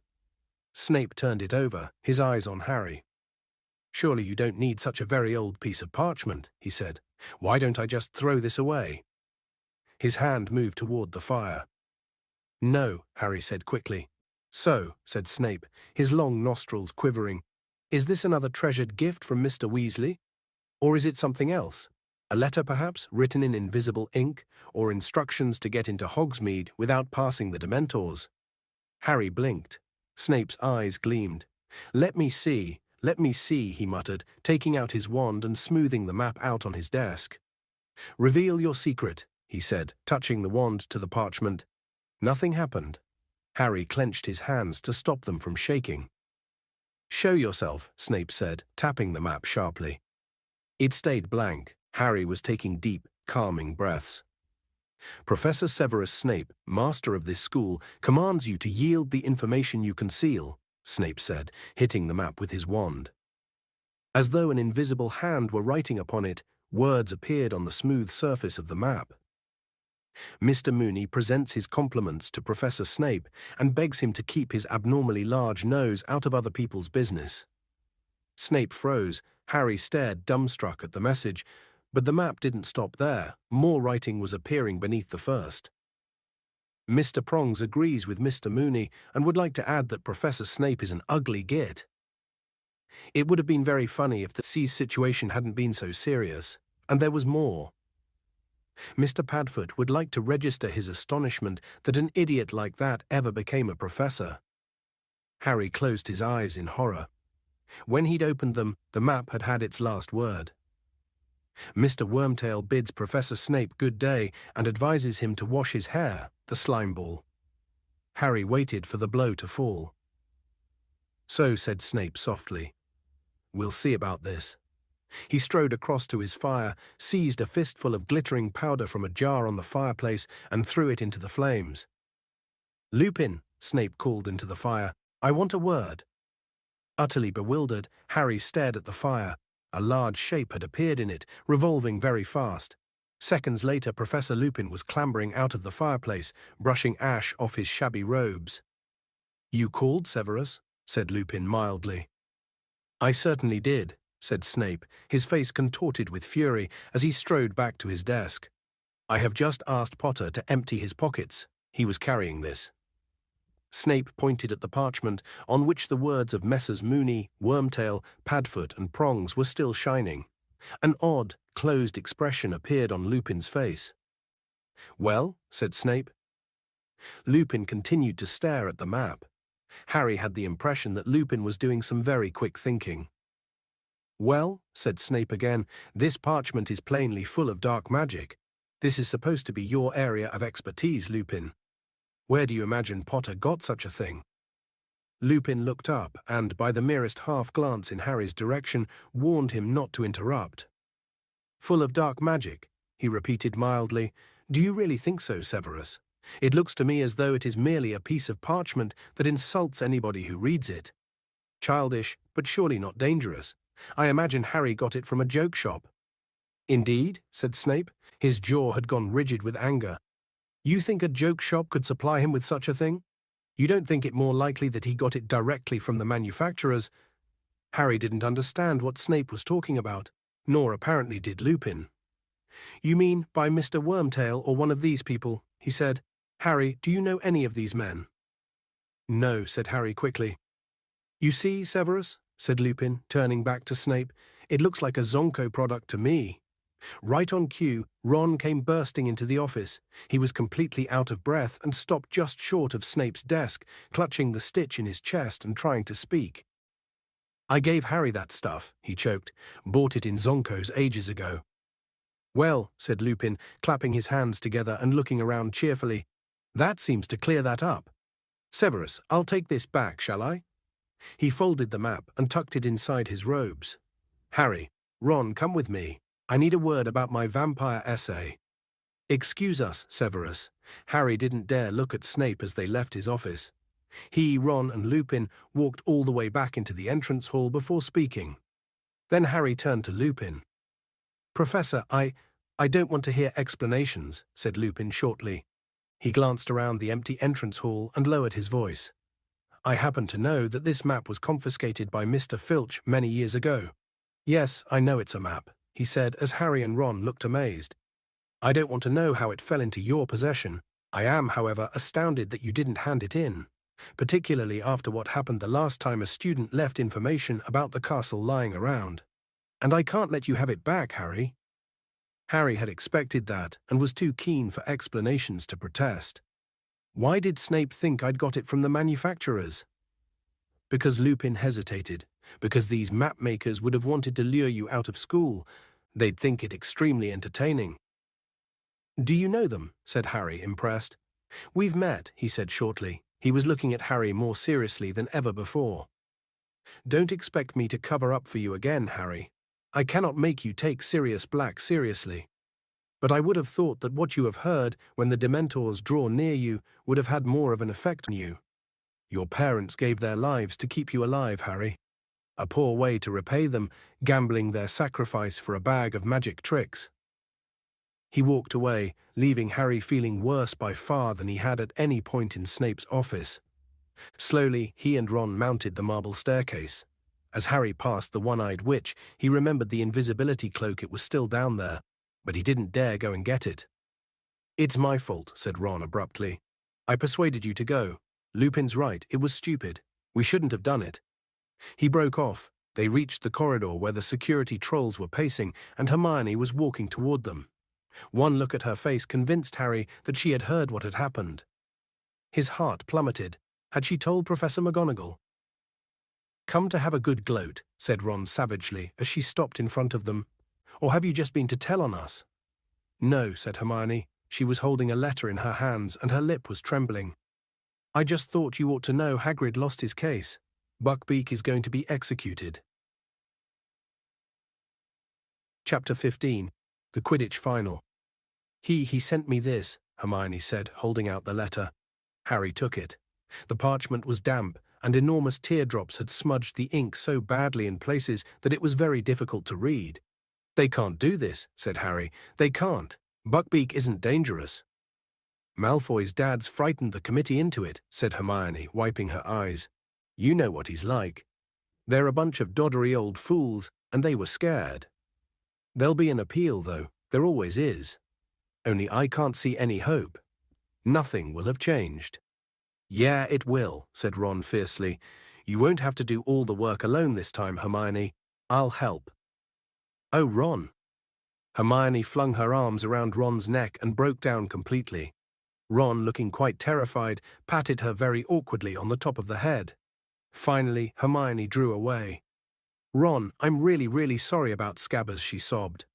Snape turned it over, his eyes on Harry. "Surely you don't need such a very old piece of parchment," he said. "Why don't I just throw this away?" His hand moved toward the fire. "No," Harry said quickly. "So," said Snape, his long nostrils quivering, "is this another treasured gift from Mr. Weasley? Or is it something else? A letter, perhaps, written in invisible ink, or instructions to get into Hogsmeade without passing the Dementors?" Harry blinked. Snape's eyes gleamed. Let me see," he muttered, taking out his wand and smoothing the map out on his desk. "Reveal your secret," he said, touching the wand to the parchment. Nothing happened. Harry clenched his hands to stop them from shaking. "Show yourself," Snape said, tapping the map sharply. It stayed blank. Harry was taking deep, calming breaths. "Professor Severus Snape, master of this school, commands you to yield the information you conceal," Snape said, hitting the map with his wand. As though an invisible hand were writing upon it, words appeared on the smooth surface of the map. "Mr. Mooney presents his compliments to Professor Snape and begs him to keep his abnormally large nose out of other people's business." Snape froze. Harry stared dumbstruck at the message, but the map didn't stop there. More writing was appearing beneath the first. "Mr. Prongs agrees with Mr. Mooney and would like to add that Professor Snape is an ugly git. It would have been very funny if the C's situation hadn't been so serious. And there was more. Mr. Padfoot would like to register his astonishment that an idiot like that ever became a professor." Harry closed his eyes in horror. When he'd opened them, the map had had its last word. "Mr. Wormtail bids Professor Snape good day and advises him to wash his hair, the slimeball." Harry waited for the blow to fall. "So," said Snape softly, "we'll see about this." He strode across to his fire, seized a fistful of glittering powder from a jar on the fireplace, and threw it into the flames. "Lupin," Snape called into the fire, "I want a word." Utterly bewildered, Harry stared at the fire. A large shape had appeared in it, revolving very fast. Seconds later, Professor Lupin was clambering out of the fireplace, brushing ash off his shabby robes. "You called, Severus?" said Lupin mildly. "I certainly did," said Snape, his face contorted with fury as he strode back to his desk. "I have just asked Potter to empty his pockets. He was carrying this." Snape pointed at the parchment, on which the words of Messrs. Moony, Wormtail, Padfoot, and Prongs were still shining. An odd, closed expression appeared on Lupin's face. "Well?" said Snape. Lupin continued to stare at the map. Harry had the impression that Lupin was doing some very quick thinking. "Well," said Snape again, "this parchment is plainly full of dark magic. This is supposed to be your area of expertise, Lupin. Where do you imagine Potter got such a thing?" Lupin looked up and, by the merest half-glance in Harry's direction, warned him not to interrupt. "Full of dark magic," he repeated mildly. "Do you really think so, Severus? It looks to me as though it is merely a piece of parchment that insults anybody who reads it. Childish, but surely not dangerous. I imagine Harry got it from a joke shop." "Indeed?" said Snape. His jaw had gone rigid with anger. "You think a joke shop could supply him with such a thing? You don't think it more likely that he got it directly from the manufacturers?" Harry didn't understand what Snape was talking about, nor apparently did Lupin. "You mean by Mr. Wormtail or one of these people?" he said. "Harry, do you know any of these men?" "No," said Harry quickly. "You see, Severus," said Lupin, turning back to Snape, "it looks like a Zonko product to me." Right on cue, Ron came bursting into the office. He was completely out of breath and stopped just short of Snape's desk, clutching the stitch in his chest and trying to speak. "I gave Harry that stuff," he choked. "Bought it in Zonko's ages ago." "Well," said Lupin, clapping his hands together and looking around cheerfully, "that seems to clear that up. Severus, I'll take this back, shall I?" He folded the map and tucked it inside his robes. "Harry, Ron, come with me. I need a word about my vampire essay." "Excuse us, Severus." Harry didn't dare look at Snape as they left his office. He, Ron, and Lupin walked all the way back into the entrance hall before speaking. Then Harry turned to Lupin. "Professor, I don't want to hear explanations," said Lupin shortly. He glanced around the empty entrance hall and lowered his voice. "I happen to know that this map was confiscated by Mr. Filch many years ago." "Yes, I know it's a map," he said as Harry and Ron looked amazed. "I don't want to know how it fell into your possession. I am, however, astounded that you didn't hand it in, particularly after what happened the last time a student left information about the castle lying around. And I can't let you have it back, Harry." Harry had expected that and was too keen for explanations to protest. "Why did Snape think I'd got it from the manufacturers?" Because Lupin hesitated. Because these map makers would have wanted to lure you out of school. They'd think it extremely entertaining. "Do you know them?" said Harry, impressed. "We've met," he said shortly. He was looking at Harry more seriously than ever before. "Don't expect me to cover up for you again, Harry. I cannot make you take Sirius Black seriously. But I would have thought that what you have heard when the Dementors draw near you would have had more of an effect on you. Your parents gave their lives to keep you alive, Harry. A poor way to repay them, gambling their sacrifice for a bag of magic tricks." He walked away, leaving Harry feeling worse by far than he had at any point in Snape's office. Slowly, he and Ron mounted the marble staircase. As Harry passed the one-eyed witch, he remembered the invisibility cloak. It was still down there, but he didn't dare go and get it. "It's my fault," said Ron abruptly. "I persuaded you to go. Lupin's right, it was stupid. We shouldn't have done it." He broke off. They reached the corridor where the security trolls were pacing, and Hermione was walking toward them. One look at her face convinced Harry that she had heard what had happened. His heart plummeted. Had she told Professor McGonagall? "Come to have a good gloat," said Ron savagely as she stopped in front of them. "Or have you just been to tell on us?" "No," said Hermione. She was holding a letter in her hands and her lip was trembling. "I just thought you ought to know Hagrid lost his case. Buckbeak is going to be executed." Chapter 15. The Quidditch Final. He sent me this," Hermione said, holding out the letter. Harry took it. The parchment was damp, and enormous teardrops had smudged the ink so badly in places that it was very difficult to read. "They can't do this," said Harry. "They can't. Buckbeak isn't dangerous." "Malfoy's dad's frightened the committee into it," said Hermione, wiping her eyes. "You know what he's like. They're a bunch of doddery old fools, and they were scared. There'll be an appeal, though. There always is. Only I can't see any hope. Nothing will have changed." Yeah, it will, said Ron fiercely. You won't have to do all the work alone this time, Hermione. I'll help. Oh, Ron. Hermione flung her arms around Ron's neck and broke down completely. Ron, looking quite terrified, patted her very awkwardly on the top of the head. Finally, Hermione drew away. Ron, I'm really sorry about Scabbers, she sobbed.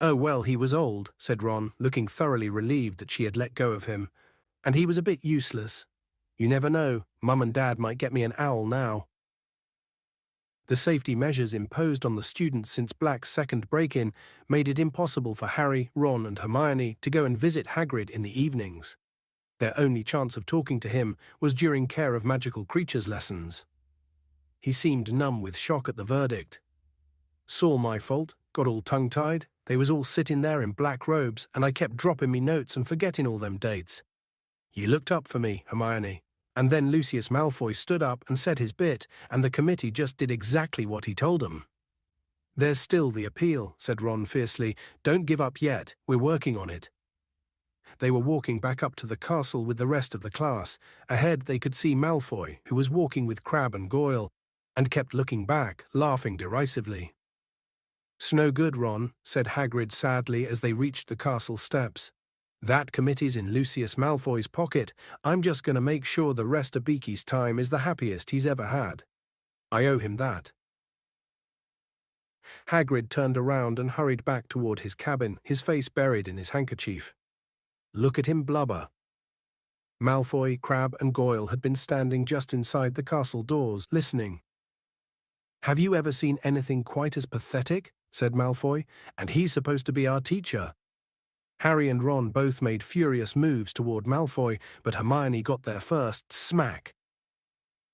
Oh, well, he was old, said Ron, looking thoroughly relieved that she had let go of him. And he was a bit useless. You never know, Mum and Dad might get me an owl now. The safety measures imposed on the students since Black's second break-in made it impossible for Harry, Ron and Hermione to go and visit Hagrid in the evenings. Their only chance of talking to him was during Care of Magical Creatures lessons. He seemed numb with shock at the verdict. "'Saw my fault, got all tongue-tied. They was all sitting there in black robes and I kept dropping me notes and forgetting all them dates. You looked up for me, Hermione. And then Lucius Malfoy stood up and said his bit, and the committee just did exactly what he told them." "There's still the appeal," said Ron fiercely. "Don't give up yet, we're working on it." They were walking back up to the castle with the rest of the class. Ahead they could see Malfoy, who was walking with Crabbe and Goyle, and kept looking back, laughing derisively. "'S no good, Ron," said Hagrid sadly as they reached the castle steps. "That committee's in Lucius Malfoy's pocket. I'm just going to make sure the rest of Beaky's time is the happiest he's ever had. I owe him that." Hagrid turned around and hurried back toward his cabin, his face buried in his handkerchief. Look at him blubber. Malfoy, Crabbe and Goyle had been standing just inside the castle doors, listening. "Have you ever seen anything quite as pathetic?" said Malfoy. "And he's supposed to be our teacher." Harry and Ron both made furious moves toward Malfoy, but Hermione got there first, smack.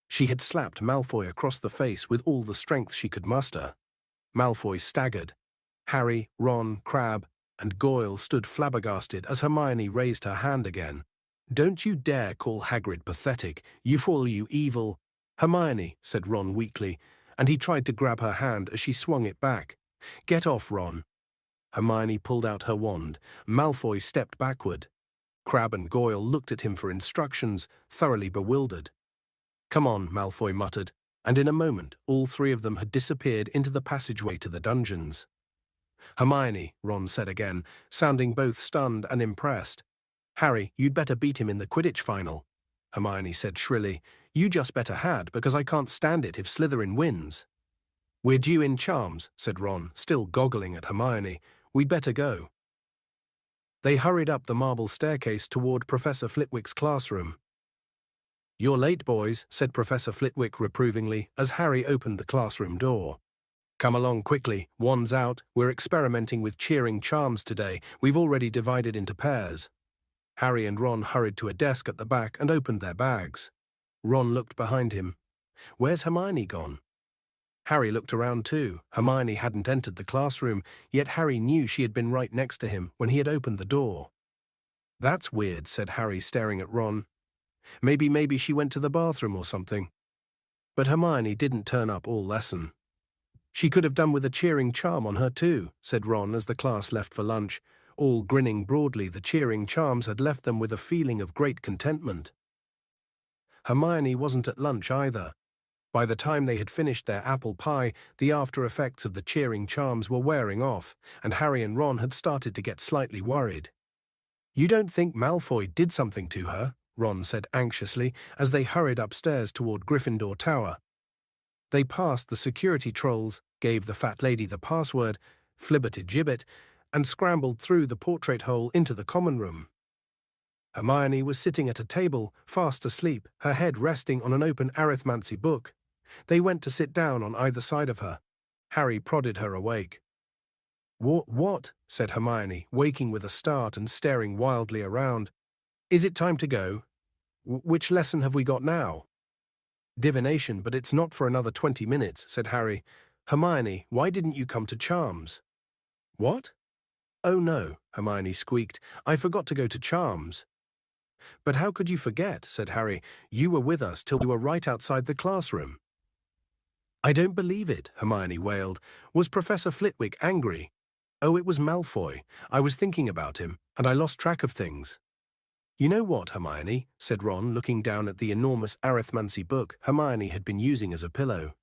She had slapped Malfoy across the face with all the strength she could muster. Malfoy staggered. Harry, Ron, Crabbe, and Goyle stood flabbergasted as Hermione raised her hand again. "Don't you dare call Hagrid pathetic, you fool, you evil—" "Hermione," said Ron weakly, and he tried to grab her hand as she swung it back. "Get off, Ron." Hermione pulled out her wand. Malfoy stepped backward. Crabbe and Goyle looked at him for instructions, thoroughly bewildered. "Come on," Malfoy muttered, and in a moment all three of them had disappeared into the passageway to the dungeons. "Hermione," Ron said again, sounding both stunned and impressed. "Harry, you'd better beat him in the Quidditch final," Hermione said shrilly. "You just better had, because I can't stand it if Slytherin wins." "We're due in charms," said Ron, still goggling at Hermione. "We'd better go." They hurried up the marble staircase toward Professor Flitwick's classroom. "You're late, boys," said Professor Flitwick reprovingly as Harry opened the classroom door. "Come along quickly, wands out. We're experimenting with cheering charms today. We've already divided into pairs." Harry and Ron hurried to a desk at the back and opened their bags. Ron looked behind him. "Where's Hermione gone?" Harry looked around too. Hermione hadn't entered the classroom, yet Harry knew she had been right next to him when he had opened the door. "That's weird," said Harry, staring at Ron. Maybe she went to the bathroom or something." But Hermione didn't turn up all lesson. "She could have done with a cheering charm on her too," said Ron as the class left for lunch. All grinning broadly, the cheering charms had left them with a feeling of great contentment. Hermione wasn't at lunch either. By the time they had finished their apple pie, the after-effects of the cheering charms were wearing off, and Harry and Ron had started to get slightly worried. "You don't think Malfoy did something to her?" Ron said anxiously as they hurried upstairs toward Gryffindor Tower. They passed the security trolls, gave the fat lady the password, flibbertigibbet, and scrambled through the portrait hole into the common room. Hermione was sitting at a table, fast asleep, her head resting on an open arithmancy book. They went to sit down on either side of her. Harry prodded her awake. What?" said Hermione, waking with a start and staring wildly around. "Is it time to go? Which lesson have we got now?" "Divination, but it's not for another 20 minutes, said Harry. "Hermione, why didn't you come to Charms?" "What?" "Oh no," Hermione squeaked. "I forgot to go to Charms." "But how could you forget?" said Harry. "You were with us till we were right outside the classroom." "I don't believe it," Hermione wailed. "Was Professor Flitwick angry?" "Oh, it was Malfoy. I was thinking about him, and I lost track of things." "You know what, Hermione?" said Ron, looking down at the enormous arithmancy book Hermione had been using as a pillow.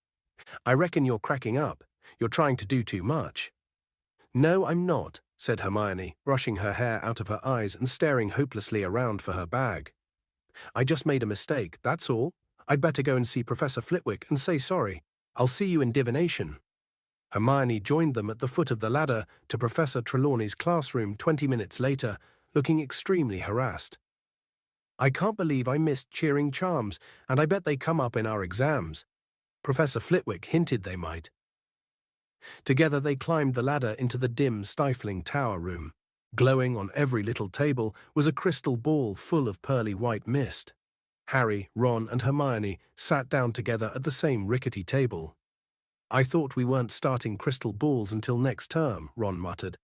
"I reckon you're cracking up. You're trying to do too much." "No, I'm not," said Hermione, brushing her hair out of her eyes and staring hopelessly around for her bag. "I just made a mistake, that's all. I'd better go and see Professor Flitwick and say sorry. I'll see you in divination." Hermione joined them at the foot of the ladder to Professor Trelawney's classroom 20 minutes later, looking extremely harassed. "I can't believe I missed cheering charms, and I bet they come up in our exams. Professor Flitwick hinted they might." Together they climbed the ladder into the dim, stifling tower room. Glowing on every little table was a crystal ball full of pearly white mist. Harry, Ron, and Hermione sat down together at the same rickety table. "I thought we weren't starting crystal balls until next term," Ron muttered,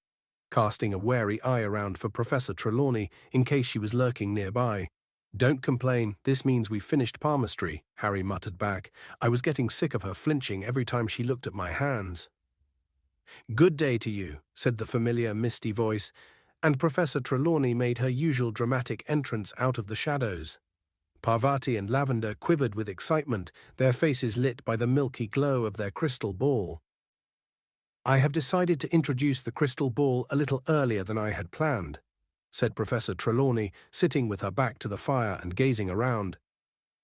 casting a wary eye around for Professor Trelawney in case she was lurking nearby. "Don't complain, this means we've finished palmistry," Harry muttered back. I was getting sick of her flinching every time she looked at my hands. "Good day to you," said the familiar misty voice, and Professor Trelawney made her usual dramatic entrance out of the shadows. Parvati and Lavender quivered with excitement, their faces lit by the milky glow of their crystal ball. "I have decided to introduce the crystal ball a little earlier than I had planned," said Professor Trelawney, sitting with her back to the fire and gazing around.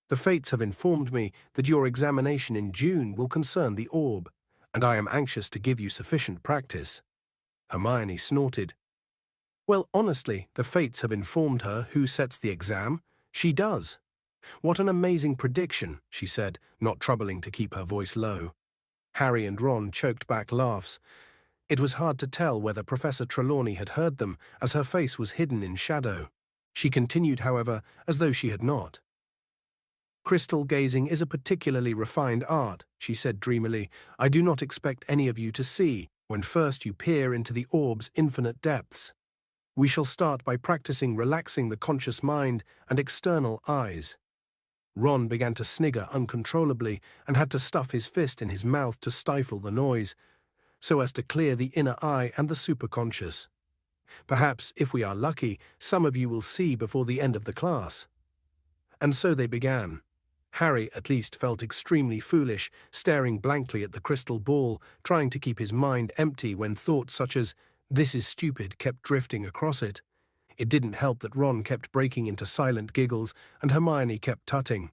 "The fates have informed me that your examination in June will concern the orb, and I am anxious to give you sufficient practice." Hermione snorted. "Well, honestly, the fates have informed her who sets the exam. She does." "What an amazing prediction," she said, not troubling to keep her voice low. Harry and Ron choked back laughs. It was hard to tell whether Professor Trelawney had heard them, as her face was hidden in shadow. She continued, however, as though she had not. "Crystal gazing is a particularly refined art," she said dreamily. "I do not expect any of you to see, when first you peer into the orb's infinite depths. We shall start by practicing relaxing the conscious mind and external eyes." Ron began to snigger uncontrollably and had to stuff his fist in his mouth to stifle the noise, so as to clear the inner eye and the superconscious. "Perhaps, if we are lucky, some of you will see before the end of the class." And so they began. Harry, at least, felt extremely foolish, staring blankly at the crystal ball, trying to keep his mind empty when thoughts such as, "This is stupid," kept drifting across it. It didn't help that Ron kept breaking into silent giggles and Hermione kept tutting.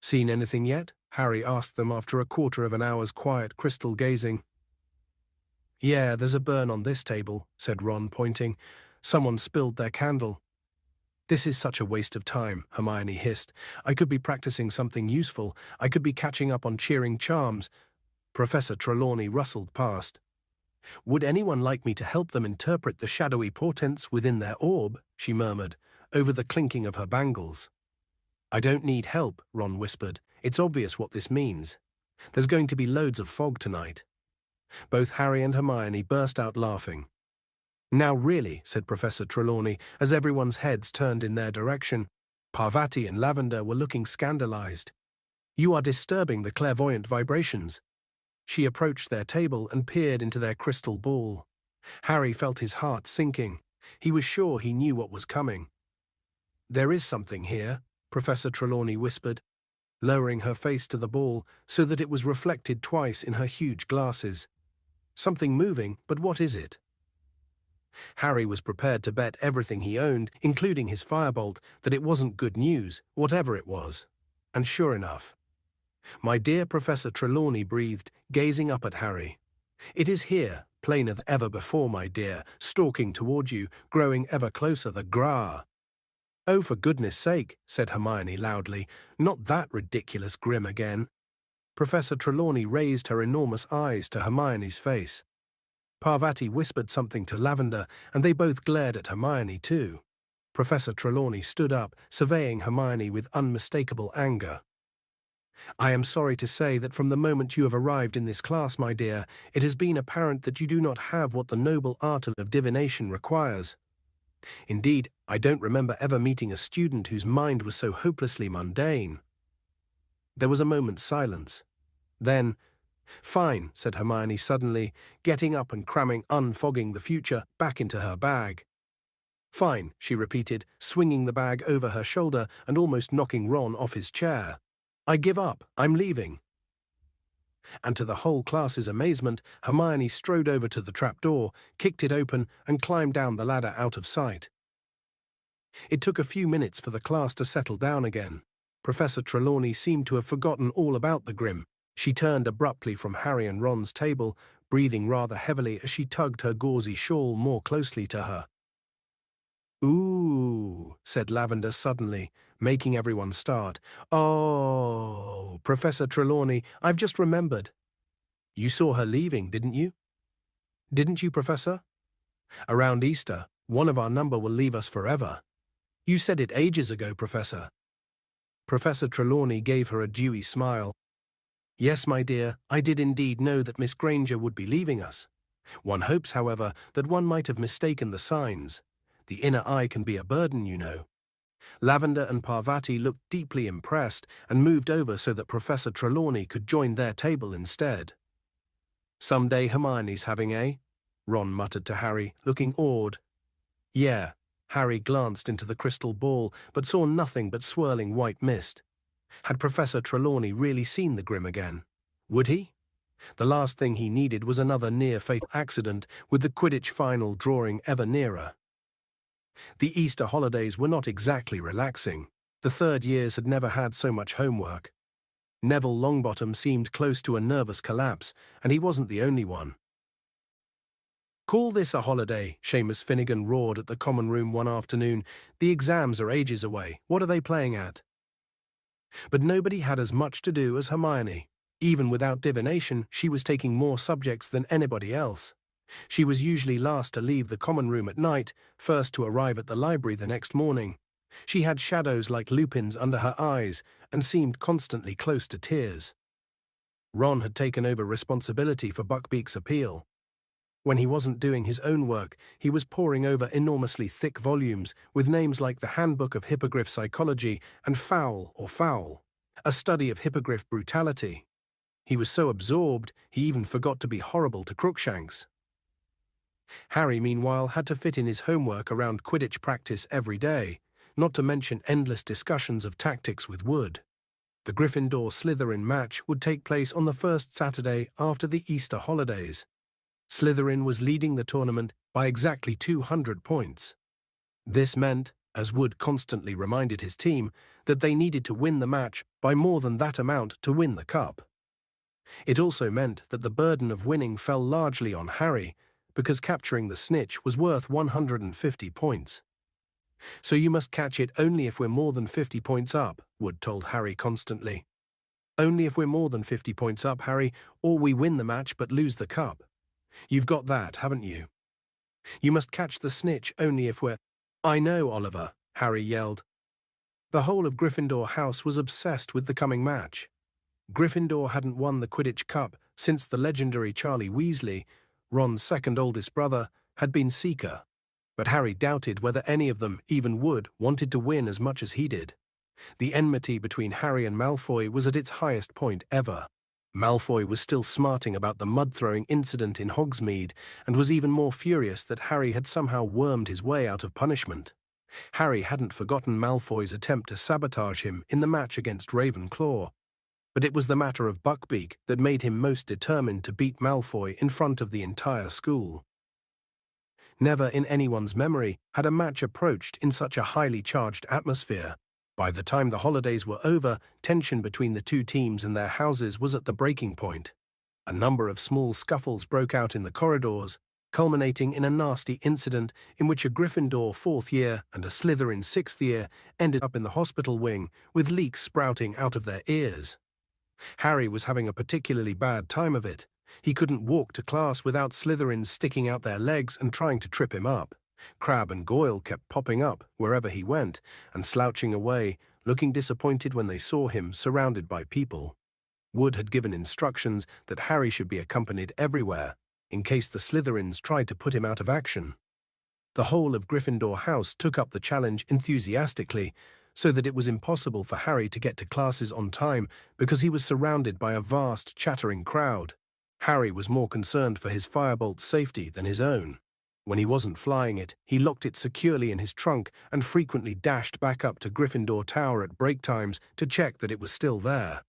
"Seen anything yet?" Harry asked them after a quarter of an hour's quiet crystal gazing. "Yeah, there's a burn on this table," said Ron, pointing. "Someone spilled their candle." "This is such a waste of time," Hermione hissed. "I could be practicing something useful. I could be catching up on cheering charms." Professor Trelawney rustled past. "Would anyone like me to help them interpret the shadowy portents within their orb?" she murmured, over the clinking of her bangles. "I don't need help," Ron whispered. "It's obvious what this means. There's going to be loads of fog tonight." Both Harry and Hermione burst out laughing. "Now really," said Professor Trelawney, as everyone's heads turned in their direction. Parvati and Lavender were looking scandalized. "You are disturbing the clairvoyant vibrations." She approached their table and peered into their crystal ball. Harry felt his heart sinking. He was sure he knew what was coming. "There is something here," Professor Trelawney whispered, lowering her face to the ball so that it was reflected twice in her huge glasses. "Something moving, but what is it?" Harry was prepared to bet everything he owned, including his firebolt, that it wasn't good news, whatever it was. And sure enough. "My dear Professor Trelawney," breathed, gazing up at Harry. "It is here, plainer than ever before, my dear, stalking toward you, growing ever closer, the Gra." "Oh, for goodness sake," said Hermione loudly, "not that ridiculous grim again." Professor Trelawney raised her enormous eyes to Hermione's face. Parvati whispered something to Lavender, and they both glared at Hermione too. Professor Trelawney stood up, surveying Hermione with unmistakable anger. "I am sorry to say that from the moment you have arrived in this class, my dear, it has been apparent that you do not have what the noble art of divination requires. Indeed, I don't remember ever meeting a student whose mind was so hopelessly mundane." There was a moment's silence. Then, "Fine," said Hermione suddenly, getting up and cramming Unfogging the Future back into her bag. Fine, she repeated, swinging the bag over her shoulder and almost knocking Ron off his chair. I give up. I'm leaving. And to the whole class's amazement, Hermione strode over to the trapdoor, kicked it open, and climbed down the ladder out of sight. It took a few minutes for the class to settle down again. Professor Trelawney seemed to have forgotten all about the Grim. She turned abruptly from Harry and Ron's table, breathing rather heavily as she tugged her gauzy shawl more closely to her. Ooh, said Lavender suddenly, making everyone start. Oh, Professor Trelawney, I've just remembered. You saw her leaving, didn't you? Didn't you, Professor? Around Easter, one of our number will leave us forever. You said it ages ago, Professor. Professor Trelawney gave her a dewy smile. Yes, my dear, I did indeed know that Miss Granger would be leaving us. One hopes, however, that one might have mistaken the signs. The inner eye can be a burden, you know. Lavender and Parvati looked deeply impressed and moved over so that Professor Trelawney could join their table instead. Some day Hermione's having, eh? Ron muttered to Harry, looking awed. Yeah. Harry glanced into the crystal ball, but saw nothing but swirling white mist. Had Professor Trelawney really seen the Grim again? Would he? The last thing he needed was another near-fatal accident, with the Quidditch final drawing ever nearer. The Easter holidays were not exactly relaxing. The third years had never had so much homework. Neville Longbottom seemed close to a nervous collapse, and he wasn't the only one. Call this a holiday, Seamus Finnegan roared at the common room one afternoon. The exams are ages away. What are they playing at? But nobody had as much to do as Hermione. Even without divination, she was taking more subjects than anybody else. She was usually last to leave the common room at night, first to arrive at the library the next morning. She had shadows like lupins under her eyes and seemed constantly close to tears. Ron had taken over responsibility for Buckbeak's appeal. When he wasn't doing his own work, he was poring over enormously thick volumes with names like the Handbook of Hippogriff Psychology and Foul or Foul, a study of hippogriff brutality. He was so absorbed, he even forgot to be horrible to Crookshanks. Harry, meanwhile, had to fit in his homework around Quidditch practice every day, not to mention endless discussions of tactics with Wood. The Gryffindor-Slytherin match would take place on the first Saturday after the Easter holidays. Slytherin was leading the tournament by exactly 200 points. This meant, as Wood constantly reminded his team, that they needed to win the match by more than that amount to win the cup. It also meant that the burden of winning fell largely on Harry, because capturing the snitch was worth 150 points. So you must catch it only if we're more than 50 points up, Wood told Harry constantly. Only if we're more than 50 points up, Harry, or we win the match but lose the cup. You've got that, haven't you? You must catch the snitch only if we're— I know, Oliver, Harry yelled. The whole of Gryffindor House was obsessed with the coming match. Gryffindor hadn't won the Quidditch Cup since the legendary Charlie Weasley, Ron's second oldest brother, had been Seeker. But Harry doubted whether any of them, even Wood, wanted to win as much as he did. The enmity between Harry and Malfoy was at its highest point ever. Malfoy was still smarting about the mud-throwing incident in Hogsmeade and was even more furious that Harry had somehow wormed his way out of punishment. Harry hadn't forgotten Malfoy's attempt to sabotage him in the match against Ravenclaw, but it was the matter of Buckbeak that made him most determined to beat Malfoy in front of the entire school. Never in anyone's memory had a match approached in such a highly charged atmosphere. By the time the holidays were over, tension between the two teams and their houses was at the breaking point. A number of small scuffles broke out in the corridors, culminating in a nasty incident in which a Gryffindor 4th year and a Slytherin 6th year ended up in the hospital wing with leaks sprouting out of their ears. Harry was having a particularly bad time of it. He couldn't walk to class without Slytherins sticking out their legs and trying to trip him up. Crabbe and Goyle kept popping up wherever he went and slouching away, looking disappointed when they saw him surrounded by people. Wood had given instructions that Harry should be accompanied everywhere, in case the Slytherins tried to put him out of action. The whole of Gryffindor House took up the challenge enthusiastically, so that it was impossible for Harry to get to classes on time because he was surrounded by a vast chattering crowd. Harry was more concerned for his firebolt's safety than his own. When he wasn't flying it, he locked it securely in his trunk and frequently dashed back up to Gryffindor Tower at break times to check that it was still there.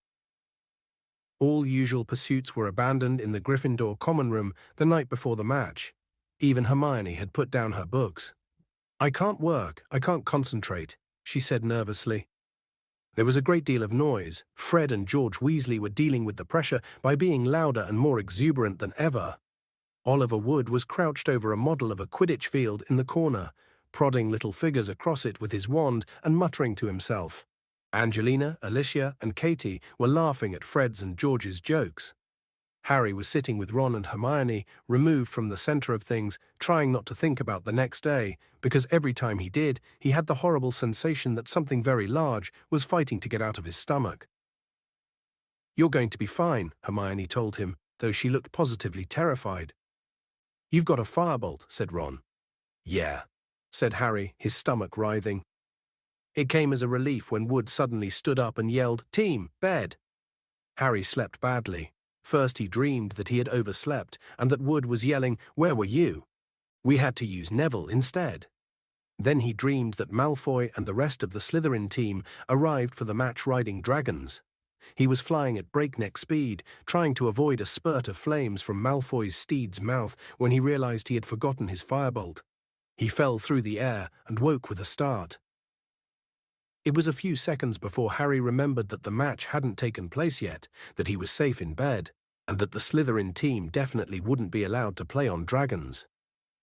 All usual pursuits were abandoned in the Gryffindor common room the night before the match. Even Hermione had put down her books. "I can't work, I can't concentrate," she said nervously. There was a great deal of noise. Fred and George Weasley were dealing with the pressure by being louder and more exuberant than ever. Oliver Wood was crouched over a model of a Quidditch field in the corner, prodding little figures across it with his wand and muttering to himself. Angelina, Alicia, and Katie were laughing at Fred's and George's jokes. Harry was sitting with Ron and Hermione, removed from the center of things, trying not to think about the next day, because every time he did, he had the horrible sensation that something very large was fighting to get out of his stomach. "You're going to be fine," Hermione told him, though she looked positively terrified. "You've got a firebolt," said Ron. "Yeah," said Harry, his stomach writhing. It came as a relief when Wood suddenly stood up and yelled, "Team, bed!" Harry slept badly. First he dreamed that he had overslept and that Wood was yelling, "Where were you? We had to use Neville instead." Then he dreamed that Malfoy and the rest of the Slytherin team arrived for the match riding dragons. He was flying at breakneck speed, trying to avoid a spurt of flames from Malfoy's steed's mouth when he realized he had forgotten his firebolt. He fell through the air and woke with a start. It was a few seconds before Harry remembered that the match hadn't taken place yet, that he was safe in bed, and that the Slytherin team definitely wouldn't be allowed to play on dragons.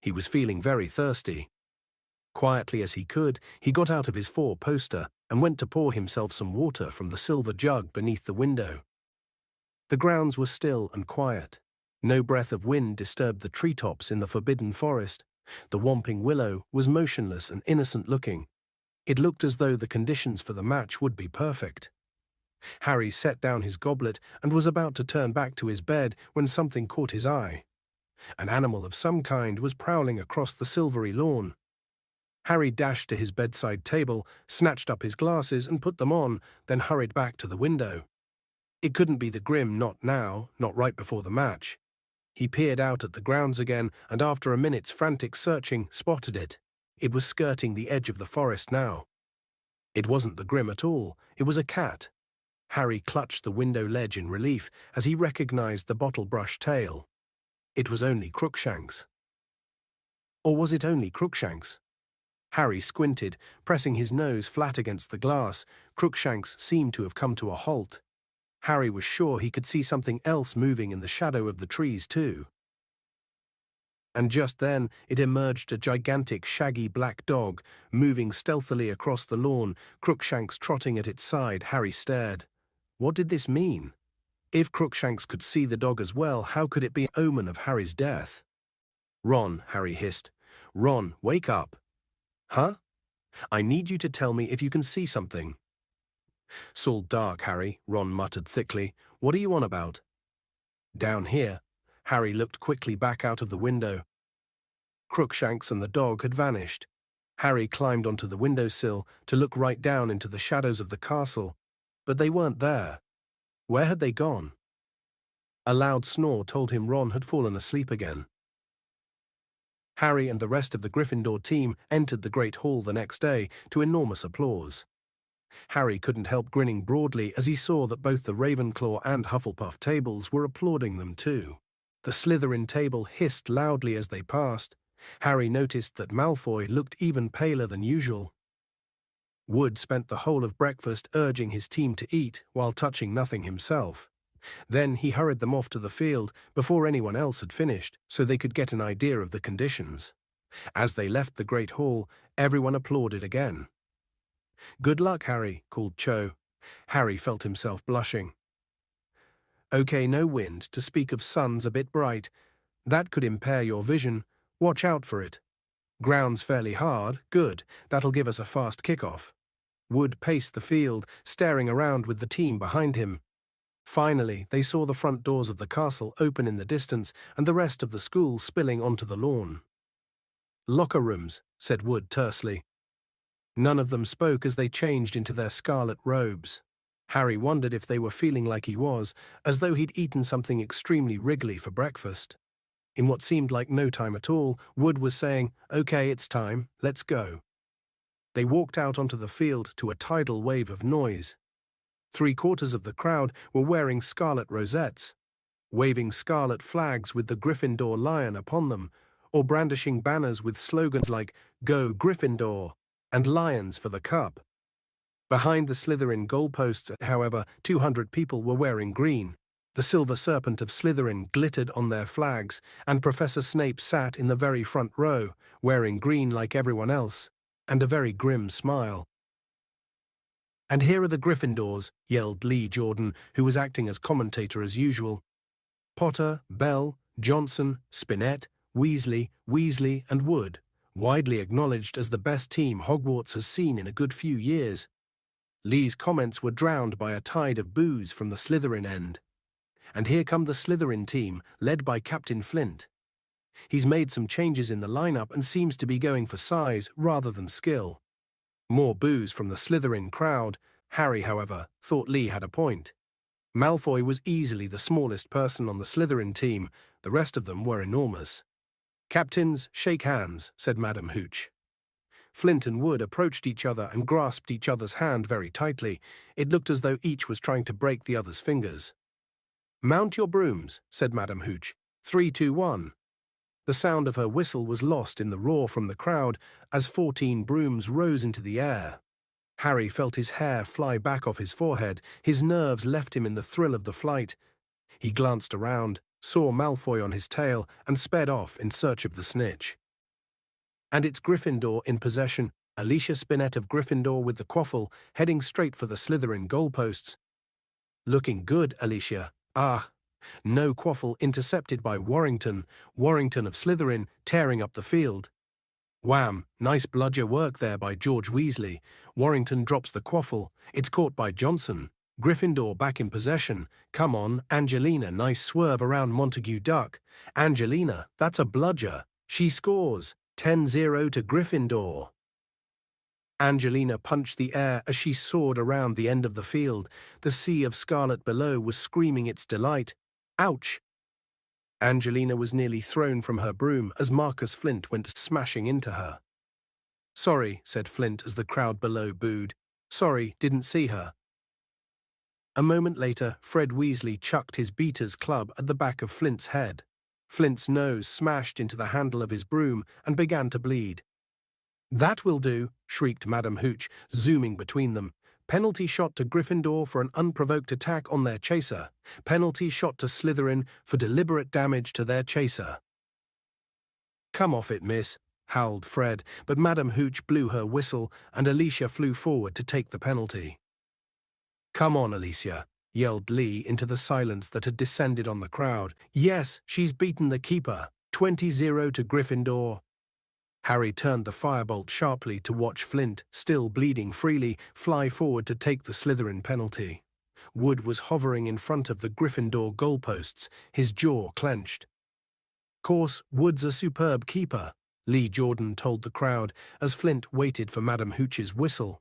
He was feeling very thirsty. Quietly as he could, he got out of his four-poster and went to pour himself some water from the silver jug beneath the window. The grounds were still and quiet. No breath of wind disturbed the treetops in the forbidden forest. The whomping willow was motionless and innocent-looking. It looked as though the conditions for the match would be perfect. Harry set down his goblet and was about to turn back to his bed when something caught his eye. An animal of some kind was prowling across the silvery lawn. Harry dashed to his bedside table, snatched up his glasses and put them on, then hurried back to the window. It couldn't be the Grim, not now, not right before the match. He peered out at the grounds again and after a minute's frantic searching, spotted it. It was skirting the edge of the forest now. It wasn't the Grim at all, it was a cat. Harry clutched the window ledge in relief as he recognized the bottle-brush tail. It was only Crookshanks. Or was it only Crookshanks? Harry squinted, pressing his nose flat against the glass. Crookshanks seemed to have come to a halt. Harry was sure he could see something else moving in the shadow of the trees too. And just then it emerged, a gigantic shaggy black dog, moving stealthily across the lawn, Crookshanks trotting at its side. Harry stared. What did this mean? If Crookshanks could see the dog as well, how could it be an omen of Harry's death? "Ron," Harry hissed. "Ron, wake up." "Huh? I need you to tell me if you can see something." "It's all dark, Harry," Ron muttered thickly. "What are you on about?" "Down here." Harry looked quickly back out of the window. Crookshanks and the dog had vanished. Harry climbed onto the windowsill to look right down into the shadows of the castle, but they weren't there. Where had they gone? A loud snore told him Ron had fallen asleep again. Harry and the rest of the Gryffindor team entered the Great Hall the next day to enormous applause. Harry couldn't help grinning broadly as he saw that both the Ravenclaw and Hufflepuff tables were applauding them too. The Slytherin table hissed loudly as they passed. Harry noticed that Malfoy looked even paler than usual. Wood spent the whole of breakfast urging his team to eat while touching nothing himself. Then he hurried them off to the field before anyone else had finished, so they could get an idea of the conditions. As they left the Great Hall, everyone applauded again. "Good luck, Harry," called Cho. Harry felt himself blushing. "Okay, no wind, to speak of sun's a bit bright. That could impair your vision. Watch out for it. Ground's fairly hard. Good, that'll give us a fast kickoff." Wood paced the field, staring around with the team behind him. Finally, they saw the front doors of the castle open in the distance and the rest of the school spilling onto the lawn. "Locker rooms," said Wood tersely. None of them spoke as they changed into their scarlet robes. Harry wondered if they were feeling like he was, as though he'd eaten something extremely wriggly for breakfast. In what seemed like no time at all, Wood was saying, "Okay, it's time, let's go." They walked out onto the field to a tidal wave of noise. 3/4 of the crowd were wearing scarlet rosettes, waving scarlet flags with the Gryffindor lion upon them, or brandishing banners with slogans like "Go Gryffindor" and "Lions for the Cup." Behind the Slytherin goalposts, however, 200 people were wearing green. The silver serpent of Slytherin glittered on their flags, and Professor Snape sat in the very front row, wearing green like everyone else, and a very grim smile. "And here are the Gryffindors," yelled Lee Jordan, who was acting as commentator as usual. "Potter, Bell, Johnson, Spinett, Weasley, and Wood, widely acknowledged as the best team Hogwarts has seen in a good few years." Lee's comments were drowned by a tide of boos from the Slytherin end. "And here come the Slytherin team, led by Captain Flint. He's made some changes in the lineup and seems to be going for size rather than skill." More boos from the Slytherin crowd. Harry, however, thought Lee had a point. Malfoy was easily the smallest person on the Slytherin team. The rest of them were enormous. "Captains, shake hands," said Madam Hooch. Flint and Wood approached each other and grasped each other's hand very tightly. It looked as though each was trying to break the other's fingers. "Mount your brooms," said Madam Hooch. 3, 2, 1. The sound of her whistle was lost in the roar from the crowd as 14 brooms rose into the air. Harry felt his hair fly back off his forehead. His nerves left him in the thrill of the flight. He glanced around, saw Malfoy on his tail, and sped off in search of the snitch. And it's Gryffindor in possession. Alicia Spinett of Gryffindor with the quaffle, heading straight for the Slytherin goalposts. "Looking good, Alicia." "Ah." No quaffle intercepted by Warrington of Slytherin, tearing up the field. Wham! Nice bludger work there by George Weasley. Warrington drops the quaffle. It's caught by Johnson. Gryffindor back in possession. Come on, Angelina, nice swerve around Montague Duck. Angelina, that's a bludger. She scores. 10-0 to Gryffindor. Angelina punched the air as she soared around the end of the field. The sea of scarlet below was screaming its delight. Ouch! Angelina was nearly thrown from her broom as Marcus Flint went smashing into her. "Sorry," said Flint as the crowd below booed. "Sorry, didn't see her." A moment later, Fred Weasley chucked his beater's club at the back of Flint's head. Flint's nose smashed into the handle of his broom and began to bleed. "That will do," shrieked Madam Hooch, zooming between them. "Penalty shot to Gryffindor for an unprovoked attack on their chaser. Penalty shot to Slytherin for deliberate damage to their chaser." "Come off it, miss," howled Fred, but Madam Hooch blew her whistle and Alicia flew forward to take the penalty. "Come on, Alicia," yelled Lee into the silence that had descended on the crowd. "Yes, she's beaten the keeper. 20-0 to Gryffindor." Harry turned the firebolt sharply to watch Flint, still bleeding freely, fly forward to take the Slytherin penalty. Wood was hovering in front of the Gryffindor goalposts, his jaw clenched. "Course, Wood's a superb keeper," Lee Jordan told the crowd as Flint waited for Madam Hooch's whistle.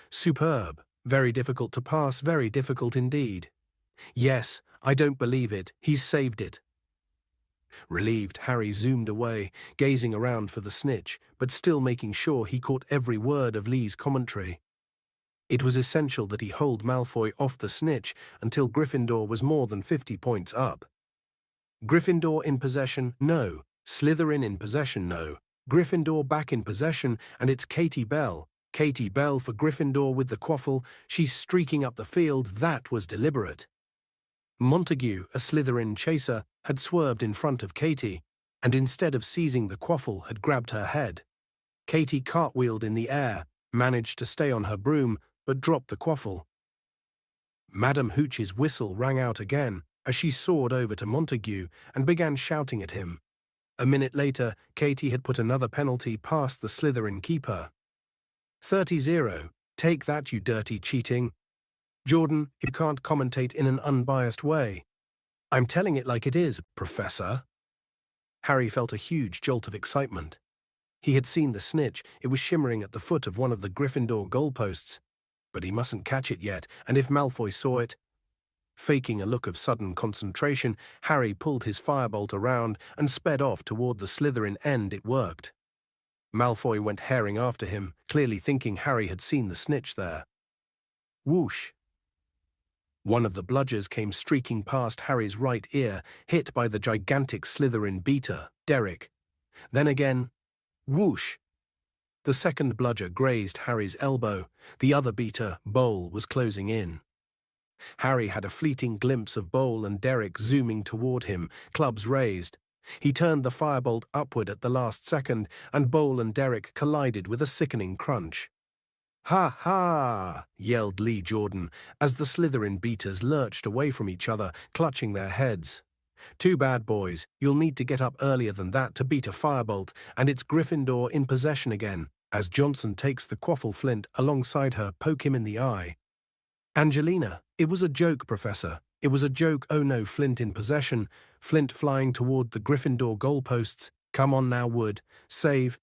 "Superb. Very difficult to pass, very difficult indeed." "Yes, I don't believe it. He's saved it." Relieved, Harry zoomed away, gazing around for the snitch, but still making sure he caught every word of Lee's commentary. It was essential that he hold Malfoy off the snitch until Gryffindor was more than 50 points up. Gryffindor in possession, no. Slytherin in possession, no. Gryffindor back in possession, and it's Katie Bell. Katie Bell for Gryffindor with the quaffle. She's streaking up the field. That was deliberate. Montague, a Slytherin chaser, had swerved in front of Katie, and instead of seizing the quaffle had grabbed her head. Katie cartwheeled in the air, managed to stay on her broom, but dropped the quaffle. Madam Hooch's whistle rang out again as she soared over to Montague and began shouting at him. A minute later, Katie had put another penalty past the Slytherin keeper. 30-0. Take that, you dirty cheating. Jordan, you can't commentate in an unbiased way. I'm telling it like it is, Professor. Harry felt a huge jolt of excitement. He had seen the snitch. It was shimmering at the foot of one of the Gryffindor goalposts. But he mustn't catch it yet, and if Malfoy saw it... Faking a look of sudden concentration, Harry pulled his firebolt around and sped off toward the Slytherin end. It worked. Malfoy went herring after him, clearly thinking Harry had seen the snitch there. Whoosh! One of the bludgers came streaking past Harry's right ear, hit by the gigantic Slytherin beater, Derek. Then again, whoosh! The second bludger grazed Harry's elbow. The other beater, Bowl, was closing in. Harry had a fleeting glimpse of Bowl and Derek zooming toward him, clubs raised. He turned the firebolt upward at the last second, and Bowl and Derek collided with a sickening crunch. "Ha ha!" yelled Lee Jordan, as the Slytherin beaters lurched away from each other, clutching their heads. "Too bad, boys. You'll need to get up earlier than that to beat a firebolt, and it's Gryffindor in possession again," as Johnson takes the quaffle flint alongside her, poke him in the eye. "Angelina, it was a joke, Professor. It was a joke. Oh no, Flint in possession. Flint flying toward the Gryffindor goalposts. Come on now, Wood. Save."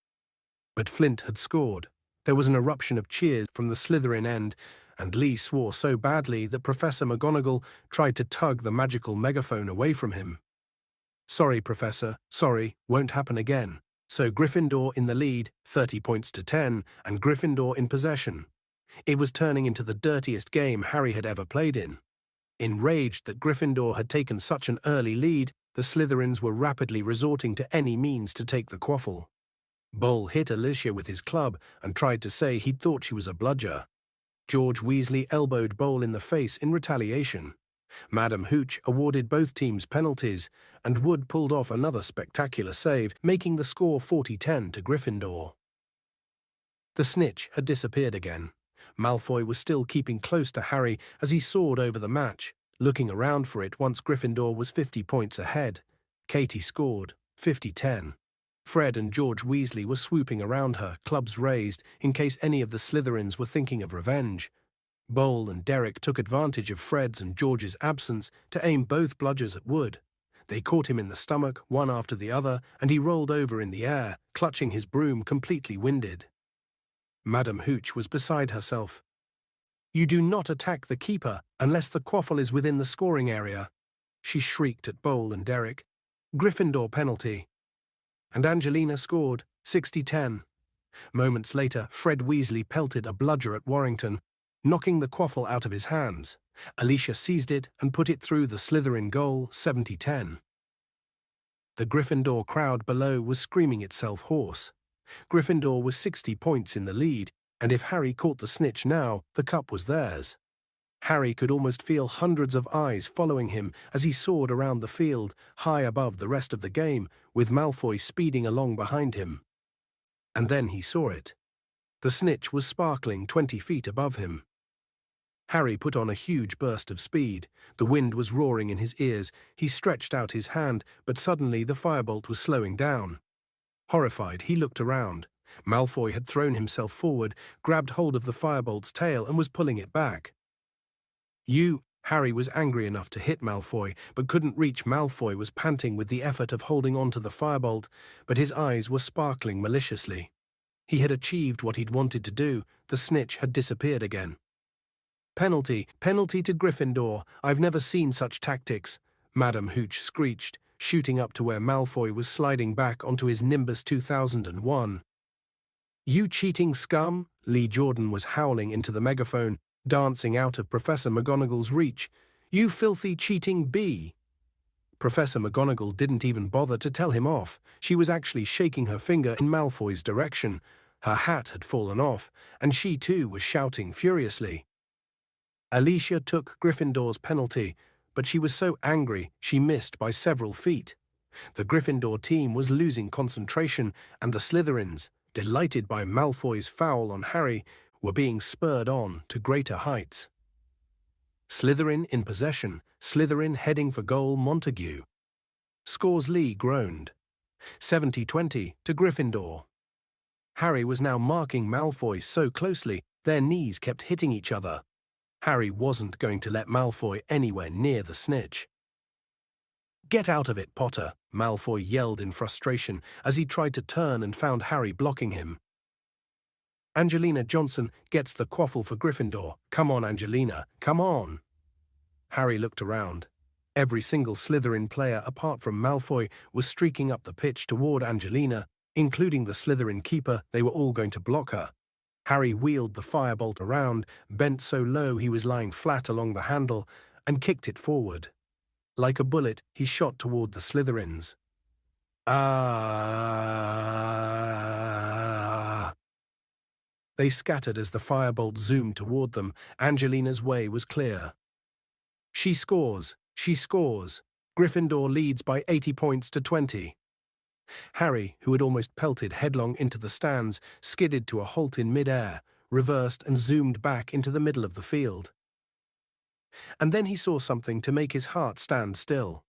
But Flint had scored. There was an eruption of cheers from the Slytherin end, and Lee swore so badly that Professor McGonagall tried to tug the magical megaphone away from him. "Sorry, Professor. Sorry. Won't happen again." So Gryffindor in the lead, 30 points to 10, and Gryffindor in possession. It was turning into the dirtiest game Harry had ever played in. Enraged that Gryffindor had taken such an early lead, the Slytherins were rapidly resorting to any means to take the quaffle. Bowl hit Alicia with his club and tried to say he'd thought she was a bludger. George Weasley elbowed Bowl in the face in retaliation. Madam Hooch awarded both teams penalties, and Wood pulled off another spectacular save, making the score 40-10 to Gryffindor. The snitch had disappeared again. Malfoy was still keeping close to Harry as he soared over the match, looking around for it once Gryffindor was 50 points ahead. Katie scored, 50-10. Fred and George Weasley were swooping around her, clubs raised, in case any of the Slytherins were thinking of revenge. Bowl and Derek took advantage of Fred's and George's absence to aim both bludgers at Wood. They caught him in the stomach, one after the other, and he rolled over in the air, clutching his broom, completely winded. Madam Hooch was beside herself. "You do not attack the keeper unless the quaffle is within the scoring area," she shrieked at Bowl and Derek. "Gryffindor penalty." And Angelina scored, 60-10. Moments later, Fred Weasley pelted a bludger at Warrington, knocking the quaffle out of his hands. Alicia seized it and put it through the Slytherin goal, 70-10. The Gryffindor crowd below was screaming itself hoarse. Gryffindor was 60 points in the lead, and if Harry caught the snitch now, the cup was theirs. Harry could almost feel hundreds of eyes following him as he soared around the field, high above the rest of the game, with Malfoy speeding along behind him. And then he saw it. The snitch was sparkling 20 feet above him. Harry put on a huge burst of speed. The wind was roaring in his ears. He stretched out his hand, but suddenly the firebolt was slowing down. Horrified, he looked around. Malfoy had thrown himself forward, grabbed hold of the firebolt's tail, and was pulling it back. Harry was angry enough to hit Malfoy, but couldn't reach. Malfoy was panting with the effort of holding on to the firebolt, but his eyes were sparkling maliciously. He had achieved what he'd wanted to do. The snitch had disappeared again. "Penalty, penalty to Gryffindor. I've never seen such tactics," Madam Hooch screeched, shooting up to where Malfoy was sliding back onto his Nimbus 2001. "You cheating scum!" Lee Jordan was howling into the megaphone, dancing out of Professor McGonagall's reach. "You filthy cheating bee!" Professor McGonagall didn't even bother to tell him off. She was actually shaking her finger in Malfoy's direction. Her hat had fallen off, and she too was shouting furiously. Alicia took Gryffindor's penalty, but she was so angry she missed by several feet. The Gryffindor team was losing concentration, and the Slytherins, delighted by Malfoy's foul on Harry, were being spurred on to greater heights. Slytherin in possession, Slytherin heading for goal, Montague. Scores. Lee groaned. 70-20 to Gryffindor. Harry was now marking Malfoy so closely, their knees kept hitting each other. Harry wasn't going to let Malfoy anywhere near the snitch. "Get out of it, Potter," Malfoy yelled in frustration as he tried to turn and found Harry blocking him. "Angelina Johnson gets the quaffle for Gryffindor. Come on, Angelina, come on." Harry looked around. Every single Slytherin player apart from Malfoy was streaking up the pitch toward Angelina, including the Slytherin keeper. They were all going to block her. Harry wheeled the firebolt around, bent so low he was lying flat along the handle, and kicked it forward. Like a bullet, he shot toward the Slytherins. Ah! They scattered as the firebolt zoomed toward them. Angelina's way was clear. She scores. She scores. Gryffindor leads by 80 points to 20. Harry, who had almost pelted headlong into the stands, skidded to a halt in mid-air, reversed and zoomed back into the middle of the field. And then he saw something to make his heart stand still.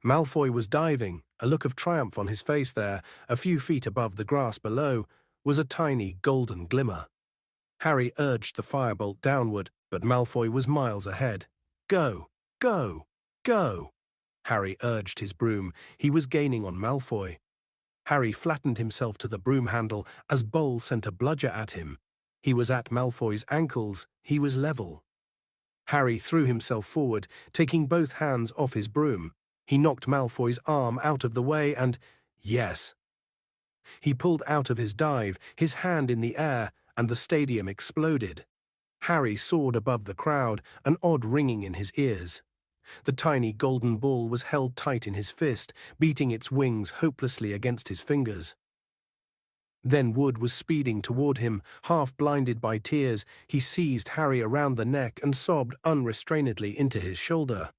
Malfoy was diving, a look of triumph on his face there. A few feet above the grass below was a tiny golden glimmer. Harry urged the firebolt downward, but Malfoy was miles ahead. Go, go, go! Harry urged his broom. He was gaining on Malfoy. Harry flattened himself to the broom handle as Bowl sent a bludger at him. He was at Malfoy's ankles. He was level. Harry threw himself forward, taking both hands off his broom. He knocked Malfoy's arm out of the way and, yes. He pulled out of his dive, his hand in the air, and the stadium exploded. Harry soared above the crowd, an odd ringing in his ears. The tiny golden ball was held tight in his fist, beating its wings hopelessly against his fingers. Then Wood was speeding toward him, half blinded by tears. He seized Harry around the neck and sobbed unrestrainedly into his shoulder.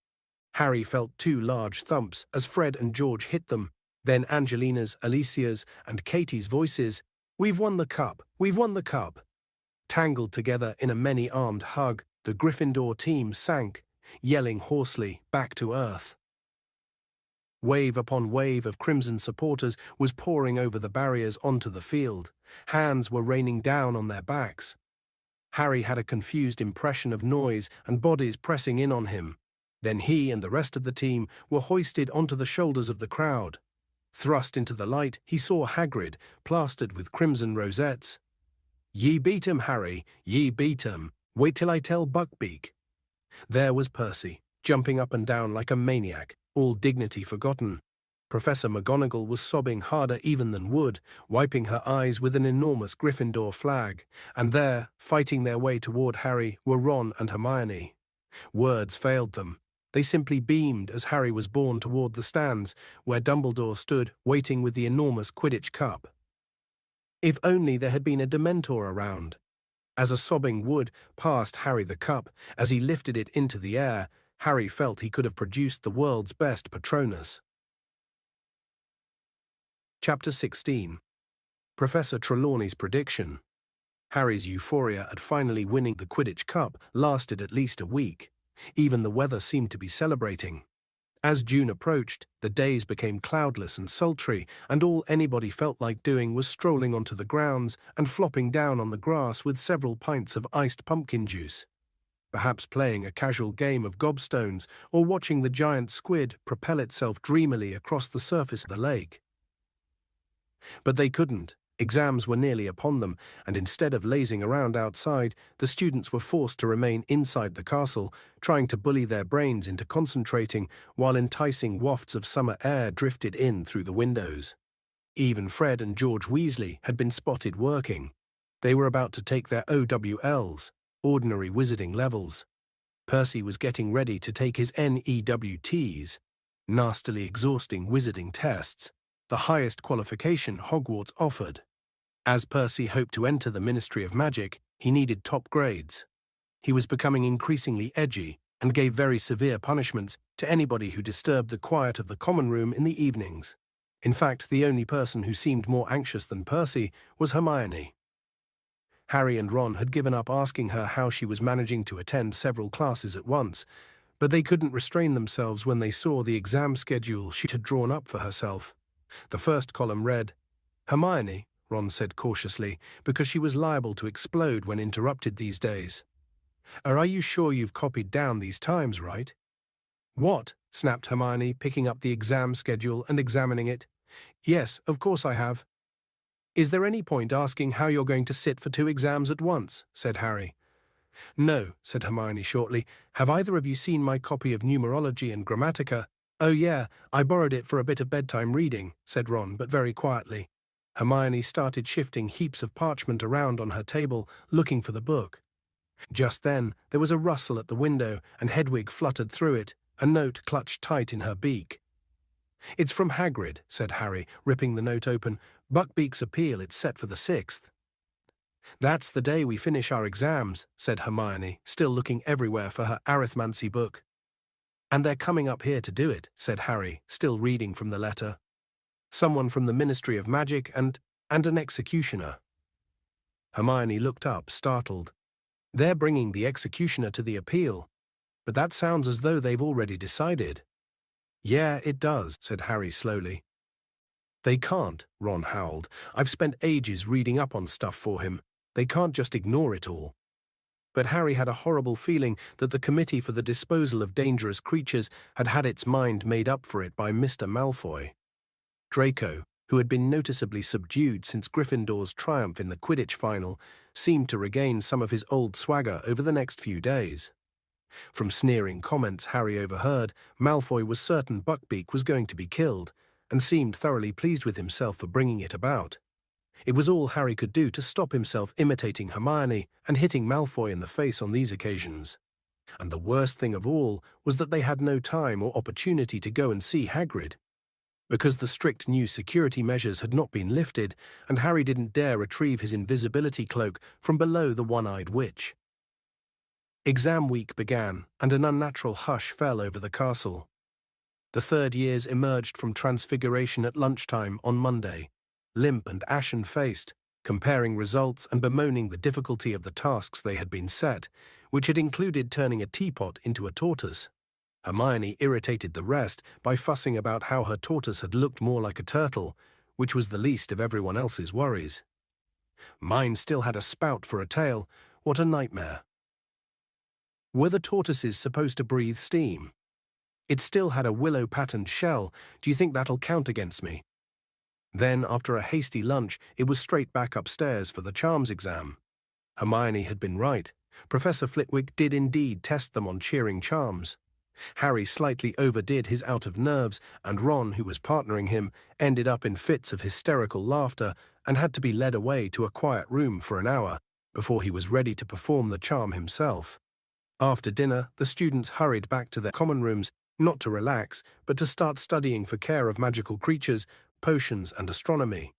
Harry felt two large thumps as Fred and George hit them, then Angelina's, Alicia's, and Katie's voices. "We've won the cup! We've won the cup!" Tangled together in a many-armed hug, the Gryffindor team sank, yelling hoarsely, back to earth. Wave upon wave of crimson supporters was pouring over the barriers onto the field. Hands were raining down on their backs. Harry had a confused impression of noise and bodies pressing in on him. Then he and the rest of the team were hoisted onto the shoulders of the crowd. Thrust into the light, he saw Hagrid, plastered with crimson rosettes. "Ye beat 'em, Harry, ye beat 'em. Wait till I tell Buckbeak." There was Percy, jumping up and down like a maniac, all dignity forgotten. Professor McGonagall was sobbing harder even than Wood, wiping her eyes with an enormous Gryffindor flag. And there, fighting their way toward Harry, were Ron and Hermione. Words failed them. They simply beamed as Harry was borne toward the stands, where Dumbledore stood waiting with the enormous Quidditch cup. If only there had been a Dementor around. As a sobbing Wood passed Harry the cup, as he lifted it into the air, Harry felt he could have produced the world's best Patronus. Chapter 16. Professor Trelawney's Prediction. Harry's euphoria at finally winning the Quidditch Cup lasted at least a week. Even the weather seemed to be celebrating. As June approached, the days became cloudless and sultry, and all anybody felt like doing was strolling onto the grounds and flopping down on the grass with several pints of iced pumpkin juice. Perhaps playing a casual game of gobstones or watching the giant squid propel itself dreamily across the surface of the lake. But they couldn't. Exams were nearly upon them, and instead of lazing around outside, the students were forced to remain inside the castle, trying to bully their brains into concentrating while enticing wafts of summer air drifted in through the windows. Even Fred and George Weasley had been spotted working. They were about to take their OWLs, ordinary wizarding levels. Percy was getting ready to take his NEWTs, nastily exhausting wizarding tests, the highest qualification Hogwarts offered. As Percy hoped to enter the Ministry of Magic, he needed top grades. He was becoming increasingly edgy and gave very severe punishments to anybody who disturbed the quiet of the common room in the evenings. In fact, the only person who seemed more anxious than Percy was Hermione. Harry and Ron had given up asking her how she was managing to attend several classes at once, but they couldn't restrain themselves when they saw the exam schedule she had drawn up for herself. The first column read, "Hermione," Ron said cautiously, because she was liable to explode when interrupted these days. "Are you sure you've copied down these times right?" "What?" snapped Hermione, picking up the exam schedule and examining it. "Yes, of course I have." "Is there any point asking how you're going to sit for 2 exams at once?" said Harry. "No," said Hermione shortly. "Have either of you seen my copy of Numerology and Grammatica?" "Oh yeah, I borrowed it for a bit of bedtime reading," said Ron, but very quietly. Hermione started shifting heaps of parchment around on her table, looking for the book. Just then, there was a rustle at the window, and Hedwig fluttered through it, a note clutched tight in her beak. "It's from Hagrid," said Harry, ripping the note open. "Buckbeak's appeal, it's set for the 6th. "That's the day we finish our exams," said Hermione, still looking everywhere for her arithmancy book. "And they're coming up here to do it," said Harry, still reading from the letter. "Someone from the Ministry of Magic and an executioner." Hermione looked up, startled. "They're bringing the executioner to the appeal. But that sounds as though they've already decided." "Yeah, it does," said Harry slowly. "They can't," Ron howled. "I've spent ages reading up on stuff for him. They can't just ignore it all." But Harry had a horrible feeling that the Committee for the Disposal of Dangerous Creatures had had its mind made up for it by Mr. Malfoy. Draco, who had been noticeably subdued since Gryffindor's triumph in the Quidditch final, seemed to regain some of his old swagger over the next few days. From sneering comments Harry overheard, Malfoy was certain Buckbeak was going to be killed, and seemed thoroughly pleased with himself for bringing it about. It was all Harry could do to stop himself imitating Hermione and hitting Malfoy in the face on these occasions. And the worst thing of all was that they had no time or opportunity to go and see Hagrid. Because the strict new security measures had not been lifted, and Harry didn't dare retrieve his invisibility cloak from below the one-eyed witch. Exam week began, and an unnatural hush fell over the castle. The third years emerged from Transfiguration at lunchtime on Monday, limp and ashen-faced, comparing results and bemoaning the difficulty of the tasks they had been set, which had included turning a teapot into a tortoise. Hermione irritated the rest by fussing about how her tortoise had looked more like a turtle, which was the least of everyone else's worries. Mine still had a spout for a tail. What a nightmare. Were the tortoises supposed to breathe steam? It still had a willow-patterned shell. Do you think that'll count against me? Then, after a hasty lunch, it was straight back upstairs for the charms exam. Hermione had been right. Professor Flitwick did indeed test them on cheering charms. Harry slightly overdid his out of nerves, and Ron, who was partnering him, ended up in fits of hysterical laughter and had to be led away to a quiet room for an hour before he was ready to perform the charm himself. After dinner, the students hurried back to their common rooms, not to relax, but to start studying for care of magical creatures, potions, and astronomy.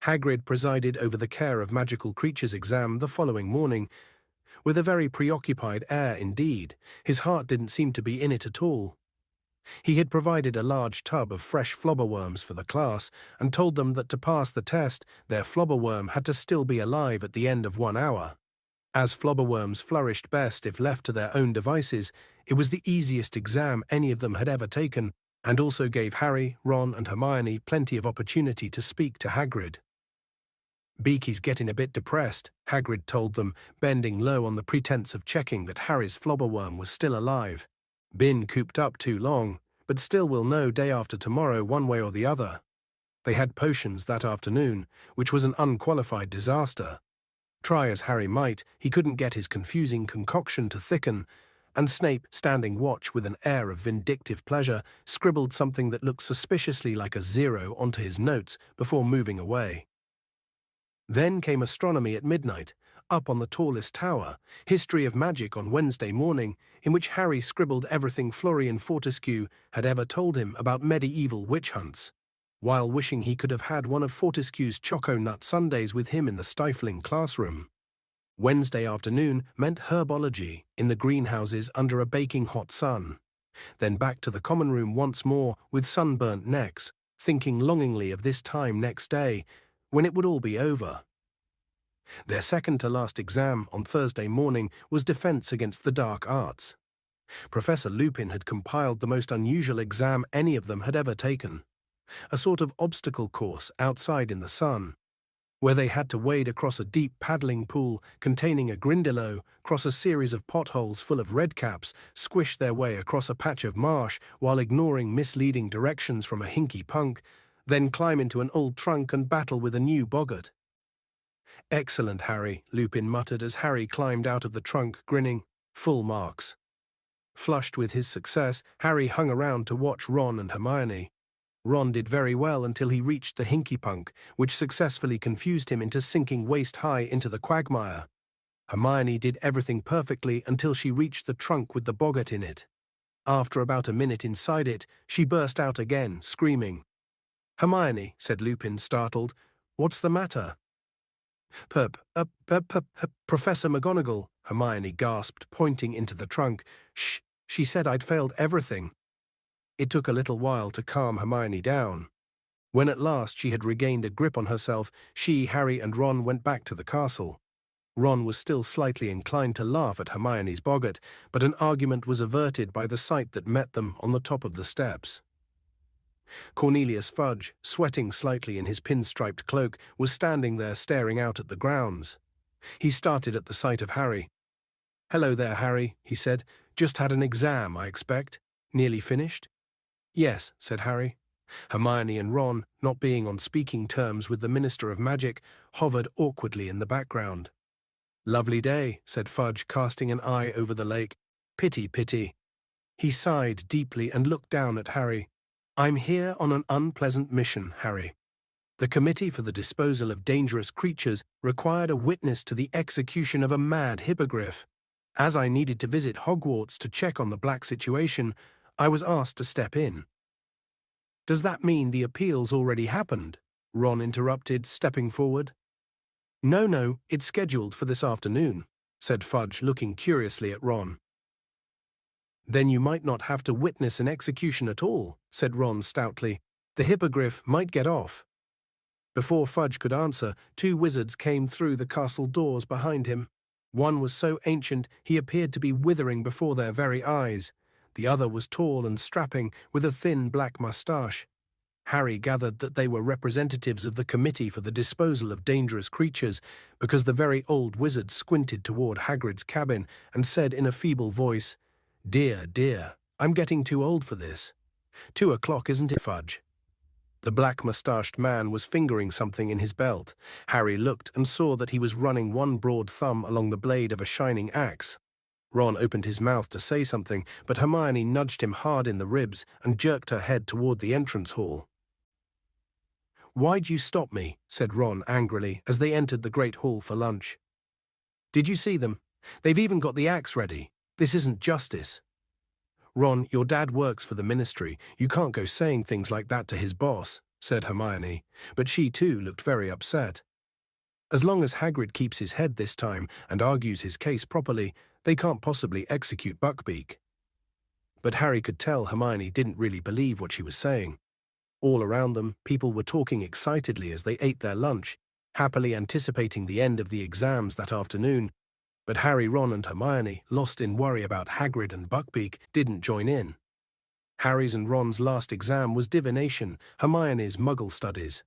Hagrid presided over the care of magical creatures exam the following morning, with a very preoccupied air indeed. His heart didn't seem to be in it at all. He had provided a large tub of fresh flobberworms for the class and told them that to pass the test, their flobberworm had to still be alive at the end of 1 hour. As flobberworms flourished best if left to their own devices, it was the easiest exam any of them had ever taken, and also gave Harry, Ron, and Hermione plenty of opportunity to speak to Hagrid. "Beaky's getting a bit depressed," Hagrid told them, bending low on the pretense of checking that Harry's flobberworm was still alive. "Been cooped up too long, but still we'll know day after tomorrow one way or the other." They had potions that afternoon, which was an unqualified disaster. Try as Harry might, he couldn't get his confusing concoction to thicken, and Snape, standing watch with an air of vindictive pleasure, scribbled something that looked suspiciously like a 0 onto his notes before moving away. Then came astronomy at midnight, up on the tallest tower, history of magic on Wednesday morning, in which Harry scribbled everything Florian Fortescue had ever told him about medieval witch hunts, while wishing he could have had one of Fortescue's choco-nut sundaes with him in the stifling classroom. Wednesday afternoon meant herbology in the greenhouses under a baking hot sun. Then back to the common room once more with sunburnt necks, thinking longingly of this time next day, when it would all be over. Their second-to-last exam on Thursday morning was Defense Against the Dark Arts. Professor Lupin had compiled the most unusual exam any of them had ever taken, a sort of obstacle course outside in the sun, where they had to wade across a deep paddling pool containing a grindylow, cross a series of potholes full of redcaps, squish their way across a patch of marsh while ignoring misleading directions from a hinky punk, then climb into an old trunk and battle with a new boggart. Excellent, Harry, Lupin muttered as Harry climbed out of the trunk, grinning. Full marks. Flushed with his success, Harry hung around to watch Ron and Hermione. Ron did very well until he reached the hinky-punk, which successfully confused him into sinking waist-high into the quagmire. Hermione did everything perfectly until she reached the trunk with the boggart in it. After about a minute inside it, she burst out again, screaming. "Hermione," said Lupin, startled, "what's the matter?" Professor McGonagall," Hermione gasped, pointing into the trunk. "Shh, she said I'd failed everything." It took a little while to calm Hermione down. When at last she had regained a grip on herself, she, Harry, and Ron went back to the castle. Ron was still slightly inclined to laugh at Hermione's boggart, but an argument was averted by the sight that met them on the top of the steps. Cornelius Fudge, sweating slightly in his pinstriped cloak, was standing there staring out at the grounds. He started at the sight of Harry. "Hello there, Harry," he said. "Just had an exam, I expect. Nearly finished?" "Yes," said Harry. Hermione and Ron, not being on speaking terms with the Minister of Magic, hovered awkwardly in the background. "Lovely day," said Fudge, casting an eye over the lake. "Pity, pity." He sighed deeply and looked down at Harry. "I'm here on an unpleasant mission, Harry. The Committee for the Disposal of Dangerous Creatures required a witness to the execution of a mad hippogriff. As I needed to visit Hogwarts to check on the black situation, I was asked to step in." "Does that mean the appeal's already happened?" Ron interrupted, stepping forward. No, it's scheduled for this afternoon," said Fudge, looking curiously at Ron. "Then you might not have to witness an execution at all," said Ron stoutly. "The hippogriff might get off." Before Fudge could answer, two wizards came through the castle doors behind him. One was so ancient he appeared to be withering before their very eyes. The other was tall and strapping, with a thin black moustache. Harry gathered that they were representatives of the Committee for the Disposal of Dangerous Creatures, because the very old wizard squinted toward Hagrid's cabin and said in a feeble voice, Dear, I'm getting too old for this. 2 o'clock, isn't it, Fudge?" The black-moustached man was fingering something in his belt. Harry looked and saw that he was running one broad thumb along the blade of a shining axe. Ron opened his mouth to say something, but Hermione nudged him hard in the ribs and jerked her head toward the entrance hall. "Why'd you stop me?" said Ron angrily as they entered the great hall for lunch. "Did you see them? They've even got the axe ready. This isn't justice." "Ron, your dad works for the ministry. You can't go saying things like that to his boss," said Hermione, but she too looked very upset. "As long as Hagrid keeps his head this time and argues his case properly, they can't possibly execute Buckbeak." But Harry could tell Hermione didn't really believe what she was saying. All around them, people were talking excitedly as they ate their lunch, happily anticipating the end of the exams that afternoon. But Harry, Ron, and Hermione, lost in worry about Hagrid and Buckbeak, didn't join in. Harry's and Ron's last exam was divination, Hermione's Muggle studies.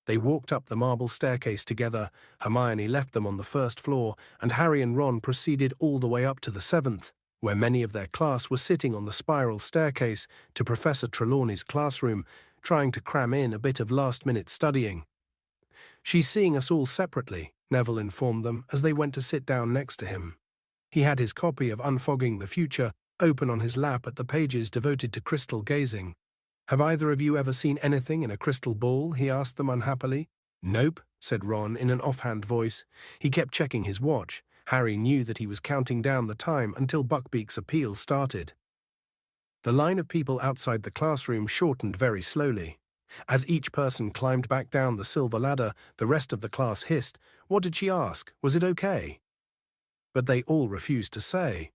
They walked up the marble staircase together. Hermione left them on the first floor, and Harry and Ron proceeded all the way up to the 7th, where many of their class were sitting on the spiral staircase to Professor Trelawney's classroom, trying to cram in a bit of last-minute studying. "She's seeing us all separately," Neville informed them as they went to sit down next to him. He had his copy of Unfogging the Future open on his lap at the pages devoted to crystal gazing. "Have either of you ever seen anything in a crystal ball?" he asked them unhappily. "Nope," said Ron in an offhand voice. He kept checking his watch. Harry knew that he was counting down the time until Buckbeak's appeal started. The line of people outside the classroom shortened very slowly. As each person climbed back down the silver ladder, the rest of the class hissed, "What did she ask? Was it okay?" But they all refused to say.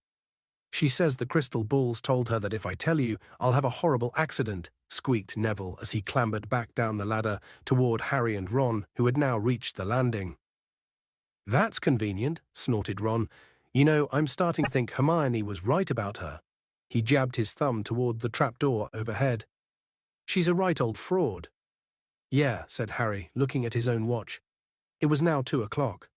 "She says the crystal balls told her that if I tell you, I'll have a horrible accident," squeaked Neville as he clambered back down the ladder toward Harry and Ron, who had now reached the landing. "That's convenient," snorted Ron. "You know, I'm starting to think Hermione was right about her." He jabbed his thumb toward the trapdoor overhead. "She's a right old fraud." "Yeah," said Harry, looking at his own watch. It was now 2 o'clock.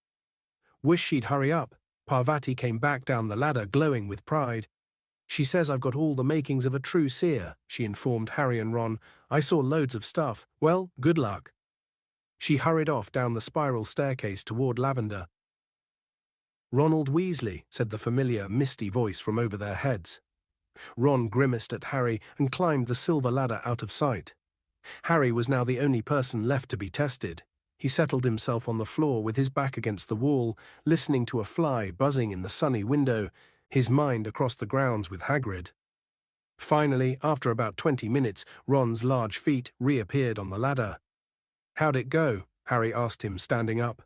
"Wish she'd hurry up." Parvati came back down the ladder, glowing with pride. "She says I've got all the makings of a true seer," she informed Harry and Ron. "I saw loads of stuff. Well, good luck." She hurried off down the spiral staircase toward Lavender. "Ronald Weasley," said the familiar, misty voice from over their heads. Ron grimaced at Harry and climbed the silver ladder out of sight. Harry was now the only person left to be tested. He settled himself on the floor with his back against the wall, listening to a fly buzzing in the sunny window, his mind across the grounds with Hagrid. Finally, after about 20 minutes, Ron's large feet reappeared on the ladder. "How'd it go?" Harry asked him, standing up.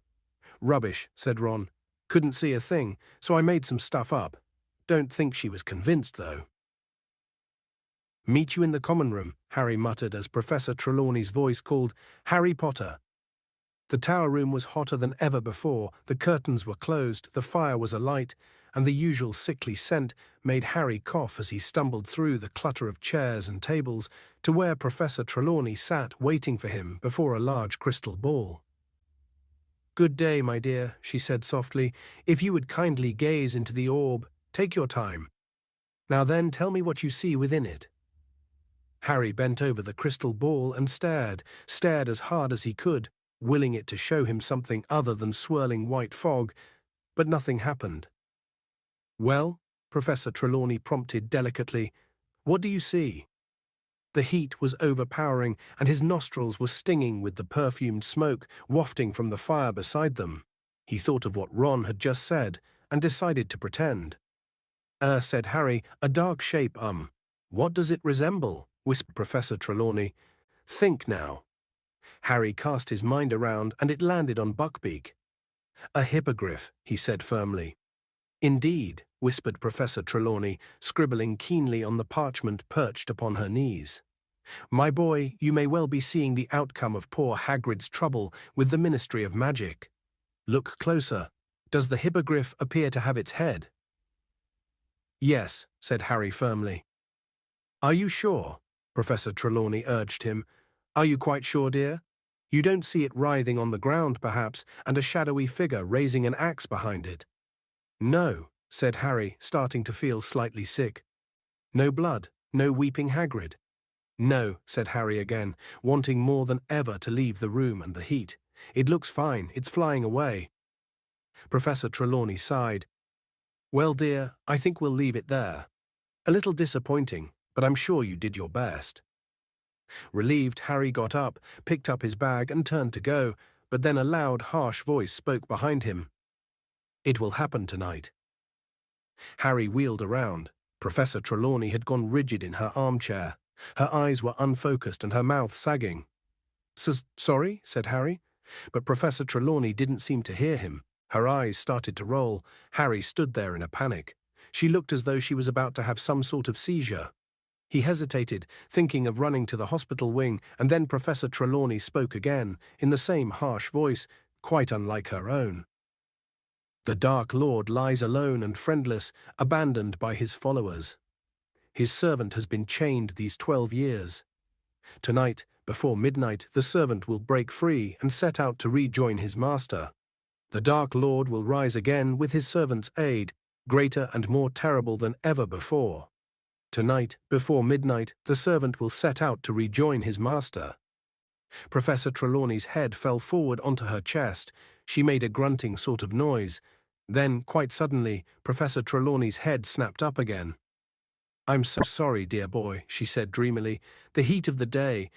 "Rubbish," said Ron. "Couldn't see a thing, so I made some stuff up. Don't think she was convinced, though." "Meet you in the common room," Harry muttered as Professor Trelawney's voice called, "Harry Potter." The tower room was hotter than ever before, the curtains were closed, the fire was alight, and the usual sickly scent made Harry cough as he stumbled through the clutter of chairs and tables to where Professor Trelawney sat waiting for him before a large crystal ball. "Good day, my dear," she said softly. "If you would kindly gaze into the orb, take your time. Now then, tell me what you see within it." Harry bent over the crystal ball and stared as hard as he could, willing it to show him something other than swirling white fog, but nothing happened. "Well," Professor Trelawney prompted delicately, "what do you see?" The heat was overpowering, and his nostrils were stinging with the perfumed smoke wafting from the fire beside them. He thought of what Ron had just said, and decided to pretend. Said Harry, "a dark shape, What does it resemble?" whispered Professor Trelawney. "Think now." Harry cast his mind around, and it landed on Buckbeak. "A hippogriff," he said firmly. "Indeed," whispered Professor Trelawney, scribbling keenly on the parchment perched upon her knees. "My boy, you may well be seeing the outcome of poor Hagrid's trouble with the Ministry of Magic. Look closer. Does the hippogriff appear to have its head?" "Yes," said Harry firmly. "Are you sure?" Professor Trelawney urged him. "Are you quite sure, dear? You don't see it writhing on the ground, perhaps, and a shadowy figure raising an axe behind it?" "No," said Harry, starting to feel slightly sick. "No blood? No weeping Hagrid?" "No," said Harry again, wanting more than ever to leave the room and the heat. "It looks fine. It's flying away." Professor Trelawney sighed. "Well, dear, I think we'll leave it there. A little disappointing, but I'm sure you did your best." Relieved, Harry got up, picked up his bag and turned to go, but then a loud, harsh voice spoke behind him. "It will happen tonight." Harry wheeled around. Professor Trelawney had gone rigid in her armchair. Her eyes were unfocused and her mouth sagging. "Sorry," said Harry. But Professor Trelawney didn't seem to hear him. Her eyes started to roll. Harry stood there in a panic. She looked as though she was about to have some sort of seizure. He hesitated, thinking of running to the hospital wing, and then Professor Trelawney spoke again, in the same harsh voice, quite unlike her own. "The Dark Lord lies alone and friendless, abandoned by his followers. His servant has been chained these 12 years. Tonight, before midnight, the servant will break free and set out to rejoin his master. The Dark Lord will rise again with his servant's aid, greater and more terrible than ever before. Tonight, before midnight, the servant will set out to rejoin his master." Professor Trelawney's head fell forward onto her chest. She made a grunting sort of noise. Then, quite suddenly, Professor Trelawney's head snapped up again. "I'm so sorry, dear boy," she said dreamily. "The heat of the day.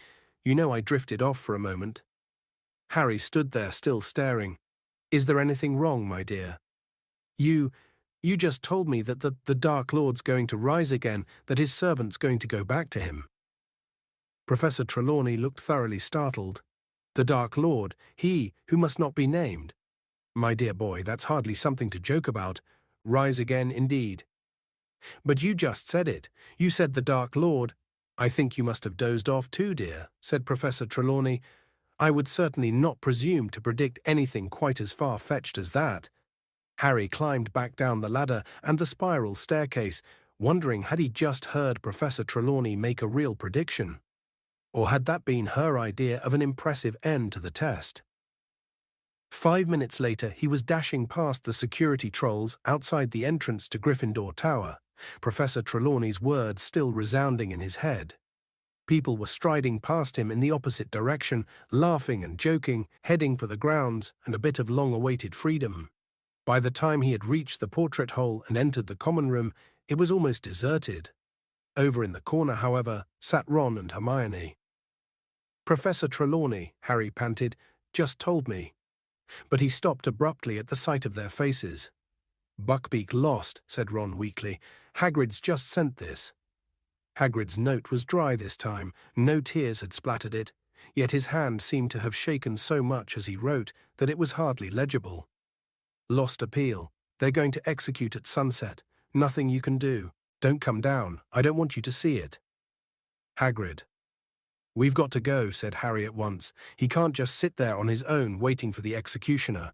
You know I drifted off for a moment." Harry stood there still staring. "Is there anything wrong, my dear?" You just told me that the Dark Lord's going to rise again, that his servant's going to go back to him." Professor Trelawney looked thoroughly startled. "The Dark Lord, he who must not be named? My dear boy, that's hardly something to joke about. Rise again, indeed." "But you just said it. You said the Dark Lord—" "I think you must have dozed off too, dear," said Professor Trelawney. "I would certainly not presume to predict anything quite as far-fetched as that." Harry climbed back down the ladder and the spiral staircase, wondering had he just heard Professor Trelawney make a real prediction? Or had that been her idea of an impressive end to the test? 5 minutes later, he was dashing past the security trolls outside the entrance to Gryffindor Tower, Professor Trelawney's words still resounding in his head. People were striding past him in the opposite direction, laughing and joking, heading for the grounds and a bit of long-awaited freedom. By the time he had reached the portrait hole and entered the common room, it was almost deserted. Over in the corner, however, sat Ron and Hermione. "Professor Trelawney," Harry panted, "just told me." But he stopped abruptly at the sight of their faces. "Buckbeak lost," said Ron weakly. "Hagrid's just sent this." Hagrid's note was dry this time, no tears had splattered it, yet his hand seemed to have shaken so much as he wrote that it was hardly legible. "Lost appeal. They're going to execute at sunset. Nothing you can do. Don't come down. I don't want you to see it. Hagrid." "We've got to go," said Harry at once. "He can't just sit there on his own waiting for the executioner."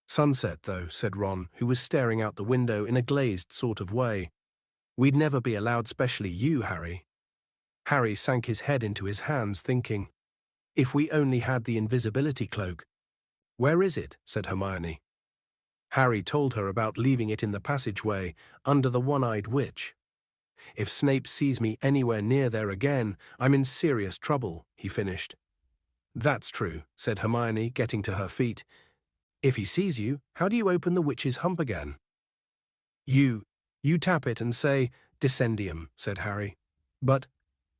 "Sunset, though," said Ron, who was staring out the window in a glazed sort of way. "We'd never be allowed, specially you, Harry." Harry sank his head into his hands, thinking, if we only had the invisibility cloak. "Where is it?" said Hermione. Harry told her about leaving it in the passageway, under the one-eyed witch. "If Snape sees me anywhere near there again, I'm in serious trouble," he finished. "That's true," said Hermione, getting to her feet. "If he sees you, how do you open the witch's hump again?" You tap it and say, 'Descendium,'" said Harry. "But—"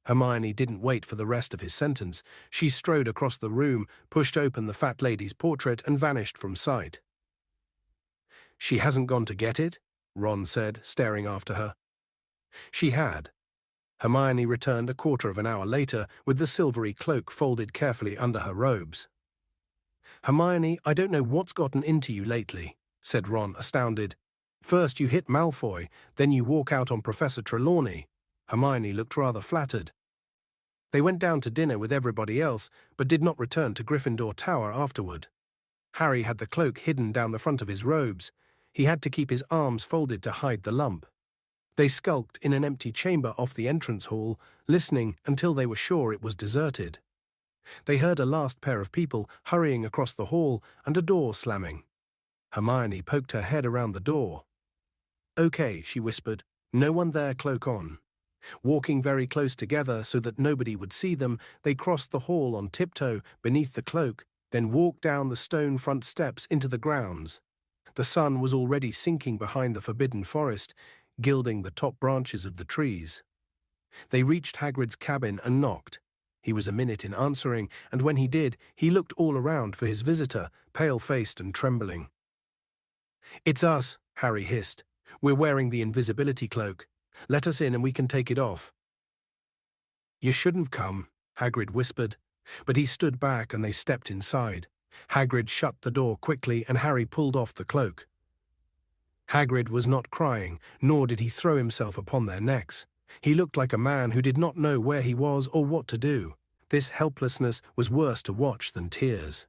Hermione didn't wait for the rest of his sentence. She strode across the room, pushed open the fat lady's portrait, and vanished from sight. "She hasn't gone to get it?" Ron said, staring after her. She had. Hermione returned a quarter of an hour later with the silvery cloak folded carefully under her robes. "Hermione, I don't know what's gotten into you lately," said Ron, astounded. "First you hit Malfoy, then you walk out on Professor Trelawney." Hermione looked rather flattered. "They went down to dinner with everybody else, but did not return to Gryffindor Tower afterward. Harry had the cloak hidden down the front of his robes. He had to keep his arms folded to hide the lump. They skulked in an empty chamber off the entrance hall, listening until they were sure it was deserted. They heard a last pair of people hurrying across the hall and a door slamming. Hermione poked her head around the door. "Okay," she whispered. "No one there, cloak on." Walking very close together so that nobody would see them, they crossed the hall on tiptoe beneath the cloak, then walked down the stone front steps into the grounds. The sun was already sinking behind the forbidden forest, gilding the top branches of the trees. They reached Hagrid's cabin and knocked. He was a minute in answering, and when he did, he looked all around for his visitor, pale-faced and trembling. "It's us," Harry hissed. "We're wearing the invisibility cloak. Let us in and we can take it off." "You shouldn't have come," Hagrid whispered, but he stood back and they stepped inside. Hagrid shut the door quickly and Harry pulled off the cloak. Hagrid was not crying, nor did he throw himself upon their necks. He looked like a man who did not know where he was or what to do. This helplessness was worse to watch than tears.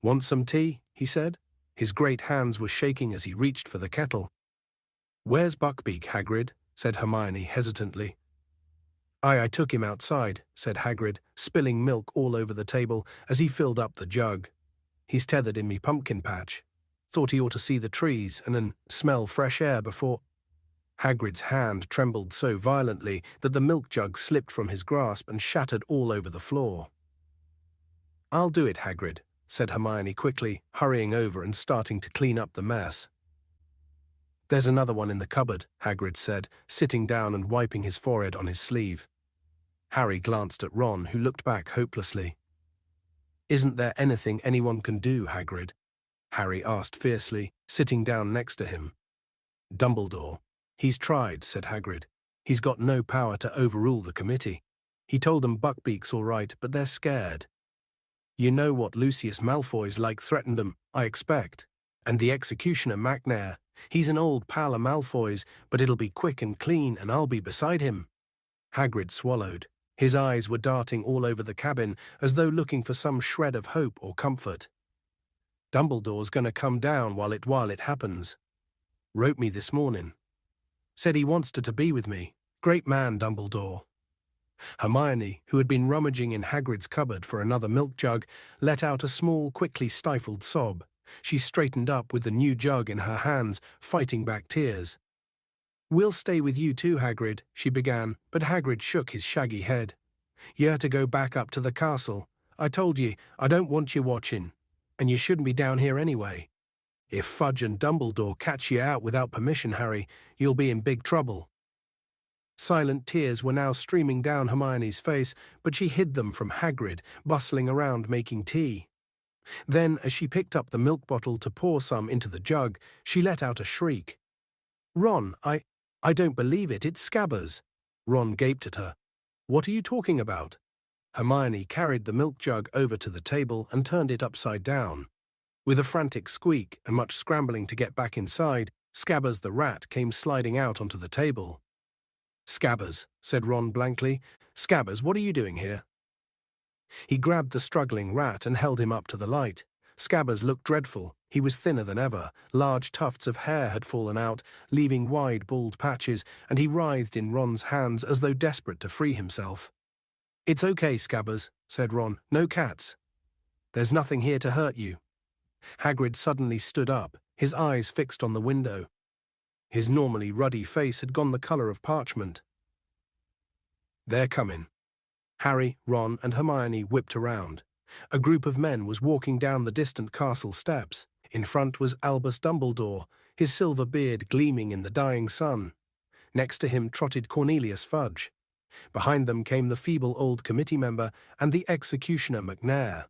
"Want some tea?" he said. His great hands were shaking as he reached for the kettle. "Where's Buckbeak, Hagrid?" said Hermione hesitantly. I took him outside," said Hagrid, spilling milk all over the table as he filled up the jug. "He's tethered in me pumpkin patch. Thought he ought to see the trees and then smell fresh air before—" Hagrid's hand trembled so violently that the milk jug slipped from his grasp and shattered all over the floor. "I'll do it, Hagrid," said Hermione quickly, hurrying over and starting to clean up the mess. "There's another one in the cupboard," Hagrid said, sitting down and wiping his forehead on his sleeve. Harry glanced at Ron, who looked back hopelessly. "Isn't there anything anyone can do, Hagrid?" Harry asked fiercely, sitting down next to him. "Dumbledore. He's tried," said Hagrid. "He's got no power to overrule the committee. He told them Buckbeak's all right, but they're scared. You know what Lucius Malfoy's like threatened them, I expect. And the executioner McNair. He's an old pal of Malfoy's, but it'll be quick and clean, and I'll be beside him." Hagrid swallowed. His eyes were darting all over the cabin, as though looking for some shred of hope or comfort. "Dumbledore's going to come down while it happens. Wrote me this morning. Said he wants to be with me. Great man, Dumbledore." Hermione, who had been rummaging in Hagrid's cupboard for another milk jug, let out a small, quickly stifled sob. She straightened up with the new jug in her hands, fighting back tears. "We'll stay with you too, Hagrid," she began, but Hagrid shook his shaggy head. "You're to go back up to the castle. I told you, I don't want you watching. And you shouldn't be down here anyway. If Fudge and Dumbledore catch you out without permission, Harry, you'll be in big trouble." Silent tears were now streaming down Hermione's face, but she hid them from Hagrid, bustling around making tea. Then, as she picked up the milk bottle to pour some into the jug, she let out a shriek. "Ron, I don't believe it, it's Scabbers." Ron gaped at her. "What are you talking about?" Hermione carried the milk jug over to the table and turned it upside down. With a frantic squeak and much scrambling to get back inside, Scabbers the rat came sliding out onto the table. "Scabbers," said Ron blankly. "Scabbers, what are you doing here?" He grabbed the struggling rat and held him up to the light. Scabbers looked dreadful. He was thinner than ever. Large tufts of hair had fallen out, leaving wide bald patches, and he writhed in Ron's hands as though desperate to free himself. "It's okay, Scabbers," said Ron. "No cats. There's nothing here to hurt you." Hagrid suddenly stood up, his eyes fixed on the window. His normally ruddy face had gone the colour of parchment. "They're coming." Harry, Ron, and Hermione whipped around. A group of men was walking down the distant castle steps. In front was Albus Dumbledore, his silver beard gleaming in the dying sun. Next to him trotted Cornelius Fudge. Behind them came the feeble old committee member and the executioner McNair.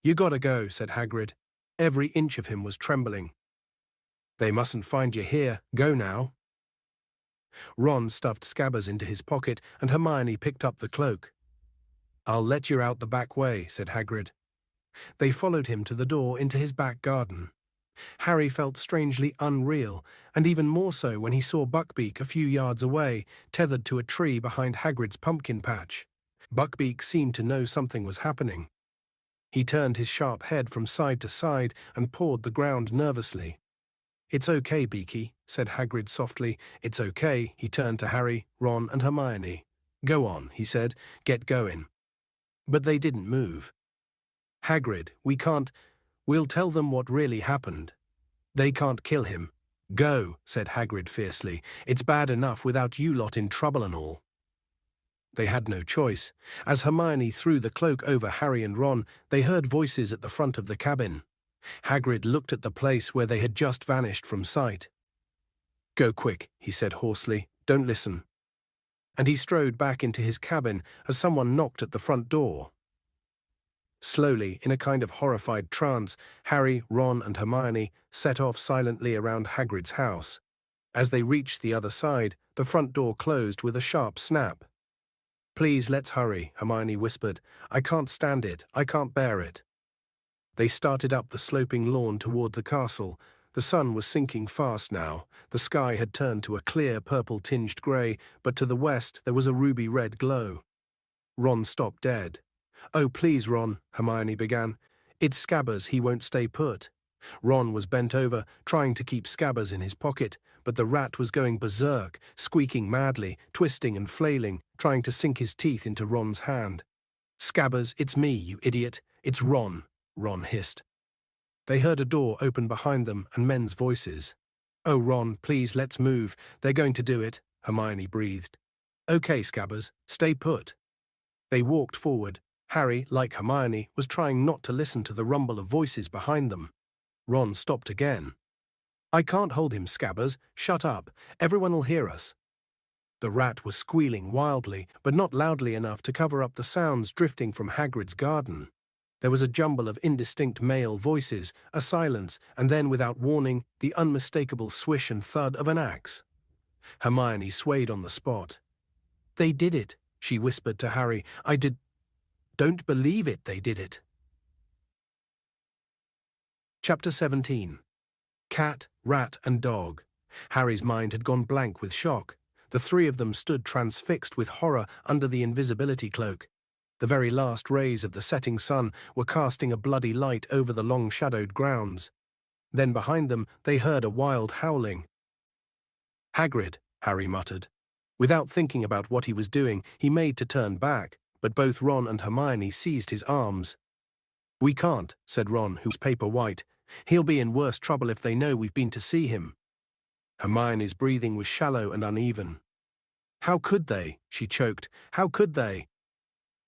"You gotta go," said Hagrid. Every inch of him was trembling. "They mustn't find you here. Go now." Ron stuffed Scabbers into his pocket, and Hermione picked up the cloak. "I'll let you out the back way," said Hagrid. They followed him to the door into his back garden. Harry felt strangely unreal, and even more so when he saw Buckbeak a few yards away, tethered to a tree behind Hagrid's pumpkin patch. Buckbeak seemed to know something was happening. He turned his sharp head from side to side and pawed the ground nervously. "It's okay, Beaky," said Hagrid softly. "It's okay." He turned to Harry, Ron, and Hermione. "Go on," he said. "Get going." But they didn't move. "Hagrid, we can't. We'll tell them what really happened. They can't kill him." "Go," said Hagrid fiercely. "It's bad enough without you lot in trouble and all." They had no choice. As Hermione threw the cloak over Harry and Ron, they heard voices at the front of the cabin. Hagrid looked at the place where they had just vanished from sight. "Go quick," he said hoarsely. "Don't listen." And he strode back into his cabin as someone knocked at the front door. Slowly, in a kind of horrified trance, Harry, Ron, and Hermione set off silently around Hagrid's house. As they reached the other side, the front door closed with a sharp snap. "Please, let's hurry," Hermione whispered. "I can't stand it. I can't bear it." They started up the sloping lawn toward the castle. The sun was sinking fast now. The sky had turned to a clear purple-tinged grey, but to the west there was a ruby-red glow. Ron stopped dead. "Oh, please, Ron," Hermione began. "It's Scabbers. He won't stay put." Ron was bent over, trying to keep Scabbers in his pocket, but the rat was going berserk, squeaking madly, twisting and flailing, trying to sink his teeth into Ron's hand. "Scabbers, it's me, you idiot. It's Ron," Ron hissed. They heard a door open behind them and men's voices. "Oh, Ron, please, let's move. They're going to do it," Hermione breathed. "Okay, Scabbers, stay put." They walked forward. Harry, like Hermione, was trying not to listen to the rumble of voices behind them. Ron stopped again. "I can't hold him, Scabbers. Shut up. Everyone'll hear us." The rat was squealing wildly, but not loudly enough to cover up the sounds drifting from Hagrid's garden. There was a jumble of indistinct male voices, a silence, and then, without warning, the unmistakable swish and thud of an axe. Hermione swayed on the spot. "They did it," she whispered to Harry. Don't believe it, they did it." Chapter 17. Cat, Rat, and Dog. Harry's mind had gone blank with shock. The three of them stood transfixed with horror under the invisibility cloak. The very last rays of the setting sun were casting a bloody light over the long-shadowed grounds. Then behind them they heard a wild howling. "Hagrid," Harry muttered. Without thinking about what he was doing, he made to turn back, but both Ron and Hermione seized his arms. "We can't," said Ron, who was paper white. "He'll be in worse trouble if they know we've been to see him." Hermione's breathing was shallow and uneven. "How could they?" she choked. "How could they?"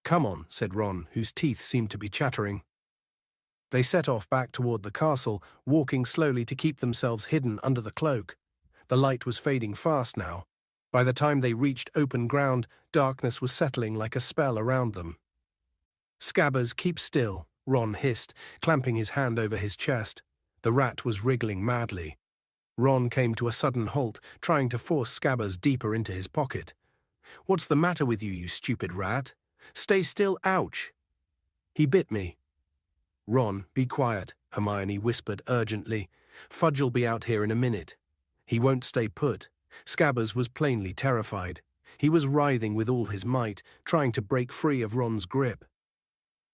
"Come on," said Ron, whose teeth seemed to be chattering. They set off back toward the castle, walking slowly to keep themselves hidden under the cloak. The light was fading fast now. By the time they reached open ground, darkness was settling like a spell around them. "Scabbers, keep still," Ron hissed, clamping his hand over his chest. The rat was wriggling madly. Ron came to a sudden halt, trying to force Scabbers deeper into his pocket. "What's the matter with you, you stupid rat? Stay still, ouch!" "He bit me." "Ron, be quiet," Hermione whispered urgently. "Fudge'll be out here in a minute." "He won't stay put." Scabbers was plainly terrified. He was writhing with all his might, trying to break free of Ron's grip.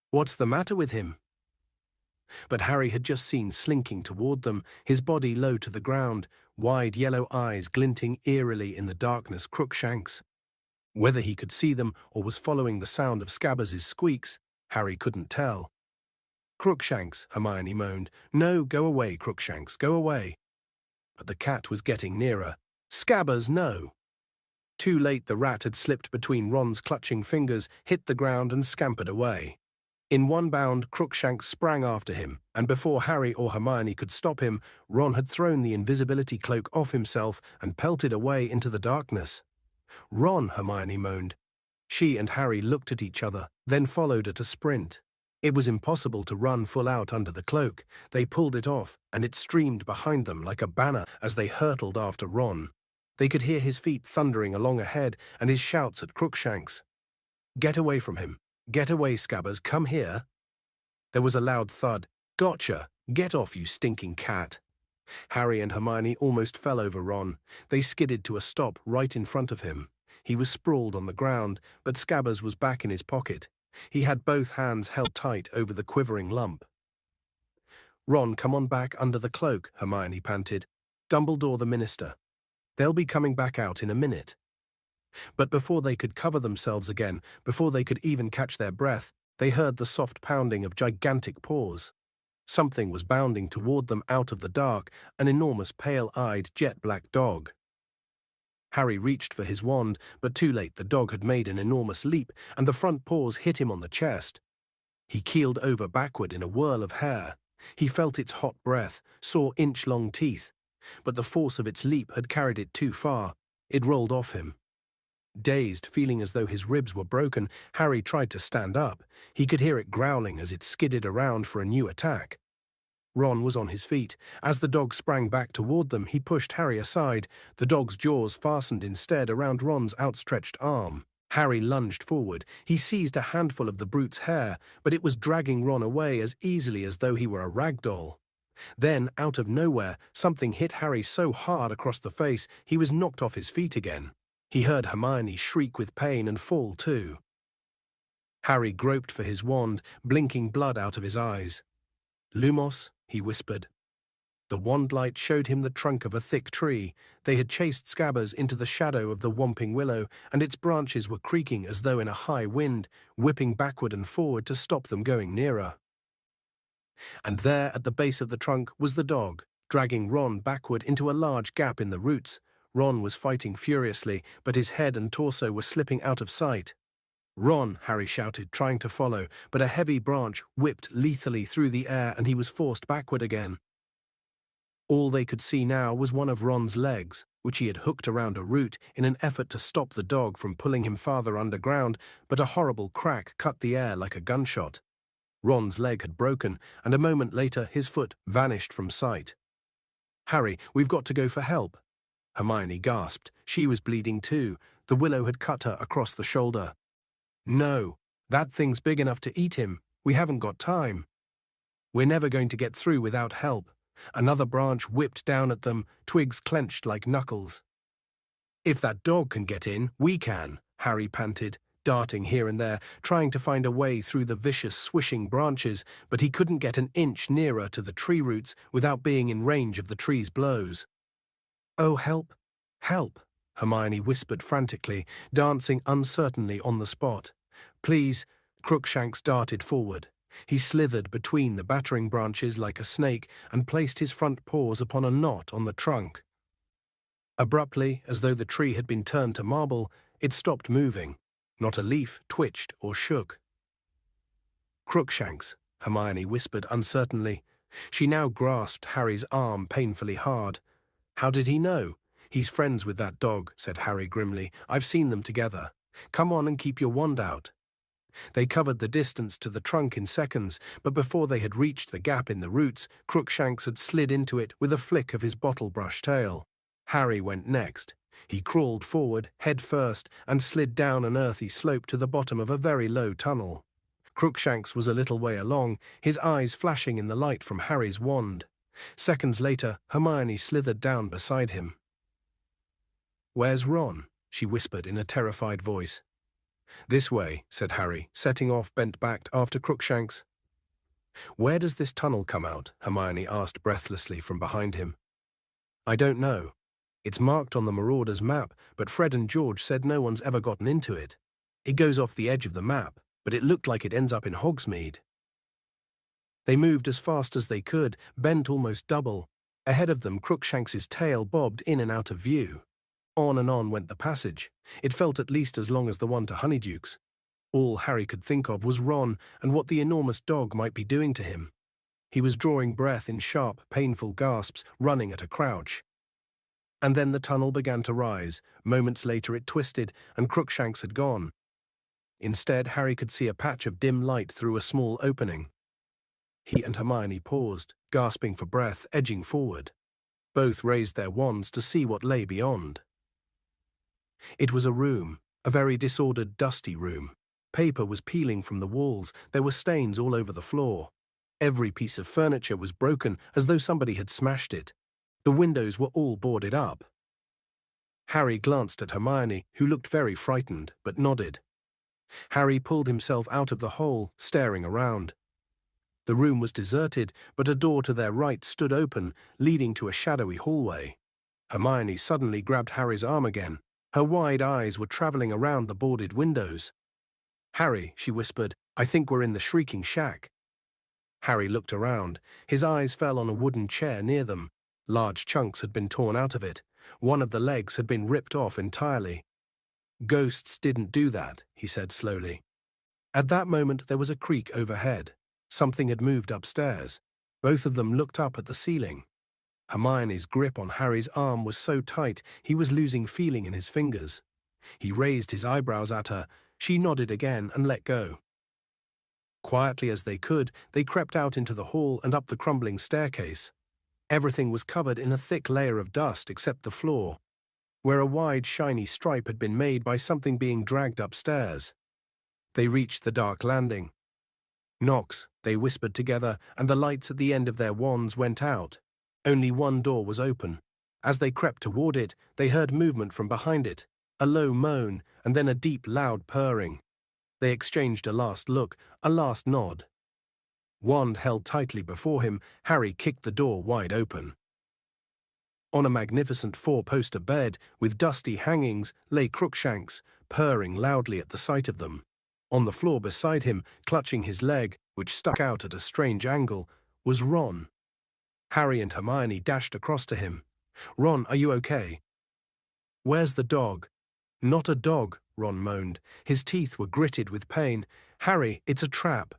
"What's the matter with him?" But Harry had just seen slinking toward them, his body low to the ground, wide yellow eyes glinting eerily in the darkness, Crookshanks. Whether he could see them or was following the sound of Scabbers' squeaks, Harry couldn't tell. "Crookshanks," Hermione moaned. "No, go away, Crookshanks, go away." But the cat was getting nearer. "Scabbers, no!" Too late, the rat had slipped between Ron's clutching fingers, hit the ground and scampered away. In one bound, Crookshanks sprang after him, and before Harry or Hermione could stop him, Ron had thrown the invisibility cloak off himself and pelted away into the darkness. "Ron," Hermione moaned. She and Harry looked at each other, then followed at a sprint. It was impossible to run full out under the cloak. They pulled it off, and it streamed behind them like a banner as they hurtled after Ron. They could hear his feet thundering along ahead and his shouts at Crookshanks. "Get away from him. Get away, Scabbers, come here." There was a loud thud. "Gotcha! Get off, you stinking cat!" Harry and Hermione almost fell over Ron. They skidded to a stop right in front of him. He was sprawled on the ground, but Scabbers was back in his pocket. He had both hands held tight over the quivering lump. "Ron, come on back under the cloak," Hermione panted. "Dumbledore the minister. They'll be coming back out in a minute." But before they could cover themselves again, before they could even catch their breath, they heard the soft pounding of gigantic paws. Something was bounding toward them out of the dark, an enormous pale-eyed jet-black dog. Harry reached for his wand, but too late. The dog had made an enormous leap, and the front paws hit him on the chest. He keeled over backward in a whirl of hair. He felt its hot breath, saw inch-long teeth. But the force of its leap had carried it too far. It rolled off him. Dazed, feeling as though his ribs were broken, Harry tried to stand up. He could hear it growling as it skidded around for a new attack. Ron was on his feet. As the dog sprang back toward them, he pushed Harry aside. The dog's jaws fastened instead around Ron's outstretched arm. Harry lunged forward. He seized a handful of the brute's hair, but it was dragging Ron away as easily as though he were a rag doll. Then, out of nowhere, something hit Harry so hard across the face he was knocked off his feet again. He heard Hermione shriek with pain and fall too. Harry groped for his wand, blinking blood out of his eyes. "Lumos," he whispered. The wand light showed him the trunk of a thick tree. They had chased Scabbers into the shadow of the Whomping Willow, and its branches were creaking as though in a high wind, whipping backward and forward to stop them going nearer. And there, at the base of the trunk, was the dog, dragging Ron backward into a large gap in the roots. Ron was fighting furiously, but his head and torso were slipping out of sight. "Ron," Harry shouted, trying to follow, but a heavy branch whipped lethally through the air and he was forced backward again. All they could see now was one of Ron's legs, which he had hooked around a root in an effort to stop the dog from pulling him farther underground, but a horrible crack cut the air like a gunshot. Ron's leg had broken, and a moment later his foot vanished from sight. "Harry, we've got to go for help." Hermione gasped. She was bleeding too. The willow had cut her across the shoulder. "No, that thing's big enough to eat him. We haven't got time. We're never going to get through without help." Another branch whipped down at them, twigs clenched like knuckles. "If that dog can get in, we can," Harry panted, darting here and there, trying to find a way through the vicious, swishing branches, but he couldn't get an inch nearer to the tree roots without being in range of the tree's blows. "Oh, help! Help!" Hermione whispered frantically, dancing uncertainly on the spot. "Please." Crookshanks darted forward. He slithered between the battering branches like a snake and placed his front paws upon a knot on the trunk. Abruptly, as though the tree had been turned to marble, it stopped moving. Not a leaf twitched or shook. "Crookshanks," Hermione whispered uncertainly. She now grasped Harry's arm painfully hard. "How did he know?" "He's friends with that dog," said Harry grimly. "I've seen them together. Come on and keep your wand out." They covered the distance to the trunk in seconds, but before they had reached the gap in the roots, Crookshanks had slid into it with a flick of his bottle-brush tail. Harry went next. He crawled forward, head first, and slid down an earthy slope to the bottom of a very low tunnel. Crookshanks was a little way along, his eyes flashing in the light from Harry's wand. Seconds later, Hermione slithered down beside him. "Where's Ron?" she whispered in a terrified voice. "This way," said Harry, setting off bent-backed after Crookshanks. "Where does this tunnel come out?" Hermione asked breathlessly from behind him. "I don't know. It's marked on the Marauder's map, but Fred and George said no one's ever gotten into it. It goes off the edge of the map, but it looked like it ends up in Hogsmeade." They moved as fast as they could, bent almost double. Ahead of them, Crookshanks's tail bobbed in and out of view. On and on went the passage. It felt at least as long as the one to Honeyduke's. All Harry could think of was Ron and what the enormous dog might be doing to him. He was drawing breath in sharp, painful gasps, running at a crouch. And then the tunnel began to rise. Moments later it twisted, and Crookshanks had gone. Instead, Harry could see a patch of dim light through a small opening. He and Hermione paused, gasping for breath, edging forward. Both raised their wands to see what lay beyond. It was a room, a very disordered, dusty room. Paper was peeling from the walls, there were stains all over the floor. Every piece of furniture was broken, as though somebody had smashed it. The windows were all boarded up. Harry glanced at Hermione, who looked very frightened, but nodded. Harry pulled himself out of the hole, staring around. The room was deserted, but a door to their right stood open, leading to a shadowy hallway. Hermione suddenly grabbed Harry's arm again. Her wide eyes were traveling around the boarded windows. "Harry," she whispered, "I think we're in the Shrieking Shack." Harry looked around. His eyes fell on a wooden chair near them. Large chunks had been torn out of it. One of the legs had been ripped off entirely. "Ghosts didn't do that," he said slowly. At that moment there was a creak overhead. Something had moved upstairs. Both of them looked up at the ceiling. Hermione's grip on Harry's arm was so tight he was losing feeling in his fingers. He raised his eyebrows at her. She nodded again and let go. Quietly as they could, they crept out into the hall and up the crumbling staircase. Everything was covered in a thick layer of dust except the floor, where a wide, shiny stripe had been made by something being dragged upstairs. They reached the dark landing. "Knox," they whispered together, and the lights at the end of their wands went out. Only one door was open. As they crept toward it, they heard movement from behind it, a low moan, and then a deep, loud purring. They exchanged a last look, a last nod. Wand held tightly before him, Harry kicked the door wide open. On a magnificent four-poster bed, with dusty hangings, lay Crookshanks, purring loudly at the sight of them. On the floor beside him, clutching his leg, which stuck out at a strange angle, was Ron. Harry and Hermione dashed across to him. "Ron, are you okay?" "Where's the dog?" "Not a dog," Ron moaned. His teeth were gritted with pain. "Harry, it's a trap."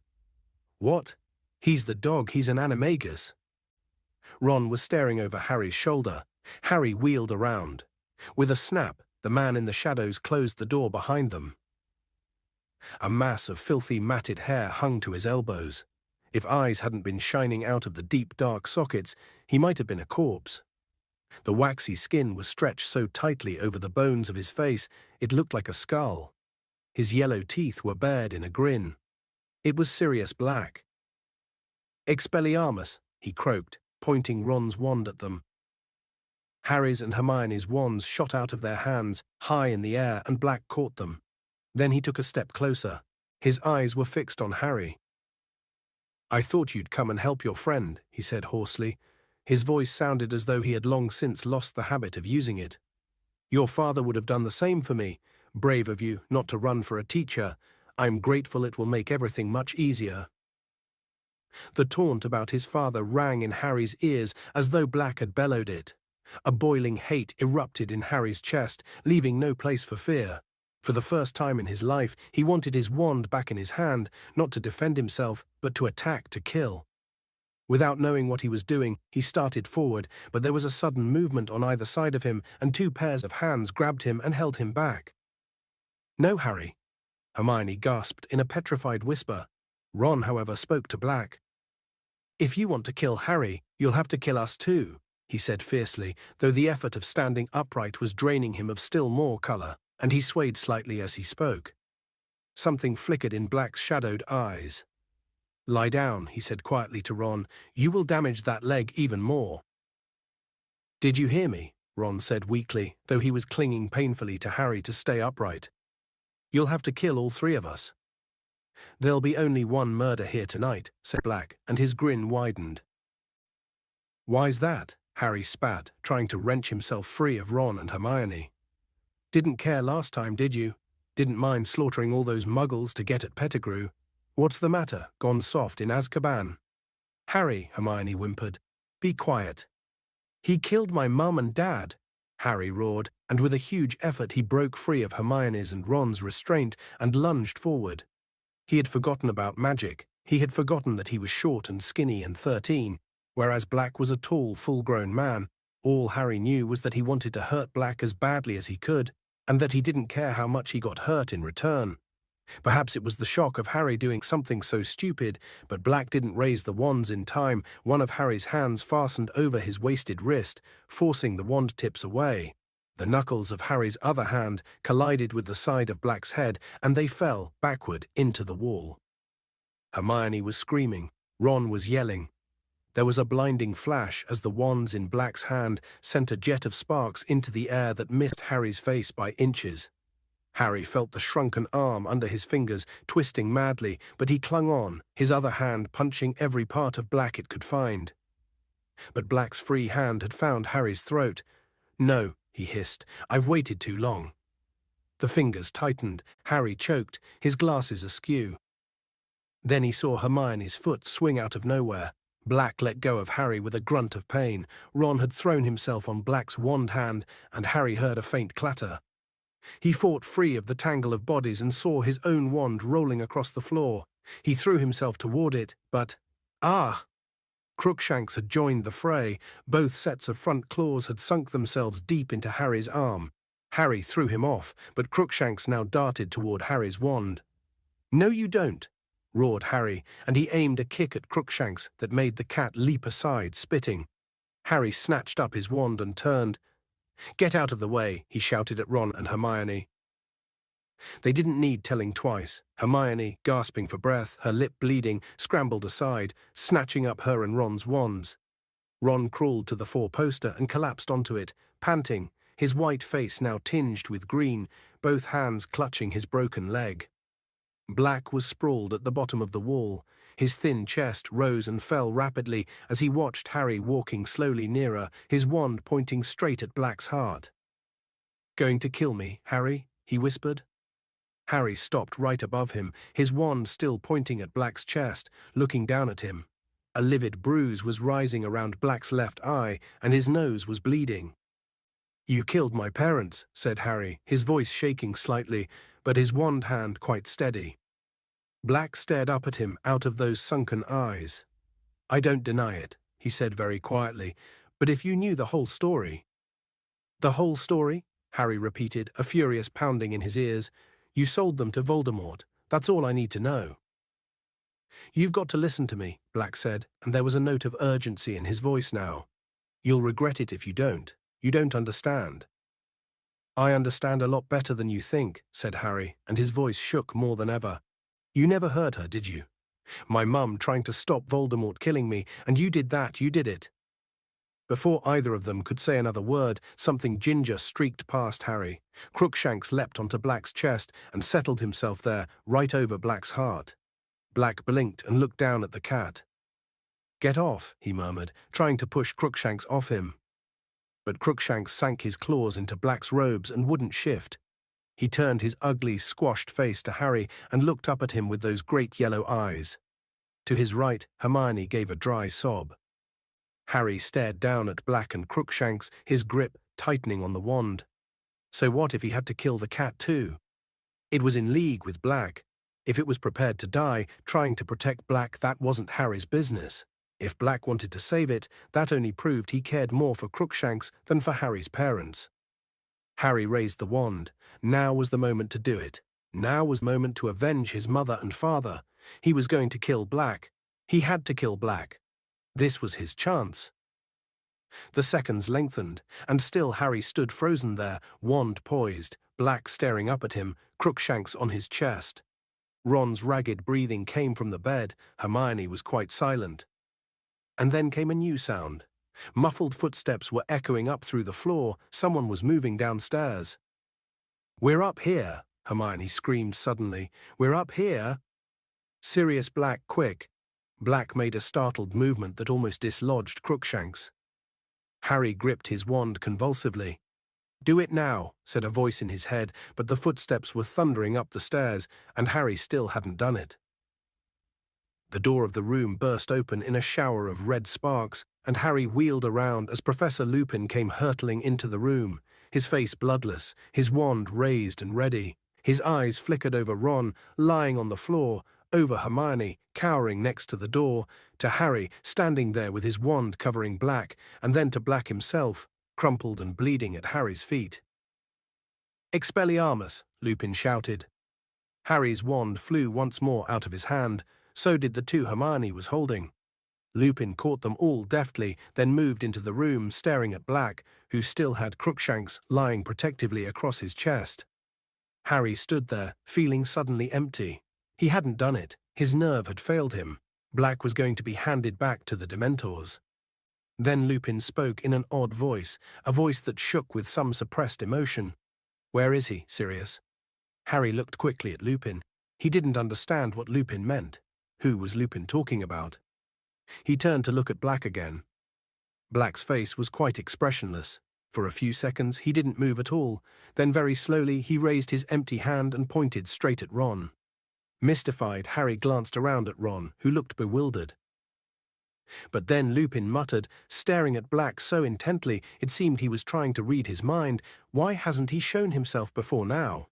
"What?" "He's the dog, he's an animagus." Ron was staring over Harry's shoulder. Harry wheeled around. With a snap, the man in the shadows closed the door behind them. A mass of filthy matted hair hung to his elbows. If eyes hadn't been shining out of the deep dark sockets, he might have been a corpse. The waxy skin was stretched so tightly over the bones of his face, it looked like a skull. His yellow teeth were bared in a grin. It was Sirius Black. "Expelliarmus," he croaked, pointing Ron's wand at them. Harry's and Hermione's wands shot out of their hands, high in the air, and Black caught them. Then he took a step closer. His eyes were fixed on Harry. "I thought you'd come and help your friend," he said hoarsely. His voice sounded as though he had long since lost the habit of using it. "Your father would have done the same for me. Brave of you not to run for a teacher. I'm grateful, it will make everything much easier." The taunt about his father rang in Harry's ears as though Black had bellowed it. A boiling hate erupted in Harry's chest, leaving no place for fear. For the first time in his life, he wanted his wand back in his hand, not to defend himself, but to attack, to kill. Without knowing what he was doing, he started forward, but there was a sudden movement on either side of him, and two pairs of hands grabbed him and held him back. "No, Harry," Hermione gasped in a petrified whisper. Ron, however, spoke to Black. "If you want to kill Harry, you'll have to kill us too," he said fiercely, though the effort of standing upright was draining him of still more color, and he swayed slightly as he spoke. Something flickered in Black's shadowed eyes. "Lie down," he said quietly to Ron. "You will damage that leg even more." "Did you hear me?" Ron said weakly, though he was clinging painfully to Harry to stay upright. "You'll have to kill all three of us." "There'll be only one murder here tonight," said Black, and his grin widened. "Why's that?" Harry spat, trying to wrench himself free of Ron and Hermione. "Didn't care last time, did you? Didn't mind slaughtering all those muggles to get at Pettigrew. What's the matter? Gone soft in Azkaban?" "Harry," Hermione whimpered, "be quiet." "He killed my mum and dad," Harry roared, and with a huge effort he broke free of Hermione's and Ron's restraint and lunged forward. He had forgotten about magic. He had forgotten that he was short and skinny and 13, whereas Black was a tall, full-grown man. All Harry knew was that he wanted to hurt Black as badly as he could, and that he didn't care how much he got hurt in return. Perhaps it was the shock of Harry doing something so stupid, but Black didn't raise the wands in time. One of Harry's hands fastened over his wasted wrist, forcing the wand tips away. The knuckles of Harry's other hand collided with the side of Black's head, and they fell backward into the wall. Hermione was screaming. Ron was yelling. There was a blinding flash as the wands in Black's hand sent a jet of sparks into the air that missed Harry's face by inches. Harry felt the shrunken arm under his fingers twisting madly, but he clung on, his other hand punching every part of Black it could find. But Black's free hand had found Harry's throat. "No," he hissed, "I've waited too long." The fingers tightened. Harry choked, his glasses askew. Then he saw Hermione's foot swing out of nowhere. Black let go of Harry with a grunt of pain. Ron had thrown himself on Black's wand hand, and Harry heard a faint clatter. He fought free of the tangle of bodies and saw his own wand rolling across the floor. He threw himself toward it, but... Ah! Crookshanks had joined the fray. Both sets of front claws had sunk themselves deep into Harry's arm. Harry threw him off, but Crookshanks now darted toward Harry's wand. "No, you don't!" roared Harry, and he aimed a kick at Crookshanks that made the cat leap aside, spitting. Harry snatched up his wand and turned. "Get out of the way," he shouted at Ron and Hermione. They didn't need telling twice. Hermione, gasping for breath, her lip bleeding, scrambled aside, snatching up her and Ron's wands. Ron crawled to the four-poster and collapsed onto it, panting, his white face now tinged with green, both hands clutching his broken leg. Black was sprawled at the bottom of the wall. His thin chest rose and fell rapidly as he watched Harry walking slowly nearer, his wand pointing straight at Black's heart. "Going to kill me, Harry?" he whispered. Harry stopped right above him, his wand still pointing at Black's chest, looking down at him. A livid bruise was rising around Black's left eye, and his nose was bleeding. "You killed my parents," said Harry, his voice shaking slightly, but his wand hand quite steady. Black stared up at him out of those sunken eyes. "I don't deny it," he said very quietly, "but if you knew the whole story—" "The whole story?" Harry repeated, a furious pounding in his ears. "You sold them to Voldemort. That's all I need to know." "You've got to listen to me," Black said, and there was a note of urgency in his voice now. "You'll regret it if you don't. You don't understand." "I understand a lot better than you think," said Harry, and his voice shook more than ever. "You never heard her, did you? My mum trying to stop Voldemort killing me, and you did that, you did it." Before either of them could say another word, something ginger streaked past Harry. Crookshanks leapt onto Black's chest and settled himself there, right over Black's heart. Black blinked and looked down at the cat. "Get off," he murmured, trying to push Crookshanks off him. But Crookshanks sank his claws into Black's robes and wouldn't shift. He turned his ugly, squashed face to Harry and looked up at him with those great yellow eyes. To his right, Hermione gave a dry sob. Harry stared down at Black and Crookshanks, his grip tightening on the wand. So what if he had to kill the cat too? It was in league with Black. If it was prepared to die, trying to protect Black, that wasn't Harry's business. If Black wanted to save it, that only proved he cared more for Crookshanks than for Harry's parents. Harry raised the wand. Now was the moment to do it. Now was the moment to avenge his mother and father. He was going to kill Black. He had to kill Black. This was his chance. The seconds lengthened, and still Harry stood frozen there, wand poised, Black staring up at him, Crookshanks on his chest. Ron's ragged breathing came from the bed. Hermione was quite silent. And then came a new sound. Muffled footsteps were echoing up through the floor. Someone was moving downstairs. "We're up here," Hermione screamed suddenly. "We're up here!" "Sirius Black, quick!" Black made a startled movement that almost dislodged Crookshanks. Harry gripped his wand convulsively. "Do it now," said a voice in his head, but the footsteps were thundering up the stairs, and Harry still hadn't done it. The door of the room burst open in a shower of red sparks, and Harry wheeled around as Professor Lupin came hurtling into the room, his face bloodless, his wand raised and ready. His eyes flickered over Ron, lying on the floor, over Hermione, cowering next to the door, to Harry, standing there with his wand covering Black, and then to Black himself, crumpled and bleeding at Harry's feet. "Expelliarmus!" Lupin shouted. Harry's wand flew once more out of his hand. So did the two Hermione was holding. Lupin caught them all deftly, then moved into the room, staring at Black, who still had Crookshanks lying protectively across his chest. Harry stood there, feeling suddenly empty. He hadn't done it. His nerve had failed him. Black was going to be handed back to the Dementors. Then Lupin spoke in an odd voice, a voice that shook with some suppressed emotion. "Where is he, Sirius?" Harry looked quickly at Lupin. He didn't understand what Lupin meant. Who was Lupin talking about? He turned to look at Black again. Black's face was quite expressionless. For a few seconds he didn't move at all. Then very slowly he raised his empty hand and pointed straight at Ron. Mystified, Harry glanced around at Ron, who looked bewildered. But then Lupin muttered, staring at Black so intently it seemed he was trying to read his mind, "Why hasn't he shown himself before now?"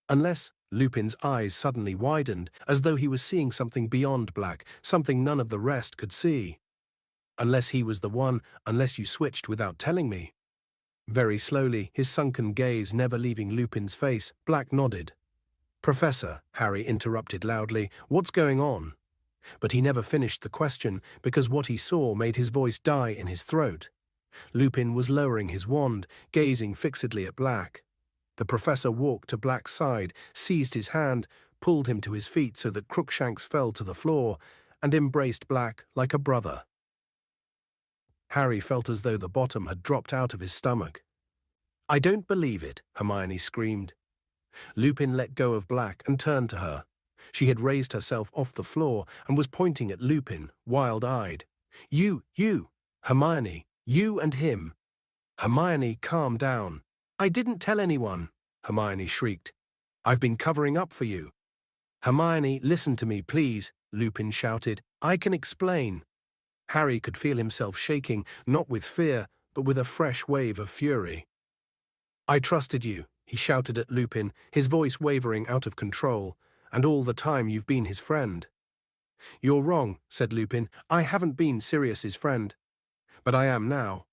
Unless Lupin's eyes suddenly widened, as though he was seeing something beyond Black, something none of the rest could see. "Unless he was the one, unless you switched without telling me." Very slowly, his sunken gaze never leaving Lupin's face, Black nodded. "Professor," Harry interrupted loudly, "what's going on?" But he never finished the question, because what he saw made his voice die in his throat. Lupin was lowering his wand, gazing fixedly at Black. The professor walked to Black's side, seized his hand, pulled him to his feet so that Crookshanks fell to the floor, and embraced Black like a brother. Harry felt as though the bottom had dropped out of his stomach. "I don't believe it," Hermione screamed. Lupin let go of Black and turned to her. She had raised herself off the floor and was pointing at Lupin, wild-eyed. You, Hermione, you and him." "Hermione, calm down." "I didn't tell anyone," Hermione shrieked. "I've been covering up for you." "Hermione, listen to me, please," Lupin shouted. "I can explain." Harry could feel himself shaking, not with fear, but with a fresh wave of fury. "I trusted you," he shouted at Lupin, his voice wavering out of control, "and all the time you've been his friend." "You're wrong," said Lupin. "I haven't been Sirius's friend. But I am now.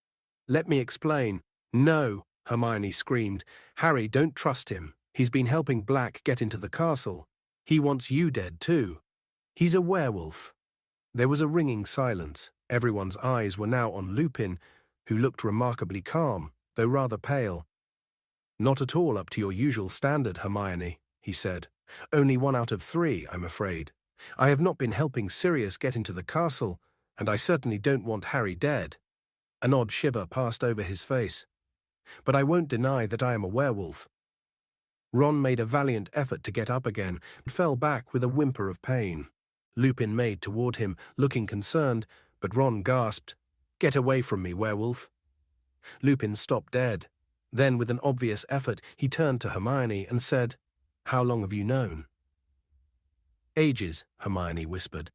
Let me explain." "No," Hermione screamed. "Harry, don't trust him. He's been helping Black get into the castle. He wants you dead too. He's a werewolf." There was a ringing silence. Everyone's eyes were now on Lupin, who looked remarkably calm, though rather pale. "Not at all up to your usual standard, Hermione," he said. "Only 1 out of 3, I'm afraid. I have not been helping Sirius get into the castle, and I certainly don't want Harry dead." An odd shiver passed over his face. "But I won't deny that I am a werewolf." Ron made a valiant effort to get up again, but fell back with a whimper of pain. Lupin made toward him, looking concerned, but Ron gasped, "Get away from me, werewolf." Lupin stopped dead. Then, with an obvious effort, he turned to Hermione and said, "How long have you known?" "Ages," Hermione whispered.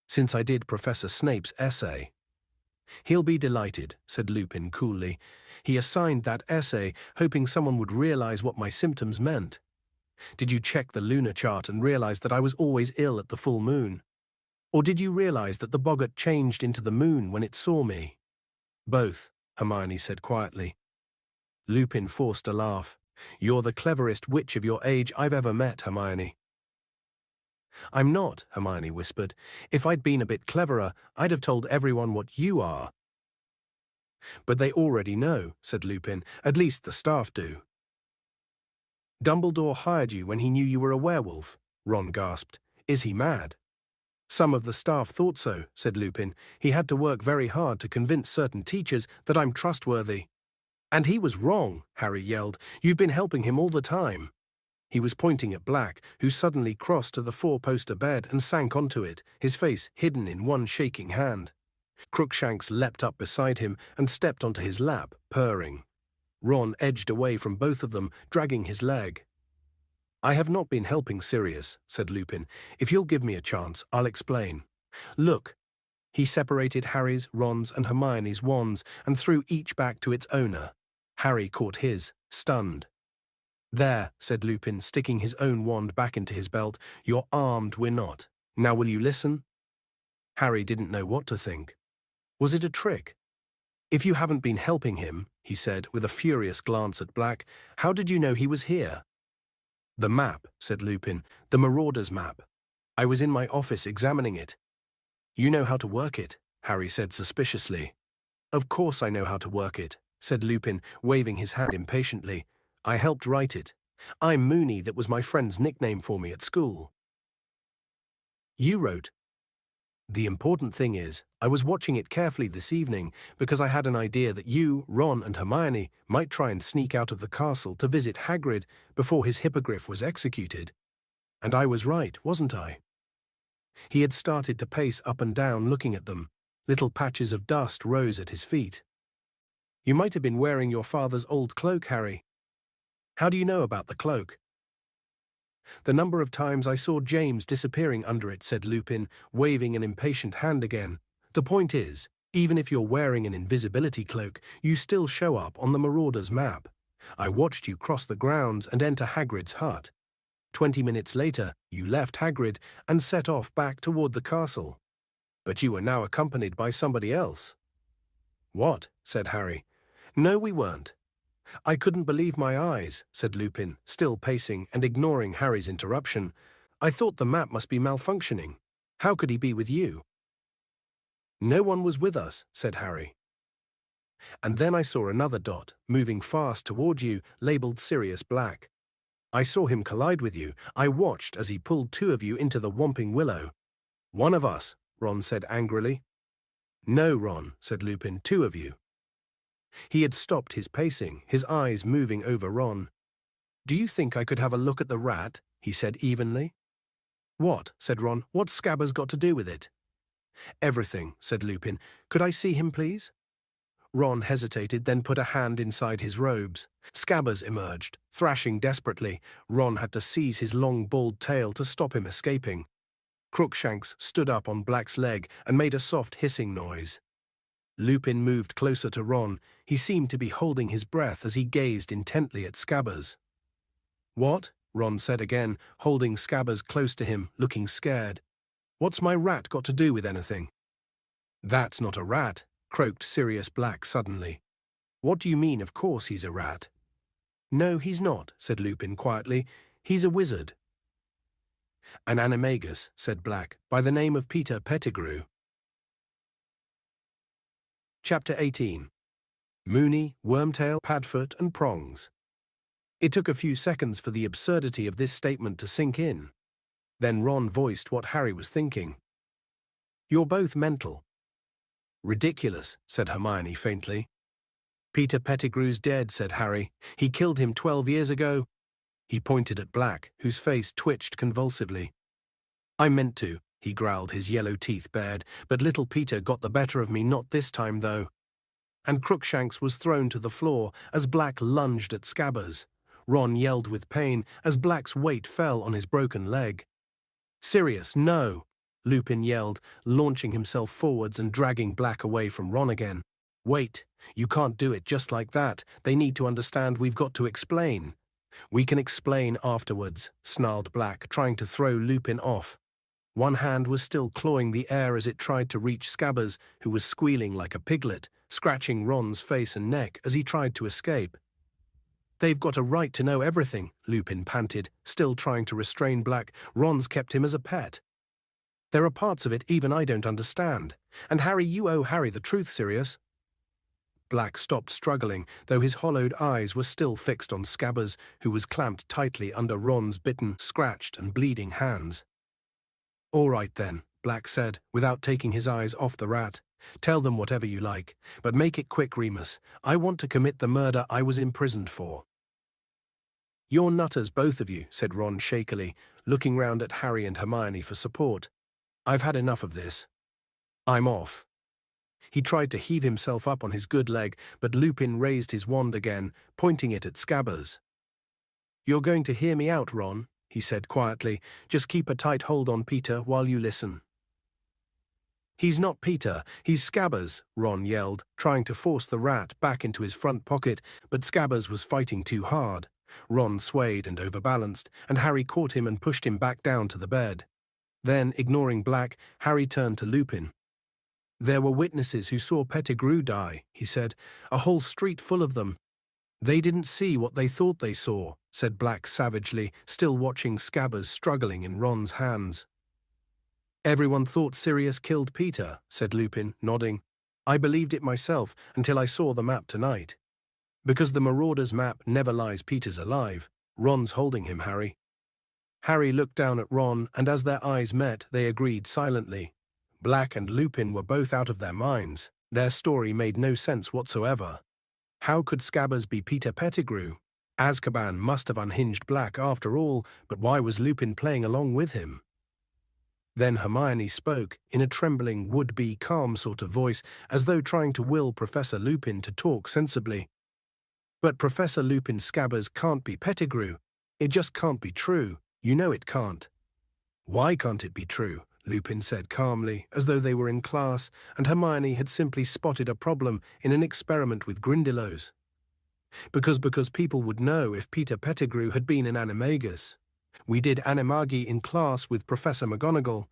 "Since I did Professor Snape's essay." He'll be delighted, said Lupin coolly. He assigned that essay, hoping someone would realize what my symptoms meant. Did you check the lunar chart and realize that I was always ill at the full moon? Or did you realize that the boggart changed into the moon when it saw me? Both, Hermione said quietly. Lupin forced a laugh. You're the cleverest witch of your age I've ever met, Hermione. I'm not, Hermione whispered. If I'd been a bit cleverer, I'd have told everyone what you are. But they already know, said Lupin. At least the staff do. Dumbledore hired you when he knew you were a werewolf, Ron gasped. Is he mad? Some of the staff thought so, said Lupin. He had to work very hard to convince certain teachers that I'm trustworthy. And he was wrong, Harry yelled. You've been helping him all the time. He was pointing at Black, who suddenly crossed to the four-poster bed and sank onto it, his face hidden in one shaking hand. Crookshanks leapt up beside him and stepped onto his lap, purring. Ron edged away from both of them, dragging his leg. I have not been helping Sirius, said Lupin. If you'll give me a chance, I'll explain. Look. He separated Harry's, Ron's and Hermione's wands and threw each back to its owner. Harry caught his, stunned. There, said Lupin, sticking his own wand back into his belt. You're armed, we're not. Now will you listen? Harry didn't know what to think. Was it a trick? If you haven't been helping him, he said, with a furious glance at Black, how did you know he was here? The map, said Lupin, the Marauder's map. I was in my office examining it. You know how to work it, Harry said suspiciously. Of course I know how to work it, said Lupin, waving his hand impatiently. I helped write it. I'm Moony, that was my friend's nickname for me at school. You wrote. The important thing is, I was watching it carefully this evening because I had an idea that you, Ron and Hermione might try and sneak out of the castle to visit Hagrid before his hippogriff was executed. And I was right, wasn't I? He had started to pace up and down looking at them. Little patches of dust rose at his feet. You might have been wearing your father's old cloak, Harry. How do you know about the cloak? The number of times I saw James disappearing under it, said Lupin, waving an impatient hand again. The point is, even if you're wearing an invisibility cloak, you still show up on the Marauder's map. I watched you cross the grounds and enter Hagrid's hut. 20 minutes later, you left Hagrid and set off back toward the castle. But you were now accompanied by somebody else. What? Said Harry. No, we weren't. I couldn't believe my eyes, said Lupin, still pacing and ignoring Harry's interruption. I thought the map must be malfunctioning. How could he be with you? No one was with us, said Harry. And then I saw another dot, moving fast toward you, labeled Sirius Black. I saw him collide with you. I watched as he pulled two of you into the Whomping Willow. One of us, Ron said angrily. No, Ron, said Lupin, two of you. He had stopped his pacing, his eyes moving over Ron. Do you think I could have a look at the rat? He said evenly. What? Said Ron. What's Scabbers got to do with it? Everything, said Lupin. Could I see him, please? Ron hesitated, then put a hand inside his robes. Scabbers emerged, thrashing desperately. Ron had to seize his long, bald tail to stop him escaping. Crookshanks stood up on Black's leg and made a soft hissing noise. Lupin moved closer to Ron. He seemed to be holding his breath as he gazed intently at Scabbers. What? Ron said again, holding Scabbers close to him, looking scared. What's my rat got to do with anything? That's not a rat, croaked Sirius Black suddenly. What do you mean, of course he's a rat? No, he's not, said Lupin quietly. He's a wizard. An animagus, said Black, by the name of Peter Pettigrew. Chapter 18. Moony, Wormtail, Padfoot and Prongs. It took a few seconds for the absurdity of this statement to sink in. Then Ron voiced what Harry was thinking. You're both mental. Ridiculous, said Hermione faintly. Peter Pettigrew's dead, said Harry. He killed him 12 years ago. He pointed at Black, whose face twitched convulsively. I meant to, he growled, his yellow teeth bared, but little Peter got the better of me, not this time, though. And Crookshanks was thrown to the floor as Black lunged at Scabbers. Ron yelled with pain as Black's weight fell on his broken leg. Sirius, no! Lupin yelled, launching himself forwards and dragging Black away from Ron again. Wait, you can't do it just like that. They need to understand, we've got to explain. We can explain afterwards, snarled Black, trying to throw Lupin off. One hand was still clawing the air as it tried to reach Scabbers, who was squealing like a piglet, scratching Ron's face and neck as he tried to escape. They've got a right to know everything, Lupin panted, still trying to restrain Black. Ron's kept him as a pet. There are parts of it even I don't understand. And Harry, you owe Harry the truth, Sirius. Black stopped struggling, though his hollowed eyes were still fixed on Scabbers, who was clamped tightly under Ron's bitten, scratched and bleeding hands. All right then, Black said, without taking his eyes off the rat. Tell them whatever you like, but make it quick, Remus. I want to commit the murder I was imprisoned for. You're nutters, both of you, said Ron shakily, looking round at Harry and Hermione for support. I've had enough of this. I'm off. He tried to heave himself up on his good leg, but Lupin raised his wand again, pointing it at Scabbers. You're going to hear me out, Ron, he said quietly. Just keep a tight hold on Peter while you listen. He's not Peter, he's Scabbers, Ron yelled, trying to force the rat back into his front pocket, but Scabbers was fighting too hard. Ron swayed and overbalanced, and Harry caught him and pushed him back down to the bed. Then, ignoring Black, Harry turned to Lupin. There were witnesses who saw Pettigrew die, he said, a whole street full of them. They didn't see what they thought they saw, said Black savagely, still watching Scabbers struggling in Ron's hands. Everyone thought Sirius killed Peter, said Lupin, nodding. I believed it myself until I saw the map tonight. Because the Marauder's map never lies Peter's alive. Ron's holding him, Harry. Harry looked down at Ron, and as their eyes met, they agreed silently. Black and Lupin were both out of their minds. Their story made no sense whatsoever. How could Scabbers be Peter Pettigrew? Azkaban must have unhinged Black after all, but why was Lupin playing along with him? Then Hermione spoke, in a trembling, would-be calm sort of voice, as though trying to will Professor Lupin to talk sensibly. But Professor Lupin, Scabbers can't be Pettigrew. It just can't be true. You know it can't. Why can't it be true? Lupin said calmly, as though they were in class, and Hermione had simply spotted a problem in an experiment with Grindylows. Because people would know if Peter Pettigrew had been an animagus. We did animagi in class with Professor McGonagall,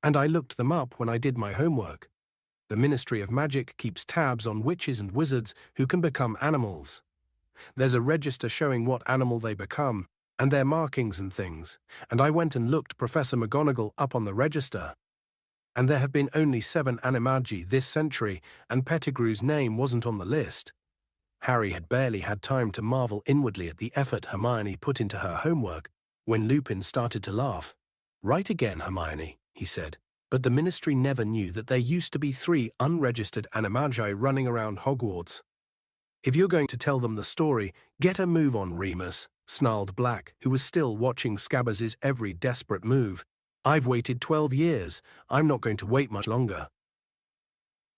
and I looked them up when I did my homework. The Ministry of Magic keeps tabs on witches and wizards who can become animals. There's a register showing what animal they become, and their markings and things, and I went and looked Professor McGonagall up on the register. And there have been only 7 animagi this century, and Pettigrew's name wasn't on the list. Harry had barely had time to marvel inwardly at the effort Hermione put into her homework, when Lupin started to laugh. Right again, Hermione, he said, but the Ministry never knew that there used to be 3 unregistered animagi running around Hogwarts. If you're going to tell them the story, get a move on, Remus, snarled Black, who was still watching Scabbers' every desperate move. I've waited 12 years. I'm not going to wait much longer.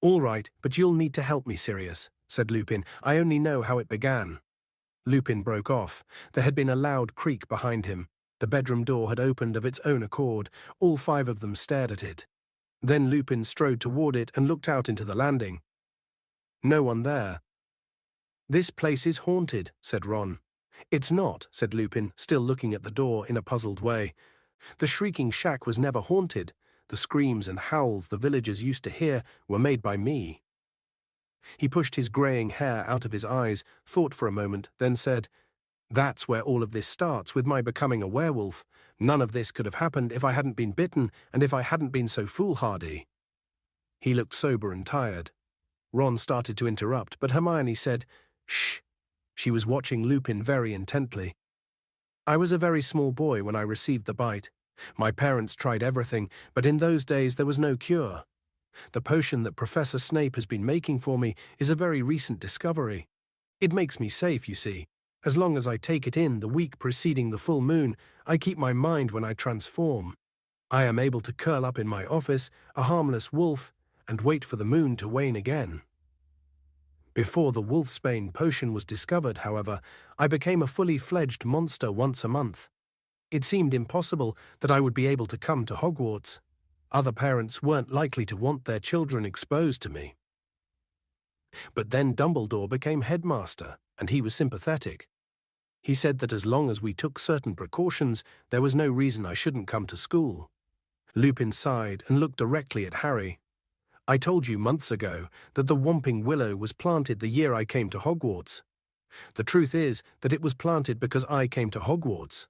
All right, but you'll need to help me, Sirius, said Lupin. I only know how it began. Lupin broke off. There had been a loud creak behind him. The bedroom door had opened of its own accord. All 5 of them stared at it. Then Lupin strode toward it and looked out into the landing. No one there. This place is haunted, said Ron. It's not, said Lupin, still looking at the door in a puzzled way. The shrieking shack was never haunted. The screams and howls the villagers used to hear were made by me. He pushed his greying hair out of his eyes, thought for a moment, then said, That's where all of this starts, with my becoming a werewolf. None of this could have happened if I hadn't been bitten, and if I hadn't been so foolhardy. He looked sober and tired. Ron started to interrupt, but Hermione said, Shh. She was watching Lupin very intently. I was a very small boy when I received the bite. My parents tried everything, but in those days there was no cure. The potion that Professor Snape has been making for me is a very recent discovery. It makes me safe, you see. As long as I take it in the week preceding the full moon, I keep my mind when I transform. I am able to curl up in my office, a harmless wolf, and wait for the moon to wane again. Before the wolfsbane potion was discovered, however, I became a fully fledged monster once a month. It seemed impossible that I would be able to come to Hogwarts. Other parents weren't likely to want their children exposed to me. But then Dumbledore became headmaster, and he was sympathetic. He said that as long as we took certain precautions, there was no reason I shouldn't come to school. Lupin sighed and looked directly at Harry. I told you months ago that the Whomping Willow was planted the year I came to Hogwarts. The truth is that it was planted because I came to Hogwarts.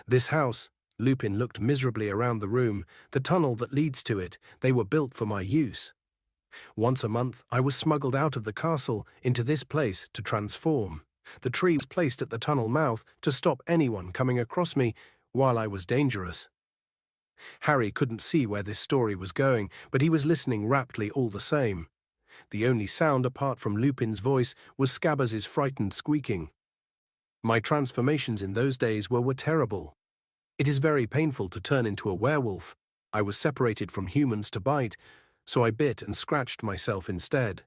This house, Lupin looked miserably around the room, the tunnel that leads to it, they were built for my use. Once a month, I was smuggled out of the castle into this place to transform. The tree was placed at the tunnel mouth to stop anyone coming across me while I was dangerous. Harry couldn't see where this story was going, but he was listening raptly all the same. The only sound apart from Lupin's voice was Scabbers' frightened squeaking. My transformations in those days were terrible. It is very painful to turn into a werewolf. I was separated from humans to bite, so I bit and scratched myself instead.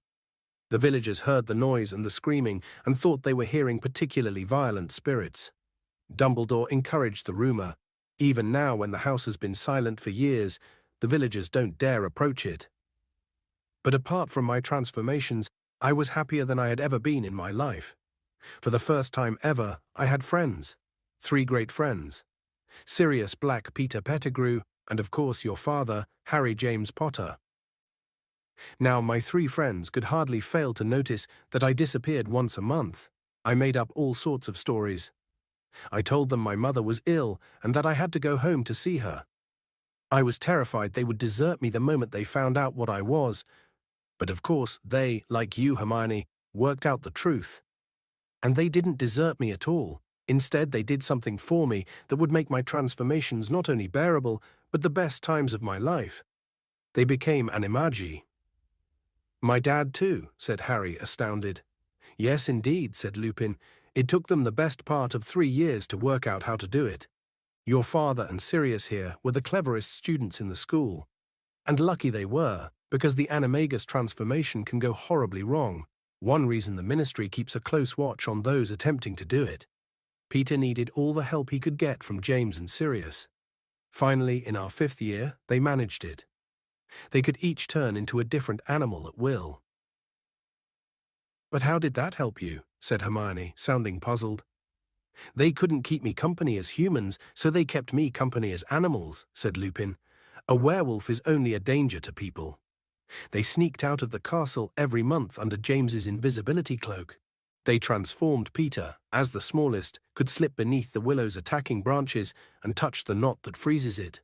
The villagers heard the noise and the screaming and thought they were hearing particularly violent spirits. Dumbledore encouraged the rumor. Even now, when the house has been silent for years, the villagers don't dare approach it. But apart from my transformations, I was happier than I had ever been in my life. For the first time ever, I had friends. 3 great friends. Sirius Black Peter Pettigrew, and of course your father, Harry James Potter. Now my 3 friends could hardly fail to notice that I disappeared once a month. I made up all sorts of stories. I told them my mother was ill and that I had to go home to see her. I was terrified they would desert me the moment they found out what I was. But of course they, like you, Hermione, worked out the truth. And they didn't desert me at all. Instead, they did something for me that would make my transformations not only bearable, but the best times of my life. They became animagi. My dad too, said Harry, astounded. Yes, indeed, said Lupin. It took them the best part of 3 years to work out how to do it. Your father and Sirius here were the cleverest students in the school. And lucky they were, because the animagus transformation can go horribly wrong. One reason the Ministry keeps a close watch on those attempting to do it. Peter needed all the help he could get from James and Sirius. Finally, in our 5th year, they managed it. They could each turn into a different animal at will. But how did that help you? Said Hermione, sounding puzzled. They couldn't keep me company as humans, so they kept me company as animals, said Lupin. A werewolf is only a danger to people. They sneaked out of the castle every month under James's invisibility cloak. They transformed Peter, as the smallest, could slip beneath the willow's attacking branches and touch the knot that freezes it.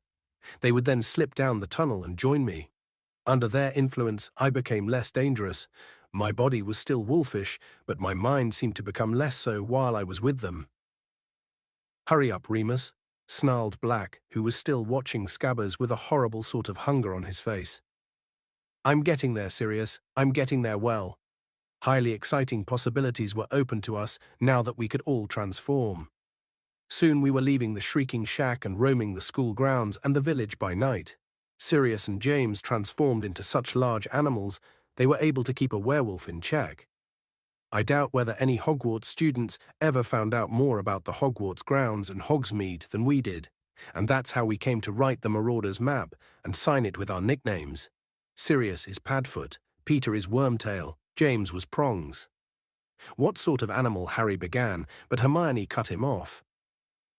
They would then slip down the tunnel and join me. Under their influence, I became less dangerous. My body was still wolfish, but my mind seemed to become less so while I was with them. Hurry up, Remus, snarled Black, who was still watching Scabbers with a horrible sort of hunger on his face. I'm getting there, Sirius. I'm getting there well. Highly exciting possibilities were open to us now that we could all transform. Soon we were leaving the shrieking shack and roaming the school grounds and the village by night. Sirius and James transformed into such large animals, they were able to keep a werewolf in check. I doubt whether any Hogwarts students ever found out more about the Hogwarts grounds and Hogsmeade than we did, and that's how we came to write the Marauders map and sign it with our nicknames. Sirius is Padfoot, Peter is Wormtail, James was Prongs. What sort of animal Harry began, but Hermione cut him off.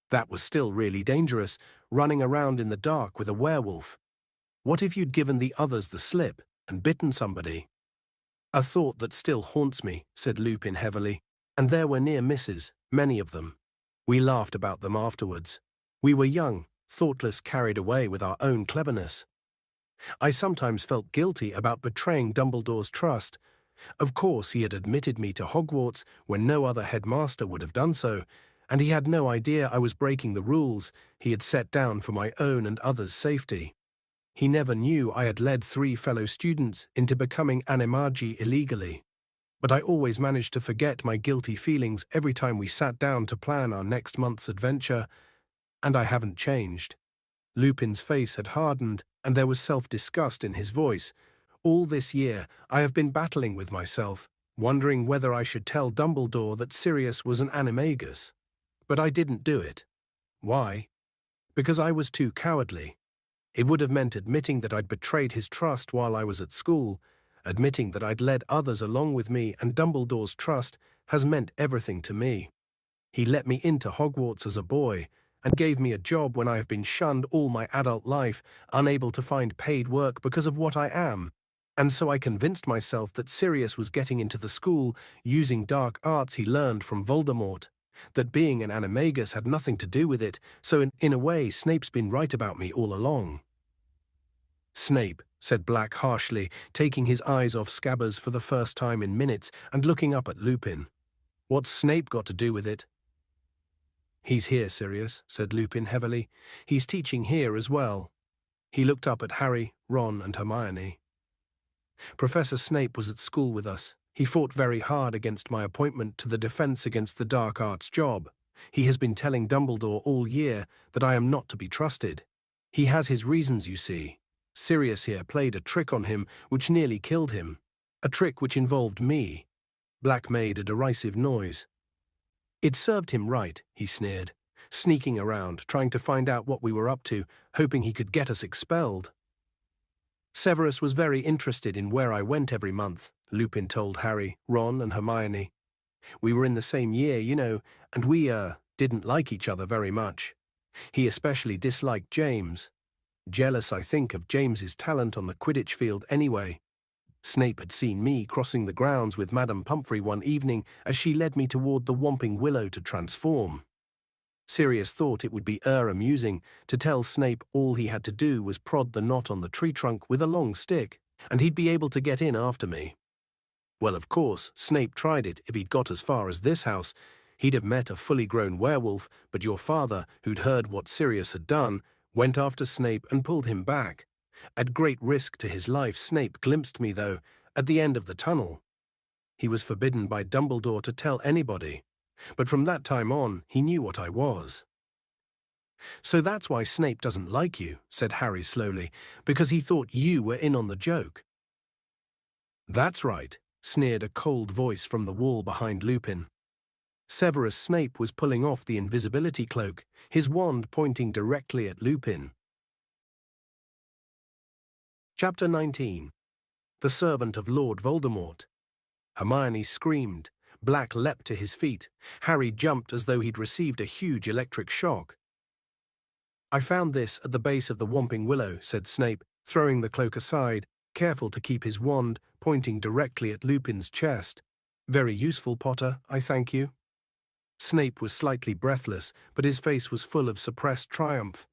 That was still really dangerous, running around in the dark with a werewolf. What if you'd given the others the slip and bitten somebody? A thought that still haunts me, said Lupin heavily, and there were near misses, many of them. We laughed about them afterwards. We were young, thoughtless, carried away with our own cleverness. I sometimes felt guilty about betraying Dumbledore's trust. Of course, he had admitted me to Hogwarts when no other headmaster would have done so, and he had no idea I was breaking the rules he had set down for my own and others' safety. He never knew I had led 3 fellow students into becoming animagi illegally. But I always managed to forget my guilty feelings every time we sat down to plan our next month's adventure, and I haven't changed. Lupin's face had hardened, and there was self-disgust in his voice. All this year, I have been battling with myself, wondering whether I should tell Dumbledore that Sirius was an animagus. But I didn't do it. Why? Because I was too cowardly. It would have meant admitting that I'd betrayed his trust while I was at school, admitting that I'd led others along with me, and Dumbledore's trust has meant everything to me. He let me into Hogwarts as a boy and gave me a job when I have been shunned all my adult life, unable to find paid work because of what I am. And so I convinced myself that Sirius was getting into the school using dark arts he learned from Voldemort, that being an animagus had nothing to do with it, so in a way Snape's been right about me all along. Snape, said Black harshly, taking his eyes off Scabbers for the first time in minutes and looking up at Lupin. What's Snape got to do with it? He's here, Sirius, said Lupin heavily. He's teaching here as well. He looked up at Harry, Ron, and Hermione. Professor Snape was at school with us. He fought very hard against my appointment to the Defense Against the Dark Arts job. He has been telling Dumbledore all year that I am not to be trusted. He has his reasons, you see. Sirius here played a trick on him which nearly killed him. A trick which involved me. Black made a derisive noise. It served him right, he sneered, sneaking around, trying to find out what we were up to, hoping he could get us expelled. Severus was very interested in where I went every month, Lupin told Harry, Ron, and Hermione. We were in the same year, you know, and we, didn't like each other very much. He especially disliked James. Jealous, I think, of James's talent on the Quidditch field anyway. Snape had seen me crossing the grounds with Madame Pomfrey one evening as she led me toward the Whomping Willow to transform. Sirius thought it would be amusing to tell Snape all he had to do was prod the knot on the tree trunk with a long stick, and he'd be able to get in after me. Well, of course, Snape tried it if he'd got as far as this house. He'd have met a fully grown werewolf, but your father, who'd heard what Sirius had done, went after Snape and pulled him back. At great risk to his life, Snape glimpsed me, though, at the end of the tunnel. He was forbidden by Dumbledore to tell anybody, but from that time on, he knew what I was. So that's why Snape doesn't like you, said Harry slowly, because he thought you were in on the joke. That's right, sneered a cold voice from the wall behind Lupin. Severus Snape was pulling off the invisibility cloak, his wand pointing directly at Lupin. Chapter 19. The Servant of Lord Voldemort. Hermione screamed. Black leapt to his feet. Harry jumped as though he'd received a huge electric shock. I found this at the base of the Whomping Willow, said Snape, throwing the cloak aside, careful to keep his wand pointing directly at Lupin's chest. Very useful, Potter, I thank you. Snape was slightly breathless, but his face was full of suppressed triumph.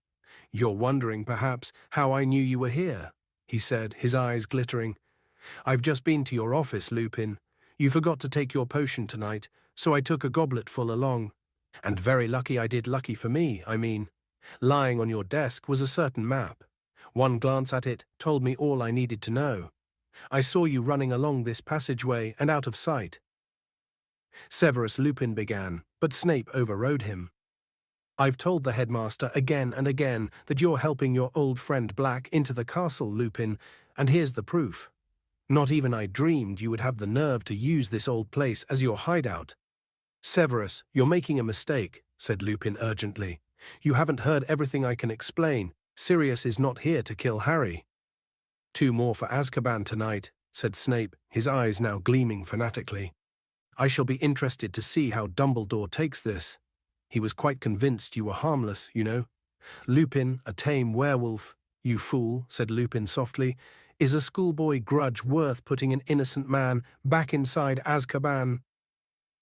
You're wondering, perhaps, how I knew you were here, he said, his eyes glittering. I've just been to your office, Lupin. You forgot to take your potion tonight, so I took a goblet full along. And very lucky I did, lucky for me, I mean. Lying on your desk was a certain map. One glance at it told me all I needed to know. I saw you running along this passageway and out of sight. Severus Lupin began, but Snape overrode him. I've told the headmaster again and again that you're helping your old friend Black into the castle, Lupin, and here's the proof. Not even I dreamed you would have the nerve to use this old place as your hideout. Severus, you're making a mistake, said Lupin urgently. You haven't heard everything I can explain. Sirius is not here to kill Harry. 2 more for Azkaban tonight, said Snape, his eyes now gleaming fanatically. I shall be interested to see how Dumbledore takes this. He was quite convinced you were harmless, you know. Lupin, a tame werewolf, you fool, said Lupin softly. Is a schoolboy grudge worth putting an innocent man back inside Azkaban?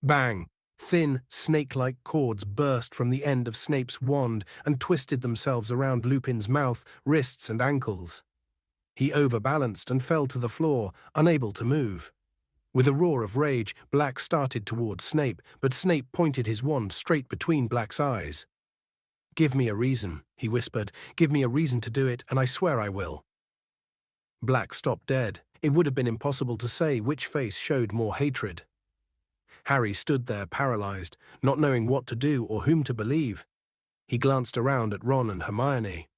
Bang! Thin, snake-like cords burst from the end of Snape's wand and twisted themselves around Lupin's mouth, wrists, and ankles. He overbalanced and fell to the floor, unable to move. With a roar of rage, Black started towards Snape, but Snape pointed his wand straight between Black's eyes. Give me a reason, he whispered. Give me a reason to do it, and I swear I will. Black stopped dead. It would have been impossible to say which face showed more hatred. Harry stood there paralyzed, not knowing what to do or whom to believe. He glanced around at Ron and Hermione.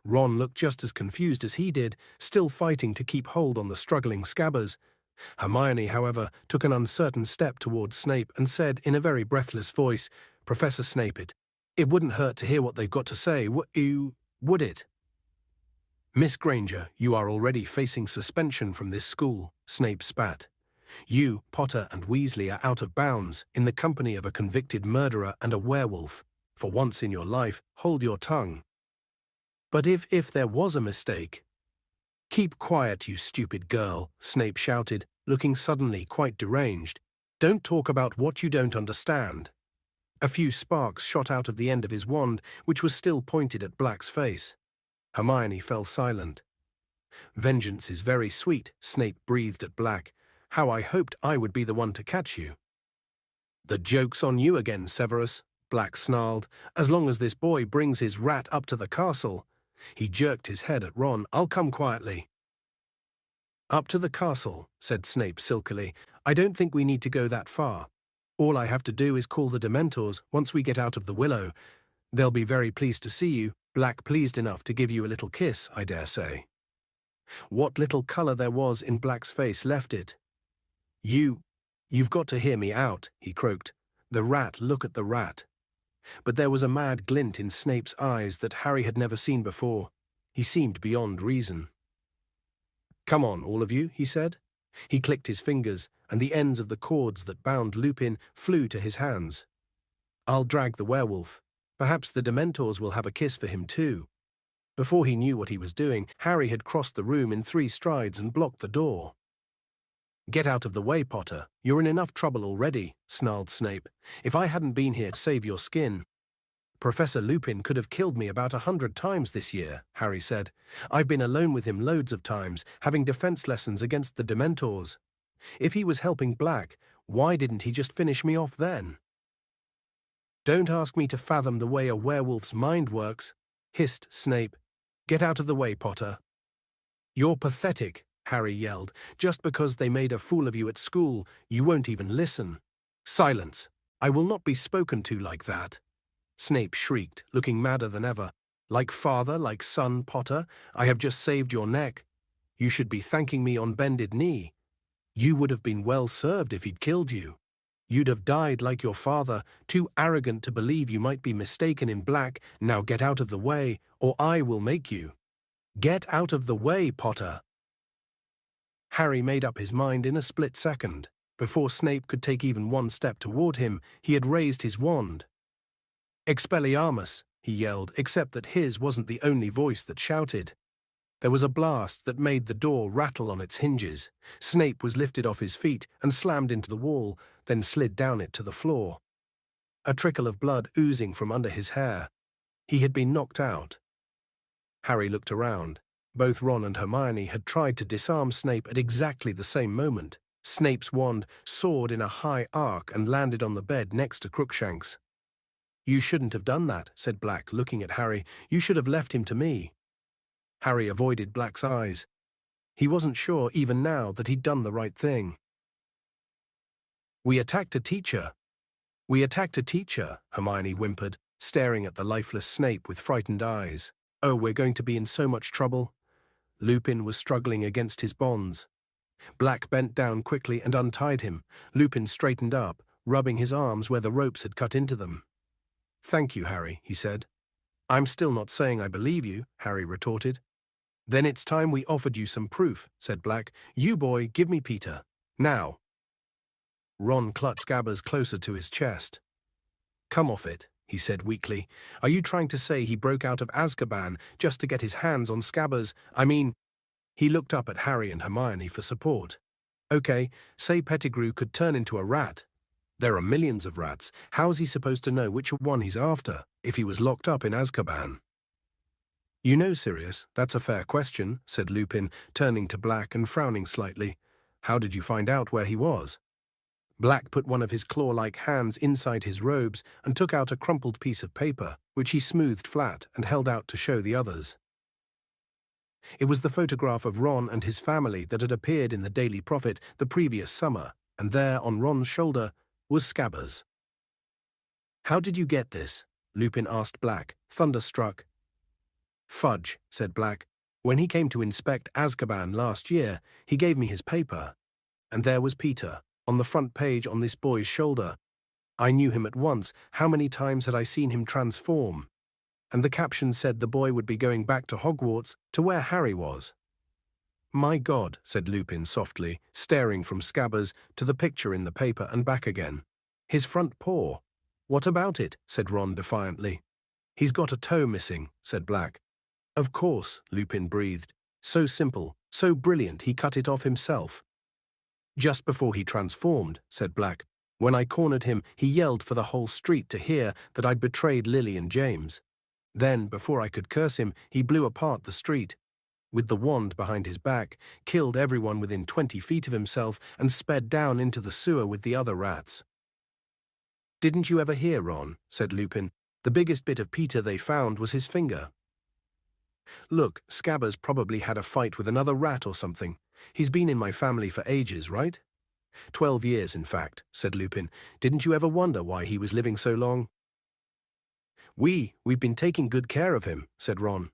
Ron looked just as confused as he did, still fighting to keep hold on the struggling Scabbers. Hermione, however, took an uncertain step towards Snape and said in a very breathless voice, Professor Snape, it wouldn't hurt to hear what they've got to say, would it? Miss Granger, you are already facing suspension from this school, Snape spat. You, Potter and Weasley are out of bounds, in the company of a convicted murderer and a werewolf. For once in your life, hold your tongue. But if there was a mistake— Keep quiet, you stupid girl, Snape shouted, looking suddenly quite deranged. Don't talk about what you don't understand. A few sparks shot out of the end of his wand, which was still pointed at Black's face. Hermione fell silent. Vengeance is very sweet, Snape breathed at Black. How I hoped I would be the one to catch you. The joke's on you again, Severus, Black snarled. As long as this boy brings his rat up to the castle. He jerked his head at Ron. I'll come quietly. Up to the castle, said Snape silkily. I don't think we need to go that far. All I have to do is call the Dementors once we get out of the willow. They'll be very pleased to see you, Black pleased enough to give you a little kiss, I dare say. What little colour there was in Black's face left it. You've got to hear me out, he croaked. The rat, look at the rat. But there was a mad glint in Snape's eyes that Harry had never seen before. He seemed beyond reason. Come on, all of you, he said. He clicked his fingers, and the ends of the cords that bound Lupin flew to his hands. I'll drag the werewolf. Perhaps the Dementors will have a kiss for him too. Before he knew what he was doing, Harry had crossed the room in 3 strides and blocked the door. Get out of the way, Potter. You're in enough trouble already, snarled Snape. If I hadn't been here to save your skin. Professor Lupin could have killed me about 100 times this year, Harry said. I've been alone with him loads of times, having defense lessons against the Dementors. If he was helping Black, why didn't he just finish me off then? Don't ask me to fathom the way a werewolf's mind works, hissed Snape. Get out of the way, Potter. You're pathetic, Harry yelled. Just because they made a fool of you at school, you won't even listen. Silence! I will not be spoken to like that. Snape shrieked, looking madder than ever. Like father, like son, Potter, I have just saved your neck. You should be thanking me on bended knee. You would have been well served if he'd killed you. You'd have died like your father, too arrogant to believe you might be mistaken in Black. Now get out of the way, or I will make you. Get out of the way, Potter. Harry made up his mind in a split second. Before Snape could take even one step toward him, he had raised his wand. Expelliarmus, he yelled, except that his wasn't the only voice that shouted. There was a blast that made the door rattle on its hinges. Snape was lifted off his feet and slammed into the wall, then slid down it to the floor. A trickle of blood oozing from under his hair. He had been knocked out. Harry looked around. Both Ron and Hermione had tried to disarm Snape at exactly the same moment. Snape's wand soared in a high arc and landed on the bed next to Crookshanks. You shouldn't have done that, said Black, looking at Harry. You should have left him to me. Harry avoided Black's eyes. He wasn't sure, even now, that he'd done the right thing. We attacked a teacher. We attacked a teacher, Hermione whimpered, staring at the lifeless Snape with frightened eyes. Oh, we're going to be in so much trouble. Lupin was struggling against his bonds. Black bent down quickly and untied him. Lupin straightened up, rubbing his arms where the ropes had cut into them. Thank you, Harry, he said. I'm still not saying I believe you, Harry retorted. Then it's time we offered you some proof, said Black. You boy, give me Peter. Now. Ron clutched Scabbers closer to his chest. Come off it, he said weakly. Are you trying to say he broke out of Azkaban just to get his hands on Scabbers? I mean, he looked up at Harry and Hermione for support. Okay, say Pettigrew could turn into a rat. There are millions of rats. How's he supposed to know which one he's after if he was locked up in Azkaban? You know, Sirius, that's a fair question, said Lupin, turning to Black and frowning slightly. How did you find out where he was? Black put one of his claw-like hands inside his robes and took out a crumpled piece of paper, which he smoothed flat and held out to show the others. It was the photograph of Ron and his family that had appeared in the Daily Prophet the previous summer, and there on Ron's shoulder was Scabbers. How did you get this? Lupin asked Black, thunderstruck. Fudge, said Black. When he came to inspect Azkaban last year, he gave me his paper. And there was Peter, on the front page on this boy's shoulder. I knew him at once. How many times had I seen him transform? and the caption said the boy would be going back to Hogwarts, to where Harry was. "My God," said Lupin softly, staring from Scabbers to the picture in the paper and back again. "His front paw." "What about it?" said Ron defiantly. "He's got a toe missing," said Black. "Of course," Lupin breathed. "So simple, so brilliant, he cut it off himself." "Just before he transformed," said Black. "When I cornered him, he yelled for the whole street to hear that I'd betrayed Lily and James. Then, before I could curse him, he blew apart the street. With the wand behind his back, killed everyone within 20 feet of himself, and sped down into the sewer with the other rats." "Didn't you ever hear, Ron?" said Lupin. "The biggest bit of Peter they found was his finger." "Look, Scabbers probably had a fight with another rat or something. He's been in my family for ages, right?" 12 years, in fact," said Lupin. "Didn't you ever wonder why he was living so long?" We've been taking good care of him," said Ron.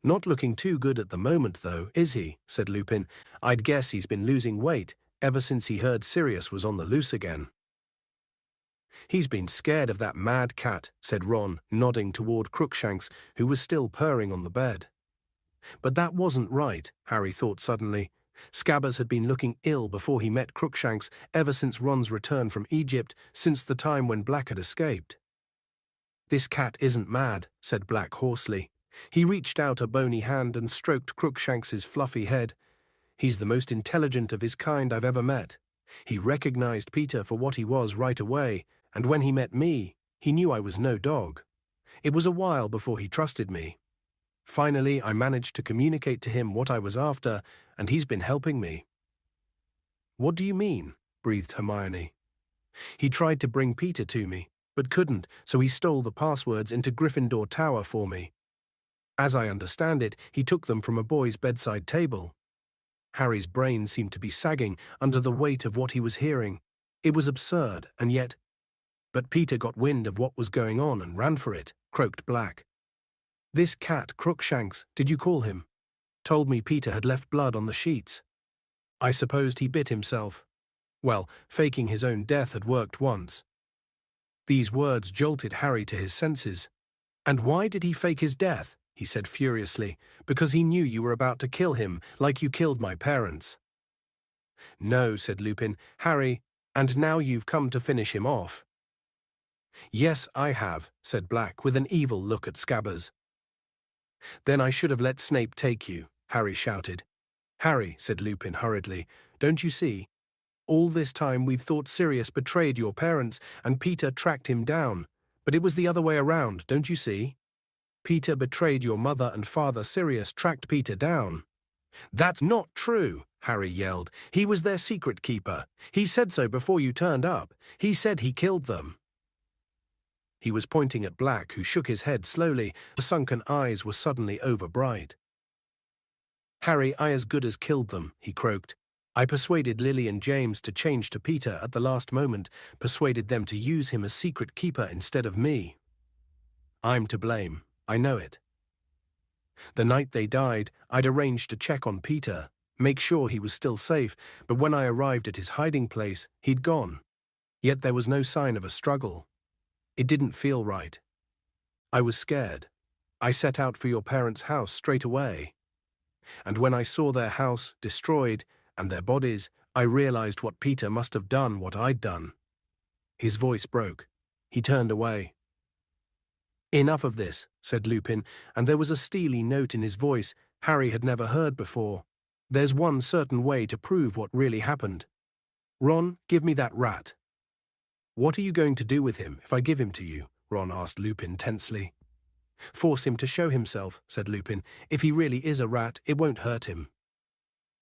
"Not looking too good at the moment, though, is he?" said Lupin. "I'd guess he's been losing weight ever since he heard Sirius was on the loose again." "He's been scared of that mad cat," said Ron, nodding toward Crookshanks, who was still purring on the bed. But that wasn't right, Harry thought suddenly. Scabbers had been looking ill before he met Crookshanks ever since Ron's return from Egypt, since the time when Black had escaped. "This cat isn't mad," said Black hoarsely. He reached out a bony hand and stroked Crookshanks's fluffy head. "He's the most intelligent of his kind I've ever met. He recognized Peter for what he was right away, and when he met me, he knew I was no dog. It was a while before he trusted me. Finally, I managed to communicate to him what I was after, and he's been helping me." "What do you mean?" breathed Hermione. "He tried to bring Peter to me, but couldn't, so he stole the passwords into Gryffindor Tower for me. As I understand it, he took them from a boy's bedside table." Harry's brain seemed to be sagging under the weight of what he was hearing. It was absurd, and yet— "But Peter got wind of what was going on and ran for it," croaked Black. "This cat, Crookshanks, did you call him? Told me Peter had left blood on the sheets. I supposed he bit himself. Well, faking his own death had worked once." These words jolted Harry to his senses. "And why did he fake his death?" he said furiously. "Because he knew you were about to kill him, like you killed my parents." "No," said Lupin. "Harry, and now you've come to finish him off." "Yes, I have," said Black, with an evil look at Scabbers. "Then I should have let Snape take you," Harry shouted. "Harry," said Lupin hurriedly, "don't you see? All this time we've thought Sirius betrayed your parents and Peter tracked him down. But it was the other way around, don't you see? Peter betrayed your mother and father. Sirius tracked Peter down." "That's not true," Harry yelled. "He was their secret keeper. He said so before you turned up. He said he killed them." He was pointing at Black, who shook his head slowly. The sunken eyes were suddenly overbright. "Harry, I as good as killed them," he croaked. "I persuaded Lily and James to change to Peter at the last moment, persuaded them to use him as secret keeper instead of me. I'm to blame. I know it. The night they died, I'd arranged to check on Peter, make sure he was still safe, but when I arrived at his hiding place, he'd gone. Yet there was no sign of a struggle. It didn't feel right. I was scared. I set out for your parents' house straight away. And when I saw their house destroyed and their bodies, I realized what Peter must have done what I'd done." His voice broke. He turned away. "Enough of this," said Lupin, and there was a steely note in his voice Harry had never heard before. "There's one certain way to prove what really happened. Ron, give me that rat." "What are you going to do with him if I give him to you?" Ron asked Lupin tensely. "Force him to show himself," said Lupin. "If he really is a rat, it won't hurt him."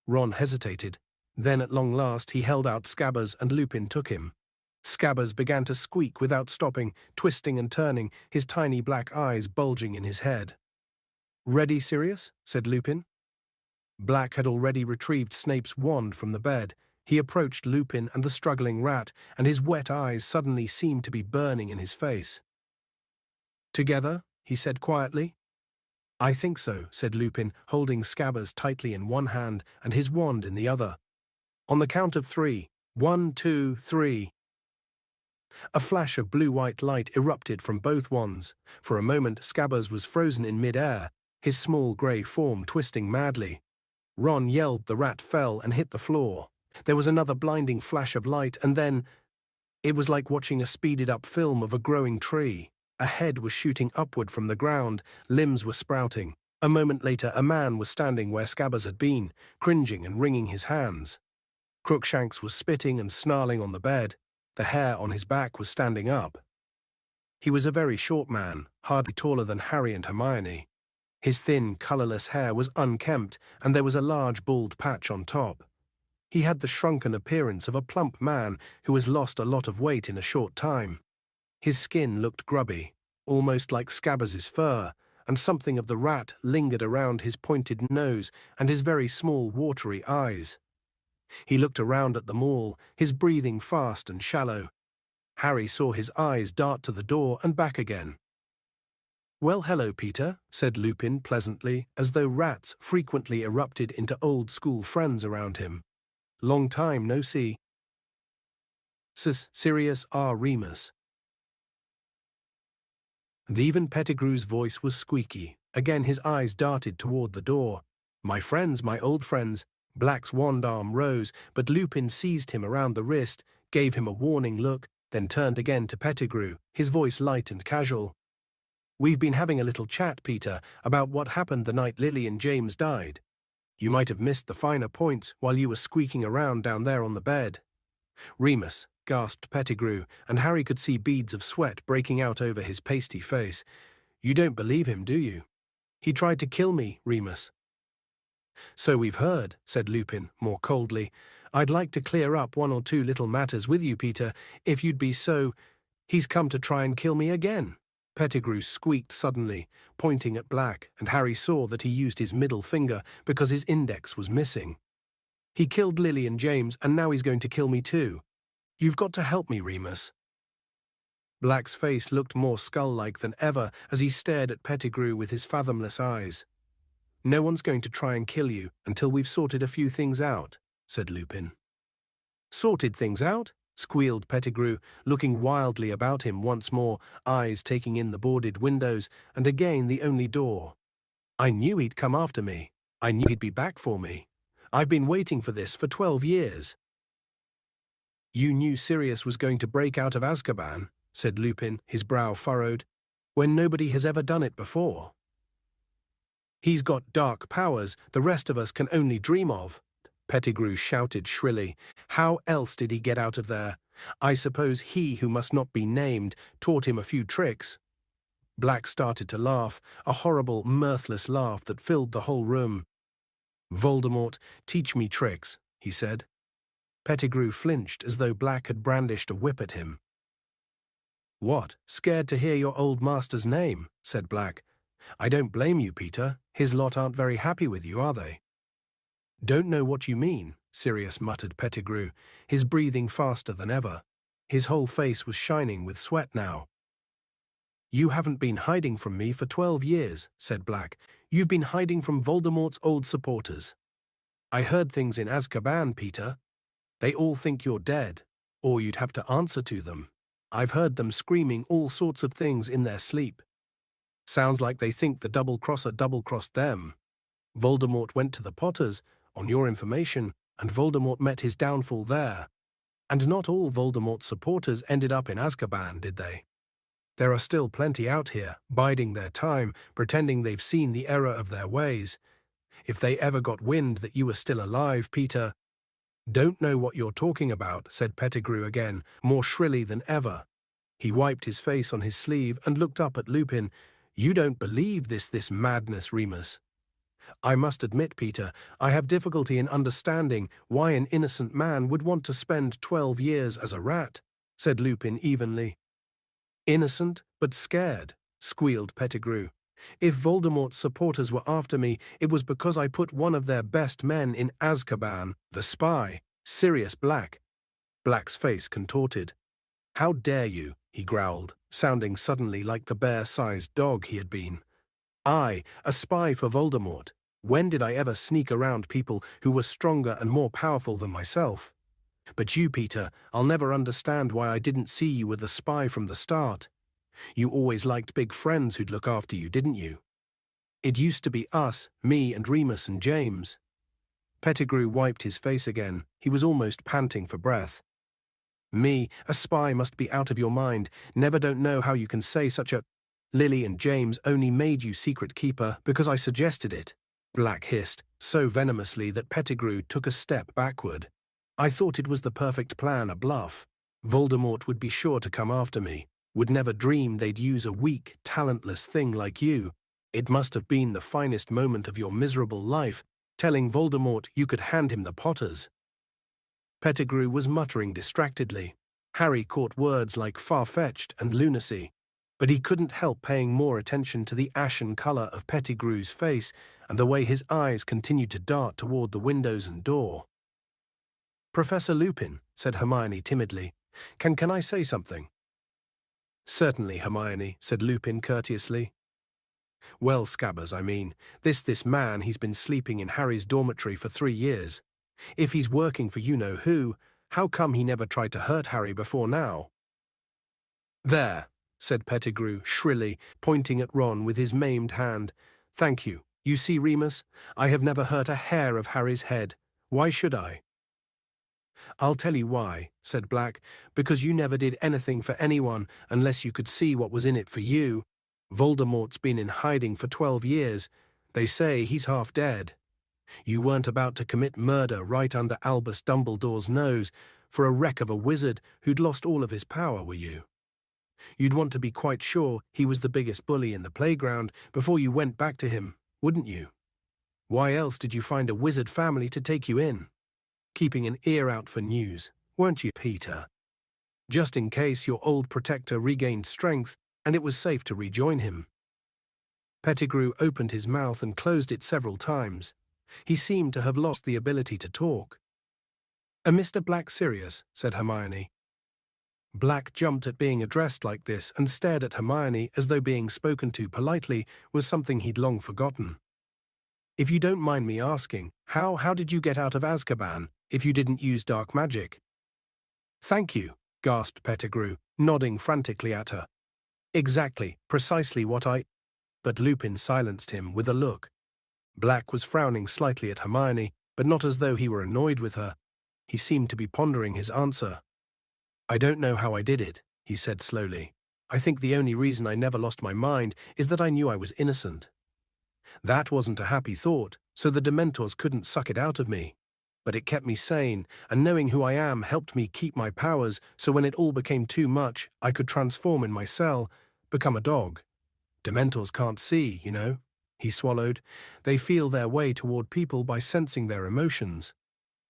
Ron hesitated. Then at long last he held out Scabbers and Lupin took him. Scabbers began to squeak without stopping, twisting and turning, his tiny black eyes bulging in his head. "Ready, Sirius?" said Lupin. Black had already retrieved Snape's wand from the bed. He approached Lupin and the struggling rat, and his wet eyes suddenly seemed to be burning in his face. "Together?" he said quietly. "I think so," said Lupin, holding Scabbers tightly in one hand and his wand in the other. "On the count of 3. 1, 2, 3. A flash of blue-white light erupted from both wands. For a moment, Scabbers was frozen in mid-air, his small grey form twisting madly. Ron yelled, the rat fell and hit the floor. There was another blinding flash of light, and then it was like watching a speeded-up film of a growing tree. A head was shooting upward from the ground, limbs were sprouting. A moment later, a man was standing where Scabbers had been, cringing and wringing his hands. Crookshanks was spitting and snarling on the bed. The hair on his back was standing up. He was a very short man, hardly taller than Harry and Hermione. His thin, colourless hair was unkempt, and there was a large bald patch on top. He had the shrunken appearance of a plump man who has lost a lot of weight in a short time. His skin looked grubby, almost like Scabbers' fur, and something of the rat lingered around his pointed nose and his very small, watery eyes. He looked around at them all, his breathing fast and shallow. Harry saw his eyes dart to the door and back again. "Well, hello, Peter," said Lupin pleasantly, as though rats frequently erupted into old-school friends around him. "Long time no see." Sirius R. Remus. Even Pettigrew's voice was squeaky. Again his eyes darted toward the door. "My friends, my old friends." Black's wand arm rose, but Lupin seized him around the wrist, gave him a warning look, then turned again to Pettigrew, his voice light and casual. "We've been having a little chat, Peter, about what happened the night Lily and James died. You might have missed the finer points while you were squeaking around down there on the bed." "Remus," gasped Pettigrew, and Harry could see beads of sweat breaking out over his pasty face. "You don't believe him, do you? He tried to kill me, Remus." "So we've heard," said Lupin, more coldly. "I'd like to clear up one or two little matters with you, Peter, if you'd be so—" "He's come to try and kill me again," Pettigrew squeaked suddenly, pointing at Black, and Harry saw that he used his middle finger because his index was missing. "He killed Lily and James, and now he's going to kill me too. You've got to help me, Remus." Black's face looked more skull-like than ever as he stared at Pettigrew with his fathomless eyes. "No one's going to try and kill you until we've sorted a few things out," said Lupin. "Sorted things out?" squealed Pettigrew, looking wildly about him once more, eyes taking in the boarded windows, and again the only door. "I knew he'd come after me. I knew he'd be back for me. I've been waiting for this for 12 years. "You knew Sirius was going to break out of Azkaban," said Lupin, his brow furrowed, "when nobody has ever done it before. He's got dark powers the rest of us can only dream of." Pettigrew shouted shrilly. "How else did he get out of there? I suppose he who must not be named taught him a few tricks." Black started to laugh, a horrible, mirthless laugh that filled the whole room. "Voldemort, teach me tricks," he said. Pettigrew flinched as though Black had brandished a whip at him. "What, scared to hear your old master's name?" said Black. "I don't blame you, Peter. His lot aren't very happy with you, are they?" "Don't know what you mean," Sirius muttered Pettigrew, his breathing faster than ever. His whole face was shining with sweat now. "You haven't been hiding from me for 12 years, said Black. "You've been hiding from Voldemort's old supporters. I heard things in Azkaban, Peter. They all think you're dead, or you'd have to answer to them. I've heard them screaming all sorts of things in their sleep. Sounds like they think the double-crosser double-crossed them. Voldemort went to the Potters, on your information, and Voldemort met his downfall there. And not all Voldemort's supporters ended up in Azkaban, did they? There are still plenty out here, biding their time, pretending they've seen the error of their ways. If they ever got wind that you were still alive, Peter—" "Don't know what you're talking about," said Pettigrew again, more shrilly than ever. He wiped his face on his sleeve and looked up at Lupin. "You don't believe this madness, Remus." "I must admit, Peter, I have difficulty in understanding why an innocent man would want to spend 12 years as a rat," said Lupin evenly. "Innocent, but scared," squealed Pettigrew. "If Voldemort's supporters were after me, it was because I put one of their best men in Azkaban, the spy, Sirius Black." Black's face contorted. "How dare you?" he growled, sounding suddenly like the bear-sized dog he had been. "I, a spy for Voldemort? When did I ever sneak around people who were stronger and more powerful than myself? But you, Peter, I'll never understand why I didn't see you with a spy from the start. You always liked big friends who'd look after you, didn't you? It used to be us, me and Remus and James. Pettigrew wiped his face again. He was almost panting for breath. Me, a spy, must be out of your mind. Never don't know how you can say such a… Lily and James only made you secret keeper because I suggested it, Black hissed, so venomously that Pettigrew took a step backward. I thought it was the perfect plan, a bluff. Voldemort would be sure to come after me, would never dream they'd use a weak, talentless thing like you. It must have been the finest moment of your miserable life, telling Voldemort you could hand him the Potters. Pettigrew was muttering distractedly. Harry caught words like far-fetched and lunacy, but he couldn't help paying more attention to the ashen color of Pettigrew's face and the way his eyes continued to dart toward the windows and door. "Professor Lupin," said Hermione timidly, Can I say something?" "Certainly, Hermione," said Lupin courteously. "Well, Scabbers, I mean, this man, he's been sleeping in Harry's dormitory for 3 years. If he's working for you-know-who, how come he never tried to hurt Harry before now?" "There," said Pettigrew shrilly, pointing at Ron with his maimed hand. "Thank you. You see, Remus, I have never hurt a hair of Harry's head. Why should I?" "I'll tell you why," said Black, "because you never did anything for anyone unless you could see what was in it for you. Voldemort's been in hiding for 12 years. They say he's half dead. You weren't about to commit murder right under Albus Dumbledore's nose for a wreck of a wizard who'd lost all of his power, were you? You'd want to be quite sure he was the biggest bully in the playground before you went back to him, wouldn't you? Why else did you find a wizard family to take you in? Keeping an ear out for news, weren't you, Peter? Just in case your old protector regained strength and it was safe to rejoin him." Pettigrew opened his mouth and closed it several times. He seemed to have lost the ability to talk. Mr. Black serious?" said Hermione. Black jumped at being addressed like this and stared at Hermione as though being spoken to politely was something he'd long forgotten. "If you don't mind me asking, how did you get out of Azkaban if you didn't use dark magic?" "Thank you," gasped Pettigrew, nodding frantically at her. "Exactly, precisely what I…" But Lupin silenced him with a look. Black was frowning slightly at Hermione, but not as though he were annoyed with her. He seemed to be pondering his answer. "I don't know how I did it," he said slowly. "I think the only reason I never lost my mind is that I knew I was innocent. That wasn't a happy thought, so the Dementors couldn't suck it out of me. But it kept me sane, and knowing who I am helped me keep my powers, so when it all became too much, I could transform in my cell, become a dog. Dementors can't see, you know." He swallowed. "They feel their way toward people by sensing their emotions.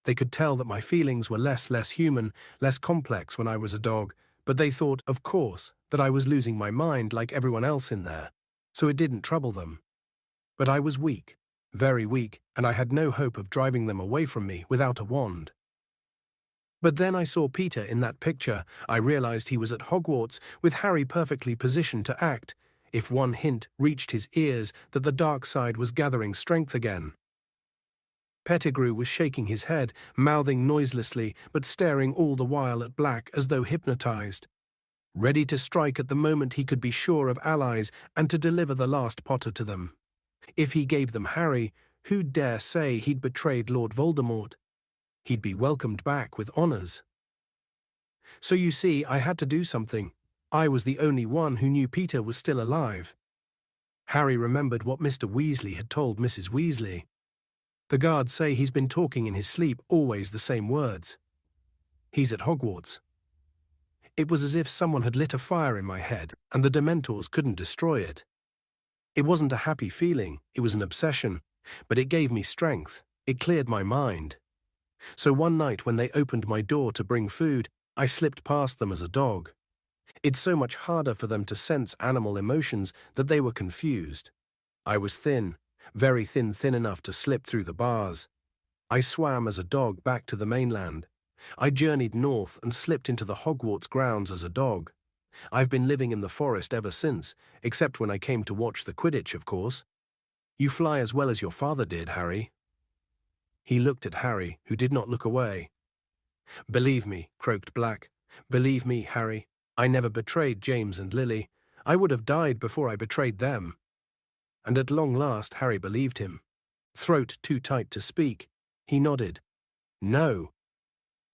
They could tell that my feelings were less human, less complex when I was a dog, but they thought, of course, that I was losing my mind like everyone else in there, so it didn't trouble them. But I was weak, very weak, and I had no hope of driving them away from me without a wand. But then I saw Peter in that picture. I realized he was at Hogwarts with Harry perfectly positioned to act, if one hint reached his ears that the dark side was gathering strength again." Pettigrew was shaking his head, mouthing noiselessly, but staring all the while at Black as though hypnotized, ready to strike at the moment he could be sure of allies and to deliver the last Potter to them. If he gave them Harry, who'd dare say he'd betrayed Lord Voldemort? He'd be welcomed back with honors. So you see, I had to do something. I was the only one who knew Peter was still alive. Harry remembered what Mr. Weasley had told Mrs. Weasley. The guards say he's been talking in his sleep, always the same words. He's at Hogwarts. It was as if someone had lit a fire in my head, and the Dementors couldn't destroy it. It wasn't a happy feeling, it was an obsession, but it gave me strength, it cleared my mind. So one night when they opened my door to bring food, I slipped past them as a dog. It's so much harder for them to sense animal emotions that they were confused. I was thin, very thin enough to slip through the bars. I swam as a dog back to the mainland. I journeyed north and slipped into the Hogwarts grounds as a dog. I've been living in the forest ever since, except when I came to watch the Quidditch, of course. You fly as well as your father did, Harry." He looked at Harry, who did not look away. Believe me, croaked Black. Believe me, Harry. I never betrayed James and Lily. I would have died before I betrayed them. And at long last Harry believed him. Throat too tight to speak, he nodded. No.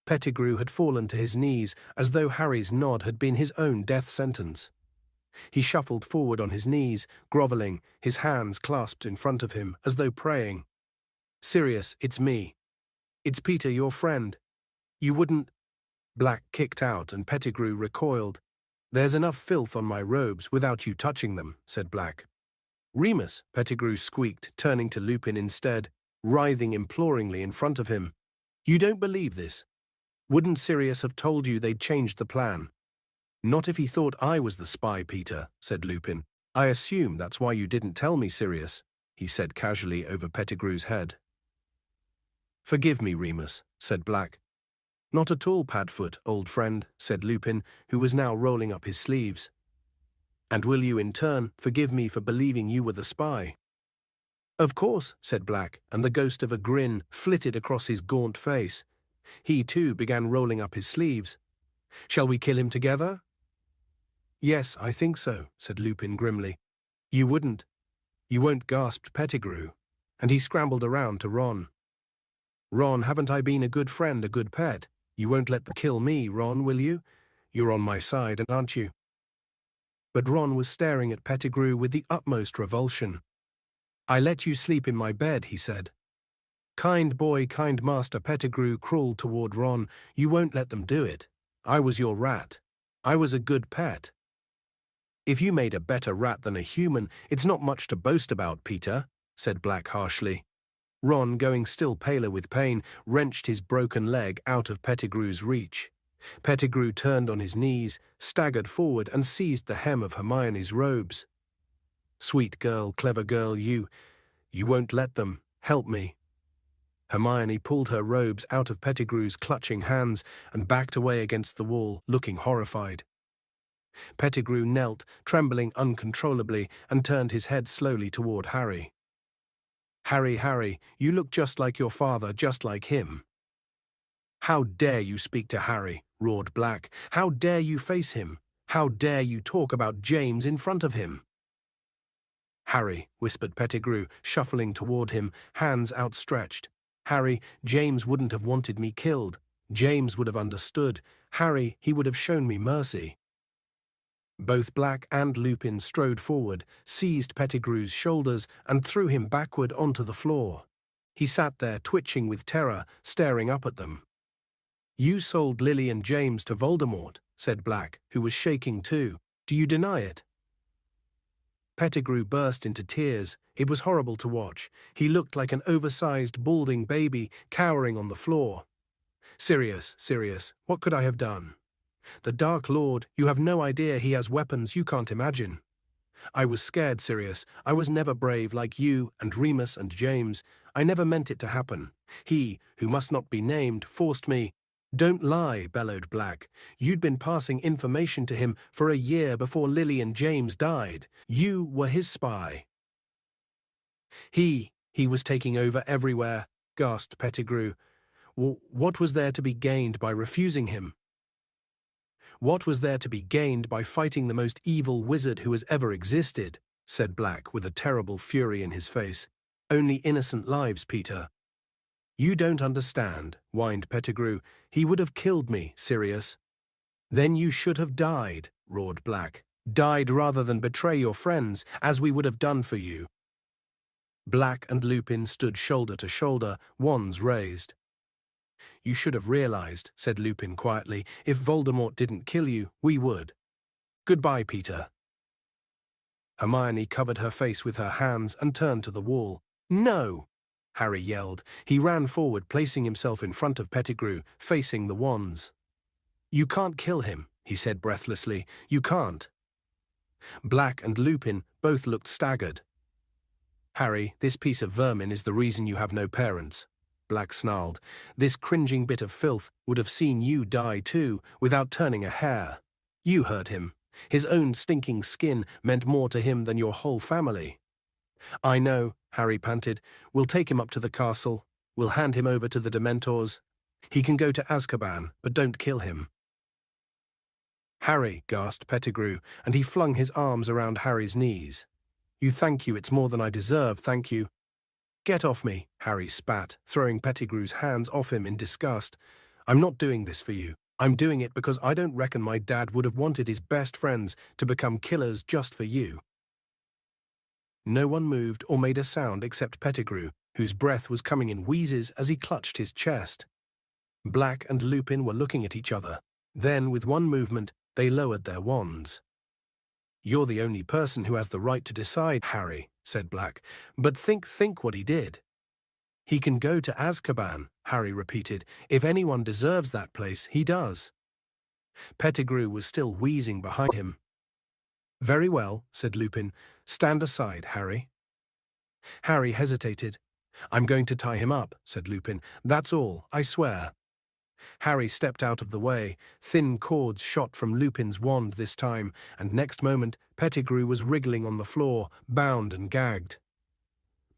Pettigrew had fallen to his knees as though Harry's nod had been his own death sentence. He shuffled forward on his knees, grovelling, his hands clasped in front of him, as though praying. Sirius, it's me. It's Peter, your friend. You wouldn't… Black kicked out and Pettigrew recoiled. There's enough filth on my robes without you touching them, said Black. Remus, Pettigrew squeaked, turning to Lupin instead, writhing imploringly in front of him. You don't believe this? Wouldn't Sirius have told you they'd changed the plan? Not if he thought I was the spy, Peter, said Lupin. I assume that's why you didn't tell me, Sirius, he said casually over Pettigrew's head. Forgive me, Remus, said Black. Not at all, Padfoot, old friend, said Lupin, who was now rolling up his sleeves. And will you, in turn, forgive me for believing you were the spy? Of course, said Black, and the ghost of a grin flitted across his gaunt face. He, too, began rolling up his sleeves. Shall we kill him together? Yes, I think so, said Lupin grimly. You wouldn't. You won't, gasped Pettigrew, and he scrambled around to Ron. Ron, haven't I been a good friend, a good pet? You won't let them kill me, Ron, will you? You're on my side, aren't you? But Ron was staring at Pettigrew with the utmost revulsion. I let you sleep in my bed, he said. Kind boy, kind master, Pettigrew crawled toward Ron. You won't let them do it. I was your rat. I was a good pet. If you made a better rat than a human, it's not much to boast about, Peter, said Black harshly. Ron, going still paler with pain, wrenched his broken leg out of Pettigrew's reach. Pettigrew turned on his knees, staggered forward and seized the hem of Hermione's robes. Sweet girl, clever girl, you won't let them. Help me. Hermione pulled her robes out of Pettigrew's clutching hands and backed away against the wall, looking horrified. Pettigrew knelt, trembling uncontrollably, and turned his head slowly toward Harry. Harry, Harry, you look just like your father, just like him. How dare you speak to Harry, roared Black. How dare you face him? How dare you talk about James in front of him? Harry, whispered Pettigrew, shuffling toward him, hands outstretched. Harry, James wouldn't have wanted me killed. James would have understood. Harry, he would have shown me mercy. Both Black and Lupin strode forward, seized Pettigrew's shoulders, and threw him backward onto the floor. He sat there, twitching with terror, staring up at them. You sold Lily and James to Voldemort, said Black, who was shaking too. Do you deny it? Pettigrew burst into tears. It was horrible to watch. He looked like an oversized, balding baby, cowering on the floor. Sirius, Sirius, what could I have done? The Dark Lord, you have no idea he has weapons you can't imagine. I was scared, Sirius. I was never brave like you and Remus and James. I never meant it to happen. He, who must not be named, forced me. Don't lie, bellowed Black. You'd been passing information to him for a year before Lily and James died. You were his spy. He was taking over everywhere, gasped Pettigrew. What was there to be gained by refusing him? What was there to be gained by fighting the most evil wizard who has ever existed? Said Black with a terrible fury in his face. Only innocent lives, Peter. You don't understand, whined Pettigrew. He would have killed me, Sirius. Then you should have died, roared Black. Died rather than betray your friends, as we would have done for you. Black and Lupin stood shoulder to shoulder, wands raised. You should have realized, said Lupin quietly, if Voldemort didn't kill you, we would. Goodbye, Peter. Hermione covered her face with her hands and turned to the wall. No! Harry yelled. He ran forward, placing himself in front of Pettigrew, facing the wands. You can't kill him, he said breathlessly. You can't. Black and Lupin both looked staggered. Harry, this piece of vermin is the reason you have no parents. Black snarled. This cringing bit of filth would have seen you die too, without turning a hair. You hurt him. His own stinking skin meant more to him than your whole family. I know, Harry panted. We'll take him up to the castle. We'll hand him over to the Dementors. He can go to Azkaban, but don't kill him." "Harry," gasped Pettigrew, and he flung his arms around Harry's knees. Thank you, it's more than I deserve, thank you." "Get off me," Harry spat, throwing Pettigrew's hands off him in disgust. "I'm not doing this for you. I'm doing it because I don't reckon my dad would have wanted his best friends to become killers just for you." No one moved or made a sound except Pettigrew, whose breath was coming in wheezes as he clutched his chest. Black and Lupin were looking at each other. Then, with one movement, they lowered their wands. "You're the only person who has the right to decide, Harry," said Black. "But think what he did." "He can go to Azkaban," Harry repeated. "If anyone deserves that place, he does." Pettigrew was still wheezing behind him. "Very well," said Lupin. "Stand aside, Harry." Harry hesitated. "I'm going to tie him up," said Lupin. "That's all, I swear." Harry stepped out of the way. Thin cords shot from Lupin's wand this time, and next moment Pettigrew was wriggling on the floor, bound and gagged.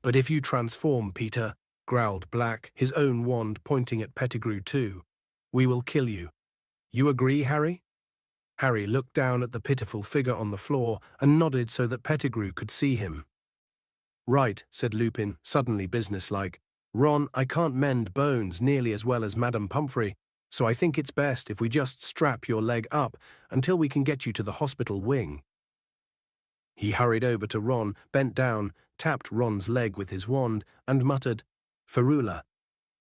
"But if you transform, Peter," growled Black, his own wand pointing at Pettigrew too, "we will kill you. You agree, Harry?" Harry looked down at the pitiful figure on the floor and nodded so that Pettigrew could see him. "Right," said Lupin, suddenly businesslike. "Ron, I can't mend bones nearly as well as Madame Pumphrey, so I think it's best if we just strap your leg up until we can get you to the hospital wing." He hurried over to Ron, bent down, tapped Ron's leg with his wand, and muttered, "Ferula."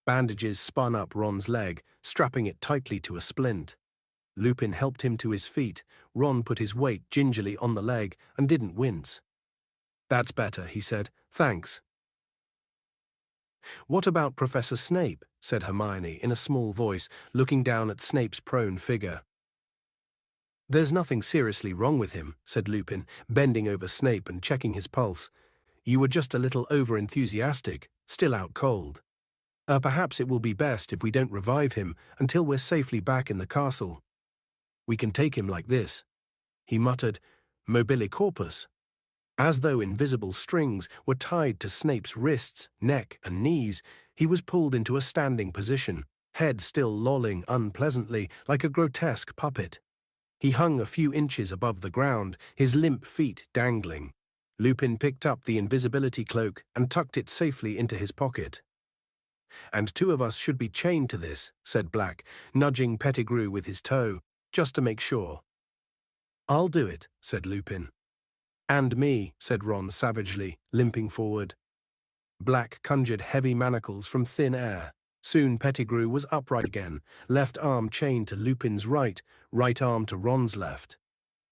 Bandages spun up Ron's leg, strapping it tightly to a splint. Lupin helped him to his feet. Ron put his weight gingerly on the leg and didn't wince. "That's better," he said. "Thanks." "What about Professor Snape?" said Hermione in a small voice, looking down at Snape's prone figure. "There's nothing seriously wrong with him," said Lupin, bending over Snape and checking his pulse. "You were just a little over-enthusiastic, still out cold. Perhaps it will be best if we don't revive him until we're safely back in the castle. We can take him like this." He muttered, "Mobile corpus." As though invisible strings were tied to Snape's wrists, neck, and knees, he was pulled into a standing position, head still lolling unpleasantly like a grotesque puppet. He hung a few inches above the ground, his limp feet dangling. Lupin picked up the invisibility cloak and tucked it safely into his pocket. "And two of us should be chained to this," said Black, nudging Pettigrew with his toe, "just to make sure." "I'll do it," said Lupin. "And me," said Ron savagely, limping forward. Black conjured heavy manacles from thin air. Soon Pettigrew was upright again, left arm chained to Lupin's right arm to Ron's left.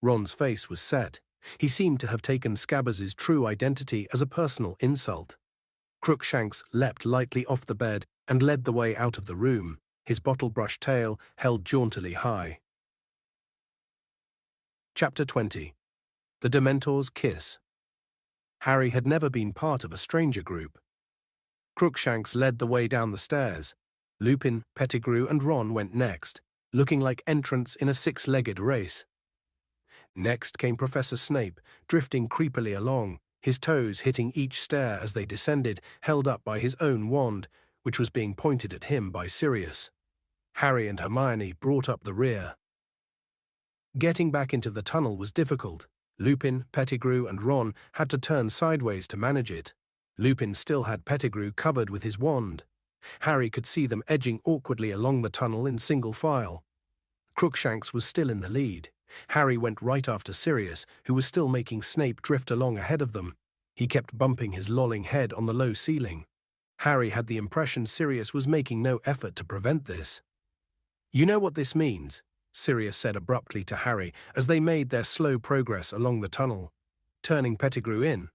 Ron's face was set. He seemed to have taken Scabbers's true identity as a personal insult. Crookshanks leapt lightly off the bed and led the way out of the room, his bottle-brush tail held jauntily high. Chapter 20. The Dementors' Kiss. Harry had never been part of a stranger group. Crookshanks led the way down the stairs. Lupin, Pettigrew, and Ron went next, looking like entrants in a six-legged race. Next came Professor Snape, drifting creepily along, his toes hitting each stair as they descended, held up by his own wand, which was being pointed at him by Sirius. Harry and Hermione brought up the rear. Getting back into the tunnel was difficult. Lupin, Pettigrew, and Ron had to turn sideways to manage it. Lupin still had Pettigrew covered with his wand. Harry could see them edging awkwardly along the tunnel in single file. Crookshanks was still in the lead. Harry went right after Sirius, who was still making Snape drift along ahead of them. He kept bumping his lolling head on the low ceiling. Harry had the impression Sirius was making no effort to prevent this. "You know what this means?" Sirius said abruptly to Harry as they made their slow progress along the tunnel, turning Pettigrew in.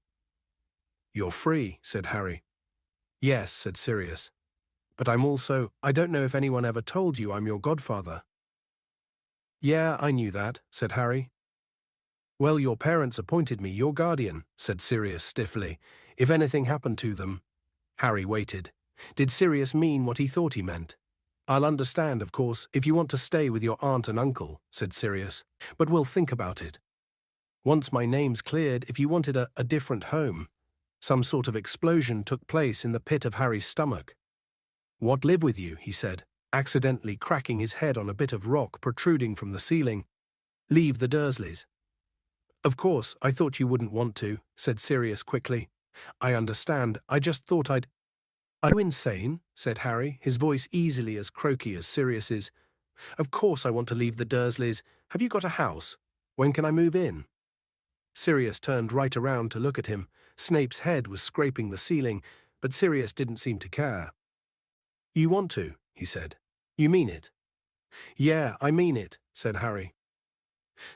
"You're free," said Harry. "Yes," said Sirius. "But I don't know if anyone ever told you I'm your godfather." "Yeah, I knew that," said Harry. "Well, your parents appointed me your guardian," said Sirius stiffly. "If anything happened to them—" Harry waited. Did Sirius mean what he thought he meant? "I'll understand, of course, if you want to stay with your aunt and uncle," said Sirius. "But we'll think about it. Once my name's cleared, if you wanted a different home." Some sort of explosion took place in the pit of Harry's stomach. "What live with you?" he said. accidentally cracking his head on a bit of rock protruding from the ceiling. "Leave the Dursleys." "Of course, I thought you wouldn't want to," said Sirius quickly. "I understand, I just thought I'd—" "Are you insane?" said Harry, his voice easily as croaky as Sirius's. "Of course I want to leave the Dursleys. Have you got a house? When can I move in?" Sirius turned right around to look at him. Snape's head was scraping the ceiling, but Sirius didn't seem to care. "You want to," he said. "You mean it?" "Yeah, I mean it," said Harry.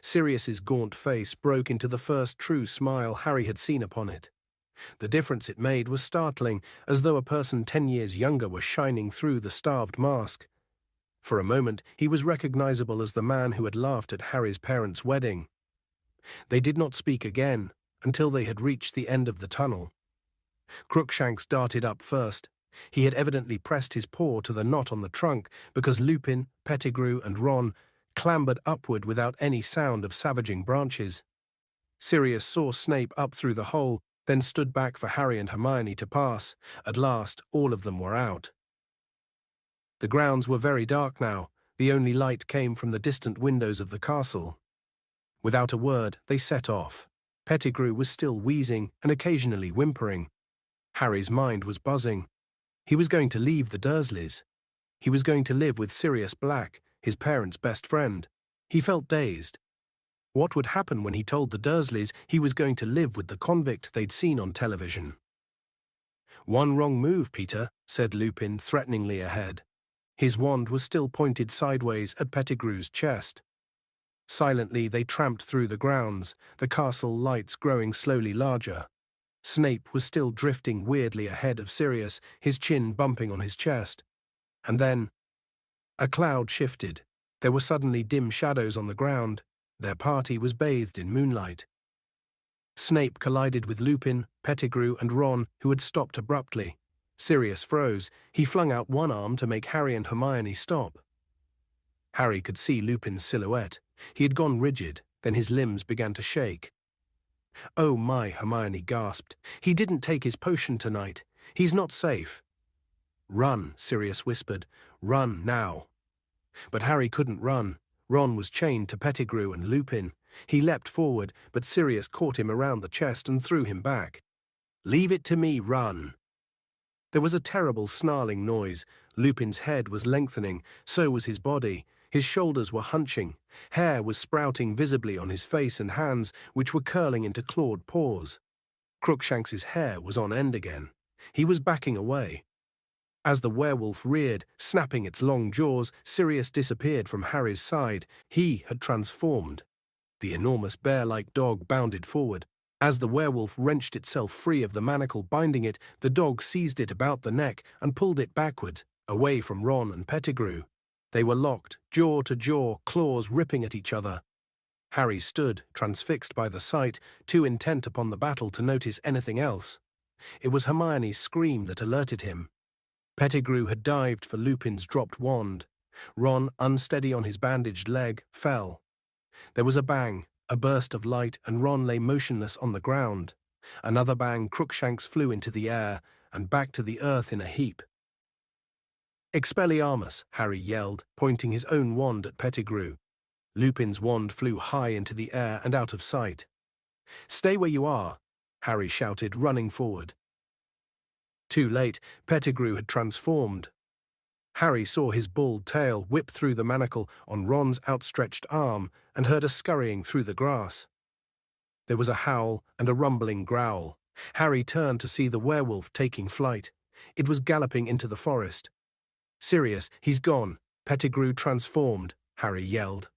Sirius's gaunt face broke into the first true smile Harry had seen upon it. The difference it made was startling, as though a person 10 years younger were shining through the starved mask. For a moment, he was recognizable as the man who had laughed at Harry's parents' wedding. They did not speak again until they had reached the end of the tunnel. Crookshanks darted up first. He had evidently pressed his paw to the knot on the trunk because Lupin, Pettigrew, and Ron clambered upward without any sound of savaging branches. Sirius saw Snape up through the hole, then stood back for Harry and Hermione to pass. At last, all of them were out. The grounds were very dark now. The only light came from the distant windows of the castle. Without a word, they set off. Pettigrew was still wheezing and occasionally whimpering. Harry's mind was buzzing. He was going to leave the Dursleys. He was going to live with Sirius Black, his parents' best friend. He felt dazed. What would happen when he told the Dursleys he was going to live with the convict they'd seen on television? "One wrong move, Peter," said Lupin threateningly ahead. His wand was still pointed sideways at Pettigrew's chest. Silently they tramped through the grounds, the castle lights growing slowly larger. Snape was still drifting weirdly ahead of Sirius, his chin bumping on his chest. And then a cloud shifted. There were suddenly dim shadows on the ground. Their party was bathed in moonlight. Snape collided with Lupin, Pettigrew, and Ron, who had stopped abruptly. Sirius froze. He flung out one arm to make Harry and Hermione stop. Harry could see Lupin's silhouette. He had gone rigid, then his limbs began to shake. "Oh my," Hermione gasped. "He didn't take his potion tonight. He's not safe." "Run," Sirius whispered. "Run now." But Harry couldn't run. Ron was chained to Pettigrew and Lupin. He leapt forward, but Sirius caught him around the chest and threw him back. "Leave it to me, run." There was a terrible snarling noise. Lupin's head was lengthening, so was his body. His shoulders were hunching. Hair was sprouting visibly on his face and hands, which were curling into clawed paws. Crookshanks's hair was on end again. He was backing away. As the werewolf reared, snapping its long jaws, Sirius disappeared from Harry's side. He had transformed. The enormous bear-like dog bounded forward. As the werewolf wrenched itself free of the manacle binding it, the dog seized it about the neck and pulled it backward, away from Ron and Pettigrew. They were locked, jaw to jaw, claws ripping at each other. Harry stood, transfixed by the sight, too intent upon the battle to notice anything else. It was Hermione's scream that alerted him. Pettigrew had dived for Lupin's dropped wand. Ron, unsteady on his bandaged leg, fell. There was a bang, a burst of light, and Ron lay motionless on the ground. Another bang, Crookshanks flew into the air and back to the earth in a heap. "Expelliarmus," Harry yelled, pointing his own wand at Pettigrew. Lupin's wand flew high into the air and out of sight. "Stay where you are," Harry shouted, running forward. Too late, Pettigrew had transformed. Harry saw his bald tail whip through the manacle on Ron's outstretched arm and heard a scurrying through the grass. There was a howl and a rumbling growl. Harry turned to see the werewolf taking flight. It was galloping into the forest. "Sirius, he's gone. Pettigrew transformed," Harry yelled.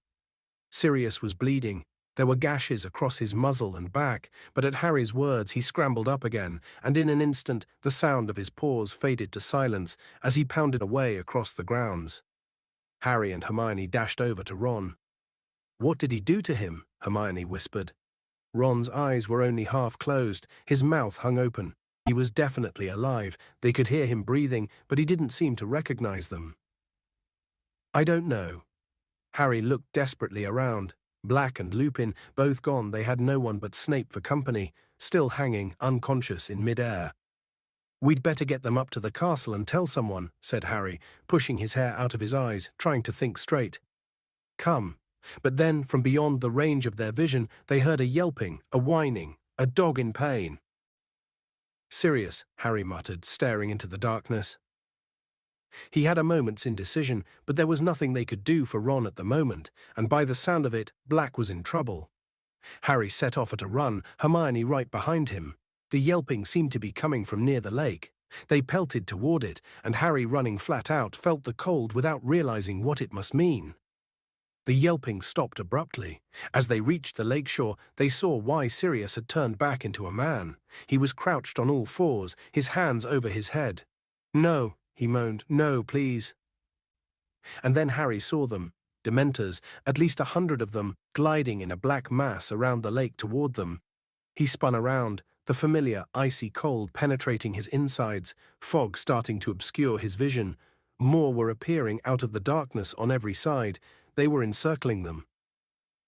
Sirius was bleeding. There were gashes across his muzzle and back, but at Harry's words he scrambled up again, and in an instant the sound of his paws faded to silence as he pounded away across the grounds. Harry and Hermione dashed over to Ron. "What did he do to him?" Hermione whispered. Ron's eyes were only half closed, his mouth hung open. He was definitely alive. They could hear him breathing, but he didn't seem to recognize them. "I don't know." Harry looked desperately around. Black and Lupin, both gone, they had no one but Snape for company, still hanging, unconscious, in mid-air. "We'd better get them up to the castle and tell someone," said Harry, pushing his hair out of his eyes, trying to think straight. "Come." But then, from beyond the range of their vision, they heard a yelping, a whining, a dog in pain. "Sirius," Harry muttered, staring into the darkness. He had a moment's indecision, but there was nothing they could do for Ron at the moment, and by the sound of it, Black was in trouble. Harry set off at a run, Hermione right behind him. The yelping seemed to be coming from near the lake. They pelted toward it, and Harry, running flat out, felt the cold without realizing what it must mean. The yelping stopped abruptly. As they reached the lakeshore, they saw why Sirius had turned back into a man. He was crouched on all fours, his hands over his head. "No," he moaned, "no, please." And then Harry saw them, Dementors, at least 100 of them, gliding in a black mass around the lake toward them. He spun around, the familiar icy cold penetrating his insides, fog starting to obscure his vision. More were appearing out of the darkness on every side. They were encircling them.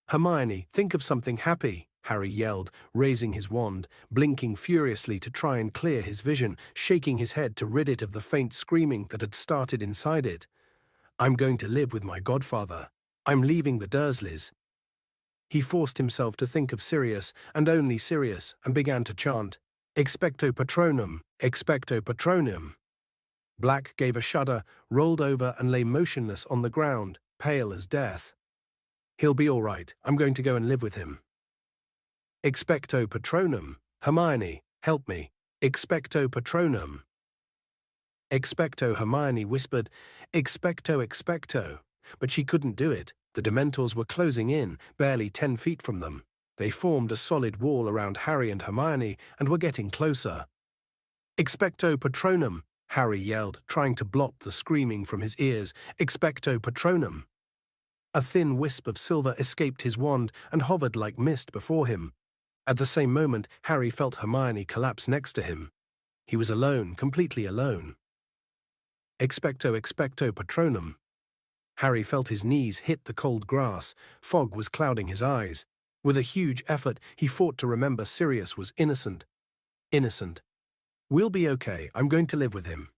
"Hermione, think of something happy," Harry yelled, raising his wand, blinking furiously to try and clear his vision, shaking his head to rid it of the faint screaming that had started inside it. "I'm going to live with my godfather. I'm leaving the Dursleys." He forced himself to think of Sirius, and only Sirius, and began to chant, "Expecto Patronum, expecto Patronum." Black gave a shudder, rolled over and lay motionless on the ground, pale as death. "He'll be all right. I'm going to go and live with him." "Expecto Patronum. Hermione, help me. Expecto Patronum." "Expecto," Hermione whispered. "Expecto, expecto." But she couldn't do it. The Dementors were closing in, barely 10 feet from them. They formed a solid wall around Harry and Hermione and were getting closer. "Expecto Patronum," Harry yelled, trying to blot the screaming from his ears. "Expecto Patronum." A thin wisp of silver escaped his wand and hovered like mist before him. At the same moment, Harry felt Hermione collapse next to him. He was alone, completely alone. "Expecto, expecto Patronum." Harry felt his knees hit the cold grass. Fog was clouding his eyes. With a huge effort, he fought to remember Sirius was innocent. Innocent. "We'll be okay. I'm going to live with him."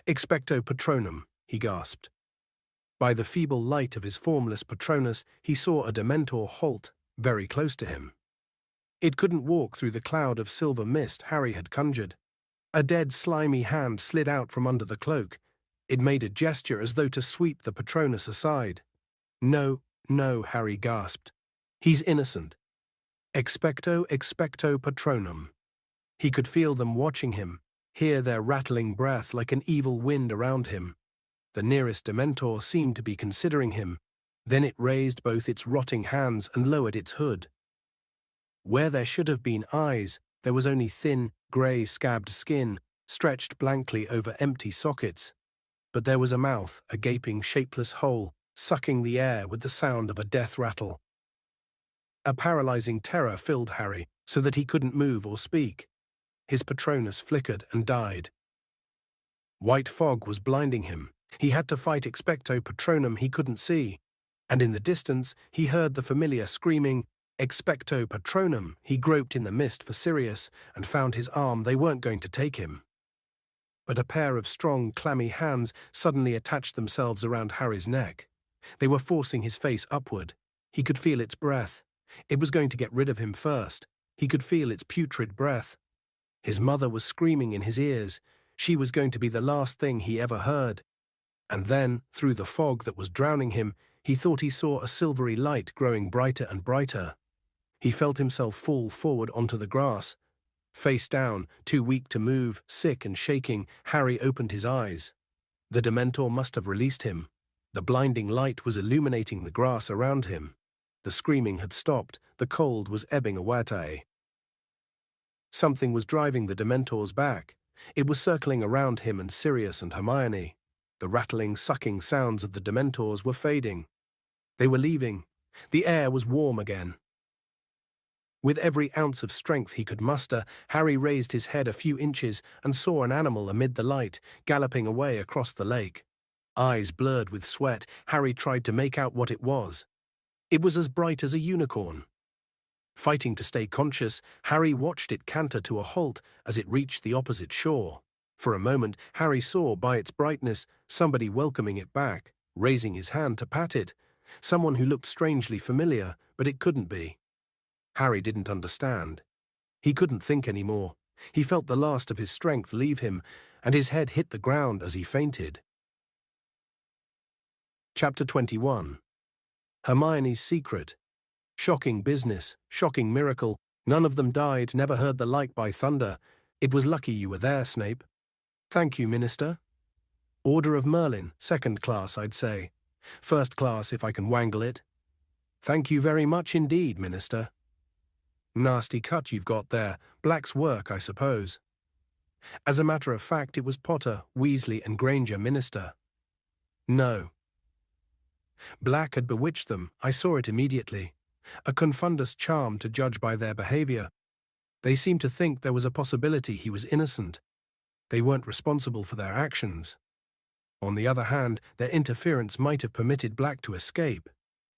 "Expecto Patronum," he gasped. By the feeble light of his formless Patronus, he saw a Dementor halt, very close to him. It couldn't walk through the cloud of silver mist Harry had conjured. A dead, slimy hand slid out from under the cloak. It made a gesture as though to sweep the Patronus aside. "No, no," Harry gasped. "He's innocent." Expecto, expecto Patronum. He could feel them watching him, hear their rattling breath like an evil wind around him. The nearest Dementor seemed to be considering him. Then it raised both its rotting hands and lowered its hood. Where there should have been eyes, there was only thin, grey, scabbed skin, stretched blankly over empty sockets. But there was a mouth, a gaping, shapeless hole, sucking the air with the sound of a death rattle. A paralyzing terror filled Harry, so that he couldn't move or speak. His Patronus flickered and died. White fog was blinding him. He had to fight Expecto Patronum he couldn't see. And in the distance, he heard the familiar screaming, "Expecto Patronum." He groped in the mist for Sirius and found his arm. They weren't going to take him. But a pair of strong, clammy hands suddenly attached themselves around Harry's neck. They were forcing his face upward. He could feel its breath. It was going to get rid of him first. He could feel its putrid breath. His mother was screaming in his ears. She was going to be the last thing he ever heard. And then, through the fog that was drowning him, he thought he saw a silvery light growing brighter and brighter. He felt himself fall forward onto the grass. Face down, too weak to move, sick and shaking, Harry opened his eyes. The Dementor must have released him. The blinding light was illuminating the grass around him. The screaming had stopped. The cold was ebbing away. Something was driving the Dementors back. It was circling around him and Sirius and Hermione. The rattling, sucking sounds of the Dementors were fading. They were leaving. The air was warm again. With every ounce of strength he could muster, Harry raised his head a few inches and saw an animal amid the light, galloping away across the lake. Eyes blurred with sweat, Harry tried to make out what it was. It was as bright as a unicorn. Fighting to stay conscious, Harry watched it canter to a halt as it reached the opposite shore. For a moment, Harry saw by its brightness somebody welcoming it back, raising his hand to pat it, someone who looked strangely familiar, but it couldn't be. Harry didn't understand. He couldn't think anymore. He felt the last of his strength leave him, and his head hit the ground as he fainted. Chapter 21. Hermione's Secret. Shocking business, shocking miracle. None of them died, never heard the like by thunder. It was lucky you were there, Snape. Thank you, Minister. Order of Merlin, 2nd class, I'd say. 1st class, if I can wangle it. Thank you very much indeed, Minister. Nasty cut you've got there. Black's work, I suppose. As a matter of fact, it was Potter, Weasley, and Granger, Minister. No. Black had bewitched them, I saw it immediately. A confundus charm to judge by their behavior. They seemed to think there was a possibility he was innocent. They weren't responsible for their actions. On the other hand, their interference might have permitted Black to escape.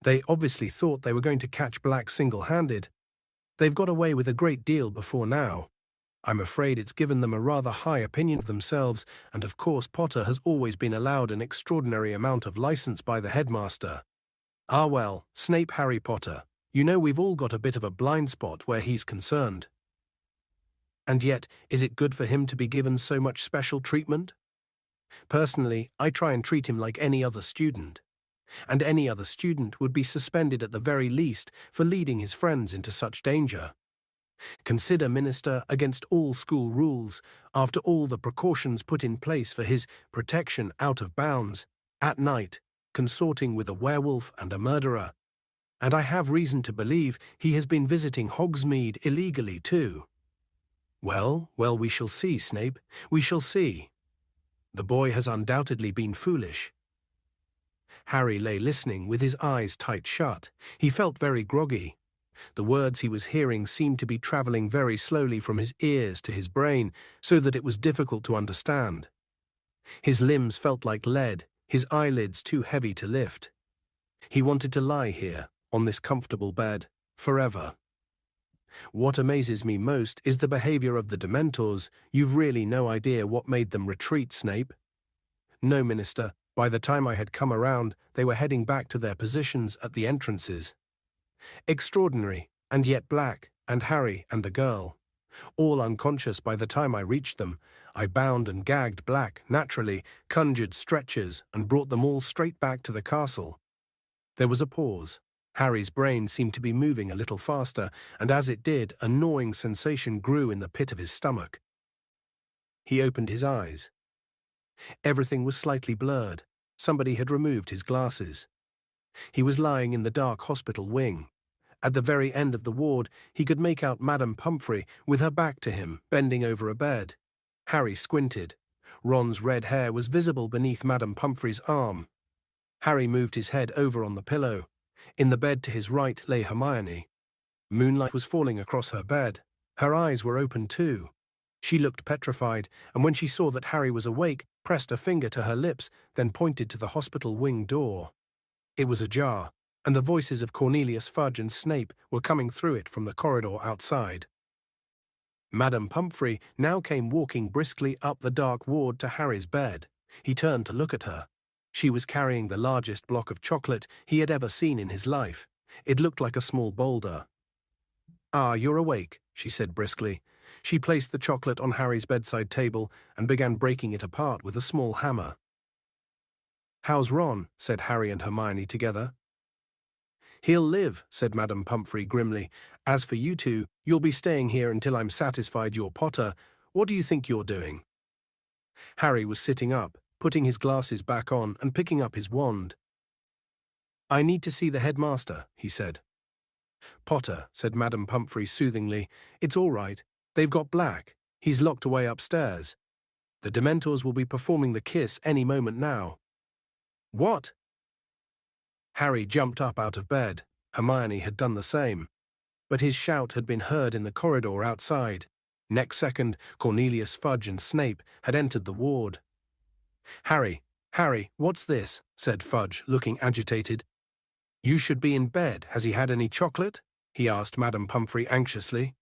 They obviously thought they were going to catch Black single-handed. They've got away with a great deal before now. I'm afraid it's given them a rather high opinion of themselves, and of course Potter has always been allowed an extraordinary amount of license by the headmaster. Ah well, Snape Harry Potter, you know we've all got a bit of a blind spot where he's concerned. And yet, is it good for him to be given so much special treatment? Personally, I try and treat him like any other student. And any other student would be suspended at the very least for leading his friends into such danger. Consider, Minister, against all school rules, after all the precautions put in place for his protection out of bounds, at night, consorting with a werewolf and a murderer. And I have reason to believe he has been visiting Hogsmeade illegally too. Well, we shall see, Snape. We shall see. The boy has undoubtedly been foolish. Harry lay listening with his eyes tight shut. He felt very groggy. The words he was hearing seemed to be travelling very slowly from his ears to his brain, so that it was difficult to understand. His limbs felt like lead, his eyelids too heavy to lift. He wanted to lie here, on this comfortable bed, forever. What amazes me most is the behaviour of the Dementors. You've really no idea what made them retreat, Snape. No, Minister. By the time I had come around, they were heading back to their positions at the entrances. Extraordinary, and yet Black, and Harry, and the girl. All unconscious by the time I reached them. I bound and gagged Black, naturally, conjured stretchers, and brought them all straight back to the castle. There was a pause. Harry's brain seemed to be moving a little faster, and as it did, a gnawing sensation grew in the pit of his stomach. He opened his eyes. Everything was slightly blurred. Somebody had removed his glasses. He was lying in the dark hospital wing. At the very end of the ward, he could make out Madame Pomfrey with her back to him, bending over a bed. Harry squinted. Ron's red hair was visible beneath Madame Pomfrey's arm. Harry moved his head over on the pillow. In the bed to his right lay Hermione. Moonlight was falling across her bed. Her eyes were open too. She looked petrified, and when she saw that Harry was awake, pressed a finger to her lips, then pointed to the hospital wing door. It was ajar, and the voices of Cornelius Fudge and Snape were coming through it from the corridor outside. Madame Pomfrey now came walking briskly up the dark ward to Harry's bed. He turned to look at her. She was carrying the largest block of chocolate he had ever seen in his life. It looked like a small boulder. "Ah, you're awake," she said briskly. She placed the chocolate on Harry's bedside table and began breaking it apart with a small hammer. "How's Ron?" said Harry and Hermione together. "He'll live," said Madame Pomfrey grimly. "As for you two, you'll be staying here until I'm satisfied you're Potter. What do you think you're doing?" Harry was sitting up, putting his glasses back on and picking up his wand. "I need to see the headmaster," he said. "Potter," said Madame Pomfrey soothingly, "it's all right. They've got Black. He's locked away upstairs. The Dementors will be performing the kiss any moment now." "What?" Harry jumped up out of bed. Hermione had done the same. But his shout had been heard in the corridor outside. Next second, Cornelius Fudge and Snape had entered the ward. Harry, what's this?" said Fudge, looking agitated. "You should be in bed. Has he had any chocolate?" he asked Madame Pomfrey anxiously.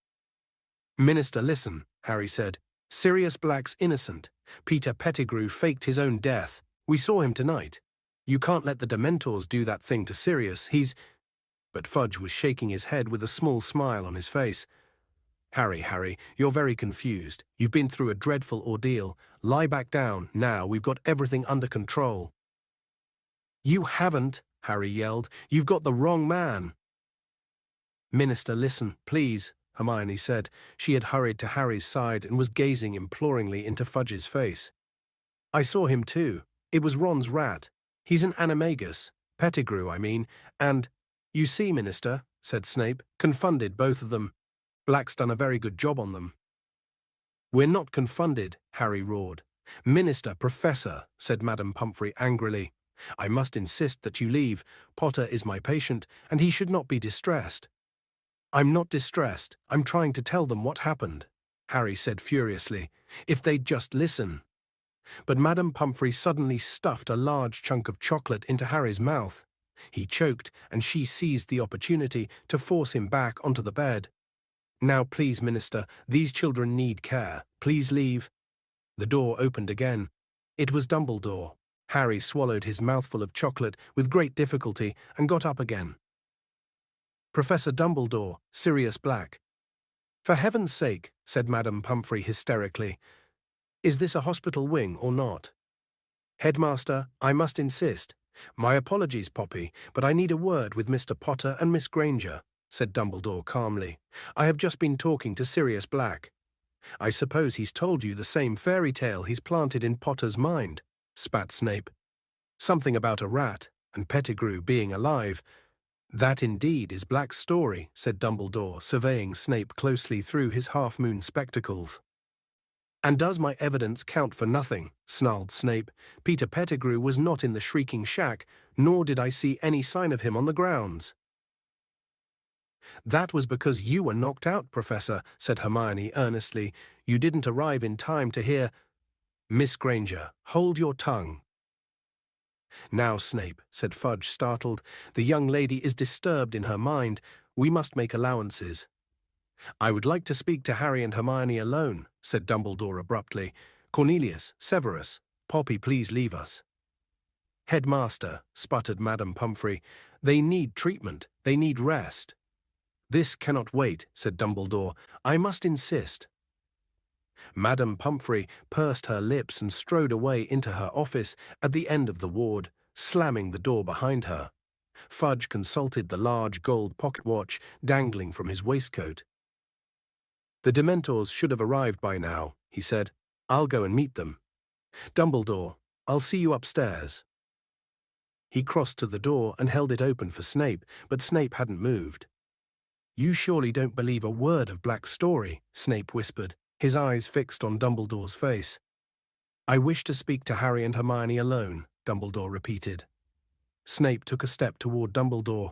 "Minister, listen," Harry said. Sirius Black's innocent. Peter Pettigrew faked his own death. We saw him tonight. You can't let the Dementors do that thing to Sirius. He's—" But Fudge was shaking his head with a small smile on his face. Harry, you're very confused. You've been through a dreadful ordeal. Lie back down. Now we've got everything under control. You haven't, Harry yelled. You've got the wrong man. Minister, listen, please, Hermione said. She had hurried to Harry's side and was gazing imploringly into Fudge's face. I saw him too. It was Ron's rat. He's an animagus. Pettigrew, I mean. And, you see, Minister, said Snape, confounded both of them. Black's done a very good job on them. We're not confounded, Harry roared. Minister, Professor, said Madame Pomfrey angrily. I must insist that you leave. Potter is my patient, and he should not be distressed. I'm not distressed. I'm trying to tell them what happened, Harry said furiously. If they'd just listen. But Madame Pomfrey suddenly stuffed a large chunk of chocolate into Harry's mouth. He choked, and she seized the opportunity to force him back onto the bed. Now please, Minister, these children need care. Please leave. The door opened again. It was Dumbledore. Harry swallowed his mouthful of chocolate with great difficulty and got up again. Professor Dumbledore, Sirius Black. For heaven's sake, said Madame Pomfrey hysterically. Is this a hospital wing or not? Headmaster, I must insist. My apologies, Poppy, but I need a word with Mr. Potter and Miss Granger, said Dumbledore calmly. I have just been talking to Sirius Black. I suppose he's told you the same fairy tale he's planted in Potter's mind, spat Snape. Something about a rat and Pettigrew being alive. That indeed is Black's story, said Dumbledore, surveying Snape closely through his half-moon spectacles. And does my evidence count for nothing? Snarled Snape. Peter Pettigrew was not in the shrieking shack, nor did I see any sign of him on the grounds. That was because you were knocked out, Professor, said Hermione earnestly. You didn't arrive in time to hear— Miss Granger, hold your tongue. Now, Snape, said Fudge, startled, the young lady is disturbed in her mind. We must make allowances. I would like to speak to Harry and Hermione alone, said Dumbledore abruptly. Cornelius, Severus, Poppy, please leave us. Headmaster, sputtered Madame Pomfrey, they need treatment. They need rest. This cannot wait, said Dumbledore. I must insist. Madame Pomfrey pursed her lips and strode away into her office at the end of the ward, slamming the door behind her. Fudge consulted the large gold pocket watch dangling from his waistcoat. The Dementors should have arrived by now, he said. I'll go and meet them. Dumbledore, I'll see you upstairs. He crossed to the door and held it open for Snape, but Snape hadn't moved. You surely don't believe a word of Black's story, Snape whispered, his eyes fixed on Dumbledore's face. I wish to speak to Harry and Hermione alone, Dumbledore repeated. Snape took a step toward Dumbledore.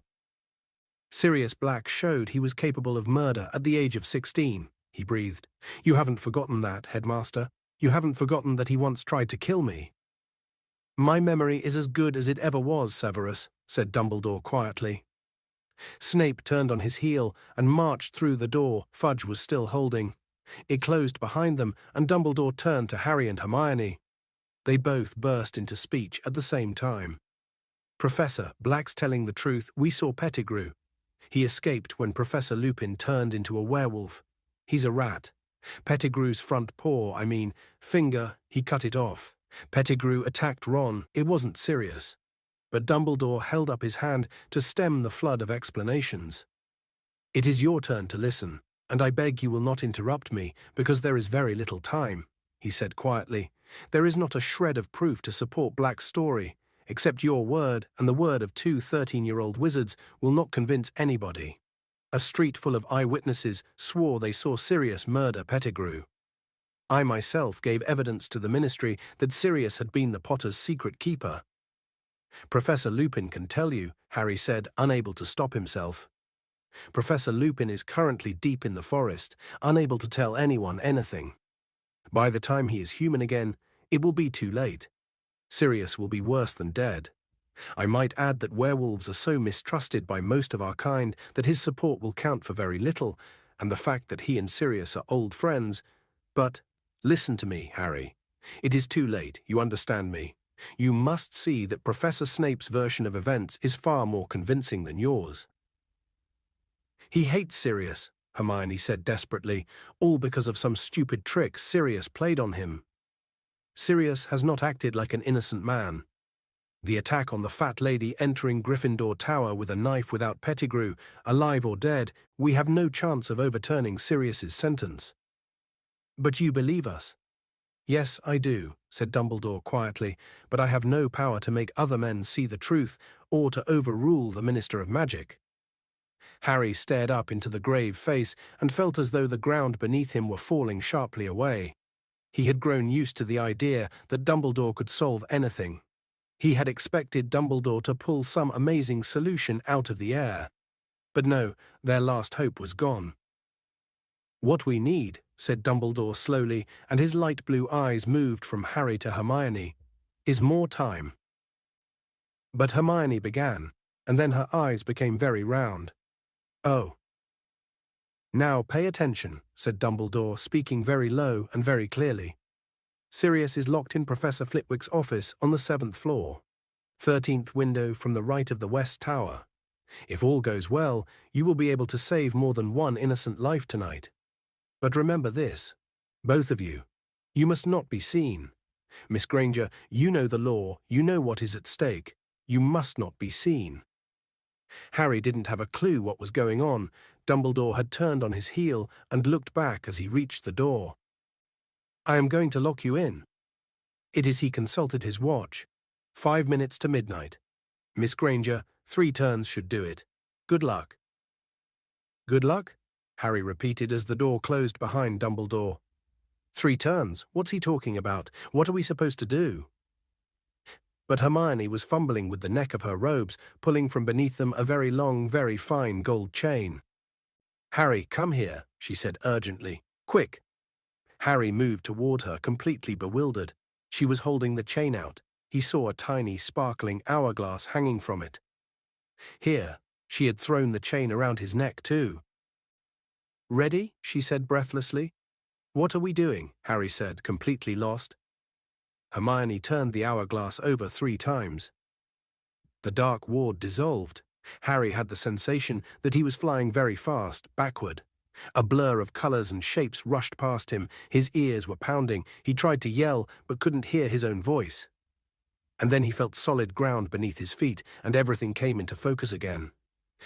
Sirius Black showed he was capable of murder at the age of 16, he breathed. You haven't forgotten that, Headmaster. You haven't forgotten that he once tried to kill me. My memory is as good as it ever was, Severus, said Dumbledore quietly. Snape turned on his heel and marched through the door Fudge was still holding. It closed behind them, and Dumbledore turned to Harry and Hermione. They both burst into speech at the same time. Professor, Black's telling the truth. We saw Pettigrew. He escaped when Professor Lupin turned into a werewolf. He's a rat. Pettigrew's front paw, finger, he cut it off. Pettigrew attacked Ron. It wasn't serious. But Dumbledore held up his hand to stem the flood of explanations. It is your turn to listen, and I beg you will not interrupt me, because there is very little time, he said quietly. There is not a shred of proof to support Black's story, except your word and the word of 2 13-year-old wizards will not convince anybody. A street full of eyewitnesses swore they saw Sirius murder Pettigrew. I myself gave evidence to the ministry that Sirius had been the Potter's secret keeper. Professor Lupin can tell you, Harry said, unable to stop himself. Professor Lupin is currently deep in the forest, unable to tell anyone anything. By the time he is human again, it will be too late. Sirius will be worse than dead. I might add that werewolves are so mistrusted by most of our kind that his support will count for very little, and the fact that he and Sirius are old friends. But Listen to me, Harry. It is too late, you understand me. You must see that Professor Snape's version of events is far more convincing than yours. He hates Sirius, Hermione said desperately, all because of some stupid trick Sirius played on him. Sirius has not acted like an innocent man. The attack on the fat lady entering Gryffindor Tower with a knife without Pettigrew, alive or dead, we have no chance of overturning Sirius's sentence. But you believe us? Yes, I do, said Dumbledore quietly, but I have no power to make other men see the truth or to overrule the Minister of Magic. Harry stared up into the grave face and felt as though the ground beneath him were falling sharply away. He had grown used to the idea that Dumbledore could solve anything. He had expected Dumbledore to pull some amazing solution out of the air. But no, their last hope was gone. What we need, said Dumbledore slowly, and his light blue eyes moved from Harry to Hermione, is more time. But Hermione began, and then her eyes became very round. Oh. Now pay attention, said Dumbledore, speaking very low and very clearly. Sirius is locked in Professor Flitwick's office on the 7th floor, 13th window from the right of the West Tower. If all goes well, you will be able to save more than one innocent life tonight. But remember this, both of you, you must not be seen. Miss Granger, you know the law, you know what is at stake. You must not be seen. Harry didn't have a clue what was going on. Dumbledore had turned on his heel and looked back as he reached the door. I am going to lock you in. It is he consulted his watch. 5 minutes to midnight. Miss Granger, 3 turns should do it. Good luck. Good luck? Harry repeated as the door closed behind Dumbledore. 3 turns? What's he talking about? What are we supposed to do? But Hermione was fumbling with the neck of her robes, pulling from beneath them a very long, very fine gold chain. Harry, come here, she said urgently. Quick! Harry moved toward her, completely bewildered. She was holding the chain out. He saw a tiny, sparkling hourglass hanging from it. Here, she had thrown the chain around his neck too. Ready? She said breathlessly. What are we doing? Harry said, completely lost. Hermione turned the hourglass over 3 times. The dark ward dissolved. Harry had the sensation that he was flying very fast, backward. A blur of colors and shapes rushed past him. His ears were pounding. He tried to yell, but couldn't hear his own voice. And then he felt solid ground beneath his feet, and everything came into focus again.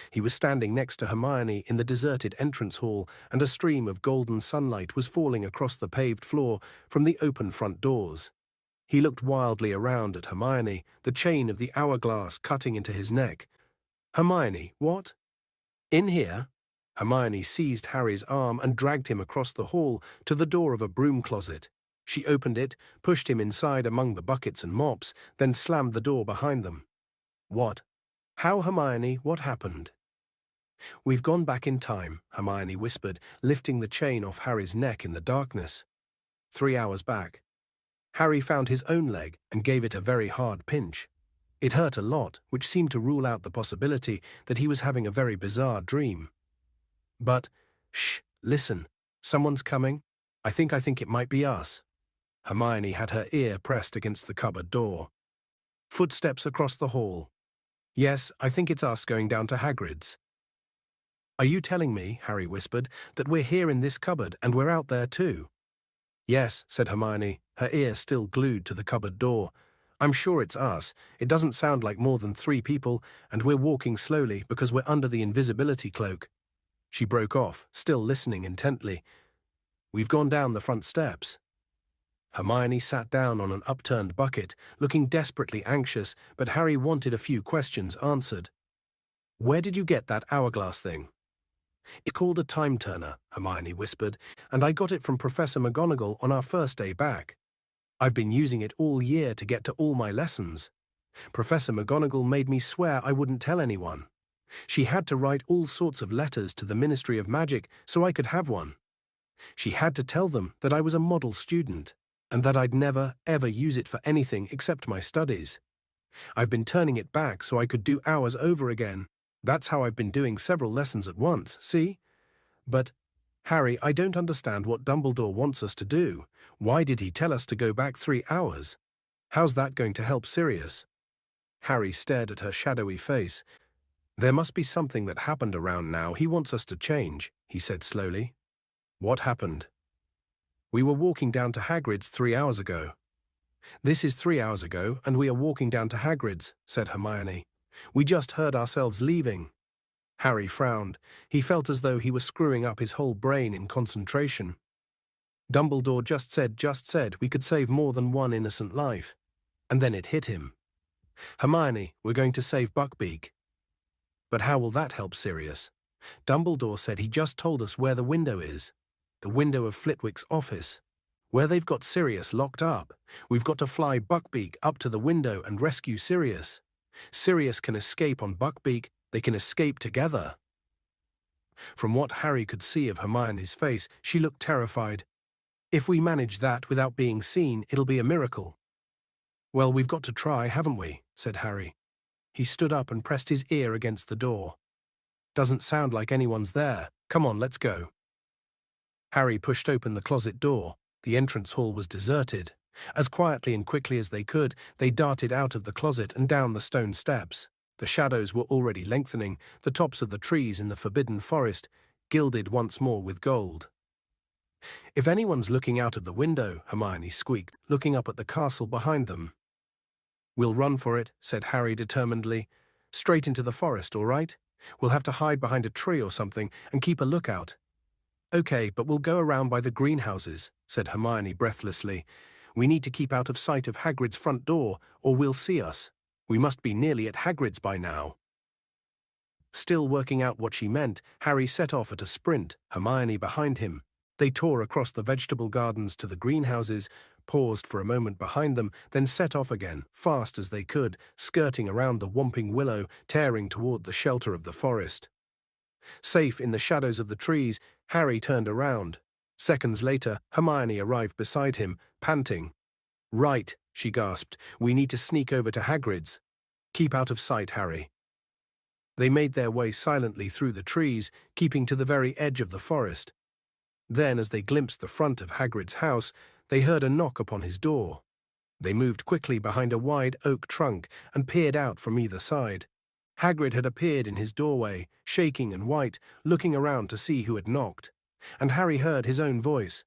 He was standing next to Hermione in the deserted entrance hall, and a stream of golden sunlight was falling across the paved floor from the open front doors. He looked wildly around at Hermione, the chain of the hourglass cutting into his neck. Hermione, what? In here? Hermione seized Harry's arm and dragged him across the hall to the door of a broom closet. She opened it, pushed him inside among the buckets and mops, then slammed the door behind them. What? How, Hermione? What happened? We've gone back in time, Hermione whispered, lifting the chain off Harry's neck in the darkness. 3 hours back. Harry found his own leg and gave it a very hard pinch. It hurt a lot, which seemed to rule out the possibility that he was having a very bizarre dream. But, shh, listen, someone's coming. I think it might be us. Hermione had her ear pressed against the cupboard door. Footsteps across the hall. Yes, I think it's us going down to Hagrid's. Are you telling me, Harry whispered, that we're here in this cupboard and we're out there too? Yes, said Hermione, her ear still glued to the cupboard door. I'm sure it's us. It doesn't sound like more than 3 people, and we're walking slowly because we're under the invisibility cloak. She broke off, still listening intently. We've gone down the front steps. Hermione sat down on an upturned bucket, looking desperately anxious, but Harry wanted a few questions answered. Where did you get that hourglass thing? It's called a time-turner, Hermione whispered, and I got it from Professor McGonagall on our first day back. I've been using it all year to get to all my lessons. Professor McGonagall made me swear I wouldn't tell anyone. She had to write all sorts of letters to the Ministry of Magic so I could have one. She had to tell them that I was a model student, and that I'd never, ever use it for anything except my studies. I've been turning it back so I could do hours over again. That's how I've been doing several lessons at once, see? But Harry, I don't understand what Dumbledore wants us to do. Why did he tell us to go back 3 hours? How's that going to help Sirius? Harry stared at her shadowy face. There must be something that happened around now he wants us to change, he said slowly. What happened? We were walking down to Hagrid's 3 hours ago. This is 3 hours ago, and we are walking down to Hagrid's, said Hermione. We just heard ourselves leaving. Harry frowned. He felt as though he was screwing up his whole brain in concentration. Dumbledore just said we could save more than one innocent life. And then it hit him. Hermione, we're going to save Buckbeak. But how will that help Sirius? Dumbledore said he just told us where the window is. The window of Flitwick's office. Where they've got Sirius locked up. We've got to fly Buckbeak up to the window and rescue Sirius. Sirius can escape on Buckbeak. They can escape together. From what Harry could see of Hermione's face, she looked terrified. If we manage that without being seen, it'll be a miracle. Well, we've got to try, haven't we? Said Harry. He stood up and pressed his ear against the door. Doesn't sound like anyone's there. Come on, let's go. Harry pushed open the closet door. The entrance hall was deserted. As quietly and quickly as they could, they darted out of the closet and down the stone steps. The shadows were already lengthening, the tops of the trees in the forbidden forest, gilded once more with gold. If anyone's looking out of the window, Hermione squeaked, looking up at the castle behind them. We'll run for it, said Harry determinedly. Straight into the forest, all right? We'll have to hide behind a tree or something and keep a lookout. Okay, but we'll go around by the greenhouses, said Hermione breathlessly. We need to keep out of sight of Hagrid's front door, or we'll see us. We must be nearly at Hagrid's by now. Still working out what she meant, Harry set off at a sprint, Hermione behind him. They tore across the vegetable gardens to the greenhouses, paused for a moment behind them, then set off again, fast as they could, skirting around the whomping willow, tearing toward the shelter of the forest. Safe in the shadows of the trees, Harry turned around. Seconds later, Hermione arrived beside him, panting. Right, she gasped. We need to sneak over to Hagrid's. Keep out of sight, Harry. They made their way silently through the trees, keeping to the very edge of the forest. Then, as they glimpsed the front of Hagrid's house, they heard a knock upon his door. They moved quickly behind a wide oak trunk and peered out from either side. Hagrid had appeared in his doorway, shaking and white, looking around to see who had knocked. And Harry heard his own voice.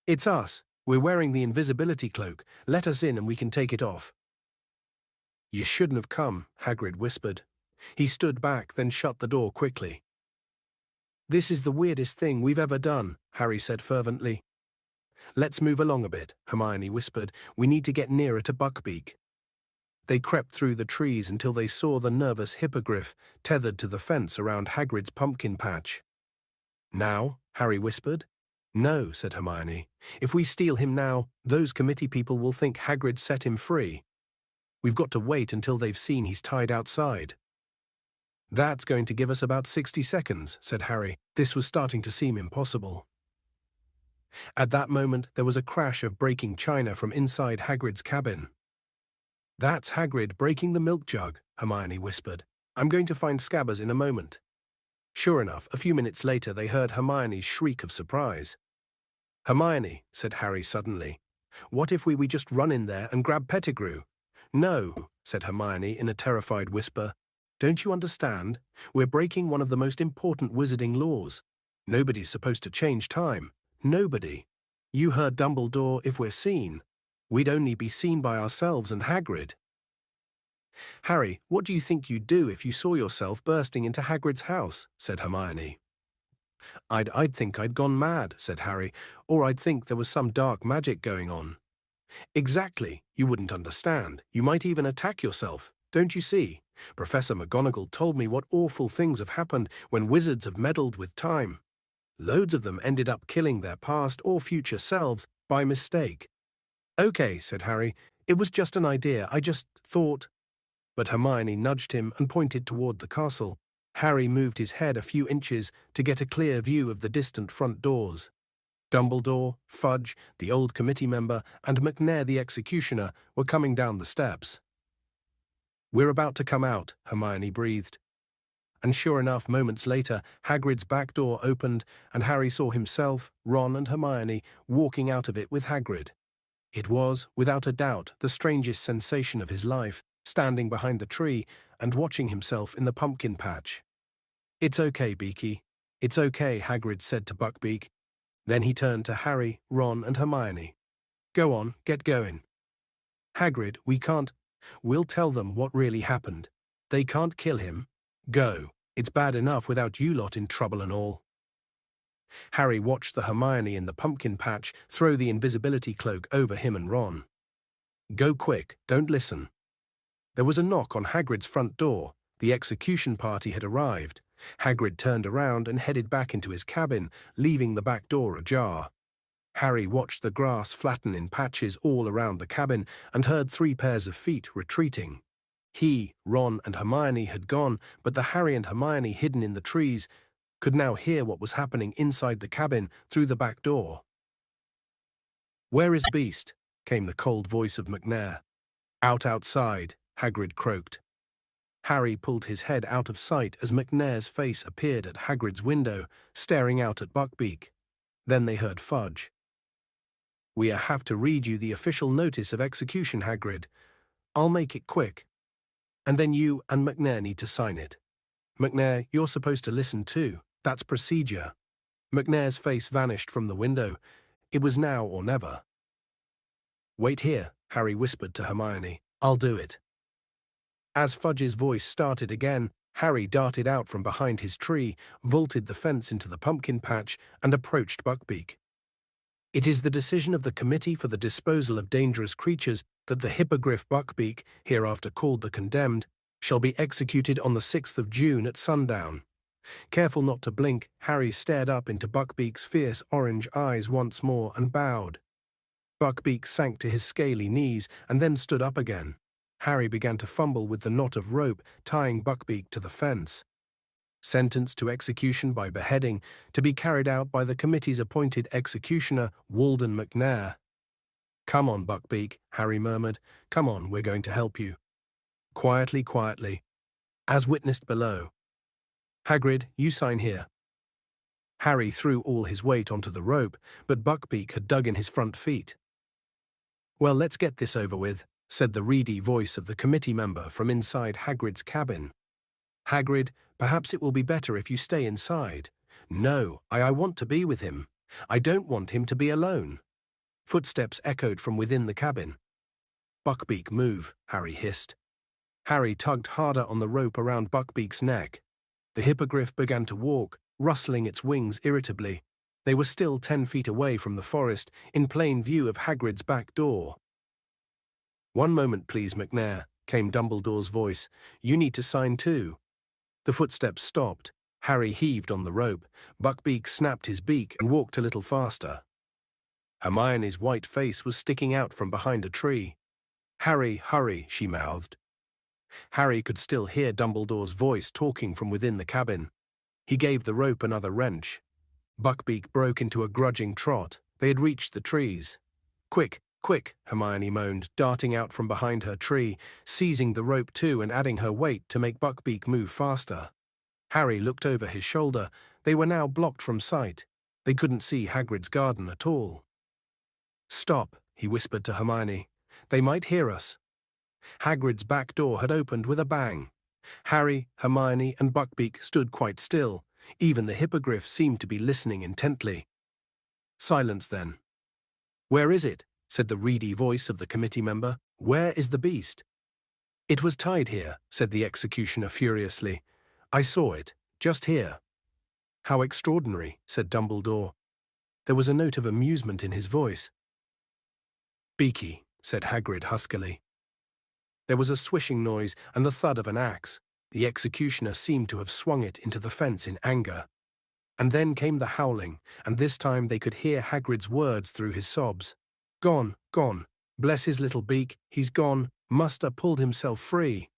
It's us. We're wearing the invisibility cloak. Let us in and we can take it off. You shouldn't have come, Hagrid whispered. He stood back, then shut the door quickly. This is the weirdest thing we've ever done, Harry said fervently. Let's move along a bit, Hermione whispered. We need to get nearer to Buckbeak. They crept through the trees until they saw the nervous hippogriff tethered to the fence around Hagrid's pumpkin patch. Now? Harry whispered. No, said Hermione. If we steal him now, those committee people will think Hagrid set him free. We've got to wait until they've seen he's tied outside. That's going to give us about 60 seconds, said Harry. This was starting to seem impossible. At that moment, there was a crash of breaking china from inside Hagrid's cabin. That's Hagrid breaking the milk jug, Hermione whispered. I'm going to find Scabbers in a moment. Sure enough, a few minutes later they heard Hermione's shriek of surprise. Hermione, said Harry suddenly, what if we just run in there and grab Pettigrew? No, said Hermione in a terrified whisper. Don't you understand? We're breaking one of the most important wizarding laws. Nobody's supposed to change time. Nobody. You heard Dumbledore. If we're seen, we'd only be seen by ourselves and Hagrid. Harry, what do you think you'd do if you saw yourself bursting into Hagrid's house? Said Hermione. I'd think I'd gone mad, said Harry, or I'd think there was some dark magic going on. Exactly. You wouldn't understand. You might even attack yourself. Don't you see? Professor McGonagall told me what awful things have happened when wizards have meddled with time. Loads of them ended up killing their past or future selves by mistake. Okay, said Harry. It was just an idea. I just thought... But Hermione nudged him and pointed toward the castle. Harry moved his head a few inches to get a clear view of the distant front doors. Dumbledore, Fudge, the old committee member, and McNair the executioner were coming down the steps. We're about to come out, Hermione breathed. And sure enough, moments later, Hagrid's back door opened, and Harry saw himself, Ron and Hermione walking out of it with Hagrid. It was, without a doubt, the strangest sensation of his life, standing behind the tree and watching himself in the pumpkin patch. "It's okay, Beaky. It's okay," Hagrid said to Buckbeak. Then he turned to Harry, Ron and Hermione. "Go on, get going." "Hagrid, we can't—" "We'll tell them what really happened. They can't kill him. Go. It's bad enough without you lot in trouble and all." Harry watched the Hermione in the pumpkin patch throw the invisibility cloak over him and Ron. "Go quick, don't listen." There was a knock on Hagrid's front door. The execution party had arrived. Hagrid turned around and headed back into his cabin, leaving the back door ajar. Harry watched the grass flatten in patches all around the cabin and heard 3 pairs of feet retreating. He, Ron, and Hermione had gone, but the Harry and Hermione hidden in the trees could now hear what was happening inside the cabin through the back door. "Where is Beast?" came the cold voice of McNair. Outside," Hagrid croaked. Harry pulled his head out of sight as McNair's face appeared at Hagrid's window, staring out at Buckbeak. Then they heard Fudge. "We have to read you the official notice of execution, Hagrid. I'll make it quick. And then you and McNair need to sign it. McNair, you're supposed to listen too. That's procedure." McNair's face vanished from the window. It was now or never. "Wait here," Harry whispered to Hermione. "I'll do it." As Fudge's voice started again, Harry darted out from behind his tree, vaulted the fence into the pumpkin patch, and approached Buckbeak. "It is the decision of the Committee for the Disposal of Dangerous Creatures that the Hippogriff Buckbeak, hereafter called the Condemned, shall be executed on the 6th of June at sundown." Careful not to blink, Harry stared up into Buckbeak's fierce orange eyes once more and bowed. Buckbeak sank to his scaly knees and then stood up again. Harry began to fumble with the knot of rope tying Buckbeak to the fence. Sentenced to execution by beheading, to be carried out by the committee's appointed executioner, Walden McNair. "Come on, Buckbeak," Harry murmured. "Come on, we're going to help you." Quietly, quietly. As witnessed below. "Hagrid, you sign here." Harry threw all his weight onto the rope, but Buckbeak had dug in his front feet. "Well, let's get this over with," said the reedy voice of the committee member from inside Hagrid's cabin. "Hagrid, perhaps it will be better if you stay inside." "No, I want to be with him. I don't want him to be alone." Footsteps echoed from within the cabin. "Buckbeak, move," Harry hissed. Harry tugged harder on the rope around Buckbeak's neck. The hippogriff began to walk, rustling its wings irritably. They were still 10 feet away from the forest, in plain view of Hagrid's back door. "One moment, please, McNair," came Dumbledore's voice. "You need to sign too." The footsteps stopped. Harry heaved on the rope. Buckbeak snapped his beak and walked a little faster. Hermione's white face was sticking out from behind a tree. "Harry, hurry," she mouthed. Harry could still hear Dumbledore's voice talking from within the cabin. He gave the rope another wrench. Buckbeak broke into a grudging trot. They had reached the trees. "Quick, quick," Hermione moaned, darting out from behind her tree, seizing the rope too and adding her weight to make Buckbeak move faster. Harry looked over his shoulder. They were now blocked from sight. They couldn't see Hagrid's garden at all. "Stop," he whispered to Hermione. "They might hear us." Hagrid's back door had opened with a bang. Harry, Hermione, and Buckbeak stood quite still. Even the hippogriff seemed to be listening intently. Silence then. "Where is it?" said the reedy voice of the committee member. "Where is the beast?" "It was tied here," said the executioner furiously. "I saw it, just here." "How extraordinary," said Dumbledore. There was a note of amusement in his voice. "Beaky," said Hagrid huskily. There was a swishing noise and the thud of an axe. The executioner seemed to have swung it into the fence in anger. And then came the howling, and this time they could hear Hagrid's words through his sobs. "Gone, gone. Bless his little beak, he's gone. Muster pulled himself free.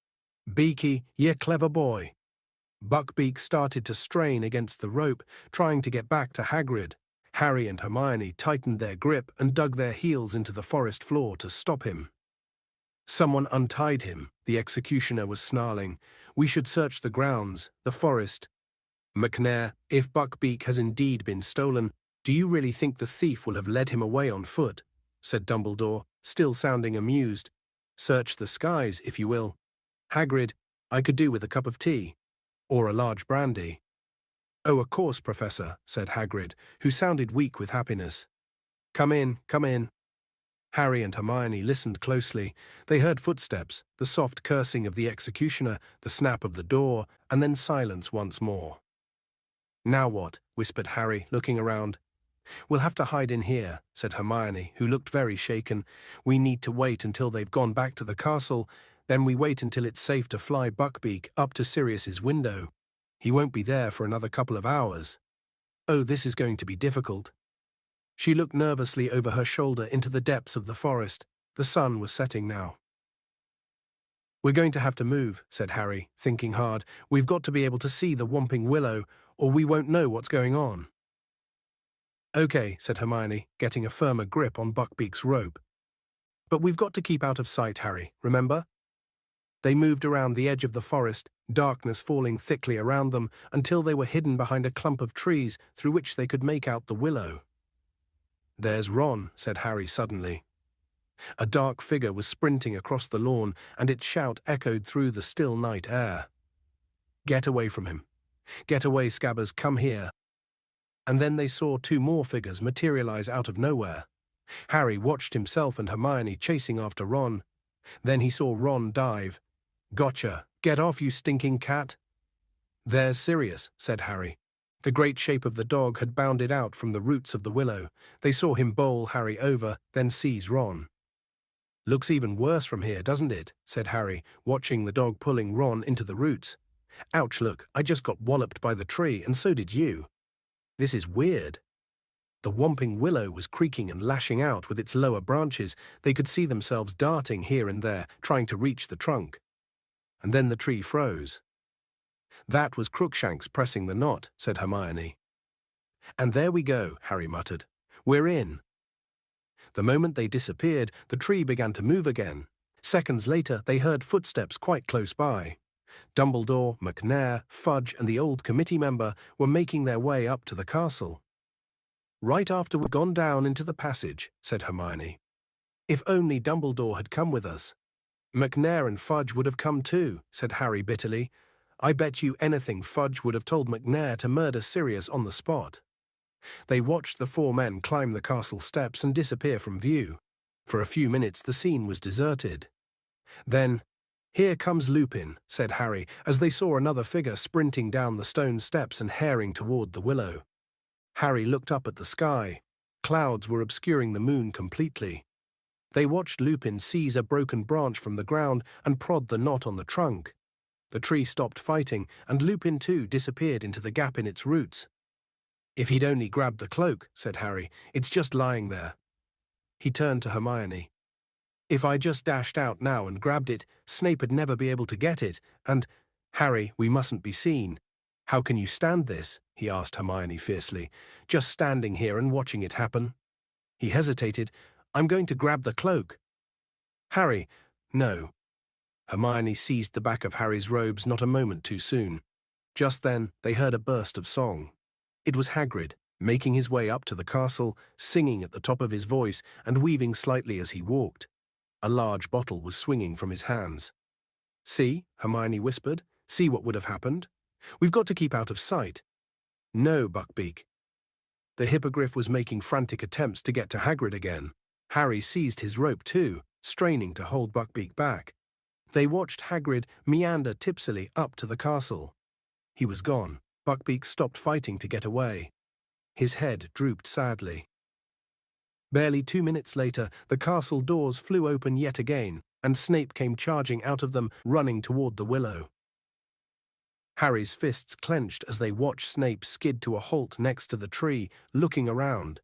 Beaky, ye clever boy." Buckbeak started to strain against the rope, trying to get back to Hagrid. Harry and Hermione tightened their grip and dug their heels into the forest floor to stop him. Someone untied him, the executioner was snarling. We should search the grounds, the forest. McNair, if Buckbeak has indeed been stolen, do you really think the thief will have led him away on foot? Said Dumbledore, still sounding amused. Search the skies, if you will. Hagrid, I could do with a cup of tea. Or a large brandy. Oh, of course, Professor, said Hagrid, who sounded weak with happiness. Come in, come in. Harry and Hermione listened closely. They heard footsteps, the soft cursing of the executioner, the snap of the door, and then silence once more. Now what? Whispered Harry, looking around. We'll have to hide in here, said Hermione, who looked very shaken. We need to wait until they've gone back to the castle, then we wait until it's safe to fly Buckbeak up to Sirius's window. He won't be there for another couple of hours. Oh, this is going to be difficult. She looked nervously over her shoulder into the depths of the forest. The sun was setting now. We're going to have to move, said Harry, thinking hard. We've got to be able to see the Whomping Willow, or we won't know what's going on. Okay, said Hermione, getting a firmer grip on Buckbeak's rope. But we've got to keep out of sight, Harry, remember? They moved around the edge of the forest, darkness falling thickly around them, until they were hidden behind a clump of trees through which they could make out the willow. There's Ron, said Harry suddenly. A dark figure was sprinting across the lawn, and its shout echoed through the still night air. Get away from him. Get away, Scabbers, come here. And then they saw two more figures materialize out of nowhere. Harry watched himself and Hermione chasing after Ron. Then he saw Ron dive. Gotcha. Get off, you stinking cat. There's Sirius, said Harry. The great shape of the dog had bounded out from the roots of the willow. They saw him bowl Harry over, then seize Ron. Looks even worse from here, doesn't it? Said Harry, watching the dog pulling Ron into the roots. Ouch, look, I just got walloped by the tree, and so did you. This is weird. The Whomping Willow was creaking and lashing out with its lower branches. They could see themselves darting here and there, trying to reach the trunk. And then the tree froze. That was Crookshanks pressing the knot, said Hermione. And there we go, Harry muttered. We're in. The moment they disappeared, the tree began to move again. Seconds later, they heard footsteps quite close by. Dumbledore, McNair, Fudge, and the old committee member were making their way up to the castle. Right after we'd gone down into the passage, said Hermione. If only Dumbledore had come with us. McNair and Fudge would have come too, said Harry bitterly. I bet you anything Fudge would have told McNair to murder Sirius on the spot. They watched the four men climb the castle steps and disappear from view. For a few minutes the scene was deserted. Then, here comes Lupin, said Harry, as they saw another figure sprinting down the stone steps and haring toward the willow. Harry looked up at the sky. Clouds were obscuring the moon completely. They watched Lupin seize a broken branch from the ground and prod the knot on the trunk. The tree stopped fighting, and Lupin too disappeared into the gap in its roots. If he'd only grabbed the cloak, said Harry, it's just lying there. He turned to Hermione. If I just dashed out now and grabbed it, Snape'd never be able to get it, and, Harry, we mustn't be seen. How can you stand this? He asked Hermione fiercely, just standing here and watching it happen. He hesitated. I'm going to grab the cloak. Harry, no. Hermione seized the back of Harry's robes not a moment too soon. Just then, they heard a burst of song. It was Hagrid, making his way up to the castle, singing at the top of his voice and weaving slightly as he walked. A large bottle was swinging from his hands. See, Hermione whispered, see what would have happened? We've got to keep out of sight. No, Buckbeak. The hippogriff was making frantic attempts to get to Hagrid again. Harry seized his rope too, straining to hold Buckbeak back. They watched Hagrid meander tipsily up to the castle. He was gone. Buckbeak stopped fighting to get away. His head drooped sadly. Barely 2 minutes later, the castle doors flew open yet again, and Snape came charging out of them, running toward the willow. Harry's fists clenched as they watched Snape skid to a halt next to the tree, looking around.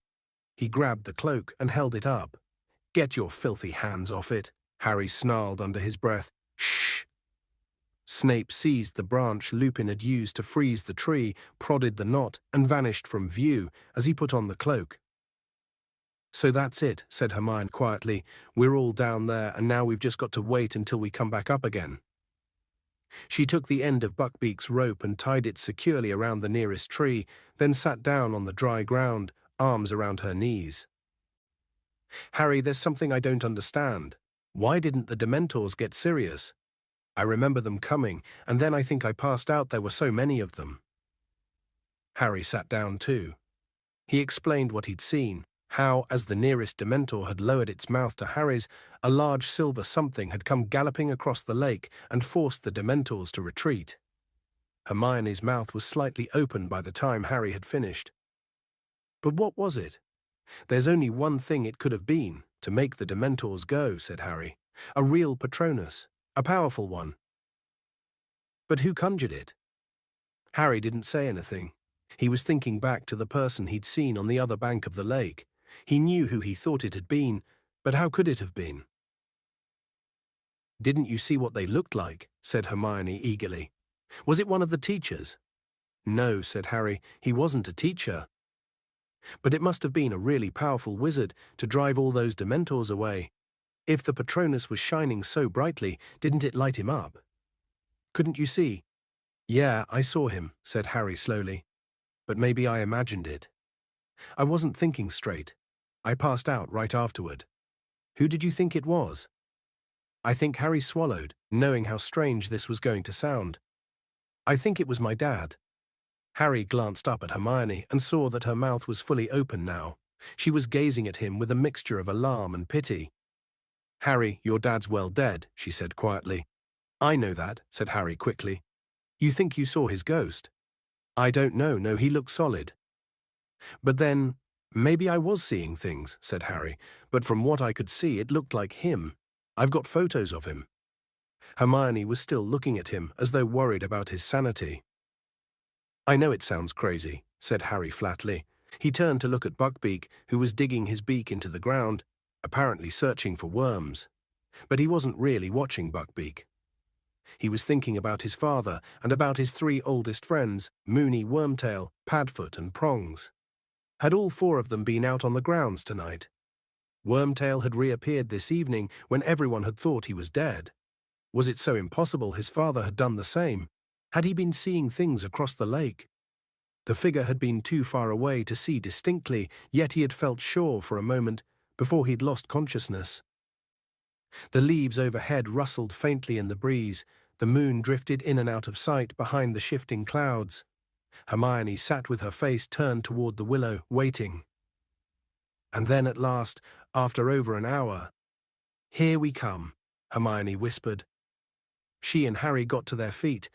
He grabbed the cloak and held it up. Get your filthy hands off it, Harry snarled under his breath. Shh! Snape seized the branch Lupin had used to freeze the tree, prodded the knot, and vanished from view as he put on the cloak. "So that's it," said Hermione quietly. "We're all down there, and now we've just got to wait until we come back up again." She took the end of Buckbeak's rope and tied it securely around the nearest tree, then sat down on the dry ground, arms around her knees. "Harry, there's something I don't understand. Why didn't the Dementors get Sirius? I remember them coming, and then I think I passed out, there were so many of them." Harry sat down too. He explained what he'd seen, how, as the nearest Dementor had lowered its mouth to Harry's, a large silver something had come galloping across the lake and forced the Dementors to retreat. Hermione's mouth was slightly open by the time Harry had finished. "But what was it? There's only one thing it could have been, to make the Dementors go," said Harry. "A real Patronus, a powerful one." "But who conjured it?" Harry didn't say anything. He was thinking back to the person he'd seen on the other bank of the lake. He knew who he thought it had been, but how could it have been? "Didn't you see what they looked like?" said Hermione eagerly. "Was it one of the teachers?" "No," said Harry, "he wasn't a teacher." "But it must have been a really powerful wizard to drive all those Dementors away. If the Patronus was shining so brightly, didn't it light him up?" "Couldn't you see?" "Yeah, I saw him," said Harry slowly. "But maybe I imagined it. I wasn't thinking straight. I passed out right afterward." "Who did you think it was?" I think Harry swallowed, knowing how strange this was going to sound. "I think it was my dad." Harry glanced up at Hermione and saw that her mouth was fully open now. She was gazing at him with a mixture of alarm and pity. "Harry, your dad's well dead," she said quietly. "I know that," said Harry quickly. "You think you saw his ghost?" "I don't know, no, he looked solid." "But then, maybe I was seeing things," said Harry, "but from what I could see it looked like him. I've got photos of him." Hermione was still looking at him as though worried about his sanity. "I know it sounds crazy," said Harry flatly. He turned to look at Buckbeak, who was digging his beak into the ground, apparently searching for worms. But he wasn't really watching Buckbeak. He was thinking about his father and about his three oldest friends, Moony, Wormtail, Padfoot and Prongs. Had all four of them been out on the grounds tonight? Wormtail had reappeared this evening when everyone had thought he was dead. Was it so impossible his father had done the same? Had he been seeing things across the lake? The figure had been too far away to see distinctly, yet he had felt sure for a moment before he'd lost consciousness. The leaves overhead rustled faintly in the breeze. The moon drifted in and out of sight behind the shifting clouds. Hermione sat with her face turned toward the willow, waiting. And then at last, after over an hour, "Here we come," Hermione whispered. She and Harry got to their feet.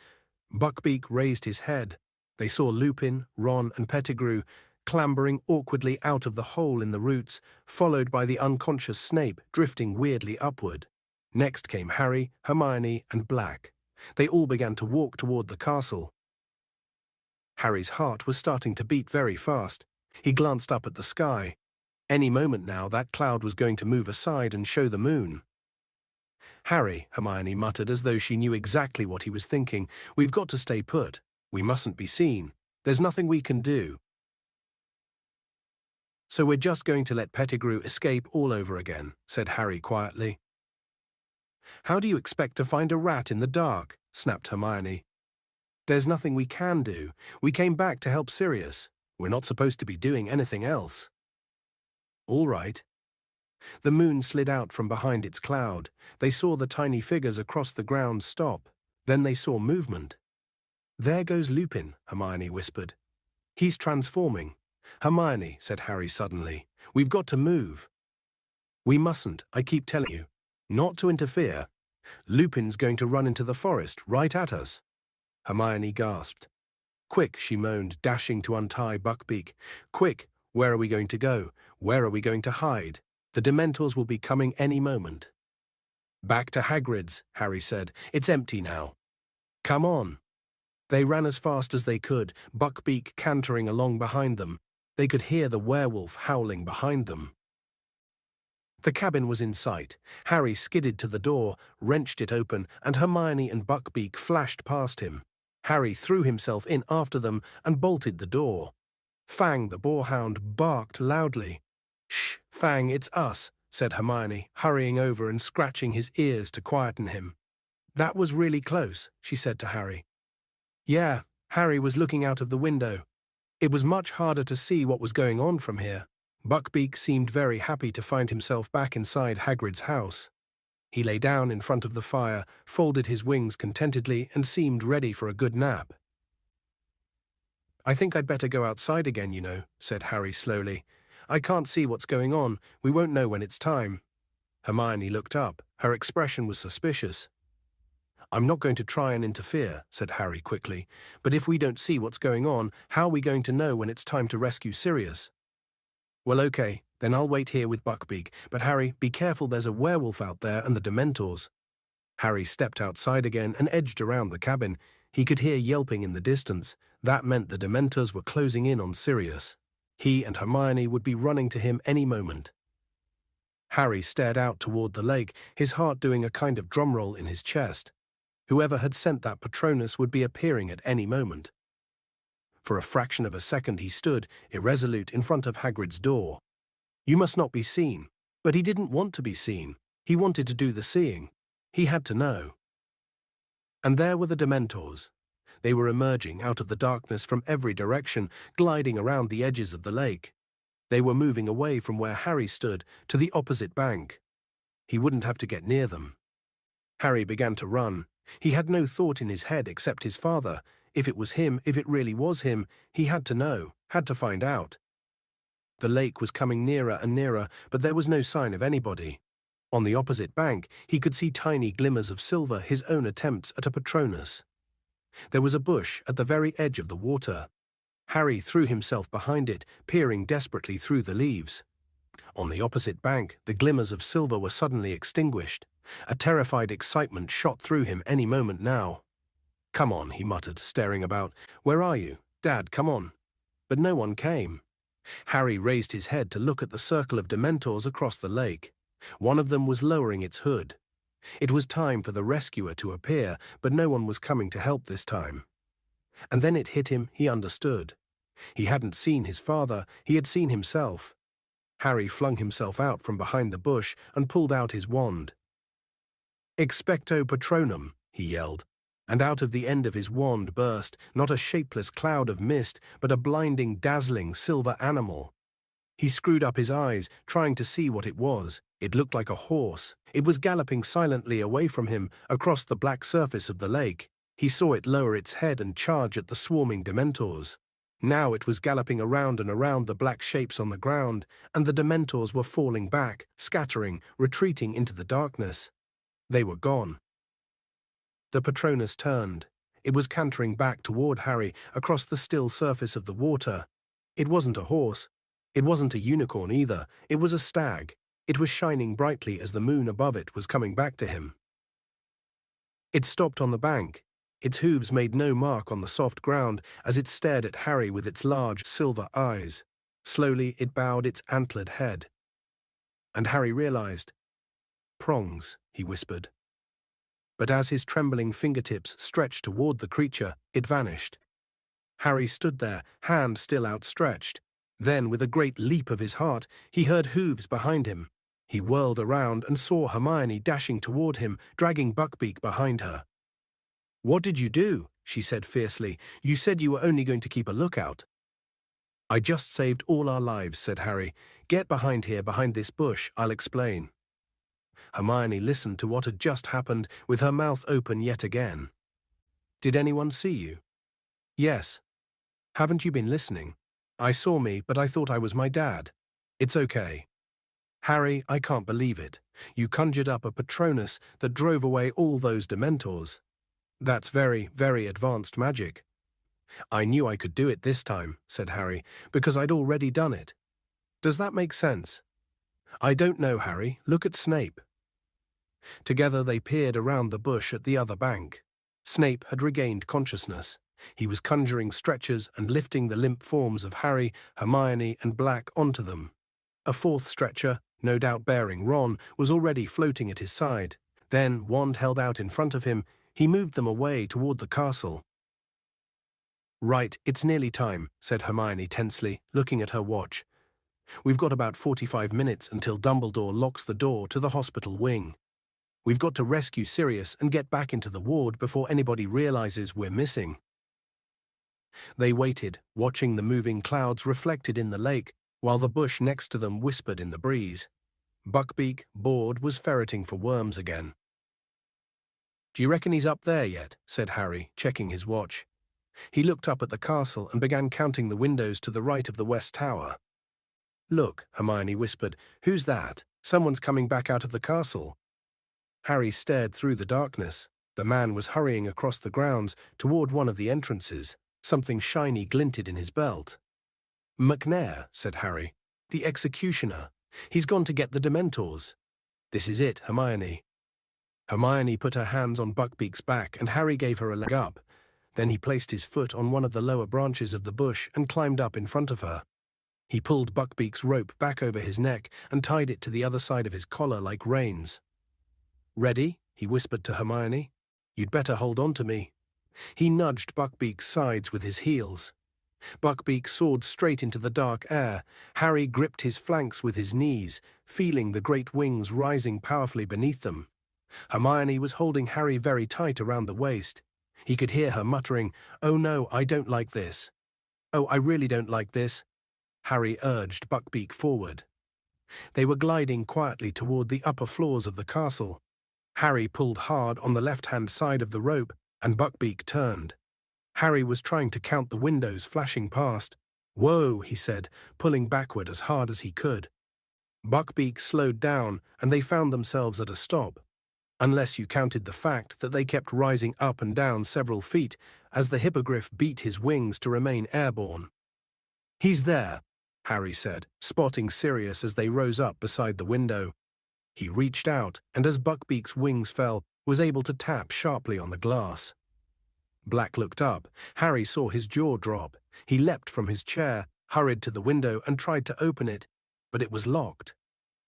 Buckbeak raised his head. They saw Lupin, Ron and Pettigrew clambering awkwardly out of the hole in the roots, followed by the unconscious Snape drifting weirdly upward. Next came Harry, Hermione and Black. They all began to walk toward the castle. Harry's heart was starting to beat very fast. He glanced up at the sky. Any moment now that cloud was going to move aside and show the moon. "Harry," Hermione muttered as though she knew exactly what he was thinking, "we've got to stay put. We mustn't be seen. There's nothing we can do." "So we're just going to let Pettigrew escape all over again," said Harry quietly. "How do you expect to find a rat in the dark?" snapped Hermione. "There's nothing we can do. We came back to help Sirius. We're not supposed to be doing anything else." "All right." The moon slid out from behind its cloud. They saw the tiny figures across the ground stop. Then they saw movement. "There goes Lupin," Hermione whispered. "He's transforming." "Hermione," said Harry suddenly, "we've got to move." "We mustn't, I keep telling you. Not to interfere. Lupin's going to run into the forest, right at us." Hermione gasped. "Quick," she moaned, dashing to untie Buckbeak. "Quick, where are we going to go? Where are we going to hide? The Dementors will be coming any moment." "Back to Hagrid's," Harry said. "It's empty now." "Come on." They ran as fast as they could, Buckbeak cantering along behind them. They could hear the werewolf howling behind them. The cabin was in sight. Harry skidded to the door, wrenched it open, and Hermione and Buckbeak flashed past him. Harry threw himself in after them and bolted the door. Fang the boarhound barked loudly. "Shh, Fang!" Fang, it's us, said Hermione, hurrying over and scratching his ears to quieten him. That was really close, she said to Harry. Yeah, Harry was looking out of the window. It was much harder to see what was going on from here. Buckbeak seemed very happy to find himself back inside Hagrid's house. He lay down in front of the fire, folded his wings contentedly, and seemed ready for a good nap. I think I'd better go outside again, you know, said Harry slowly. I can't see what's going on. We won't know when it's time. Hermione looked up. Her expression was suspicious. I'm not going to try and interfere, said Harry quickly, but if we don't see what's going on, how are we going to know when it's time to rescue Sirius? Well, okay, then I'll wait here with Buckbeak, but Harry, be careful, there's a werewolf out there and the Dementors. Harry stepped outside again and edged around the cabin. He could hear yelping in the distance. That meant the Dementors were closing in on Sirius. He and Hermione would be running to him any moment. Harry stared out toward the lake, his heart doing a kind of drum roll in his chest. Whoever had sent that Patronus would be appearing at any moment. For a fraction of a second he stood, irresolute, in front of Hagrid's door. You must not be seen. But he didn't want to be seen. He wanted to do the seeing. He had to know. And there were the Dementors. They were emerging out of the darkness from every direction, gliding around the edges of the lake. They were moving away from where Harry stood to the opposite bank. He wouldn't have to get near them. Harry began to run. He had no thought in his head except his father. If it was him, if it really was him, he had to know, had to find out. The lake was coming nearer and nearer, but there was no sign of anybody. On the opposite bank, he could see tiny glimmers of silver, his own attempts at a Patronus. There was a bush at the very edge of the water. Harry threw himself behind it, peering desperately through the leaves. On the opposite bank, the glimmers of silver were suddenly extinguished. A terrified excitement shot through him any moment now. Come on, he muttered, staring about. Where are you? Dad, come on. But no one came. Harry raised his head to look at the circle of Dementors across the lake. One of them was lowering its hood. It was time for the rescuer to appear, but no one was coming to help this time. And then it hit him, he understood. He hadn't seen his father, he had seen himself. Harry flung himself out from behind the bush and pulled out his wand. Expecto Patronum, he yelled, and out of the end of his wand burst not a shapeless cloud of mist, but a blinding, dazzling silver animal. He screwed up his eyes, trying to see what it was. It looked like a horse. It was galloping silently away from him, across the black surface of the lake. He saw it lower its head and charge at the swarming Dementors. Now it was galloping around and around the black shapes on the ground, and the Dementors were falling back, scattering, retreating into the darkness. They were gone. The Patronus turned. It was cantering back toward Harry across the still surface of the water. It wasn't a horse. It wasn't a unicorn either. It was a stag. It was shining brightly as the moon above it was coming back to him. It stopped on the bank. Its hooves made no mark on the soft ground as it stared at Harry with its large silver eyes. Slowly it bowed its antlered head. And Harry realized. Prongs, he whispered. But as his trembling fingertips stretched toward the creature, it vanished. Harry stood there, hand still outstretched. Then, with a great leap of his heart, he heard hooves behind him. He whirled around and saw Hermione dashing toward him, dragging Buckbeak behind her. What did you do? She said fiercely. You said you were only going to keep a lookout. I just saved all our lives, said Harry. Get behind here, behind this bush, I'll explain. Hermione listened to what had just happened, with her mouth open yet again. Did anyone see you? Yes. Haven't you been listening? I saw me, but I thought I was my dad. It's okay. Harry, I can't believe it. You conjured up a Patronus that drove away all those Dementors. That's very, very advanced magic. I knew I could do it this time, said Harry, because I'd already done it. Does that make sense? I don't know, Harry. Look at Snape. Together they peered around the bush at the other bank. Snape had regained consciousness. He was conjuring stretchers and lifting the limp forms of Harry, Hermione, and Black onto them. A fourth stretcher, no doubt bearing Ron, was already floating at his side. Then, wand held out in front of him, he moved them away toward the castle. Right, it's nearly time, said Hermione tensely, looking at her watch. We've got about 45 minutes until Dumbledore locks the door to the hospital wing. We've got to rescue Sirius and get back into the ward before anybody realizes we're missing." They waited, watching the moving clouds reflected in the lake, while the bush next to them whispered in the breeze. Buckbeak, bored, was ferreting for worms again. "Do you reckon he's up there yet?" said Harry, checking his watch. He looked up at the castle and began counting the windows to the right of the west tower. "Look," Hermione whispered. "Who's that? Someone's coming back out of the castle." Harry stared through the darkness. The man was hurrying across the grounds toward one of the entrances. Something shiny glinted in his belt. "McNair," said Harry. "The executioner. He's gone to get the Dementors. This is it, Hermione." Hermione put her hands on Buckbeak's back and Harry gave her a leg up. Then he placed his foot on one of the lower branches of the bush and climbed up in front of her. He pulled Buckbeak's rope back over his neck and tied it to the other side of his collar like reins. "Ready?" he whispered to Hermione. "You'd better hold on to me." He nudged Buckbeak's sides with his heels. Buckbeak soared straight into the dark air. Harry gripped his flanks with his knees, feeling the great wings rising powerfully beneath them. Hermione was holding Harry very tight around the waist. He could hear her muttering, "Oh no, I don't like this. Oh, I really don't like this." Harry urged Buckbeak forward. They were gliding quietly toward the upper floors of the castle. Harry pulled hard on the left-hand side of the rope, and Buckbeak turned. Harry was trying to count the windows flashing past. "Whoa," he said, pulling backward as hard as he could. Buckbeak slowed down, and they found themselves at a stop, unless you counted the fact that they kept rising up and down several feet as the hippogriff beat his wings to remain airborne. "He's there," Harry said, spotting Sirius as they rose up beside the window. He reached out, and as Buckbeak's wings fell, was able to tap sharply on the glass. Black looked up. Harry saw his jaw drop. He leapt from his chair, hurried to the window and tried to open it, but it was locked.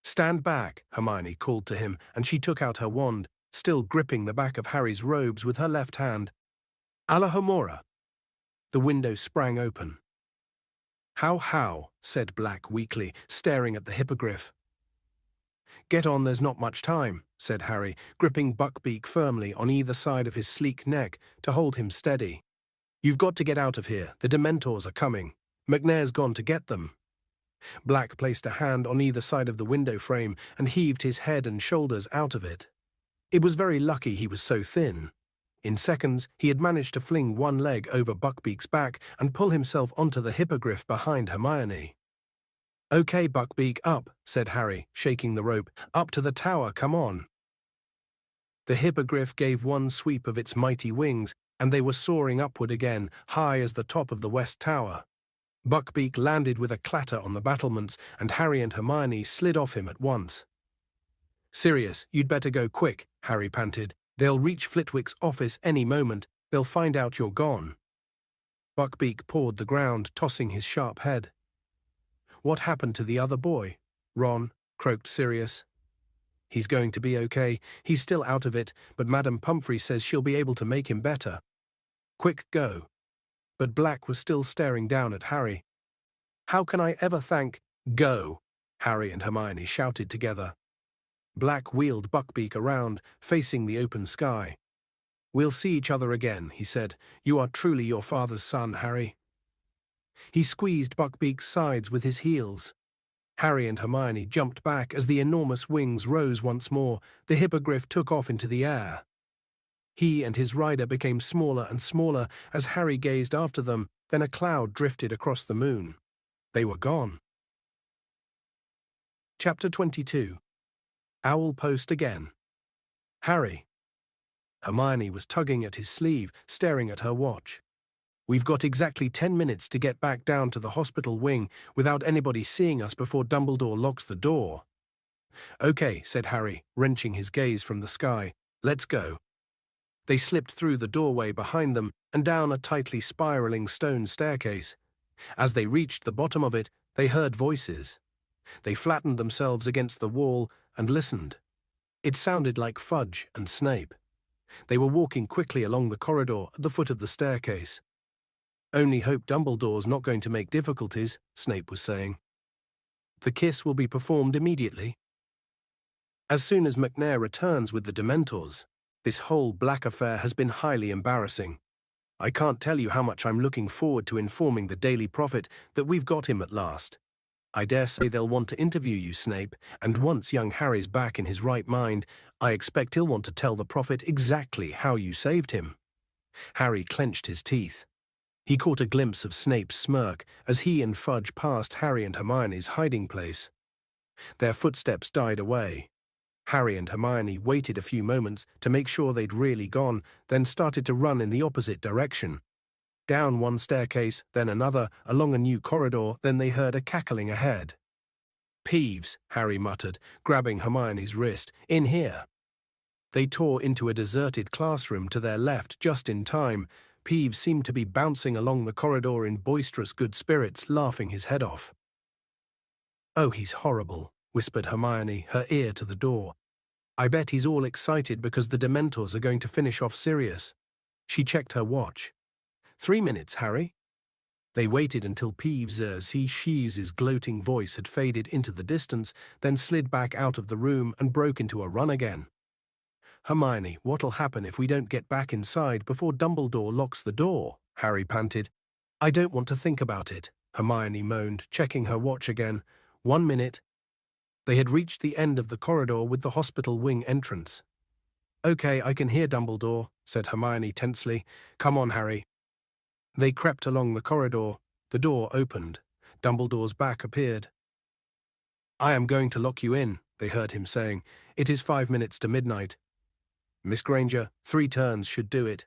"Stand back," Hermione called to him, and she took out her wand, still gripping the back of Harry's robes with her left hand. "Alahomora." The window sprang open. How, said Black weakly, staring at the hippogriff. "Get on, there's not much time," said Harry, gripping Buckbeak firmly on either side of his sleek neck to hold him steady. "You've got to get out of here. The Dementors are coming. McNair's gone to get them." Black placed a hand on either side of the window frame and heaved his head and shoulders out of it. It was very lucky he was so thin. In seconds, he had managed to fling one leg over Buckbeak's back and pull himself onto the hippogriff behind Hermione. "Okay, Buckbeak, up," said Harry, shaking the rope. "Up to the tower, come on." The hippogriff gave one sweep of its mighty wings, and they were soaring upward again, high as the top of the west tower. Buckbeak landed with a clatter on the battlements, and Harry and Hermione slid off him at once. "Sirius, you'd better go quick," Harry panted. "They'll reach Flitwick's office any moment. They'll find out you're gone." Buckbeak pawed the ground, tossing his sharp head. "What happened to the other boy?" "Ron," croaked Sirius. "He's going to be okay. He's still out of it, but Madame Pumphrey says she'll be able to make him better. Quick, go." But Black was still staring down at Harry. "How can I ever thank—" "Go," Harry and Hermione shouted together. Black wheeled Buckbeak around, facing the open sky. "We'll see each other again," he said. "You are truly your father's son, Harry." He squeezed Buckbeak's sides with his heels. Harry and Hermione jumped back as the enormous wings rose once more. The hippogriff took off into the air. He and his rider became smaller and smaller as Harry gazed after them, then a cloud drifted across the moon. They were gone. Chapter 22. Owl Post again. "Harry." Hermione was tugging at his sleeve, staring at her watch. "We've got exactly 10 minutes to get back down to the hospital wing without anybody seeing us before Dumbledore locks the door." "Okay," said Harry, wrenching his gaze from the sky. "Let's go." They slipped through the doorway behind them and down a tightly spiraling stone staircase. As they reached the bottom of it, they heard voices. They flattened themselves against the wall and listened. It sounded like Fudge and Snape. They were walking quickly along the corridor at the foot of the staircase. "Only hope Dumbledore's not going to make difficulties," Snape was saying. The kiss will be performed immediately. As soon as McNair returns with the Dementors, this whole black affair has been highly embarrassing. I can't tell you how much I'm looking forward to informing the Daily Prophet that we've got him at last. I dare say they'll want to interview you, Snape, and once young Harry's back in his right mind, I expect he'll want to tell the Prophet exactly how you saved him. Harry clenched his teeth. He caught a glimpse of Snape's smirk as he and Fudge passed Harry and Hermione's hiding place. Their footsteps died away. Harry and Hermione waited a few moments to make sure they'd really gone, then started to run in the opposite direction. Down one staircase, then another, along a new corridor, then they heard a cackling ahead. "Peeves," Harry muttered, grabbing Hermione's wrist. "In here." They tore into a deserted classroom to their left just in time. Peeves seemed to be bouncing along the corridor in boisterous good spirits, laughing his head off. "Oh, he's horrible," whispered Hermione, her ear to the door. "I bet he's all excited because the Dementors are going to finish off Sirius." She checked her watch. 3 minutes, Harry." They waited until Peeves' gloating voice had faded into the distance, then slid back out of the room and broke into a run again. "Hermione, what'll happen if we don't get back inside before Dumbledore locks the door?" Harry panted. "I don't want to think about it," Hermione moaned, checking her watch again. 1 minute. They had reached the end of the corridor with the hospital wing entrance. "Okay, I can hear Dumbledore," said Hermione tensely. "Come on, Harry." They crept along the corridor. The door opened. Dumbledore's back appeared. "I am going to lock you in," they heard him saying. "It is 5 minutes to midnight. Miss Granger, 3 turns should do it.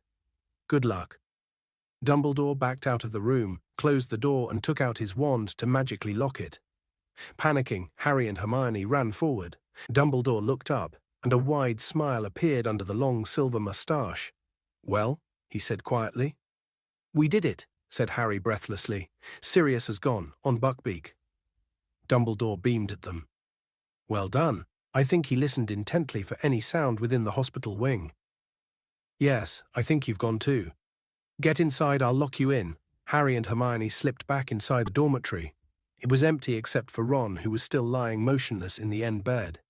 Good luck." Dumbledore backed out of the room, closed the door and took out his wand to magically lock it. Panicking, Harry and Hermione ran forward. Dumbledore looked up, and a wide smile appeared under the long silver moustache. "Well?" he said quietly. "We did it," said Harry breathlessly. "Sirius has gone, on Buckbeak." Dumbledore beamed at them. "Well done." I think he listened intently for any sound within the hospital wing. "Yes, I think you've gone too. Get inside, I'll lock you in." Harry and Hermione slipped back inside the dormitory. It was empty except for Ron, who was still lying motionless in the end bed.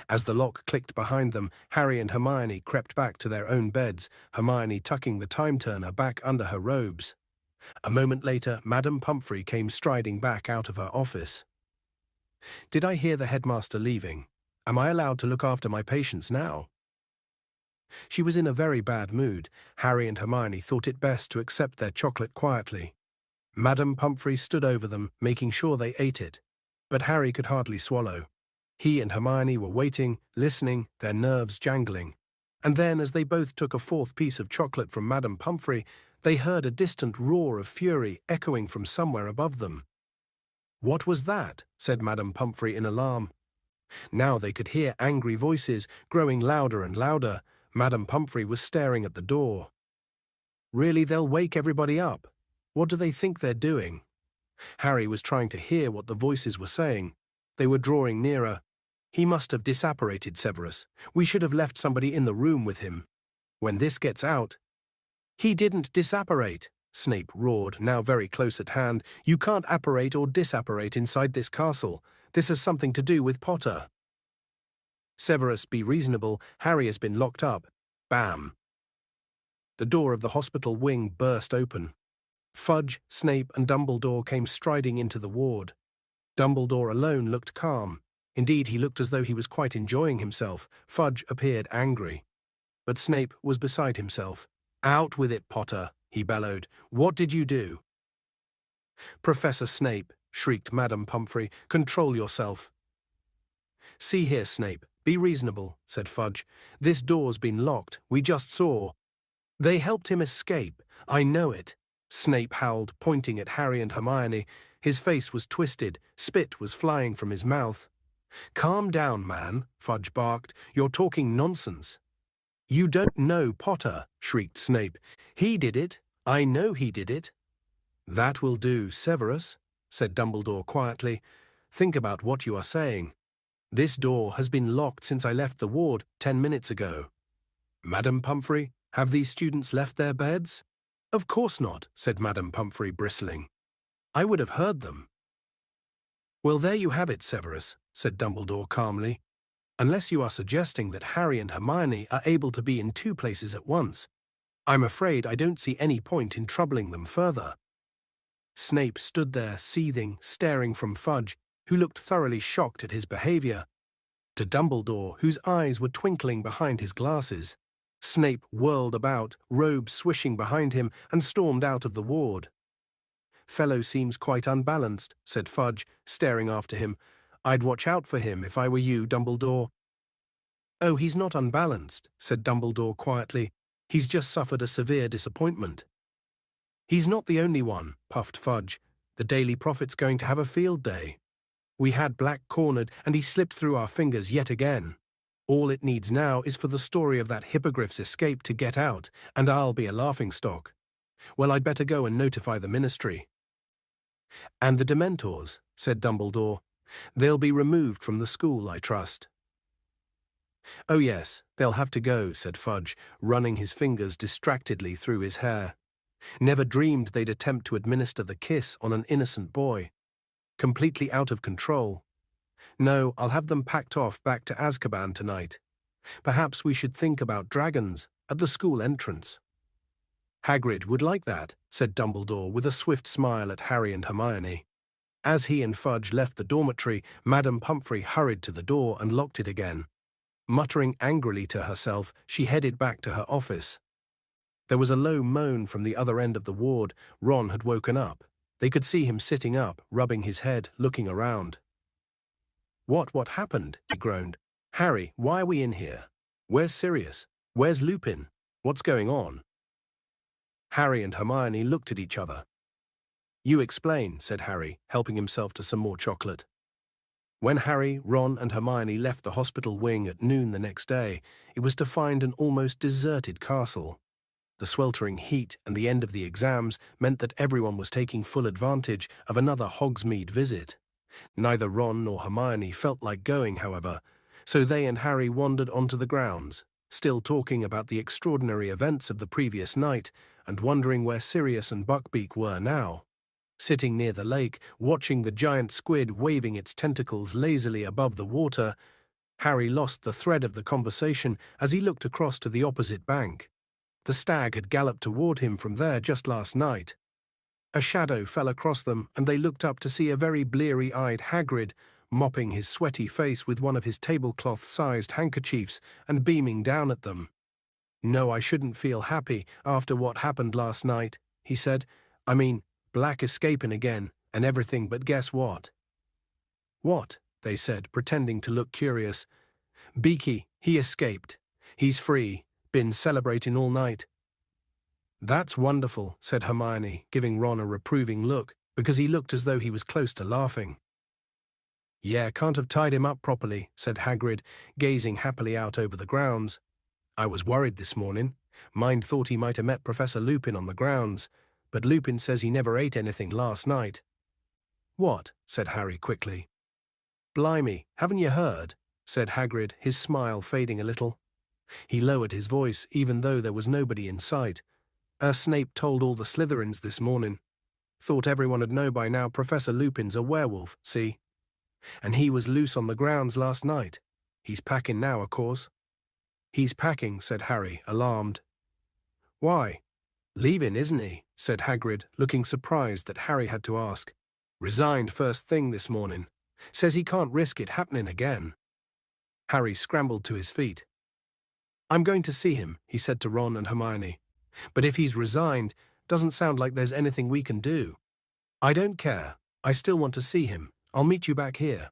As the lock clicked behind them, Harry and Hermione crept back to their own beds, Hermione tucking the time-turner back under her robes. A moment later, Madame Pomfrey came striding back out of her office. "Did I hear the headmaster leaving? Am I allowed to look after my patients now?" She was in a very bad mood. Harry and Hermione thought it best to accept their chocolate quietly. Madame Pomfrey stood over them, making sure they ate it. But Harry could hardly swallow. He and Hermione were waiting, listening, their nerves jangling. And then, as they both took a 4th piece of chocolate from Madame Pomfrey, they heard a distant roar of fury echoing from somewhere above them. "What was that?" said Madame Pomfrey in alarm. Now they could hear angry voices, growing louder and louder. Madame Pomfrey was staring at the door. "Really, they'll wake everybody up. What do they think they're doing?" Harry was trying to hear what the voices were saying. They were drawing nearer. "He must have disapparated Severus. We should have left somebody in the room with him. When this gets out—" "He didn't disapparate," Snape roared, now very close at hand. "You can't apparate or disapparate inside this castle. This has something to do with Potter." "Severus, be reasonable. Harry has been locked up." Bam! The door of the hospital wing burst open. Fudge, Snape, and Dumbledore came striding into the ward. Dumbledore alone looked calm. Indeed, he looked as though he was quite enjoying himself. Fudge appeared angry. But Snape was beside himself. "Out with it, Potter," he bellowed. "What did you do?" "Professor Snape," shrieked Madame Pomfrey, "control yourself." "See here, Snape, be reasonable," said Fudge. "This door's been locked. We just saw—" "They helped him escape. I know it," Snape howled, pointing at Harry and Hermione. His face was twisted. Spit was flying from his mouth. "Calm down, man," Fudge barked. "You're talking nonsense." "You don't know Potter," shrieked Snape. "He did it. I know he did it." "That will do, Severus," said Dumbledore quietly. "Think about what you are saying. This door has been locked since I left the ward 10 minutes ago." "Madame Pomfrey, have these students left their beds?" "Of course not," said Madame Pomfrey, bristling. "I would have heard them." Well, there you have it, Severus, said Dumbledore calmly. Unless you are suggesting that Harry and Hermione are able to be in two places at once, I'm afraid I don't see any point in troubling them further. Snape stood there, seething, staring from Fudge, who looked thoroughly shocked at his behavior, to Dumbledore, whose eyes were twinkling behind his glasses. Snape whirled about, robe swishing behind him, and stormed out of the ward. Fellow seems quite unbalanced, said Fudge, staring after him. I'd watch out for him if I were you, Dumbledore. Oh, he's not unbalanced, said Dumbledore quietly. He's just suffered a severe disappointment. He's not the only one, puffed Fudge. The Daily Prophet's going to have a field day. We had Black cornered, and he slipped through our fingers yet again. All it needs now is for the story of that hippogriff's escape to get out, and I'll be a laughingstock. Well, I'd better go and notify the Ministry. And the Dementors, said Dumbledore. They'll be removed from the school, I trust. Oh yes, they'll have to go, said Fudge, running his fingers distractedly through his hair. Never dreamed they'd attempt to administer the kiss on an innocent boy. Completely out of control. No, I'll have them packed off back to Azkaban tonight. Perhaps we should think about dragons at the school entrance. Hagrid would like that, said Dumbledore with a swift smile at Harry and Hermione. As he and Fudge left the dormitory, Madame Pomfrey hurried to the door and locked it again. Muttering angrily to herself, she headed back to her office. There was a low moan from the other end of the ward. Ron had woken up. They could see him sitting up, rubbing his head, looking around. What happened? He groaned. Harry, why are we in here? Where's Sirius? Where's Lupin? What's going on? Harry and Hermione looked at each other. You explain, said Harry, helping himself to some more chocolate. When Harry, Ron, and Hermione left the hospital wing at noon the next day, it was to find an almost deserted castle. The sweltering heat and the end of the exams meant that everyone was taking full advantage of another Hogsmeade visit. Neither Ron nor Hermione felt like going, however, so they and Harry wandered onto the grounds, still talking about the extraordinary events of the previous night and wondering where Sirius and Buckbeak were now. Sitting near the lake, watching the giant squid waving its tentacles lazily above the water, Harry lost the thread of the conversation as he looked across to the opposite bank. The stag had galloped toward him from there just last night. A shadow fell across them, and they looked up to see a very bleary-eyed Hagrid mopping his sweaty face with one of his tablecloth-sized handkerchiefs and beaming down at them. No, I shouldn't feel happy after what happened last night, he said. I mean, Black escaping again, and everything, but guess what? What? They said, pretending to look curious. Beaky, he escaped. He's free, been celebrating all night. That's wonderful, said Hermione, giving Ron a reproving look, because he looked as though he was close to laughing. Yeah, can't have tied him up properly, said Hagrid, gazing happily out over the grounds. I was worried this morning. Mind thought he might have met Professor Lupin on the grounds, but Lupin says he never ate anything last night. What? Said Harry quickly. Blimey, haven't you heard? Said Hagrid, his smile fading a little. He lowered his voice, even though there was nobody in sight. Snape told all the Slytherins this morning. Thought everyone would know by now Professor Lupin's a werewolf, see? And he was loose on the grounds last night. He's packing now, of course. He's packing, said Harry, alarmed. Why? Leaving, isn't he? Said Hagrid, looking surprised that Harry had to ask. Resigned first thing this morning. Says he can't risk it happening again. Harry scrambled to his feet. I'm going to see him, he said to Ron and Hermione. But if he's resigned, doesn't sound like there's anything we can do. I don't care. I still want to see him. I'll meet you back here.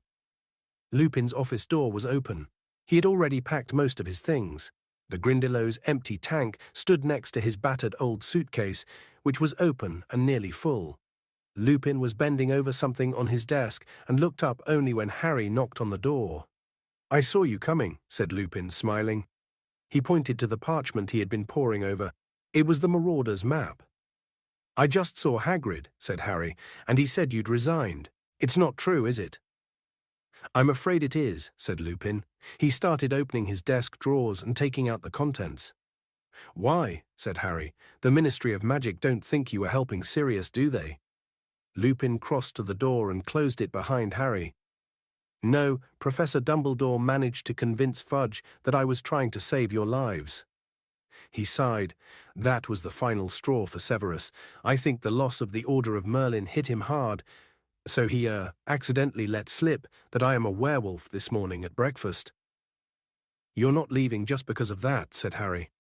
Lupin's office door was open. He had already packed most of his things. The Grindylows' empty tank stood next to his battered old suitcase, which was open and nearly full. Lupin was bending over something on his desk and looked up only when Harry knocked on the door. I saw you coming, said Lupin, smiling. He pointed to the parchment he had been poring over. It was the Marauders' map. I just saw Hagrid, said Harry, and he said you'd resigned. It's not true, is it? I'm afraid it is, said Lupin. He started opening his desk drawers and taking out the contents. Why, said Harry, the Ministry of Magic don't think you were helping Sirius, do they? Lupin crossed to the door and closed it behind Harry. No, Professor Dumbledore managed to convince Fudge that I was trying to save your lives. He sighed. That was the final straw for Severus. I think the loss of the Order of Merlin hit him hard, so he, accidentally let slip that I am a werewolf this morning at breakfast. You're not leaving just because of that, said Harry.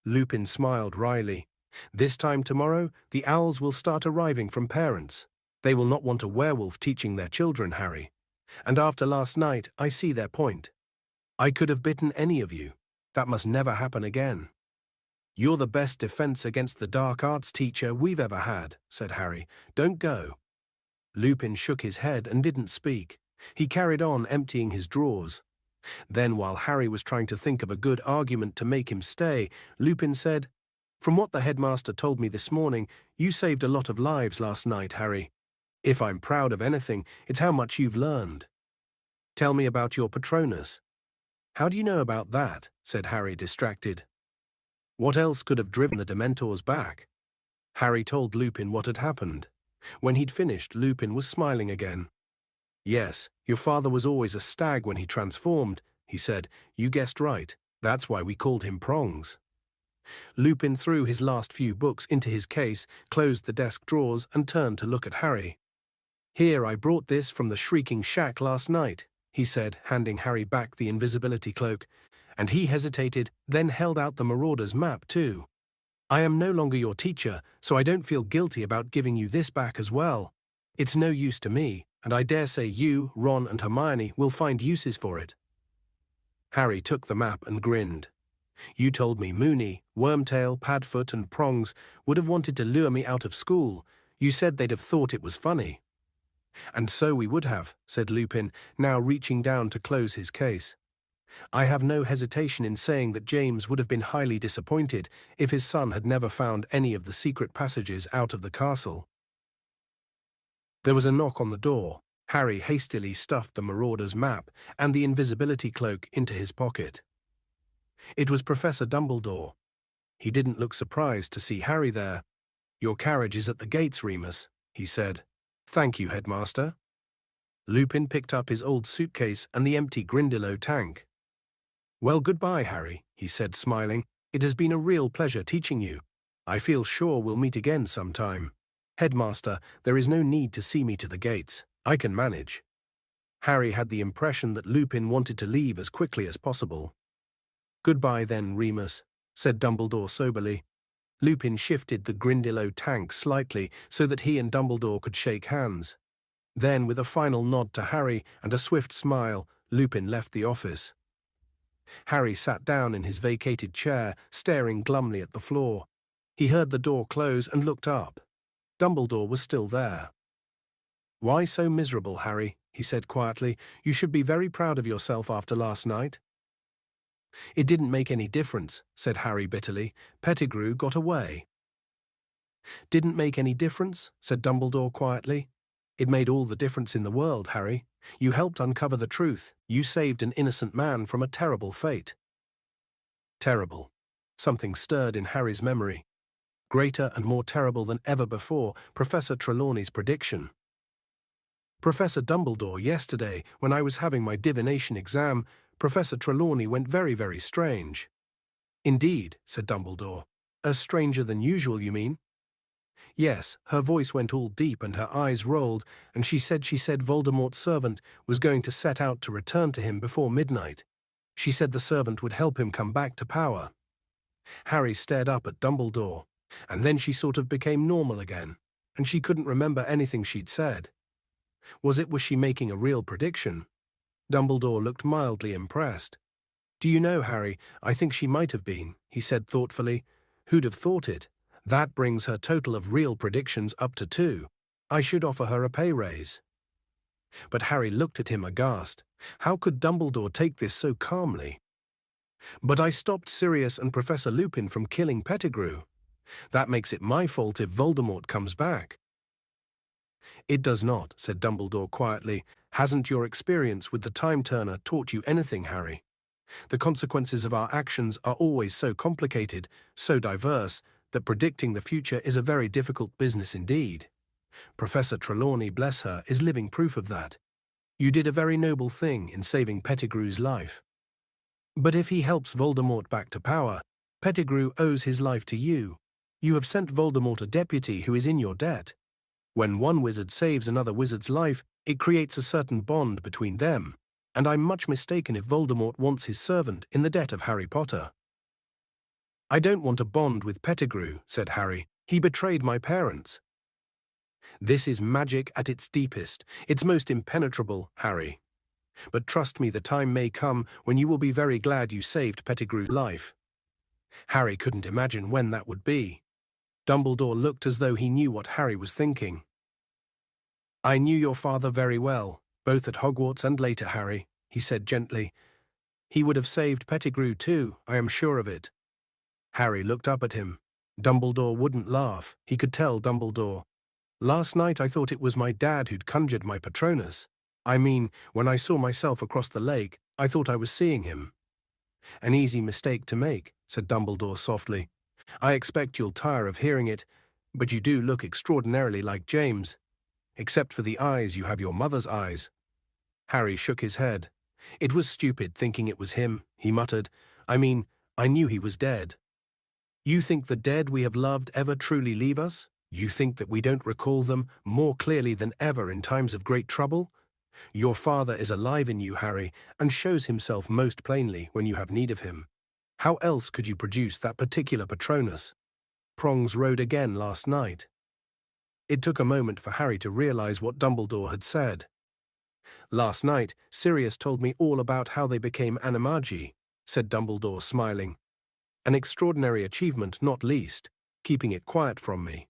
Lupin smiled wryly. This time tomorrow, the owls will start arriving from parents. They will not want a werewolf teaching their children, Harry. And after last night, I see their point. I could have bitten any of you. That must never happen again. You're the best defense against the dark arts teacher we've ever had, said Harry. Don't go. Lupin shook his head and didn't speak. He carried on emptying his drawers. Then, while Harry was trying to think of a good argument to make him stay, Lupin said, From what the headmaster told me this morning, you saved a lot of lives last night, Harry. If I'm proud of anything, it's how much you've learned. Tell me about your Patronus. How do you know about that? Said Harry, distracted. What else could have driven the Dementors back? Harry told Lupin what had happened. When he'd finished, Lupin was smiling again. Yes, your father was always a stag when he transformed, he said. You guessed right. That's why we called him Prongs. Lupin threw his last few books into his case, closed the desk drawers, and turned to look at Harry. Here, I brought this from the Shrieking Shack last night, he said, handing Harry back the invisibility cloak, and he hesitated, then held out the Marauder's map too. I am no longer your teacher, so I don't feel guilty about giving you this back as well. It's no use to me, and I dare say you, Ron, and Hermione will find uses for it. Harry took the map and grinned. You told me Moony, Wormtail, Padfoot, and Prongs would have wanted to lure me out of school. You said they'd have thought it was funny. And so we would have, said Lupin, now reaching down to close his case. I have no hesitation in saying that James would have been highly disappointed if his son had never found any of the secret passages out of the castle. There was a knock on the door. Harry hastily stuffed the Marauder's map and the invisibility cloak into his pocket. It was Professor Dumbledore. He didn't look surprised to see Harry there. Your carriage is at the gates, Remus, he said. Thank you, Headmaster. Lupin picked up his old suitcase and the empty Grindylow tank. Well, goodbye, Harry, he said, smiling. It has been a real pleasure teaching you. I feel sure we'll meet again sometime. Headmaster, there is no need to see me to the gates. I can manage. Harry had the impression that Lupin wanted to leave as quickly as possible. Goodbye then, Remus, said Dumbledore soberly. Lupin shifted the Grindylow tank slightly so that he and Dumbledore could shake hands. Then, with a final nod to Harry and a swift smile, Lupin left the office. Harry sat down in his vacated chair, staring glumly at the floor. He heard the door close and looked up. Dumbledore was still there. Why so miserable, Harry? He said quietly. You should be very proud of yourself after last night. It didn't make any difference, said Harry bitterly. Pettigrew got away. Didn't make any difference, said Dumbledore quietly. It made all the difference in the world, Harry. You helped uncover the truth. You saved an innocent man from a terrible fate. Terrible. Something stirred in Harry's memory. Greater and more terrible than ever before, Professor Trelawney's prediction. Professor Dumbledore, yesterday, when I was having my divination exam, Professor Trelawney went very, very strange. Indeed, said Dumbledore. Stranger than usual, you mean? Yes, her voice went all deep and her eyes rolled, and she said Voldemort's servant was going to set out to return to him before midnight. She said the servant would help him come back to power. Harry stared up at Dumbledore, and then she sort of became normal again, and she couldn't remember anything she'd said. Was she making a real prediction? Dumbledore looked mildly impressed. Do you know, Harry, I think she might have been, he said thoughtfully. Who'd have thought it? That brings her total of real predictions up to 2. I should offer her a pay raise. But Harry looked at him aghast. How could Dumbledore take this so calmly? But I stopped Sirius and Professor Lupin from killing Pettigrew. That makes it my fault if Voldemort comes back. It does not, said Dumbledore quietly. Hasn't your experience with the Time Turner taught you anything, Harry? The consequences of our actions are always so complicated, so diverse, that predicting the future is a very difficult business indeed. Professor Trelawney, bless her, is living proof of that. You did a very noble thing in saving Pettigrew's life. But if he helps Voldemort back to power, Pettigrew owes his life to you. You have sent Voldemort a deputy who is in your debt. When one wizard saves another wizard's life, it creates a certain bond between them, and I'm much mistaken if Voldemort wants his servant in the debt of Harry Potter. I don't want a bond with Pettigrew, said Harry. He betrayed my parents. This is magic at its deepest, its most impenetrable, Harry. But trust me, the time may come when you will be very glad you saved Pettigrew's life. Harry couldn't imagine when that would be. Dumbledore looked as though he knew what Harry was thinking. I knew your father very well, both at Hogwarts and later, Harry, he said gently. He would have saved Pettigrew too, I am sure of it. Harry looked up at him. Dumbledore wouldn't laugh. He could tell Dumbledore. Last night I thought it was my dad who'd conjured my Patronus. I mean, when I saw myself across the lake, I thought I was seeing him. An easy mistake to make, said Dumbledore softly. I expect you'll tire of hearing it, but you do look extraordinarily like James. Except for the eyes, you have your mother's eyes. Harry shook his head. It was stupid thinking it was him, he muttered. I mean, I knew he was dead. You think the dead we have loved ever truly leave us? You think that we don't recall them more clearly than ever in times of great trouble? Your father is alive in you, Harry, and shows himself most plainly when you have need of him. How else could you produce that particular Patronus? Prongs rode again last night. It took a moment for Harry to realize what Dumbledore had said. Last night, Sirius told me all about how they became animagi, said Dumbledore, smiling. An extraordinary achievement, not least, keeping it quiet from me.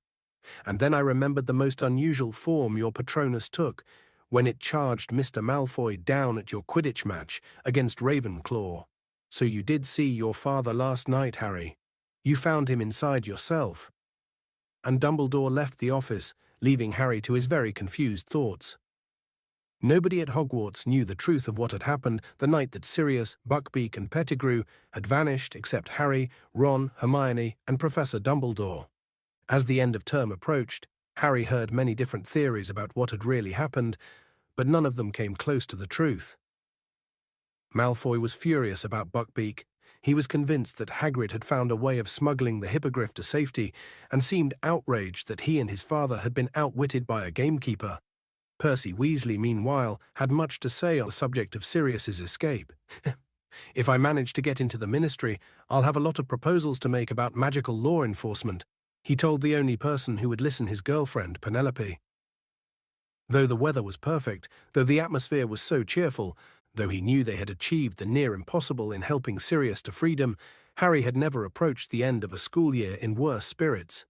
And then I remembered the most unusual form your Patronus took, when it charged Mr. Malfoy down at your Quidditch match against Ravenclaw. So you did see your father last night, Harry. You found him inside yourself. And Dumbledore left the office, leaving Harry to his very confused thoughts. Nobody at Hogwarts knew the truth of what had happened the night that Sirius, Buckbeak, and Pettigrew had vanished except Harry, Ron, Hermione, and Professor Dumbledore. As the end of term approached, Harry heard many different theories about what had really happened, but none of them came close to the truth. Malfoy was furious about Buckbeak. He was convinced that Hagrid had found a way of smuggling the hippogriff to safety, and seemed outraged that he and his father had been outwitted by a gamekeeper. Percy Weasley, meanwhile, had much to say on the subject of Sirius's escape. If I manage to get into the Ministry, I'll have a lot of proposals to make about magical law enforcement, he told the only person who would listen, his girlfriend, Penelope. Though the weather was perfect, though the atmosphere was so cheerful, though he knew they had achieved the near impossible in helping Sirius to freedom, Harry had never approached the end of a school year in worse spirits.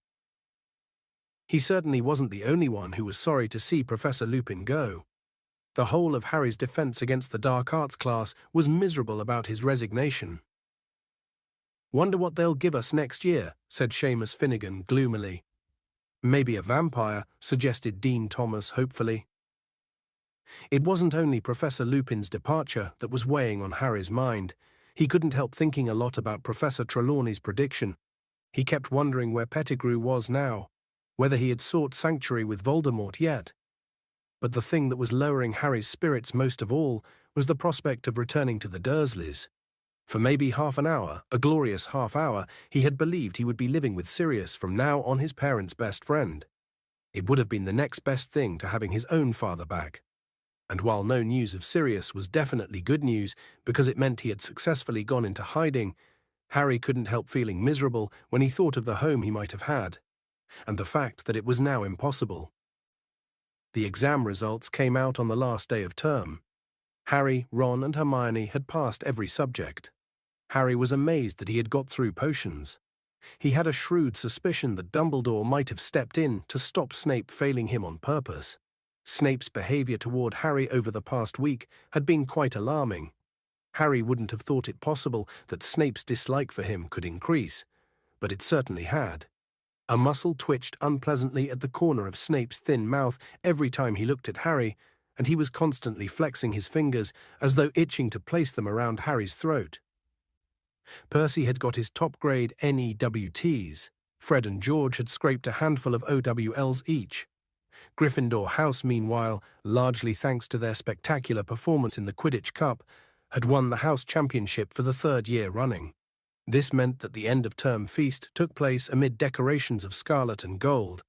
He certainly wasn't the only one who was sorry to see Professor Lupin go. The whole of Harry's defense against the dark arts class was miserable about his resignation. Wonder what they'll give us next year, said Seamus Finnegan gloomily. Maybe a vampire, suggested Dean Thomas hopefully. It wasn't only Professor Lupin's departure that was weighing on Harry's mind. He couldn't help thinking a lot about Professor Trelawney's prediction. He kept wondering where Pettigrew was now, whether he had sought sanctuary with Voldemort yet. But the thing that was lowering Harry's spirits most of all was the prospect of returning to the Dursleys. For maybe half an hour, a glorious half hour, he had believed he would be living with Sirius from now on, his parents' best friend. It would have been the next best thing to having his own father back. And while no news of Sirius was definitely good news because it meant he had successfully gone into hiding, Harry couldn't help feeling miserable when he thought of the home he might have had, and the fact that it was now impossible. The exam results came out on the last day of term. Harry, Ron, and Hermione had passed every subject. Harry was amazed that he had got through potions. He had a shrewd suspicion that Dumbledore might have stepped in to stop Snape failing him on purpose. Snape's behavior toward Harry over the past week had been quite alarming. Harry wouldn't have thought it possible that Snape's dislike for him could increase, but it certainly had. A muscle twitched unpleasantly at the corner of Snape's thin mouth every time he looked at Harry, and he was constantly flexing his fingers as though itching to place them around Harry's throat. Percy had got his top-grade NEWTs. Fred and George had scraped a handful of OWLs each. Gryffindor House, meanwhile, largely thanks to their spectacular performance in the Quidditch Cup, had won the House Championship for the third year running. This meant that the end-of-term feast took place amid decorations of scarlet and gold,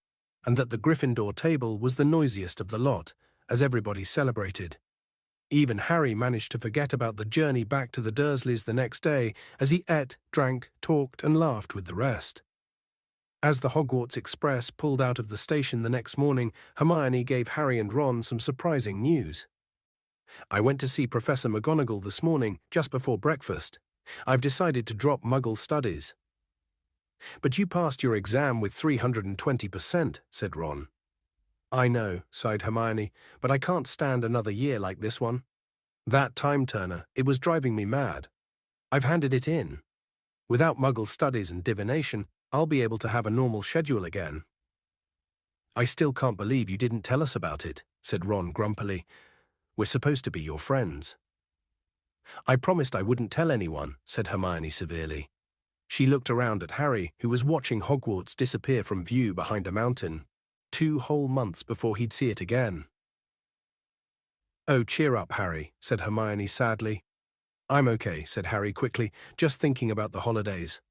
and that the Gryffindor table was the noisiest of the lot, as everybody celebrated. Even Harry managed to forget about the journey back to the Dursleys the next day as he ate, drank, talked, and laughed with the rest. As the Hogwarts Express pulled out of the station the next morning, Hermione gave Harry and Ron some surprising news. "I went to see Professor McGonagall this morning, just before breakfast. I've decided to drop Muggle studies." "But you passed your exam with 320%, said Ron. "I know," sighed Hermione, "but I can't stand another year like this one. That time turner, it was driving me mad. I've handed it in. Without Muggle studies and divination, I'll be able to have a normal schedule again." "I still can't believe you didn't tell us about it," said Ron grumpily. "We're supposed to be your friends." "I promised I wouldn't tell anyone," said Hermione severely. She looked around at Harry, who was watching Hogwarts disappear from view behind a mountain. 2 whole months before he'd see it again. "Oh, cheer up, Harry," said Hermione sadly. "I'm okay," said Harry quickly, "just thinking about the holidays."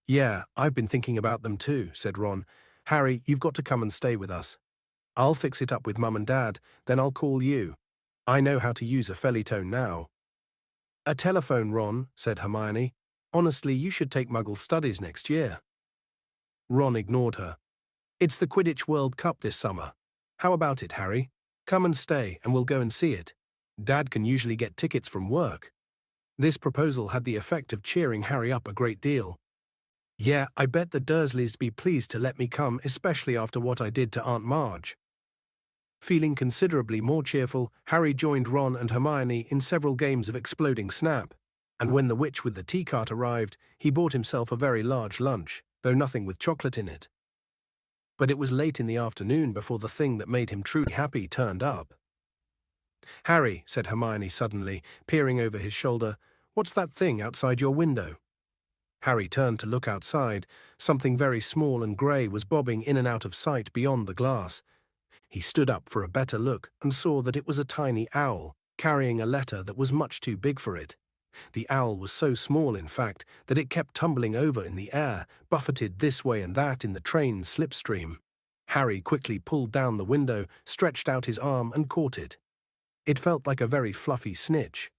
"Yeah, I've been thinking about them too," said Ron. "Harry, you've got to come and stay with us. I'll fix it up with Mum and Dad, then I'll call you. I know how to use a Felietone now." "A telephone, Ron," said Hermione. "Honestly, you should take Muggle studies next year." Ron ignored her. "It's the Quidditch World Cup this summer. How about it, Harry? Come and stay, and we'll go and see it. Dad can usually get tickets from work." This proposal had the effect of cheering Harry up a great deal. "Yeah, I bet the Dursleys be pleased to let me come, especially after what I did to Aunt Marge." Feeling considerably more cheerful, Harry joined Ron and Hermione in several games of Exploding Snap, and when the witch with the tea cart arrived, he bought himself a very large lunch, though nothing with chocolate in it. But it was late in the afternoon before the thing that made him truly happy turned up. "Harry," said Hermione suddenly, peering over his shoulder, "what's that thing outside your window?" Harry turned to look outside. Something very small and grey was bobbing in and out of sight beyond the glass. He stood up for a better look and saw that it was a tiny owl, carrying a letter that was much too big for it. The owl was so small, in fact, that it kept tumbling over in the air, buffeted this way and that in the train's slipstream. Harry quickly pulled down the window, stretched out his arm and caught it. It felt like a very fluffy snitch.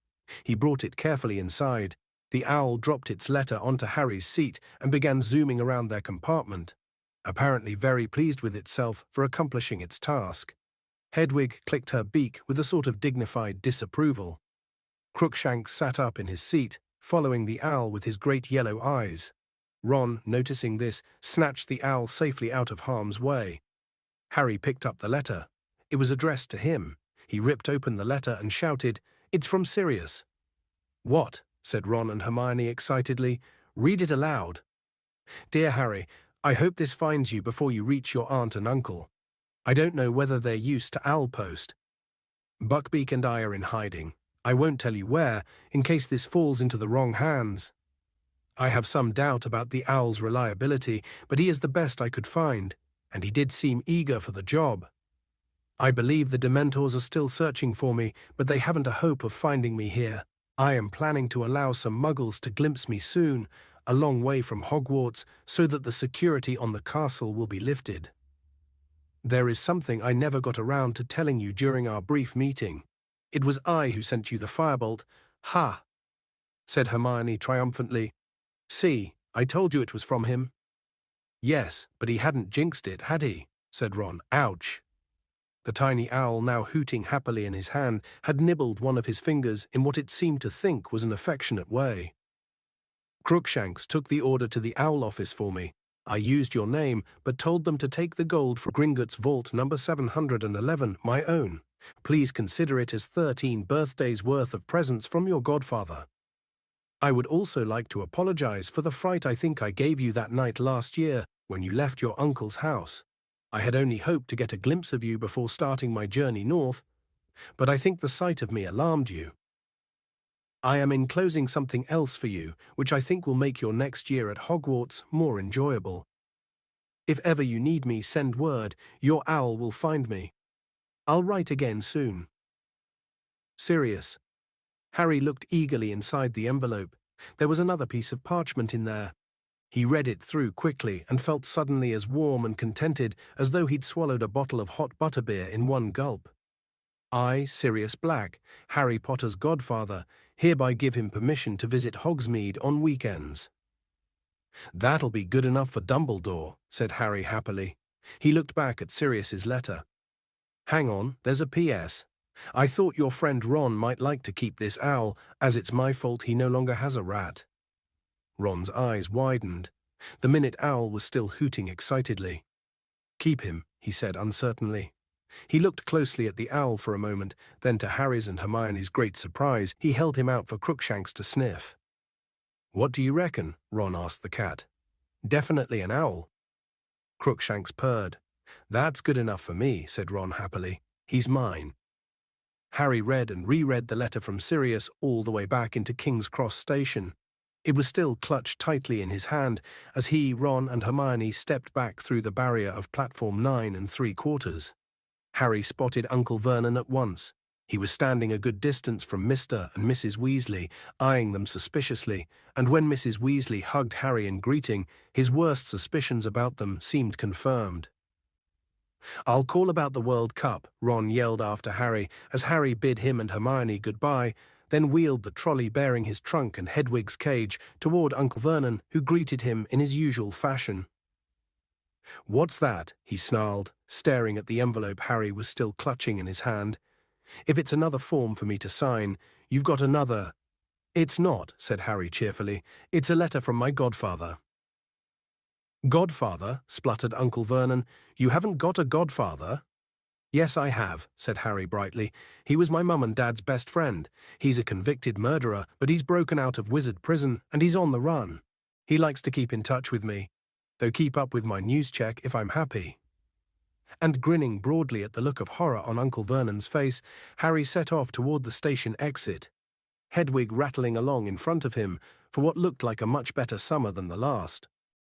He brought it carefully inside. The owl dropped its letter onto Harry's seat and began zooming around their compartment, apparently very pleased with itself for accomplishing its task. Hedwig clicked her beak with a sort of dignified disapproval. Crookshanks sat up in his seat, following the owl with his great yellow eyes. Ron, noticing this, snatched the owl safely out of harm's way. Harry picked up the letter. It was addressed to him. He ripped open the letter and shouted, "It's from Sirius." "What?" said Ron and Hermione excitedly. "Read it aloud." "Dear Harry, I hope this finds you before you reach your aunt and uncle. I don't know whether they're used to owl post. Buckbeak and I are in hiding. I won't tell you where, in case this falls into the wrong hands. I have some doubt about the owl's reliability, but he is the best I could find, and he did seem eager for the job. I believe the Dementors are still searching for me, but they haven't a hope of finding me here. I am planning to allow some Muggles to glimpse me soon, a long way from Hogwarts, so that the security on the castle will be lifted. There is something I never got around to telling you during our brief meeting. It was I who sent you the firebolt. Ha!" said Hermione triumphantly. "See, I told you it was from him." "Yes, but he hadn't jinxed it, had he?" said Ron. "Ouch." The tiny owl, now hooting happily in his hand, had nibbled one of his fingers in what it seemed to think was an affectionate way. "Crookshanks took the order to the owl office for me. I used your name, but told them to take the gold from Gringotts Vault number 711, my own. Please consider it as 13 birthdays' worth of presents from your godfather. I would also like to apologize for the fright I think I gave you that night last year when you left your uncle's house. I had only hoped to get a glimpse of you before starting my journey north, but I think the sight of me alarmed you. I am enclosing something else for you, which I think will make your next year at Hogwarts more enjoyable. If ever you need me, send word. Your owl will find me. I'll write again soon. Sirius. Harry looked eagerly inside the envelope. There was another piece of parchment in there. He read it through quickly and felt suddenly as warm and contented as though he'd swallowed a bottle of hot butterbeer in one gulp. I, Sirius Black, Harry Potter's godfather, hereby give him permission to visit Hogsmeade on weekends. That'll be good enough for Dumbledore, said Harry happily. He looked back at Sirius's letter. Hang on, there's a P.S. I thought your friend Ron might like to keep this owl, as it's my fault he no longer has a rat. Ron's eyes widened. The minute owl was still hooting excitedly. Keep him, he said uncertainly. He looked closely at the owl for a moment, then to Harry's and Hermione's great surprise, he held him out for Crookshanks to sniff. What do you reckon? Ron asked the cat. Definitely an owl. Crookshanks purred. That's good enough for me, said Ron happily. He's mine. Harry read and reread the letter from Sirius all the way back into King's Cross Station. It was still clutched tightly in his hand as he, Ron, and Hermione stepped back through the barrier of platform 9 3/4. Harry spotted Uncle Vernon at once. He was standing a good distance from Mr. and Mrs. Weasley, eyeing them suspiciously, and when Mrs. Weasley hugged Harry in greeting, his worst suspicions about them seemed confirmed. I'll call about the World Cup, Ron yelled after Harry as Harry bid him and Hermione goodbye, then wheeled the trolley bearing his trunk and Hedwig's cage toward Uncle Vernon, who greeted him in his usual fashion. What's that? He snarled, staring at the envelope Harry was still clutching in his hand. If it's another form for me to sign, you've got another. It's not, said Harry cheerfully. It's a letter from my godfather. Godfather? Spluttered Uncle Vernon. You haven't got a godfather? Yes, I have, said Harry brightly. He was my mum and dad's best friend. He's a convicted murderer, but he's broken out of wizard prison and he's on the run. He likes to keep in touch with me, though keep up with my news check if I'm happy. And grinning broadly at the look of horror on Uncle Vernon's face, Harry set off toward the station exit, Hedwig rattling along in front of him for what looked like a much better summer than the last.